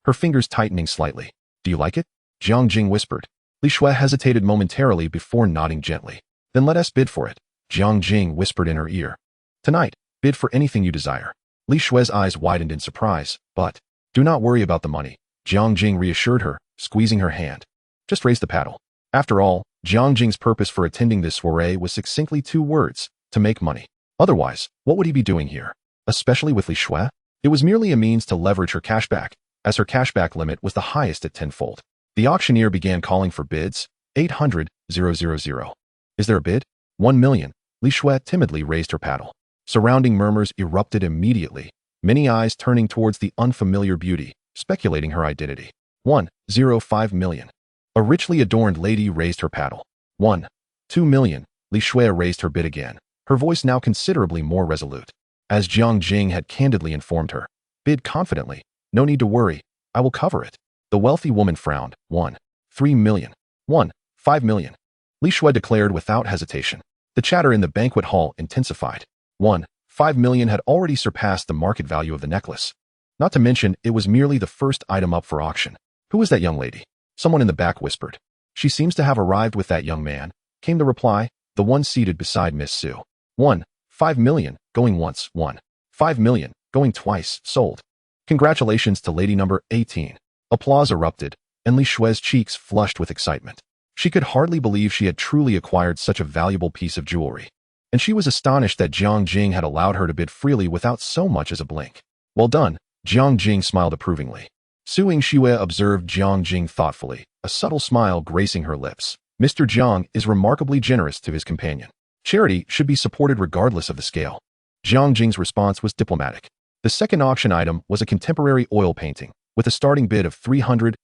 her fingers tightening slightly. Do you like it? Jiang Jing whispered. Li Shui hesitated momentarily before nodding gently. Then let us bid for it, Jiang Jing whispered in her ear. Tonight, bid for anything you desire. Li Shui's eyes widened in surprise, but do not worry about the money, Jiang Jing reassured her, squeezing her hand. Just raise the paddle. After all, Jiang Jing's purpose for attending this soiree was succinctly 2 words, to make money. Otherwise, what would he be doing here? Especially with Li Shui? It was merely a means to leverage her cashback, as her cashback limit was the highest at 10-fold. The auctioneer began calling for bids. 800,000. Is there a bid? 1 million. Li Shui timidly raised her paddle. Surrounding murmurs erupted immediately, many eyes turning towards the unfamiliar beauty, speculating her identity. 1.05 million. A richly adorned lady raised her paddle. 1.2 million. Li Shui raised her bid again, her voice now considerably more resolute. As Jiang Jing had candidly informed her, bid confidently. No need to worry, I will cover it. The wealthy woman frowned. 1.3 million. 1.5 million. Li Shui declared without hesitation. The chatter in the banquet hall intensified. 1.5 million had already surpassed the market value of the necklace. Not to mention, it was merely the first item up for auction. Who is that young lady? Someone in the back whispered. She seems to have arrived with that young man, came the reply, the one seated beside Miss Su. 1.5 million, going once. 1.5 million, going twice, sold. Congratulations to lady number 18. Applause erupted, and Li Shui's cheeks flushed with excitement. She could hardly believe she had truly acquired such a valuable piece of jewelry. And she was astonished that Jiang Jing had allowed her to bid freely without so much as a blink. Well done, Jiang Jing smiled approvingly. Su Yingxue observed Jiang Jing thoughtfully, a subtle smile gracing her lips. Mr. Jiang is remarkably generous to his companion. Charity should be supported regardless of the scale. Jiang Jing's response was diplomatic. The second auction item was a contemporary oil painting, with a starting bid of 300,000.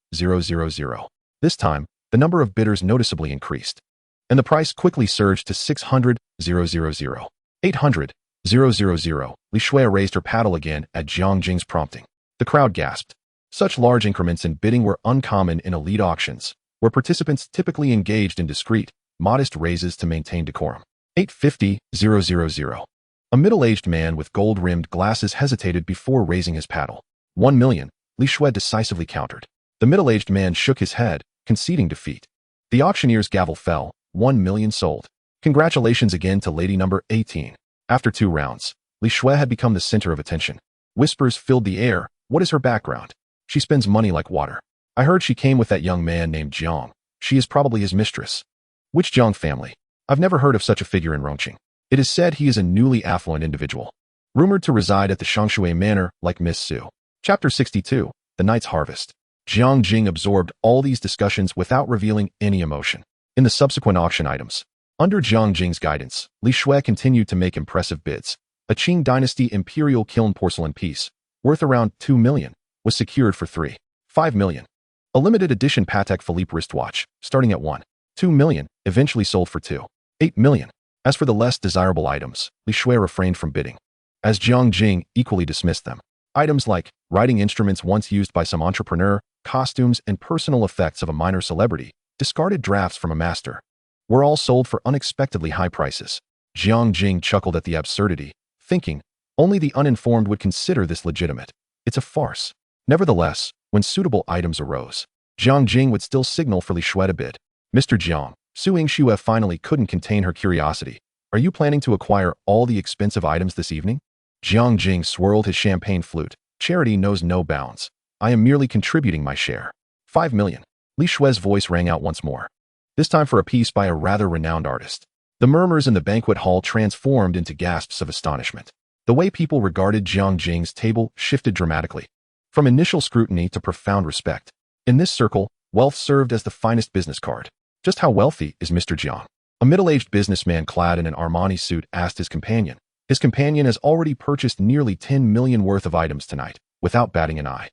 This time, the number of bidders noticeably increased, and the price quickly surged to 600,000. 800,000. Li Shui raised her paddle again at Jiang Jing's prompting. The crowd gasped. Such large increments in bidding were uncommon in elite auctions, where participants typically engaged in discreet, modest raises to maintain decorum. 850,000. A middle-aged man with gold-rimmed glasses hesitated before raising his paddle. 1 million, Li Shui decisively countered. The middle-aged man shook his head, conceding defeat. The auctioneer's gavel fell. 1 million sold. Congratulations again to lady number 18. After 2 rounds, Li Shui had become the center of attention. Whispers filled the air. What is her background? She spends money like water. I heard she came with that young man named Jiang. She is probably his mistress. Which Jiang family? I've never heard of such a figure in Rongqing. It is said he is a newly affluent individual, rumored to reside at the Shangshui Manor like Miss Su. Chapter 62, The Night's Harvest. Jiang Jing absorbed all these discussions without revealing any emotion. In the subsequent auction items, under Jiang Jing's guidance, Li Shui continued to make impressive bids. A Qing Dynasty Imperial Kiln porcelain piece, worth around 2 million, was secured for 3.5 million. A limited edition Patek Philippe wristwatch, starting at 1.2 million, eventually sold for 2.8 million. As for the less desirable items, Li Shui refrained from bidding, as Jiang Jing equally dismissed them. Items like writing instruments once used by some entrepreneur, costumes, and personal effects of a minor celebrity, discarded drafts from a master, were all sold for unexpectedly high prices. Jiang Jing chuckled at the absurdity, thinking, only the uninformed would consider this legitimate. It's a farce. Nevertheless, when suitable items arose, Jiang Jing would still signal for Li Shui to bid. Mr. Jiang, Su Yingxue finally couldn't contain her curiosity. Are you planning to acquire all the expensive items this evening? Jiang Jing swirled his champagne flute. Charity knows no bounds. I am merely contributing my share. 5 million. Li Shui's voice rang out once more, this time for a piece by a rather renowned artist. The murmurs in the banquet hall transformed into gasps of astonishment. The way people regarded Jiang Jing's table shifted dramatically, from initial scrutiny to profound respect. In this circle, wealth served as the finest business card. Just how wealthy is Mr. Jiang? A middle-aged businessman clad in an Armani suit asked his companion. His companion has already purchased nearly 10 million worth of items tonight, without batting an eye.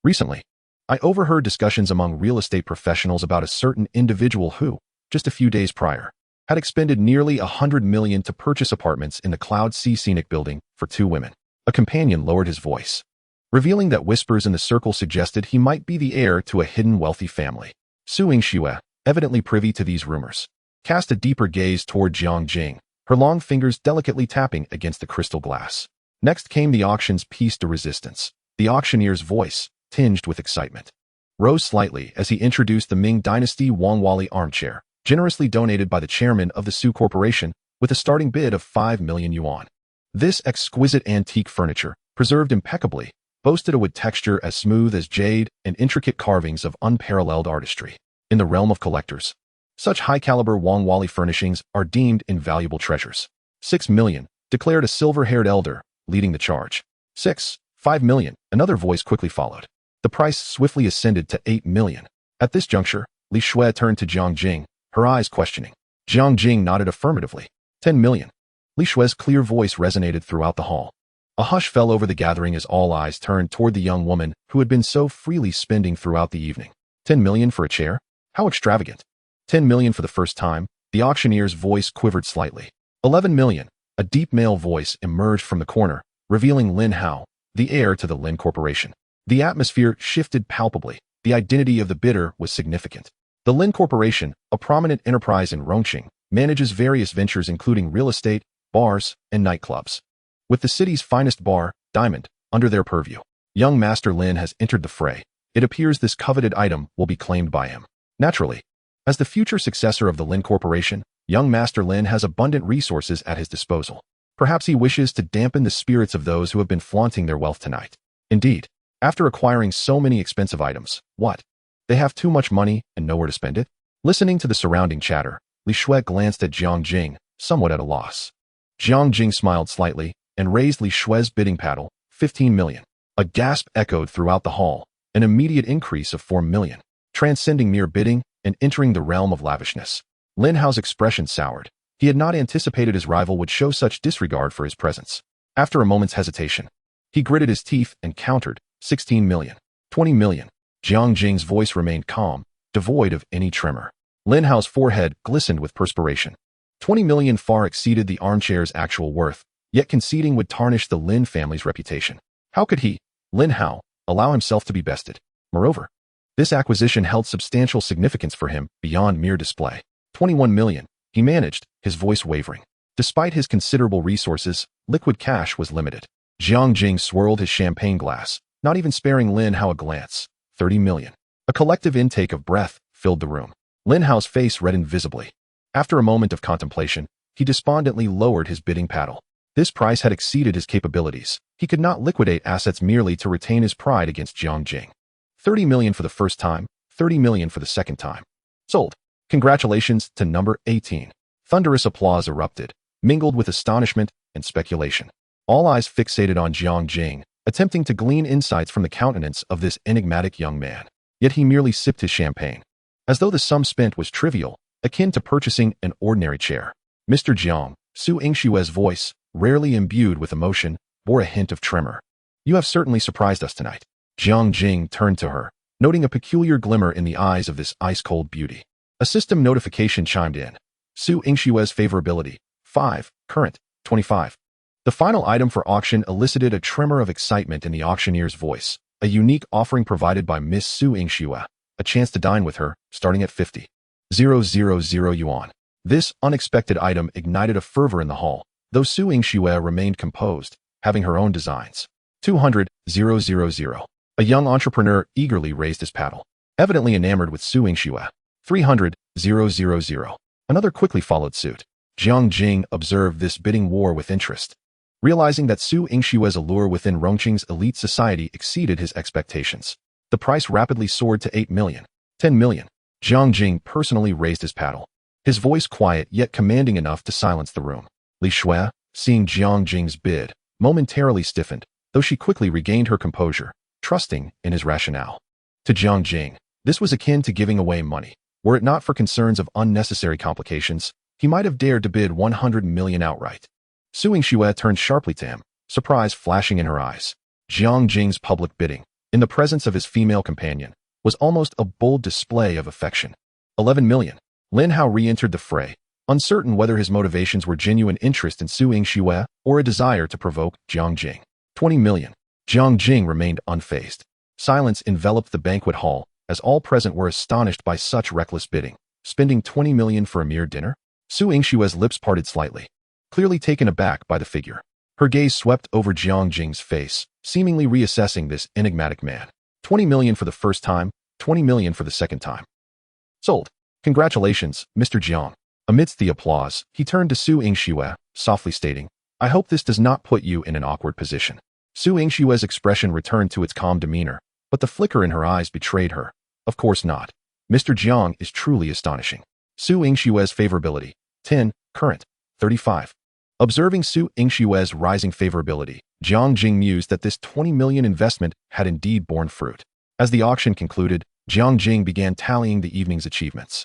Recently, I overheard discussions among real estate professionals about a certain individual who, just a few days prior, had expended nearly 100 million to purchase apartments in the Cloud Sea Scenic Building for 2 women. A companion lowered his voice, revealing that whispers in the circle suggested he might be the heir to a hidden wealthy family. Su Yingxue, evidently privy to these rumors, cast a deeper gaze toward Jiang Jing, her long fingers delicately tapping against the crystal glass. Next came the auction's piece de resistance. The auctioneer's voice, tinged with excitement, rose slightly as he introduced the Ming Dynasty Wangwali armchair, generously donated by the chairman of the Su Corporation, with a starting bid of 5 million yuan. This exquisite antique furniture, preserved impeccably, boasted a wood texture as smooth as jade and intricate carvings of unparalleled artistry. In the realm of collectors, such high-caliber Wangwali furnishings are deemed invaluable treasures. 6 million, declared a silver-haired elder, leading the charge. 5 million, another voice quickly followed. The price swiftly ascended to 8 million. At this juncture, Li Shui turned to Jiang Jing, her eyes questioning. Jiang Jing nodded affirmatively. 10 million. Li Shui's clear voice resonated throughout the hall. A hush fell over the gathering as all eyes turned toward the young woman who had been so freely spending throughout the evening. 10 million for a chair? How extravagant. 10 million for the first time. The auctioneer's voice quivered slightly. 11 million. A deep male voice emerged from the corner, revealing Lin Hao, the heir to the Lin Corporation. The atmosphere shifted palpably. The identity of the bidder was significant. The Lin Corporation, a prominent enterprise in Rongqing, manages various ventures including real estate, bars, and nightclubs. With the city's finest bar, Diamond, under their purview, young Master Lin has entered the fray. It appears this coveted item will be claimed by him. Naturally, as the future successor of the Lin Corporation, young Master Lin has abundant resources at his disposal. Perhaps he wishes to dampen the spirits of those who have been flaunting their wealth tonight. Indeed, after acquiring so many expensive items, what? They have too much money and nowhere to spend it? Listening to the surrounding chatter, Li Shui glanced at Jiang Jing, somewhat at a loss. Jiang Jing smiled slightly and raised Li Shui's bidding paddle, 15 million. A gasp echoed throughout the hall, an immediate increase of 4 million, transcending mere bidding and entering the realm of lavishness. Lin Hao's expression soured. He had not anticipated his rival would show such disregard for his presence. After a moment's hesitation, he gritted his teeth and countered, 16 million, 20 million. Jiang Jing's voice remained calm, devoid of any tremor. Lin Hao's forehead glistened with perspiration. 20 million far exceeded the armchair's actual worth, yet conceding would tarnish the Lin family's reputation. How could he, Lin Hao, allow himself to be bested? Moreover, this acquisition held substantial significance for him beyond mere display. 21 million, he managed, his voice wavering. Despite his considerable resources, liquid cash was limited. Jiang Jing swirled his champagne glass, not even sparing Lin Hao a glance. 30 million. A collective intake of breath filled the room. Lin Hao's face reddened visibly. After a moment of contemplation, he despondently lowered his bidding paddle. This price had exceeded his capabilities. He could not liquidate assets merely to retain his pride against Jiang Jing. 30 million for the first time, 30 million for the second time. Sold. Congratulations to number 18. Thunderous applause erupted, mingled with astonishment and speculation. All eyes fixated on Jiang Jing, attempting to glean insights from the countenance of this enigmatic young man. Yet he merely sipped his champagne, as though the sum spent was trivial, akin to purchasing an ordinary chair. Mr. Jiang, Su Yingxue's voice, rarely imbued with emotion, bore a hint of tremor. You have certainly surprised us tonight. Jiang Jing turned to her, noting a peculiar glimmer in the eyes of this ice-cold beauty. A system notification chimed in. Su Yingxue's favorability, 5. Current, 25. The final item for auction elicited a tremor of excitement in the auctioneer's voice, a unique offering provided by Miss Su Yingxue, a chance to dine with her, starting at 50,000 yuan. This unexpected item ignited a fervor in the hall, though Su Yingxue remained composed, having her own designs. 200,000. A young entrepreneur eagerly raised his paddle, evidently enamored with Su Yingxue. 300,000. Another quickly followed suit. Jiang Jing observed this bidding war with interest, realizing that Su Yingxue's allure within Rongqing's elite society exceeded his expectations. The price rapidly soared to 8 million. 10 million. Jiang Jing personally raised his paddle, his voice quiet yet commanding enough to silence the room. Li Shui, seeing Jiang Jing's bid, momentarily stiffened, though she quickly regained her composure, trusting in his rationale. To Jiang Jing, this was akin to giving away money. Were it not for concerns of unnecessary complications, he might have dared to bid 100 million outright. Su Yingxue turned sharply to him, surprise flashing in her eyes. Jiang Jing's public bidding, in the presence of his female companion, was almost a bold display of affection. 11 million. Lin Hao re-entered the fray, uncertain whether his motivations were genuine interest in Su Yingxue or a desire to provoke Jiang Jing. 20 million. Jiang Jing remained unfazed. Silence enveloped the banquet hall, as all present were astonished by such reckless bidding. Spending 20 million for a mere dinner? Su Yingxue's lips parted slightly, clearly taken aback by the figure. Her gaze swept over Jiang Jing's face, seemingly reassessing this enigmatic man. 20 million for the first time, 20 million for the second time. Sold. Congratulations, Mr. Jiang. Amidst the applause, he turned to Su Yingxue, softly stating, I hope this does not put you in an awkward position. Su Yingxue's expression returned to its calm demeanor, but the flicker in her eyes betrayed her. Of course not. Mr. Jiang is truly astonishing. Su Yingxue's favorability. 10. Current. 35. Observing Su Yingxue's rising favorability, Jiang Jing mused that this 20 million investment had indeed borne fruit. As the auction concluded, Jiang Jing began tallying the evening's achievements.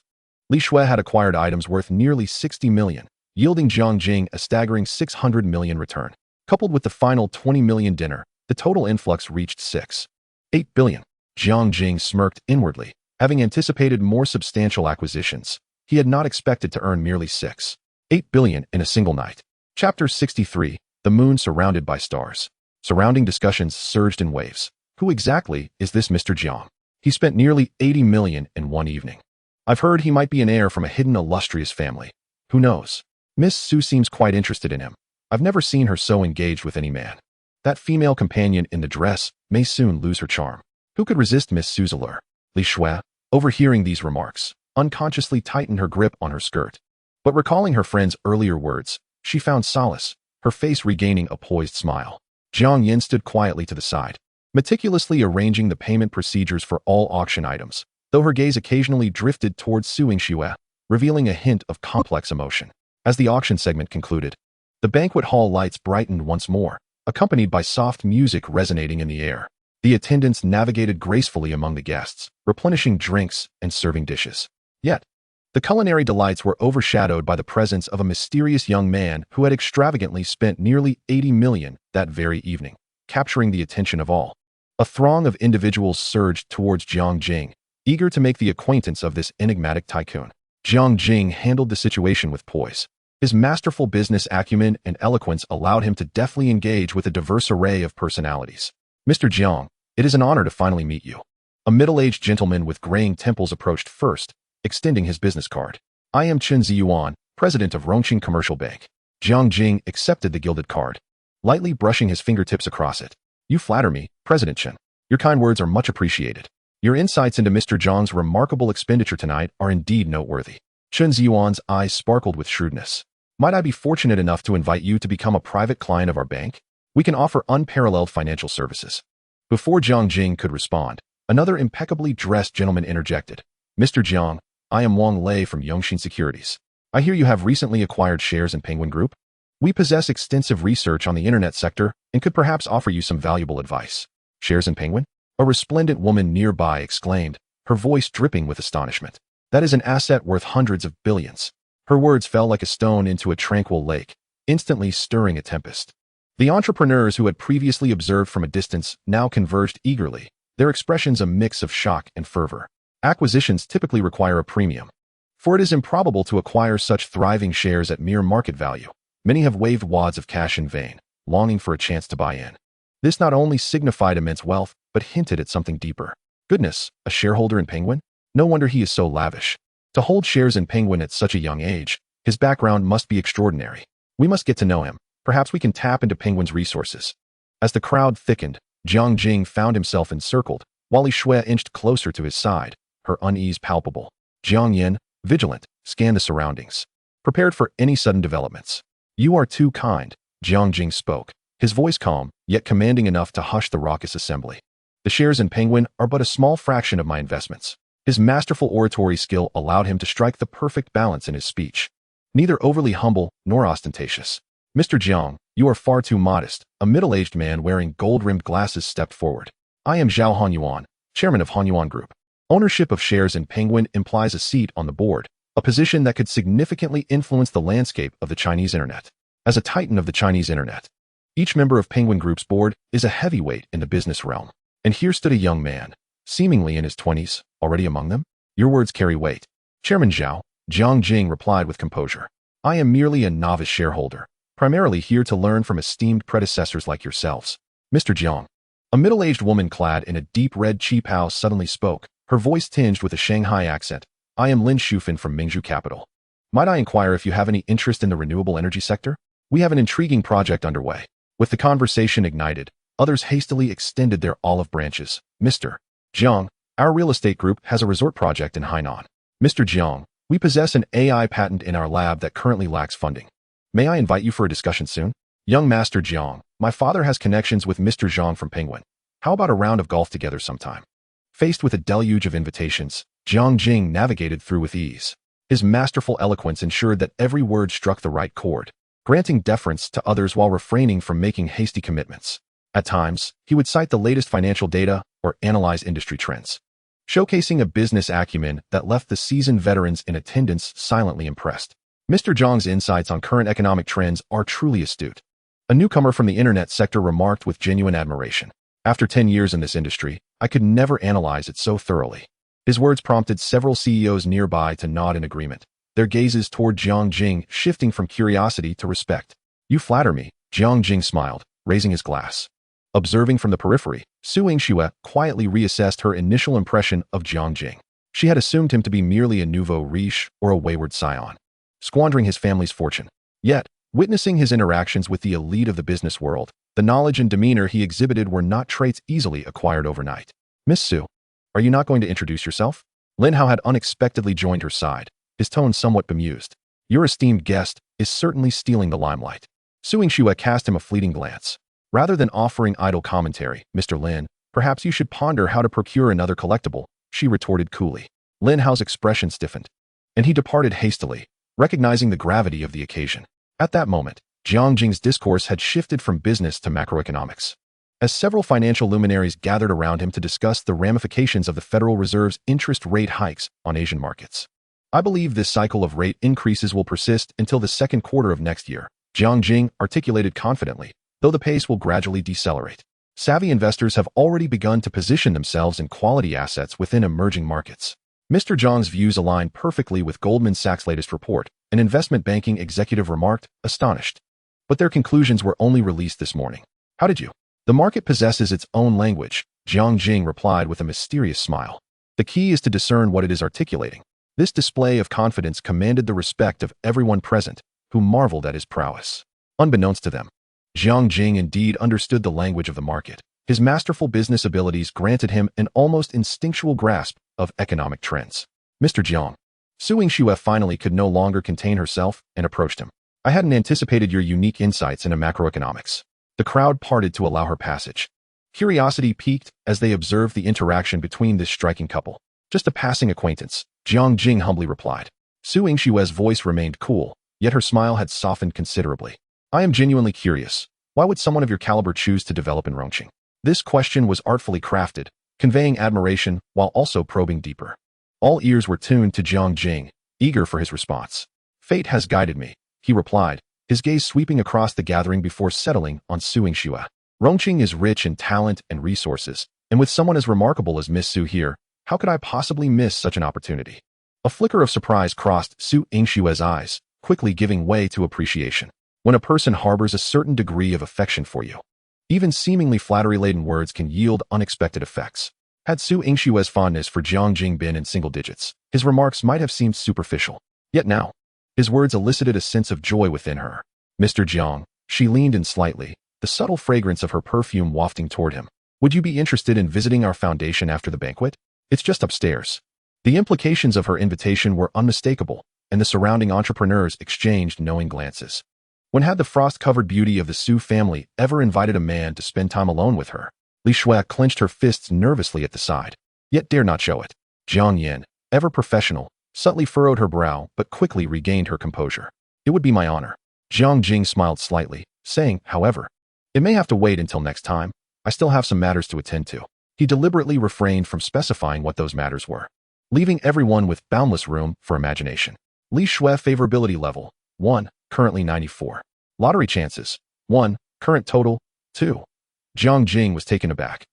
Li Shui had acquired items worth nearly 60 million, yielding Jiang Jing a staggering 600 million return. Coupled with the final 20 million dinner, the total influx reached 6.8 billion. Jiang Jing smirked inwardly, having anticipated more substantial acquisitions. He had not expected to earn merely 6.8 billion in a single night. Chapter 63. The Moon Surrounded by Stars. Surrounding discussions surged in waves. Who exactly is this Mr. Jiang? He spent nearly 80 million in one evening. I've heard he might be an heir from a hidden illustrious family. Who knows? Miss Su seems quite interested in him. I've never seen her so engaged with any man. That female companion in the dress may soon lose her charm. Who could resist Miss Su's allure? Li Shui, overhearing these remarks, unconsciously tightened her grip on her skirt. But recalling her friend's earlier words, she found solace, her face regaining a poised smile. Jiang Yin stood quietly to the side, meticulously arranging the payment procedures for all auction items, though her gaze occasionally drifted towards Su Yingxue, revealing a hint of complex emotion. As the auction segment concluded, the banquet hall lights brightened once more, accompanied by soft music resonating in the air. The attendants navigated gracefully among the guests, replenishing drinks and serving dishes. Yet, the culinary delights were overshadowed by the presence of a mysterious young man who had extravagantly spent nearly 80 million that very evening, capturing the attention of all. A throng of individuals surged towards Jiang Jing, eager to make the acquaintance of this enigmatic tycoon. Jiang Jing handled the situation with poise. His masterful business acumen and eloquence allowed him to deftly engage with a diverse array of personalities. Mr. Jiang, it is an honor to finally meet you. A middle-aged gentleman with graying temples approached first, extending his business card. I am Chen Ziyuan, president of Rongqing Commercial Bank. Jiang Jing accepted the gilded card, lightly brushing his fingertips across it. You flatter me, President Chen. Your kind words are much appreciated. Your insights into Mr. Jiang's remarkable expenditure tonight are indeed noteworthy. Chen Ziyuan's eyes sparkled with shrewdness. Might I be fortunate enough to invite you to become a private client of our bank? We can offer unparalleled financial services. Before Jiang Jing could respond, another impeccably dressed gentleman interjected. Mr. Jiang, I am Wang Lei from Yongxin Securities. I hear you have recently acquired shares in Penguin Group. We possess extensive research on the internet sector and could perhaps offer you some valuable advice. Shares in Penguin? A resplendent woman nearby exclaimed, her voice dripping with astonishment. That is an asset worth hundreds of billions. Her words fell like a stone into a tranquil lake, instantly stirring a tempest. The entrepreneurs who had previously observed from a distance now converged eagerly, their expressions a mix of shock and fervor. Acquisitions typically require a premium, for it is improbable to acquire such thriving shares at mere market value. Many have waved wads of cash in vain, longing for a chance to buy in. This not only signified immense wealth, but hinted at something deeper. Goodness, a shareholder in Penguin? No wonder he is so lavish. To hold shares in Penguin at such a young age, his background must be extraordinary. We must get to know him. Perhaps we can tap into Penguin's resources. As the crowd thickened, Jiang Jing found himself encircled, while Li Shui inched closer to his side, her unease palpable. Jiang Yin, vigilant, scanned the surroundings, prepared for any sudden developments. You are too kind, Jiang Jing spoke, his voice calm, yet commanding enough to hush the raucous assembly. The shares in Penguin are but a small fraction of my investments. His masterful oratory skill allowed him to strike the perfect balance in his speech. Neither overly humble nor ostentatious. Mr. Jiang, you are far too modest. A middle-aged man wearing gold-rimmed glasses stepped forward. I am Zhao Hanyuan, chairman of Hanyuan Group. Ownership of shares in Penguin implies a seat on the board, a position that could significantly influence the landscape of the Chinese internet. As a titan of the Chinese internet, each member of Penguin Group's board is a heavyweight in the business realm. And here stood a young man, seemingly in his 20s, already among them. Your words carry weight. Chairman Zhao, Jiang Jing replied with composure. I am merely a novice shareholder, primarily here to learn from esteemed predecessors like yourselves. Mr. Jiang. A middle-aged woman clad in a deep red qipao suddenly spoke, her voice tinged with a Shanghai accent. I am Lin Shufan from Mingzhu Capital. Might I inquire if you have any interest in the renewable energy sector? We have an intriguing project underway. With the conversation ignited, others hastily extended their olive branches. Mr. Jiang, our real estate group has a resort project in Hainan. Mr. Jiang, we possess an AI patent in our lab that currently lacks funding. May I invite you for a discussion soon? Young Master Jiang, my father has connections with Mr. Zhang from Penguin. How about a round of golf together sometime? Faced with a deluge of invitations, Jiang Jing navigated through with ease. His masterful eloquence ensured that every word struck the right chord, granting deference to others while refraining from making hasty commitments. At times, he would cite the latest financial data or analyze industry trends, showcasing a business acumen that left the seasoned veterans in attendance silently impressed. Mr. Zhang's insights on current economic trends are truly astute. A newcomer from the internet sector remarked with genuine admiration. After 10 years in this industry, I could never analyze it so thoroughly. His words prompted several CEOs nearby to nod in agreement, their gazes toward Jiang Jing shifting from curiosity to respect. You flatter me, Jiang Jing smiled, raising his glass. Observing from the periphery, Su Yingxue quietly reassessed her initial impression of Jiang Jing. She had assumed him to be merely a nouveau riche or a wayward scion, squandering his family's fortune. Yet, witnessing his interactions with the elite of the business world, the knowledge and demeanor he exhibited were not traits easily acquired overnight. Miss Su, are you not going to introduce yourself? Lin Hao had unexpectedly joined her side, his tone somewhat bemused. Your esteemed guest is certainly stealing the limelight. Su Yingxue cast him a fleeting glance. Rather than offering idle commentary, Mr. Lin, perhaps you should ponder how to procure another collectible, she retorted coolly. Lin Hao's expression stiffened, and he departed hastily, recognizing the gravity of the occasion. At that moment, Jiang Jing's discourse had shifted from business to macroeconomics. As several financial luminaries gathered around him to discuss the ramifications of the Federal Reserve's interest rate hikes on Asian markets. I believe this cycle of rate increases will persist until the second quarter of next year, Jiang Jing articulated confidently, though the pace will gradually decelerate. Savvy investors have already begun to position themselves in quality assets within emerging markets. Mr. Zhang's views align perfectly with Goldman Sachs' latest report, an investment banking executive remarked, astonished. But their conclusions were only released this morning. How did you? The market possesses its own language, Jiang Jing replied with a mysterious smile. The key is to discern what it is articulating. This display of confidence commanded the respect of everyone present, who marveled at his prowess. Unbeknownst to them, Jiang Jing indeed understood the language of the market. His masterful business abilities granted him an almost instinctual grasp of economic trends. Mr. Jiang. Su Yingxue finally could no longer contain herself and approached him. I hadn't anticipated your unique insights into macroeconomics. The crowd parted to allow her passage. Curiosity piqued as they observed the interaction between this striking couple. Just a passing acquaintance, Jiang Jing humbly replied. Su Yingxue's voice remained cool, yet her smile had softened considerably. I am genuinely curious. Why would someone of your caliber choose to develop in Rongqing? This question was artfully crafted, conveying admiration while also probing deeper. All ears were tuned to Jiang Jing, eager for his response. Fate has guided me, he replied, his gaze sweeping across the gathering before settling on Su Yingxue. Rongqing is rich in talent and resources, and with someone as remarkable as Miss Su here, how could I possibly miss such an opportunity? A flicker of surprise crossed Su Yingxue's eyes, quickly giving way to appreciation. when a person harbors a certain degree of affection for you. Even seemingly flattery-laden words can yield unexpected effects. Had Su Yingshue's fondness for Jiang Jing been in single digits, his remarks might have seemed superficial. Yet now, his words elicited a sense of joy within her. Mr. Jiang, she leaned in slightly, the subtle fragrance of her perfume wafting toward him. Would you be interested in visiting our foundation after the banquet? It's just upstairs. The implications of her invitation were unmistakable, and the surrounding entrepreneurs exchanged knowing glances. When had the frost-covered beauty of the Su family ever invited a man to spend time alone with her? Li Shui clenched her fists nervously at the side, yet dared not show it. Jiang Yan, ever professional, subtly furrowed her brow but quickly regained her composure. It would be my honor. Jiang Jing smiled slightly, saying, however, it may have to wait until next time. I still have some matters to attend to. He deliberately refrained from specifying what those matters were, leaving everyone with boundless room for imagination. Li Shui favorability level, 1, currently 94. Lottery chances, 1, current total, 2. Jiang Jing was taken aback.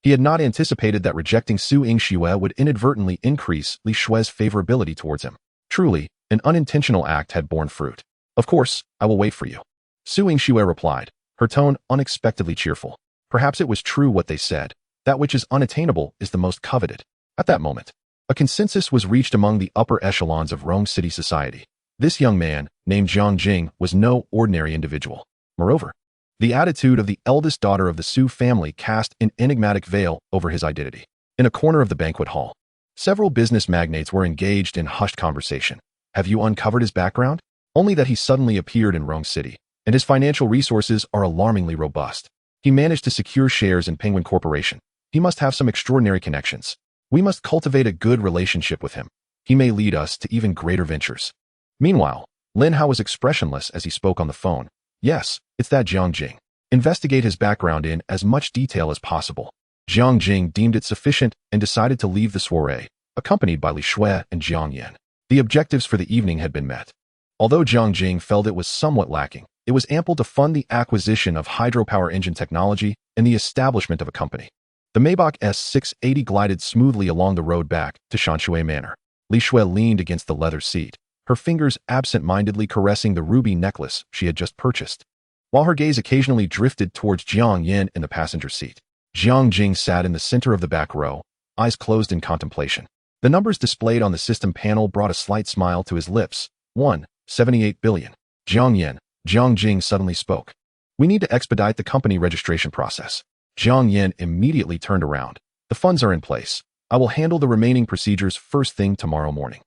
He had not anticipated that rejecting Su Yingxue would inadvertently increase Li Shui's favorability towards him. Truly, an unintentional act had borne fruit. Of course, I will wait for you. Su Yingxue replied, her tone unexpectedly cheerful. Perhaps it was true what they said. That which is unattainable is the most coveted. At that moment, a consensus was reached among the upper echelons of Rome City society. This young man, named Jiang Jing, was no ordinary individual. Moreover, the attitude of the eldest daughter of the Su family cast an enigmatic veil over his identity. In a corner of the banquet hall, several business magnates were engaged in hushed conversation. Have you uncovered his background? Only that he suddenly appeared in Rome City, and his financial resources are alarmingly robust. He managed to secure shares in Penguin Corporation. He must have some extraordinary connections. We must cultivate a good relationship with him. He may lead us to even greater ventures. Meanwhile, Lin Hao was expressionless as he spoke on the phone. Yes, it's that Jiang Jing. Investigate his background in as much detail as possible. Jiang Jing deemed it sufficient and decided to leave the soiree, accompanied by Li Shui and Jiang Yan. The objectives for the evening had been met. Although Jiang Jing felt it was somewhat lacking, it was ample to fund the acquisition of hydropower engine technology and the establishment of a company. The Maybach S680 glided smoothly along the road back to Shanshui Manor. Li Shui leaned against the leather seat, her fingers absent-mindedly caressing the ruby necklace she had just purchased, while her gaze occasionally drifted towards Jiang Yan in the passenger seat. Jiang Jing sat in the center of the back row, eyes closed in contemplation. The numbers displayed on the system panel brought a slight smile to his lips. 1.78 billion. Jiang Jing suddenly spoke. We need to expedite the company registration process. Jiang Yan immediately turned around. The funds are in place. I will handle the remaining procedures first thing tomorrow morning.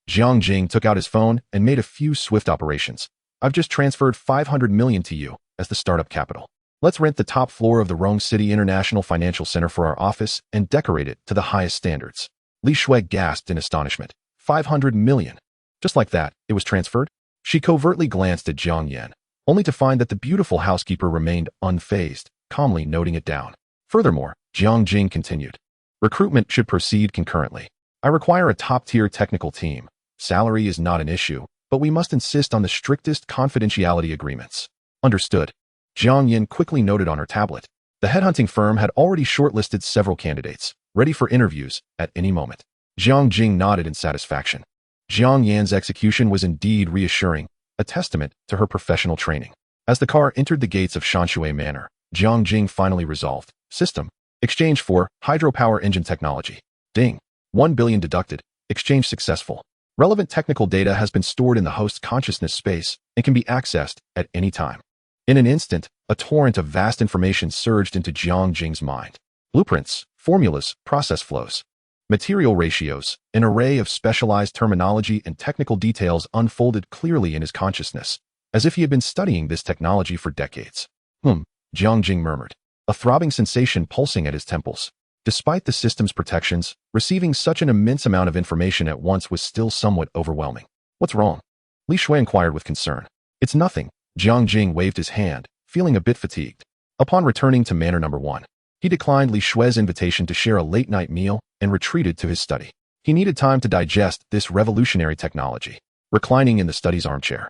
Jiang Jing took out his phone and made a few swift operations. I've just transferred 500 million to you as the startup capital. Let's rent the top floor of the Rome City International Financial Center for our office and decorate it to the highest standards. Li Shui gasped in astonishment. 500 million. Just like that, it was transferred? She covertly glanced at Jiang Yan, only to find that the beautiful housekeeper remained unfazed, calmly noting it down. Furthermore, Jiang Jing continued. Recruitment should proceed concurrently. I require a top-tier technical team. Salary is not an issue, but we must insist on the strictest confidentiality agreements. Understood. Jiang Yan quickly noted on her tablet. The headhunting firm had already shortlisted several candidates, ready for interviews at any moment. Jiang Jing nodded in satisfaction. Jiang Yan's execution was indeed reassuring, a testament to her professional training. As the car entered the gates of Shanshui Manor, Jiang Jing finally resolved. System. Exchange for hydropower engine technology. Ding. 1 billion deducted. Exchange successful. Relevant technical data has been stored in the host's consciousness space and can be accessed at any time. In an instant, a torrent of vast information surged into Jiang Jing's mind. Blueprints, formulas, process flows, material ratios, an array of specialized terminology and technical details unfolded clearly in his consciousness, as if he had been studying this technology for decades. Jiang Jing murmured, a throbbing sensation pulsing at his temples. Despite the system's protections, receiving such an immense amount of information at once was still somewhat overwhelming. What's wrong? Li Shui inquired with concern. It's nothing. Jiang Jing waved his hand, feeling a bit fatigued. Upon returning to Manor No. 1, he declined Li Shui's invitation to share a late-night meal and retreated to his study. He needed time to digest this revolutionary technology. Reclining in the study's armchair,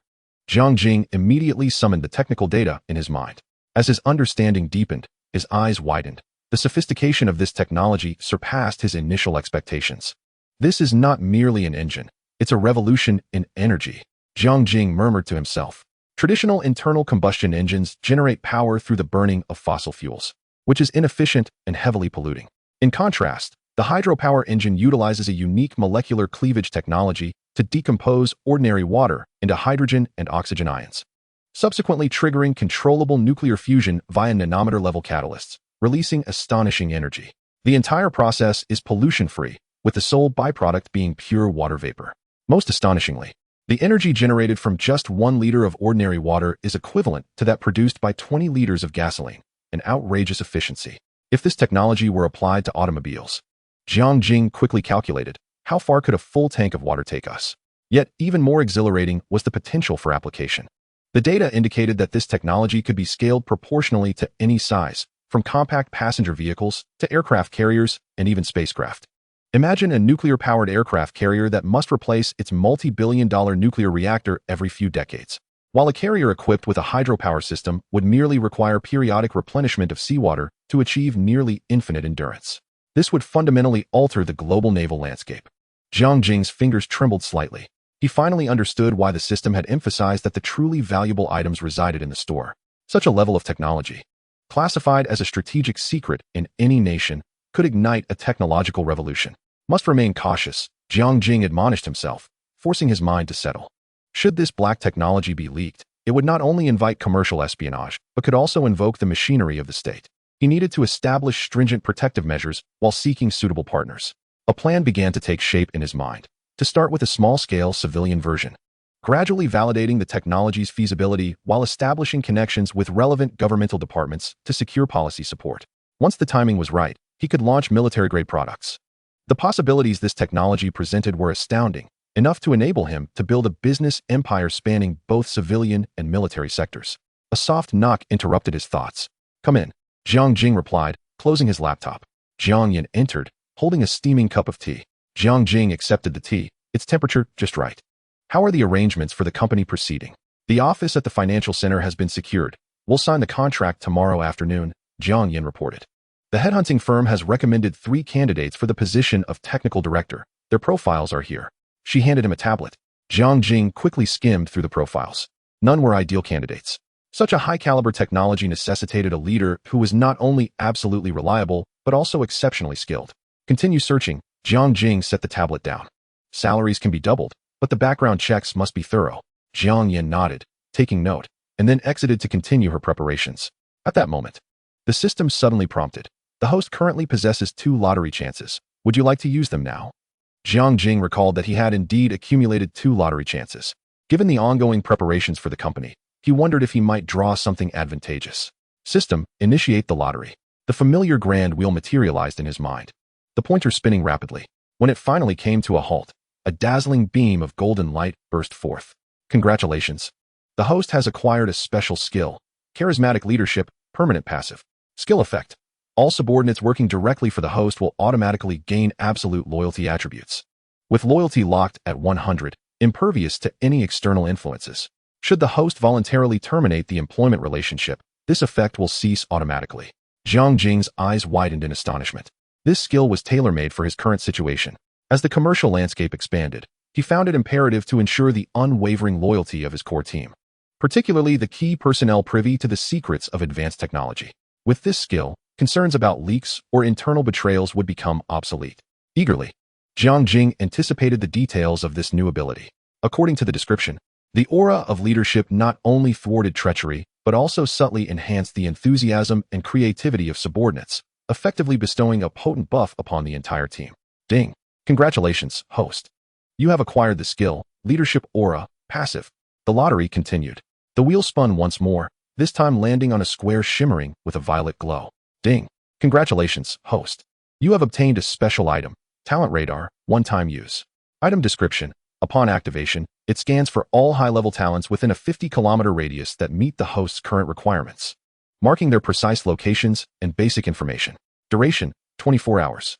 Jiang Jing immediately summoned the technical data in his mind. As his understanding deepened, his eyes widened. The sophistication of this technology surpassed his initial expectations. This is not merely an engine, it's a revolution in energy. Jiang Jing murmured to himself. Traditional internal combustion engines generate power through the burning of fossil fuels, which is inefficient and heavily polluting. In contrast, the hydropower engine utilizes a unique molecular cleavage technology to decompose ordinary water into hydrogen and oxygen ions, subsequently triggering controllable nuclear fusion via nanometer-level catalysts, releasing astonishing energy. The entire process is pollution-free, with the sole byproduct being pure water vapor. Most astonishingly, the energy generated from just 1 liter of ordinary water is equivalent to that produced by 20 liters of gasoline, an outrageous efficiency. If this technology were applied to automobiles, Jiang Jing quickly calculated, how far could a full tank of water take us? Yet, even more exhilarating was the potential for application. The data indicated that this technology could be scaled proportionally to any size, from compact passenger vehicles to aircraft carriers and even spacecraft. Imagine a nuclear-powered aircraft carrier that must replace its multi-billion-dollar nuclear reactor every few decades, while a carrier equipped with a hydropower system would merely require periodic replenishment of seawater to achieve nearly infinite endurance. This would fundamentally alter the global naval landscape. Jiang Jing's fingers trembled slightly. He finally understood why the system had emphasized that the truly valuable items resided in the store. Such a level of technology, classified as a strategic secret in any nation, could ignite a technological revolution. Must remain cautious, Jiang Jing admonished himself, forcing his mind to settle. Should this black technology be leaked, it would not only invite commercial espionage, but could also invoke the machinery of the state. He needed to establish stringent protective measures while seeking suitable partners. A plan began to take shape in his mind, to start with a small-scale civilian version, gradually validating the technology's feasibility while establishing connections with relevant governmental departments to secure policy support. Once the timing was right, he could launch military-grade products. The possibilities this technology presented were astounding, enough to enable him to build a business empire spanning both civilian and military sectors. A soft knock interrupted his thoughts. "Come in," Jiang Jing replied, closing his laptop. Jiang Yin entered, holding a steaming cup of tea. Jiang Jing accepted the tea, its temperature just right. "How are the arrangements for the company proceeding?" "The office at the financial center has been secured. We'll sign the contract tomorrow afternoon," Jiang Yin reported. "The headhunting firm has recommended 3 candidates for the position of technical director. Their profiles are here." She handed him a tablet. Jiang Jing quickly skimmed through the profiles. None were ideal candidates. Such a high-caliber technology necessitated a leader who was not only absolutely reliable, but also exceptionally skilled. "Continue searching," Jiang Jing set the tablet down. "Salaries can be doubled, but the background checks must be thorough." Jiang Yin nodded, taking note, and then exited to continue her preparations. At that moment, the system suddenly prompted, "The host currently possesses 2 lottery chances. Would you like to use them now?" Jiang Jing recalled that he had indeed accumulated 2 lottery chances. Given the ongoing preparations for the company, he wondered if he might draw something advantageous. System, initiate the lottery. The familiar grand wheel materialized in his mind, the pointer spinning rapidly. When it finally came to a halt, a dazzling beam of golden light burst forth. "Congratulations. The host has acquired a special skill, charismatic leadership, permanent passive. Skill effect. All subordinates working directly for the host will automatically gain absolute loyalty attributes. With loyalty locked at 100, impervious to any external influences. Should the host voluntarily terminate the employment relationship, this effect will cease automatically." Jiang Jing's eyes widened in astonishment. This skill was tailor-made for his current situation. As the commercial landscape expanded, he found it imperative to ensure the unwavering loyalty of his core team, particularly the key personnel privy to the secrets of advanced technology. With this skill, concerns about leaks or internal betrayals would become obsolete. Eagerly, Jiang Jing anticipated the details of this new ability. According to the description, the aura of leadership not only thwarted treachery, but also subtly enhanced the enthusiasm and creativity of subordinates, effectively bestowing a potent buff upon the entire team. "Ding. Congratulations, host. You have acquired the skill, Leadership Aura, Passive." The lottery continued. The wheel spun once more, this time landing on a square shimmering with a violet glow. "Ding. Congratulations, host. You have obtained a special item, Talent Radar, one-time use." Item description. Upon activation, it scans for all high-level talents within a 50-kilometer radius that meet the host's current requirements, marking their precise locations and basic information. Duration, 24 hours.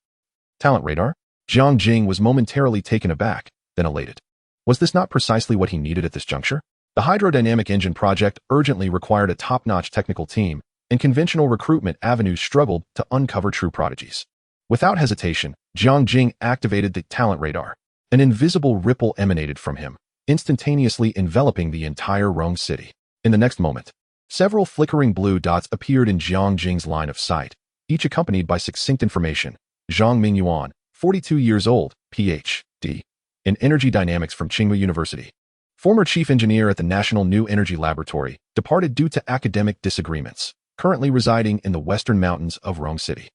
Talent Radar? Jiang Jing was momentarily taken aback, then elated. Was this not precisely what he needed at this juncture? The hydrodynamic engine project urgently required a top-notch technical team, and conventional recruitment avenues struggled to uncover true prodigies. Without hesitation, Jiang Jing activated the Talent Radar. An invisible ripple emanated from him, instantaneously enveloping the entire Rome city. In the next moment, several flickering blue dots appeared in Jiang Jing's line of sight, each accompanied by succinct information. Zhang Mingyuan, 42 years old, Ph.D. in Energy Dynamics from Tsinghua University. Former chief engineer at the National New Energy Laboratory, departed due to academic disagreements, currently residing in the western mountains of Rong City.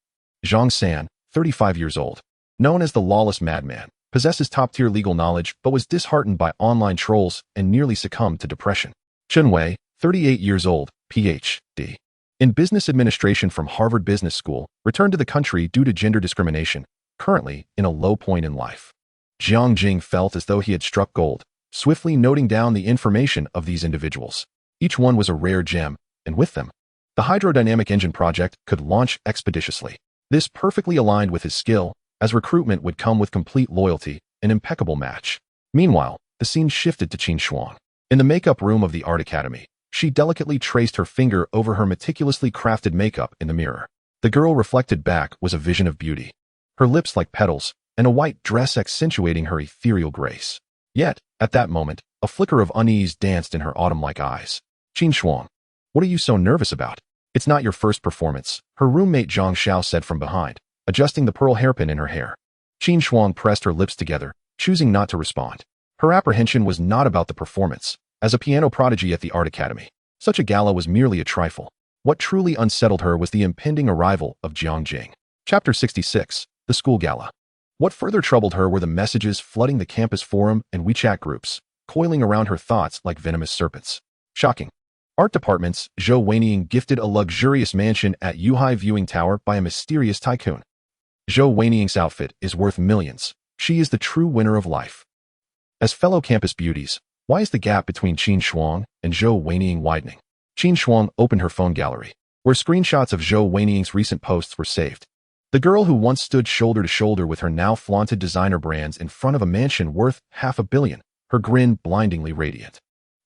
Zhang San, 35 years old, known as the Lawless Madman, possesses top-tier legal knowledge but was disheartened by online trolls and nearly succumbed to depression. Chen Wei, 38 years old, Ph.D. in Business Administration from Harvard Business School, returned to the country due to gender discrimination, currently in a low point in life. Jiang Jing felt as though he had struck gold, swiftly noting down the information of these individuals. Each one was a rare gem, and with them, the hydrodynamic engine project could launch expeditiously. This perfectly aligned with his skill, as recruitment would come with complete loyalty, an impeccable match. Meanwhile, the scene shifted to Qin Shuang. In the makeup room of the Art Academy, she delicately traced her finger over her meticulously crafted makeup in the mirror. The girl reflected back was a vision of beauty, her lips like petals, and a white dress accentuating her ethereal grace. Yet, at that moment, a flicker of unease danced in her autumn-like eyes. Qin Shuang, what are you so nervous about? It's not your first performance, her roommate Zhang Xiao said from behind, adjusting the pearl hairpin in her hair. Qin Shuang pressed her lips together, choosing not to respond. Her apprehension was not about the performance. As a piano prodigy at the Art Academy, such a gala was merely a trifle. What truly unsettled her was the impending arrival of Jiang Jing. Chapter 66, The School Gala. What further troubled her were the messages flooding the campus forum and WeChat groups, coiling around her thoughts like venomous serpents. Shocking. Art departments, Zhou Weiniang gifted a luxurious mansion at Yuhai Viewing Tower by a mysterious tycoon. Zhou Weiniang's outfit is worth millions. She is the true winner of life. As fellow campus beauties, why is the gap between Qin Shuang and Zhou Weiniang widening? Qin Shuang opened her phone gallery, where screenshots of Zhou Weiniang's recent posts were saved. The girl who once stood shoulder to shoulder with her now flaunted designer brands in front of a mansion worth $500 million, her grin blindingly radiant.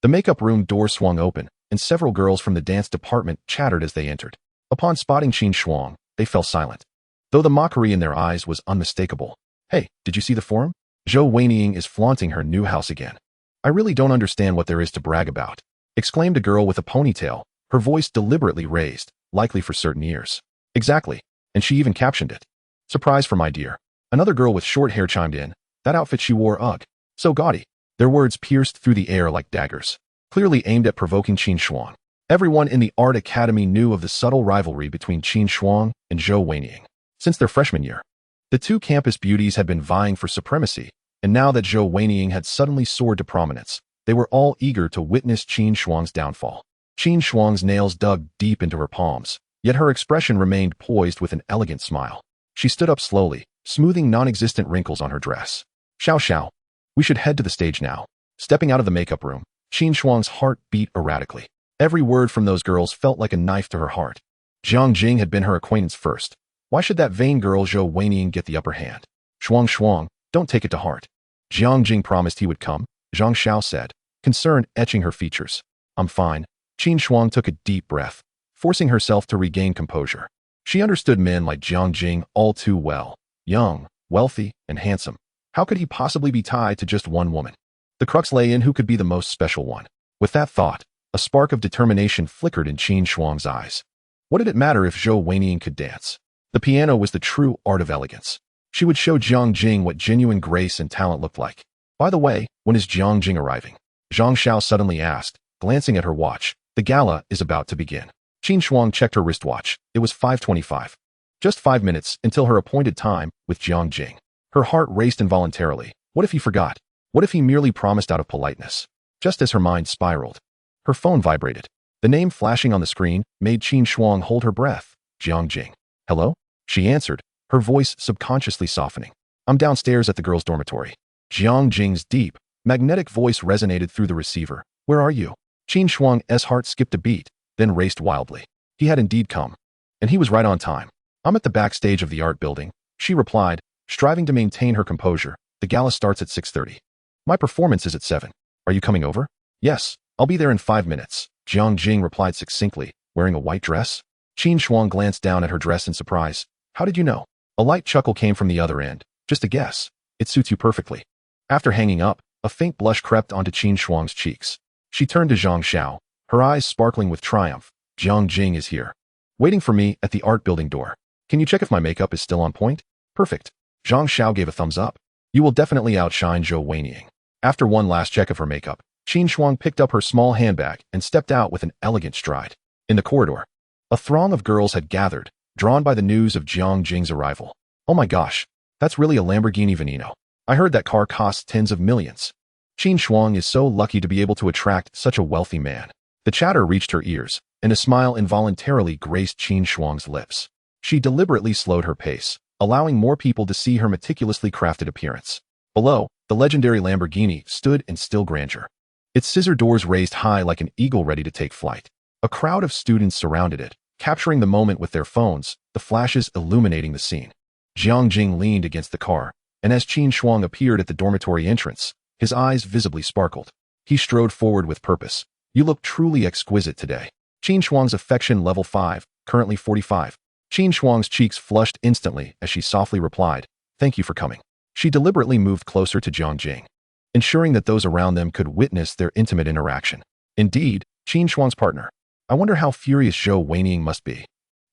The makeup room door swung open, and several girls from the dance department chattered as they entered. Upon spotting Qin Shuang, they fell silent, though the mockery in their eyes was unmistakable. Hey, did you see the forum? Zhou Weiniang is flaunting her new house again. I really don't understand what there is to brag about, exclaimed a girl with a ponytail, her voice deliberately raised, likely for certain ears. Exactly, and she even captioned it. Surprise for my dear. Another girl with short hair chimed in. That outfit she wore, ugh. So gaudy. Their words pierced through the air like daggers, clearly aimed at provoking Qin Shuang. Everyone in the Art Academy knew of the subtle rivalry between Qin Shuang and Zhou Weiniang. Since their freshman year, the two campus beauties had been vying for supremacy, and now that Zhou Weiniang had suddenly soared to prominence, they were all eager to witness Qin Shuang's downfall. Qin Shuang's nails dug deep into her palms, yet her expression remained poised with an elegant smile. She stood up slowly, smoothing non-existent wrinkles on her dress. Xiao Xiao. We should head to the stage now. Stepping out of the makeup room, Qin Shuang's heart beat erratically. Every word from those girls felt like a knife to her heart. Jiang Jing had been her acquaintance first. Why should that vain girl Zhou Weiniang get the upper hand? Shuang, don't take it to heart. Jiang Jing promised he would come, Zhang Xiao said, concern etching her features. I'm fine. Qin Shuang took a deep breath, forcing herself to regain composure. She understood men like Jiang Jing all too well. Young, wealthy, and handsome. How could he possibly be tied to just one woman? The crux lay in who could be the most special one. With that thought, a spark of determination flickered in Qin Shuang's eyes. What did it matter if Zhou Weiniang could dance? The piano was the true art of elegance. She would show Jiang Jing what genuine grace and talent looked like. By the way, when is Jiang Jing arriving? Zhang Xiao suddenly asked, glancing at her watch. The gala is about to begin. Qin Shuang checked her wristwatch. It was 5:25. Just 5 minutes until her appointed time with Jiang Jing. Her heart raced involuntarily. What if he forgot? What if he merely promised out of politeness? Just as her mind spiraled, her phone vibrated. The name flashing on the screen made Qin Shuang hold her breath. Jiang Jing. Hello? She answered, her voice subconsciously softening. I'm downstairs at the girls' dormitory. Jiang Jing's deep, magnetic voice resonated through the receiver. Where are you? Qin Shuang's heart skipped a beat, then raced wildly. He had indeed come. And he was right on time. I'm at the backstage of the art building, she replied, striving to maintain her composure. The gala starts at 6:30. My performance is at 7. Are you coming over? Yes, I'll be there in 5 minutes, Jiang Jing replied succinctly, wearing a white dress. Qin Shuang glanced down at her dress in surprise. How did you know? A light chuckle came from the other end. Just a guess. It suits you perfectly. After hanging up, a faint blush crept onto Qin Shuang's cheeks. She turned to Zhang Xiao. her eyes sparkling with triumph. Jiang Jing is here, waiting for me at the art building door. Can you check if my makeup is still on point? Perfect. Zhang Xiao gave a thumbs up. You will definitely outshine Zhou Weiniang. After one last check of her makeup, Qin Shuang picked up her small handbag and stepped out with an elegant stride. In the corridor, a throng of girls had gathered, drawn by the news of Jiang Jing's arrival. Oh my gosh, that's really a Lamborghini Veneno. I heard that car costs tens of millions. Qin Shuang is so lucky to be able to attract such a wealthy man. The chatter reached her ears, and a smile involuntarily graced Qin Shuang's lips. She deliberately slowed her pace, allowing more people to see her meticulously crafted appearance. Below, the legendary Lamborghini stood in still grandeur. Its scissor doors raised high like an eagle ready to take flight. A crowd of students surrounded it, capturing the moment with their phones, the flashes illuminating the scene. Jiang Jing leaned against the car, and as Qin Shuang appeared at the dormitory entrance, his eyes visibly sparkled. He strode forward with purpose. You look truly exquisite today. Qin Shuang's affection level 5, currently 45. Qin Shuang's cheeks flushed instantly as she softly replied, "Thank you for coming." She deliberately moved closer to Jiang Jing, ensuring that those around them could witness their intimate interaction. Indeed, Qin Shuang's partner. I wonder how furious Zhou Weiniang must be.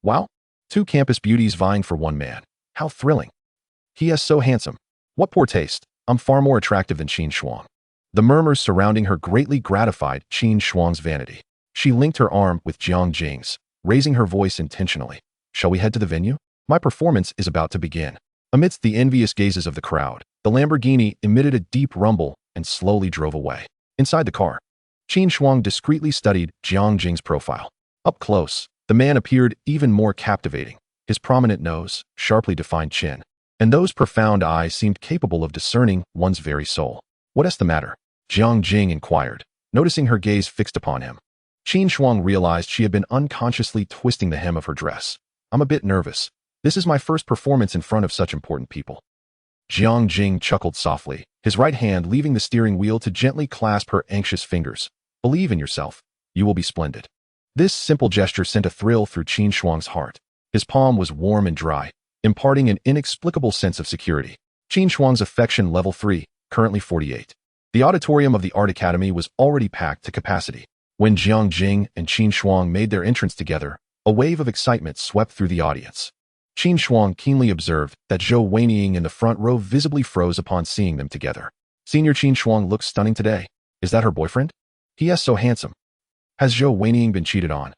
Wow, two campus beauties vying for one man. How thrilling. He is so handsome. What poor taste. I'm far more attractive than Qin Shuang. The murmurs surrounding her greatly gratified Qin Shuang's vanity. She linked her arm with Jiang Jing's, raising her voice intentionally. Shall we head to the venue? My performance is about to begin. Amidst the envious gazes of the crowd, the Lamborghini emitted a deep rumble and slowly drove away. Inside the car, Qin Shuang discreetly studied Jiang Jing's profile. Up close, the man appeared even more captivating. His prominent nose, sharply defined chin, and those profound eyes seemed capable of discerning one's very soul. What is the matter? Jiang Jing inquired, noticing her gaze fixed upon him. Qin Shuang realized she had been unconsciously twisting the hem of her dress. I'm a bit nervous. This is my first performance in front of such important people. Jiang Jing chuckled softly, his right hand leaving the steering wheel to gently clasp her anxious fingers. Believe in yourself. You will be splendid. This simple gesture sent a thrill through Qin Shuang's heart. His palm was warm and dry, imparting an inexplicable sense of security. Qin Shuang's affection level 3, currently 48. The auditorium of the Art Academy was already packed to capacity. When Jiang Jing and Qin Shuang made their entrance together, a wave of excitement swept through the audience. Qin Shuang keenly observed that Zhou Weiniang in the front row visibly froze upon seeing them together. Senior Qin Shuang looks stunning today. Is that her boyfriend? He is so handsome. Has Zhou Weiniang been cheated on?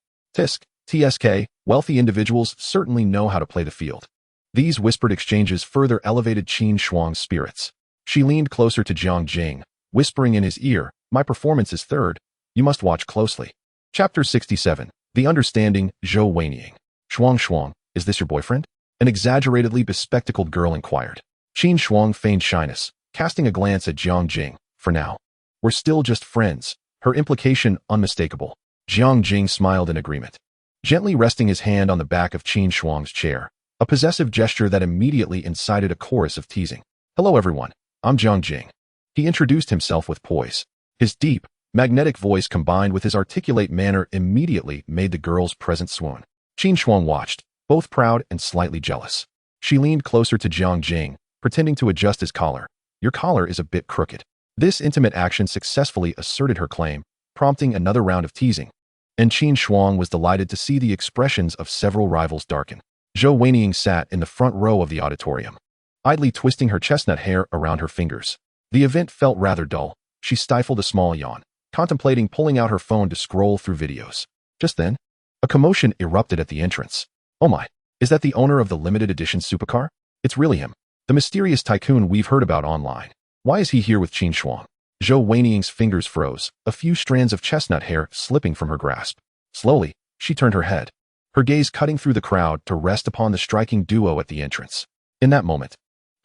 TSK, wealthy individuals certainly know how to play the field. These whispered exchanges further elevated Qin Shuang's spirits. She leaned closer to Jiang Jing, whispering in his ear, "My performance is third. You must watch closely." Chapter 67. The Understanding, Zhou Weiniang. Shuang, is this your boyfriend? An exaggeratedly bespectacled girl inquired. Qin Shuang feigned shyness, casting a glance at Jiang Jing. For now. We're still just friends. Her implication unmistakable. Jiang Jing smiled in agreement, gently resting his hand on the back of Qin Shuang's chair, a possessive gesture that immediately incited a chorus of teasing. Hello everyone, I'm Jiang Jing. He introduced himself with poise. His deep, magnetic voice combined with his articulate manner immediately made the girls present swoon. Qin Shuang watched, both proud and slightly jealous. She leaned closer to Jiang Jing, pretending to adjust his collar. Your collar is a bit crooked. This intimate action successfully asserted her claim, prompting another round of teasing. And Qin Shuang was delighted to see the expressions of several rivals darken. Zhou Weiniang sat in the front row of the auditorium, idly twisting her chestnut hair around her fingers. The event felt rather dull. She stifled a small yawn, contemplating pulling out her phone to scroll through videos. Just then, a commotion erupted at the entrance. Oh my, is that the owner of the limited edition supercar? It's really him, the mysterious tycoon we've heard about online. Why is he here with Qin Shuang? Zhou Weiniang's fingers froze, a few strands of chestnut hair slipping from her grasp. Slowly, she turned her head, her gaze cutting through the crowd to rest upon the striking duo at the entrance. In that moment,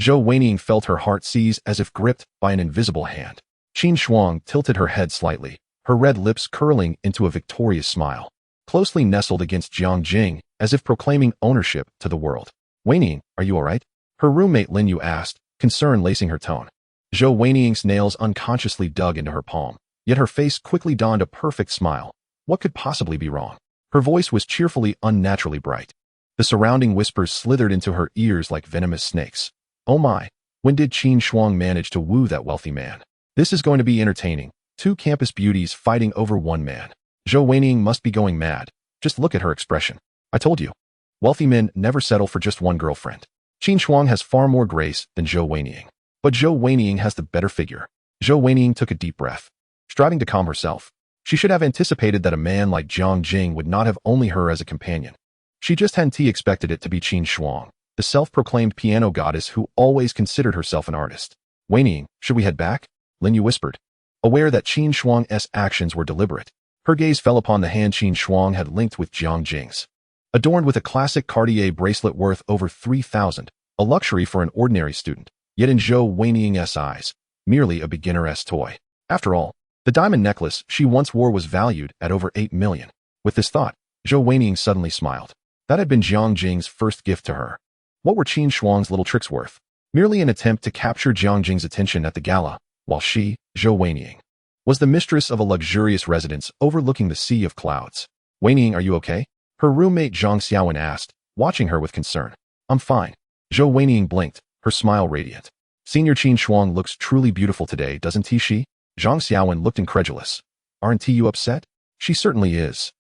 Zhou Weiniang felt her heart seize as if gripped by an invisible hand. Qin Shuang tilted her head slightly, her red lips curling into a victorious smile, closely nestled against Jiang Jing as if proclaiming ownership to the world. Weiniang, are you all right? Her roommate Lin Yu asked, concern lacing her tone. Zhou Weiniang's nails unconsciously dug into her palm, yet her face quickly donned a perfect smile. What could possibly be wrong? Her voice was cheerfully, unnaturally bright. The surrounding whispers slithered into her ears like venomous snakes. Oh my, when did Qin Shuang manage to woo that wealthy man? This is going to be entertaining. Two campus beauties fighting over one man. Zhou Weining must be going mad. Just look at her expression. I told you. Wealthy men never settle for just one girlfriend. Qin Shuang has far more grace than Zhou Weining. But Zhou Weining has the better figure. Zhou Weining took a deep breath. Striving to calm herself, she should have anticipated that a man like Jiang Jing would not have only her as a companion. She just hadn't expected it to be Qin Shuang, the self-proclaimed piano goddess who always considered herself an artist. Weining, should we head back? Lin Yu whispered. Aware that Qin Shuang's actions were deliberate, her gaze fell upon the hand Qin Shuang had linked with Jiang Jing's. Adorned with a classic Cartier bracelet worth over 3,000, a luxury for an ordinary student, yet in Zhou Weining's eyes, merely a beginner's toy. After all, the diamond necklace she once wore was valued at over 8 million. With this thought, Zhou Weining suddenly smiled. That had been Jiang Jing's first gift to her. What were Qin Shuang's little tricks worth? Merely an attempt to capture Jiang Jing's attention at the gala, while she, Zhou Weining, was the mistress of a luxurious residence overlooking the sea of clouds. Weining, are you okay? Her roommate Zhang Xiaowen asked, watching her with concern. I'm fine. Zhou Weining blinked, her smile radiant. Senior Qin Shuang looks truly beautiful today, doesn't he? Zhang Xiaowen looked incredulous. Aren't you upset? She certainly is.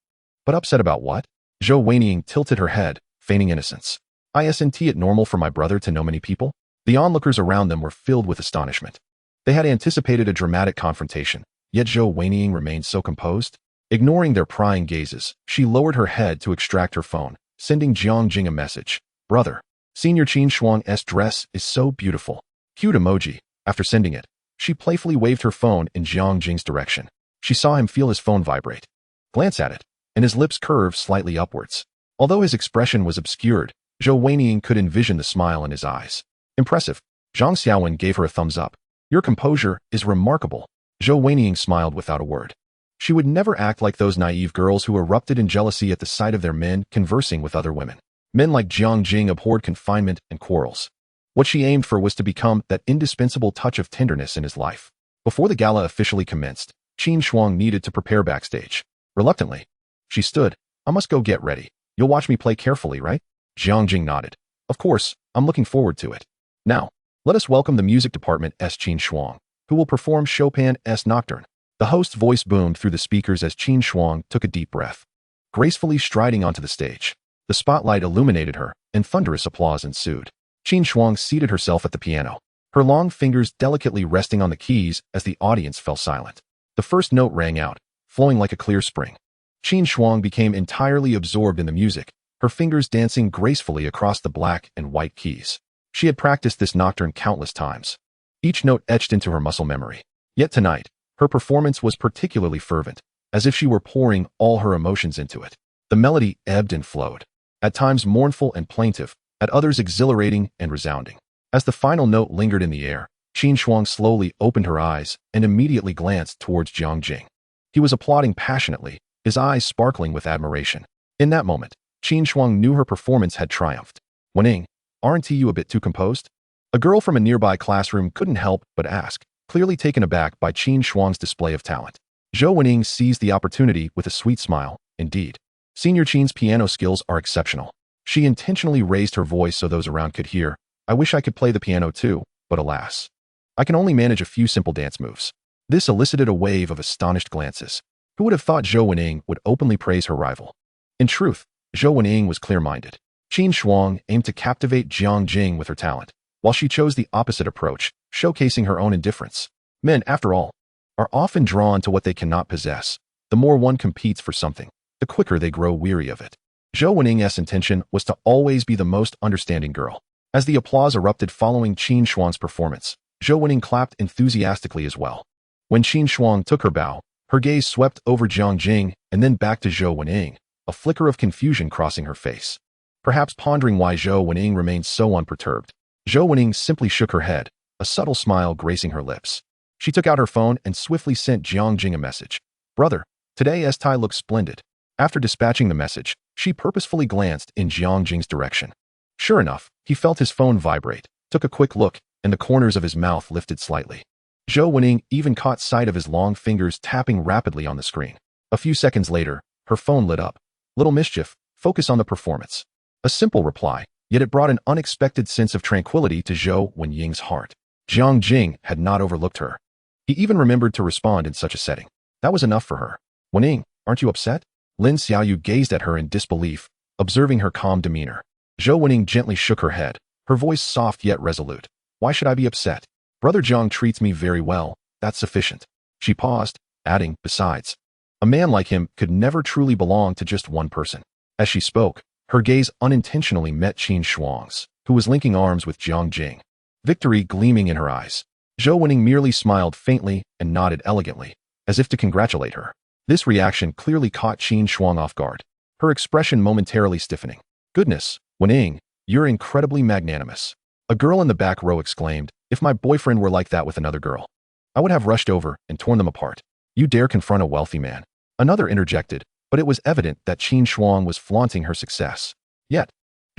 But upset about what? Zhou Weining tilted her head, feigning innocence. Isn't it normal for my brother to know many people? The onlookers around them were filled with astonishment. They had anticipated a dramatic confrontation, yet Zhou Weining remained so composed. Ignoring their prying gazes, she lowered her head to extract her phone, sending Jiang Jing a message. Brother, Senior Qin Shuang's dress is so beautiful. Cute emoji. After sending it, she playfully waved her phone in Jiang Jing's direction. She saw him feel his phone vibrate. Glance at it, and his lips curved slightly upwards. Although his expression was obscured, Zhou Weining could envision the smile in his eyes. Impressive. Zhang Xiaowen gave her a thumbs up. Your composure is remarkable. Zhou Weining smiled without a word. She would never act like those naive girls who erupted in jealousy at the sight of their men conversing with other women. Men like Jiang Jing abhorred confinement and quarrels. What she aimed for was to become that indispensable touch of tenderness in his life. Before the gala officially commenced, Qin Shuang needed to prepare backstage. Reluctantly, she stood. I must go get ready. You'll watch me play carefully, right? Jiang Jing nodded. Of course, I'm looking forward to it. Now, let us welcome the music department's Qin Shuang, who will perform Chopin's Nocturne. The host's voice boomed through the speakers as Qin Shuang took a deep breath. Gracefully striding onto the stage, the spotlight illuminated her, and thunderous applause ensued. Qin Shuang seated herself at the piano, her long fingers delicately resting on the keys as the audience fell silent. The first note rang out, flowing like a clear spring. Qin Shuang became entirely absorbed in the music, her fingers dancing gracefully across the black and white keys. She had practiced this nocturne countless times, each note etched into her muscle memory. Yet tonight, her performance was particularly fervent, as if she were pouring all her emotions into it. The melody ebbed and flowed, at times mournful and plaintive, at others exhilarating and resounding. As the final note lingered in the air, Qin Shuang slowly opened her eyes and immediately glanced towards Jiang Jing. He was applauding passionately, his eyes sparkling with admiration. In that moment, Qin Shuang knew her performance had triumphed. Weining, aren't you a bit too composed? A girl from a nearby classroom couldn't help but ask, clearly taken aback by Qin Shuang's display of talent. Zhou Weining seized the opportunity with a sweet smile. Indeed, Senior Qin's piano skills are exceptional. She intentionally raised her voice so those around could hear. I wish I could play the piano too, but alas, I can only manage a few simple dance moves. This elicited a wave of astonished glances. Who would have thought Zhou Weining would openly praise her rival? In truth, Zhou Weining was clear-minded. Qin Shuang aimed to captivate Jiang Jing with her talent, while she chose the opposite approach, showcasing her own indifference. Men, after all, are often drawn to what they cannot possess. The more one competes for something, the quicker they grow weary of it. Zhou Weining's intention was to always be the most understanding girl. As the applause erupted following Qin Shuang's performance, Zhou Weining clapped enthusiastically as well. When Qin Shuang took her bow, her gaze swept over Jiang Jing and then back to Zhou Weining, a flicker of confusion crossing her face. Perhaps pondering why Zhou Weining remained so unperturbed, Zhou Weining simply shook her head, a subtle smile gracing her lips. She took out her phone and swiftly sent Jiang Jing a message. Brother, today's tie looks splendid. After dispatching the message, she purposefully glanced in Jiang Jing's direction. Sure enough, he felt his phone vibrate, took a quick look, and the corners of his mouth lifted slightly. Zhou Weining even caught sight of his long fingers tapping rapidly on the screen. A few seconds later, her phone lit up. Little mischief, focus on the performance. A simple reply, yet it brought an unexpected sense of tranquility to Zhou Weining's heart. Jiang Jing had not overlooked her. He even remembered to respond in such a setting. That was enough for her. Weining, Aren't you upset? Lin Xiaoyu gazed at her in disbelief, observing her calm demeanor. Zhou Wening gently shook her head, her voice soft yet resolute. Why should I be upset? Brother Jiang treats me very well, that's sufficient. She paused, adding, besides, a man like him could never truly belong to just one person. As she spoke, her gaze unintentionally met Qin Shuang's, who was linking arms with Jiang Jing, victory gleaming in her eyes. Zhou Wening merely smiled faintly and nodded elegantly, as if to congratulate her. This reaction clearly caught Qin Shuang off guard, her expression momentarily stiffening. Goodness, Wening, you're incredibly magnanimous. A girl in the back row exclaimed, if my boyfriend were like that with another girl, I would have rushed over and torn them apart. You dare confront a wealthy man. Another interjected, but it was evident that Qin Shuang was flaunting her success. Yet,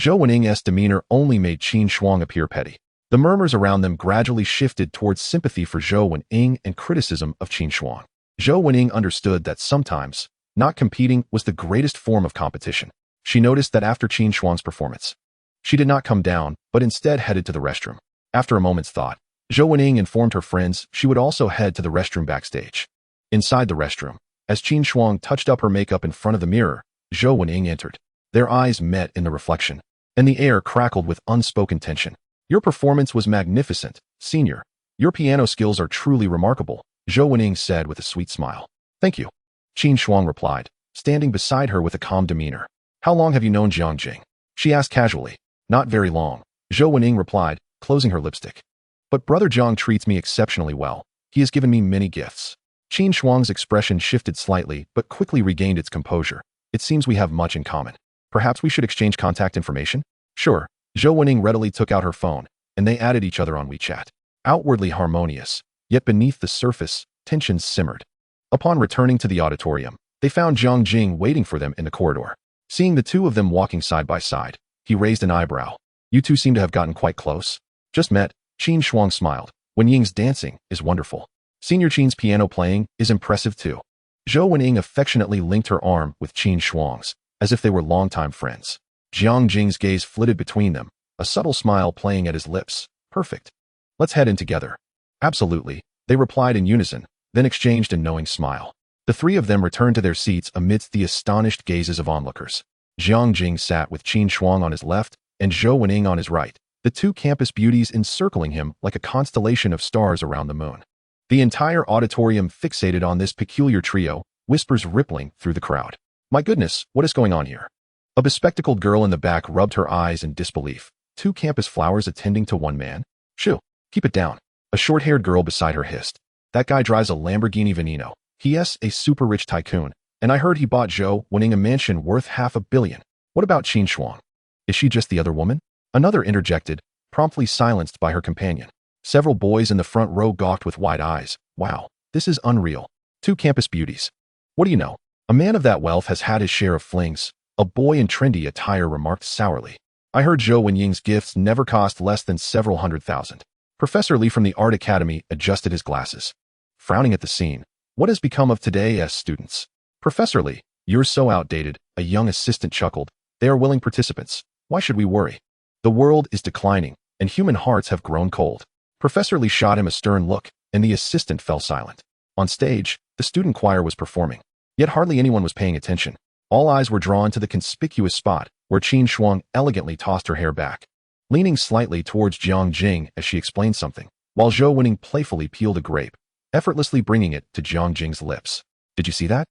Zhou Wening's demeanor only made Qin Shuang appear petty. The murmurs around them gradually shifted towards sympathy for Zhou Wening and criticism of Qin Shuang. Zhou Wening understood that sometimes, not competing was the greatest form of competition. She noticed that after Qin Shuang's performance, she did not come down, but instead headed to the restroom. After a moment's thought, Zhou Wening informed her friends she would also head to the restroom backstage. Inside the restroom, as Qin Shuang touched up her makeup in front of the mirror, Zhou Wening entered. Their eyes met in the reflection, and the air crackled with unspoken tension. Your performance was magnificent, senior. Your piano skills are truly remarkable, Zhou Wening said with a sweet smile. Thank you, Qin Shuang replied, standing beside her with a calm demeanor. How long have you known Jiang Jing? She asked casually. Not very long, Zhou Wening replied, closing her lipstick. But Brother Jiang treats me exceptionally well. He has given me many gifts. Qin Shuang's expression shifted slightly, but quickly regained its composure. It seems we have much in common. Perhaps we should exchange contact information? Sure. Zhou Wening readily took out her phone, and they added each other on WeChat. Outwardly harmonious, yet beneath the surface, tensions simmered. Upon returning to the auditorium, they found Jiang Jing waiting for them in the corridor. Seeing the two of them walking side by side, he raised an eyebrow. You two seem to have gotten quite close. Just met, Qin Shuang smiled. Wenying's dancing is wonderful. Senior Qin's piano playing is impressive too. Zhou Wening affectionately linked her arm with Qin Shuang's, as if they were longtime friends. Jiang Jing's gaze flitted between them, a subtle smile playing at his lips. Perfect. Let's head in together. Absolutely, they replied in unison, then exchanged a knowing smile. The three of them returned to their seats amidst the astonished gazes of onlookers. Jiang Jing sat with Qin Shuang on his left and Zhou Wening on his right, the two campus beauties encircling him like a constellation of stars around the moon. The entire auditorium fixated on this peculiar trio, whispers rippling through the crowd. My goodness, what is going on here? A bespectacled girl in the back rubbed her eyes in disbelief. Two campus flowers attending to one man? Shoo, keep it down. A short-haired girl beside her hissed. That guy drives a Lamborghini Veneno. He's a super rich tycoon, and I heard he bought Zhou Wening a mansion worth $500 million. What about Qin Shuang? Is she just the other woman? Another interjected, promptly silenced by her companion. Several boys in the front row gawked with wide eyes. Wow, this is unreal. Two campus beauties. What do you know? A man of that wealth has had his share of flings, a boy in trendy attire remarked sourly. I heard Zhou Wenying's gifts never cost less than several $100,000. Professor Li from the Art Academy adjusted his glasses. Frowning at the scene, what has become of today's students? Professor Li, you're so outdated, a young assistant chuckled. They are willing participants. Why should we worry? The world is declining, and human hearts have grown cold. Professor Li shot him a stern look, and the assistant fell silent. On stage, the student choir was performing, yet hardly anyone was paying attention. All eyes were drawn to the conspicuous spot where Qin Shuang elegantly tossed her hair back, leaning slightly towards Jiang Jing as she explained something, while Zhou Wening playfully peeled a grape, effortlessly bringing it to Jiang Jing's lips. Did you see that?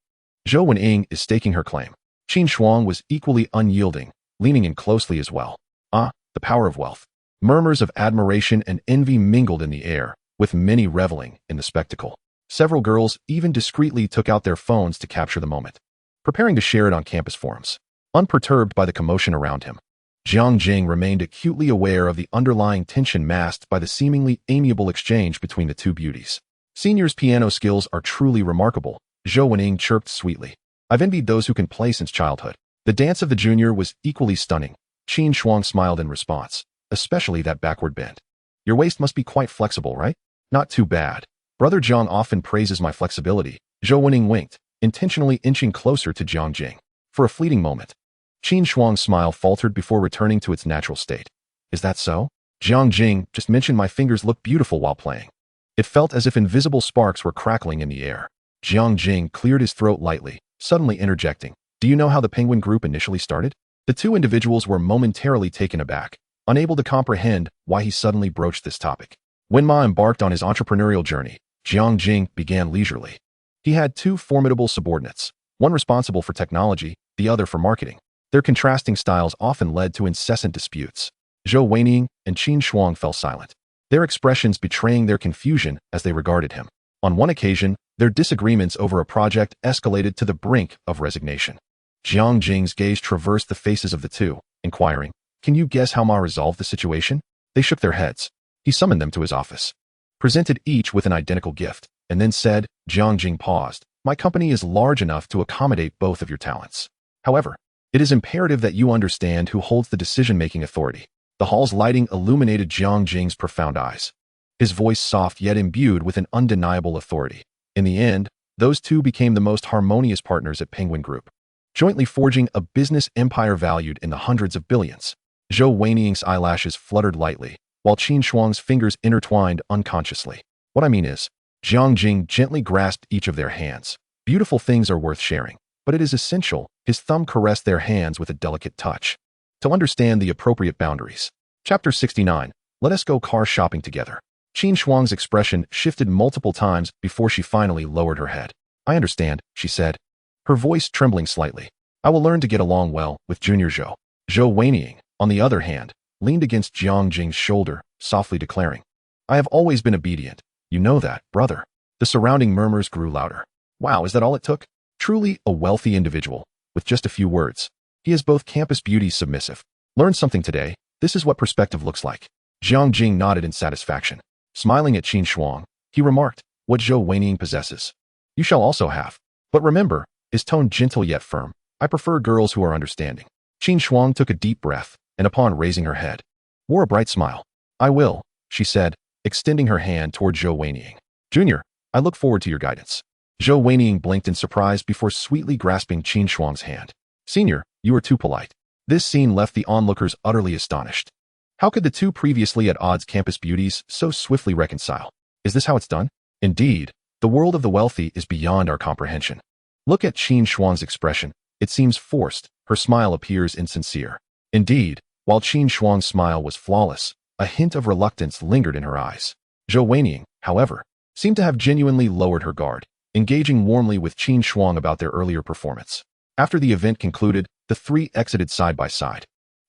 Zhou Wening is staking her claim. Qin Shuang was equally unyielding, leaning in closely as well. Ah, the power of wealth. Murmurs of admiration and envy mingled in the air, with many reveling in the spectacle. Several girls even discreetly took out their phones to capture the moment, preparing to share it on campus forums. Unperturbed by the commotion around him, Jiang Jing remained acutely aware of the underlying tension masked by the seemingly amiable exchange between the two beauties. Senior's piano skills are truly remarkable, Zhou Wening chirped sweetly. I've envied those who can play since childhood. The dance of the junior was equally stunning. Qin Shuang smiled in response, especially that backward bend. Your waist must be quite flexible, right? Not too bad. Brother Jiang often praises my flexibility. Zhou Wening winked, intentionally inching closer to Jiang Jing. For a fleeting moment, Qin Shuang's smile faltered before returning to its natural state. Is that so? Jiang Jing just mentioned my fingers look beautiful while playing. It felt as if invisible sparks were crackling in the air. Jiang Jing cleared his throat lightly, suddenly interjecting, "Do you know how the Penguin Group initially started?" The two individuals were momentarily taken aback, unable to comprehend why he suddenly broached this topic. When Ma embarked on his entrepreneurial journey, Jiang Jing began leisurely. He had two formidable subordinates, one responsible for technology, the other for marketing. Their contrasting styles often led to incessant disputes. Zhou Weining and Qin Shuang fell silent, their expressions betraying their confusion as they regarded him. On one occasion, their disagreements over a project escalated to the brink of resignation. Jiang Jing's gaze traversed the faces of the two, inquiring, "Can you guess how Ma resolved the situation?" They shook their heads. He summoned them to his office, presented each with an identical gift, and then said, Jiang Jing paused, "My company is large enough to accommodate both of your talents. However, it is imperative that you understand who holds the decision-making authority." The hall's lighting illuminated Jiang Jing's profound eyes, his voice soft yet imbued with an undeniable authority. In the end, those two became the most harmonious partners at Penguin Group, jointly forging a business empire valued in the hundreds of billions. Zhou Weining's eyelashes fluttered lightly, while Qin Shuang's fingers intertwined unconsciously. "What I mean is," Jiang Jing gently grasped each of their hands. "Beautiful things are worth sharing, but it is essential," his thumb caressed their hands with a delicate touch, "to understand the appropriate boundaries." Chapter 69. Let us go car shopping together. Qin Shuang's expression shifted multiple times before she finally lowered her head. "I understand," she said, her voice trembling slightly. "I will learn to get along well with Junior Zhou." Zhou Weining, on the other hand, leaned against Jiang Jing's shoulder, softly declaring, "I have always been obedient. You know that, brother." The surrounding murmurs grew louder. Wow, is that all it took? Truly a wealthy individual, with just a few words. He is both campus beauty submissive. Learned something today. This is what perspective looks like. Jiang Jing nodded in satisfaction. Smiling at Qin Shuang, he remarked, "What Zhou Weining possesses, you shall also have. But remember," his tone gentle yet firm, "I prefer girls who are understanding." Qin Shuang took a deep breath, and upon raising her head, wore a bright smile. "I will," she said, extending her hand toward Zhou Weining. "Junior, I look forward to your guidance." Zhou Weining blinked in surprise before sweetly grasping Qin Shuang's hand. "Senior, you are too polite." This scene left the onlookers utterly astonished. How could the two previously at odds campus beauties so swiftly reconcile? Is this how it's done? Indeed, the world of the wealthy is beyond our comprehension. Look at Qin Shuang's expression. It seems forced. Her smile appears insincere. Indeed, while Qin Shuang's smile was flawless, a hint of reluctance lingered in her eyes. Zhou Weining, however, seemed to have genuinely lowered her guard, engaging warmly with Qin Shuang about their earlier performance. After the event concluded, the three exited side by side,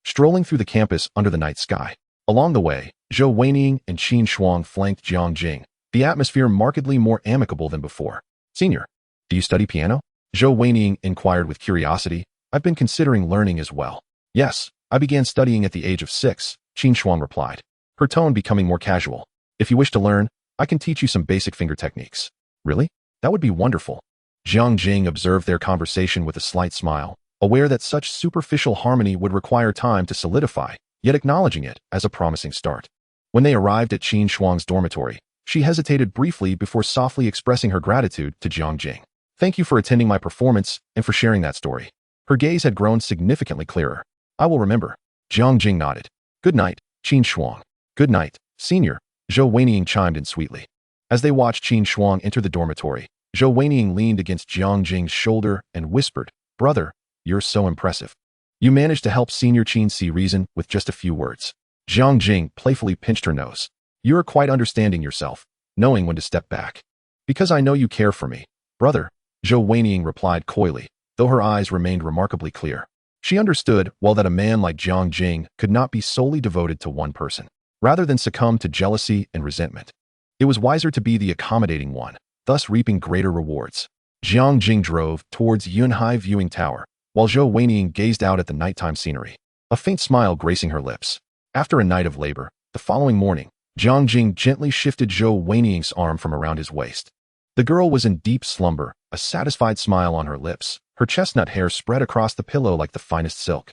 strolling through the campus under the night sky. Along the way, Zhou Weining and Qin Shuang flanked Jiang Jing, the atmosphere markedly more amicable than before. "Senior, do you study piano?" Zhou Weining inquired with curiosity. "I've been considering learning as well." "Yes, I began studying at the age of 6, Qin Shuang replied, her tone becoming more casual. "If you wish to learn, I can teach you some basic finger techniques." "Really? That would be wonderful." Jiang Jing observed their conversation with a slight smile, aware that such superficial harmony would require time to solidify, yet acknowledging it as a promising start. When they arrived at Qin Shuang's dormitory, she hesitated briefly before softly expressing her gratitude to Jiang Jing. "Thank you for attending my performance and for sharing that story." Her gaze had grown significantly clearer. "I will remember." Jiang Jing nodded. "Good night, Qin Shuang." "Good night, senior," Zhou Weining chimed in sweetly. As they watched Qin Shuang enter the dormitory, Zhou Weining leaned against Jiang Jing's shoulder and whispered, "Brother, you're so impressive. You managed to help Senior Qin see reason with just a few words." Jiang Jing playfully pinched her nose. "You are quite understanding yourself, knowing when to step back." "Because I know you care for me, brother," Zhou Weining replied coyly, though her eyes remained remarkably clear. She understood well that a man like Jiang Jing could not be solely devoted to one person. Rather than succumb to jealousy and resentment, it was wiser to be the accommodating one, thus reaping greater rewards. Jiang Jing drove towards Yunhai Viewing Tower, while Zhou Weining gazed out at the nighttime scenery, a faint smile gracing her lips. After a night of labor, the following morning, Jiang Jing gently shifted Zhou Weining's arm from around his waist. The girl was in deep slumber, a satisfied smile on her lips, her chestnut hair spread across the pillow like the finest silk.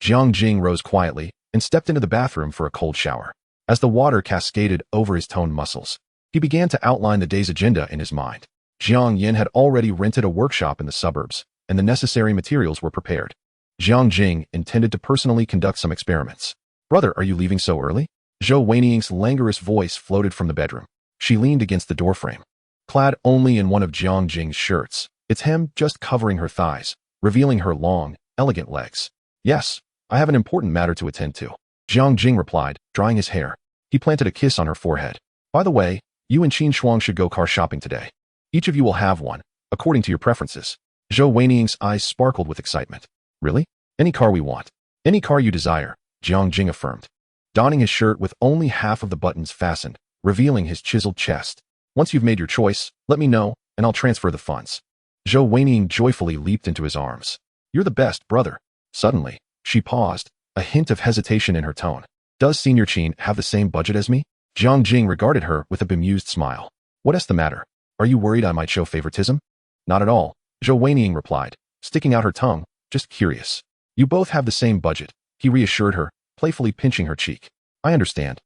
Jiang Jing rose quietly and stepped into the bathroom for a cold shower. As the water cascaded over his toned muscles, he began to outline the day's agenda in his mind. Jiang Yin had already rented a workshop in the suburbs, and the necessary materials were prepared. Jiang Jing intended to personally conduct some experiments. "Brother, are you leaving so early?" Zhou Weining's languorous voice floated from the bedroom. She leaned against the doorframe. Clad only in one of Jiang Jing's shirts, its hem just covering her thighs, revealing her long, elegant legs. Yes, I have an important matter to attend to, Jiang Jing replied, drying his hair. He planted a kiss on her forehead. By the way, you and Qin Shuang should go car shopping today. Each of you will have one, according to your preferences. Zhou Weiniang's eyes sparkled with excitement. Really? Any car we want. Any car you desire, Jiang Jing affirmed, donning his shirt with only half of the buttons fastened, revealing his chiseled chest. Once you've made your choice, let me know, and I'll transfer the funds. Zhou Weiniang joyfully leaped into his arms. You're the best, brother. Suddenly, she paused, a hint of hesitation in her tone. Does Senior Qin have the same budget as me? Jiang Jing regarded her with a bemused smile. What's the matter? Are you worried I might show favoritism? Not at all, Zhou Weiniang replied, sticking out her tongue, just curious. You both have the same budget, he reassured her, playfully pinching her cheek. I understand.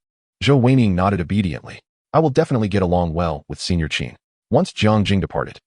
Zhou Weiniang nodded obediently. I will definitely get along well with Senior Qin. Once Jiang Jing departed,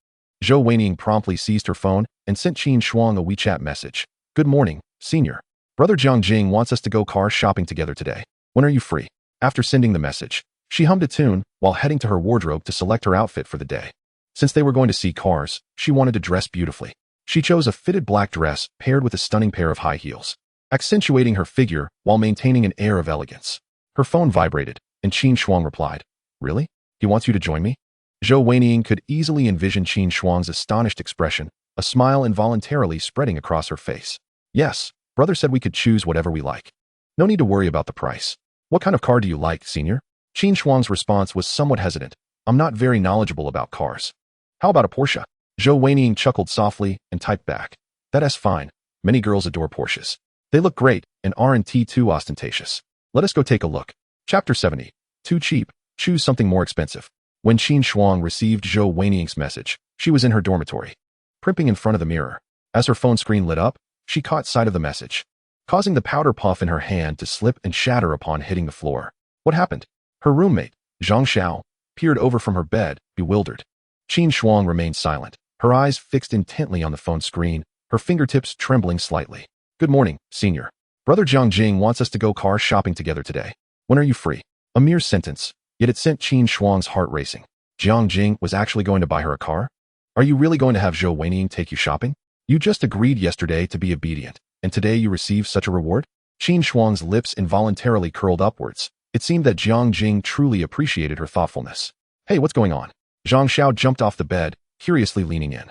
Zhou Weiniang promptly seized her phone and sent Qin Shuang a WeChat message. Good morning, Senior. Brother Jiang Jing wants us to go car shopping together today. When are you free? After sending the message, she hummed a tune while heading to her wardrobe to select her outfit for the day. Since they were going to see cars, she wanted to dress beautifully. She chose a fitted black dress paired with a stunning pair of high heels, accentuating her figure while maintaining an air of elegance. Her phone vibrated, and Qin Shuang replied, Really? He wants you to join me? Zhou Weiniang could easily envision Qin Shuang's astonished expression, a smile involuntarily spreading across her face. Yes, brother said we could choose whatever we like. No need to worry about the price. What kind of car do you like, Senior? Qin Shuang's response was somewhat hesitant. I'm not very knowledgeable about cars. How about a Porsche? Zhou Weiniang chuckled softly and typed back. That's fine. Many girls adore Porsches. They look great and aren't too ostentatious. Let us go take a look. Chapter 70. Too cheap. Choose something more expensive. When Qin Shuang received Zhou Weiniang's message, she was in her dormitory, primping in front of the mirror. As her phone screen lit up, she caught sight of the message, causing the powder puff in her hand to slip and shatter upon hitting the floor. What happened? Her roommate, Zhang Xiao, peered over from her bed, bewildered. Qin Shuang remained silent, her eyes fixed intently on the phone screen, her fingertips trembling slightly. Good morning, Senior. Brother Jiang Jing wants us to go car shopping together today. When are you free? A mere sentence, yet it sent Qin Shuang's heart racing. Jiang Jing was actually going to buy her a car? Are you really going to have Zhou Weiniang take you shopping? You just agreed yesterday to be obedient, and today you receive such a reward? Qin Shuang's lips involuntarily curled upwards. It seemed that Jiang Jing truly appreciated her thoughtfulness. Hey, what's going on? Zhang Xiao jumped off the bed, curiously leaning in.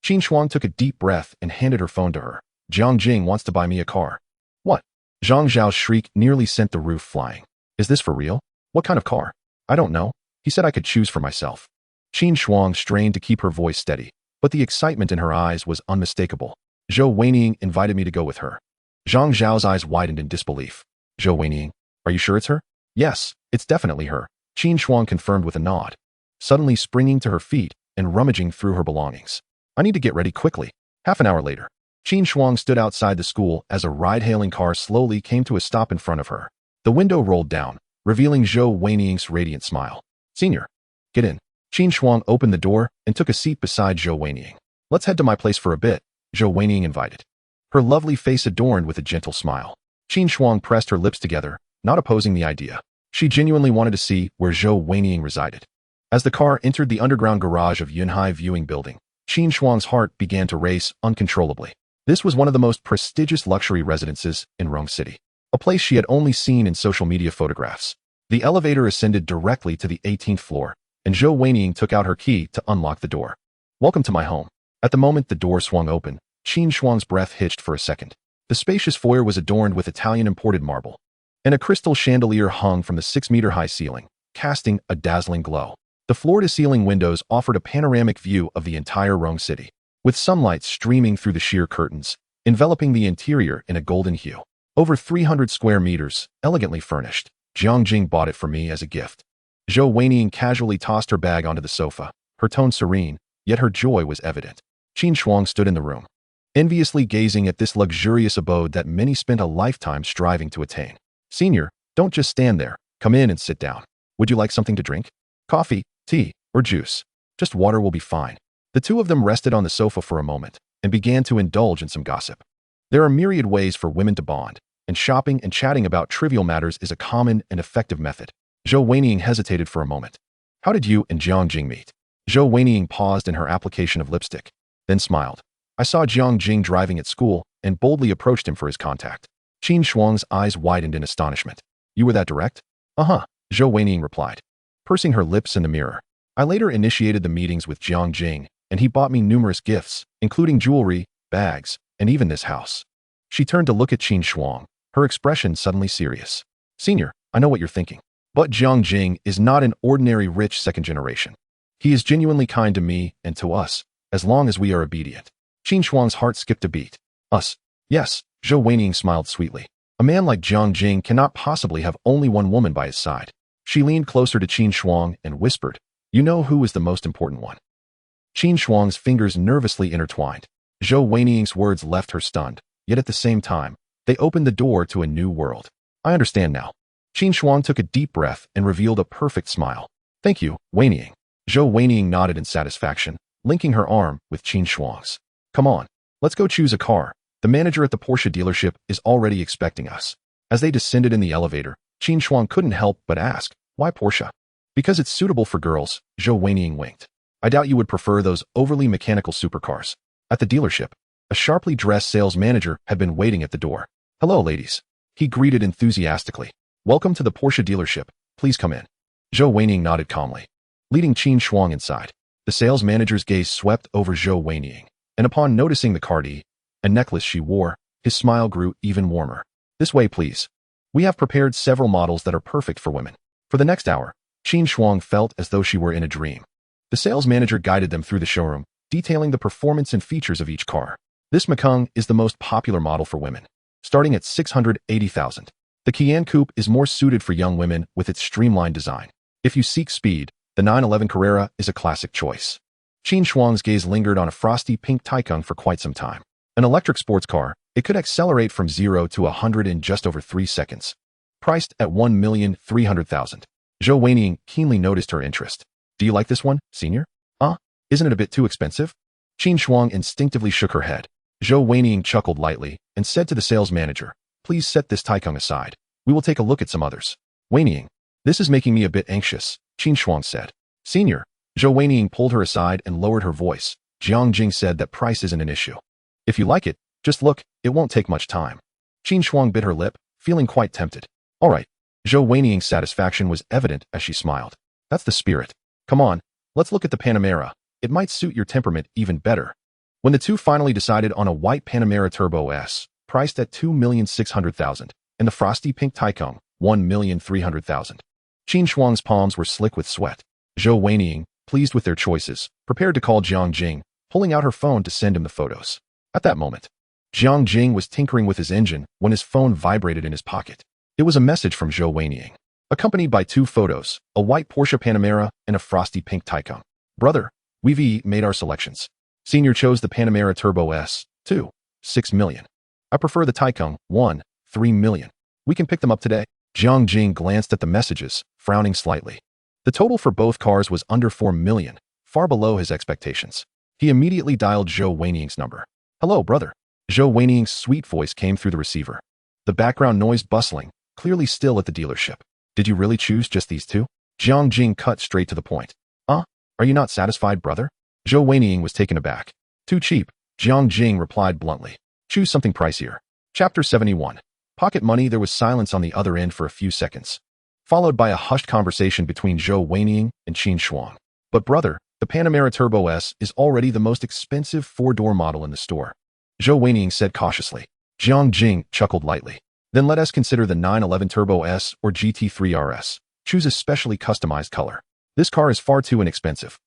Qin Shuang took a deep breath and handed her phone to her. Jiang Jing wants to buy me a car. What? Zhang Xiao's shriek nearly sent the roof flying. Is this for real? What kind of car? I don't know. He said I could choose for myself. Qin Shuang strained to keep her voice steady, but the excitement in her eyes was unmistakable. Zhou Weiniang invited me to go with her. Zhang Xiao's eyes widened in disbelief. Zhou Weiniang, are you sure it's her? Yes, it's definitely her, Qin Shuang confirmed with a nod, suddenly springing to her feet and rummaging through her belongings. I need to get ready quickly. Half an hour later, Qin Shuang stood outside the school as a ride-hailing car slowly came to a stop in front of her. The window rolled down, revealing Zhou Weiniang's radiant smile. Senior, get in. Qin Shuang opened the door and took a seat beside Zhou Weiniang. Let's head to my place for a bit, Zhou Weiniang invited, her lovely face adorned with a gentle smile. Qin Shuang pressed her lips together, not opposing the idea. She genuinely wanted to see where Zhou Weiniang resided. As the car entered the underground garage of Yunhai Viewing Building, Qin Shuang's heart began to race uncontrollably. This was one of the most prestigious luxury residences in Rome City, a place she had only seen in social media photographs. The elevator ascended directly to the 18th floor, and Zhou Weiniang took out her key to unlock the door. Welcome to my home. At the moment the door swung open, Qin Shuang's breath hitched for a second. The spacious foyer was adorned with Italian imported marble, and a crystal chandelier hung from the 6-meter-high ceiling, casting a dazzling glow. The floor-to-ceiling windows offered a panoramic view of the entire Rome city, with sunlight streaming through the sheer curtains, enveloping the interior in a golden hue. Over 300 square meters, elegantly furnished. Jiang Jing bought it for me as a gift. Zhou Weiniang casually tossed her bag onto the sofa, her tone serene, yet her joy was evident. Qin Shuang stood in the room, enviously gazing at this luxurious abode that many spent a lifetime striving to attain. Senior, don't just stand there. Come in and sit down. Would you like something to drink? Coffee, tea, or juice? Just water will be fine. The two of them rested on the sofa for a moment and began to indulge in some gossip. There are myriad ways for women to bond, and shopping and chatting about trivial matters is a common and effective method. Zhou Weiniang hesitated for a moment. How did you and Jiang Jing meet? Zhou Weiniang paused in her application of lipstick, then smiled. I saw Jiang Jing driving at school and boldly approached him for his contact. Qin Shuang's eyes widened in astonishment. You were that direct? Uh-huh, Zhou Weining replied, pursing her lips in the mirror. I later initiated the meetings with Jiang Jing, and he bought me numerous gifts, including jewelry, bags, and even this house. She turned to look at Qin Shuang, her expression suddenly serious. Senior, I know what you're thinking. But Jiang Jing is not an ordinary rich second generation. He is genuinely kind to me and to us, as long as we are obedient. Qin Shuang's heart skipped a beat. Us? Yes, Zhou Weining smiled sweetly. A man like Jiang Jing cannot possibly have only one woman by his side. She leaned closer to Qin Shuang and whispered, You know who is the most important one. Qin Shuang's fingers nervously intertwined. Zhou Weining's words left her stunned, yet at the same time, they opened the door to a new world. I understand now. Qin Shuang took a deep breath and revealed a perfect smile. Thank you, Weining. Zhou Weining nodded in satisfaction, linking her arm with Qin Shuang's. Come on, let's go choose a car. The manager at the Porsche dealership is already expecting us. As they descended in the elevator, Qin Shuang couldn't help but ask, why Porsche? Because it's suitable for girls, Zhou Weining winked. I doubt you would prefer those overly mechanical supercars. At the dealership, a sharply dressed sales manager had been waiting at the door. Hello, ladies. He greeted enthusiastically. Welcome to the Porsche dealership. Please come in. Zhou Weining nodded calmly, leading Qin Shuang inside. The sales manager's gaze swept over Zhou Weining, and upon noticing the cardie, a necklace she wore, his smile grew even warmer. This way, please. We have prepared several models that are perfect for women. For the next hour, Qin Shuang felt as though she were in a dream. The sales manager guided them through the showroom, detailing the performance and features of each car. This Mekong is the most popular model for women, starting at $680,000. The Kian Coupe is more suited for young women with its streamlined design. If you seek speed, the 911 Carrera is a classic choice. Qin Shuang's gaze lingered on a frosty pink tycoon for quite some time. An electric sports car, it could accelerate from 0 to 100 in just over 3 seconds. Priced at $1,300,000. Zhou Weining keenly noticed her interest. Do you like this one, senior? Isn't it a bit too expensive? Qin Shuang instinctively shook her head. Zhou Weining chuckled lightly and said to the sales manager, Please set this tycoon aside. We will take a look at some others. Weining, this is making me a bit anxious, Qin Shuang said. Senior, Zhou Weining pulled her aside and lowered her voice. Jiang Jing said that price isn't an issue. If you like it, just look, it won't take much time. Qin Shuang bit her lip, feeling quite tempted. All right. Zhou Weining's satisfaction was evident as she smiled. That's the spirit. Come on, let's look at the Panamera. It might suit your temperament even better. When the two finally decided on a white Panamera Turbo S, priced at $2,600,000, and the frosty pink Tycoon, $1,300,000. Qin Shuang's palms were slick with sweat. Zhou Weining, pleased with their choices, prepared to call Jiang Jing, pulling out her phone to send him the photos. At that moment, Jiang Jing was tinkering with his engine when his phone vibrated in his pocket. It was a message from Zhou Weining, accompanied by 2 photos, a white Porsche Panamera and a frosty pink Tycoon. Brother, we've made our selections. Senior chose the Panamera Turbo S, 2, 6 million. I prefer the Tycoon, 1, 3 million. We can pick them up today. Jiang Jing glanced at the messages, frowning slightly. The total for both cars was under 4 million, far below his expectations. He immediately dialed Zhou Weining's number. Hello, brother. Zhou Weining's sweet voice came through the receiver. The background noise bustling, clearly still at the dealership. Did you really choose just these 2? Jiang Jing cut straight to the point. Are you not satisfied, brother? Zhou Weining was taken aback. Too cheap, Jiang Jing replied bluntly. Choose something pricier. Chapter 71. Pocket money. There was silence on the other end for a few seconds, followed by a hushed conversation between Zhou Weining and Qin Shuang. But brother, the Panamera Turbo S is already the most expensive 4-door model in the store. Zhou Weining said cautiously. Jiang Jing chuckled lightly. Then let us consider the 911 Turbo S or GT3 RS. Choose a specially customized color. This car is far too inexpensive.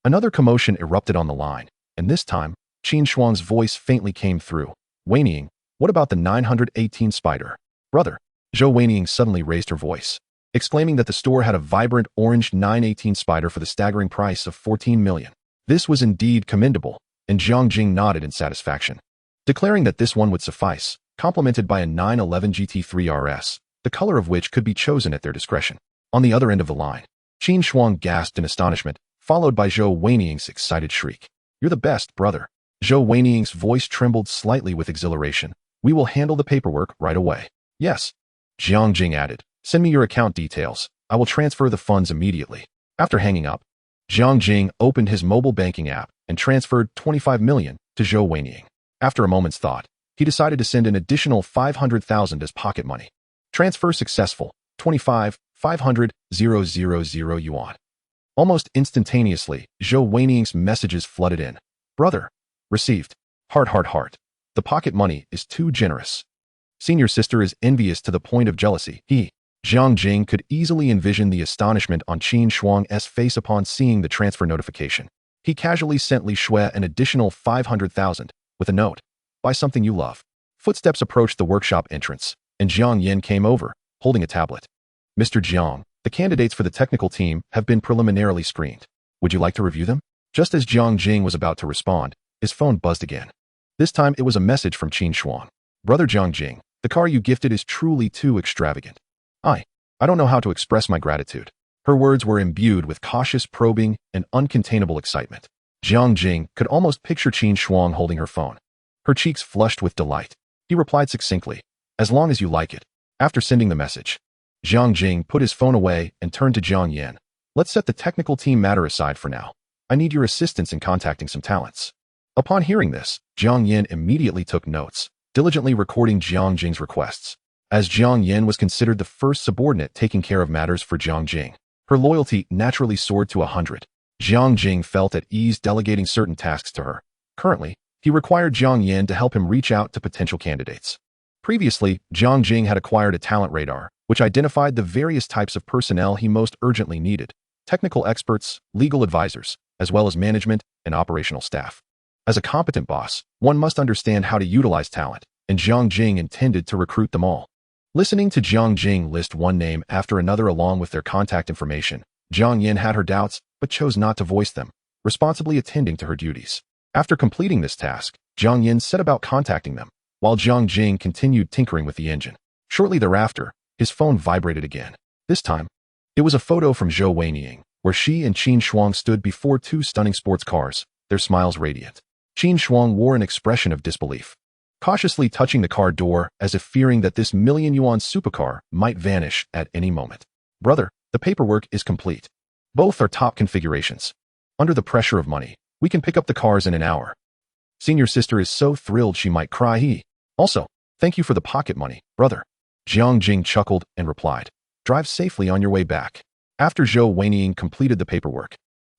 Another commotion erupted on the line, and this time, Qin Shuang's voice faintly came through. Weining, what about the 918 Spider? Brother, Zhou Weining suddenly raised her voice, exclaiming that the store had a vibrant orange 918 Spider for the staggering price of 14 million. This was indeed commendable, and Jiang Jing nodded in satisfaction, declaring that this one would suffice, complemented by a 911 GT3 RS, the color of which could be chosen at their discretion. On the other end of the line, Qin Shuang gasped in astonishment, followed by Zhou Weining's excited shriek. You're the best, brother. Zhou Weining's voice trembled slightly with exhilaration. We will handle the paperwork right away. Yes. Jiang Jing added. Send me your account details. I will transfer the funds immediately. After hanging up, Jiang Jing opened his mobile banking app and transferred 25 million to Zhou Weiniang. After a moment's thought, he decided to send an additional 500,000 as pocket money. Transfer successful, 25,500,000 yuan. Almost instantaneously, Zhou Weiniang's messages flooded in. Brother. Received. Heart, heart, heart. The pocket money is too generous. Senior sister is envious to the point of jealousy. Jiang Jing could easily envision the astonishment on Qin Shuang's face upon seeing the transfer notification. He casually sent Li Shui an additional 500,000, with a note. Buy something you love. Footsteps approached the workshop entrance, and Jiang Yin came over, holding a tablet. Mr. Jiang, the candidates for the technical team have been preliminarily screened. Would you like to review them? Just as Jiang Jing was about to respond, his phone buzzed again. This time it was a message from Qin Shuang. Brother Jiang Jing, the car you gifted is truly too extravagant. I don't know how to express my gratitude. Her words were imbued with cautious probing and uncontainable excitement. Jiang Jing could almost picture Qin Shuang holding her phone. Her cheeks flushed with delight. He replied succinctly, as long as you like it. After sending the message, Jiang Jing put his phone away and turned to Jiang Yin. Let's set the technical team matter aside for now. I need your assistance in contacting some talents. Upon hearing this, Jiang Yin immediately took notes, diligently recording Jiang Jing's requests. As Jiang Yin was considered the first subordinate taking care of matters for Jiang Jing, her loyalty naturally soared to 100. Jiang Jing felt at ease delegating certain tasks to her. Currently, he required Jiang Yin to help him reach out to potential candidates. Previously, Jiang Jing had acquired a talent radar, which identified the various types of personnel he most urgently needed: technical experts, legal advisors, as well as management and operational staff. As a competent boss, one must understand how to utilize talent, and Jiang Jing intended to recruit them all. Listening to Jiang Jing list one name after another along with their contact information, Jiang Yin had her doubts, but chose not to voice them, responsibly attending to her duties. After completing this task, Jiang Yin set about contacting them, while Jiang Jing continued tinkering with the engine. Shortly thereafter, his phone vibrated again. This time, it was a photo from Zhou Weiniang, where she and Qin Shuang stood before two stunning sports cars, their smiles radiant. Qin Shuang wore an expression of disbelief, cautiously touching the car door as if fearing that this million-yuan supercar might vanish at any moment. Brother, the paperwork is complete. Both are top configurations. Under the pressure of money, we can pick up the cars in an hour. Senior sister is so thrilled she might cry. Also, thank you for the pocket money, brother. Jiang Jing chuckled and replied, drive safely on your way back. After Zhou Weiniang completed the paperwork,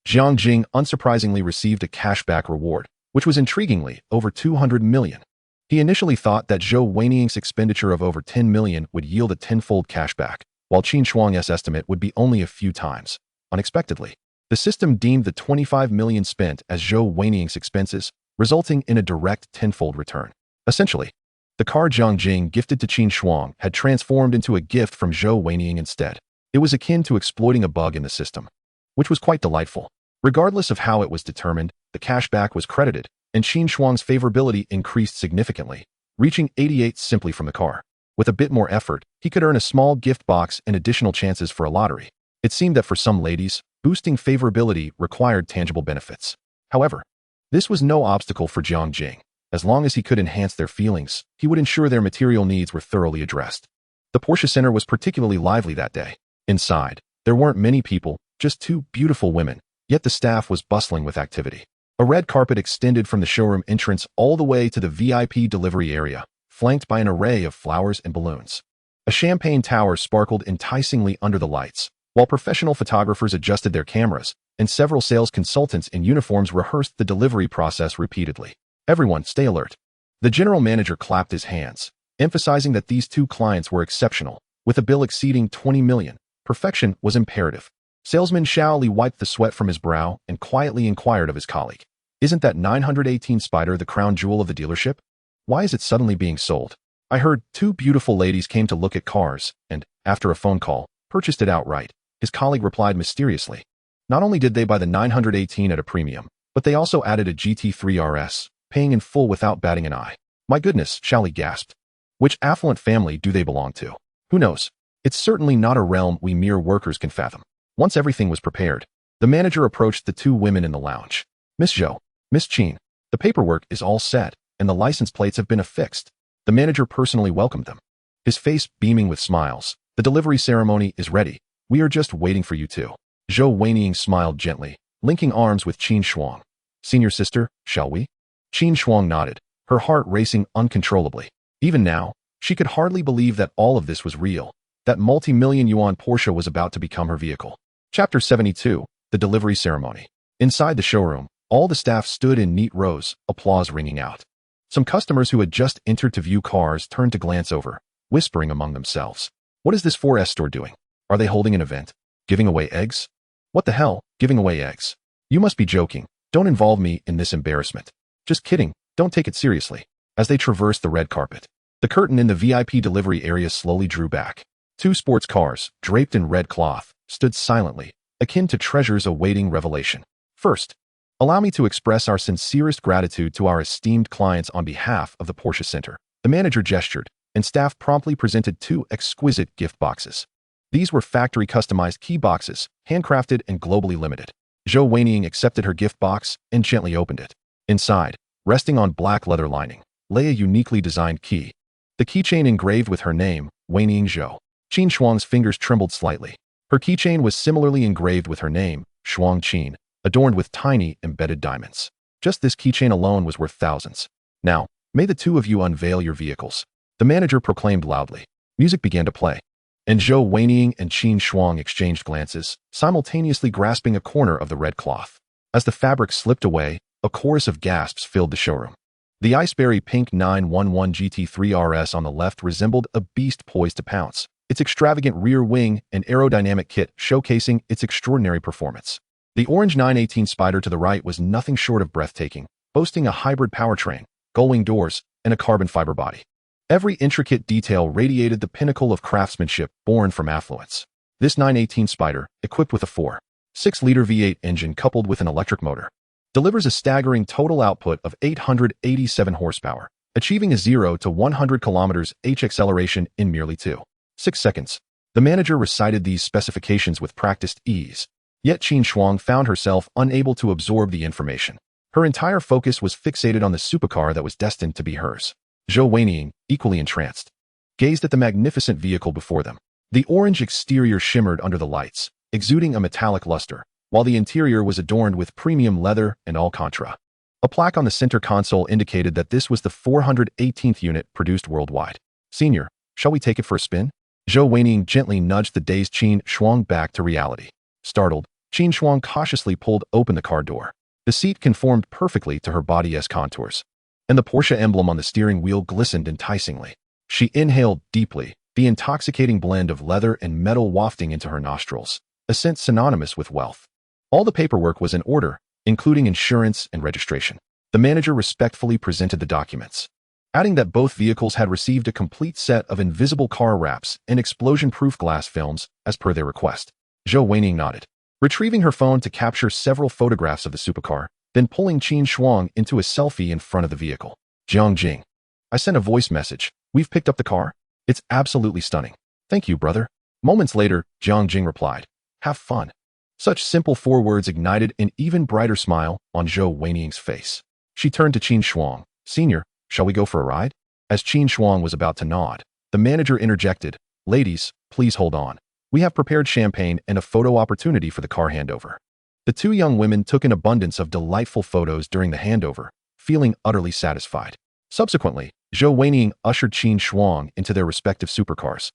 Jiang Jing unsurprisingly received a cashback reward, which was intriguingly over 200 million. He initially thought that Zhou Weiniang's expenditure of over 10 million would yield a tenfold cashback, while Qin Shuang's estimate would be only a few times. Unexpectedly, the system deemed the 25 million spent as Zhou Weiniang's expenses, resulting in a direct tenfold return. Essentially, the car Jiang Jing gifted to Qin Shuang had transformed into a gift from Zhou Weiniang instead. It was akin to exploiting a bug in the system, which was quite delightful. Regardless of how it was determined, the cashback was credited, and Qin Shuang's favorability increased significantly, reaching 88 simply from the car. With a bit more effort, he could earn a small gift box and additional chances for a lottery. It seemed that for some ladies, boosting favorability required tangible benefits. However, this was no obstacle for Jiang Jing. As long as he could enhance their feelings, he would ensure their material needs were thoroughly addressed. The Porsche Center was particularly lively that day. Inside, there weren't many people, just two beautiful women, yet the staff was bustling with activity. A red carpet extended from the showroom entrance all the way to the VIP delivery area, flanked by an array of flowers and balloons. A champagne tower sparkled enticingly under the lights, while professional photographers adjusted their cameras, and several sales consultants in uniforms rehearsed the delivery process repeatedly. Everyone, stay alert. The general manager clapped his hands, emphasizing that these two clients were exceptional. With a bill exceeding 20 million, perfection was imperative. Salesman Xiao Li wiped the sweat from his brow and quietly inquired of his colleague. Isn't that 918 Spider the crown jewel of the dealership? Why is it suddenly being sold? I heard two beautiful ladies came to look at cars and, after a phone call, purchased it outright. His colleague replied mysteriously. Not only did they buy the 918 at a premium, but they also added a GT3 RS, paying in full without batting an eye. My goodness, Xiao Li gasped. Which affluent family do they belong to? Who knows? It's certainly not a realm we mere workers can fathom. Once everything was prepared, the manager approached the two women in the lounge. Miss Zhou, Miss Qin, the paperwork is all set, and the license plates have been affixed. The manager personally welcomed them, his face beaming with smiles. The delivery ceremony is ready. We are just waiting for you two. Zhou Weiniang smiled gently, linking arms with Qin Shuang. Senior sister, shall we? Qin Shuang nodded, her heart racing uncontrollably. Even now, she could hardly believe that all of this was real, that multi-million yuan Porsche was about to become her vehicle. Chapter 72, The Delivery Ceremony. Inside the showroom, all the staff stood in neat rows, applause ringing out. Some customers who had just entered to view cars turned to glance over, whispering among themselves. What is this 4S store doing? Are they holding an event? Giving away eggs? What the hell, giving away eggs? You must be joking. Don't involve me in this embarrassment. Just kidding, don't take it seriously. As they traversed the red carpet, the curtain in the VIP delivery area slowly drew back. 2 sports cars, draped in red cloth, stood silently, akin to treasures awaiting revelation. First, allow me to express our sincerest gratitude to our esteemed clients on behalf of the Porsche Center. The manager gestured, and staff promptly presented 2 exquisite gift boxes. These were factory-customized key boxes, handcrafted and globally limited. Zhou Weiniang accepted her gift box and gently opened it. Inside, resting on black leather lining, lay a uniquely designed key. The keychain engraved with her name, Weiniang Zhou. Qin Shuang's fingers trembled slightly. Her keychain was similarly engraved with her name, Shuang Qin, adorned with tiny, embedded diamonds. Just this keychain alone was worth thousands. Now, may the 2 of you unveil your vehicles. The manager proclaimed loudly. Music began to play, and Zhou Weiniang and Qin Shuang exchanged glances, simultaneously grasping a corner of the red cloth. As the fabric slipped away, a chorus of gasps filled the showroom. The iceberry pink 911 GT3 RS on the left resembled a beast poised to pounce, its extravagant rear wing and aerodynamic kit showcasing its extraordinary performance. The orange 918 Spider to the right was nothing short of breathtaking, boasting a hybrid powertrain, gull-wing doors, and a carbon fiber body. Every intricate detail radiated the pinnacle of craftsmanship born from affluence. This 918 Spider, equipped with a 4.6-liter V8 engine coupled with an electric motor, delivers a staggering total output of 887 horsepower, achieving a 0 to 100 km/h acceleration in merely 2.6 seconds. The manager recited these specifications with practiced ease, yet Qin Shuang found herself unable to absorb the information. Her entire focus was fixated on the supercar that was destined to be hers. Zhou Weiniang, equally entranced, gazed at the magnificent vehicle before them. The orange exterior shimmered under the lights, exuding a metallic luster, while the interior was adorned with premium leather and Alcantara. A plaque on the center console indicated that this was the 418th unit produced worldwide. Senior, shall we take it for a spin? Zhou Weiniang gently nudged the dazed Qin Shuang back to reality. Startled, Qin Shuang cautiously pulled open the car door. The seat conformed perfectly to her body's contours, and the Porsche emblem on the steering wheel glistened enticingly. She inhaled deeply, the intoxicating blend of leather and metal wafting into her nostrils, a scent synonymous with wealth. All the paperwork was in order, including insurance and registration. The manager respectfully presented the documents, adding that both vehicles had received a complete set of invisible car wraps and explosion-proof glass films as per their request. Zhou Weiniang nodded, retrieving her phone to capture several photographs of the supercar, then pulling Qin Shuang into a selfie in front of the vehicle. Jiang Jing, I sent a voice message. We've picked up the car. It's absolutely stunning. Thank you, brother. Moments later, Jiang Jing replied, have fun. Such simple 4 words ignited an even brighter smile on Zhou Weiniang's face. She turned to Qin Shuang. Senior, shall we go for a ride? As Qin Shuang was about to nod, the manager interjected, ladies, please hold on. We have prepared champagne and a photo opportunity for the car handover. The 2 young women took an abundance of delightful photos during the handover, feeling utterly satisfied. Subsequently, Zhou Weiniang ushered Qin Shuang into their respective supercars,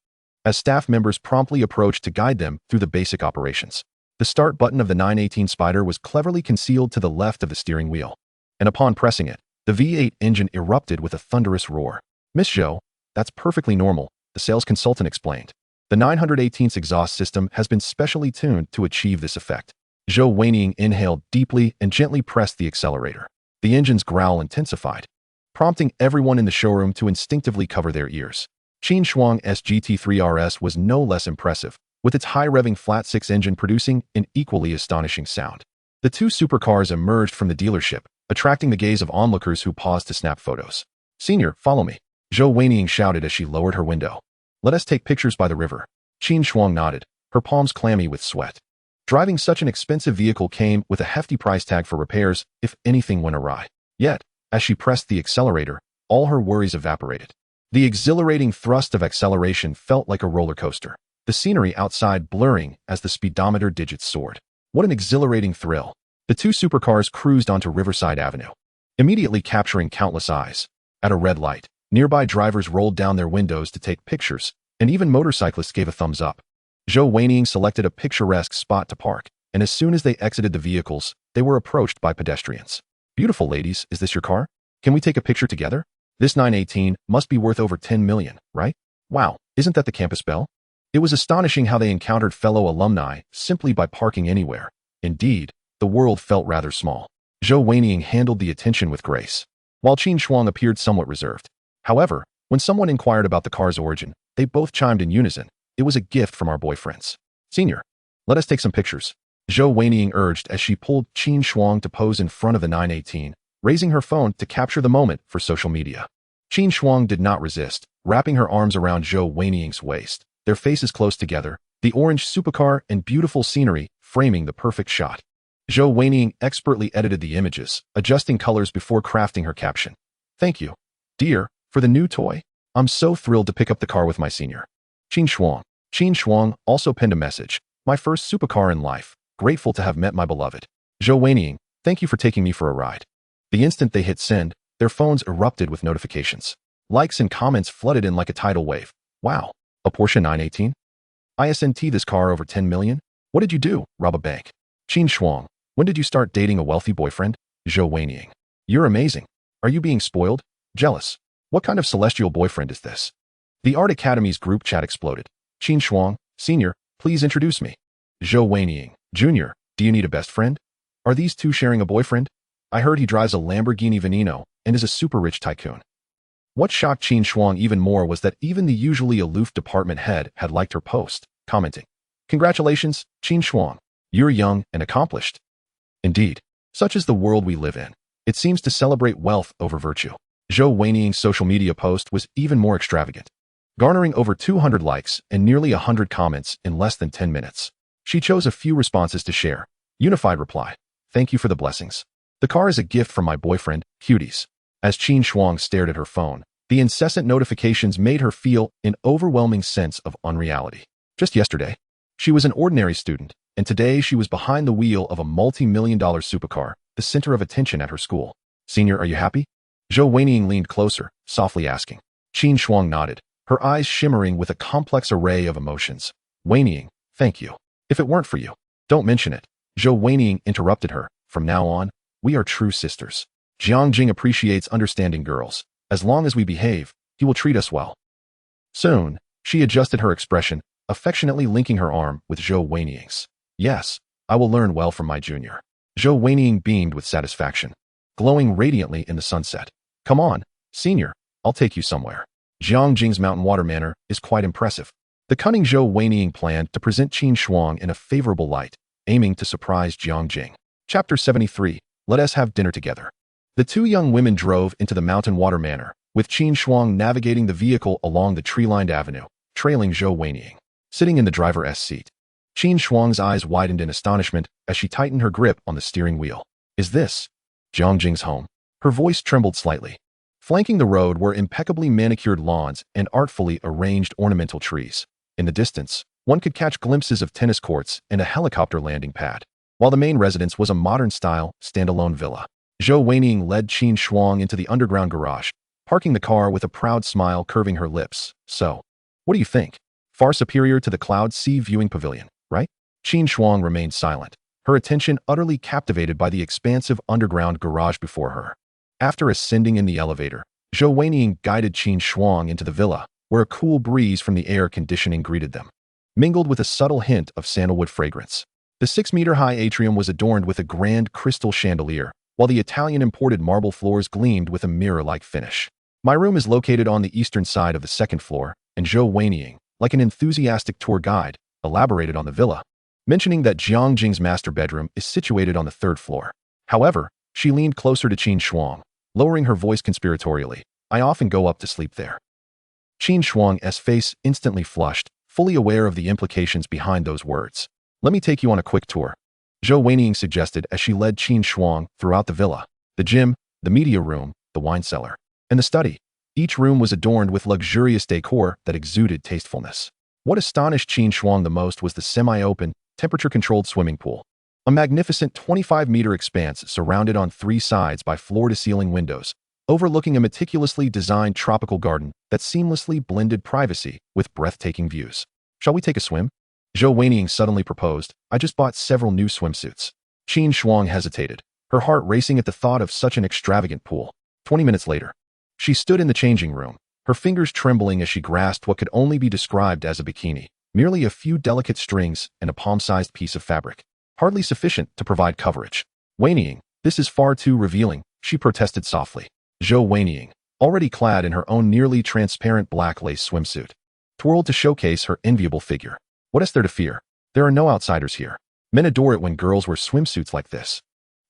as staff members promptly approached to guide them through the basic operations. The start button of the 918 Spider was cleverly concealed to the left of the steering wheel, and upon pressing it, the V8 engine erupted with a thunderous roar. Miss Zhou, that's perfectly normal, the sales consultant explained. The 918's exhaust system has been specially tuned to achieve this effect. Zhou Weiniang inhaled deeply and gently pressed the accelerator. The engine's growl intensified, prompting everyone in the showroom to instinctively cover their ears. Qin Shuang's GT3 RS was no less impressive, with its high-revving flat-6 engine producing an equally astonishing sound. The 2 supercars emerged from the dealership, attracting the gaze of onlookers who paused to snap photos. Senior, follow me, Zhou Weiniang shouted as she lowered her window. Let us take pictures by the river. Qin Shuang nodded, her palms clammy with sweat. Driving such an expensive vehicle came with a hefty price tag for repairs if anything went awry. Yet, as she pressed the accelerator, all her worries evaporated. The exhilarating thrust of acceleration felt like a roller coaster, the scenery outside blurring as the speedometer digits soared. What an exhilarating thrill! The two supercars cruised onto Riverside Avenue, immediately capturing countless eyes. At a red light, nearby drivers rolled down their windows to take pictures, and even motorcyclists gave a thumbs up. Zhou Weining selected a picturesque spot to park, and as soon as they exited the vehicles, they were approached by pedestrians. "Beautiful ladies, is this your car? Can we take a picture together? This 918 must be worth over 10 million, right? Wow, isn't that the campus bell?" It was astonishing how they encountered fellow alumni simply by parking anywhere. Indeed, the world felt rather small. Zhou Weining handled the attention with grace, while Qin Shuang appeared somewhat reserved. However, when someone inquired about the car's origin, they both chimed in unison. "It was a gift from our boyfriends. Senior, let us take some pictures," Zhou Weining urged as she pulled Qin Shuang to pose in front of the 918, raising her phone to capture the moment for social media. Qin Shuang did not resist, wrapping her arms around Zhou Weining's waist, their faces close together, the orange supercar and beautiful scenery framing the perfect shot. Zhou Weining expertly edited the images, adjusting colors before crafting her caption. "Thank you, dear, for the new toy. I'm so thrilled to pick up the car with my senior." Qin Shuang also penned a message. "My first supercar in life. Grateful to have met my beloved. Zhou Weining, thank you for taking me for a ride." The instant they hit send, their phones erupted with notifications. Likes and comments flooded in like a tidal wave. "Wow, a Porsche 918? ISNT this car over 10 million? What did you do, rob a bank?" Qin Shuang, when did you start dating a wealthy boyfriend? Zhou Weining, you're amazing. Are you being spoiled? Jealous? What kind of celestial boyfriend is this? The Art Academy's group chat exploded. Qin Shuang, Senior, please introduce me. Zhou Weining, Junior, do you need a best friend? Are these two sharing a boyfriend? I heard he drives a Lamborghini Veneno and is a super rich tycoon. What shocked Qin Shuang even more was that even the usually aloof department head had liked her post, commenting, "Congratulations, Qin Shuang. You're young and accomplished." Indeed, such is the world we live in. It seems to celebrate wealth over virtue. Zhou Weining's social media post was even more extravagant, garnering over 200 likes and nearly 100 comments in less than 10 minutes. She chose a few responses to share. Unified reply, "Thank you for the blessings. The car is a gift from my boyfriend, cuties." As Qin Shuang stared at her phone, the incessant notifications made her feel an overwhelming sense of unreality. Just yesterday, she was an ordinary student, and today she was behind the wheel of a multi-million-dollar supercar, the center of attention at her school. "Senior, are you happy?" Zhou Weining leaned closer, softly asking. Qin Shuang nodded, her eyes shimmering with a complex array of emotions. "Weining, thank you. If it weren't for you, don't mention it." Zhou Weining interrupted her. "From now on, we are true sisters. Jiang Jing appreciates understanding girls. As long as we behave, he will treat us well." Soon, she adjusted her expression, affectionately linking her arm with Zhou Weining's. "Yes, I will learn well from my junior." Zhou Weining beamed with satisfaction, glowing radiantly in the sunset. "Come on, senior, I'll take you somewhere." Jiang Jing's mountain water manner is quite impressive. The cunning Zhou Weining planned to present Qin Shuang in a favorable light, aiming to surprise Jiang Jing. Chapter 73, Let Us Have Dinner Together. The two young women drove into the mountain water manor, with Qin Shuang navigating the vehicle along the tree-lined avenue, trailing Zhou Weining, sitting in the driver's seat. Qin Shuang's eyes widened in astonishment as she tightened her grip on the steering wheel. "Is this Jiang Jing's home?" Her voice trembled slightly. Flanking the road were impeccably manicured lawns and artfully arranged ornamental trees. In the distance, one could catch glimpses of tennis courts and a helicopter landing pad, while the main residence was a modern-style, standalone villa. Zhou Weining led Qin Shuang into the underground garage, parking the car with a proud smile curving her lips. "So, what do you think? Far superior to the Cloud Sea viewing pavilion, right?" Qin Shuang remained silent, her attention utterly captivated by the expansive underground garage before her. After ascending in the elevator, Zhou Weining guided Qin Shuang into the villa, where a cool breeze from the air conditioning greeted them, mingled with a subtle hint of sandalwood fragrance. The 6-meter-high atrium was adorned with a grand crystal chandelier, while the Italian-imported marble floors gleamed with a mirror-like finish. "My room is located on the eastern side of the second floor," and Zhou Weining, like an enthusiastic tour guide, elaborated on the villa, mentioning that Jiang Jing's master bedroom is situated on the third floor. However, she leaned closer to Qin Shuang, lowering her voice conspiratorially. "I often go up to sleep there." Qin Shuang's face instantly flushed, fully aware of the implications behind those words. "Let me take you on a quick tour," Zhou Weining suggested as she led Qin Shuang throughout the villa. The gym, the media room, the wine cellar, and the study. Each room was adorned with luxurious decor that exuded tastefulness. What astonished Qin Shuang the most was the semi-open, temperature-controlled swimming pool. A magnificent 25-meter expanse surrounded on three sides by floor-to-ceiling windows, overlooking a meticulously designed tropical garden that seamlessly blended privacy with breathtaking views. "Shall we take a swim?" Zhou Weiniang suddenly proposed. "I just bought several new swimsuits." Qin Shuang hesitated, her heart racing at the thought of such an extravagant pool. 20 minutes later, she stood in the changing room, her fingers trembling as she grasped what could only be described as a bikini, merely a few delicate strings and a palm-sized piece of fabric, hardly sufficient to provide coverage. "Weiniang, this is far too revealing," she protested softly. Zhou Weiniang, already clad in her own nearly transparent black lace swimsuit, twirled to showcase her enviable figure. "What is there to fear? There are no outsiders here. Men adore it when girls wear swimsuits like this."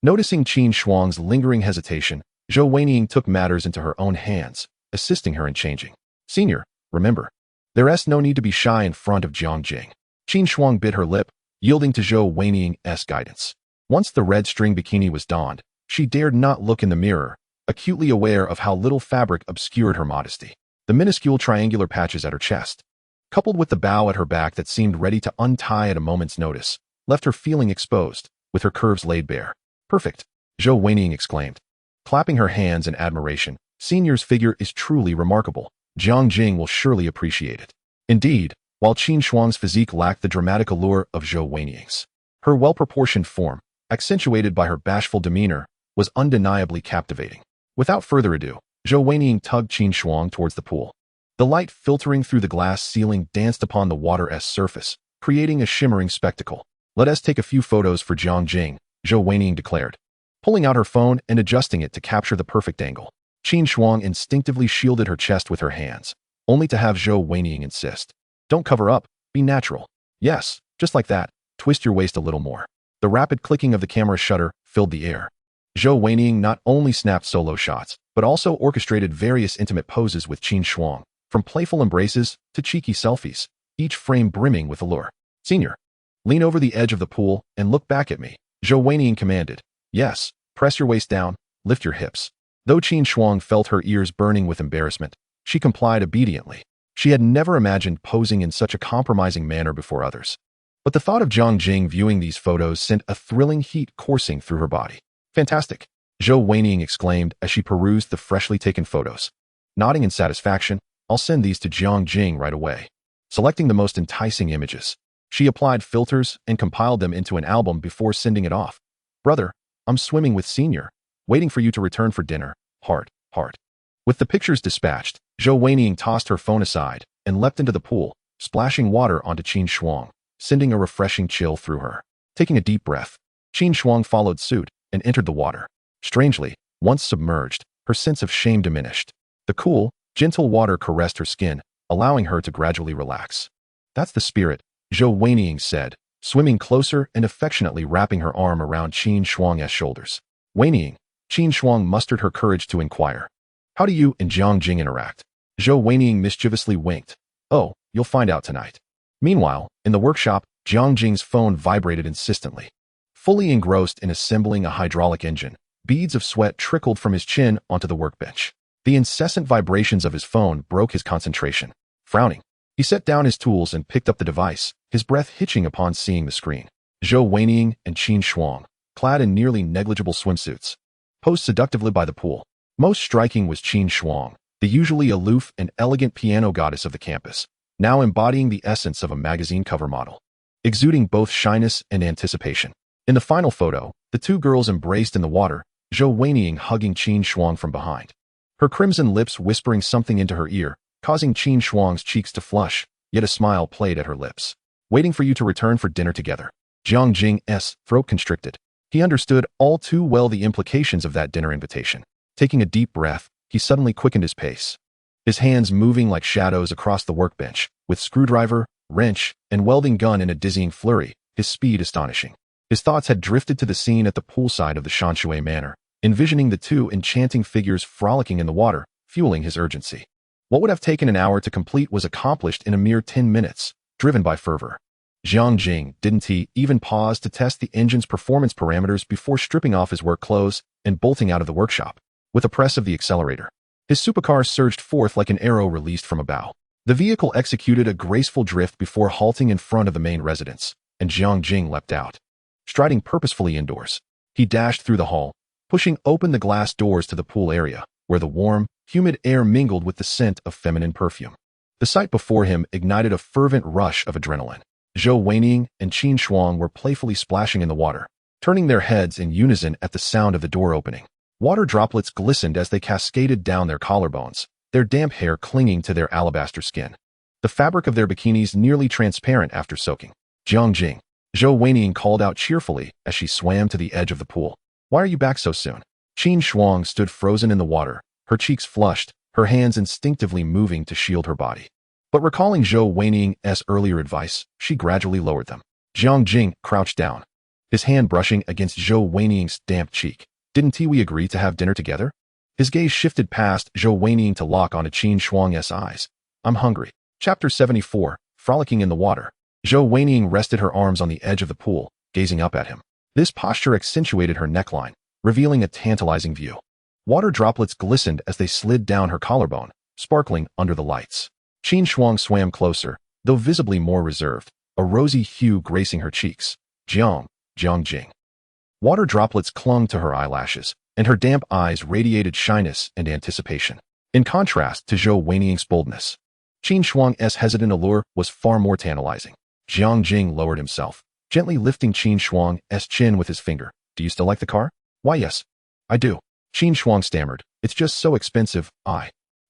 Noticing Qin Shuang's lingering hesitation, Zhou Weiniang took matters into her own hands, assisting her in changing. "Senior, remember, there's no need to be shy in front of Jiang Jing." Qin Shuang bit her lip, yielding to Zhou Weiniang's guidance. Once the red string bikini was donned, she dared not look in the mirror, acutely aware of how little fabric obscured her modesty. The minuscule triangular patches at her chest, coupled with the bow at her back that seemed ready to untie at a moment's notice, left her feeling exposed, with her curves laid bare. "Perfect," Zhou Weiniang exclaimed, clapping her hands in admiration. "Senior's figure is truly remarkable. Jiang Jing will surely appreciate it." Indeed, while Qin Shuang's physique lacked the dramatic allure of Zhou Weiniang's, her well-proportioned form, accentuated by her bashful demeanor, was undeniably captivating. Without further ado, Zhou Weiniang tugged Qin Shuang towards the pool. The light filtering through the glass ceiling danced upon the water's surface, creating a shimmering spectacle. "Let us take a few photos for Jiang Jing," Zhou Weiniang declared, pulling out her phone and adjusting it to capture the perfect angle. Qin Shuang instinctively shielded her chest with her hands, only to have Zhou Weiniang insist. "Don't cover up, be natural. Yes, just like that, twist your waist a little more." The rapid clicking of the camera shutter filled the air. Zhou Weiniang not only snapped solo shots, but also orchestrated various intimate poses with Qin Shuang, from playful embraces to cheeky selfies, each frame brimming with allure. "Senior, lean over the edge of the pool and look back at me," Zhou Weiniang commanded. "Yes, press your waist down, lift your hips." Though Qin Shuang felt her ears burning with embarrassment, she complied obediently. She had never imagined posing in such a compromising manner before others. But the thought of Jiang Jing viewing these photos sent a thrilling heat coursing through her body. "Fantastic," Zhou Weiniang exclaimed as she perused the freshly taken photos. Nodding in satisfaction, "I'll send these to Jiang Jing right away." Selecting the most enticing images, she applied filters and compiled them into an album before sending it off. "Brother, I'm swimming with Senior, waiting for you to return for dinner. Heart, heart." With the pictures dispatched, Zhou Weiniang tossed her phone aside and leapt into the pool, splashing water onto Qin Shuang, sending a refreshing chill through her. Taking a deep breath, Qin Shuang followed suit and entered the water. Strangely, once submerged, her sense of shame diminished. The cool, gentle water caressed her skin, allowing her to gradually relax. "That's the spirit," Zhou Weiniang said, swimming closer and affectionately wrapping her arm around Qin Shuang's shoulders. "Weiniang," Qin Shuang mustered her courage to inquire, "how do you and Jiang Jing interact?" Zhou Weiniang mischievously winked. "Oh, you'll find out tonight." Meanwhile, in the workshop, Jiang Jing's phone vibrated insistently. Fully engrossed in assembling a hydraulic engine, beads of sweat trickled from his chin onto the workbench. The incessant vibrations of his phone broke his concentration. Frowning, he set down his tools and picked up the device, his breath hitching upon seeing the screen. Zhou Weiniang and Qin Shuang, clad in nearly negligible swimsuits, posed seductively by the pool. Most striking was Qin Shuang, the usually aloof and elegant piano goddess of the campus, now embodying the essence of a magazine cover model, exuding both shyness and anticipation. In the final photo, the two girls embraced in the water, Zhou Weiniang hugging Qin Shuang from behind, her crimson lips whispering something into her ear, causing Qin Shuang's cheeks to flush, yet a smile played at her lips. "Waiting for you to return for dinner together." Jiang Jing's throat constricted. He understood all too well the implications of that dinner invitation. Taking a deep breath, he suddenly quickened his pace, his hands moving like shadows across the workbench, with screwdriver, wrench, and welding gun in a dizzying flurry, his speed astonishing. His thoughts had drifted to the scene at the poolside of the Shanshui Manor, envisioning the two enchanting figures frolicking in the water, fueling his urgency. What would have taken an hour to complete was accomplished in a mere 10 minutes, driven by fervor. Jiang Jing didn't he even pause to test the engine's performance parameters before stripping off his work clothes and bolting out of the workshop. With a press of the accelerator, his supercar surged forth like an arrow released from a bow. The vehicle executed a graceful drift before halting in front of the main residence, and Jiang Jing leapt out. striding purposefully indoors. He dashed through the hall, pushing open the glass doors to the pool area, where the warm, humid air mingled with the scent of feminine perfume. The sight before him ignited a fervent rush of adrenaline. Zhou Weiying and Qin Shuang were playfully splashing in the water, turning their heads in unison at the sound of the door opening. Water droplets glistened as they cascaded down their collarbones, their damp hair clinging to their alabaster skin. The fabric of their bikinis nearly transparent after soaking. Jiang Jing, Zhou Weiying called out cheerfully as she swam to the edge of the pool. Why are you back so soon? Qin Shuang stood frozen in the water, her cheeks flushed, her hands instinctively moving to shield her body. But recalling Zhou Weiying's earlier advice, she gradually lowered them. Jiang Jing crouched down, his hand brushing against Zhou Weiying's damp cheek. Didn't we agree to have dinner together? His gaze shifted past Zhou Weiying to lock onto Qin Shuang's eyes. I'm hungry. Chapter 74, Frolicking in the Water. Zhou Weiying rested her arms on the edge of the pool, gazing up at him. This posture accentuated her neckline, revealing a tantalizing view. Water droplets glistened as they slid down her collarbone, sparkling under the lights. Qin Shuang swam closer, though visibly more reserved, a rosy hue gracing her cheeks. Jiang Jing. Water droplets clung to her eyelashes, and her damp eyes radiated shyness and anticipation. In contrast to Zhou Weiying's boldness, Qin Shuang's hesitant allure was far more tantalizing. Jiang Jing lowered himself, gently lifting Qin Shuang's chin with his finger. Do you still like the car? Why, yes. I do. Qin Shuang stammered. It's just so expensive.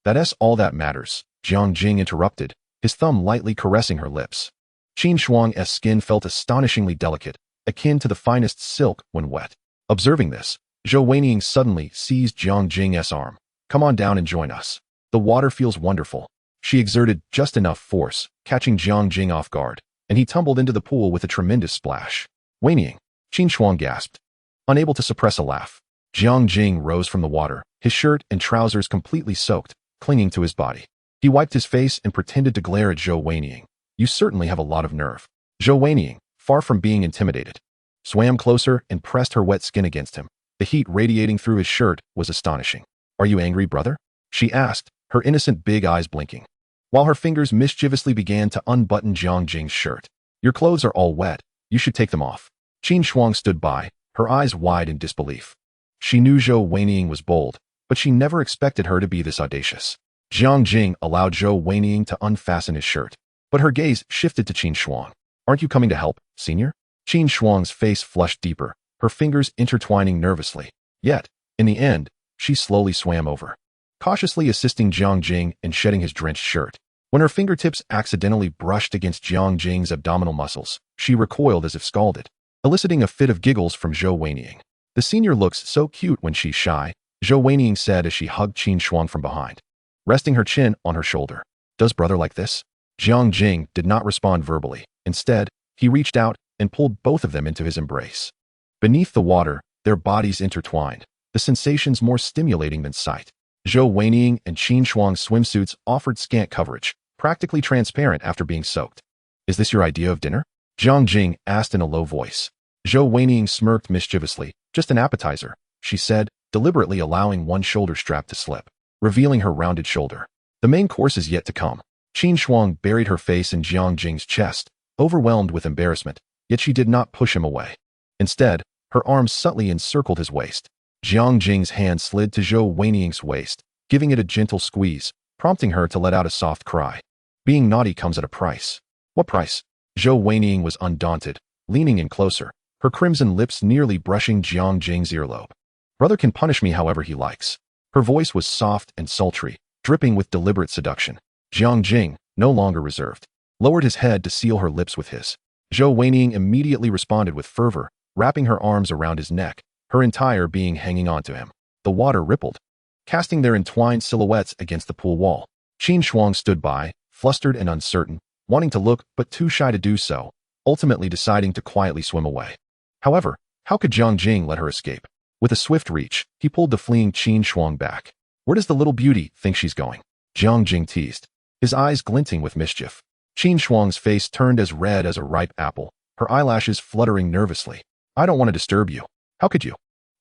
That's all that matters. Jiang Jing interrupted, his thumb lightly caressing her lips. Qin Shuang's skin felt astonishingly delicate, akin to the finest silk when wet. Observing this, Zhou Weiying suddenly seized Jiang Jing's arm. Come on down and join us. The water feels wonderful. She exerted just enough force, catching Jiang Jing off guard, and he tumbled into the pool with a tremendous splash. Weiying, Qin Shuang gasped, unable to suppress a laugh. Jiang Jing rose from the water, his shirt and trousers completely soaked, clinging to his body. He wiped his face and pretended to glare at Zhou Weiying. You certainly have a lot of nerve. Zhou Weiying, far from being intimidated, swam closer and pressed her wet skin against him. The heat radiating through his shirt was astonishing. Are you angry, brother? She asked, her innocent big eyes blinking, while her fingers mischievously began to unbutton Jiang Jing's shirt. Your clothes are all wet. You should take them off. Qin Shuang stood by, her eyes wide in disbelief. She knew Zhou Weiying was bold, but she never expected her to be this audacious. Jiang Jing allowed Zhou Weiying to unfasten his shirt, but her gaze shifted to Qin Shuang. Aren't you coming to help, senior? Qin Shuang's face flushed deeper, her fingers intertwining nervously. Yet, in the end, she slowly swam over, cautiously assisting Jiang Jing in shedding his drenched shirt. When her fingertips accidentally brushed against Jiang Jing's abdominal muscles, she recoiled as if scalded, eliciting a fit of giggles from Zhou Weiying. The senior looks so cute when she's shy, Zhou Weiying said as she hugged Qin Shuang from behind, resting her chin on her shoulder. Does brother like this? Jiang Jing did not respond verbally. Instead, he reached out and pulled both of them into his embrace. Beneath the water, their bodies intertwined, the sensations more stimulating than sight. Zhou Weiying and Qin Shuang's swimsuits offered scant coverage, practically transparent after being soaked. Is this your idea of dinner? Jiang Jing asked in a low voice. Zhou Weiying smirked mischievously. Just an appetizer, she said, deliberately allowing one shoulder strap to slip, revealing her rounded shoulder. The main course is yet to come. Qin Shuang buried her face in Jiang Jing's chest, overwhelmed with embarrassment, yet she did not push him away. Instead, her arms subtly encircled his waist. Jiang Jing's hand slid to Zhou Weiying's waist, giving it a gentle squeeze, prompting her to let out a soft cry. Being naughty comes at a price. What price? Zhou Weiying was undaunted, leaning in closer, her crimson lips nearly brushing Jiang Jing's earlobe. Brother can punish me however he likes. Her voice was soft and sultry, dripping with deliberate seduction. Jiang Jing, no longer reserved, lowered his head to seal her lips with his. Zhou Weiying immediately responded with fervor, wrapping her arms around his neck, her entire being hanging onto him. The water rippled, casting their entwined silhouettes against the pool wall. Qin Shuang stood by, flustered and uncertain, wanting to look but too shy to do so, ultimately deciding to quietly swim away. However, how could Jiang Jing let her escape? With a swift reach, he pulled the fleeing Qin Shuang back. Where does the little beauty think she's going? Jiang Jing teased, his eyes glinting with mischief. Qin Shuang's face turned as red as a ripe apple, her eyelashes fluttering nervously. I don't want to disturb you. How could you?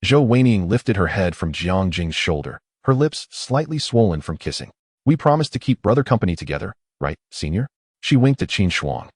Zhou Weiying lifted her head from Jiang Jing's shoulder, her lips slightly swollen from kissing. We promised to keep brother company together, right, senior? She winked at Qin Shuang,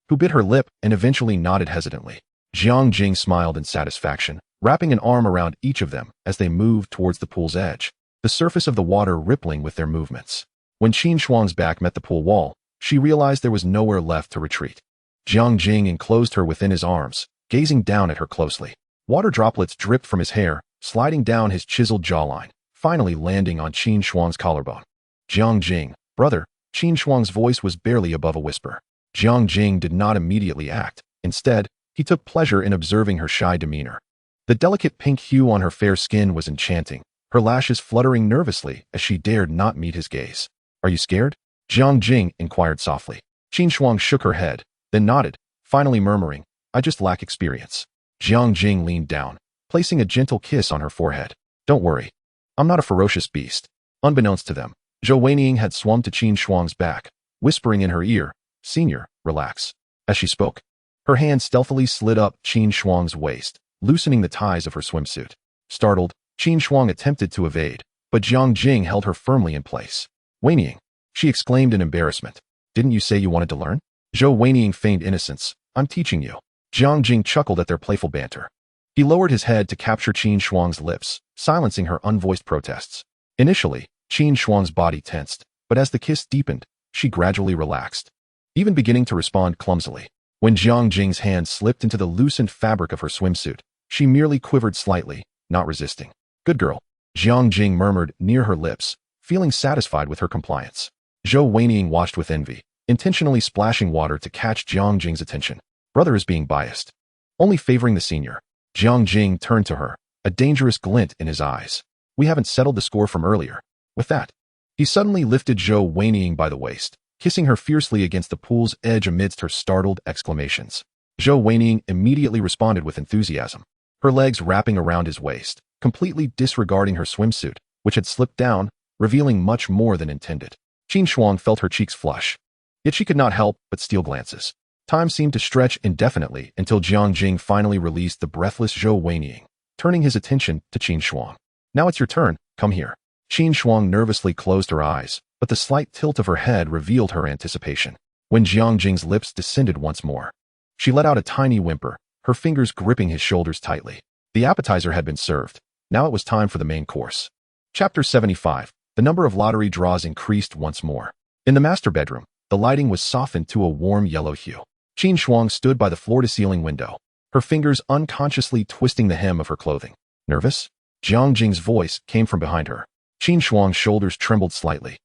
who bit her lip and eventually nodded hesitantly. Jiang Jing smiled in satisfaction, wrapping an arm around each of them as they moved towards the pool's edge, the surface of the water rippling with their movements. When Qin Shuang's back met the pool wall, she realized there was nowhere left to retreat. Jiang Jing enclosed her within his arms, gazing down at her closely. Water droplets dripped from his hair, sliding down his chiseled jawline, finally landing on Qin Shuang's collarbone. Jiang Jing, brother. Qin Shuang's voice was barely above a whisper. Jiang Jing did not immediately act. Instead, he took pleasure in observing her shy demeanor. The delicate pink hue on her fair skin was enchanting, her lashes fluttering nervously as she dared not meet his gaze. Are you scared? Jiang Jing inquired softly. Qin Shuang shook her head, then nodded, finally murmuring, I just lack experience. Jiang Jing leaned down, placing a gentle kiss on her forehead. Don't worry. I'm not a ferocious beast. Unbeknownst to them, Zhou Weiniang had swum to Qin Shuang's back, whispering in her ear, Senior, relax. As she spoke, her hand stealthily slid up Qin Shuang's waist, loosening the ties of her swimsuit. Startled, Qin Shuang attempted to evade, but Jiang Jing held her firmly in place. Weiniang, she exclaimed in embarrassment. Didn't you say you wanted to learn? Zhou Weiniang feigned innocence. I'm teaching you. Jiang Jing chuckled at their playful banter. He lowered his head to capture Qin Shuang's lips, silencing her unvoiced protests. Initially, Qin Shuang's body tensed, but as the kiss deepened, she gradually relaxed, even beginning to respond clumsily. When Jiang Jing's hand slipped into the loosened fabric of her swimsuit, she merely quivered slightly, not resisting. Good girl, Jiang Jing murmured near her lips, feeling satisfied with her compliance. Zhou Weiniang watched with envy, intentionally splashing water to catch Jiang Jing's attention. Brother is being biased, only favoring the senior. Jiang Jing turned to her, a dangerous glint in his eyes. We haven't settled the score from earlier. With that, he suddenly lifted Zhou Weiniang by the waist, kissing her fiercely against the pool's edge amidst her startled exclamations. Zhou Weiniang immediately responded with enthusiasm, her legs wrapping around his waist, completely disregarding her swimsuit, which had slipped down, revealing much more than intended. Qin Shuang felt her cheeks flush, yet she could not help but steal glances. Time seemed to stretch indefinitely until Jiang Jing finally released the breathless Zhou Weiniang, turning his attention to Qin Shuang. Now it's your turn, come here. Qin Shuang nervously closed her eyes, but the slight tilt of her head revealed her anticipation. When Jiang Jing's lips descended once more, she let out a tiny whimper, her fingers gripping his shoulders tightly. The appetizer had been served. Now it was time for the main course. Chapter 75. The number of lottery draws increased once more. In the master bedroom, the lighting was softened to a warm yellow hue. Qin Shuang stood by the floor-to-ceiling window, her fingers unconsciously twisting the hem of her clothing. Nervous? Jiang Jing's voice came from behind her. Qin Shuang's shoulders trembled slightly.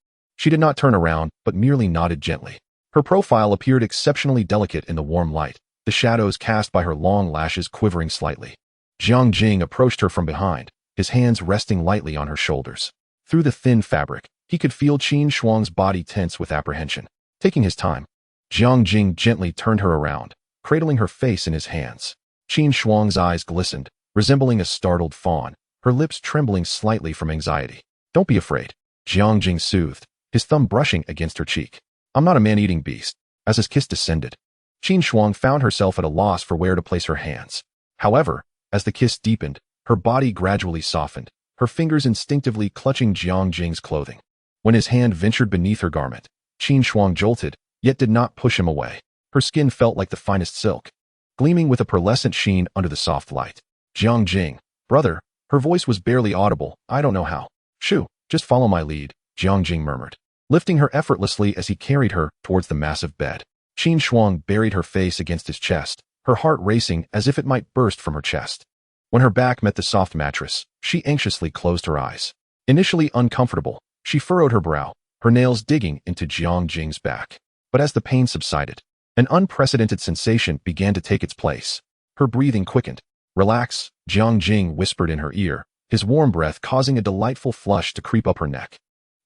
She did not turn around, but merely nodded gently. Her profile appeared exceptionally delicate in the warm light, the shadows cast by her long lashes quivering slightly. Jiang Jing approached her from behind, his hands resting lightly on her shoulders. Through the thin fabric, he could feel Qin Shuang's body tense with apprehension. Taking his time, Jiang Jing gently turned her around, cradling her face in his hands. Qin Shuang's eyes glistened, resembling a startled fawn, her lips trembling slightly from anxiety. Don't be afraid, Jiang Jing soothed, his thumb brushing against her cheek. I'm not a man-eating beast. As his kiss descended, Qin Shuang found herself at a loss for where to place her hands. However, as the kiss deepened, her body gradually softened, her fingers instinctively clutching Jiang Jing's clothing. When his hand ventured beneath her garment, Qin Shuang jolted, yet did not push him away. Her skin felt like the finest silk, gleaming with a pearlescent sheen under the soft light. Jiang Jing, brother, her voice was barely audible. I don't know how. Shoo, just follow my lead, Jiang Jing murmured, lifting her effortlessly as he carried her towards the massive bed. Qin Shuang buried her face against his chest, her heart racing as if it might burst from her chest. When her back met the soft mattress, she anxiously closed her eyes. Initially uncomfortable, she furrowed her brow, her nails digging into Jiang Jing's back. But as the pain subsided, an unprecedented sensation began to take its place. Her breathing quickened. Relax, Jiang Jing whispered in her ear, his warm breath causing a delightful flush to creep up her neck.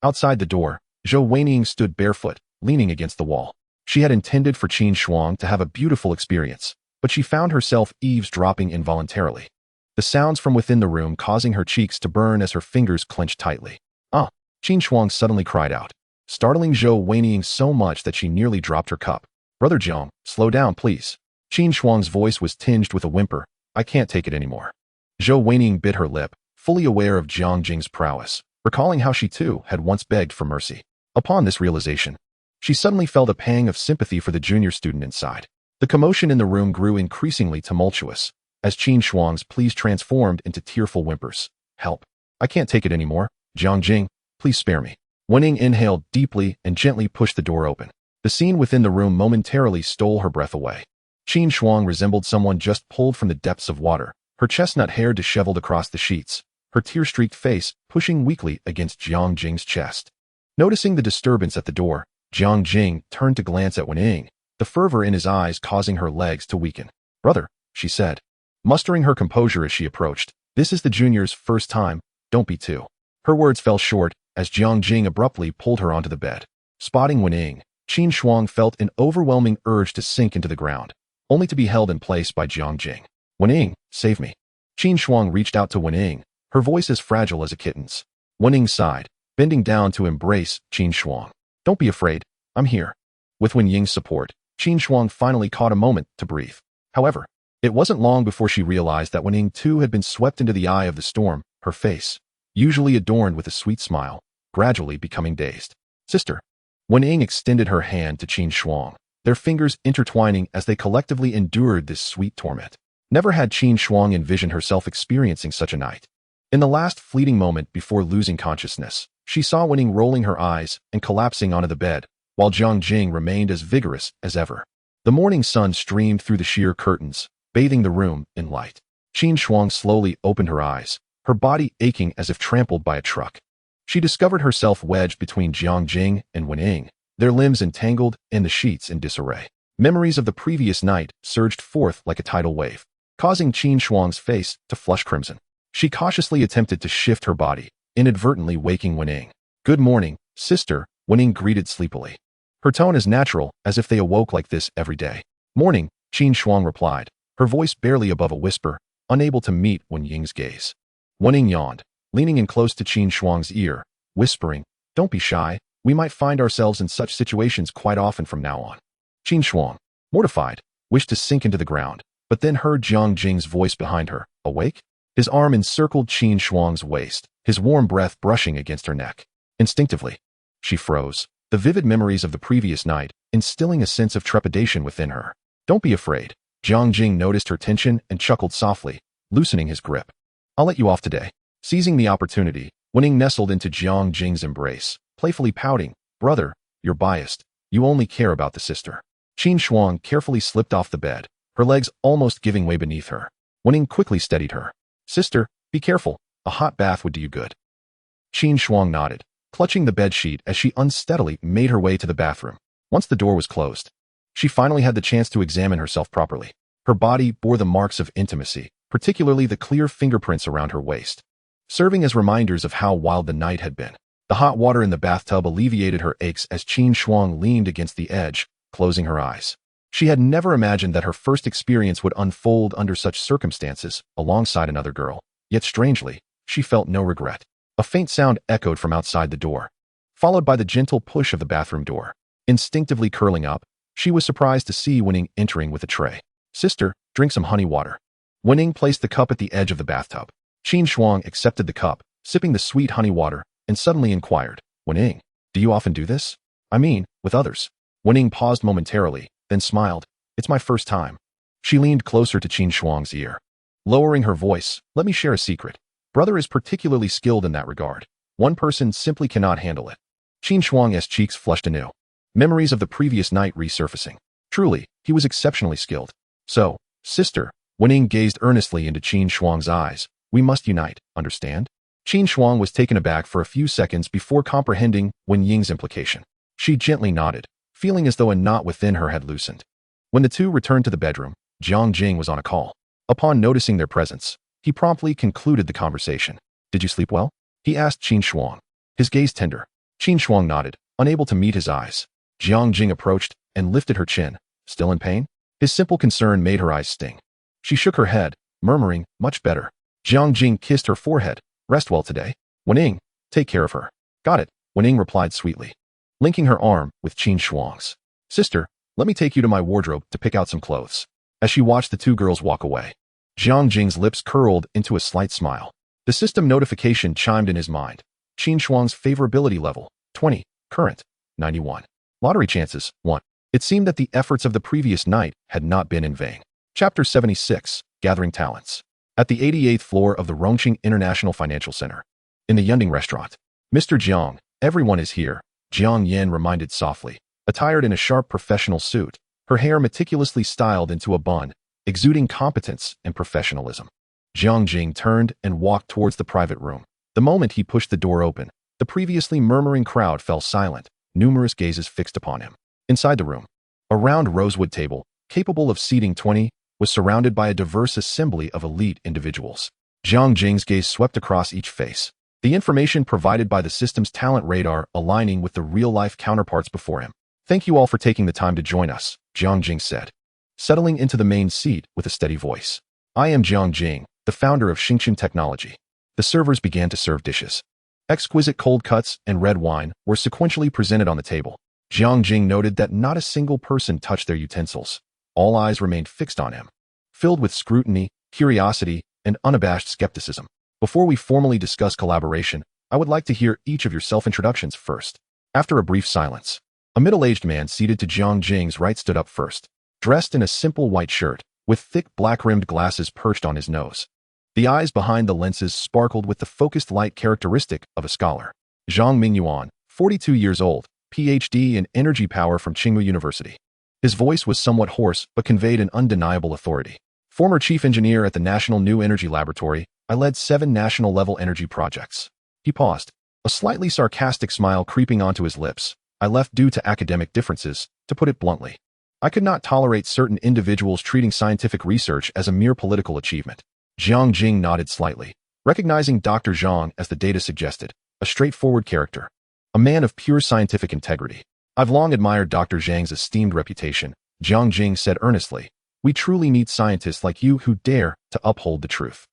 Outside the door, Zhou Weiniang stood barefoot, leaning against the wall. She had intended for Qin Shuang to have a beautiful experience, but she found herself eavesdropping involuntarily, the sounds from within the room causing her cheeks to burn as her fingers clenched tightly. Ah! Qin Shuang suddenly cried out, startling Zhou Weiniang so much that she nearly dropped her cup. Brother Jiang, slow down, please. Qin Shuang's voice was tinged with a whimper. I can't take it anymore. Zhou Weiniang bit her lip, fully aware of Jiang Jing's prowess, recalling how she too had once begged for mercy. Upon this realization, she suddenly felt a pang of sympathy for the junior student inside. The commotion in the room grew increasingly tumultuous, as Qin Shuang's pleas transformed into tearful whimpers. Help. I can't take it anymore. Jiang Jing, please spare me. Wen Ying inhaled deeply and gently pushed the door open. The scene within the room momentarily stole her breath away. Qin Shuang resembled someone just pulled from the depths of water, her chestnut hair disheveled across the sheets, her tear-streaked face pushing weakly against Jiang Jing's chest. Noticing the disturbance at the door, Jiang Jing turned to glance at Wen Ying, the fervor in his eyes causing her legs to weaken. Brother, she said, mustering her composure as she approached, this is the junior's first time, don't be too. Her words fell short as Jiang Jing abruptly pulled her onto the bed. Spotting Wen Ying, Qin Shuang felt an overwhelming urge to sink into the ground, only to be held in place by Jiang Jing. Wen Ying, save me. Qin Shuang reached out to Wen Ying, her voice as fragile as a kitten's. Wen Ying sighed, bending down to embrace Qin Shuang. Don't be afraid, I'm here. With Wen Ying's support, Qin Shuang finally caught a moment to breathe. However, it wasn't long before she realized that Wen Ying too had been swept into the eye of the storm, her face, usually adorned with a sweet smile, gradually becoming dazed. Sister. Wen Ying extended her hand to Qin Shuang, their fingers intertwining as they collectively endured this sweet torment. Never had Qin Shuang envisioned herself experiencing such a night. In the last fleeting moment before losing consciousness, she saw Wen Ying rolling her eyes and collapsing onto the bed, while Jiang Jing remained as vigorous as ever. The morning sun streamed through the sheer curtains, bathing the room in light. Qin Shuang slowly opened her eyes, her body aching as if trampled by a truck. She discovered herself wedged between Jiang Jing and Wen Ying, their limbs entangled and the sheets in disarray. Memories of the previous night surged forth like a tidal wave, causing Qin Shuang's face to flush crimson. She cautiously attempted to shift her body, inadvertently waking Wen Ying. Good morning, sister, Wen Ying greeted sleepily. Her tone as natural as if they awoke like this every day. Morning, Qin Shuang replied, her voice barely above a whisper, unable to meet Wen Ying's gaze. Wen Ying yawned, leaning in close to Qin Shuang's ear, whispering, don't be shy, we might find ourselves in such situations quite often from now on. Qin Shuang, mortified, wished to sink into the ground, but then heard Jiang Jing's voice behind her. Awake? His arm encircled Qin Shuang's waist, his warm breath brushing against her neck. Instinctively, she froze, the vivid memories of the previous night instilling a sense of trepidation within her. Don't be afraid. Jiang Jing noticed her tension and chuckled softly, loosening his grip. I'll let you off today. Seizing the opportunity, Wen Ying nestled into Jiang Jing's embrace, playfully pouting, brother, you're biased. You only care about the sister. Qin Shuang carefully slipped off the bed, her legs almost giving way beneath her. Wen Ying quickly steadied her. Sister, be careful. A hot bath would do you good. Qin Shuang nodded, clutching the bedsheet as she unsteadily made her way to the bathroom. Once the door was closed, she finally had the chance to examine herself properly. Her body bore the marks of intimacy, particularly the clear fingerprints around her waist, serving as reminders of how wild the night had been. The hot water in the bathtub alleviated her aches as Qin Shuang leaned against the edge, closing her eyes. She had never imagined that her first experience would unfold under such circumstances, alongside another girl. Yet strangely, she felt no regret. A faint sound echoed from outside the door, followed by the gentle push of the bathroom door. Instinctively curling up, she was surprised to see Wen Ying entering with a tray. Sister, drink some honey water. Wen Ying placed the cup at the edge of the bathtub. Qin Shuang accepted the cup, sipping the sweet honey water, and suddenly inquired, Wen Ying, do you often do this? I mean, with others. Wen Ying paused momentarily, then smiled. It's my first time. She leaned closer to Qin Shuang's ear. Lowering her voice, let me share a secret. Brother is particularly skilled in that regard. One person simply cannot handle it. Qin Shuang's cheeks flushed anew, memories of the previous night resurfacing. Truly, he was exceptionally skilled. So, sister, Wen Ying gazed earnestly into Qin Shuang's eyes. We must unite, understand? Qin Shuang was taken aback for a few seconds before comprehending Wen Ying's implication. She gently nodded, feeling as though a knot within her had loosened. When the two returned to the bedroom, Jiang Jing was on a call. Upon noticing their presence, he promptly concluded the conversation. Did you sleep well? He asked Qin Shuang, his gaze tender. Qin Shuang nodded, unable to meet his eyes. Jiang Jing approached and lifted her chin. Still in pain? His simple concern made her eyes sting. She shook her head, murmuring, much better. Jiang Jing kissed her forehead. Rest well today. Wen Ying, take care of her. Got it, Wen Ying replied sweetly, linking her arm with Qin Shuang's. Sister, let me take you to my wardrobe to pick out some clothes. As she watched the two girls walk away, Jiang Jing's lips curled into a slight smile. The system notification chimed in his mind. Qin Shuang's favorability level, 20. Current, 91. Lottery chances, 1. It seemed that the efforts of the previous night had not been in vain. Chapter 76, Gathering Talents. At the 88th floor of the Rongqing International Financial Center. In the Yunding restaurant. Mr. Jiang, everyone is here, Jiang Yan reminded softly. Attired in a sharp professional suit, her hair meticulously styled into a bun, exuding competence and professionalism. Jiang Jing turned and walked towards the private room. The moment he pushed the door open, the previously murmuring crowd fell silent, numerous gazes fixed upon him. Inside the room, a round rosewood table, capable of seating 20, was surrounded by a diverse assembly of elite individuals. Jiang Jing's gaze swept across each face, the information provided by the system's talent radar aligning with the real-life counterparts before him. Thank you all for taking the time to join us, Jiang Jing said, settling into the main seat with a steady voice. I am Jiang Jing, the founder of Xingqin Technology. The servers began to serve dishes. Exquisite cold cuts and red wine were sequentially presented on the table. Jiang Jing noted that not a single person touched their utensils. All eyes remained fixed on him, filled with scrutiny, curiosity, and unabashed skepticism. Before we formally discuss collaboration, I would like to hear each of your self-introductions first. After a brief silence, a middle-aged man seated to Jiang Jing's right stood up first, dressed in a simple white shirt, with thick black-rimmed glasses perched on his nose. The eyes behind the lenses sparkled with the focused light characteristic of a scholar. Zhang Mingyuan, 42 years old, PhD in energy power from Tsinghua University. His voice was somewhat hoarse but conveyed an undeniable authority. Former chief engineer at the National New Energy Laboratory, I led 7 national-level energy projects. He paused, a slightly sarcastic smile creeping onto his lips. I left due to academic differences, to put it bluntly. I could not tolerate certain individuals treating scientific research as a mere political achievement. Jiang Jing nodded slightly, recognizing Dr. Zhang as the data suggested, a straightforward character, a man of pure scientific integrity. I've long admired Dr. Zhang's esteemed reputation, Jiang Jing said earnestly. We truly need scientists like you who dare to uphold the truth.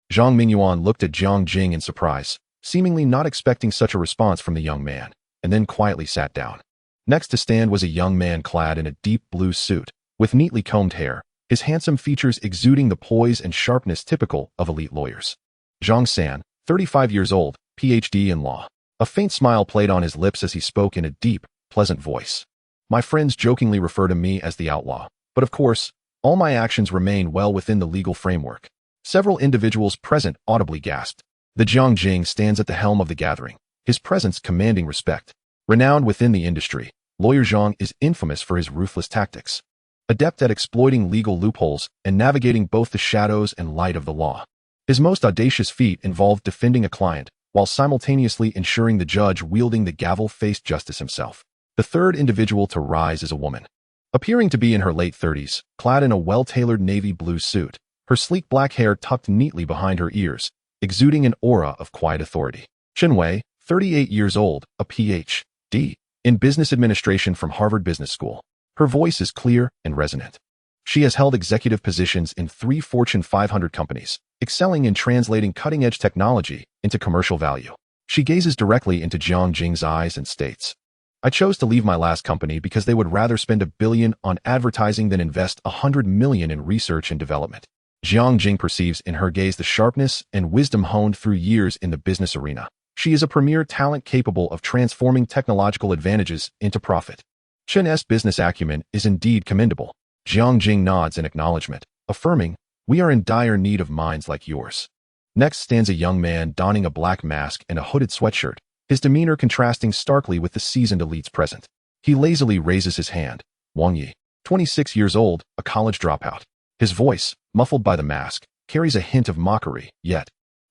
Zhang Mingyuan looked at Jiang Jing in surprise, seemingly not expecting such a response from the young man, and then quietly sat down. Next to stand was a young man clad in a deep blue suit, with neatly combed hair, his handsome features exuding the poise and sharpness typical of elite lawyers. Zhang San, 35 years old, PhD in law. A faint smile played on his lips as he spoke in a deep, pleasant voice. My friends jokingly refer to me as the outlaw, but of course, all my actions remain well within the legal framework. Several individuals present audibly gasped. The Jiang Jing stands at the helm of the gathering, his presence commanding respect. Renowned within the industry, Lawyer Zhang is infamous for his ruthless tactics, adept at exploiting legal loopholes and navigating both the shadows and light of the law. His most audacious feat involved defending a client, while simultaneously ensuring the judge wielding the gavel faced justice himself. The third individual to rise is a woman, appearing to be in her late 30s, clad in a well-tailored navy blue suit, her sleek black hair tucked neatly behind her ears, exuding an aura of quiet authority. Chen Wei, 38 years old, a Ph.D. in business administration from Harvard Business School. Her voice is clear and resonant. She has held executive positions in 3 Fortune 500 companies, excelling in translating cutting-edge technology into commercial value. She gazes directly into Jiang Jing's eyes and states, I chose to leave my last company because they would rather spend $1 billion on advertising than invest $100 million in research and development. Jiang Jing perceives in her gaze the sharpness and wisdom honed through years in the business arena. She is a premier talent capable of transforming technological advantages into profit. Chen's business acumen is indeed commendable. Jiang Jing nods in acknowledgement, affirming, we are in dire need of minds like yours. Next stands a young man donning a black mask and a hooded sweatshirt, his demeanor contrasting starkly with the seasoned elites present. He lazily raises his hand. Wang Yi, 26 years old, a college dropout. His voice, muffled by the mask, carries a hint of mockery, yet,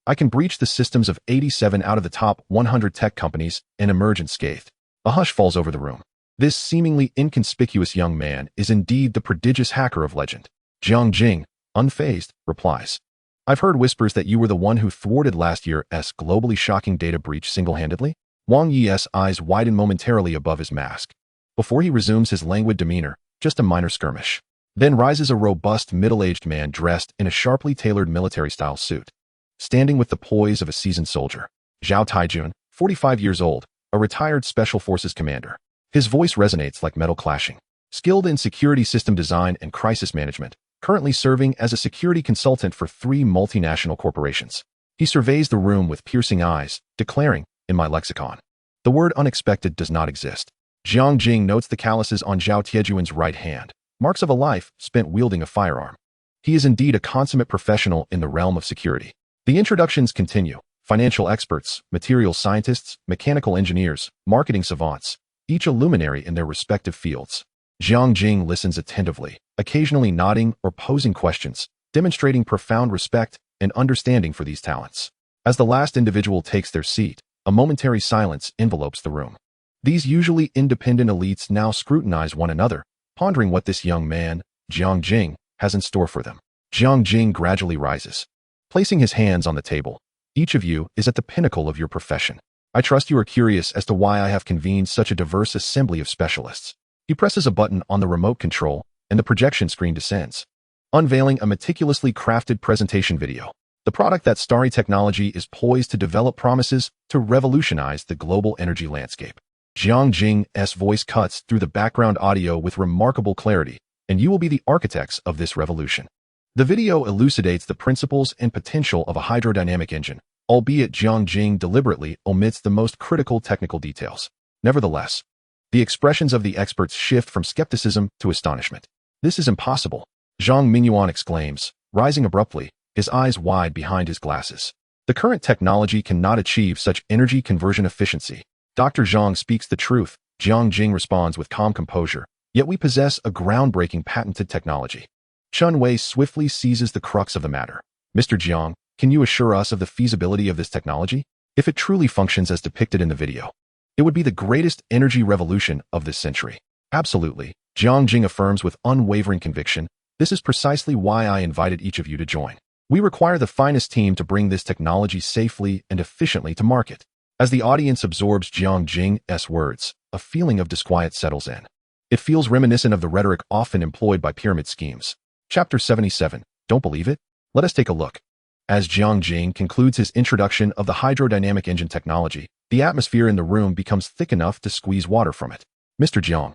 I can breach the systems of 87 out of the top 100 tech companies and emerge unscathed. A hush falls over the room. This seemingly inconspicuous young man is indeed the prodigious hacker of legend. Jiang Jing, unfazed, replies, I've heard whispers that you were the one who thwarted last year's globally shocking data breach single-handedly. Wang Yi's eyes widen momentarily above his mask. Before he resumes his languid demeanor, just a minor skirmish. Then rises a robust middle-aged man dressed in a sharply tailored military-style suit, standing with the poise of a seasoned soldier. Zhao Taijun, 45 years old, a retired Special Forces commander. His voice resonates like metal clashing. Skilled in security system design and crisis management, currently serving as a security consultant for 3 multinational corporations. He surveys the room with piercing eyes, declaring, in my lexicon, the word unexpected does not exist. Jiang Jing notes the calluses on Zhao Tiejuan's right hand, marks of a life spent wielding a firearm. He is indeed a consummate professional in the realm of security. The introductions continue. Financial experts, materials scientists, mechanical engineers, marketing savants, each a luminary in their respective fields. Jiang Jing listens attentively, occasionally nodding or posing questions, demonstrating profound respect and understanding for these talents. As the last individual takes their seat, a momentary silence envelopes the room. These usually independent elites now scrutinize one another, pondering what this young man, Jiang Jing, has in store for them. Jiang Jing gradually rises, placing his hands on the table. Each of you is at the pinnacle of your profession. I trust you are curious as to why I have convened such a diverse assembly of specialists. He presses a button on the remote control, and the projection screen descends, unveiling a meticulously crafted presentation video. The product that Starry Technology is poised to develop promises to revolutionize the global energy landscape. Jiang Jing's voice cuts through the background audio with remarkable clarity, and you will be the architects of this revolution. The video elucidates the principles and potential of a hydrodynamic engine, albeit Jiang Jing deliberately omits the most critical technical details. Nevertheless, the expressions of the experts shift from skepticism to astonishment. This is impossible, Zhang Mingyuan exclaims, rising abruptly, his eyes wide behind his glasses. The current technology cannot achieve such energy conversion efficiency. Dr. Zhang speaks the truth, Jiang Jing responds with calm composure, yet we possess a groundbreaking patented technology. Chun Wei swiftly seizes the crux of the matter. Mr. Jiang, can you assure us of the feasibility of this technology? If it truly functions as depicted in the video, it would be the greatest energy revolution of this century. Absolutely, Jiang Jing affirms with unwavering conviction. This is precisely why I invited each of you to join. We require the finest team to bring this technology safely and efficiently to market. As the audience absorbs Jiang Jing's words, a feeling of disquiet settles in. It feels reminiscent of the rhetoric often employed by pyramid schemes. Chapter 77. Don't believe it? Let us take a look. As Jiang Jing concludes his introduction of the hydrodynamic engine technology, the atmosphere in the room becomes thick enough to squeeze water from it. Mr. Jiang.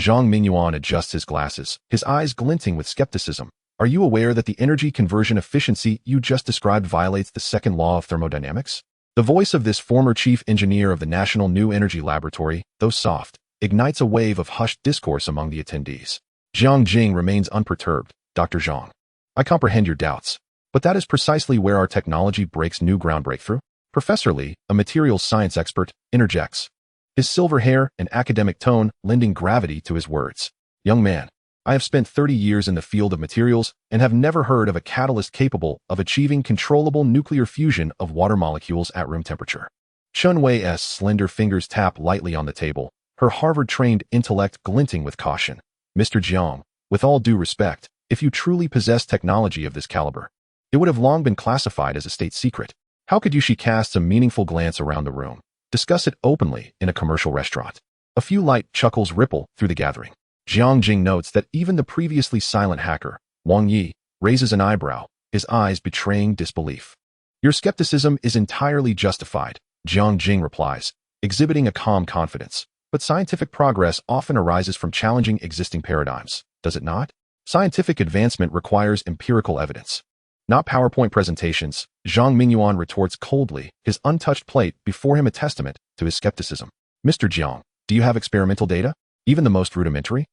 Zhang Mingyuan adjusts his glasses, his eyes glinting with skepticism. Are you aware that the energy conversion efficiency you just described violates the second law of thermodynamics? The voice of this former chief engineer of the National New Energy Laboratory, though soft, ignites a wave of hushed discourse among the attendees. Jiang Jing remains unperturbed. Dr. Zhang, I comprehend your doubts, but that is precisely where our technology breaks new ground breakthrough. Professor Li, a materials science expert, interjects, his silver hair and academic tone lending gravity to his words. Young man, I have spent 30 years in the field of materials and have never heard of a catalyst capable of achieving controllable nuclear fusion of water molecules at room temperature. Chun Wei's slender fingers tap lightly on the table, her Harvard-trained intellect glinting with caution. Mr. Jiang, with all due respect, if you truly possess technology of this caliber, it would have long been classified as a state secret. How could you? She casts a meaningful glance around the room. Discuss it openly in a commercial restaurant. A few light chuckles ripple through the gathering. Jiang Jing notes that even the previously silent hacker, Wang Yi, raises an eyebrow, his eyes betraying disbelief. Your skepticism is entirely justified, Jiang Jing replies, exhibiting a calm confidence. But scientific progress often arises from challenging existing paradigms, does it not? Scientific advancement requires empirical evidence, not PowerPoint presentations, Zhang Mingyuan retorts coldly, his untouched plate before him a testament to his skepticism. Mr. Jiang, do you have experimental data? Even the most rudimentary?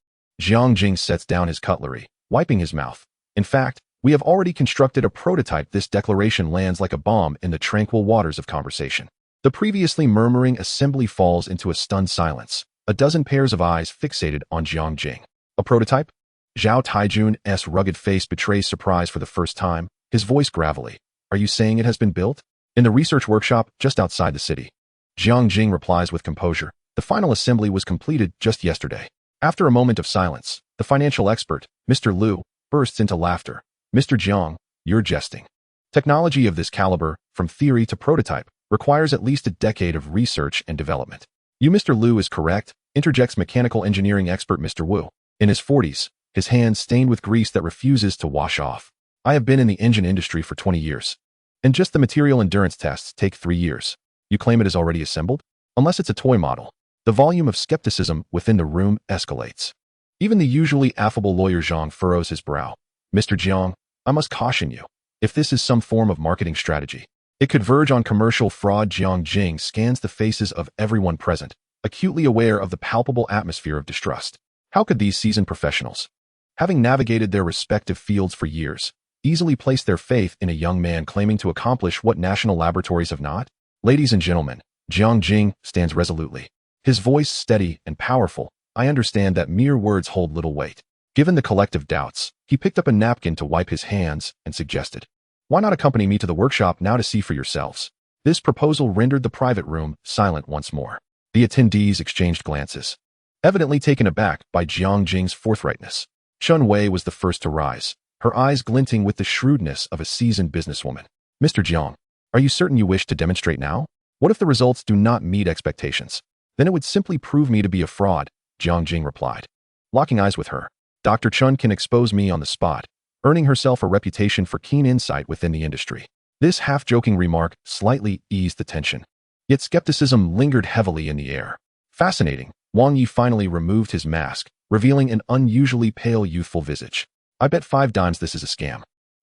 Jiang Jing sets down his cutlery, wiping his mouth. In fact, we have already constructed a prototype. This declaration lands like a bomb in the tranquil waters of conversation. The previously murmuring assembly falls into a stunned silence, a dozen pairs of eyes fixated on Jiang Jing. A prototype? Zhao Taijun's rugged face betrays surprise for the first time, his voice gravelly. Are you saying it has been built? In the research workshop just outside the city. Jiang Jing replies with composure. The final assembly was completed just yesterday. After a moment of silence, the financial expert, Mr. Liu, bursts into laughter. Mr. Jiang, you're jesting. Technology of this caliber, from theory to prototype, requires at least a decade of research and development. You, Mr. Liu, is correct, interjects mechanical engineering expert Mr. Wu. In his 40s, his hands stained with grease that refuses to wash off. I have been in the engine industry for 20 years. And just the material endurance tests take 3 years. You claim it is already assembled? Unless it's a toy model. The volume of skepticism within the room escalates. Even the usually affable lawyer Zhang furrows his brow. Mr. Jiang, I must caution you. If this is some form of marketing strategy, it could verge on commercial fraud. Jiang Jing scans the faces of everyone present, acutely aware of the palpable atmosphere of distrust. How could these seasoned professionals, having navigated their respective fields for years, easily place their faith in a young man claiming to accomplish what national laboratories have not? Ladies and gentlemen, Jiang Jing stands resolutely. His voice steady and powerful. I understand that mere words hold little weight. Given the collective doubts, he picked up a napkin to wipe his hands and suggested, "Why not accompany me to the workshop now to see for yourselves?" This proposal rendered the private room silent once more. The attendees exchanged glances, evidently taken aback by Jiang Jing's forthrightness. Chun Wei was the first to rise, her eyes glinting with the shrewdness of a seasoned businesswoman. "Mr. Jiang, are you certain you wish to demonstrate now? What if the results do not meet expectations? Then it would simply prove me to be a fraud," Jiang Jing replied. Locking eyes with her, Dr. Chun can expose me on the spot, earning herself a reputation for keen insight within the industry. This half-joking remark slightly eased the tension. Yet skepticism lingered heavily in the air. Fascinating, Wang Yi finally removed his mask, revealing an unusually pale youthful visage. "I bet 5 dimes this is a scam."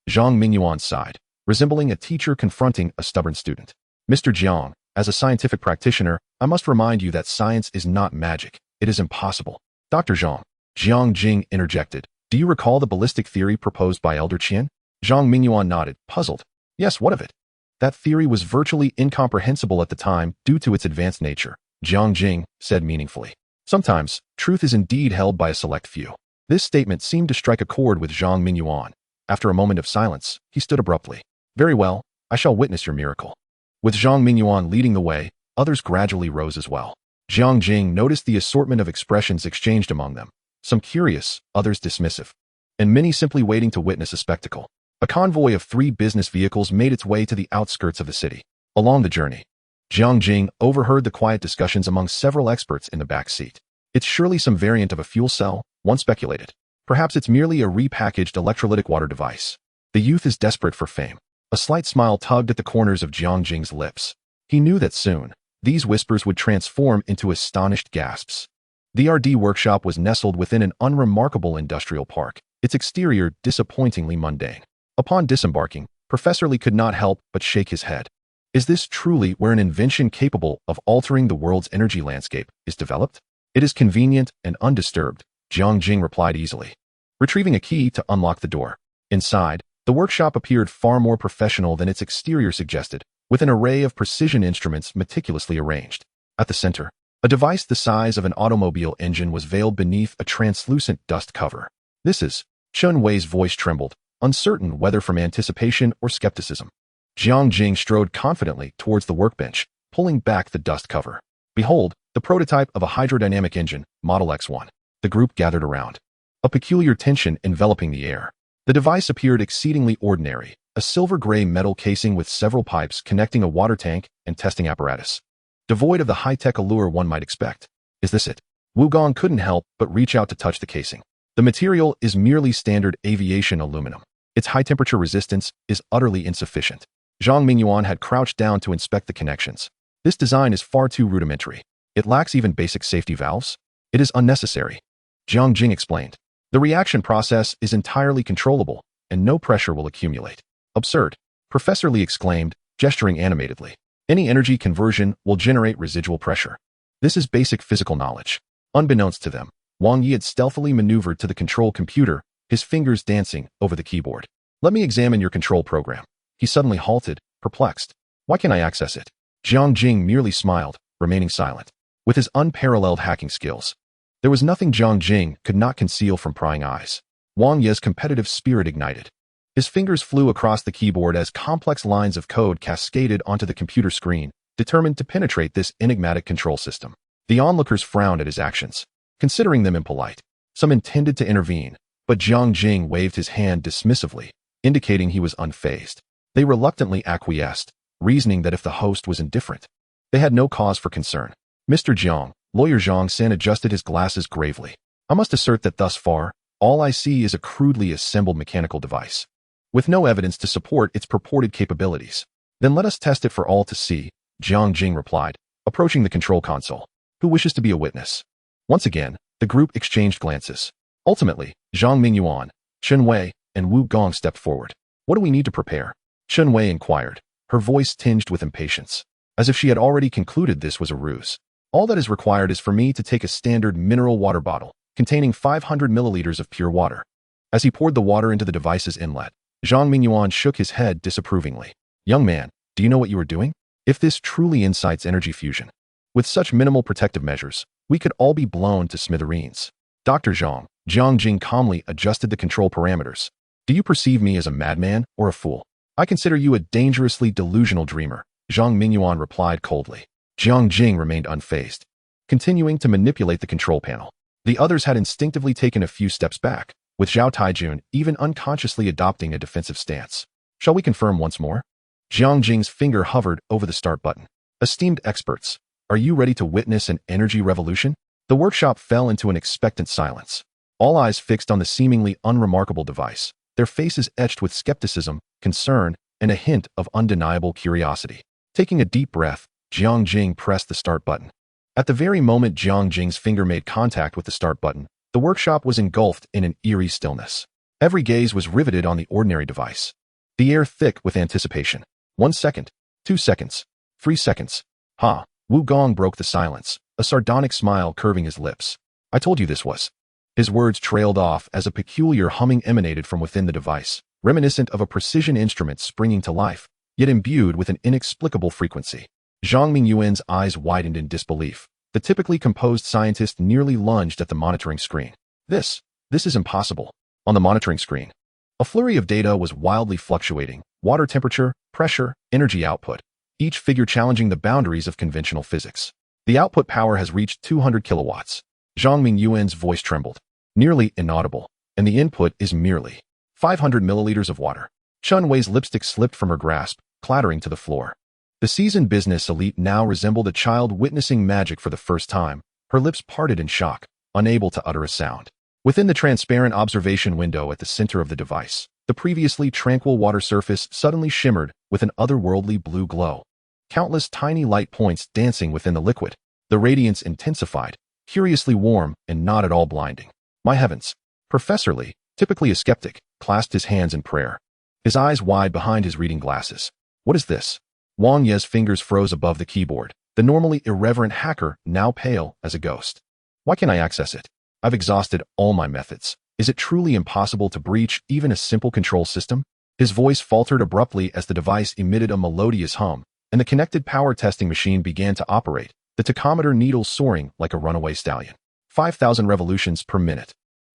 Zhang Mingyuan sighed, resembling a teacher confronting a stubborn student. "Mr. Jiang, as a scientific practitioner, I must remind you that science is not magic. It is impossible." "Dr. Zhang," Jiang Jing interjected, "do you recall the ballistic theory proposed by Elder Qian?" Zhang Mingyuan nodded, puzzled. "Yes, what of it?" "That theory was virtually incomprehensible at the time due to its advanced nature," Jiang Jing said meaningfully. "Sometimes, truth is indeed held by a select few." This statement seemed to strike a chord with Zhang Mingyuan. After a moment of silence, he stood abruptly. "Very well, I shall witness your miracle." With Zhang Mingyuan leading the way, others gradually rose as well. Jiang Jing noticed the assortment of expressions exchanged among them, some curious, others dismissive, and many simply waiting to witness a spectacle. A convoy of 3 business vehicles made its way to the outskirts of the city. Along the journey, Jiang Jing overheard the quiet discussions among several experts in the back seat. "It's surely some variant of a fuel cell," one speculated. "Perhaps it's merely a repackaged electrolytic water device." The youth is desperate for fame. A slight smile tugged at the corners of Jiang Jing's lips. He knew that soon, these whispers would transform into astonished gasps. The R&D workshop was nestled within an unremarkable industrial park, its exterior disappointingly mundane. Upon disembarking, Professor Li could not help but shake his head. Is this truly where an invention capable of altering the world's energy landscape is developed? "It is convenient and undisturbed," Jiang Jing replied easily, retrieving a key to unlock the door. Inside, the workshop appeared far more professional than its exterior suggested, with an array of precision instruments meticulously arranged. At the center, a device the size of an automobile engine was veiled beneath a translucent dust cover. "This is..." Chun Wei's voice trembled, uncertain whether from anticipation or skepticism. Jiang Jing strode confidently towards the workbench, pulling back the dust cover. "Behold, the prototype of a hydrodynamic engine, Model X1. The group gathered around, a peculiar tension enveloping the air. The device appeared exceedingly ordinary, a silver-gray metal casing with several pipes connecting a water tank and testing apparatus. Devoid of the high-tech allure one might expect. "Is this it?" Wu Gong couldn't help but reach out to touch the casing. The material is merely standard aviation aluminum. Its high-temperature resistance is utterly insufficient. Zhang Mingyuan had crouched down to inspect the connections. "This design is far too rudimentary. It lacks even basic safety valves. It is unnecessary," Jiang Jing explained. "The reaction process is entirely controllable, and no pressure will accumulate." "Absurd," Professor Li exclaimed, gesturing animatedly. "Any energy conversion will generate residual pressure. This is basic physical knowledge." Unbeknownst to them, Wang Yi had stealthily maneuvered to the control computer, his fingers dancing over the keyboard. "Let me examine your control program." He suddenly halted, perplexed. "Why can't I access it?" Jiang Jing merely smiled, remaining silent. With his unparalleled hacking skills, there was nothing Jiang Jing could not conceal from prying eyes. Wang Yi's competitive spirit ignited. His fingers flew across the keyboard as complex lines of code cascaded onto the computer screen, determined to penetrate this enigmatic control system. The onlookers frowned at his actions, considering them impolite. Some intended to intervene, but Jiang Jing waved his hand dismissively, indicating he was unfazed. They reluctantly acquiesced, reasoning that if the host was indifferent, they had no cause for concern. "Mr. Jiang," Lawyer Zhang San adjusted his glasses gravely. "I must assert that thus far, all I see is a crudely assembled mechanical device, with no evidence to support its purported capabilities." "Then let us test it for all to see," Jiang Jing replied, approaching the control console. "Who wishes to be a witness?" Once again, the group exchanged glances. Ultimately, Zhang Mingyuan, Chun Wei, and Wu Gong stepped forward. "What do we need to prepare?" Chun Wei inquired, her voice tinged with impatience, as if she had already concluded this was a ruse. All that is required is for me to take a standard mineral water bottle containing 500 milliliters of pure water. As he poured the water into the device's inlet, Jiang Mingyuan shook his head disapprovingly. Young man, do you know what you are doing? If this truly incites energy fusion, with such minimal protective measures, we could all be blown to smithereens. Dr. Jiang Jing calmly adjusted the control parameters. Do you perceive me as a madman or a fool? I consider you a dangerously delusional dreamer, Jiang Mingyuan replied coldly. Jiang Jing remained unfazed, continuing to manipulate the control panel. The others had instinctively taken a few steps back, with Zhao Taijun even unconsciously adopting a defensive stance. Shall we confirm once more? Jiang Jing's finger hovered over the start button. Esteemed experts, are you ready to witness an energy revolution? The workshop fell into an expectant silence. All eyes fixed on the seemingly unremarkable device, their faces etched with skepticism, concern, and a hint of undeniable curiosity. Taking a deep breath, Jiang Jing pressed the start button. At the very moment Jiang Jing's finger made contact with the start button, the workshop was engulfed in an eerie stillness. Every gaze was riveted on the ordinary device, the air thick with anticipation. 1 second, 2 seconds, 3 seconds. Ha! Wu Gong broke the silence, a sardonic smile curving his lips. I told you this was. His words trailed off as a peculiar humming emanated from within the device, reminiscent of a precision instrument springing to life, yet imbued with an inexplicable frequency. Jiang Mingyuan's eyes widened in disbelief. The typically composed scientist nearly lunged at the monitoring screen. This is impossible. On the monitoring screen, a flurry of data was wildly fluctuating: water temperature, pressure, energy output, each figure challenging the boundaries of conventional physics. The output power has reached 200 kilowatts. Jiang Mingyuan's voice trembled, nearly inaudible, and the input is merely 500 milliliters of water. Chun Wei's lipstick slipped from her grasp, clattering to the floor. The seasoned business elite now resembled a child witnessing magic for the first time. Her lips parted in shock, unable to utter a sound. Within the transparent observation window at the center of the device, the previously tranquil water surface suddenly shimmered with an otherworldly blue glow. Countless tiny light points dancing within the liquid. The radiance intensified, curiously warm and not at all blinding. My heavens! Professor Li, typically a skeptic, clasped his hands in prayer, his eyes wide behind his reading glasses. What is this? Wang Ye's fingers froze above the keyboard, the normally irreverent hacker now pale as a ghost. Why can't I access it? I've exhausted all my methods. Is it truly impossible to breach even a simple control system? His voice faltered abruptly as the device emitted a melodious hum, and the connected power testing machine began to operate, the tachometer needle soaring like a runaway stallion. 5,000 revolutions per minute.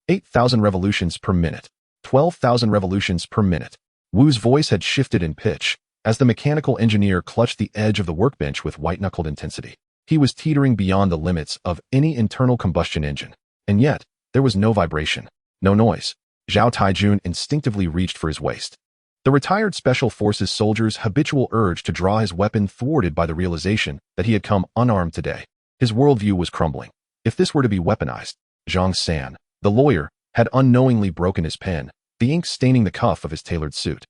8,000 revolutions per minute. 12,000 revolutions per minute. Wu's voice had shifted in pitch, as the mechanical engineer clutched the edge of the workbench with white-knuckled intensity. He was teetering beyond the limits of any internal combustion engine. And yet, there was no vibration, no noise. Zhao Taijun instinctively reached for his waist. The retired Special Forces soldier's habitual urge to draw his weapon thwarted by the realization that he had come unarmed today. His worldview was crumbling. If this were to be weaponized, Zhang San, the lawyer, had unknowingly broken his pen, the ink staining the cuff of his tailored suit.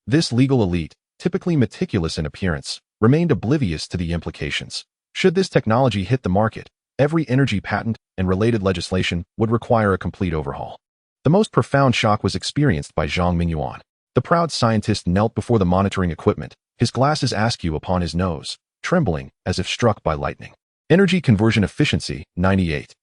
This legal elite, typically meticulous in appearance, remained oblivious to the implications. Should this technology hit the market, every energy patent and related legislation would require a complete overhaul. The most profound shock was experienced by Jiang Mingyuan. The proud scientist knelt before the monitoring equipment, his glasses askew upon his nose, trembling as if struck by lightning. Energy conversion efficiency, 98.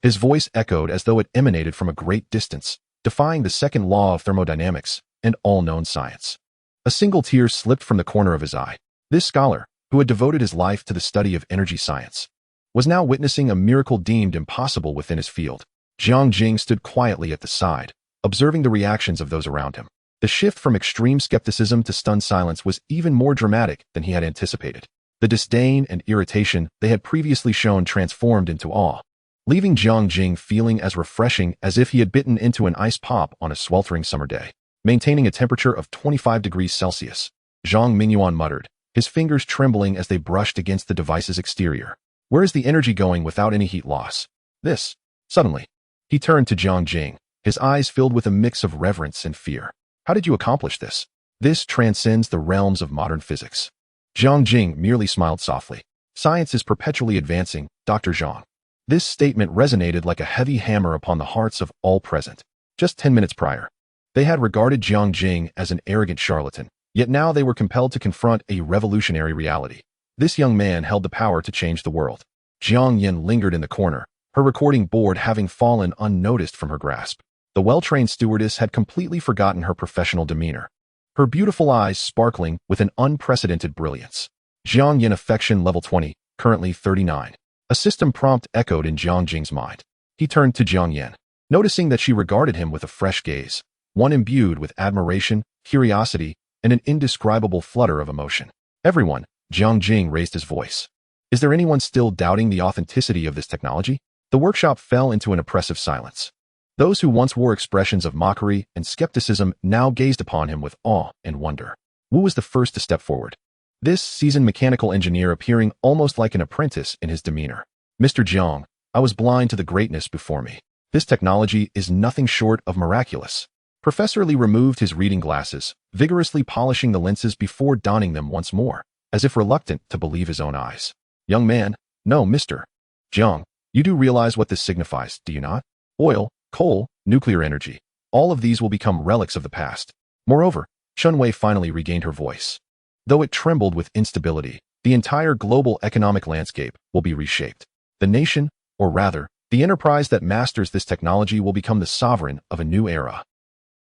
His voice echoed as though it emanated from a great distance, defying the second law of thermodynamics and all known science. A single tear slipped from the corner of his eye. This scholar, who had devoted his life to the study of energy science, was now witnessing a miracle deemed impossible within his field. Jiang Jing stood quietly at the side, observing the reactions of those around him. The shift from extreme skepticism to stunned silence was even more dramatic than he had anticipated. The disdain and irritation they had previously shown transformed into awe, leaving Jiang Jing feeling as refreshing as if he had bitten into an ice pop on a sweltering summer day. Maintaining a temperature of 25 degrees Celsius, Jiang Mingyuan muttered, his fingers trembling as they brushed against the device's exterior. Where is the energy going without any heat loss? Suddenly, he turned to Jiang Jing, his eyes filled with a mix of reverence and fear. How did you accomplish this? This transcends the realms of modern physics. Jiang Jing merely smiled softly. Science is perpetually advancing, Dr. Zhang. This statement resonated like a heavy hammer upon the hearts of all present. Just 10 minutes prior, they had regarded Jiang Jing as an arrogant charlatan, yet now they were compelled to confront a revolutionary reality. This young man held the power to change the world. Jiang Yin lingered in the corner, her recording board having fallen unnoticed from her grasp. The well-trained stewardess had completely forgotten her professional demeanor, her beautiful eyes sparkling with an unprecedented brilliance. Jiang Yin affection level 20, currently 39. A system prompt echoed in Jiang Jing's mind. He turned to Jiang Yin, noticing that she regarded him with a fresh gaze, one imbued with admiration, curiosity, and an indescribable flutter of emotion. Everyone, Jiang Jing raised his voice. Is there anyone still doubting the authenticity of this technology? The workshop fell into an oppressive silence. Those who once wore expressions of mockery and skepticism now gazed upon him with awe and wonder. Wu was the first to step forward, this seasoned mechanical engineer appearing almost like an apprentice in his demeanor. Mr. Jiang, I was blind to the greatness before me. This technology is nothing short of miraculous. Professor Li removed his reading glasses, vigorously polishing the lenses before donning them once more, as if reluctant to believe his own eyes. Young man, no, Mr. Jiang, you do realize what this signifies, do you not? Oil, coal, nuclear energy, all of these will become relics of the past. Moreover, Chunwei finally regained her voice. Though it trembled with instability, the entire global economic landscape will be reshaped. The nation, or rather, the enterprise that masters this technology will become the sovereign of a new era.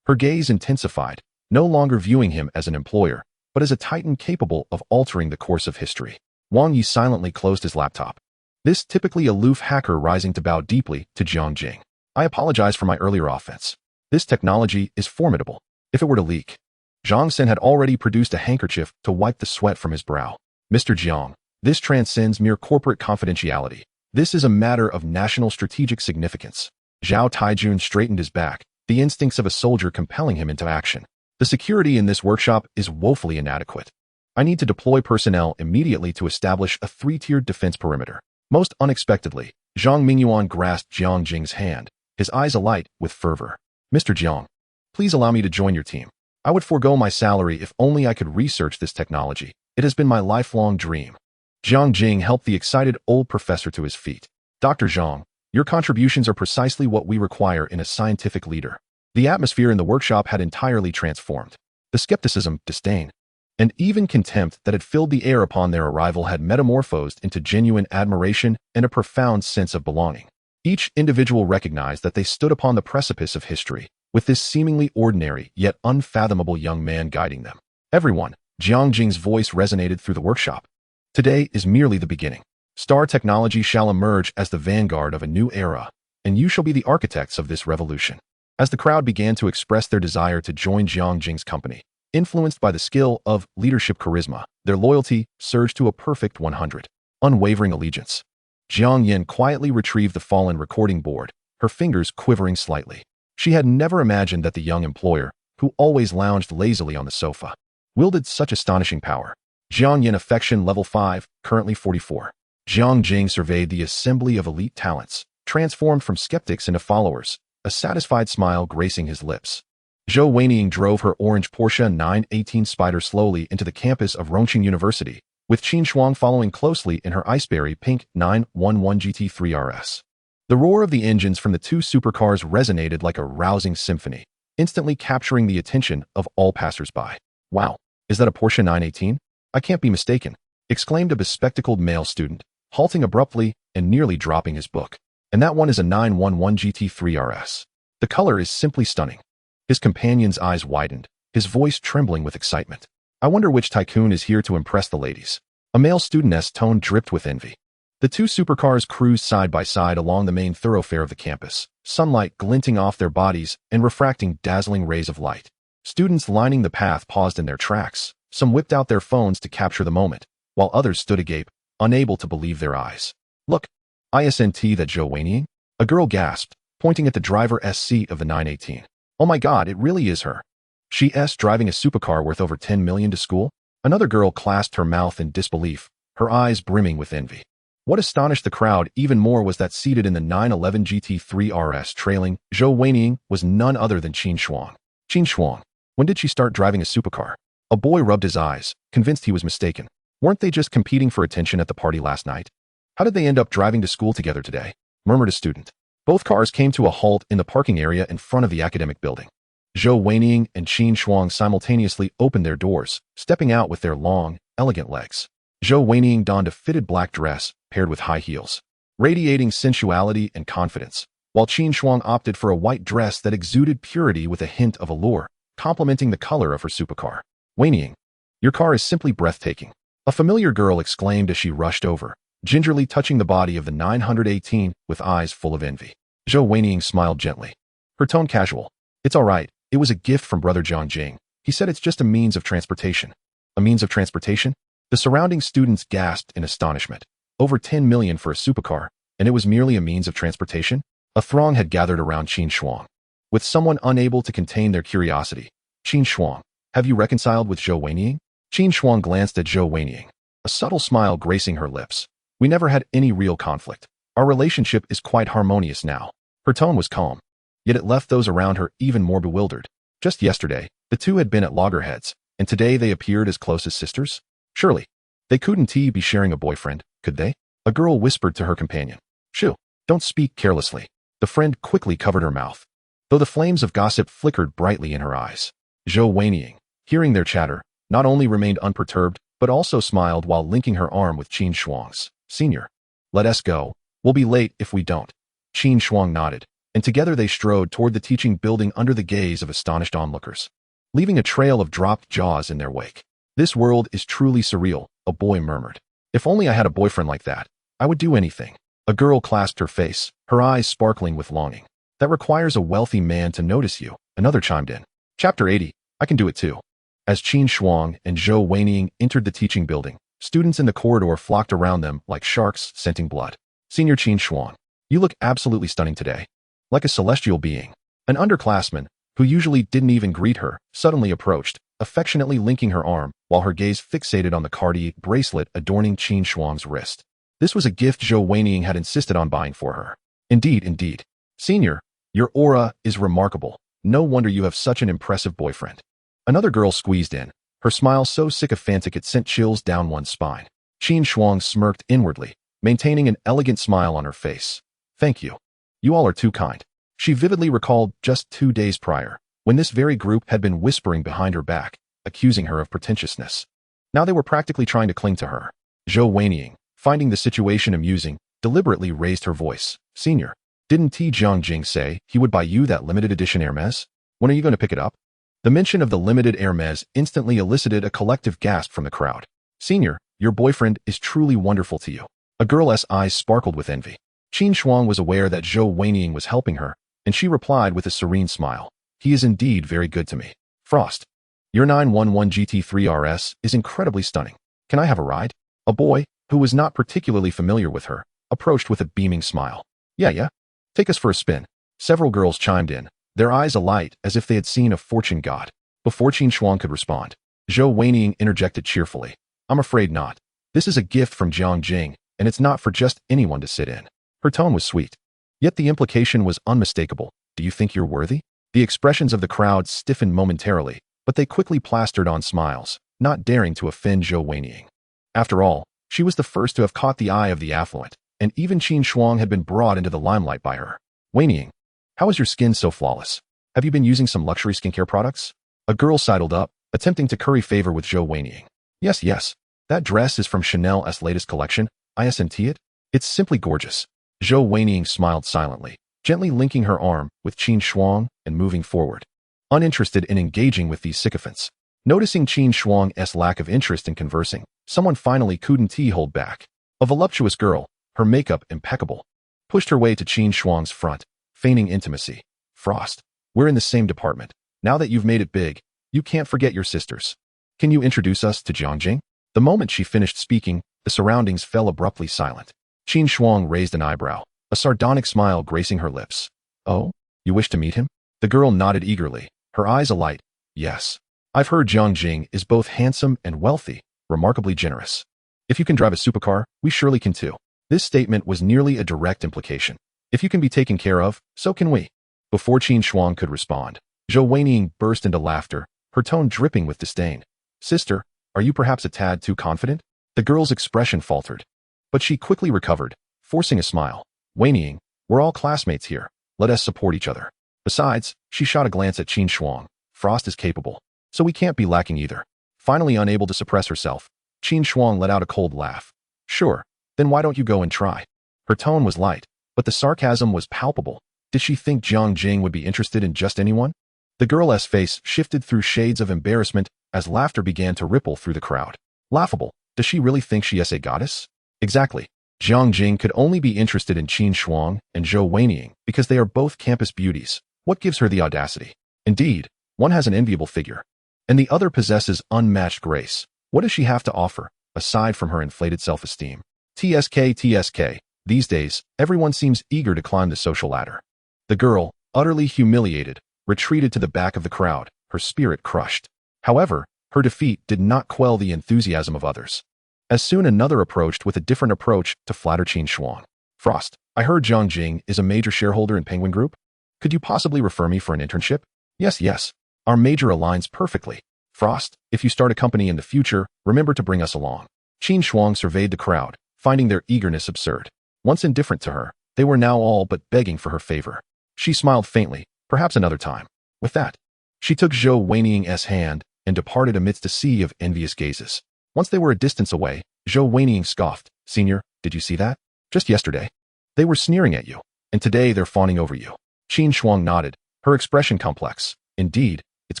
Her gaze intensified, no longer viewing him as an employer, but as a titan capable of altering the course of history. Wang Yi silently closed his laptop. This typically aloof hacker rising to bow deeply to Jiang Jing. I apologize for my earlier offense. This technology is formidable. If it were to leak. Zhang Sen had already produced a handkerchief to wipe the sweat from his brow. Mr. Jiang, this transcends mere corporate confidentiality. This is a matter of national strategic significance. Zhao Taijun straightened his back, the instincts of a soldier compelling him into action. The security in this workshop is woefully inadequate. I need to deploy personnel immediately to establish a three-tiered defense perimeter. Most unexpectedly, Zhang Mingyuan grasped Jiang Jing's hand, his eyes alight with fervor. Mr. Jiang, please allow me to join your team. I would forego my salary if only I could research this technology. It has been my lifelong dream. Jiang Jing helped the excited old professor to his feet. Dr. Zhang, your contributions are precisely what we require in a scientific leader. The atmosphere in the workshop had entirely transformed. The skepticism, disdain, and even contempt that had filled the air upon their arrival had metamorphosed into genuine admiration and a profound sense of belonging. Each individual recognized that they stood upon the precipice of history, with this seemingly ordinary yet unfathomable young man guiding them. Everyone, Jiang Jing's voice resonated through the workshop. Today is merely the beginning. Star technology shall emerge as the vanguard of a new era, and you shall be the architects of this revolution. As the crowd began to express their desire to join Jiang Jing's company, influenced by the skill of leadership charisma, their loyalty surged to a perfect 100. Unwavering allegiance. Jiang Yin quietly retrieved the fallen recording board, her fingers quivering slightly. She had never imagined that the young employer, who always lounged lazily on the sofa, wielded such astonishing power. Jiang Yin affection level 5, currently 44. Jiang Jing surveyed the assembly of elite talents, transformed from skeptics into followers, a satisfied smile gracing his lips. Zhou Weiniang drove her orange Porsche 918 Spider slowly into the campus of Rongqing University, with Qin Shuang following closely in her Iceberry pink 911 GT3 RS. The roar of the engines from the two supercars resonated like a rousing symphony, instantly capturing the attention of all passers-by. Wow, is that a Porsche 918? I can't be mistaken, exclaimed a bespectacled male student, halting abruptly and nearly dropping his book. And that one is a 911 GT3 RS. The color is simply stunning. His companion's eyes widened, his voice trembling with excitement. I wonder which tycoon is here to impress the ladies. A male studentess tone dripped with envy. The two supercars cruised side by side along the main thoroughfare of the campus, sunlight glinting off their bodies and refracting dazzling rays of light. Students lining the path paused in their tracks. Some whipped out their phones to capture the moment, while others stood agape, unable to believe their eyes. Look, isn't that Zhou Weiniang? A girl gasped, pointing at the driver's seat of the 918. Oh my god, it really is her. She's driving a supercar worth over 10 million to school? Another girl clasped her mouth in disbelief, her eyes brimming with envy. What astonished the crowd even more was that seated in the 911 GT3 RS trailing Zhou Weiniang was none other than Qin Shuang. Qin Shuang, when did she start driving a supercar? A boy rubbed his eyes, convinced he was mistaken. Weren't they just competing for attention at the party last night? How did they end up driving to school together today? Murmured a student. Both cars came to a halt in the parking area in front of the academic building. Zhou Weiniang and Qin Shuang simultaneously opened their doors, stepping out with their long, elegant legs. Zhou Weiniang donned a fitted black dress paired with high heels, radiating sensuality and confidence, while Qin Shuang opted for a white dress that exuded purity with a hint of allure, complementing the color of her supercar. Weiniang, your car is simply breathtaking, a familiar girl exclaimed as she rushed over, gingerly touching the body of the 918 with eyes full of envy. Zhou Weiniang smiled gently, her tone casual. It's all right, it was a gift from brother Jiang Jing. He said it's just a means of transportation. A means of transportation? The surrounding students gasped in astonishment. Over 10 million for a supercar, and it was merely a means of transportation? A throng had gathered around Qin Shuang, with someone unable to contain their curiosity. Qin Shuang, have you reconciled with Zhou Weiniang? Qin Shuang glanced at Zhou Weiniang, a subtle smile gracing her lips. We never had any real conflict. Our relationship is quite harmonious now. Her tone was calm, yet it left those around her even more bewildered. Just yesterday, the two had been at loggerheads, and today they appeared as close as sisters? Surely, they couldn't be sharing a boyfriend, could they? A girl whispered to her companion. Shoo, don't speak carelessly. The friend quickly covered her mouth, though the flames of gossip flickered brightly in her eyes. Zhou Weiniang, hearing their chatter, not only remained unperturbed, but also smiled while linking her arm with Qin Shuang's. Senior, let us go. We'll be late if we don't. Qin Shuang nodded, and together they strode toward the teaching building under the gaze of astonished onlookers, leaving a trail of dropped jaws in their wake. This world is truly surreal, a boy murmured. If only I had a boyfriend like that, I would do anything. A girl clasped her face, her eyes sparkling with longing. That requires a wealthy man to notice you, another chimed in. Chapter 80, I can do it too. As Qin Shuang and Zhou Weiniang entered the teaching building, students in the corridor flocked around them like sharks scenting blood. Senior Qin Shuang, you look absolutely stunning today. Like a celestial being. An underclassman, who usually didn't even greet her, suddenly approached, affectionately linking her arm, while her gaze fixated on the Cartier bracelet adorning Qin Shuang's wrist. This was a gift Zhou Weiniang had insisted on buying for her. Indeed. Senior, your aura is remarkable. No wonder you have such an impressive boyfriend. Another girl squeezed in, her smile so sycophantic it sent chills down one's spine. Qin Shuang smirked inwardly, maintaining an elegant smile on her face. Thank you. You all are too kind. She vividly recalled just 2 days prior, when this very group had been whispering behind her back, accusing her of pretentiousness. Now they were practically trying to cling to her. Zhou Weiniang, finding the situation amusing, deliberately raised her voice. Senior, didn't Jiang Jing say he would buy you that limited edition Hermes? When are you going to pick it up? The mention of the limited Hermes instantly elicited a collective gasp from the crowd. Senior, your boyfriend is truly wonderful to you. A girl's eyes sparkled with envy. Qin Shuang was aware that Zhou Weiniang was helping her, and she replied with a serene smile. He is indeed very good to me. Frost, your 911 GT3 RS is incredibly stunning. Can I have a ride? A boy, who was not particularly familiar with her, approached with a beaming smile. Yeah. Take us for a spin. Several girls chimed in, their eyes alight as if they had seen a fortune god. Before Qin Shuang could respond, Zhou Weiniang interjected cheerfully. I'm afraid not. This is a gift from Jiang Jing, and it's not for just anyone to sit in. Her tone was sweet, yet the implication was unmistakable. Do you think you're worthy? The expressions of the crowd stiffened momentarily, but they quickly plastered on smiles, not daring to offend Zhou Weiniang. After all, she was the first to have caught the eye of the affluent, and even Qin Shuang had been brought into the limelight by her. Weiniang, how is your skin so flawless? Have you been using some luxury skincare products? A girl sidled up, attempting to curry favor with Zhou Weiniang. Yes. That dress is from Chanel's latest collection. Isn't it? It's simply gorgeous. Zhou Weiniang smiled silently, gently linking her arm with Qin Shuang and moving forward, uninterested in engaging with these sycophants. Noticing Qin Shuang's lack of interest in conversing, someone finally couldn't hold back. A voluptuous girl, her makeup impeccable, pushed her way to Qin Shuang's front, feigning intimacy. Frost, we're in the same department. Now that you've made it big, you can't forget your sisters. Can you introduce us to Jiang Jing? The moment she finished speaking, the surroundings fell abruptly silent. Qin Shuang raised an eyebrow, a sardonic smile gracing her lips. Oh, you wish to meet him? The girl nodded eagerly, her eyes alight. Yes. I've heard Jiang Jing is both handsome and wealthy, remarkably generous. If you can drive a supercar, we surely can too. This statement was nearly a direct implication. If you can be taken care of, so can we. Before Qin Shuang could respond, Zhou Weiniang burst into laughter, her tone dripping with disdain. Sister, are you perhaps a tad too confident? The girl's expression faltered, but she quickly recovered, forcing a smile. Weiniang, we're all classmates here. Let us support each other. Besides, she shot a glance at Qin Shuang. Frost is capable, so we can't be lacking either. Finally unable to suppress herself, Qin Shuang let out a cold laugh. Sure, then why don't you go and try? Her tone was light, but the sarcasm was palpable. Did she think Jiang Jing would be interested in just anyone? The girl's face shifted through shades of embarrassment as laughter began to ripple through the crowd. Laughable. Does she really think she is a goddess? Exactly. Jiang Jing could only be interested in Qin Shuang and Zhou Weiniang because they are both campus beauties. What gives her the audacity? Indeed, one has an enviable figure, and the other possesses unmatched grace. What does she have to offer, aside from her inflated self-esteem? TSK. These days, everyone seems eager to climb the social ladder. The girl, utterly humiliated, retreated to the back of the crowd, her spirit crushed. However, her defeat did not quell the enthusiasm of others. As soon another approached with a different approach to flatter Qin Shuang. Frost, I heard Jiang Jing is a major shareholder in Penguin Group. Could you possibly refer me for an internship? Yes. Our major aligns perfectly. Frost, if you start a company in the future, remember to bring us along. Qin Shuang surveyed the crowd, finding their eagerness absurd. Once indifferent to her, they were now all but begging for her favor. She smiled faintly, perhaps another time. With that, she took Zhou Weiniang's hand and departed amidst a sea of envious gazes. Once they were a distance away, Zhou Weiniang scoffed. Senior, did you see that? Just yesterday, they were sneering at you, and today they're fawning over you. Qin Shuang nodded, her expression complex. Indeed, it's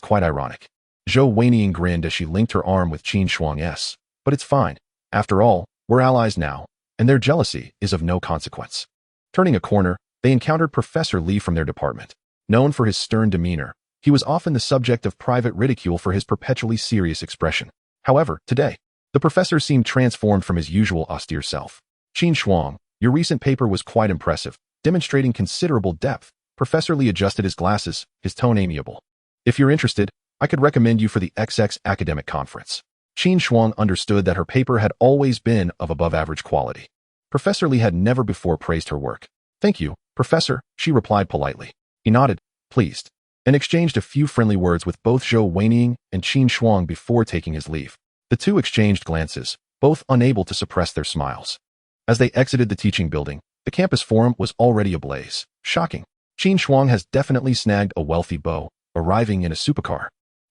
quite ironic. Zhou Weiniang grinned as she linked her arm with Qin Shuang's. But it's fine. After all, we're allies now, and their jealousy is of no consequence. Turning a corner, they encountered Professor Li from their department. Known for his stern demeanor, he was often the subject of private ridicule for his perpetually serious expression. However, today, the professor seemed transformed from his usual austere self. Qin Shuang, your recent paper was quite impressive, demonstrating considerable depth. Professor Li adjusted his glasses, his tone amiable. If you're interested, I could recommend you for the XX academic conference. Qin Shuang understood that her paper had always been of above-average quality. Professor Li had never before praised her work. Thank you, Professor, she replied politely. He nodded, pleased, and exchanged a few friendly words with both Zhou Weiniang and Qin Shuang before taking his leave. The two exchanged glances, both unable to suppress their smiles. As they exited the teaching building, the campus forum was already ablaze. Shocking. Qin Shuang has definitely snagged a wealthy beau, arriving in a supercar.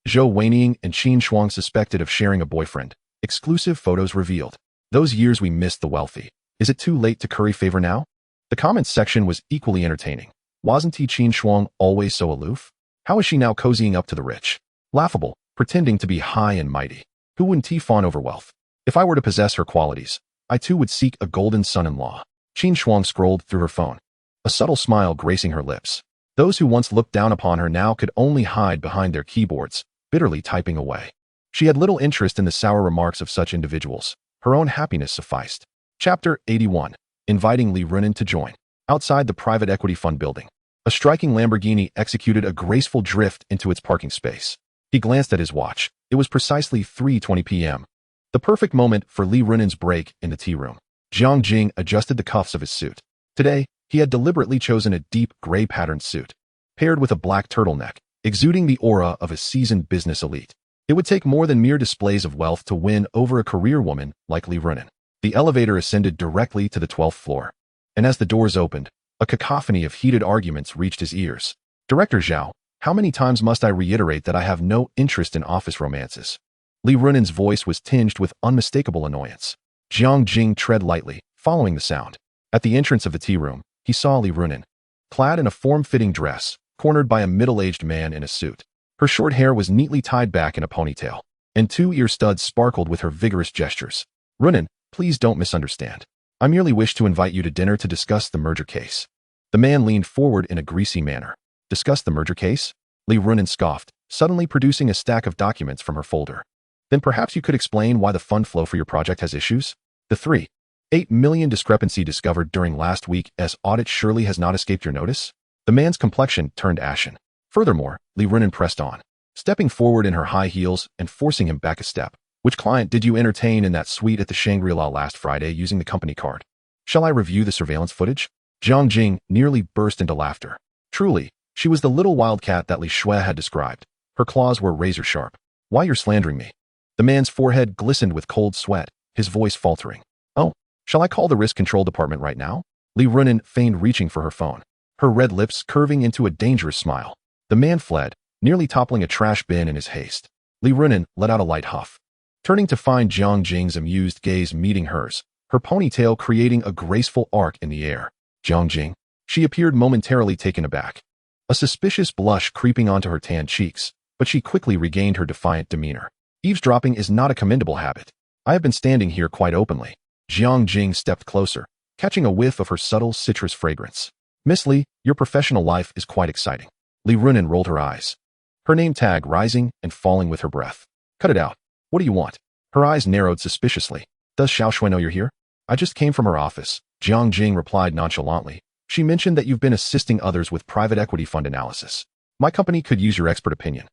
Zhou Weiniang and Qin Shuang suspected of sharing a boyfriend. Exclusive photos revealed. Those years we missed the wealthy. Is it too late to curry favor now? The comments section was equally entertaining. Wasn't Qin Shuang always so aloof? How is she now cozying up to the rich? Laughable, pretending to be high and mighty. Who wouldn't fawn over wealth? If I were to possess her qualities, I too would seek a golden son-in-law. Qin Shuang scrolled through her phone, a subtle smile gracing her lips. Those who once looked down upon her now could only hide behind their keyboards, bitterly typing away. She had little interest in the sour remarks of such individuals. Her own happiness sufficed. Chapter 81. Inviting Li Runin to join. Outside the private equity fund building, a striking Lamborghini executed a graceful drift into its parking space. He glanced at his watch. It was precisely 3:20 p.m. The perfect moment for Li Runin's break in the tea room. Jiang Jing adjusted the cuffs of his suit. Today, he had deliberately chosen a deep gray patterned suit, paired with a black turtleneck, exuding the aura of a seasoned business elite. It would take more than mere displays of wealth to win over a career woman like Li Runin. The elevator ascended directly to the 12th floor, and as the doors opened, a cacophony of heated arguments reached his ears. Director Zhao, how many times must I reiterate that I have no interest in office romances? Li Runin's voice was tinged with unmistakable annoyance. Jiang Jing tread lightly, following the sound. At the entrance of the tea room, he saw Li Runin, clad in a form-fitting dress, cornered by a middle-aged man in a suit. Her short hair was neatly tied back in a ponytail, and two ear studs sparkled with her vigorous gestures. Runin, please don't misunderstand. I merely wish to invite you to dinner to discuss the merger case. The man leaned forward in a greasy manner. Discuss the merger case? Li Runin scoffed, suddenly producing a stack of documents from her folder. Then perhaps you could explain why the fund flow for your project has issues? The 3.8 million discrepancy discovered during last week's audit surely has not escaped your notice? The man's complexion turned ashen. Furthermore, Li Runin pressed on, stepping forward in her high heels and forcing him back a step. Which client did you entertain in that suite at the Shangri-La last Friday using the company card? Shall I review the surveillance footage? Jiang Jing nearly burst into laughter. Truly, she was the little wildcat that Li Shui had described. Her claws were razor sharp. Why you're slandering me? The man's forehead glistened with cold sweat, his voice faltering. Oh, shall I call the risk control department right now? Li Runin feigned reaching for her phone, her red lips curving into a dangerous smile. The man fled, nearly toppling a trash bin in his haste. Li Runin let out a light huff. turning to find Jiang Jing's amused gaze meeting hers, her ponytail creating a graceful arc in the air. Jiang Jing. She appeared momentarily taken aback, a suspicious blush creeping onto her tanned cheeks, but she quickly regained her defiant demeanor. Eavesdropping is not a commendable habit. I have been standing here quite openly. Jiang Jing stepped closer, catching a whiff of her subtle citrus fragrance. Miss Li, your professional life is quite exciting. Li Runin rolled her eyes, her name tag rising and falling with her breath. Cut it out. What do you want? Her eyes narrowed suspiciously. Does Xiao Shui know you're here? I just came from her office. Jiang Jing replied nonchalantly. She mentioned that you've been assisting others with private equity fund analysis. My company could use your expert opinion.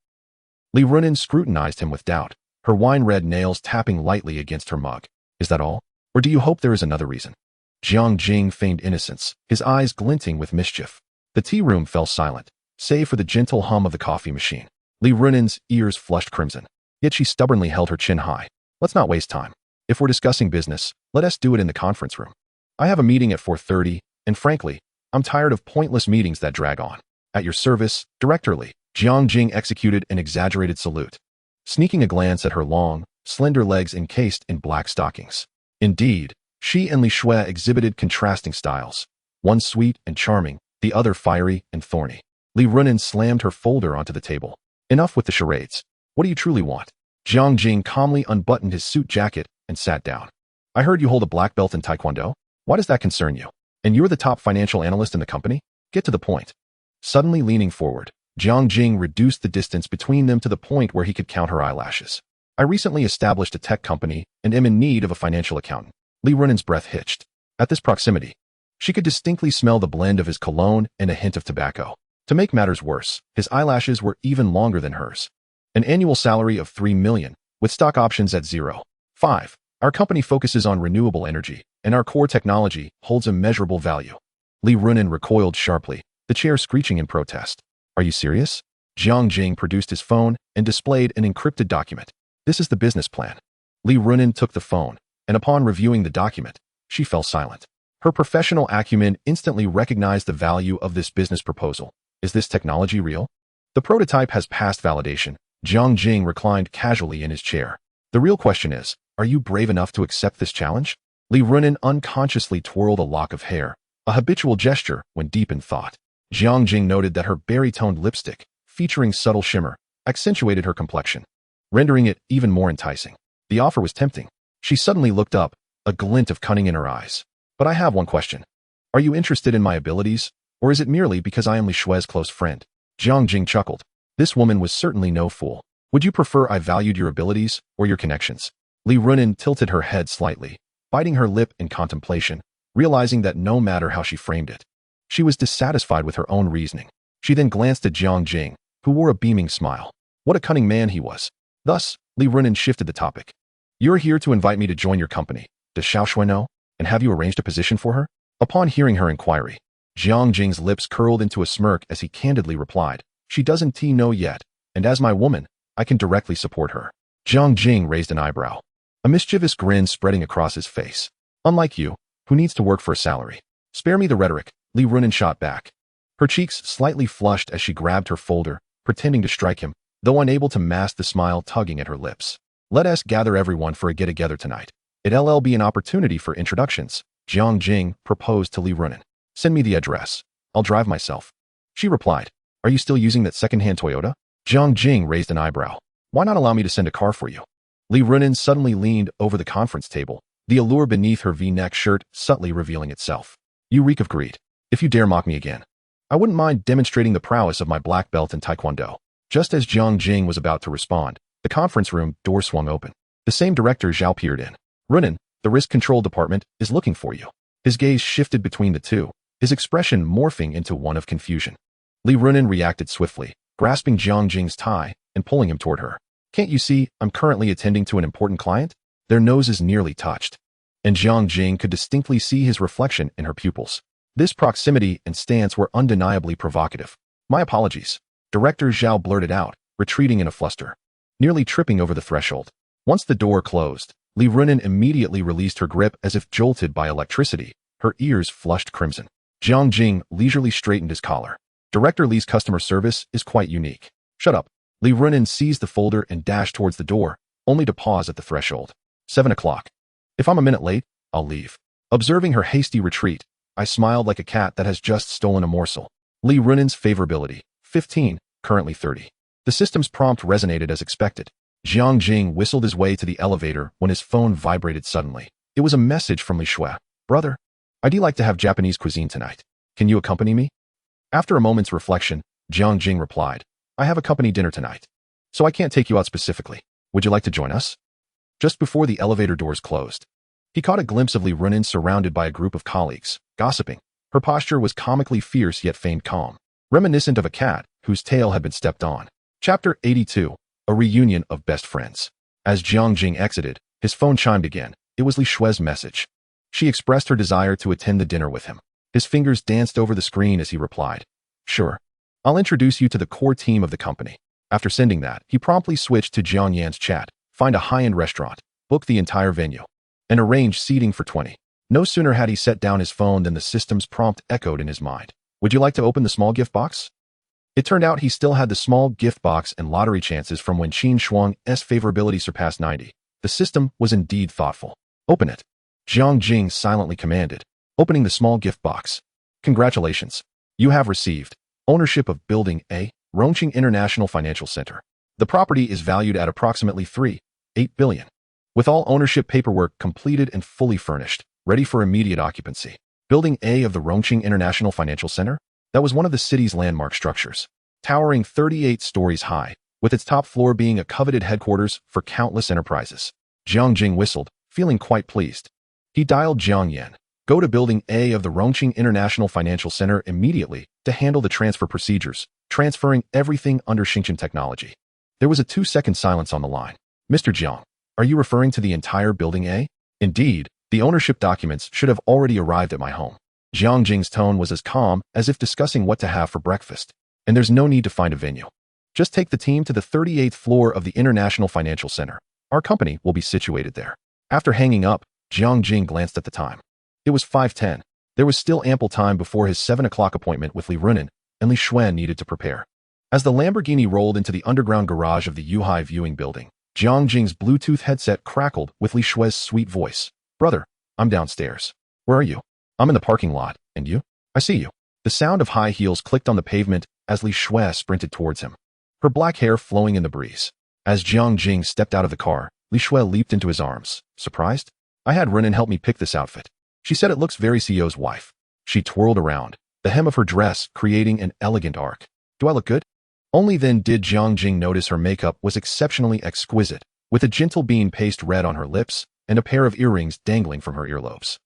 Li Runin scrutinized him with doubt, her wine-red nails tapping lightly against her mug. Is that all? Or do you hope there is another reason? Jiang Jing feigned innocence, his eyes glinting with mischief. The tea room fell silent, save for the gentle hum of the coffee machine. Li Runin's ears flushed crimson, yet she stubbornly held her chin high. Let's not waste time. If we're discussing business, let us do it in the conference room. I have a meeting at 4:30, and frankly, I'm tired of pointless meetings that drag on. At your service, Director Li. Jiang Jing executed an exaggerated salute, sneaking a glance at her long, slender legs encased in black stockings. Indeed, she and Li Shui exhibited contrasting styles, one sweet and charming, the other fiery and thorny. Li Runin slammed her folder onto the table. Enough with the charades. What do you truly want? Jiang Jing calmly unbuttoned his suit jacket and sat down. I heard you hold a black belt in Taekwondo. Why does that concern you? And you're the top financial analyst in the company? Get to the point. Suddenly leaning forward, Jiang Jing reduced the distance between them to the point where he could count her eyelashes. I recently established a tech company and am in need of a financial accountant. Li Runin's breath hitched. At this proximity, she could distinctly smell the blend of his cologne and a hint of tobacco. To make matters worse, his eyelashes were even longer than hers. An annual salary of 3 million, with stock options at 0.5. Our company focuses on renewable energy, and our core technology holds immeasurable value. Li Runin recoiled sharply, the chair screeching in protest. Are you serious? Jiang Jing produced his phone and displayed an encrypted document. This is the business plan. Li Runin took the phone, and upon reviewing the document, she fell silent. Her professional acumen instantly recognized the value of this business proposal. Is this technology real? The prototype has passed validation. Jiang Jing reclined casually in his chair. The real question is, are you brave enough to accept this challenge? Li Runin unconsciously twirled a lock of hair, a habitual gesture when deep in thought. Jiang Jing noted that her berry-toned lipstick, featuring subtle shimmer, accentuated her complexion, rendering it even more enticing. The offer was tempting. She suddenly looked up, a glint of cunning in her eyes. But I have one question. Are you interested in my abilities, or is it merely because I am Li Shui's close friend? Jiang Jing chuckled. This woman was certainly no fool. Would you prefer I valued your abilities or your connections? Li Runin tilted her head slightly, biting her lip in contemplation, realizing that no matter how she framed it, she was dissatisfied with her own reasoning. She then glanced at Jiang Jing, who wore a beaming smile. What a cunning man he was. Thus, Li Runin shifted the topic. You're here to invite me to join your company. Does Xiao Shui know? And have you arranged a position for her? Upon hearing her inquiry, Jiang Jing's lips curled into a smirk as he candidly replied, She doesn't know yet, and as my woman, I can directly support her. Jiang Jing raised an eyebrow, a mischievous grin spreading across his face. Unlike you, who needs to work for a salary. Spare me the rhetoric, Li Runin shot back. Her cheeks slightly flushed as she grabbed her folder, pretending to strike him, though unable to mask the smile tugging at her lips. Let us gather everyone for a get-together tonight. It'll be an opportunity for introductions. Jiang Jing proposed to Li Runin. Send me the address. I'll drive myself. She replied. Are you still using that second-hand Toyota? Jiang Jing raised an eyebrow. Why not allow me to send a car for you? Li Runin suddenly leaned over the conference table, the allure beneath her V-neck shirt subtly revealing itself. You reek of greed. If you dare mock me again, I wouldn't mind demonstrating the prowess of my black belt in Taekwondo. Just as Jiang Jing was about to respond, the conference room door swung open. The same director Zhao peered in. Runin, the risk control department, is looking for you. His gaze shifted between the two, his expression morphing into one of confusion. Li Runin reacted swiftly, grasping Jiang Jing's tie and pulling him toward her. Can't you see I'm currently attending to an important client? Their noses nearly touched, and Jiang Jing could distinctly see his reflection in her pupils. This proximity and stance were undeniably provocative. My apologies. Director Zhao blurted out, retreating in a fluster, nearly tripping over the threshold. Once the door closed, Li Runin immediately released her grip as if jolted by electricity, her ears flushed crimson. Jiang Jing leisurely straightened his collar. Director Li's customer service is quite unique. Shut up. Li Runin seized the folder and dashed towards the door, only to pause at the threshold. 7 o'clock. If I'm a minute late, I'll leave. Observing her hasty retreat, I smiled like a cat that has just stolen a morsel. Li Runen's favorability, 15, currently 30. The system's prompt resonated as expected. Jiang Jing whistled his way to the elevator when his phone vibrated suddenly. It was a message from Li Shui. Brother, I'd like to have Japanese cuisine tonight. Can you accompany me? After a moment's reflection, Jiang Jing replied, I have a company dinner tonight, so I can't take you out specifically. Would you like to join us? Just before the elevator doors closed, he caught a glimpse of Li Runen surrounded by a group of colleagues, gossiping. Her posture was comically fierce yet feigned calm, reminiscent of a cat whose tail had been stepped on. Chapter 82, A Reunion of Best Friends. As Jiang Jing exited, his phone chimed again. It was Li Shui's message. She expressed her desire to attend the dinner with him. His fingers danced over the screen as he replied, Sure. I'll introduce you to the core team of the company. After sending that, he promptly switched to Jiang Yan's chat, find a high-end restaurant, book the entire venue, and arrange seating for 20. No sooner had he set down his phone than the system's prompt echoed in his mind. Would you like to open the small gift box? It turned out he still had the small gift box and lottery chances from when Qin Shuang's favorability surpassed 90. The system was indeed thoughtful. Open it. Jiang Jing silently commanded, opening the small gift box. Congratulations. You have received ownership of Building A, Rongqing International Financial Center. The property is valued at approximately 3.8 billion. With all ownership paperwork completed and fully furnished, ready for immediate occupancy. Building A of the Rongqing International Financial Center? That was one of the city's landmark structures, towering 38 stories high, with its top floor being a coveted headquarters for countless enterprises. Jiang Jing whistled, feeling quite pleased. He dialed Jiang Yan. Go to Building A of the Rongqing International Financial Center immediately to handle the transfer procedures, transferring everything under Xingqian technology. There was a 2-second silence on the line. Mr. Jiang, are you referring to the entire Building A? Indeed, the ownership documents should have already arrived at my home. Jiang Jing's tone was as calm as if discussing what to have for breakfast. And there's no need to find a venue. Just take the team to the 38th floor of the International Financial Center. Our company will be situated there. After hanging up, Jiang Jing glanced at the time. It was 5:10. There was still ample time before his 7 o'clock appointment with Li Runen, and Li Shui needed to prepare. As the Lamborghini rolled into the underground garage of the Yuhai viewing building, Jiang Jing's Bluetooth headset crackled with Li Shui's sweet voice. Brother, I'm downstairs. Where are you? I'm in the parking lot. And you? I see you. The sound of high heels clicked on the pavement as Li Shui sprinted towards him, her black hair flowing in the breeze. As Jiang Jing stepped out of the car, Li Shui leaped into his arms. Surprised? I had Runen help me pick this outfit. She said it looks very CEO's wife. She twirled around, the hem of her dress creating an elegant arc. Do I look good? Only then did Jiang Jing notice her makeup was exceptionally exquisite, with a gentle bean paste red on her lips and a pair of earrings dangling from her earlobes.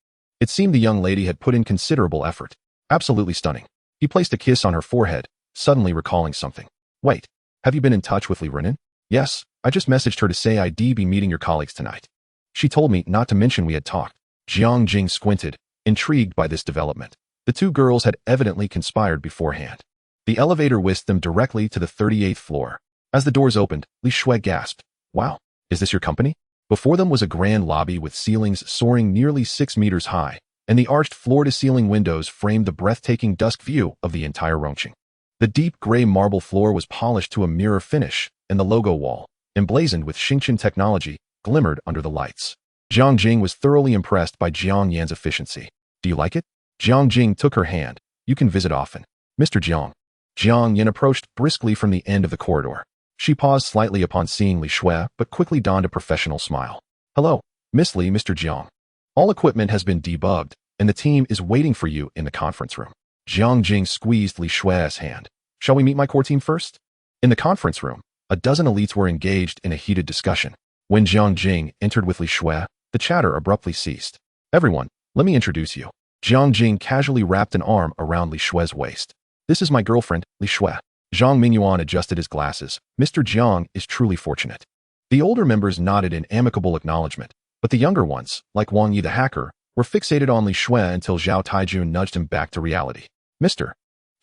It seemed the young lady had put in considerable effort. Absolutely stunning. He placed a kiss on her forehead, suddenly recalling something. Wait, have you been in touch with Li Runen? Yes, I just messaged her to say I'd be meeting your colleagues tonight. She told me not to mention we had talked. Jiang Jing squinted, intrigued by this development. The two girls had evidently conspired beforehand. The elevator whisked them directly to the 38th floor. As the doors opened, Li Shui gasped. Wow, is this your company? Before them was a grand lobby with ceilings soaring nearly 6 meters high, and the arched floor-to-ceiling windows framed the breathtaking dusk view of the entire Rongqing. The deep gray marble floor was polished to a mirror finish, and the logo wall, emblazoned with Xingqian technology, glimmered under the lights. Jiang Jing was thoroughly impressed by Jiang Yan's efficiency. Do you like it? Jiang Jing took her hand. You can visit often. Mr. Jiang. Jiang Yan approached briskly from the end of the corridor. She paused slightly upon seeing Li Shui, but quickly donned a professional smile. Hello, Miss Li, Mr. Jiang. All equipment has been debugged, and the team is waiting for you in the conference room. Jiang Jing squeezed Li Shui's hand. Shall we meet my core team first? In the conference room, a dozen elites were engaged in a heated discussion. When Jiang Jing entered with Li Shui, the chatter abruptly ceased. Everyone, let me introduce you. Jiang Jing casually wrapped an arm around Li Shui's waist. This is my girlfriend, Li Shui. Zhang Mingyuan adjusted his glasses. Mr. Jiang is truly fortunate. The older members nodded in amicable acknowledgement, but the younger ones, like Wang Yi the hacker, were fixated on Li Shui until Zhao Taijun nudged him back to reality. Mr.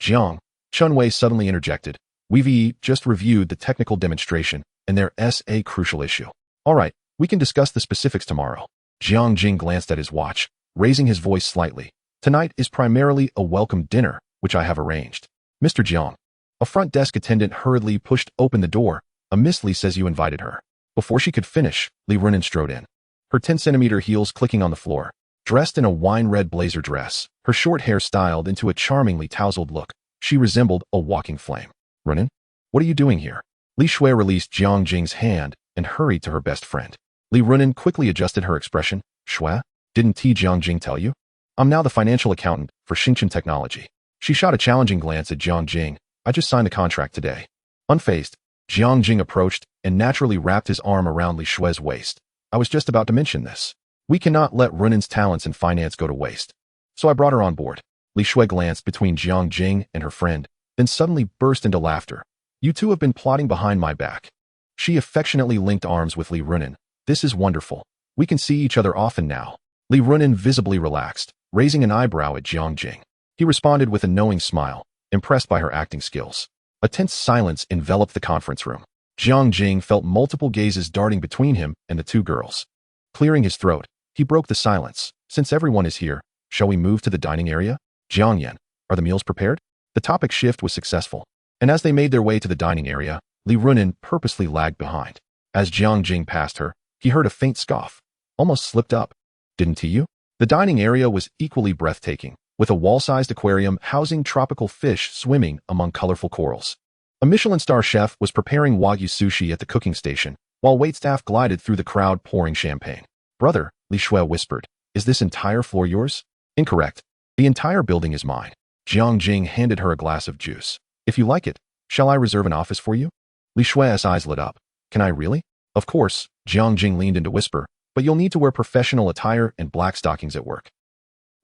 Jiang, Chun Wei suddenly interjected. We've just reviewed the technical demonstration, and there's a crucial issue. All right, we can discuss the specifics tomorrow. Jiang Jing glanced at his watch, raising his voice slightly. Tonight is primarily a welcome dinner, which I have arranged. Mr. Jiang. A front desk attendant hurriedly pushed open the door. A Miss Li says you invited her. Before she could finish, Li Runin strode in, her 10-centimeter heels clicking on the floor. Dressed in a wine-red blazer dress, her short hair styled into a charmingly tousled look, she resembled a walking flame. Runin? What are you doing here? Li Shui released Jiang Jing's hand and hurried to her best friend. Li Runin quickly adjusted her expression. Shui, didn't Jiang Jing tell you? I'm now the financial accountant for Xingchen Technology. She shot a challenging glance at Jiang Jing. I just signed the contract today. Unfazed, Jiang Jing approached and naturally wrapped his arm around Li Shui's waist. I was just about to mention this. We cannot let Runin's talents in finance go to waste. So I brought her on board. Li Shui glanced between Jiang Jing and her friend, then suddenly burst into laughter. You two have been plotting behind my back. She affectionately linked arms with Li Runin. This is wonderful. We can see each other often now. Li Runin visibly relaxed, raising an eyebrow at Jiang Jing. He responded with a knowing smile, impressed by her acting skills. A tense silence enveloped the conference room. Jiang Jing felt multiple gazes darting between him and the two girls. Clearing his throat, he broke the silence. Since everyone is here, shall we move to the dining area? Jiang Yan, are the meals prepared? The topic shift was successful, and as they made their way to the dining area, Li Runin purposely lagged behind. As Jiang Jing passed her, he heard a faint scoff. Almost slipped up. Didn't you? The dining area was equally breathtaking, with a wall-sized aquarium housing tropical fish swimming among colorful corals. A Michelin star chef was preparing Wagyu sushi at the cooking station, while waitstaff glided through the crowd pouring champagne. Brother, Li Shui whispered, is this entire floor yours? Incorrect. The entire building is mine. Jiang Jing handed her a glass of juice. If you like it, shall I reserve an office for you? Li Shui's eyes lit up. Can I really? Of course, Jiang Jing leaned in to whisper, but you'll need to wear professional attire and black stockings at work.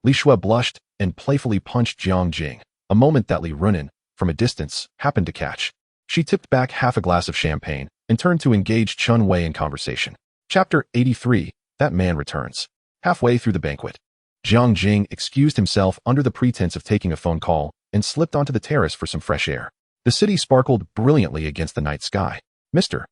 Li Shui blushed and playfully punched Jiang Jing, a moment that Li Runin, from a distance, happened to catch. She tipped back half a glass of champagne and turned to engage Chun Wei in conversation. Chapter 83, That Man Returns. Halfway through the banquet, Jiang Jing excused himself under the pretense of taking a phone call and slipped onto the terrace for some fresh air. The city sparkled brilliantly against the night sky. Mr.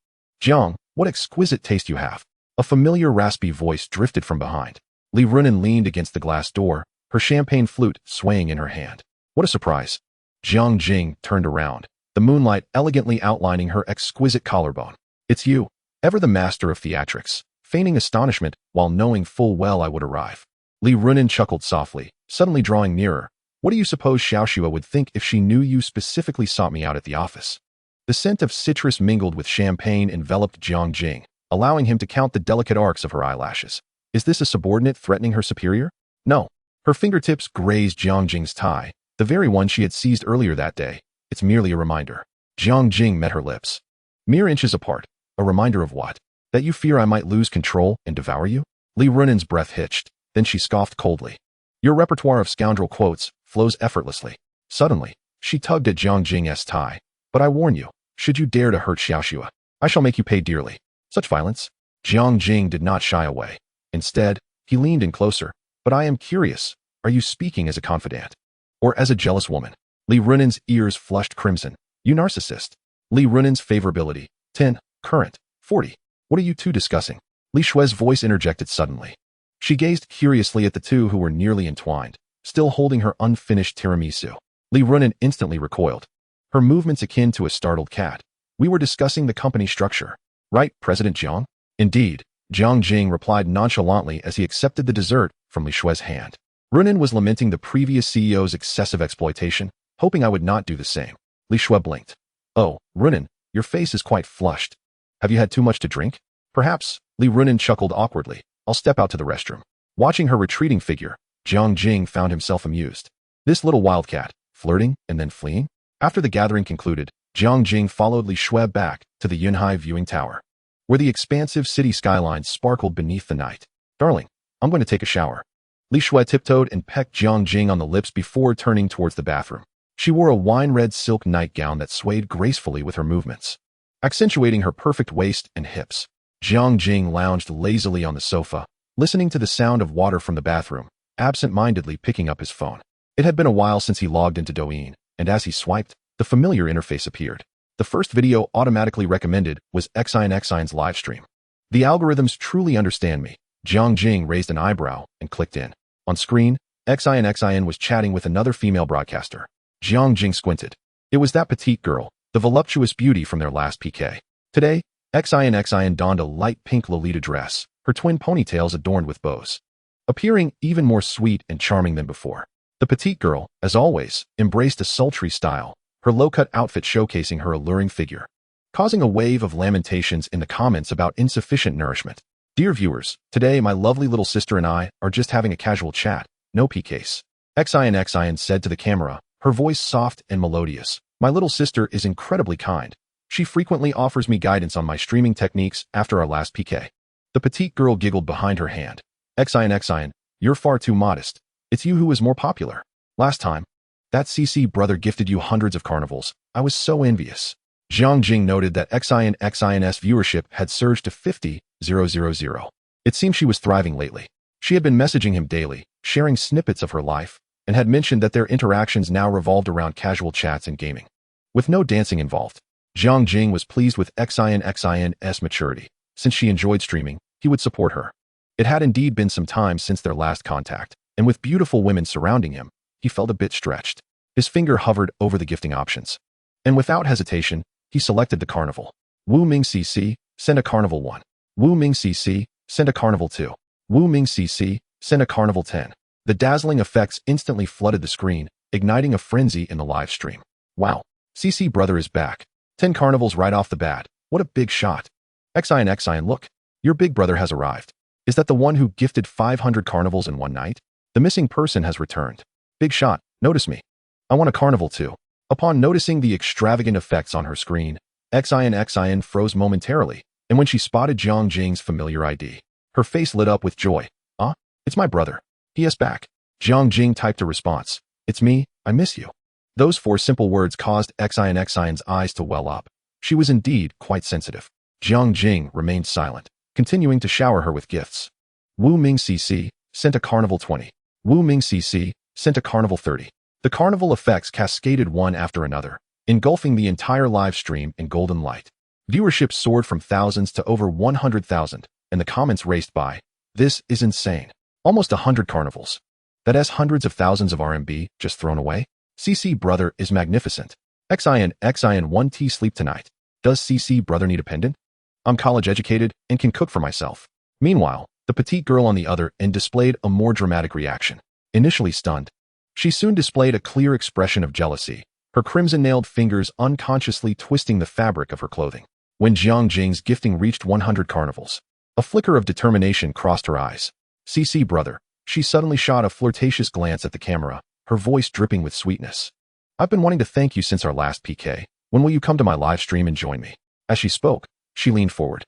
Jiang, what exquisite taste you have. A familiar raspy voice drifted from behind. Li Runin leaned against the glass door, her champagne flute swaying in her hand. What a surprise. Jiang Jing turned around, the moonlight elegantly outlining her exquisite collarbone. It's you, ever the master of theatrics, feigning astonishment while knowing full well I would arrive. Li Runin chuckled softly, suddenly drawing nearer. What do you suppose Xiaoxua would think if she knew you specifically sought me out at the office? The scent of citrus mingled with champagne enveloped Jiang Jing, allowing him to count the delicate arcs of her eyelashes. Is this a subordinate threatening her superior? No. Her fingertips grazed Jiang Jing's tie, the very one she had seized earlier that day. It's merely a reminder. Jiang Jing met her lips. Mere inches apart. A reminder of what? That you fear I might lose control and devour you? Li Runin's breath hitched. Then she scoffed coldly. Your repertoire of scoundrel quotes flows effortlessly. Suddenly, she tugged at Jiang Jing's tie. But I warn you, should you dare to hurt Xiaoxua, I shall make you pay dearly. Such violence? Jiang Jing did not shy away. Instead, he leaned in closer. But I am curious, are you speaking as a confidant? Or as a jealous woman? Li Runin's ears flushed crimson. You narcissist. Li Runin's favorability. 10. Current. 40. What are you two discussing? Li Shui's voice interjected suddenly. She gazed curiously at the two who were nearly entwined, still holding her unfinished tiramisu. Li Runin instantly recoiled, her movements akin to a startled cat. We were discussing the company structure. Right, President Jiang? Indeed, Jiang Jing replied nonchalantly as he accepted the dessert from Li Shui's hand. Runin was lamenting the previous CEO's excessive exploitation, hoping I would not do the same. Li Shui blinked. Oh, Runin, your face is quite flushed. Have you had too much to drink? Perhaps, Li Runin chuckled awkwardly. I'll step out to the restroom. Watching her retreating figure, Jiang Jing found himself amused. This little wildcat, flirting and then fleeing? After the gathering concluded, Jiang Jing followed Li Shui back to the Yunhai viewing tower, where the expansive city skyline sparkled beneath the night. Darling, I'm going to take a shower. Li Shui tiptoed and pecked Jiang Jing on the lips before turning towards the bathroom. She wore a wine-red silk nightgown that swayed gracefully with her movements, accentuating her perfect waist and hips. Jiang Jing lounged lazily on the sofa, listening to the sound of water from the bathroom, absent-mindedly picking up his phone. It had been a while since he logged into Douyin, and as he swiped, the familiar interface appeared. The first video automatically recommended was Xine's live stream. The algorithms truly understand me. Jiang Jing raised an eyebrow and clicked in. On screen, Xin was chatting with another female broadcaster. Jiang Jing squinted. It was that petite girl, the voluptuous beauty from their last PK. Today, Xin donned a light pink Lolita dress, her twin ponytails adorned with bows, appearing even more sweet and charming than before. The petite girl, as always, embraced a sultry style, her low-cut outfit showcasing her alluring figure, causing a wave of lamentations in the comments about insufficient nourishment. Dear viewers, today my lovely little sister and I are just having a casual chat, no PKs. Xin said to the camera, her voice soft and melodious. My little sister is incredibly kind. She frequently offers me guidance on my streaming techniques after our last PK. The petite girl giggled behind her hand. Xin, you're far too modest. It's you who is more popular. Last time, that CC brother gifted you hundreds of carnivals. I was so envious. Jiang Jing noted that Xin's viewership had surged to 50,000. It seemed she was thriving lately. She had been messaging him daily, sharing snippets of her life, and had mentioned that their interactions now revolved around casual chats and gaming, with no dancing involved. Jiang Jing was pleased with Xin's maturity. Since she enjoyed streaming, he would support her. It had indeed been some time since their last contact, and with beautiful women surrounding him, he felt a bit stretched. His finger hovered over the gifting options, and without hesitation, he selected the carnival. Wu Ming CC, send a carnival 1. Wu Ming CC, send a carnival 2. Wu Ming CC, send a carnival 10. The dazzling effects instantly flooded the screen, igniting a frenzy in the live stream. Wow, CC brother is back. 10 carnivals right off the bat. What a big shot. Xin, look. Your big brother has arrived. Is that the one who gifted 500 carnivals in one night? The missing person has returned. Big shot, notice me. I want a carnival too. Upon noticing the extravagant effects on her screen, Xin froze momentarily, and when she spotted Jiang Jing's familiar ID, her face lit up with joy. It's my brother. He is back. Jiang Jing typed a response. It's me, I miss you. Those 4 simple words caused Xin's eyes to well up. She was indeed quite sensitive. Jiang Jing remained silent, continuing to shower her with gifts. Wu Ming CC sent a carnival 20. Wu Ming CC sent a carnival 30. The carnival effects cascaded one after another, engulfing the entire live stream in golden light. Viewership soared from thousands to over 100,000, and the comments raced by. This is insane. Almost 100 carnivals. That has hundreds of thousands of RMB just thrown away. CC brother is magnificent. Xin 1T sleep tonight. Does CC brother need a pendant? I'm college educated and can cook for myself. Meanwhile, the petite girl on the other end displayed a more dramatic reaction. Initially stunned, she soon displayed a clear expression of jealousy, her crimson-nailed fingers unconsciously twisting the fabric of her clothing. When Jiang Jing's gifting reached 100 carnivals, a flicker of determination crossed her eyes. CC brother, she suddenly shot a flirtatious glance at the camera, her voice dripping with sweetness. I've been wanting to thank you since our last PK. When will you come to my live stream and join me? As she spoke, she leaned forward,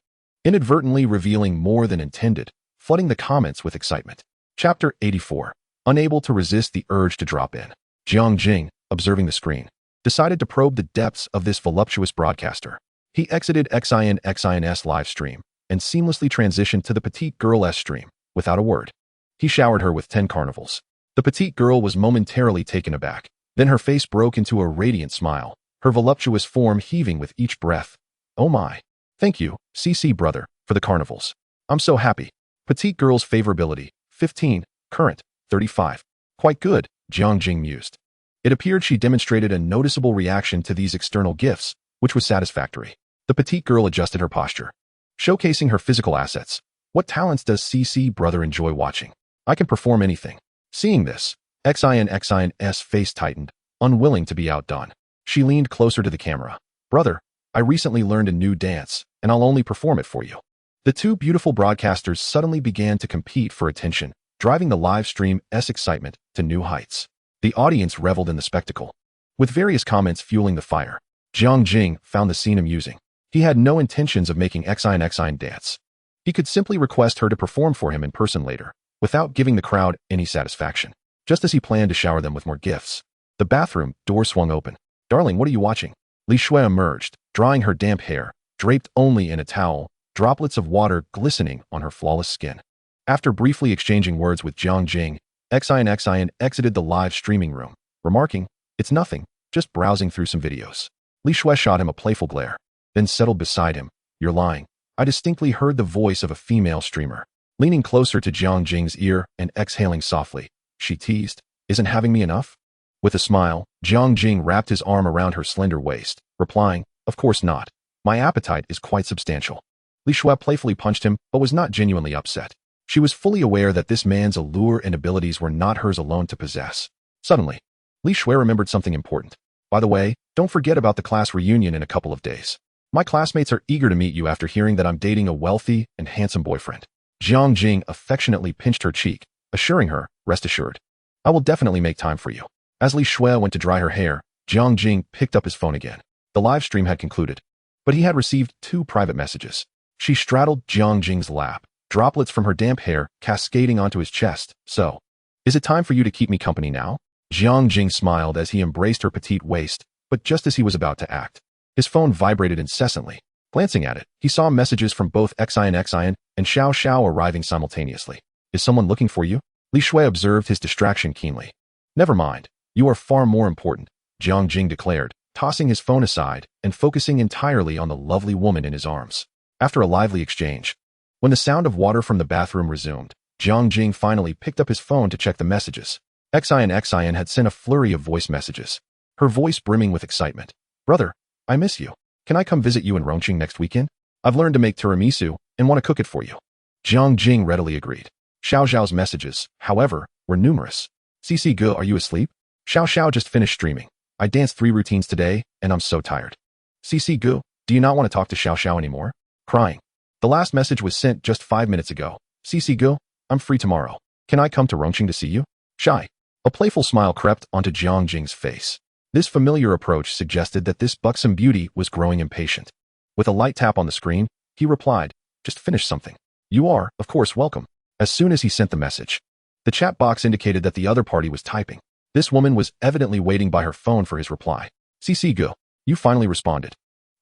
inadvertently revealing more than intended, flooding the comments with excitement. Chapter 84. Unable to resist the urge to drop in. Jiang Jing, observing the screen, decided to probe the depths of this voluptuous broadcaster. He exited Xin's live stream and seamlessly transitioned to the petite girl's stream, without a word. He showered her with 10 carnivals. The petite girl was momentarily taken aback. Then her face broke into a radiant smile, her voluptuous form heaving with each breath. Oh my. Thank you, CC brother, for the carnivals. I'm so happy. Petite girl's favorability, 15, current, 35. Quite good, Jiang Jing mused. It appeared she demonstrated a noticeable reaction to these external gifts, which was satisfactory. The petite girl adjusted her posture, showcasing her physical assets. What talents does CC brother enjoy watching? I can perform anything. Seeing this, Xin's face tightened, unwilling to be outdone. She leaned closer to the camera. Brother, I recently learned a new dance, and I'll only perform it for you. The two beautiful broadcasters suddenly began to compete for attention, driving the live stream's excitement to new heights. The audience reveled in the spectacle, with various comments fueling the fire. Jiang Jing found the scene amusing. He had no intentions of making Xin dance. He could simply request her to perform for him in person later, without giving the crowd any satisfaction, just as he planned to shower them with more gifts. The bathroom door swung open. Darling, what are you watching? Li Shui emerged, drying her damp hair, draped only in a towel, droplets of water glistening on her flawless skin. After briefly exchanging words with Jiang Jing, Xin exited the live streaming room, remarking, "It's nothing, just browsing through some videos." Li Shui shot him a playful glare, then settled beside him. "You're lying." I distinctly heard the voice of a female streamer. Leaning closer to Jiang Jing's ear and exhaling softly, she teased, "Isn't having me enough?" With a smile, Jiang Jing wrapped his arm around her slender waist, replying, "Of course not. My appetite is quite substantial. Li Shui playfully punched him, but was not genuinely upset. She was fully aware that this man's allure and abilities were not hers alone to possess. Suddenly, Li Shui remembered something important. By the way, don't forget about the class reunion in a couple of days. My classmates are eager to meet you after hearing that I'm dating a wealthy and handsome boyfriend. Jiang Jing affectionately pinched her cheek, assuring her, rest assured. I will definitely make time for you. As Li Shui went to dry her hair, Jiang Jing picked up his phone again. The live stream had concluded, but he had received 2 private messages. She straddled Jiang Jing's lap, droplets from her damp hair cascading onto his chest. So, is it time for you to keep me company now? Jiang Jing smiled as he embraced her petite waist, but just as he was about to act, his phone vibrated incessantly. Glancing at it, he saw messages from both Xian and Xiao Xiao arriving simultaneously. Is someone looking for you? Li Shui observed his distraction keenly. Never mind. You are far more important, Jiang Jing declared, tossing his phone aside and focusing entirely on the lovely woman in his arms. After a lively exchange, when the sound of water from the bathroom resumed, Jiang Jing finally picked up his phone to check the messages. Xian had sent a flurry of voice messages, her voice brimming with excitement. Brother, I miss you. Can I come visit you in Rongqing next weekend? I've learned to make tiramisu and want to cook it for you. Jiang Jing readily agreed. Xiao Xiao's messages, however, were numerous. CC Gu, are you asleep? Xiao Xiao just finished streaming. I danced 3 routines today, and I'm so tired. CC Gu, do you not want to talk to Xiao Xiao anymore? Crying. The last message was sent just 5 minutes ago. CC Gu, I'm free tomorrow. Can I come to Rongqing to see you? Shy. A playful smile crept onto Jiang Jing's face. This familiar approach suggested that this buxom beauty was growing impatient. With a light tap on the screen, he replied, just finished something. You are, of course, welcome. As soon as he sent the message, the chat box indicated that the other party was typing. This woman was evidently waiting by her phone for his reply. CC Gu, you finally responded.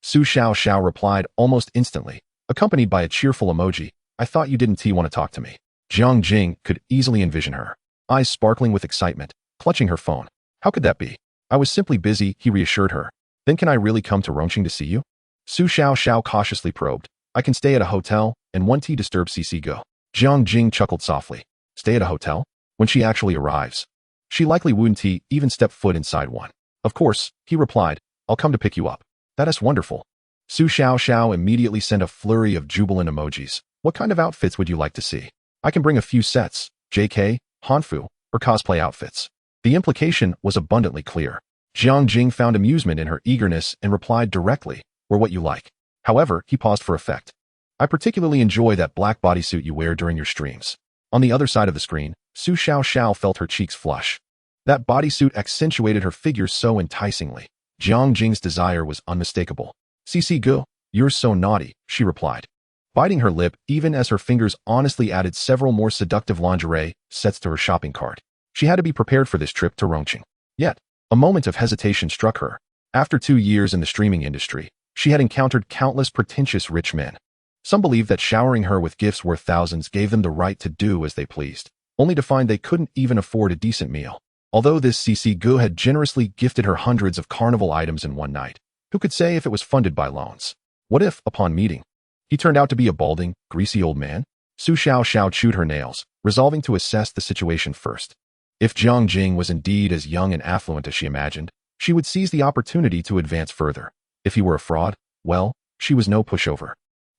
Su Xiao Xiao replied almost instantly, accompanied by a cheerful emoji. I thought you didn't want to talk to me. Jiang Jing could easily envision her, eyes sparkling with excitement, clutching her phone. How could that be? I was simply busy, he reassured her. Then can I really come to Rongqing to see you? Su Xiao Xiao cautiously probed. I can stay at a hotel, and won't disturb CC Gu. Jiang Jing chuckled softly. Stay at a hotel? When she actually arrives, she likely wouldn't even step foot inside one. Of course, he replied, I'll come to pick you up. That is wonderful. Su Xiao Xiao immediately sent a flurry of jubilant emojis. What kind of outfits would you like to see? I can bring a few sets, JK, Hanfu, or cosplay outfits. The implication was abundantly clear. Jiang Jing found amusement in her eagerness and replied directly, or what you like. However, he paused for effect. I particularly enjoy that black bodysuit you wear during your streams. On the other side of the screen, Su Xiao Xiao felt her cheeks flush. That bodysuit accentuated her figure so enticingly. Jiang Jing's desire was unmistakable. CC Gu, you're so naughty, she replied, biting her lip even as her fingers honestly added several more seductive lingerie sets to her shopping cart. She had to be prepared for this trip to Rongqing. Yet, a moment of hesitation struck her. After 2 years in the streaming industry, she had encountered countless pretentious rich men. Some believed that showering her with gifts worth thousands gave them the right to do as they pleased, only to find they couldn't even afford a decent meal. Although this CC Gu had generously gifted her hundreds of carnival items in one night, who could say if it was funded by loans? What if, upon meeting, he turned out to be a balding, greasy old man? Su Xiao Xiao chewed her nails, resolving to assess the situation first. If Jiang Jing was indeed as young and affluent as she imagined, she would seize the opportunity to advance further. If he were a fraud, well, she was no pushover.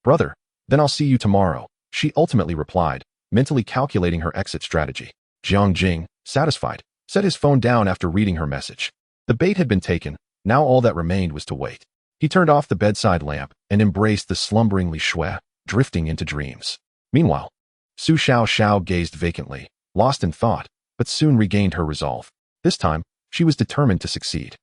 Brother, then I'll see you tomorrow, she ultimately replied, mentally calculating her exit strategy. Jiang Jing, satisfied, set his phone down after reading her message. The bait had been taken, now all that remained was to wait. He turned off the bedside lamp and embraced the slumbering Li Shui, drifting into dreams. Meanwhile, Su Xiao Xiao gazed vacantly, lost in thought, but soon regained her resolve. This time, she was determined to succeed.